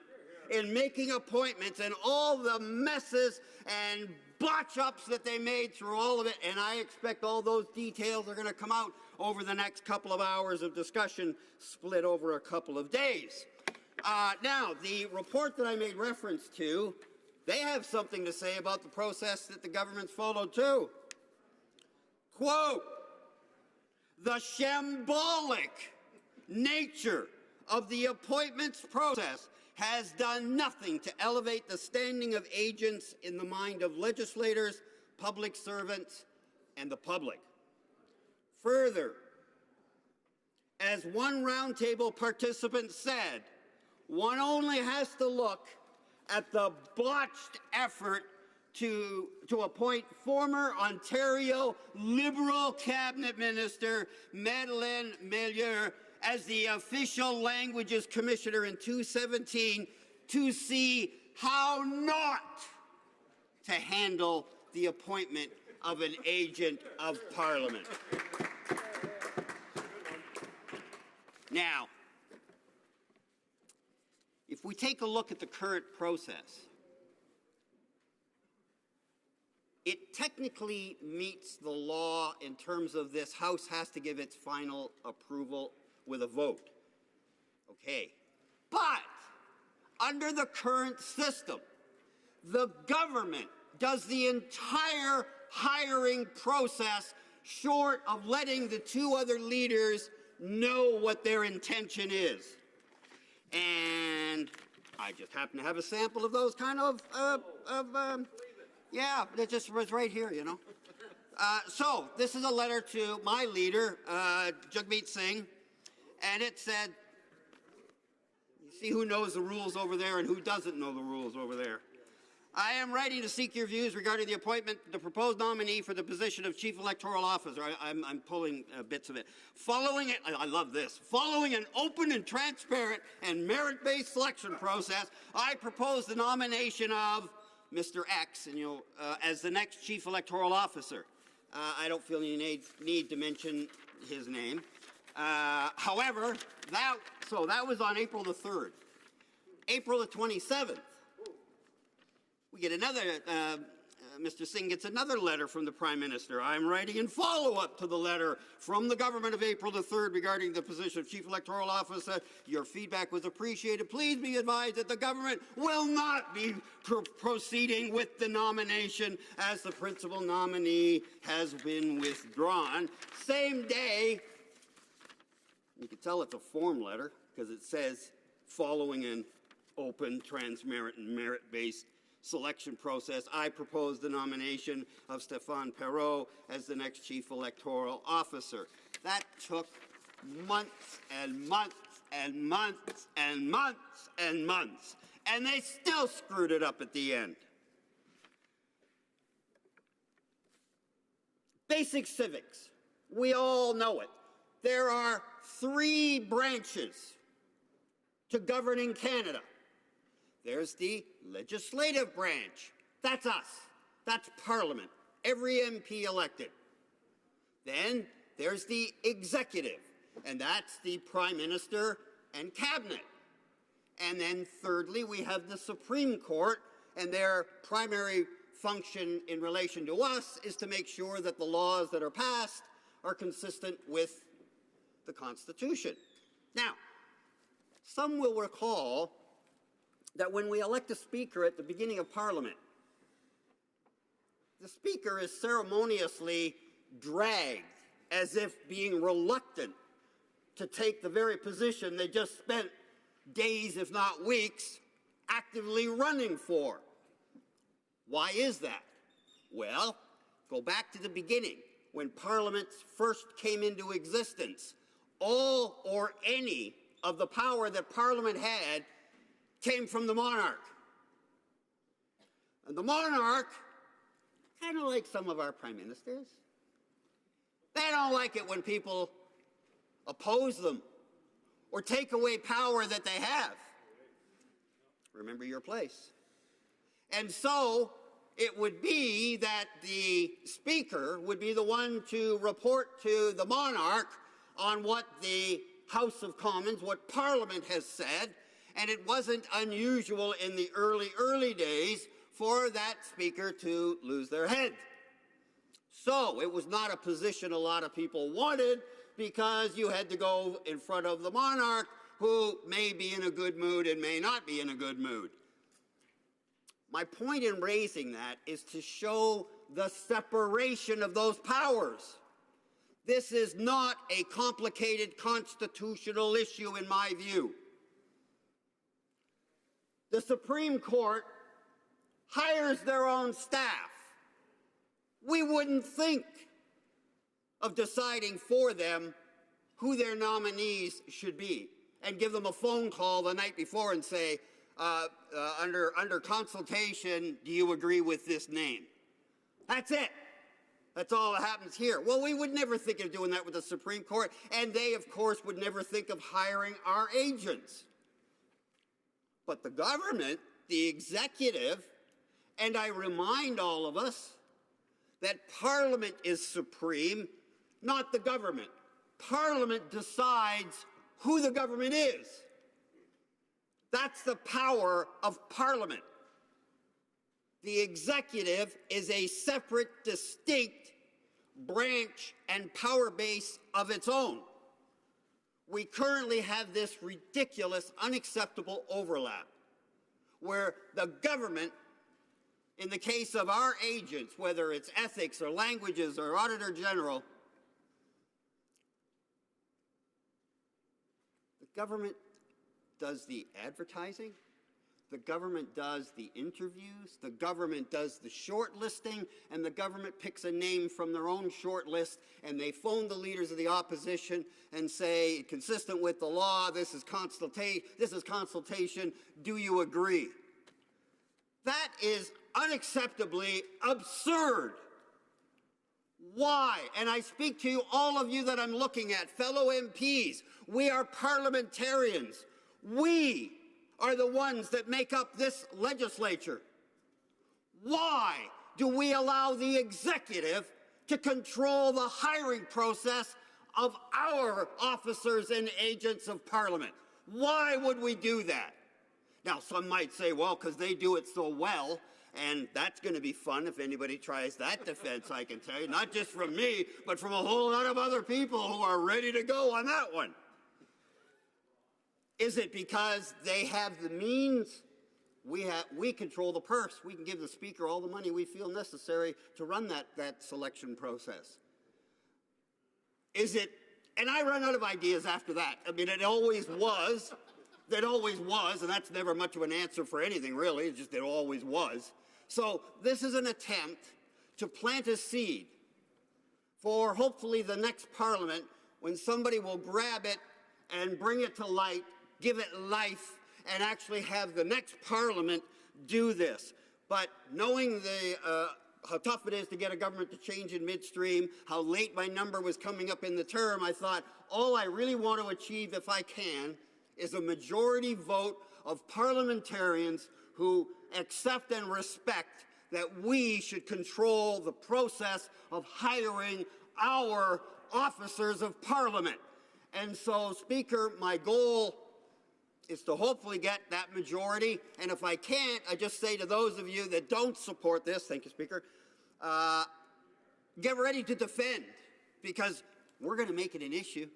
in making appointments and all the messes and botch-ups that they made through all of it, and I expect all those details are going to come out over the next couple of hours of discussion split over a couple of days. Now, the report that I made reference to, they have something to say about the process that the government's followed too. Quote, the shambolic nature of the appointments process has done nothing to elevate the standing of agents in the mind of legislators, public servants, and the public. Further, as one roundtable participant said, one only has to look at the botched effort to appoint former Ontario Liberal Cabinet Minister Madeleine Meilleur as the official languages commissioner in 2017 to see how not to handle the appointment of an agent of Parliament. Now, if we take a look at the current process, it technically meets the law in terms of this House has to give its final approval with a vote. Okay. But under the current system, the government does the entire hiring process short of letting the two other leaders know what their intention is. And I just happen to have a sample of those kind of yeah, it just was right here, you know. So this is a letter to my leader, Jagmeet Singh, and it said, you see who knows the rules over there and who doesn't know the rules over there. I am writing to seek your views regarding the appointment, the proposed nominee for the position of Chief Electoral Officer. I'm pulling bits of it. Following it, I love this. Following an open and transparent and merit-based selection process, I propose the nomination of Mr. X, and as the next Chief Electoral Officer. I don't feel any need to mention his name. However, that was on April the 3rd. April the 27th, we get another, Mr. Singh gets another letter from the Prime Minister. I'm writing in follow-up to the letter from the government of April the 3rd regarding the position of Chief Electoral Officer. Your feedback was appreciated. Please be advised that the government will not be proceeding with the nomination as the principal nominee has been withdrawn. Same day, you can tell it's a form letter because it says following an open, transparent, and merit-based selection process, I propose the nomination of Stéphane Perreault as the next Chief Electoral Officer. That took months and months and months and months and months, and they still screwed it up at the end. Basic civics. We all know it. There are 3 branches to governing Canada. There's the legislative branch. That's us. That's Parliament. Every MP elected. Then there's the executive, and that's the Prime Minister and Cabinet. And then thirdly, we have the Supreme Court, and their primary function in relation to us is to make sure that the laws that are passed are consistent with the Constitution. Now, some will recall that when we elect a Speaker at the beginning of Parliament, the Speaker is ceremoniously dragged as if being reluctant to take the very position they just spent days, if not weeks, actively running for. Why is that? Well, go back to the beginning, when parliaments first came into existence. All or any of the power that Parliament had came from the monarch. And the monarch, kind of like some of our prime ministers, they don't like it when people oppose them or take away power that they have. Remember your place. And so, it would be that the Speaker would be the one to report to the monarch on what the House of Commons, what Parliament has said, and it wasn't unusual in the early days for that Speaker to lose their head. So it was not a position a lot of people wanted, because you had to go in front of the monarch, who may be in a good mood and may not be in a good mood. My point in raising that is to show the separation of those powers. This is not a complicated constitutional issue in my view. The Supreme Court hires their own staff. We wouldn't think of deciding for them who their nominees should be and give them a phone call the night before and say, under consultation, do you agree with this name? That's it. That's all that happens here. Well, we would never think of doing that with the Supreme Court, and they, of course, would never think of hiring our agents. But the government, the executive, and I remind all of us that Parliament is supreme, not the government. Parliament decides who the government is. That's the power of Parliament. The executive is a separate, distinct branch and power base of its own. We currently have this ridiculous, unacceptable overlap where the government, in the case of our agents, whether it's ethics or languages or Auditor General, the government does the advertising, the government does the interviews, the government does the shortlisting, and the government picks a name from their own short list, and they phone the leaders of the opposition and say, consistent with the law, this is consultation, do you agree? That is unacceptably absurd. Why? And I speak to you, all of you that I'm looking at, fellow MPs, we are parliamentarians. We are the ones that make up this legislature. Why do we allow the executive to control the hiring process of our officers and agents of Parliament? Why would we do that? Now, some might say, well, because they do it so well, and that's going to be fun if anybody tries that defense, I can tell you. Not just from me, but from a whole lot of other people who are ready to go on that one. Is it because they have the means? We control the purse. We can give the Speaker all the money we feel necessary to run that selection process. Is it, and I run out of ideas after that. I mean, it always was, and that's never much of an answer for anything, really. It's just it always was. So this is an attempt to plant a seed for hopefully the next Parliament, when somebody will grab it and bring it to light, give it life, and actually have the next Parliament do this. But knowing how tough it is to get a government to change in midstream, how late my number was coming up in the term, I thought all I really want to achieve, if I can, is a majority vote of parliamentarians who accept and respect that we should control the process of hiring our officers of Parliament. And so, Speaker, my goal is to hopefully get that majority. And if I can't, I just say to those of you that don't support this, thank you, Speaker, get ready to defend, because we're going to make it an issue.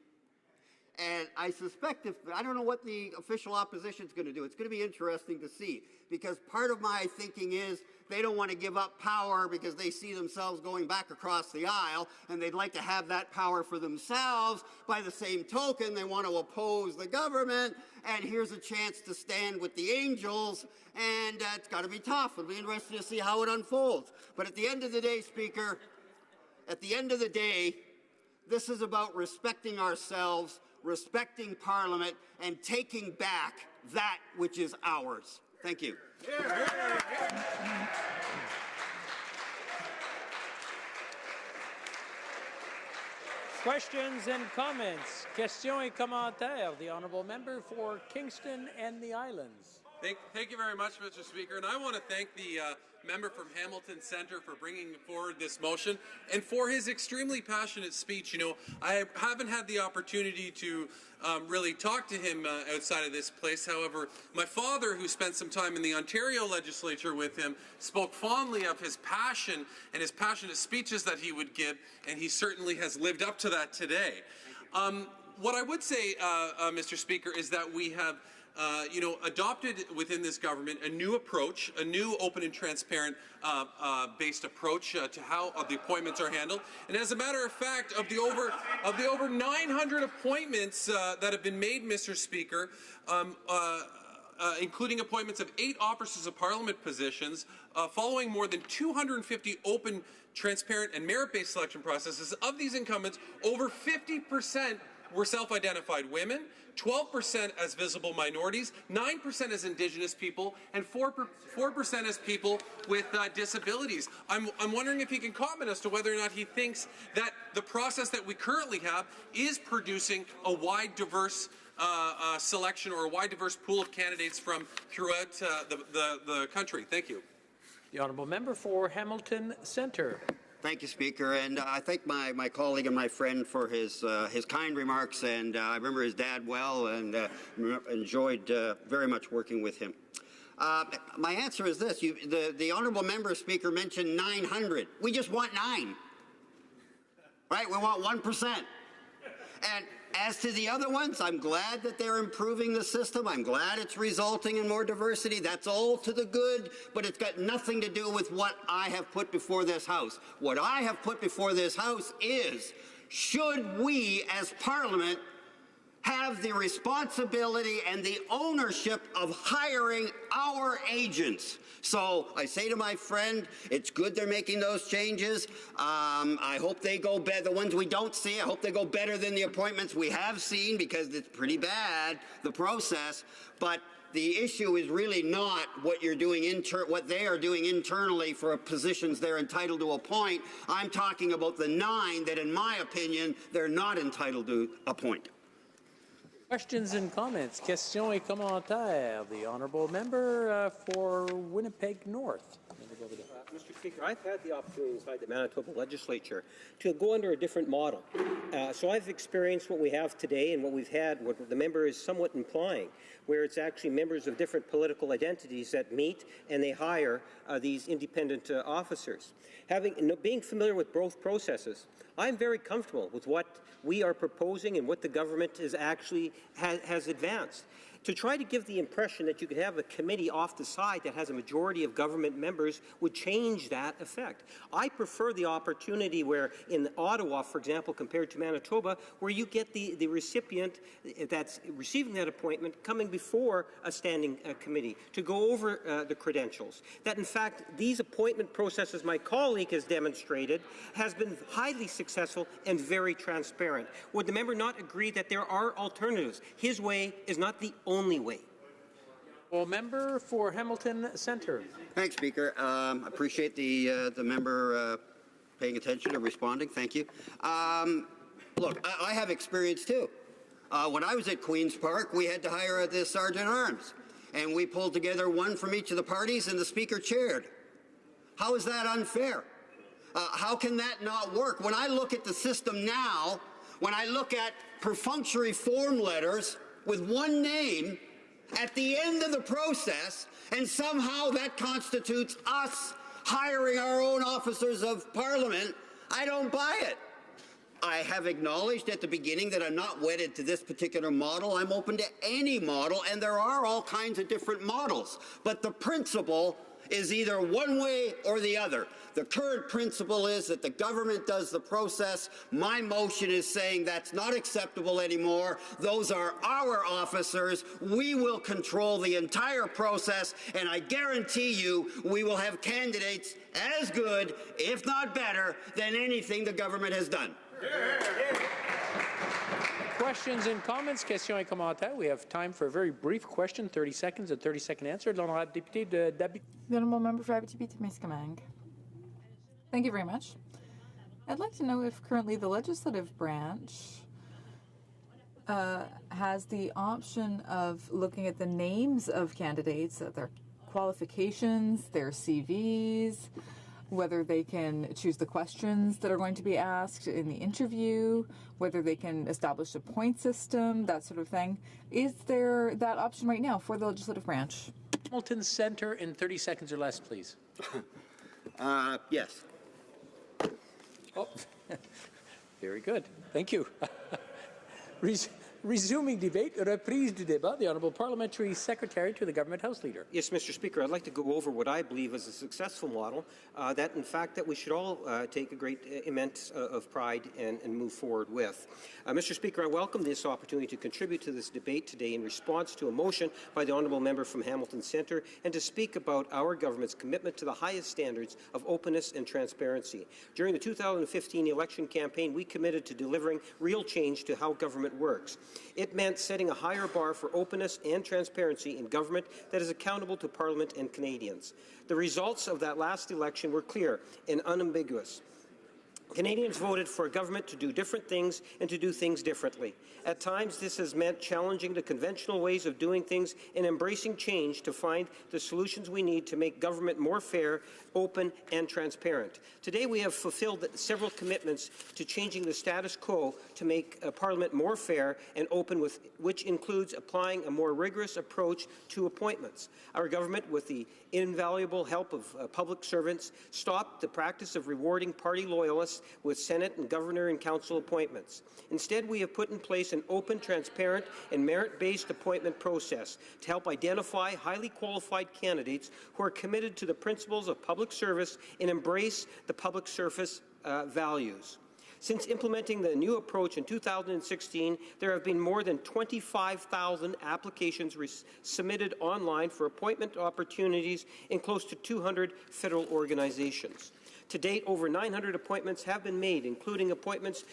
And I suspect I don't know what the official opposition is going to do. It's going to be interesting to see, because part of my thinking is they don't want to give up power because they see themselves going back across the aisle, and they'd like to have that power for themselves. By the same token, they want to oppose the government, and here's a chance to stand with the angels, and it's got to be tough. It'll be interesting to see how it unfolds. But at the end of the day, Speaker, at the end of the day, this is about respecting ourselves, respecting Parliament, and taking back that which is ours. Thank you. Questions and comments. Questions et commentaires. The Honourable Member for Kingston and the Islands. Thank you very much, Mr. Speaker. And I want to thank the member from Hamilton Centre for bringing forward this motion and for his extremely passionate speech. You know, I haven't had the opportunity to really talk to him outside of this place. However, my father, who spent some time in the Ontario legislature with him, spoke fondly of his passion and his passionate speeches that he would give, and he certainly has lived up to that today. What I would say, Mr. Speaker, is that we have adopted within this government a new approach, a new open and transparent based approach to how the appointments are handled. And as a matter of fact, of the over 900 appointments that have been made, Mr. Speaker, including appointments of 8 officers of parliament positions, following more than 250 open, transparent, and merit-based selection processes, of these incumbents, over 50% were self-identified women, 12% as visible minorities, 9% as Indigenous people, and 4% as people with disabilities. I'm wondering if he can comment as to whether or not he thinks that the process that we currently have is producing a wide, diverse selection or a wide, diverse pool of candidates from throughout the country. Thank you. The honourable member for Hamilton Centre. Thank you, Speaker, and I thank my colleague and my friend for his kind remarks, and I remember his dad well and enjoyed very much working with him. My answer is this. The honourable member, Speaker, mentioned 900. We just want 9. Right? We want 1%. And as to the other ones, I'm glad that they're improving the system. I'm glad it's resulting in more diversity. That's all to the good, but it's got nothing to do with what I have put before this House. What I have put before this House is, should we as Parliament have the responsibility and the ownership of hiring our agents? So I say to my friend, it's good they're making those changes. I hope they go better. The ones we don't see, I hope they go better than the appointments we have seen, because it's pretty bad, the process. But the issue is really not what you're doing what they are doing internally for positions they're entitled to appoint. I'm talking about the 9 that, in my opinion, they're not entitled to appoint. Questions and comments. Questions et commentaires. The honourable member for Winnipeg North. Mr. Speaker, I've had the opportunity inside the Manitoba legislature to go under a different model. So I've experienced what we have today and what we've had, what the member is somewhat implying, where it's actually members of different political identities that meet and they hire these independent officers. Being familiar with both processes, I'm very comfortable with what we are proposing and what the government is actually has advanced. To try to give the impression that you could have a committee off the side that has a majority of government members would change that effect. I prefer the opportunity where in Ottawa, for example, compared to Manitoba, where you get the recipient that's receiving that appointment coming before a standing committee to go over the credentials. That, in fact, these appointment processes my colleague has demonstrated has been highly successful and very transparent. Would the member not agree that there are alternatives? His way is not the only way. Well, member for Hamilton Centre. Thanks, Speaker. Appreciate the member paying attention and responding. Thank you. Look, I have experience too. When I was at Queen's Park, we had to hire the Sergeant-at-Arms, and we pulled together one from each of the parties, and the Speaker chaired. How is that unfair? How can that not work? When I look at the system now, when I look at perfunctory form letters with one name at the end of the process, and somehow that constitutes us hiring our own officers of Parliament, I don't buy it. I have acknowledged at the beginning that I'm not wedded to this particular model. I'm open to any model, and there are all kinds of different models. But the principle is either one way or the other. The current principle is that the government does the process. My motion is saying that's not acceptable anymore. Those are our officers. We will control the entire process, and I guarantee you we will have candidates as good, if not better, than anything the government has done. Questions and comments. Questions et commentaires. We have time for a very brief question, 30 seconds, a 30-second answer. L'honorable député d'Abitibi. The honourable member for Abitibi-Témiscamingue. Thank you very much. I'd like to know if currently the legislative branch has the option of looking at the names of candidates, their qualifications, their CVs, whether they can choose the questions that are going to be asked in the interview, whether they can establish a point system, that sort of thing. Is there that option right now for the legislative branch? Hamilton Centre in 30 seconds or less, please. Yes. Oh, very good. Thank you. Resuming debate, reprise du débat, the Honourable Parliamentary Secretary to the Government House Leader. Yes, Mr. Speaker, I'd like to go over what I believe is a successful model that, in fact, that we should all take a great immense of pride and move forward with. Mr. Speaker, I welcome this opportunity to contribute to this debate today in response to a motion by the Honourable Member from Hamilton Centre and to speak about our government's commitment to the highest standards of openness and transparency. During the 2015 election campaign, we committed to delivering real change to how government works. It meant setting a higher bar for openness and transparency in government that is accountable to Parliament and Canadians. The results of that last election were clear and unambiguous. Canadians voted for a government to do different things and to do things differently. At times, this has meant challenging the conventional ways of doing things and embracing change to find the solutions we need to make government more fair, open, and transparent. Today, we have fulfilled several commitments to changing the status quo to make Parliament more fair and open, which includes applying a more rigorous approach to appointments. Our government, with the invaluable help of public servants, stopped the practice of rewarding party loyalists with Senate and Governor and Council appointments. Instead, we have put in place an open, transparent, and merit-based appointment process to help identify highly qualified candidates who are committed to the principles of public service and embrace the public service values. Since implementing the new approach in 2016, there have been more than 25,000 applications submitted online for appointment opportunities in close to 200 federal organizations. To date, over 900 appointments have been made, including appointments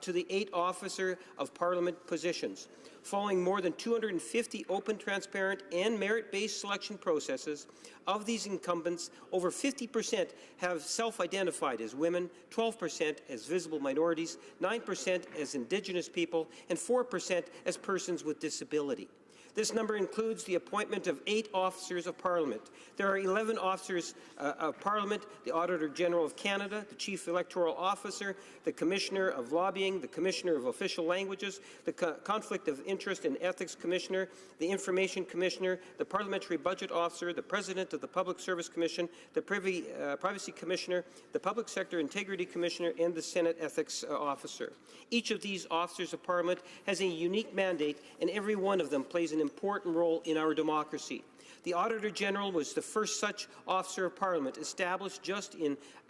to the 8 Officer of Parliament positions. Following more than 250 open, transparent, and merit-based selection processes, of these incumbents, over 50% have self-identified as women, 12% as visible minorities, 9% as Indigenous people, and 4% as persons with disability. This number includes the appointment of 8 officers of Parliament. There are 11 officers of Parliament, the Auditor General of Canada, the Chief Electoral Officer, the Commissioner of Lobbying, the Commissioner of Official Languages, the Conflict of Interest and Ethics Commissioner, the Information Commissioner, the Parliamentary Budget Officer, the President of the Public Service Commission, the Privacy Commissioner, the Public Sector Integrity Commissioner, and the Senate Ethics Officer. Each of these officers of Parliament has a unique mandate, and every one of them plays an important role in our democracy. The Auditor General was the first such officer of Parliament, established just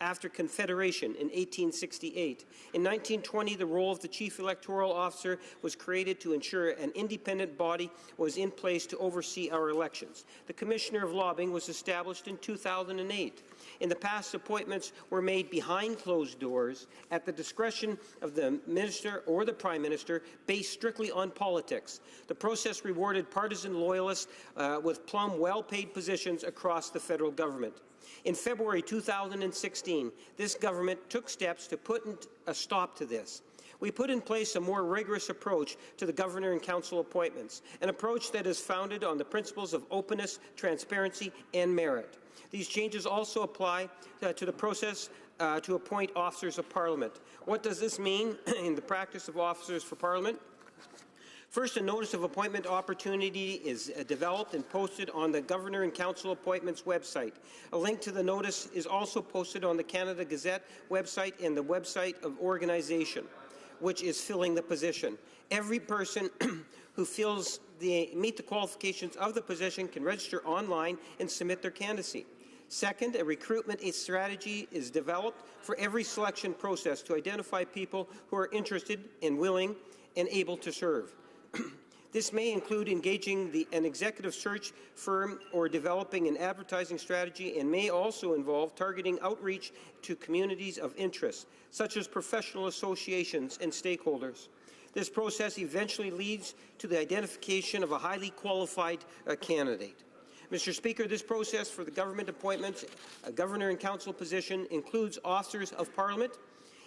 after Confederation in 1868. In 1920, the role of the Chief Electoral Officer was created to ensure an independent body was in place to oversee our elections. The Commissioner of Lobbying was established in 2008. In the past, appointments were made behind closed doors at the discretion of the Minister or the Prime Minister, based strictly on politics. The process rewarded partisan loyalists with plumb, well-paid positions across the federal government. In February 2016, this government took steps to put a stop to this. We put in place a more rigorous approach to the Governor and Council appointments, an approach that is founded on the principles of openness, transparency, and merit. These changes also apply to the process to appoint officers of Parliament. What does this mean in the practice of officers for Parliament? First, a notice of appointment opportunity is developed and posted on the Governor and Council Appointments website. A link to the notice is also posted on the Canada Gazette website and the website of organization, which is filling the position. Every person who feels they meet the qualifications of the position can register online and submit their candidacy. Second, a recruitment strategy is developed for every selection process to identify people who are interested and willing and able to serve. This may include engaging an executive search firm or developing an advertising strategy, and may also involve targeting outreach to communities of interest, such as professional associations and stakeholders. This process eventually leads to the identification of a highly qualified candidate. Mr. Speaker, this process for the government appointments, a Governor and Council position, includes officers of Parliament.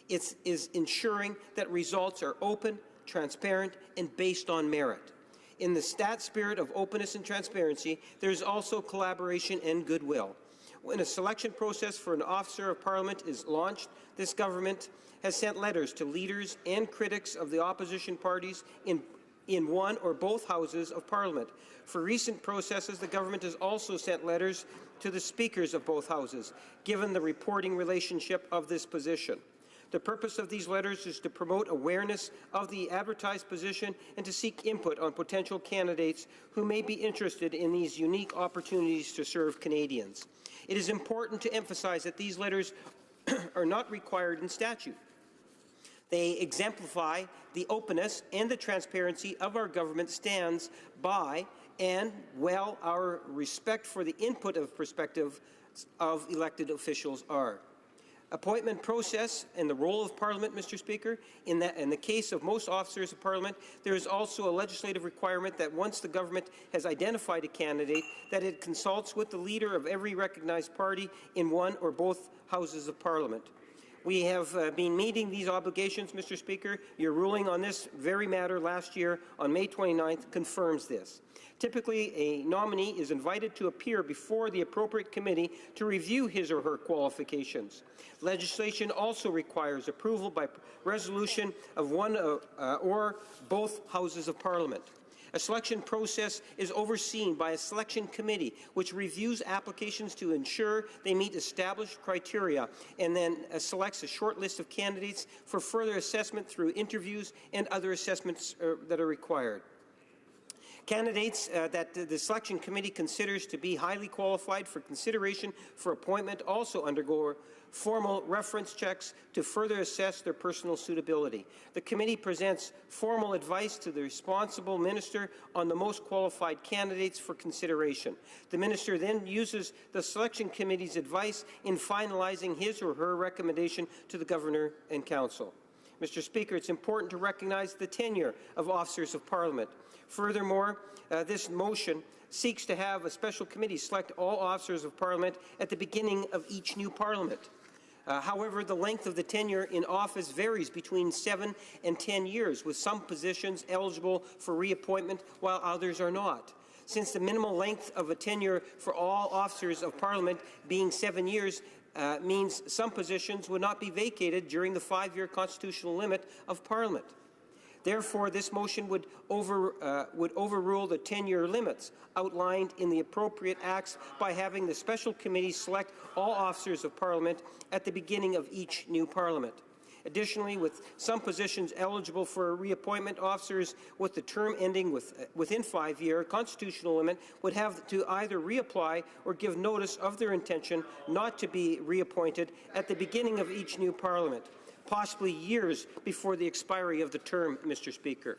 It is ensuring that results are open, transparent, and based on merit. In the spirit of openness and transparency, there is also collaboration and goodwill. When a selection process for an officer of Parliament is launched, this government has sent letters to leaders and critics of the opposition parties in one or both houses of Parliament. For recent processes, the government has also sent letters to the speakers of both houses, given the reporting relationship of this position. The purpose of these letters is to promote awareness of the advertised position and to seek input on potential candidates who may be interested in these unique opportunities to serve Canadians. It is important to emphasize that these letters are not required in statute. They exemplify the openness and the transparency of our government stands by and, well, our respect for the input of perspective of elected officials are. Appointment process and the role of Parliament, Mr. Speaker. In the case of most officers of Parliament, there is also a legislative requirement that once the government has identified a candidate, that it consults with the leader of every recognized party in one or both houses of Parliament. We have been meeting these obligations, Mr. Speaker. Your ruling on this very matter last year on May 29th confirms this. Typically, a nominee is invited to appear before the appropriate committee to review his or her qualifications. Legislation also requires approval by resolution of one or both houses of Parliament. A selection process is overseen by a selection committee, which reviews applications to ensure they meet established criteria and then selects a short list of candidates for further assessment through interviews and other assessments that are required. Candidates that the selection committee considers to be highly qualified for consideration for appointment also undergo formal reference checks to further assess their personal suitability. The committee presents formal advice to the responsible minister on the most qualified candidates for consideration. The minister then uses the selection committee's advice in finalizing his or her recommendation to the Governor and Council. Mr. Speaker, it's important to recognize the tenure of officers of Parliament. Furthermore, this motion seeks to have a special committee select all officers of Parliament at the beginning of each new Parliament. However, the length of the tenure in office varies between 7 and 10 years, with some positions eligible for reappointment while others are not. Since the minimal length of a tenure for all officers of Parliament being 7 years means some positions would not be vacated during the 5-year constitutional limit of Parliament. Therefore, this motion would overrule the 10-year limits outlined in the appropriate acts by having the special committee select all officers of Parliament at the beginning of each new Parliament. Additionally, with some positions eligible for reappointment, officers with the term ending within 5-year constitutional limit would have to either reapply or give notice of their intention not to be reappointed at the beginning of each new Parliament, possibly years before the expiry of the term, Mr. Speaker.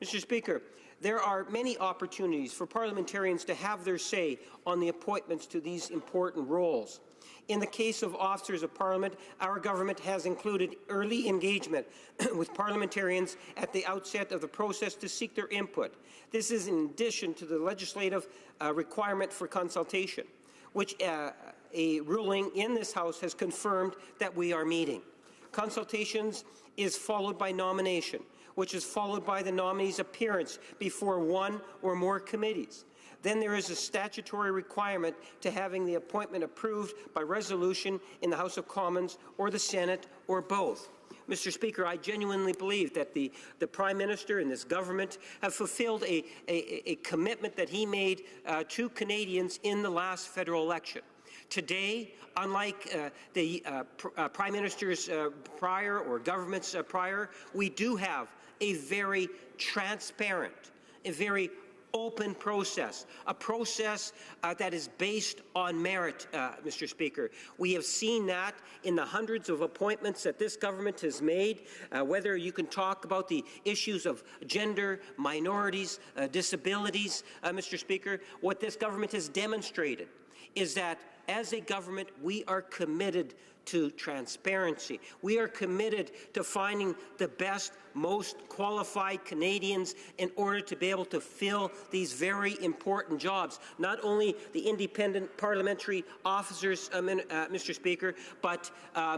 Mr. Speaker, there are many opportunities for parliamentarians to have their say on the appointments to these important roles. In the case of officers of Parliament, our government has included early engagement with parliamentarians at the outset of the process to seek their input. This is in addition to the legislative requirement for consultation, which a ruling in this House has confirmed that we are meeting. Consultations is followed by nomination, which is followed by the nominee's appearance before one or more committees. Then there is a statutory requirement to having the appointment approved by resolution in the House of Commons or the Senate or both. Mr. Speaker, I genuinely believe that the Prime Minister and this government have fulfilled a commitment that he made to Canadians in the last federal election. Today, unlike the Prime Minister's prior or government's prior, we do have a very transparent, a very open process, a process that is based on merit, Mr. Speaker. We have seen that in the hundreds of appointments that this government has made, whether you can talk about the issues of gender, minorities, disabilities, Mr. Speaker. What this government has demonstrated is that as a government, we are committed to transparency. We are committed to finding the best, most qualified Canadians in order to be able to fill these very important jobs. Not only the independent parliamentary officers, Mr. Speaker, but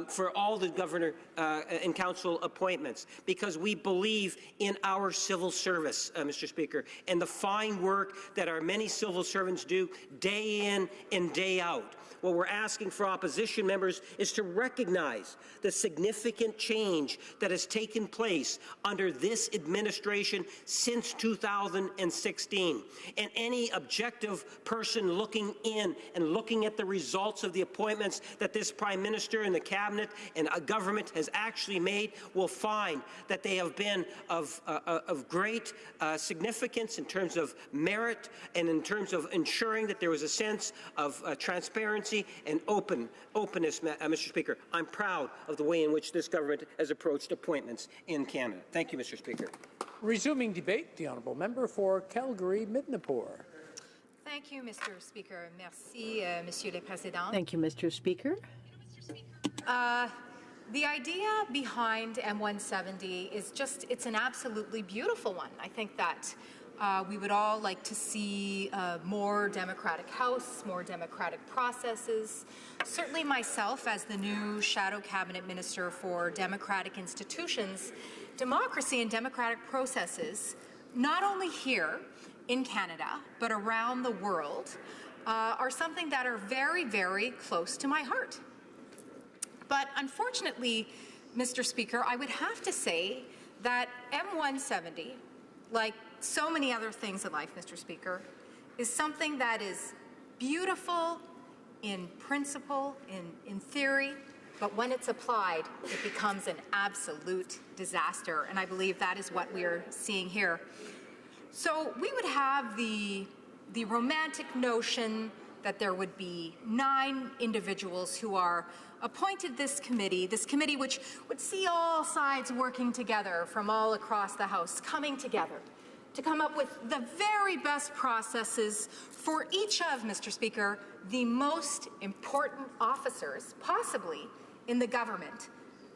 for all the governor and council appointments, because we believe in our civil service, Mr. Speaker, and the fine work that our many civil servants do day in and day out. What we're asking for opposition members is to recognize the significant change that has taken place under this administration since 2016. And any objective person looking in and looking at the results of the appointments that this Prime Minister and the Cabinet and a government has actually made will find that they have been of great significance in terms of merit and in terms of ensuring that there was a sense of transparency and openness, Mr. Speaker. I'm proud of the way in which this government has approached appointments in Canada. Thank you, Mr. Speaker. Resuming debate, the honourable member for Calgary-Midnapore. Thank you, Mr. Speaker. Merci, Monsieur le Président. Thank you, Mr. Speaker. The idea behind M170 is it's an absolutely beautiful one. I think that we would all like to see more democratic House, more democratic processes. Certainly myself, as the new Shadow Cabinet Minister for Democratic Institutions, democracy and democratic processes, not only here in Canada, but around the world, are something that are very, very close to my heart. But unfortunately, Mr. Speaker, I would have to say that M170, like so many other things in life, Mr. Speaker, is something that is beautiful in principle, in theory, but when it's applied, it becomes an absolute disaster. And I believe that is what we are seeing here. So we would have the romantic notion that there would be 9 individuals who are appointed this committee which would see all sides working together from all across the House, coming together to come up with the very best processes for each of, Mr. Speaker, the most important officers possibly in the government,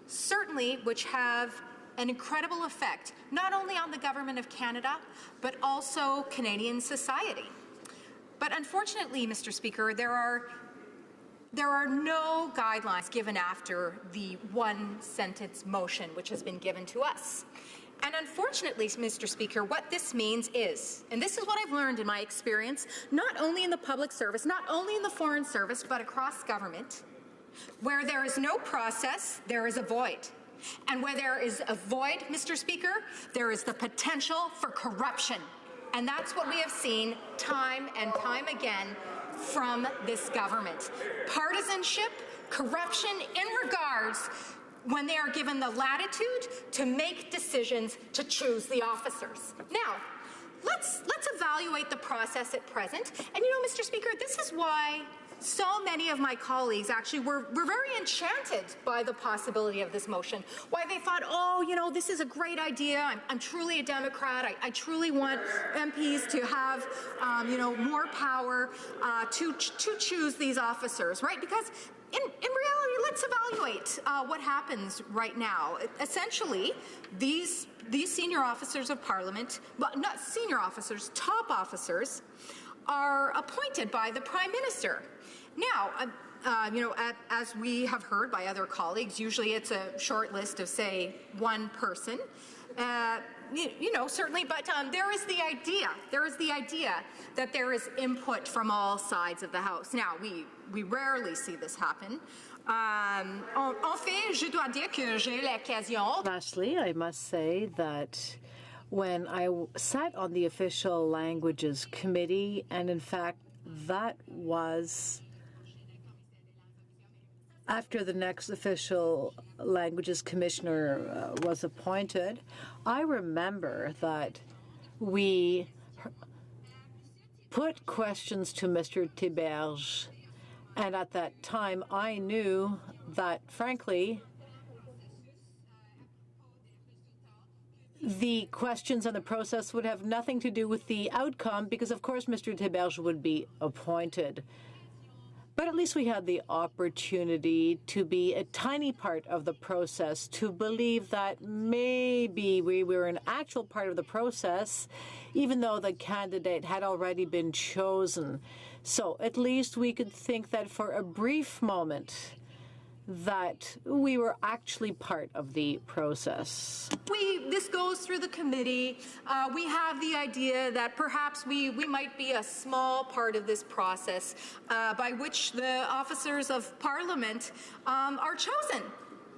certainly which have an incredible effect, not only on the Government of Canada, but also Canadian society. But unfortunately, Mr. Speaker, there are no guidelines given after the one-sentence motion which has been given to us. And unfortunately, Mr. Speaker, what this means is, and this is what I've learned in my experience, not only in the public service, not only in the foreign service, but across government, where there is no process, there is a void. And where there is a void, Mr. Speaker, there is the potential for corruption. And that's what we have seen time and time again from this government. Partisanship, corruption in regards when they are given the latitude to make decisions to choose the officers. Now, let's evaluate the process at present. And you know, Mr. Speaker, this is why so many of my colleagues actually were very enchanted by the possibility of this motion. Why they thought, oh, you know, this is a great idea. I'm truly a Democrat. I truly want MPs to have, you know, more power to choose these officers, right? Because in reality, let's evaluate what happens right now. Essentially, these senior officers of Parliament, but not senior officers, top officers, are appointed by the Prime Minister. Now, you know, as we have heard by other colleagues, usually it's a short list of, say, one person. You know, certainly, but there is the idea that there is input from all sides of the House. Now, we rarely see this happen. En fait, je dois dire que j'ai eu l'occasion. Lastly, I must say that when I sat on the Official Languages Committee, and in fact, that was after the next Official Languages Commissioner was appointed, I remember that we put questions to Mr. Thiberge, and at that time I knew that, frankly, the questions and the process would have nothing to do with the outcome because, of course, Mr. Thiberge would be appointed. But at least we had the opportunity to be a tiny part of the process, to believe that maybe we were an actual part of the process, even though the candidate had already been chosen. So at least we could think that for a brief moment, that we were actually part of the process. This goes through the committee. We have the idea that perhaps we might be a small part of this process by which the officers of Parliament are chosen.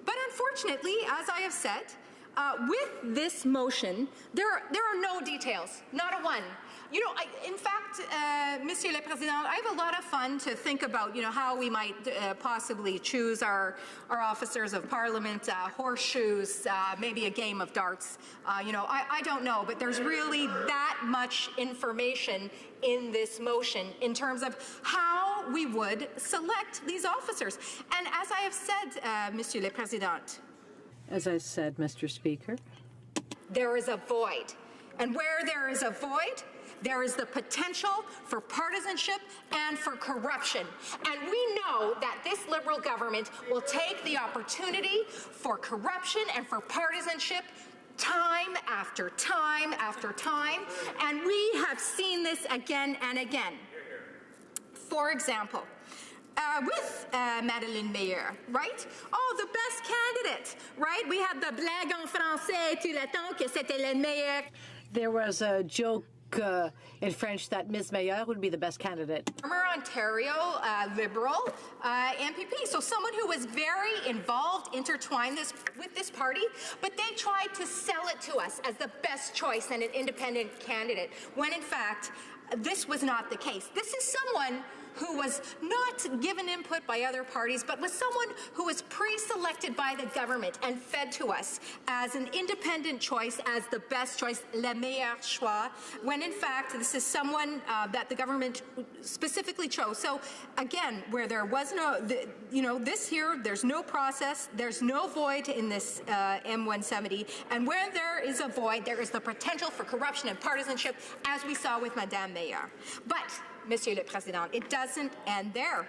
But unfortunately, as I have said, with this motion, there are no details, not a one. You know, in fact, Monsieur le Président, I have a lot of fun to think about, you know, how we might possibly choose our officers of Parliament, horseshoes, maybe a game of darts. You know, I don't know, but there's really that much information in this motion in terms of how we would select these officers. And as I have said, Monsieur le Président, as I said, Mr. Speaker, there is a void. And where there is a void, there is the potential for partisanship and for corruption. And we know that this Liberal government will take the opportunity for corruption and for partisanship time after time after time. And we have seen this again and again. For example, with Madeleine Meilleur, right? Oh, the best candidate, right? We had the blague en français, tu l'attends que c'était le meilleur. There was a joke in French that Ms. Meilleur would be the best candidate. Former Ontario Liberal MPP, so someone who was very involved, intertwined with this party, but they tried to sell it to us as the best choice and an independent candidate, when in fact, this was not the case. This is someone who was not given input by other parties, but was someone who was pre-selected by the government and fed to us as an independent choice, as the best choice, le meilleur choix, when in fact this is someone that the government specifically chose. So again, where there was no, this here, there's no process, there's no void in this M170, and where there is a void, there is the potential for corruption and partisanship, as we saw with Madame Meilleur. But Monsieur le Président, it doesn't end there.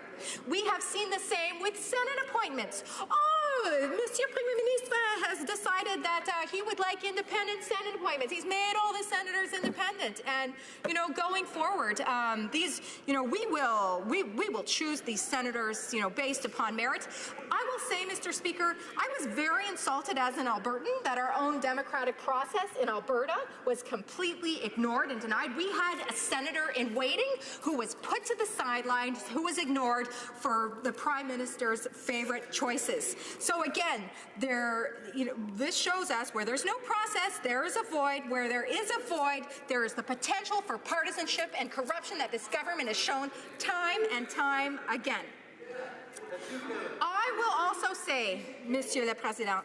We have seen the same with Senate appointments. Oh, Monsieur Premier Ministre has decided that he would like independent Senate appointments. He's made all the senators independent. And, you know, going forward, these, you know, we will choose these senators, you know, based upon merit. I will say, Mr. Speaker, I was very insulted as an Albertan that our own democratic process in Alberta was completely ignored and denied. We had a senator in waiting who was put to the sidelines, who was ignored for the Prime Minister's favorite choices. So again, this shows us where there's no process, there is a void. Where there is a void, there is the potential for partisanship and corruption that this government has shown time and time again. I will also say, Monsieur le Président,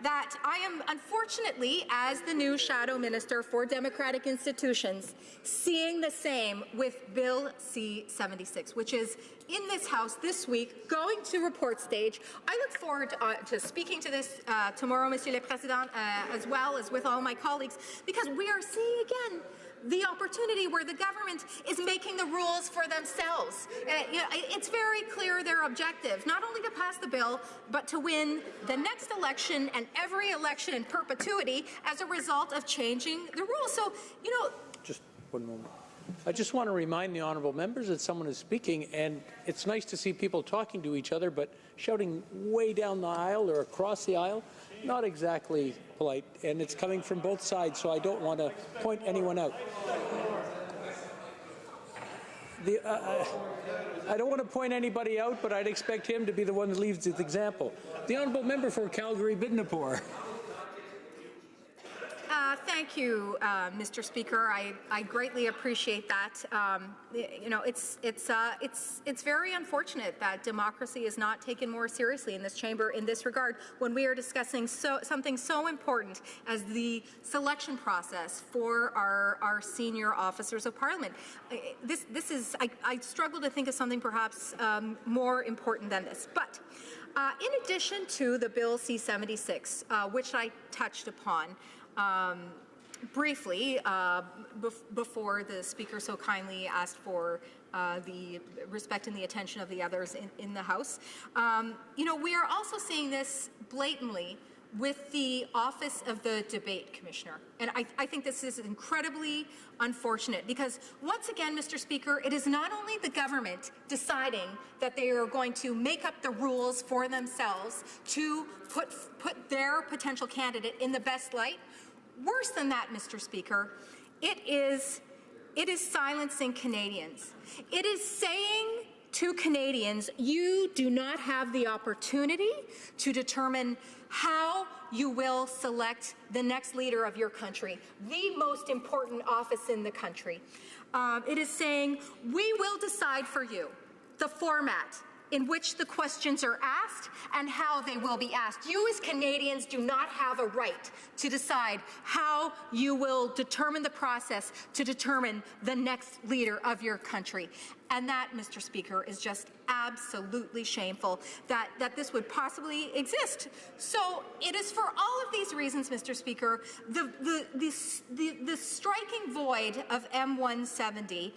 that I am, unfortunately, as the new Shadow Minister for Democratic Institutions, seeing the same with Bill C-76, which is in this House this week, going to report stage. I look forward to speaking to this tomorrow, Monsieur le Président, as well as with all my colleagues, because we are seeing again the opportunity where the government is making the rules for themselves. It's very clear their objective, not only to pass the bill, but to win the next election and every election in perpetuity as a result of changing the rules. So, you know... Just one moment. I just want to remind the honourable members that someone is speaking, and it's nice to see people talking to each other, but shouting way down the aisle or across the aisle, not exactly polite, and it's coming from both sides, so I don't want to point anyone out. I don't want to point anybody out, but I'd expect him to be the one that leads the example. The honourable member for Calgary-Bidnapore. Thank you, Mr. Speaker. I greatly appreciate that. You know, it's very unfortunate that democracy is not taken more seriously in this chamber in this regard when we are discussing something so important as the selection process for our senior officers of Parliament. This is I struggle to think of something perhaps more important than this, but. In addition to the Bill C-76, which I touched upon, briefly, before the Speaker so kindly asked for the respect and the attention of the others in the House, we are also seeing this blatantly with the Office of the Debate Commissioner. And I think this is incredibly unfortunate because, once again, Mr. Speaker, it is not only the government deciding that they are going to make up the rules for themselves to put their potential candidate in the best light. Worse than that, Mr. Speaker, it is silencing Canadians. It is saying to Canadians, you do not have the opportunity to determine how you will select the next leader of your country, the most important office in the country. It is saying, we will decide for you the format in which the questions are asked and how they will be asked. You as Canadians do not have a right to decide how you will determine the process to determine the next leader of your country. And that, Mr. Speaker, is just absolutely shameful that this would possibly exist. So it is for all of these reasons, Mr. Speaker, the striking void of M170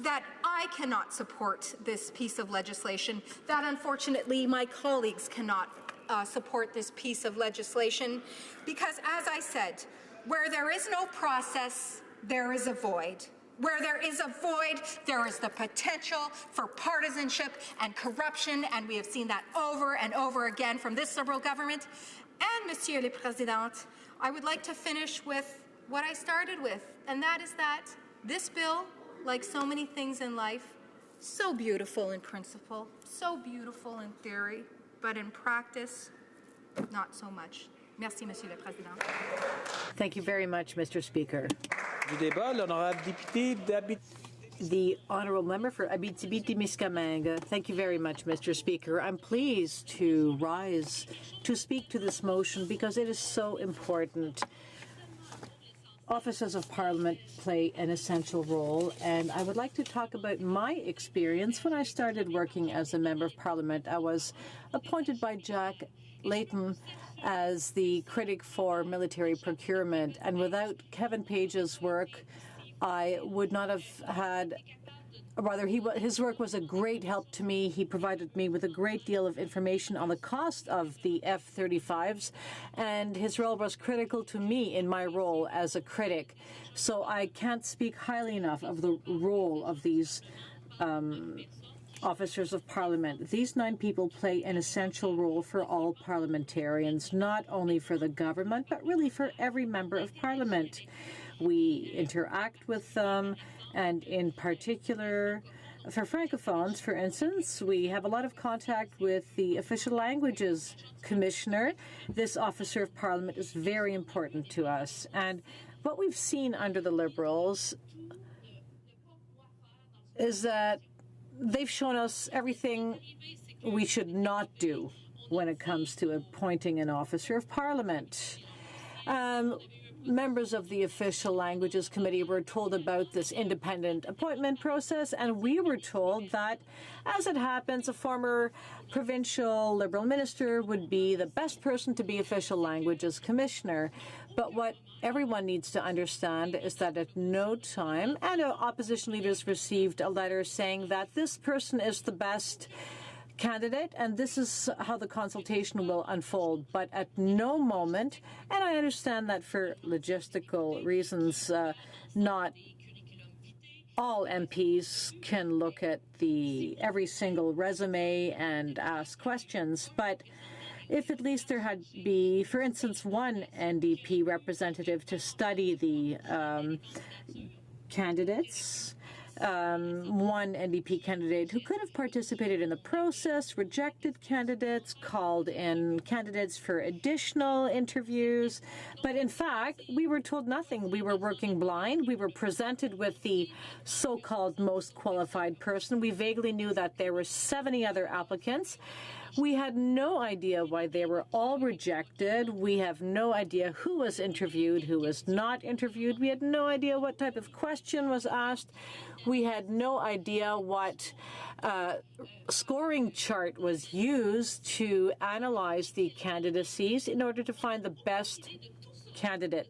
that I cannot support this piece of legislation, that unfortunately my colleagues cannot support this piece of legislation, because, as I said, where there is no process, there is a void. Where there is a void, there is the potential for partisanship and corruption, and we have seen that over and over again from this Liberal government. And, Monsieur le Président, I would like to finish with what I started with, and that is that this bill, like so many things in life, so beautiful in principle, so beautiful in theory, but in practice, not so much. Merci, Monsieur le Président. Thank you very much, Mr. Speaker. Du débat, l'honorable député The honourable member for Abitibi-Témiscamingue. Thank you very much, Mr. Speaker. I'm pleased to rise to speak to this motion because it is so important. Offices of Parliament play an essential role, and I would like to talk about my experience when I started working as a Member of Parliament. I was appointed by Jack Layton as the critic for military procurement, and without Kevin Page's work, I would not have had, rather, his work was a great help to me. He provided me with a great deal of information on the cost of the F-35s, and his role was critical to me in my role as a critic. So I can't speak highly enough of the role of these officers of Parliament. These 9 people play an essential role for all parliamentarians, not only for the government, but really for every member of Parliament. We interact with them, and in particular, for Francophones, for instance, we have a lot of contact with the Official Languages Commissioner. This officer of Parliament is very important to us. And what we've seen under the Liberals is that they've shown us everything we should not do when it comes to appointing an officer of Parliament. Members of the Official Languages Committee were told about this independent appointment process, and we were told that, as it happens, a former provincial Liberal minister would be the best person to be Official Languages Commissioner. But what everyone needs to understand is that at no time, and opposition leaders received a letter saying that this person is the best candidate, and this is how the consultation will unfold. But at no moment, and I understand that for logistical reasons, not all MPs can look at every single resume and ask questions, but if at least there had be, for instance, one NDP representative to study the candidates, one NDP candidate who could have participated in the process, rejected candidates, called in candidates for additional interviews. But in fact, we were told nothing. We were working blind. We were presented with the so-called most qualified person. We vaguely knew that there were 70 other applicants. We had no idea why they were all rejected. We have no idea who was interviewed, who was not interviewed. We had no idea what type of question was asked. We had no idea what scoring chart was used to analyze the candidacies in order to find the best candidate.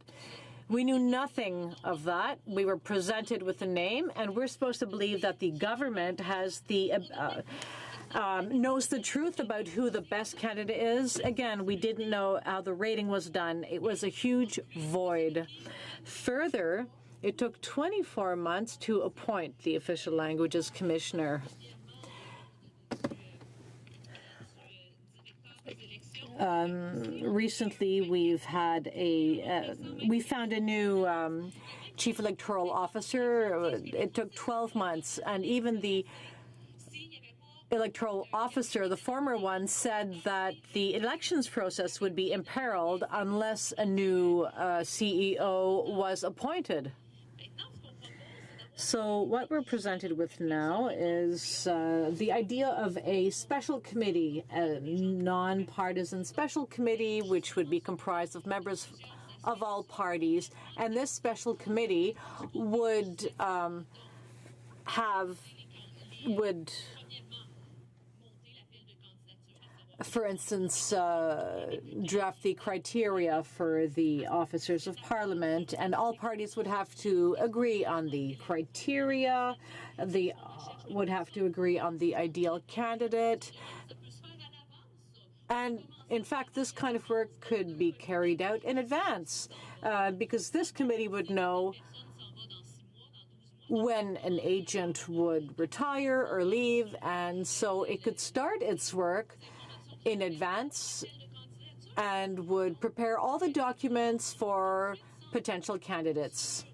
We knew nothing of that. We were presented with a name, and we're supposed to believe that the government has knows the truth about who the best candidate is. Again, we didn't know how the rating was done. It was a huge void. Further, it took 24 months to appoint the Official Languages Commissioner. Recently, we found a new chief electoral officer. It took 12 months, and even the electoral officer, the former one, said that the elections process would be imperiled unless a new CEO was appointed. So what we're presented with now is the idea of a special committee, a nonpartisan special committee, which would be comprised of members of all parties. And this special committee would for instance, draft the criteria for the officers of parliament, and all parties would have to agree on the criteria, would have to agree on the ideal candidate. And in fact, this kind of work could be carried out in advance, because this committee would know when an agent would retire or leave, and so it could start its work in advance and would prepare all the documents for potential candidates.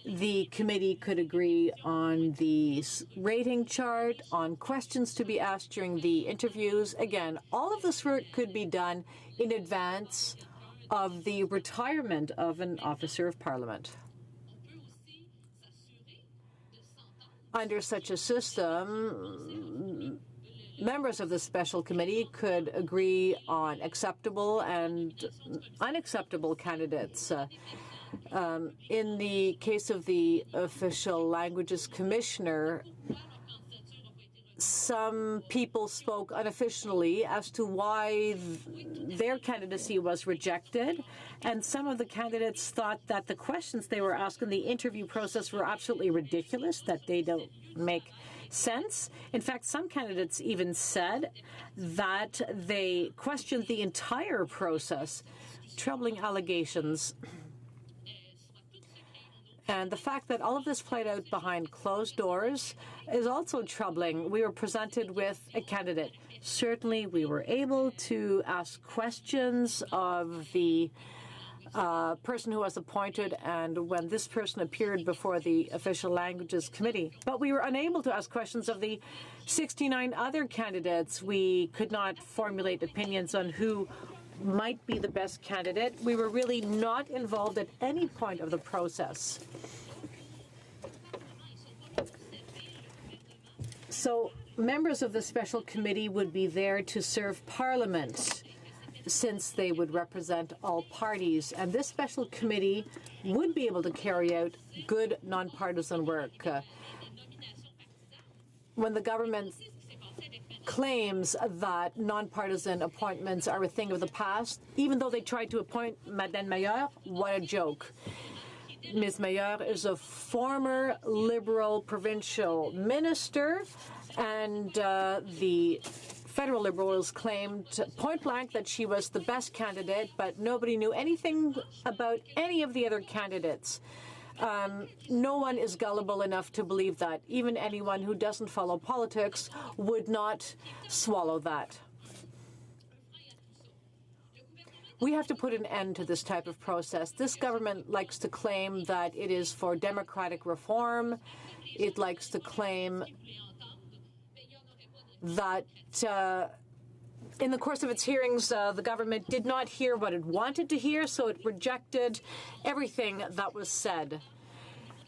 The committee could agree on the rating chart, on questions to be asked during the interviews. Again, all of this work could be done in advance of the retirement of an officer of parliament. Under such a system, members of the special committee could agree on acceptable and unacceptable candidates. In the case of the Official Languages Commissioner, some people spoke unofficially as to why their candidacy was rejected, and some of the candidates thought that the questions they were asked in the interview process were absolutely ridiculous, that they don't make sense. In fact, some candidates even said that they questioned the entire process. Troubling allegations. And the fact that all of this played out behind closed doors is also troubling. We were presented with a candidate. Certainly, we were able to ask questions of the person who was appointed and when this person appeared before the Official Languages Committee. But we were unable to ask questions of the 69 other candidates. We could not formulate opinions on who might be the best candidate. We were really not involved at any point of the process. So members of the special committee would be there to serve Parliament, since they would represent all parties. And this special committee would be able to carry out good nonpartisan work. When the government claims that nonpartisan appointments are a thing of the past, even though they tried to appoint Madeleine Meilleur, what a joke. Ms. Meilleur is a former Liberal provincial minister, and the Federal Liberals claimed point blank that she was the best candidate, but nobody knew anything about any of the other candidates. No one is gullible enough to believe that. Even anyone who doesn't follow politics would not swallow that. We have to put an end to this type of process. This government likes to claim that it is for democratic reform. It likes to claim that in the course of its hearings, the government did not hear what it wanted to hear, so it rejected everything that was said.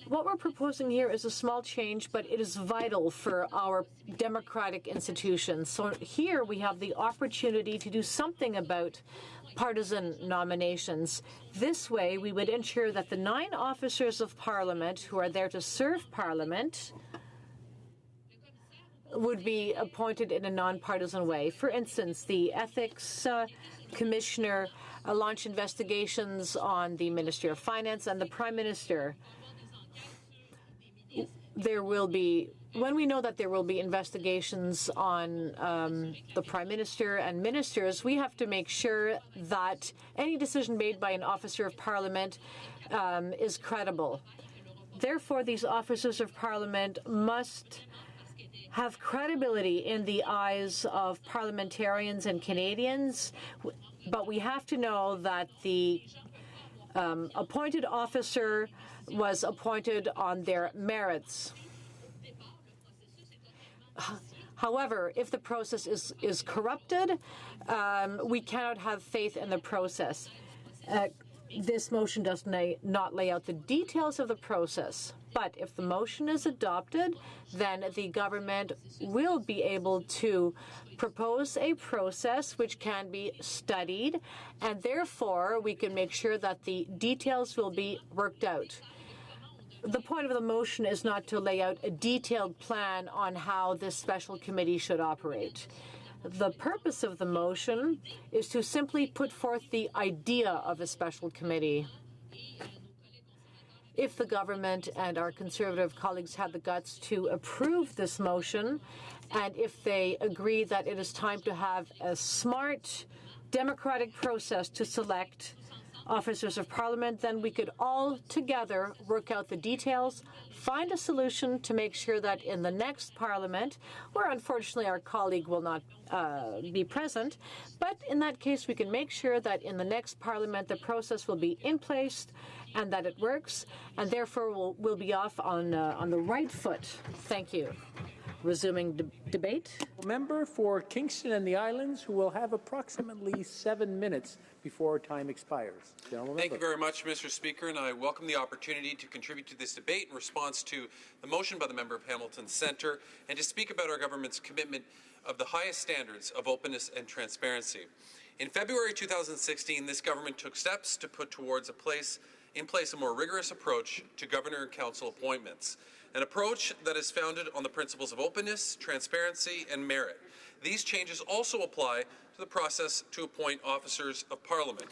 What we're proposing here is a small change, but it is vital for our democratic institutions. So here we have the opportunity to do something about partisan nominations. This way, we would ensure that the 9 officers of Parliament who are there to serve Parliament would be appointed in a nonpartisan way. For instance, the ethics commissioner launch investigations on the Ministry of Finance and the Prime Minister. There will be, when we know that there will be investigations on the Prime Minister and ministers, we have to make sure that any decision made by an officer of Parliament is credible. Therefore, these officers of Parliament must have credibility in the eyes of parliamentarians and Canadians, but we have to know that the appointed officer was appointed on their merits. However, if the process is corrupted, we cannot have faith in the process. This motion does not lay out the details of the process, but if the motion is adopted, then the government will be able to propose a process which can be studied, and therefore we can make sure that the details will be worked out. The point of the motion is not to lay out a detailed plan on how this special committee should operate. The purpose of the motion is to simply put forth the idea of a special committee. If the government and our Conservative colleagues had the guts to approve this motion, and if they agree that it is time to have a smart, democratic process to select officers of Parliament, then we could all together work out the details, find a solution to make sure that in the next Parliament, where unfortunately our colleague will not be present, but in that case we can make sure that in the next Parliament the process will be in place and that it works, and therefore we'll be off on the right foot. Thank you. Resuming debate. Member for Kingston and the Islands, who will have approximately 7 minutes before time expires. Thank you very much, Mr. Speaker, and I welcome the opportunity to contribute to this debate in response to the motion by the member of Hamilton Centre and to speak about our government's commitment of the highest standards of openness and transparency. In February 2016, this government took steps to put in place a more rigorous approach to governor and council appointments, an approach that is founded on the principles of openness, transparency, and merit. These changes also apply to the process to appoint officers of Parliament.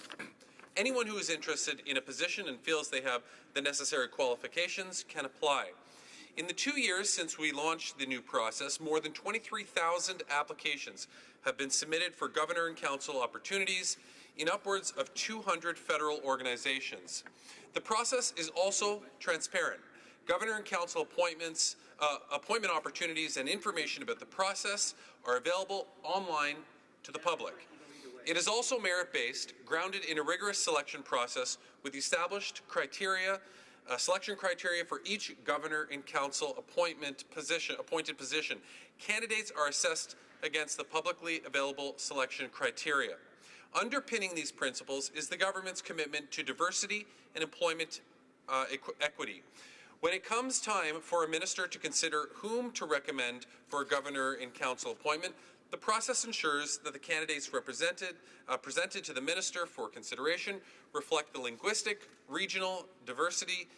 Anyone who is interested in a position and feels they have the necessary qualifications can apply. In the 2 years since we launched the new process, more than 23,000 applications have been submitted for governor and council opportunities in upwards of 200 federal organizations. The process is also transparent. Governor and council appointment opportunities and information about the process are available online to the public. It is also merit-based, grounded in a rigorous selection process with established selection criteria for each governor and council appointed position. Candidates are assessed against the publicly available selection criteria. Underpinning these principles is the government's commitment to diversity and employment equity. When it comes time for a minister to consider whom to recommend for a governor and council appointment, the process ensures that the candidates presented to the minister for consideration reflect the linguistic, regional diversity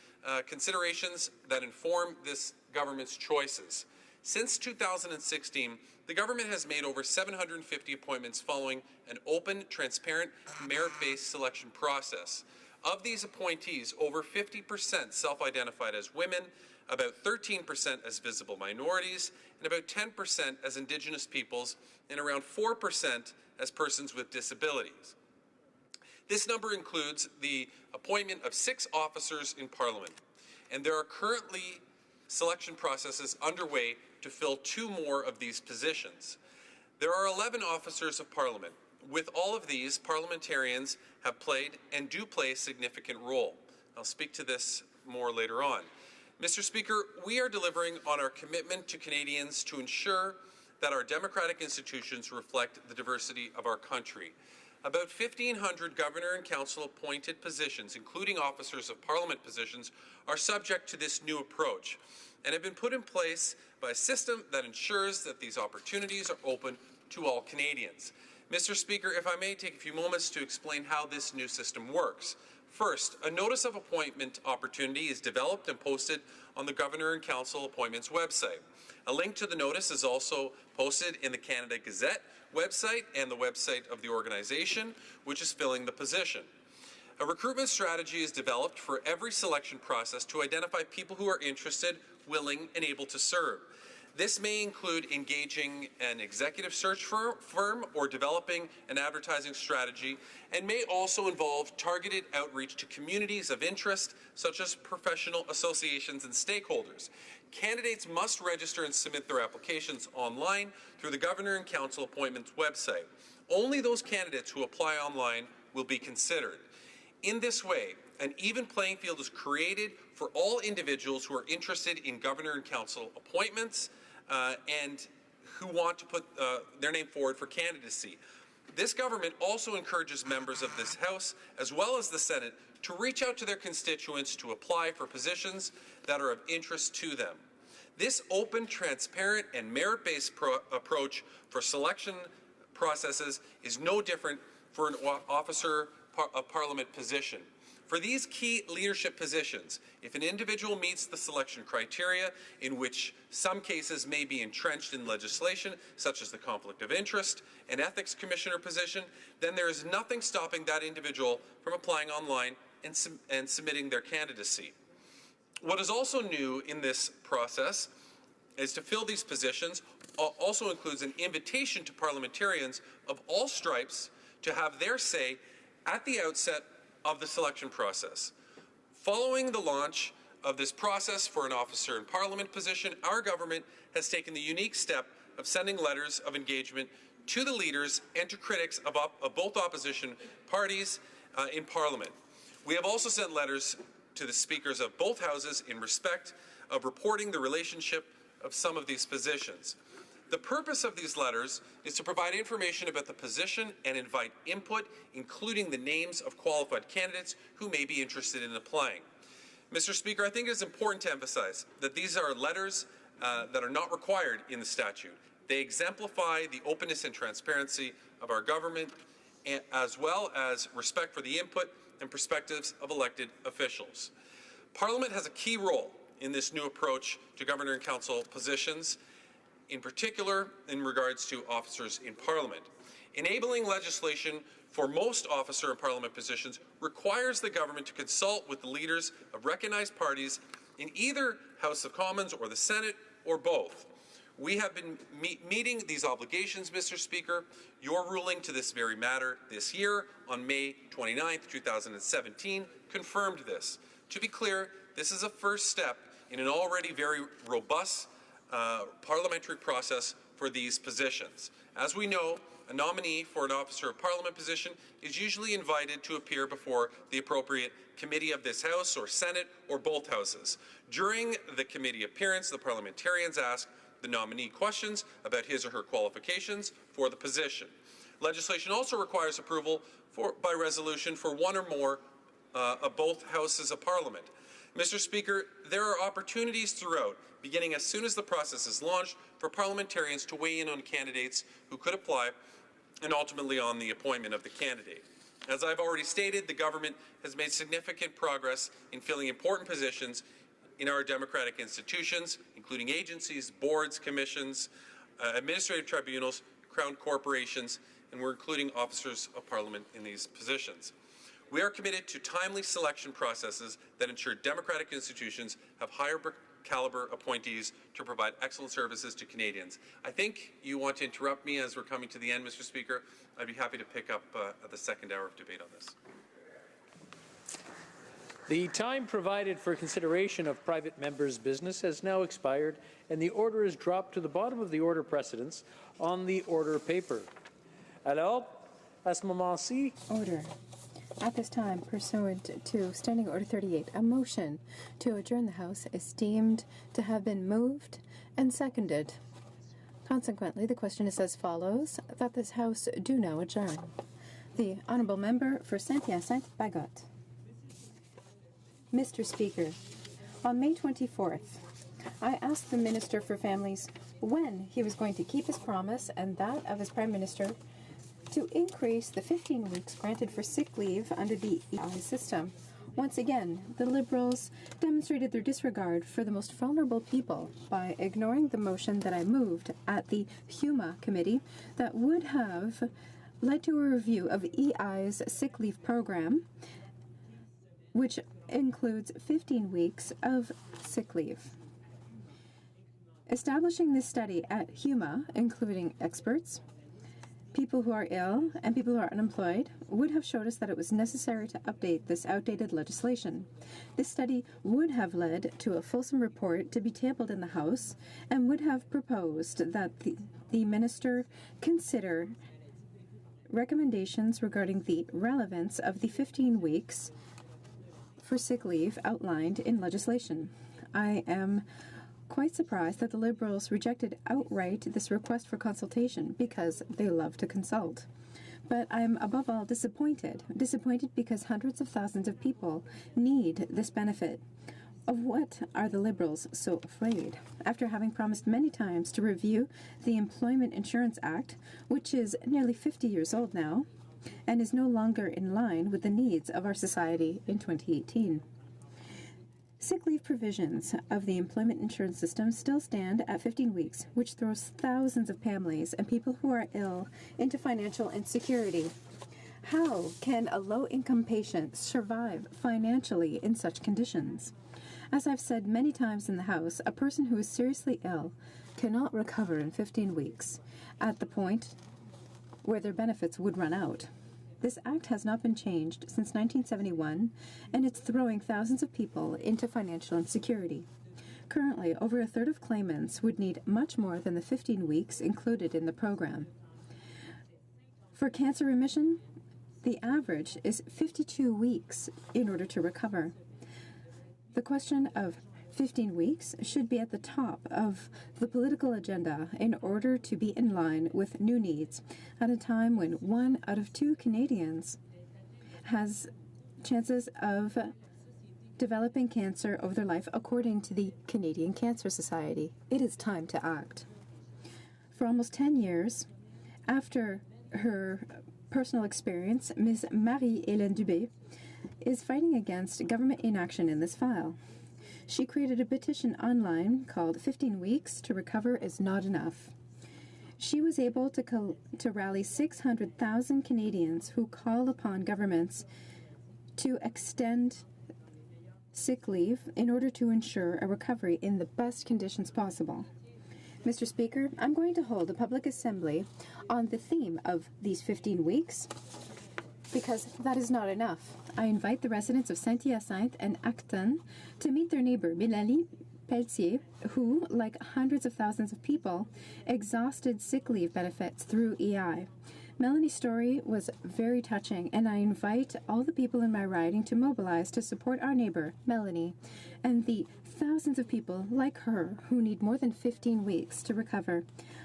considerations that inform this government's choices. Since 2016, the government has made over 750 appointments following an open, transparent, merit-based selection process. Of these appointees, over 50% self-identified as women, about 13% as visible minorities, and about 10% as Indigenous peoples, and around 4% as persons with disabilities. This number includes the appointment of 6 officers in Parliament, and there are currently selection processes underway to fill 2 more of these positions. There are 11 officers of Parliament. With all of these, parliamentarians have played and do play a significant role. I'll speak to this more later on. Mr. Speaker, we are delivering on our commitment to Canadians to ensure that our democratic institutions reflect the diversity of our country. About 1,500 governor and council appointed positions, including officers of Parliament positions, are subject to this new approach and have been put in place by a system that ensures that these opportunities are open to all Canadians. Mr. Speaker, if I may take a few moments to explain how this new system works. First, a notice of appointment opportunity is developed and posted on the Governor and Council Appointments website. A link to the notice is also posted in the Canada Gazette, website and the website of the organization which is filling the position. A recruitment strategy is developed for every selection process to identify people who are interested, willing, and able to serve. This may include engaging an executive search firm or developing an advertising strategy, and may also involve targeted outreach to communities of interest, such as professional associations and stakeholders. Candidates must register and submit their applications online through the Governor and Council Appointments website. Only those candidates who apply online will be considered. In this way, an even playing field is created for all individuals who are interested in Governor and Council appointments and who want to put their name forward for candidacy. This government also encourages members of this House, as well as the Senate, to reach out to their constituents to apply for positions that are of interest to them. This open, transparent, and merit-based approach for selection processes is no different for an officer of Parliament position. For these key leadership positions, if an individual meets the selection criteria, in which some cases may be entrenched in legislation, such as the Conflict of Interest and Ethics Commissioner position, then there is nothing stopping that individual from applying online and submitting their candidacy. What is also new in this process is to fill these positions also includes an invitation to parliamentarians of all stripes to have their say at the outset of the selection process. Following the launch of this process for an officer in Parliament position, our government has taken the unique step of sending letters of engagement to the leaders and to critics of both opposition parties in Parliament. We have also sent letters to the speakers of both houses in respect of reporting the relationship of some of these positions. The purpose of these letters is to provide information about the position and invite input, including the names of qualified candidates who may be interested in applying. Mr. Speaker, I think it is important to emphasize that these are letters that are not required in the statute. They exemplify the openness and transparency of our government, as well as respect for the input and perspectives of elected officials. Parliament has a key role in this new approach to Governor and Council positions, in particular in regards to officers in Parliament. Enabling legislation for most officer and Parliament positions requires the government to consult with the leaders of recognized parties in either House of Commons or the Senate or both. We have been meeting these obligations, Mr. Speaker. Your ruling to this very matter this year on May 29, 2017 confirmed this. To be clear, this is a first step in an already very robust parliamentary process for these positions. As we know, a nominee for an officer of Parliament position is usually invited to appear before the appropriate committee of this House or Senate or both Houses. During the committee appearance, the parliamentarians ask the nominee questions about his or her qualifications for the position. Legislation also requires approval by resolution for one or more of both Houses of Parliament. Mr. Speaker, there are opportunities throughout, beginning as soon as the process is launched, for parliamentarians to weigh in on candidates who could apply and ultimately on the appointment of the candidate. As I've already stated, the government has made significant progress in filling important positions in our democratic institutions, including agencies, boards, commissions, administrative tribunals, crown corporations, and we're including officers of Parliament in these positions. We are committed to timely selection processes that ensure democratic institutions have higher caliber appointees to provide excellent services to Canadians. I think you want to interrupt me as we're coming to the end, Mr. Speaker. I'd be happy to pick up at the second hour of debate on this. The time provided for consideration of private members' business has now expired, and the order is dropped to the bottom of the order precedence on the order paper. Alors, à ce moment-ci, order. At this time, pursuant to Standing Order 38, a motion to adjourn the House is deemed to have been moved and seconded. Consequently, the question is as follows, that this House do now adjourn. The Honourable Member for Saint-Hyacinthe-Bagotte. Mr. Speaker, on May 24th, I asked the Minister for Families when he was going to keep his promise and that of his Prime Minister to increase the 15 weeks granted for sick leave under the EI system. Once again, the Liberals demonstrated their disregard for the most vulnerable people by ignoring the motion that I moved at the HuMA committee that would have led to a review of EI's sick leave program, which includes 15 weeks of sick leave. Establishing this study at HuMA, including experts, people who are ill, and people who are unemployed, would have showed us that it was necessary to update this outdated legislation. This study would have led to a fulsome report to be tabled in the House and would have proposed that the Minister consider recommendations regarding the relevance of the 15 weeks for sick leave outlined in legislation. I am quite surprised that the Liberals rejected outright this request for consultation because they love to consult. But I'm above all disappointed because hundreds of thousands of people need this benefit. Of what are the Liberals so afraid? After having promised many times to review the Employment Insurance Act, which is nearly 50 years old now, and is no longer in line with the needs of our society in 2018. Sick leave provisions of the employment insurance system still stand at 15 weeks, which throws thousands of families and people who are ill into financial insecurity. How can a low-income patient survive financially in such conditions? As I've said many times in the House, a person who is seriously ill cannot recover in 15 weeks, at the point where their benefits would run out. This act has not been changed since 1971, and it's throwing thousands of people into financial insecurity. Currently, over a third of claimants would need much more than the 15 weeks included in the program. For cancer remission, the average is 52 weeks in order to recover. The question of 15 weeks should be at the top of the political agenda in order to be in line with new needs at a time when 1 out of 2 Canadians has chances of developing cancer over their life, according to the Canadian Cancer Society. It is time to act. For almost 10 years, after her personal experience, Ms. Marie-Hélène Dubé is fighting against government inaction in this file. She created a petition online called 15 Weeks to Recover is Not Enough. She was able to rally 600,000 Canadians who call upon governments to extend sick leave in order to ensure a recovery in the best conditions possible. Mr. Speaker, I'm going to hold a public assembly on the theme of these 15 weeks because that is not enough. I invite the residents of Saint-Hyacinthe and Acton to meet their neighbor, Mélanie Pelletier, who, like hundreds of thousands of people, exhausted sick leave benefits through EI. Melanie's story was very touching, and I invite all the people in my riding to mobilize to support our neighbor, Melanie, and the thousands of people like her who need more than 15 weeks to recover.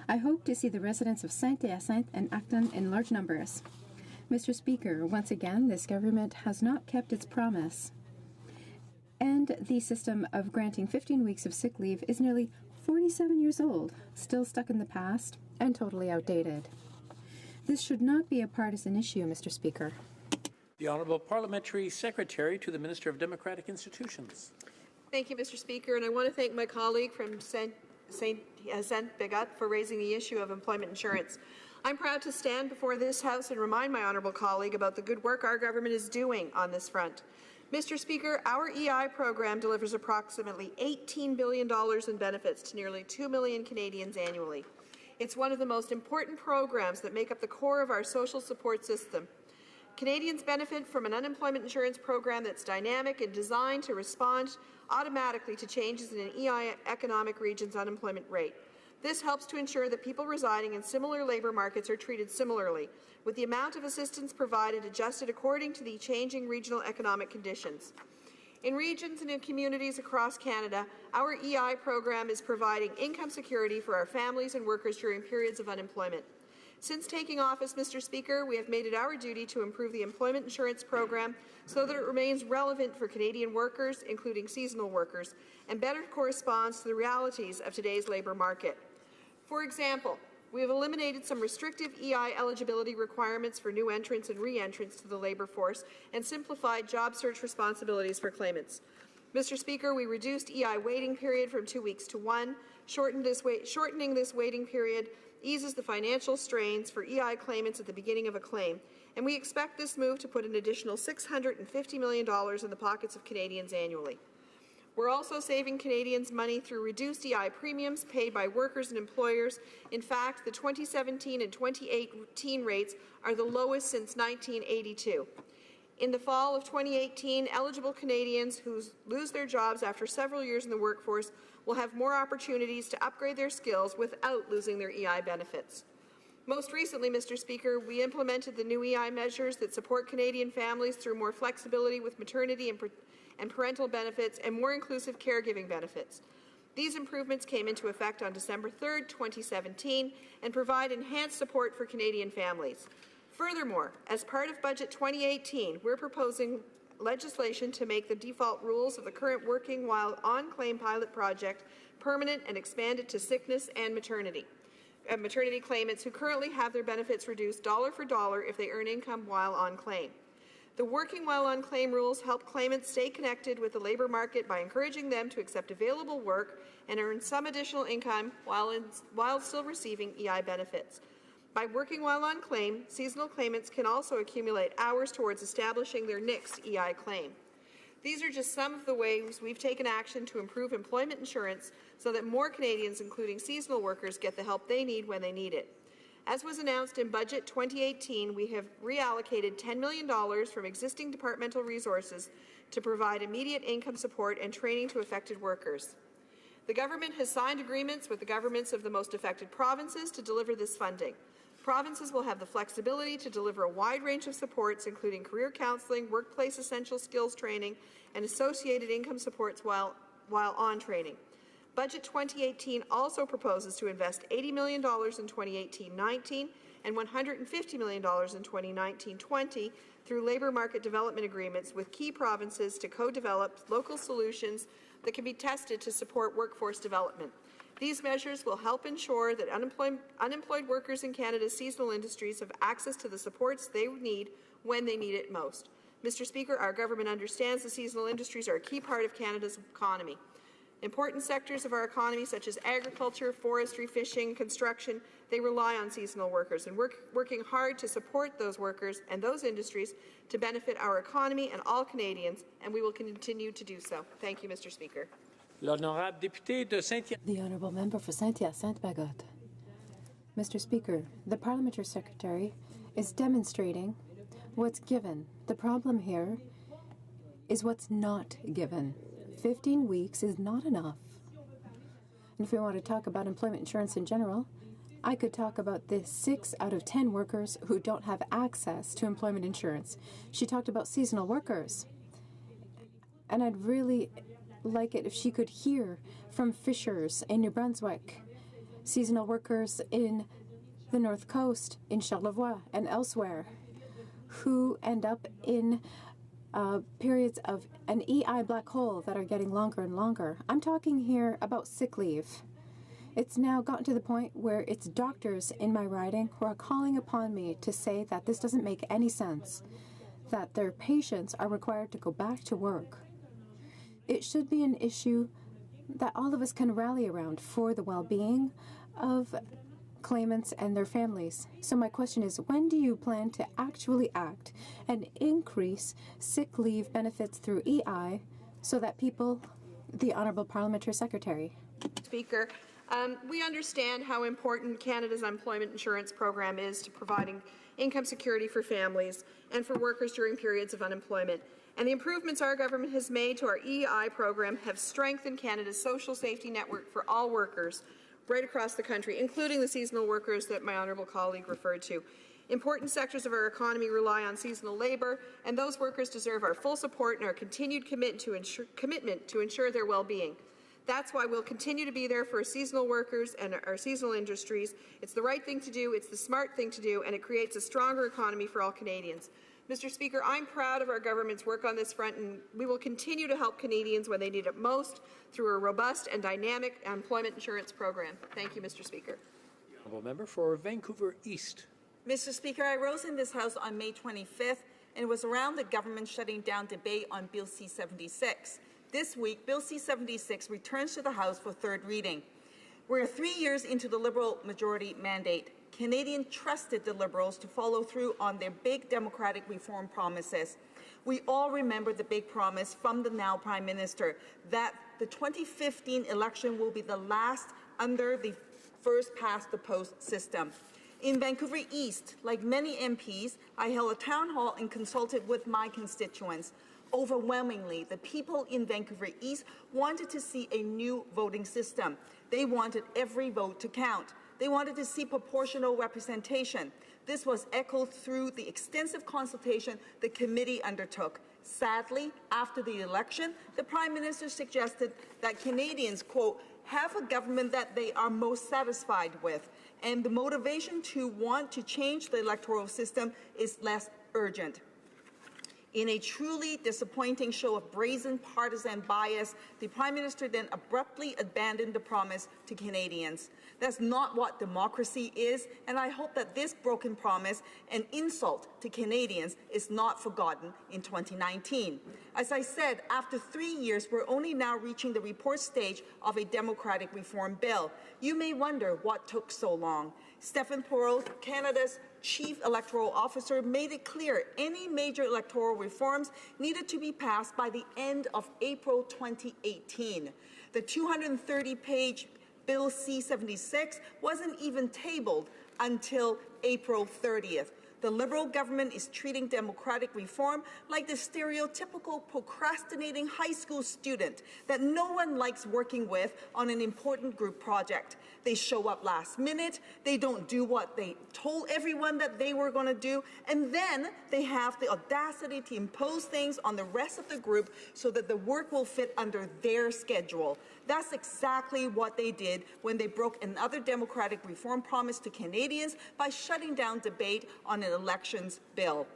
I hope to see the residents of Saint-Hyacinthe and Acton in large numbers. Mr. Speaker, once again, this government has not kept its promise. And the system of granting 15 weeks of sick leave is nearly 47 years old, still stuck in the past, and totally outdated. This should not be a partisan issue, Mr. Speaker. The Honourable Parliamentary Secretary to the Minister of Democratic Institutions. Thank you, Mr. Speaker, and I want to thank my colleague from Saint-Hyacinthe for raising the issue of employment insurance. I'm proud to stand before this House and remind my honourable colleague about the good work our government is doing on this front. Mr. Speaker, our EI program delivers approximately $18 billion in benefits to nearly 2 million Canadians annually. It's one of the most important programs that make up the core of our social support system. Canadians benefit from an unemployment insurance program that's dynamic and designed to respond automatically to changes in an EI economic region's unemployment rate. This helps to ensure that people residing in similar labour markets are treated similarly, with the amount of assistance provided adjusted according to the changing regional economic conditions. In regions and in communities across Canada, our EI program is providing income security for our families and workers during periods of unemployment. Since taking office, Mr. Speaker, we have made it our duty to improve the employment insurance program so that it remains relevant for Canadian workers, including seasonal workers, and better corresponds to the realities of today's labour market. For example, We have eliminated some restrictive EI eligibility requirements for new entrants and re-entrants to the labour force and simplified job search responsibilities for claimants. Mr. Speaker, we reduced EI waiting period from 2 weeks to 1. Shortening this waiting period eases the financial strains for EI claimants at the beginning of a claim, and we expect this move to put an additional $650 million in the pockets of Canadians annually. We're also saving Canadians money through reduced EI premiums paid by workers and employers. In fact, the 2017 and 2018 rates are the lowest since 1982. In the fall of 2018, eligible Canadians who lose their jobs after several years in the workforce will have more opportunities to upgrade their skills without losing their EI benefits. Most recently, Mr. Speaker, we implemented the new EI measures that support Canadian families through more flexibility with maternity and parental benefits and more inclusive caregiving benefits. These improvements came into effect on December 3, 2017, and provide enhanced support for Canadian families. Furthermore, as part of Budget 2018, we're proposing legislation to make the default rules of the current Working While On Claim pilot project permanent and expanded to sickness and maternity claimants who currently have their benefits reduced dollar for dollar if they earn income while on claim. The Working While On Claim rules help claimants stay connected with the labour market by encouraging them to accept available work and earn some additional income while still receiving EI benefits. By working while on claim, seasonal claimants can also accumulate hours towards establishing their next EI claim. These are just some of the ways we've taken action to improve employment insurance so that more Canadians, including seasonal workers, get the help they need when they need it. As was announced in Budget 2018, we have reallocated $10 million from existing departmental resources to provide immediate income support and training to affected workers. The government has signed agreements with the governments of the most affected provinces to deliver this funding. Provinces will have the flexibility to deliver a wide range of supports, including career counselling, workplace essential skills training, and associated income supports while on training. Budget 2018 also proposes to invest $80 million in 2018-19 and $150 million in 2019-20 through labour market development agreements with key provinces to co-develop local solutions that can be tested to support workforce development. These measures will help ensure that unemployed workers in Canada's seasonal industries have access to the supports they need when they need it most. Mr. Speaker, our government understands the seasonal industries are a key part of Canada's economy. Important sectors of our economy, such as agriculture, forestry, fishing, construction, they rely on seasonal workers, and we're working hard to support those workers and those industries to benefit our economy and all Canadians, and we will continue to do so. Thank you, Mr. Speaker. The Honourable Member for Saint-Hyacinthe-Bagotte. Mr. Speaker, the Parliamentary Secretary is demonstrating what's given. The problem here is what's not given. 15 weeks is not enough. And if we want to talk about employment insurance in general, I could talk about the 6 out of 10 workers who don't have access to employment insurance. She talked about seasonal workers. And I'd really like it if she could hear from fishers in New Brunswick, seasonal workers in the North Coast, in Charlevoix and elsewhere, who end up in periods of an EI black hole that are getting longer and longer. I'm talking here about sick leave. It's now gotten to the point where it's doctors in my riding who are calling upon me to say that this doesn't make any sense, that their patients are required to go back to work. It should be an issue that all of us can rally around for the well-being of claimants and their families. So my question is, when do you plan to actually act and increase sick leave benefits through EI so that people, the Honourable Parliamentary Secretary? Speaker, we understand how important Canada's employment insurance program is to providing income security for families and for workers during periods of unemployment. And the improvements our government has made to our EI program have strengthened Canada's social safety network for all workers right across the country, including the seasonal workers that my honourable colleague referred to. Important sectors of our economy rely on seasonal labour, and those workers deserve our full support and our continued commitment to ensure their well-being. That's why we'll continue to be there for seasonal workers and our seasonal industries. It's the right thing to do, it's the smart thing to do, and it creates a stronger economy for all Canadians. Mr. Speaker, I'm proud of our government's work on this front, and we will continue to help Canadians when they need it most through a robust and dynamic employment insurance program. Thank you, Mr. Speaker. Honourable Member for Vancouver East. Mr. Speaker, I rose in this House on May 25th, and it was around the government shutting down debate on Bill C-76. This week, Bill C-76 returns to the House for third reading. We're 3 years into the Liberal majority mandate. Canadians trusted the Liberals to follow through on their big democratic reform promises. We all remember the big promise from the now Prime Minister that the 2015 election will be the last under the first past the post system. In Vancouver East, like many MPs, I held a town hall and consulted with my constituents. Overwhelmingly, the people in Vancouver East wanted to see a new voting system. They wanted every vote to count. They wanted to see proportional representation. This was echoed through the extensive consultation the committee undertook. Sadly, after the election, the Prime Minister suggested that Canadians, quote, have a government that they are most satisfied with, and the motivation to want to change the electoral system is less urgent. In a truly disappointing show of brazen partisan bias, the Prime Minister then abruptly abandoned the promise to Canadians. That's not what democracy is, and I hope that this broken promise and insult to Canadians is not forgotten in 2019. As I said, after 3 years, we're only now reaching the report stage of a democratic reform bill. You may wonder what took so long. Stephen Pearl, Canada's Chief Electoral Officer, made it clear any major electoral reforms needed to be passed by the end of April 2018. The 230-page Bill C-76 wasn't even tabled until April 30th. The Liberal government is treating democratic reform like the stereotypical procrastinating high school student that no one likes working with on an important group project. They show up last minute, they don't do what they told everyone that they were going to do, and then they have the audacity to impose things on the rest of the group so that the work will fit under their schedule. That's exactly what they did when they broke another democratic reform promise to Canadians by shutting down debate on an elections bill.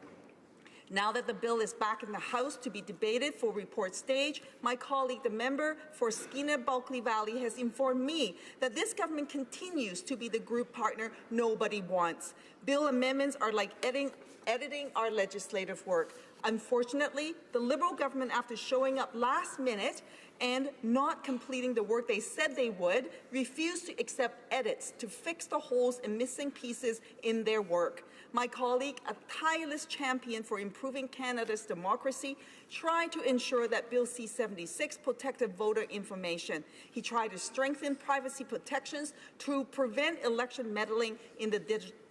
Now that the bill is back in the House to be debated for report stage, my colleague, the member for Skeena-Bulkley Valley, has informed me that this government continues to be the group partner nobody wants. Bill amendments are like editing our legislative work. Unfortunately, the Liberal government, after showing up last minute and not completing the work they said they would, refused to accept edits to fix the holes and missing pieces in their work. My colleague, a tireless champion for improving Canada's democracy, tried to ensure that Bill C-76 protected voter information. He tried to strengthen privacy protections to prevent election meddling in the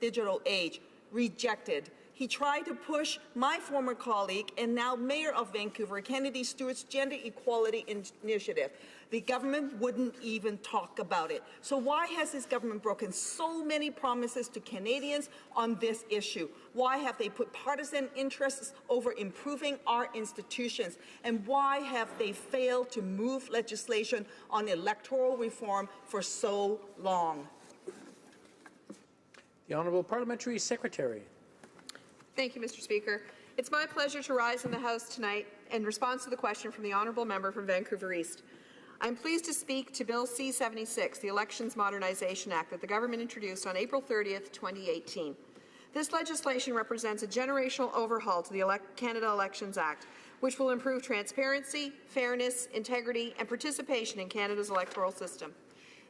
digital age. Rejected. He tried to push my former colleague and now Mayor of Vancouver, Kennedy Stewart's Gender Equality Initiative. The government wouldn't even talk about it. So why has this government broken so many promises to Canadians on this issue? Why have they put partisan interests over improving our institutions? And why have they failed to move legislation on electoral reform for so long? The Honourable Parliamentary Secretary. Thank you, Mr. Speaker. It's my pleasure to rise in the House tonight in response to the question from the Honourable Member from Vancouver East. I'm pleased to speak to Bill C-76, the Elections Modernisation Act that the government introduced on April 30th, 2018. This legislation represents a generational overhaul to the Canada Elections Act, which will improve transparency, fairness, integrity, and participation in Canada's electoral system.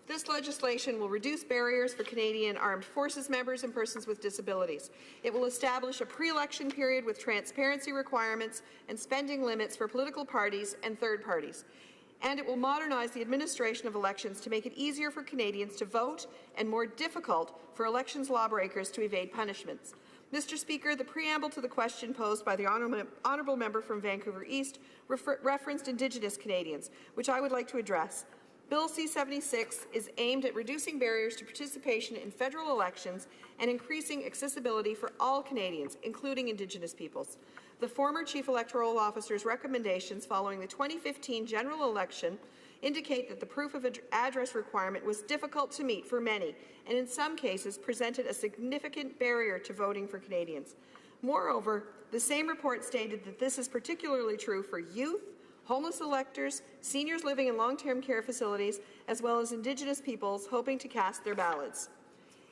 This legislation will reduce barriers for Canadian Armed Forces members and persons with disabilities. It will establish a pre-election period with transparency requirements and spending limits for political parties and third parties. And it will modernize the administration of elections to make it easier for Canadians to vote and more difficult for elections lawbreakers to evade punishments. Mr. Speaker, the preamble to the question posed by the Honourable Member from Vancouver East referenced Indigenous Canadians, which I would like to address. Bill C-76 is aimed at reducing barriers to participation in federal elections and increasing accessibility for all Canadians, including Indigenous peoples. The former Chief Electoral Officer's recommendations following the 2015 general election indicate that the proof of address requirement was difficult to meet for many, and in some cases presented a significant barrier to voting for Canadians. Moreover, the same report stated that this is particularly true for youth, homeless electors, seniors living in long-term care facilities, as well as Indigenous peoples hoping to cast their ballots.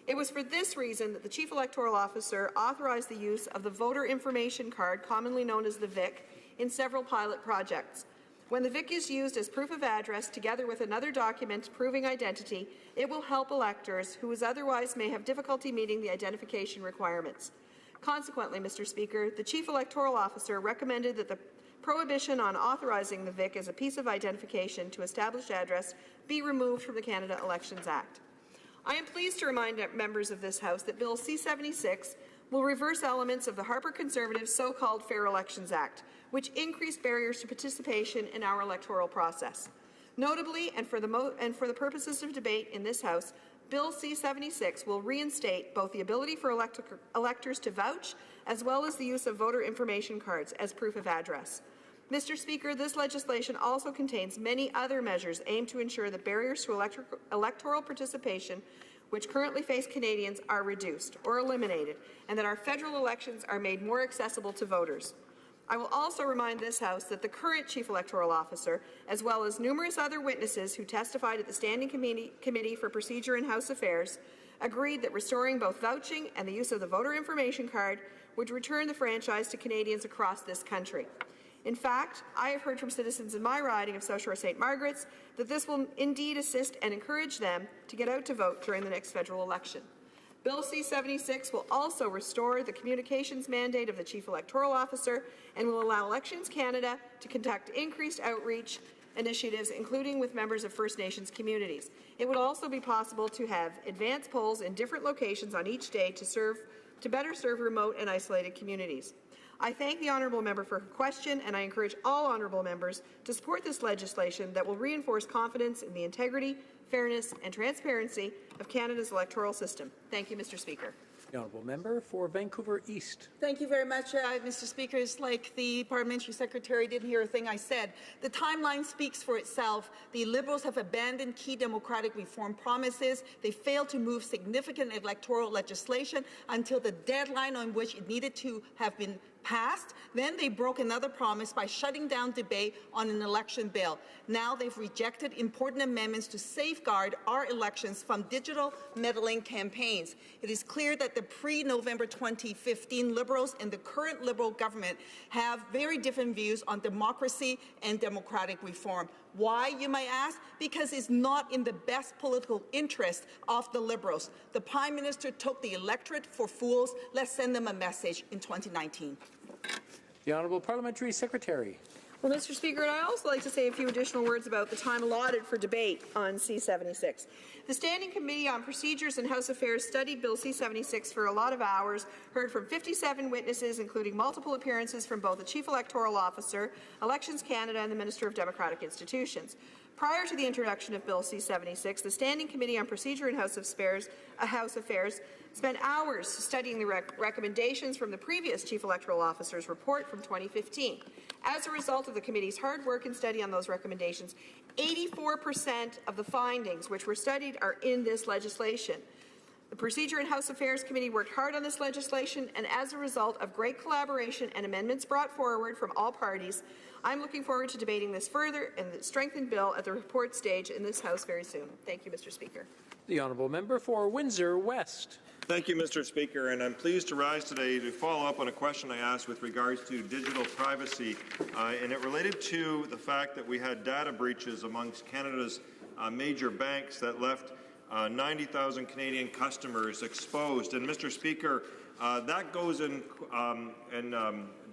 It was for this reason that the Chief Electoral Officer authorized the use of the voter information card, commonly known as the VIC, in several pilot projects. When the VIC is used as proof of address together with another document proving identity, it will help electors who otherwise may have difficulty meeting the identification requirements. Consequently, Mr. Speaker, the Chief Electoral Officer recommended that the prohibition on authorizing the VIC as a piece of identification to establish address be removed from the Canada Elections Act. I am pleased to remind members of this House that Bill C-76 will reverse elements of the Harper Conservatives' so-called Fair Elections Act, which increase barriers to participation in our electoral process. Notably, and for the purposes of debate in this House, Bill C-76 will reinstate both the ability for electors to vouch as well as the use of voter information cards as proof of address. Mr. Speaker, this legislation also contains many other measures aimed to ensure that barriers to electoral participation which currently face Canadians are reduced or eliminated, and that our federal elections are made more accessible to voters. I will also remind this House that the current Chief Electoral Officer, as well as numerous other witnesses who testified at the Standing Committee for Procedure and House Affairs, agreed that restoring both vouching and the use of the voter information card would return the franchise to Canadians across this country. In fact, I have heard from citizens in my riding of South Shore St. Margaret's that this will indeed assist and encourage them to get out to vote during the next federal election. Bill C-76 will also restore the communications mandate of the Chief Electoral Officer and will allow Elections Canada to conduct increased outreach initiatives, including with members of First Nations communities. It would also be possible to have advanced polls in different locations on each day to better serve remote and isolated communities. I thank the honourable member for her question, and I encourage all honourable members to support this legislation that will reinforce confidence in the integrity, fairness and transparency of Canada's electoral system. Thank you, Mr. Speaker. The honourable member for Vancouver East. Thank you very much, Mr. Speaker. It's like the parliamentary secretary didn't hear a thing I said. The timeline speaks for itself. The Liberals have abandoned key democratic reform promises. They failed to move significant electoral legislation until the deadline on which it needed to have been passed. Then they broke another promise by shutting down debate on an election bill. Now they've rejected important amendments to safeguard our elections from digital meddling campaigns. It is clear that the pre-November 2015 Liberals and the current Liberal government have very different views on democracy and democratic reform. Why, you may ask? Because it's not in the best political interest of the Liberals. The Prime Minister took the electorate for fools. Let's send them a message in 2019. The Honourable Parliamentary Secretary. Well, Mr. Speaker, I'd also like to say a few additional words about the time allotted for debate on C-76. The Standing Committee on Procedures and House Affairs studied Bill C-76 for a lot of hours, heard from 57 witnesses, including multiple appearances from both the Chief Electoral Officer, Elections Canada, and the Minister of Democratic Institutions. Prior to the introduction of Bill C-76, the Standing Committee on Procedure and House Affairs spent hours studying the recommendations from the previous Chief Electoral Officer's report from 2015. As a result of the committee's hard work and study on those recommendations, 84% of the findings which were studied are in this legislation. The Procedure and House Affairs Committee worked hard on this legislation, and as a result of great collaboration and amendments brought forward from all parties, I'm looking forward to debating this further and the strengthened bill at the report stage in this House very soon. Thank you, Mr. Speaker. The honourable member for Windsor West. Thank you, Mr. Speaker, and I'm pleased to rise today to follow up on a question I asked with regards to digital privacy, and it related to the fact that we had data breaches amongst Canada's major banks that left 90,000 Canadian customers exposed. And Mr. Speaker, that goes in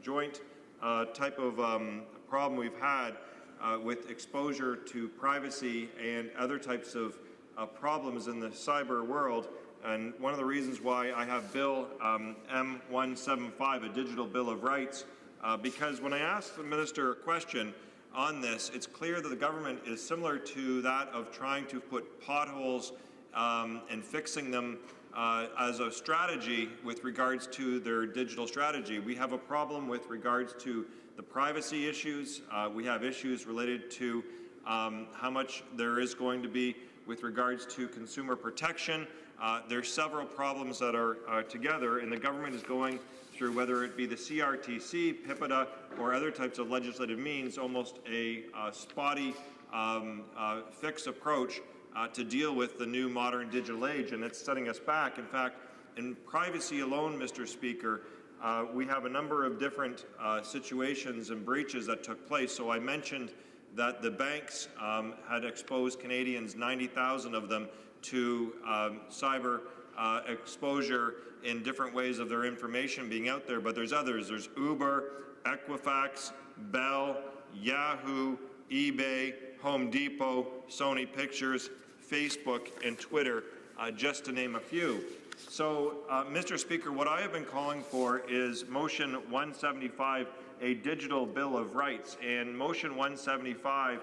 joint type of problem we've had with exposure to privacy and other types of problems in the cyber world. And one of the reasons why I have Bill M175, a Digital Bill of Rights, because when I asked the Minister a question on this, it's clear that the government is similar to that of trying to put potholes and fixing them as a strategy with regards to their digital strategy. We have a problem with regards to the privacy issues. We have issues related to how much there is going to be with regards to consumer protection. There's several problems that are together, and the government is going through, whether it be the CRTC, PIPEDA, or other types of legislative means, almost a spotty fix approach to deal with the new modern digital age, and it's setting us back. In fact, in privacy alone, Mr. Speaker, we have a number of different situations and breaches that took place. So I mentioned that the banks had exposed Canadians, 90,000 of them, to cyber exposure in different ways of their information being out there. But there's others. There's Uber, Equifax, Bell, Yahoo, eBay, Home Depot, Sony Pictures, Facebook, and Twitter, just to name a few. So, Mr. Speaker, what I have been calling for is Motion 175, a digital Bill of Rights. And Motion 175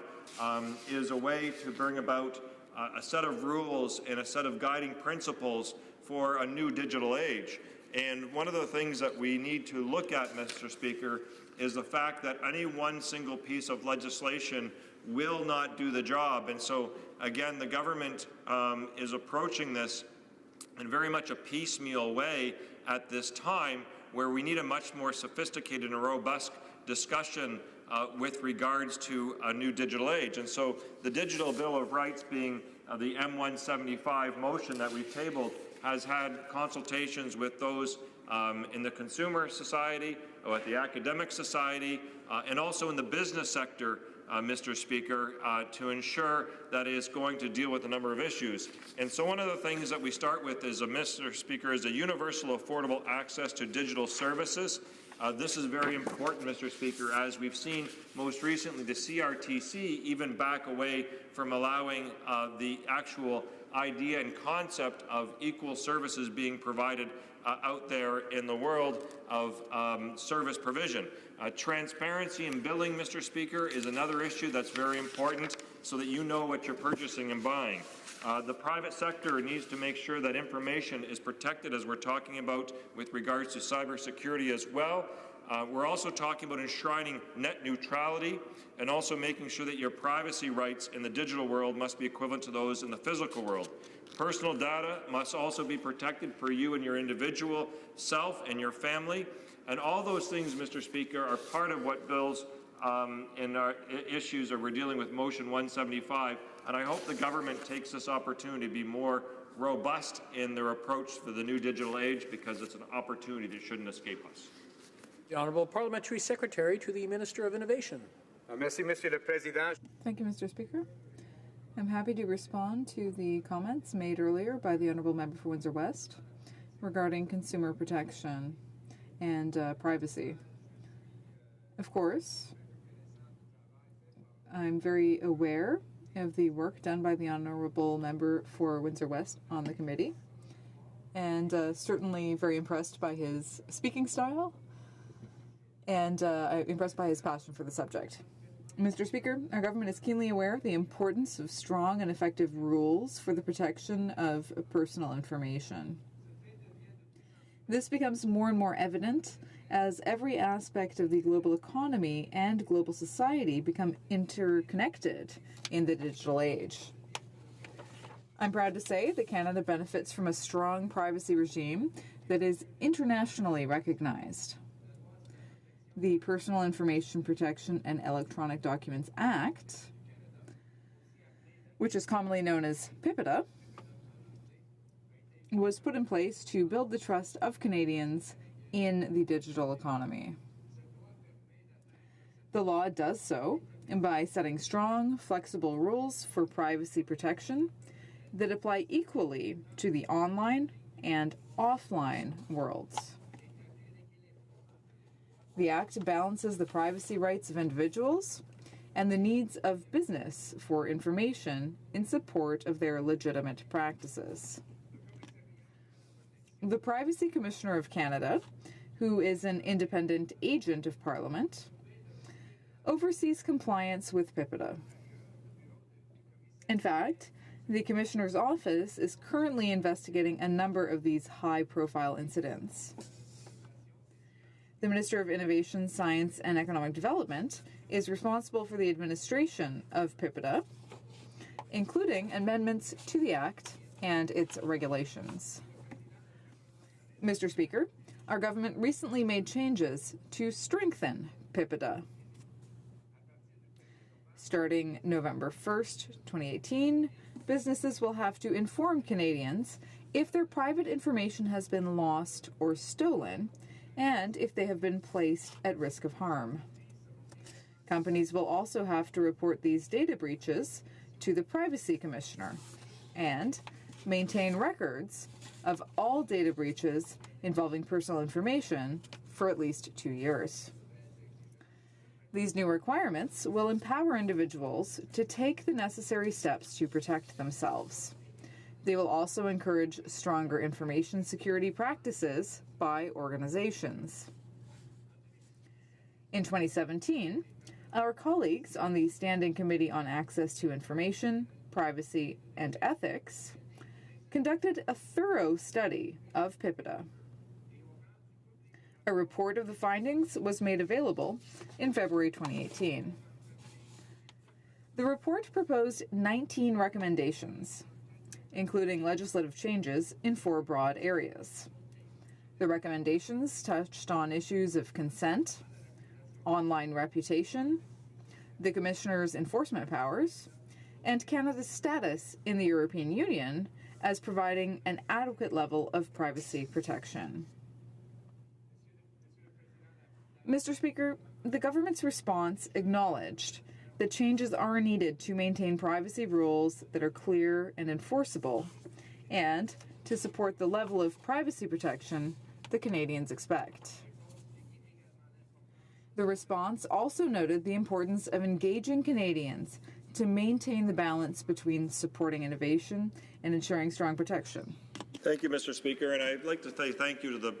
is a way to bring about a set of rules and a set of guiding principles for a new digital age. And one of the things that we need to look at, Mr. Speaker, is the fact that any one single piece of legislation will not do the job. And so, again, the government is approaching this in very much a piecemeal way at this time, where we need a much more sophisticated and robust discussion with regards to a new digital age. And so the Digital Bill of Rights, being the M175 motion that we've tabled, has had consultations with those in the consumer society, with the academic society, and also in the business sector, Mr. Speaker, to ensure that it is going to deal with a number of issues. And so one of the things that we start with is, Mr. Speaker, is a universal affordable access to digital services. This is very important, Mr. Speaker, as we've seen most recently the CRTC even back away from allowing the actual idea and concept of equal services being provided out there in the world of service provision. Transparency in billing, Mr. Speaker, is another issue that's very important, so that you know what you're purchasing and buying. The private sector needs to make sure that information is protected, as we're talking about with regards to cybersecurity as well. We're also talking about enshrining net neutrality and also making sure that your privacy rights in the digital world must be equivalent to those in the physical world. Personal data must also be protected for you and your individual self and your family. And all those things, Mr. Speaker, are part of what bills and our issues that we're dealing with Motion 175. And I hope the government takes this opportunity to be more robust in their approach for the new digital age, because it's an opportunity that shouldn't escape us. The Honourable Parliamentary Secretary to the Minister of Innovation. Merci, Monsieur le Président. Thank you, Mr. Speaker. I'm happy to respond to the comments made earlier by the Honourable Member for Windsor West regarding consumer protection and privacy. Of course, I'm very aware of the work done by the Honourable Member for Windsor West on the committee, and certainly very impressed by his speaking style, and impressed by his passion for the subject. Mr. Speaker, our government is keenly aware of the importance of strong and effective rules for the protection of personal information. This becomes more and more evident as every aspect of the global economy and global society become interconnected in the digital age. I'm proud to say that Canada benefits from a strong privacy regime that is internationally recognized. The Personal Information Protection and Electronic Documents Act, which is commonly known as PIPEDA, was put in place to build the trust of Canadians in the digital economy. The law does so by setting strong, flexible rules for privacy protection that apply equally to the online and offline worlds. The Act balances the privacy rights of individuals and the needs of business for information in support of their legitimate practices. The Privacy Commissioner of Canada, who is an independent agent of Parliament, oversees compliance with PIPEDA. In fact, the Commissioner's office is currently investigating a number of these high-profile incidents. The Minister of Innovation, Science and Economic Development is responsible for the administration of PIPEDA, including amendments to the Act and its regulations. Mr. Speaker, our government recently made changes to strengthen PIPEDA. Starting November 1st, 2018, businesses will have to inform Canadians if their private information has been lost or stolen, and if they have been placed at risk of harm. Companies will also have to report these data breaches to the Privacy Commissioner and maintain records of all data breaches involving personal information for at least 2 years. These new requirements will empower individuals to take the necessary steps to protect themselves. They will also encourage stronger information security practices by organizations. In 2017, our colleagues on the Standing Committee on Access to Information, Privacy, and Ethics conducted a thorough study of PIPEDA. A report of the findings was made available in February 2018. The report proposed 19 recommendations, including legislative changes in 4 broad areas. The recommendations touched on issues of consent, online reputation, the Commissioner's enforcement powers, and Canada's status in the European Union as providing an adequate level of privacy protection. Mr. Speaker, the government's response acknowledged that changes are needed to maintain privacy rules that are clear and enforceable, and to support the level of privacy protection the Canadians expect. The response also noted the importance of engaging Canadians to maintain the balance between supporting innovation and ensuring strong protection. Thank you, Mr. Speaker, and I'd like to say thank you to the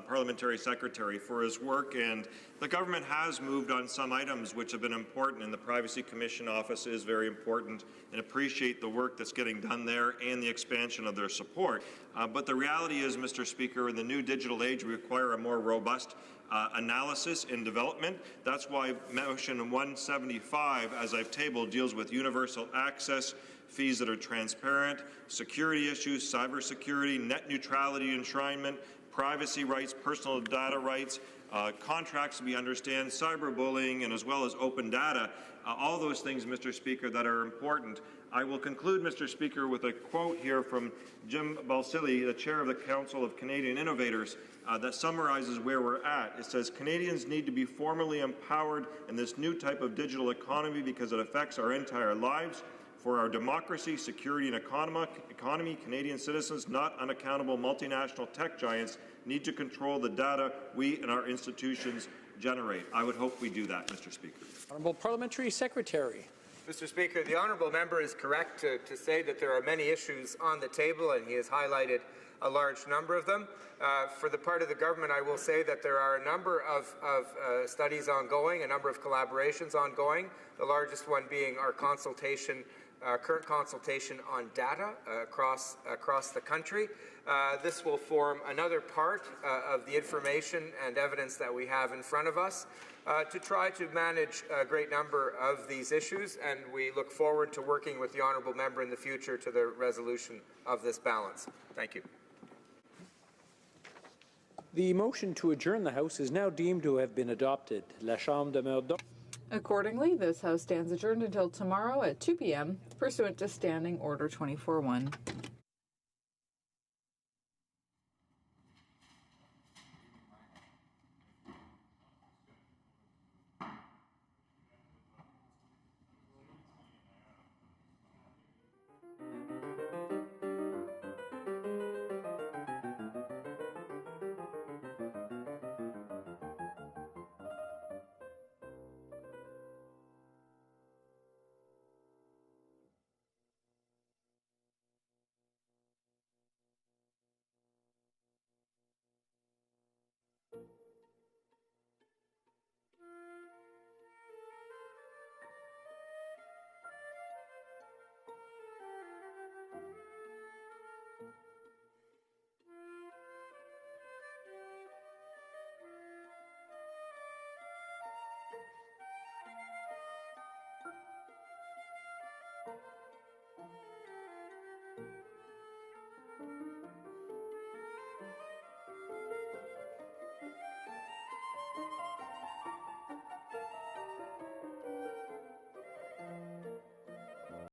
Parliamentary Secretary for his work. And the government has moved on some items which have been important, and the Privacy Commission Office is very important, and appreciate the work that's getting done there and the expansion of their support. But the reality is, Mr. Speaker, in the new digital age, we require a more robust analysis and development. That's why Motion 175, as I've tabled, deals with universal access, fees that are transparent, security issues, cybersecurity, net neutrality enshrinement, privacy rights, personal data rights, contracts we understand, cyberbullying, and as well as open data. All those things, Mr. Speaker, that are important. I will conclude, Mr. Speaker, with a quote here from Jim Balsillie, the Chair of the Council of Canadian Innovators, that summarizes where we're at. It says, Canadians need to be formally empowered in this new type of digital economy because it affects our entire lives. For our democracy, security, and economy, Canadian citizens, not unaccountable multinational tech giants, need to control the data we and our institutions generate. I would hope we do that, Mr. Speaker. Honourable Parliamentary Secretary. Mr. Speaker, the honourable member is correct to say that there are many issues on the table, and he has highlighted a large number of them. For the part of the government, I will say that there are a number of studies ongoing, a number of collaborations ongoing, the largest one being our consultation, current consultation on data across the country. This will form another part of the information and evidence that we have in front of us to try to manage a great number of these issues, and we look forward to working with the honourable member in the future to the resolution of this balance. Thank you. The motion to adjourn the House is now deemed to have been adopted. La Chambre demeure donc. Accordingly, this House stands adjourned until tomorrow at 2 p.m. pursuant to Standing Order 24-1.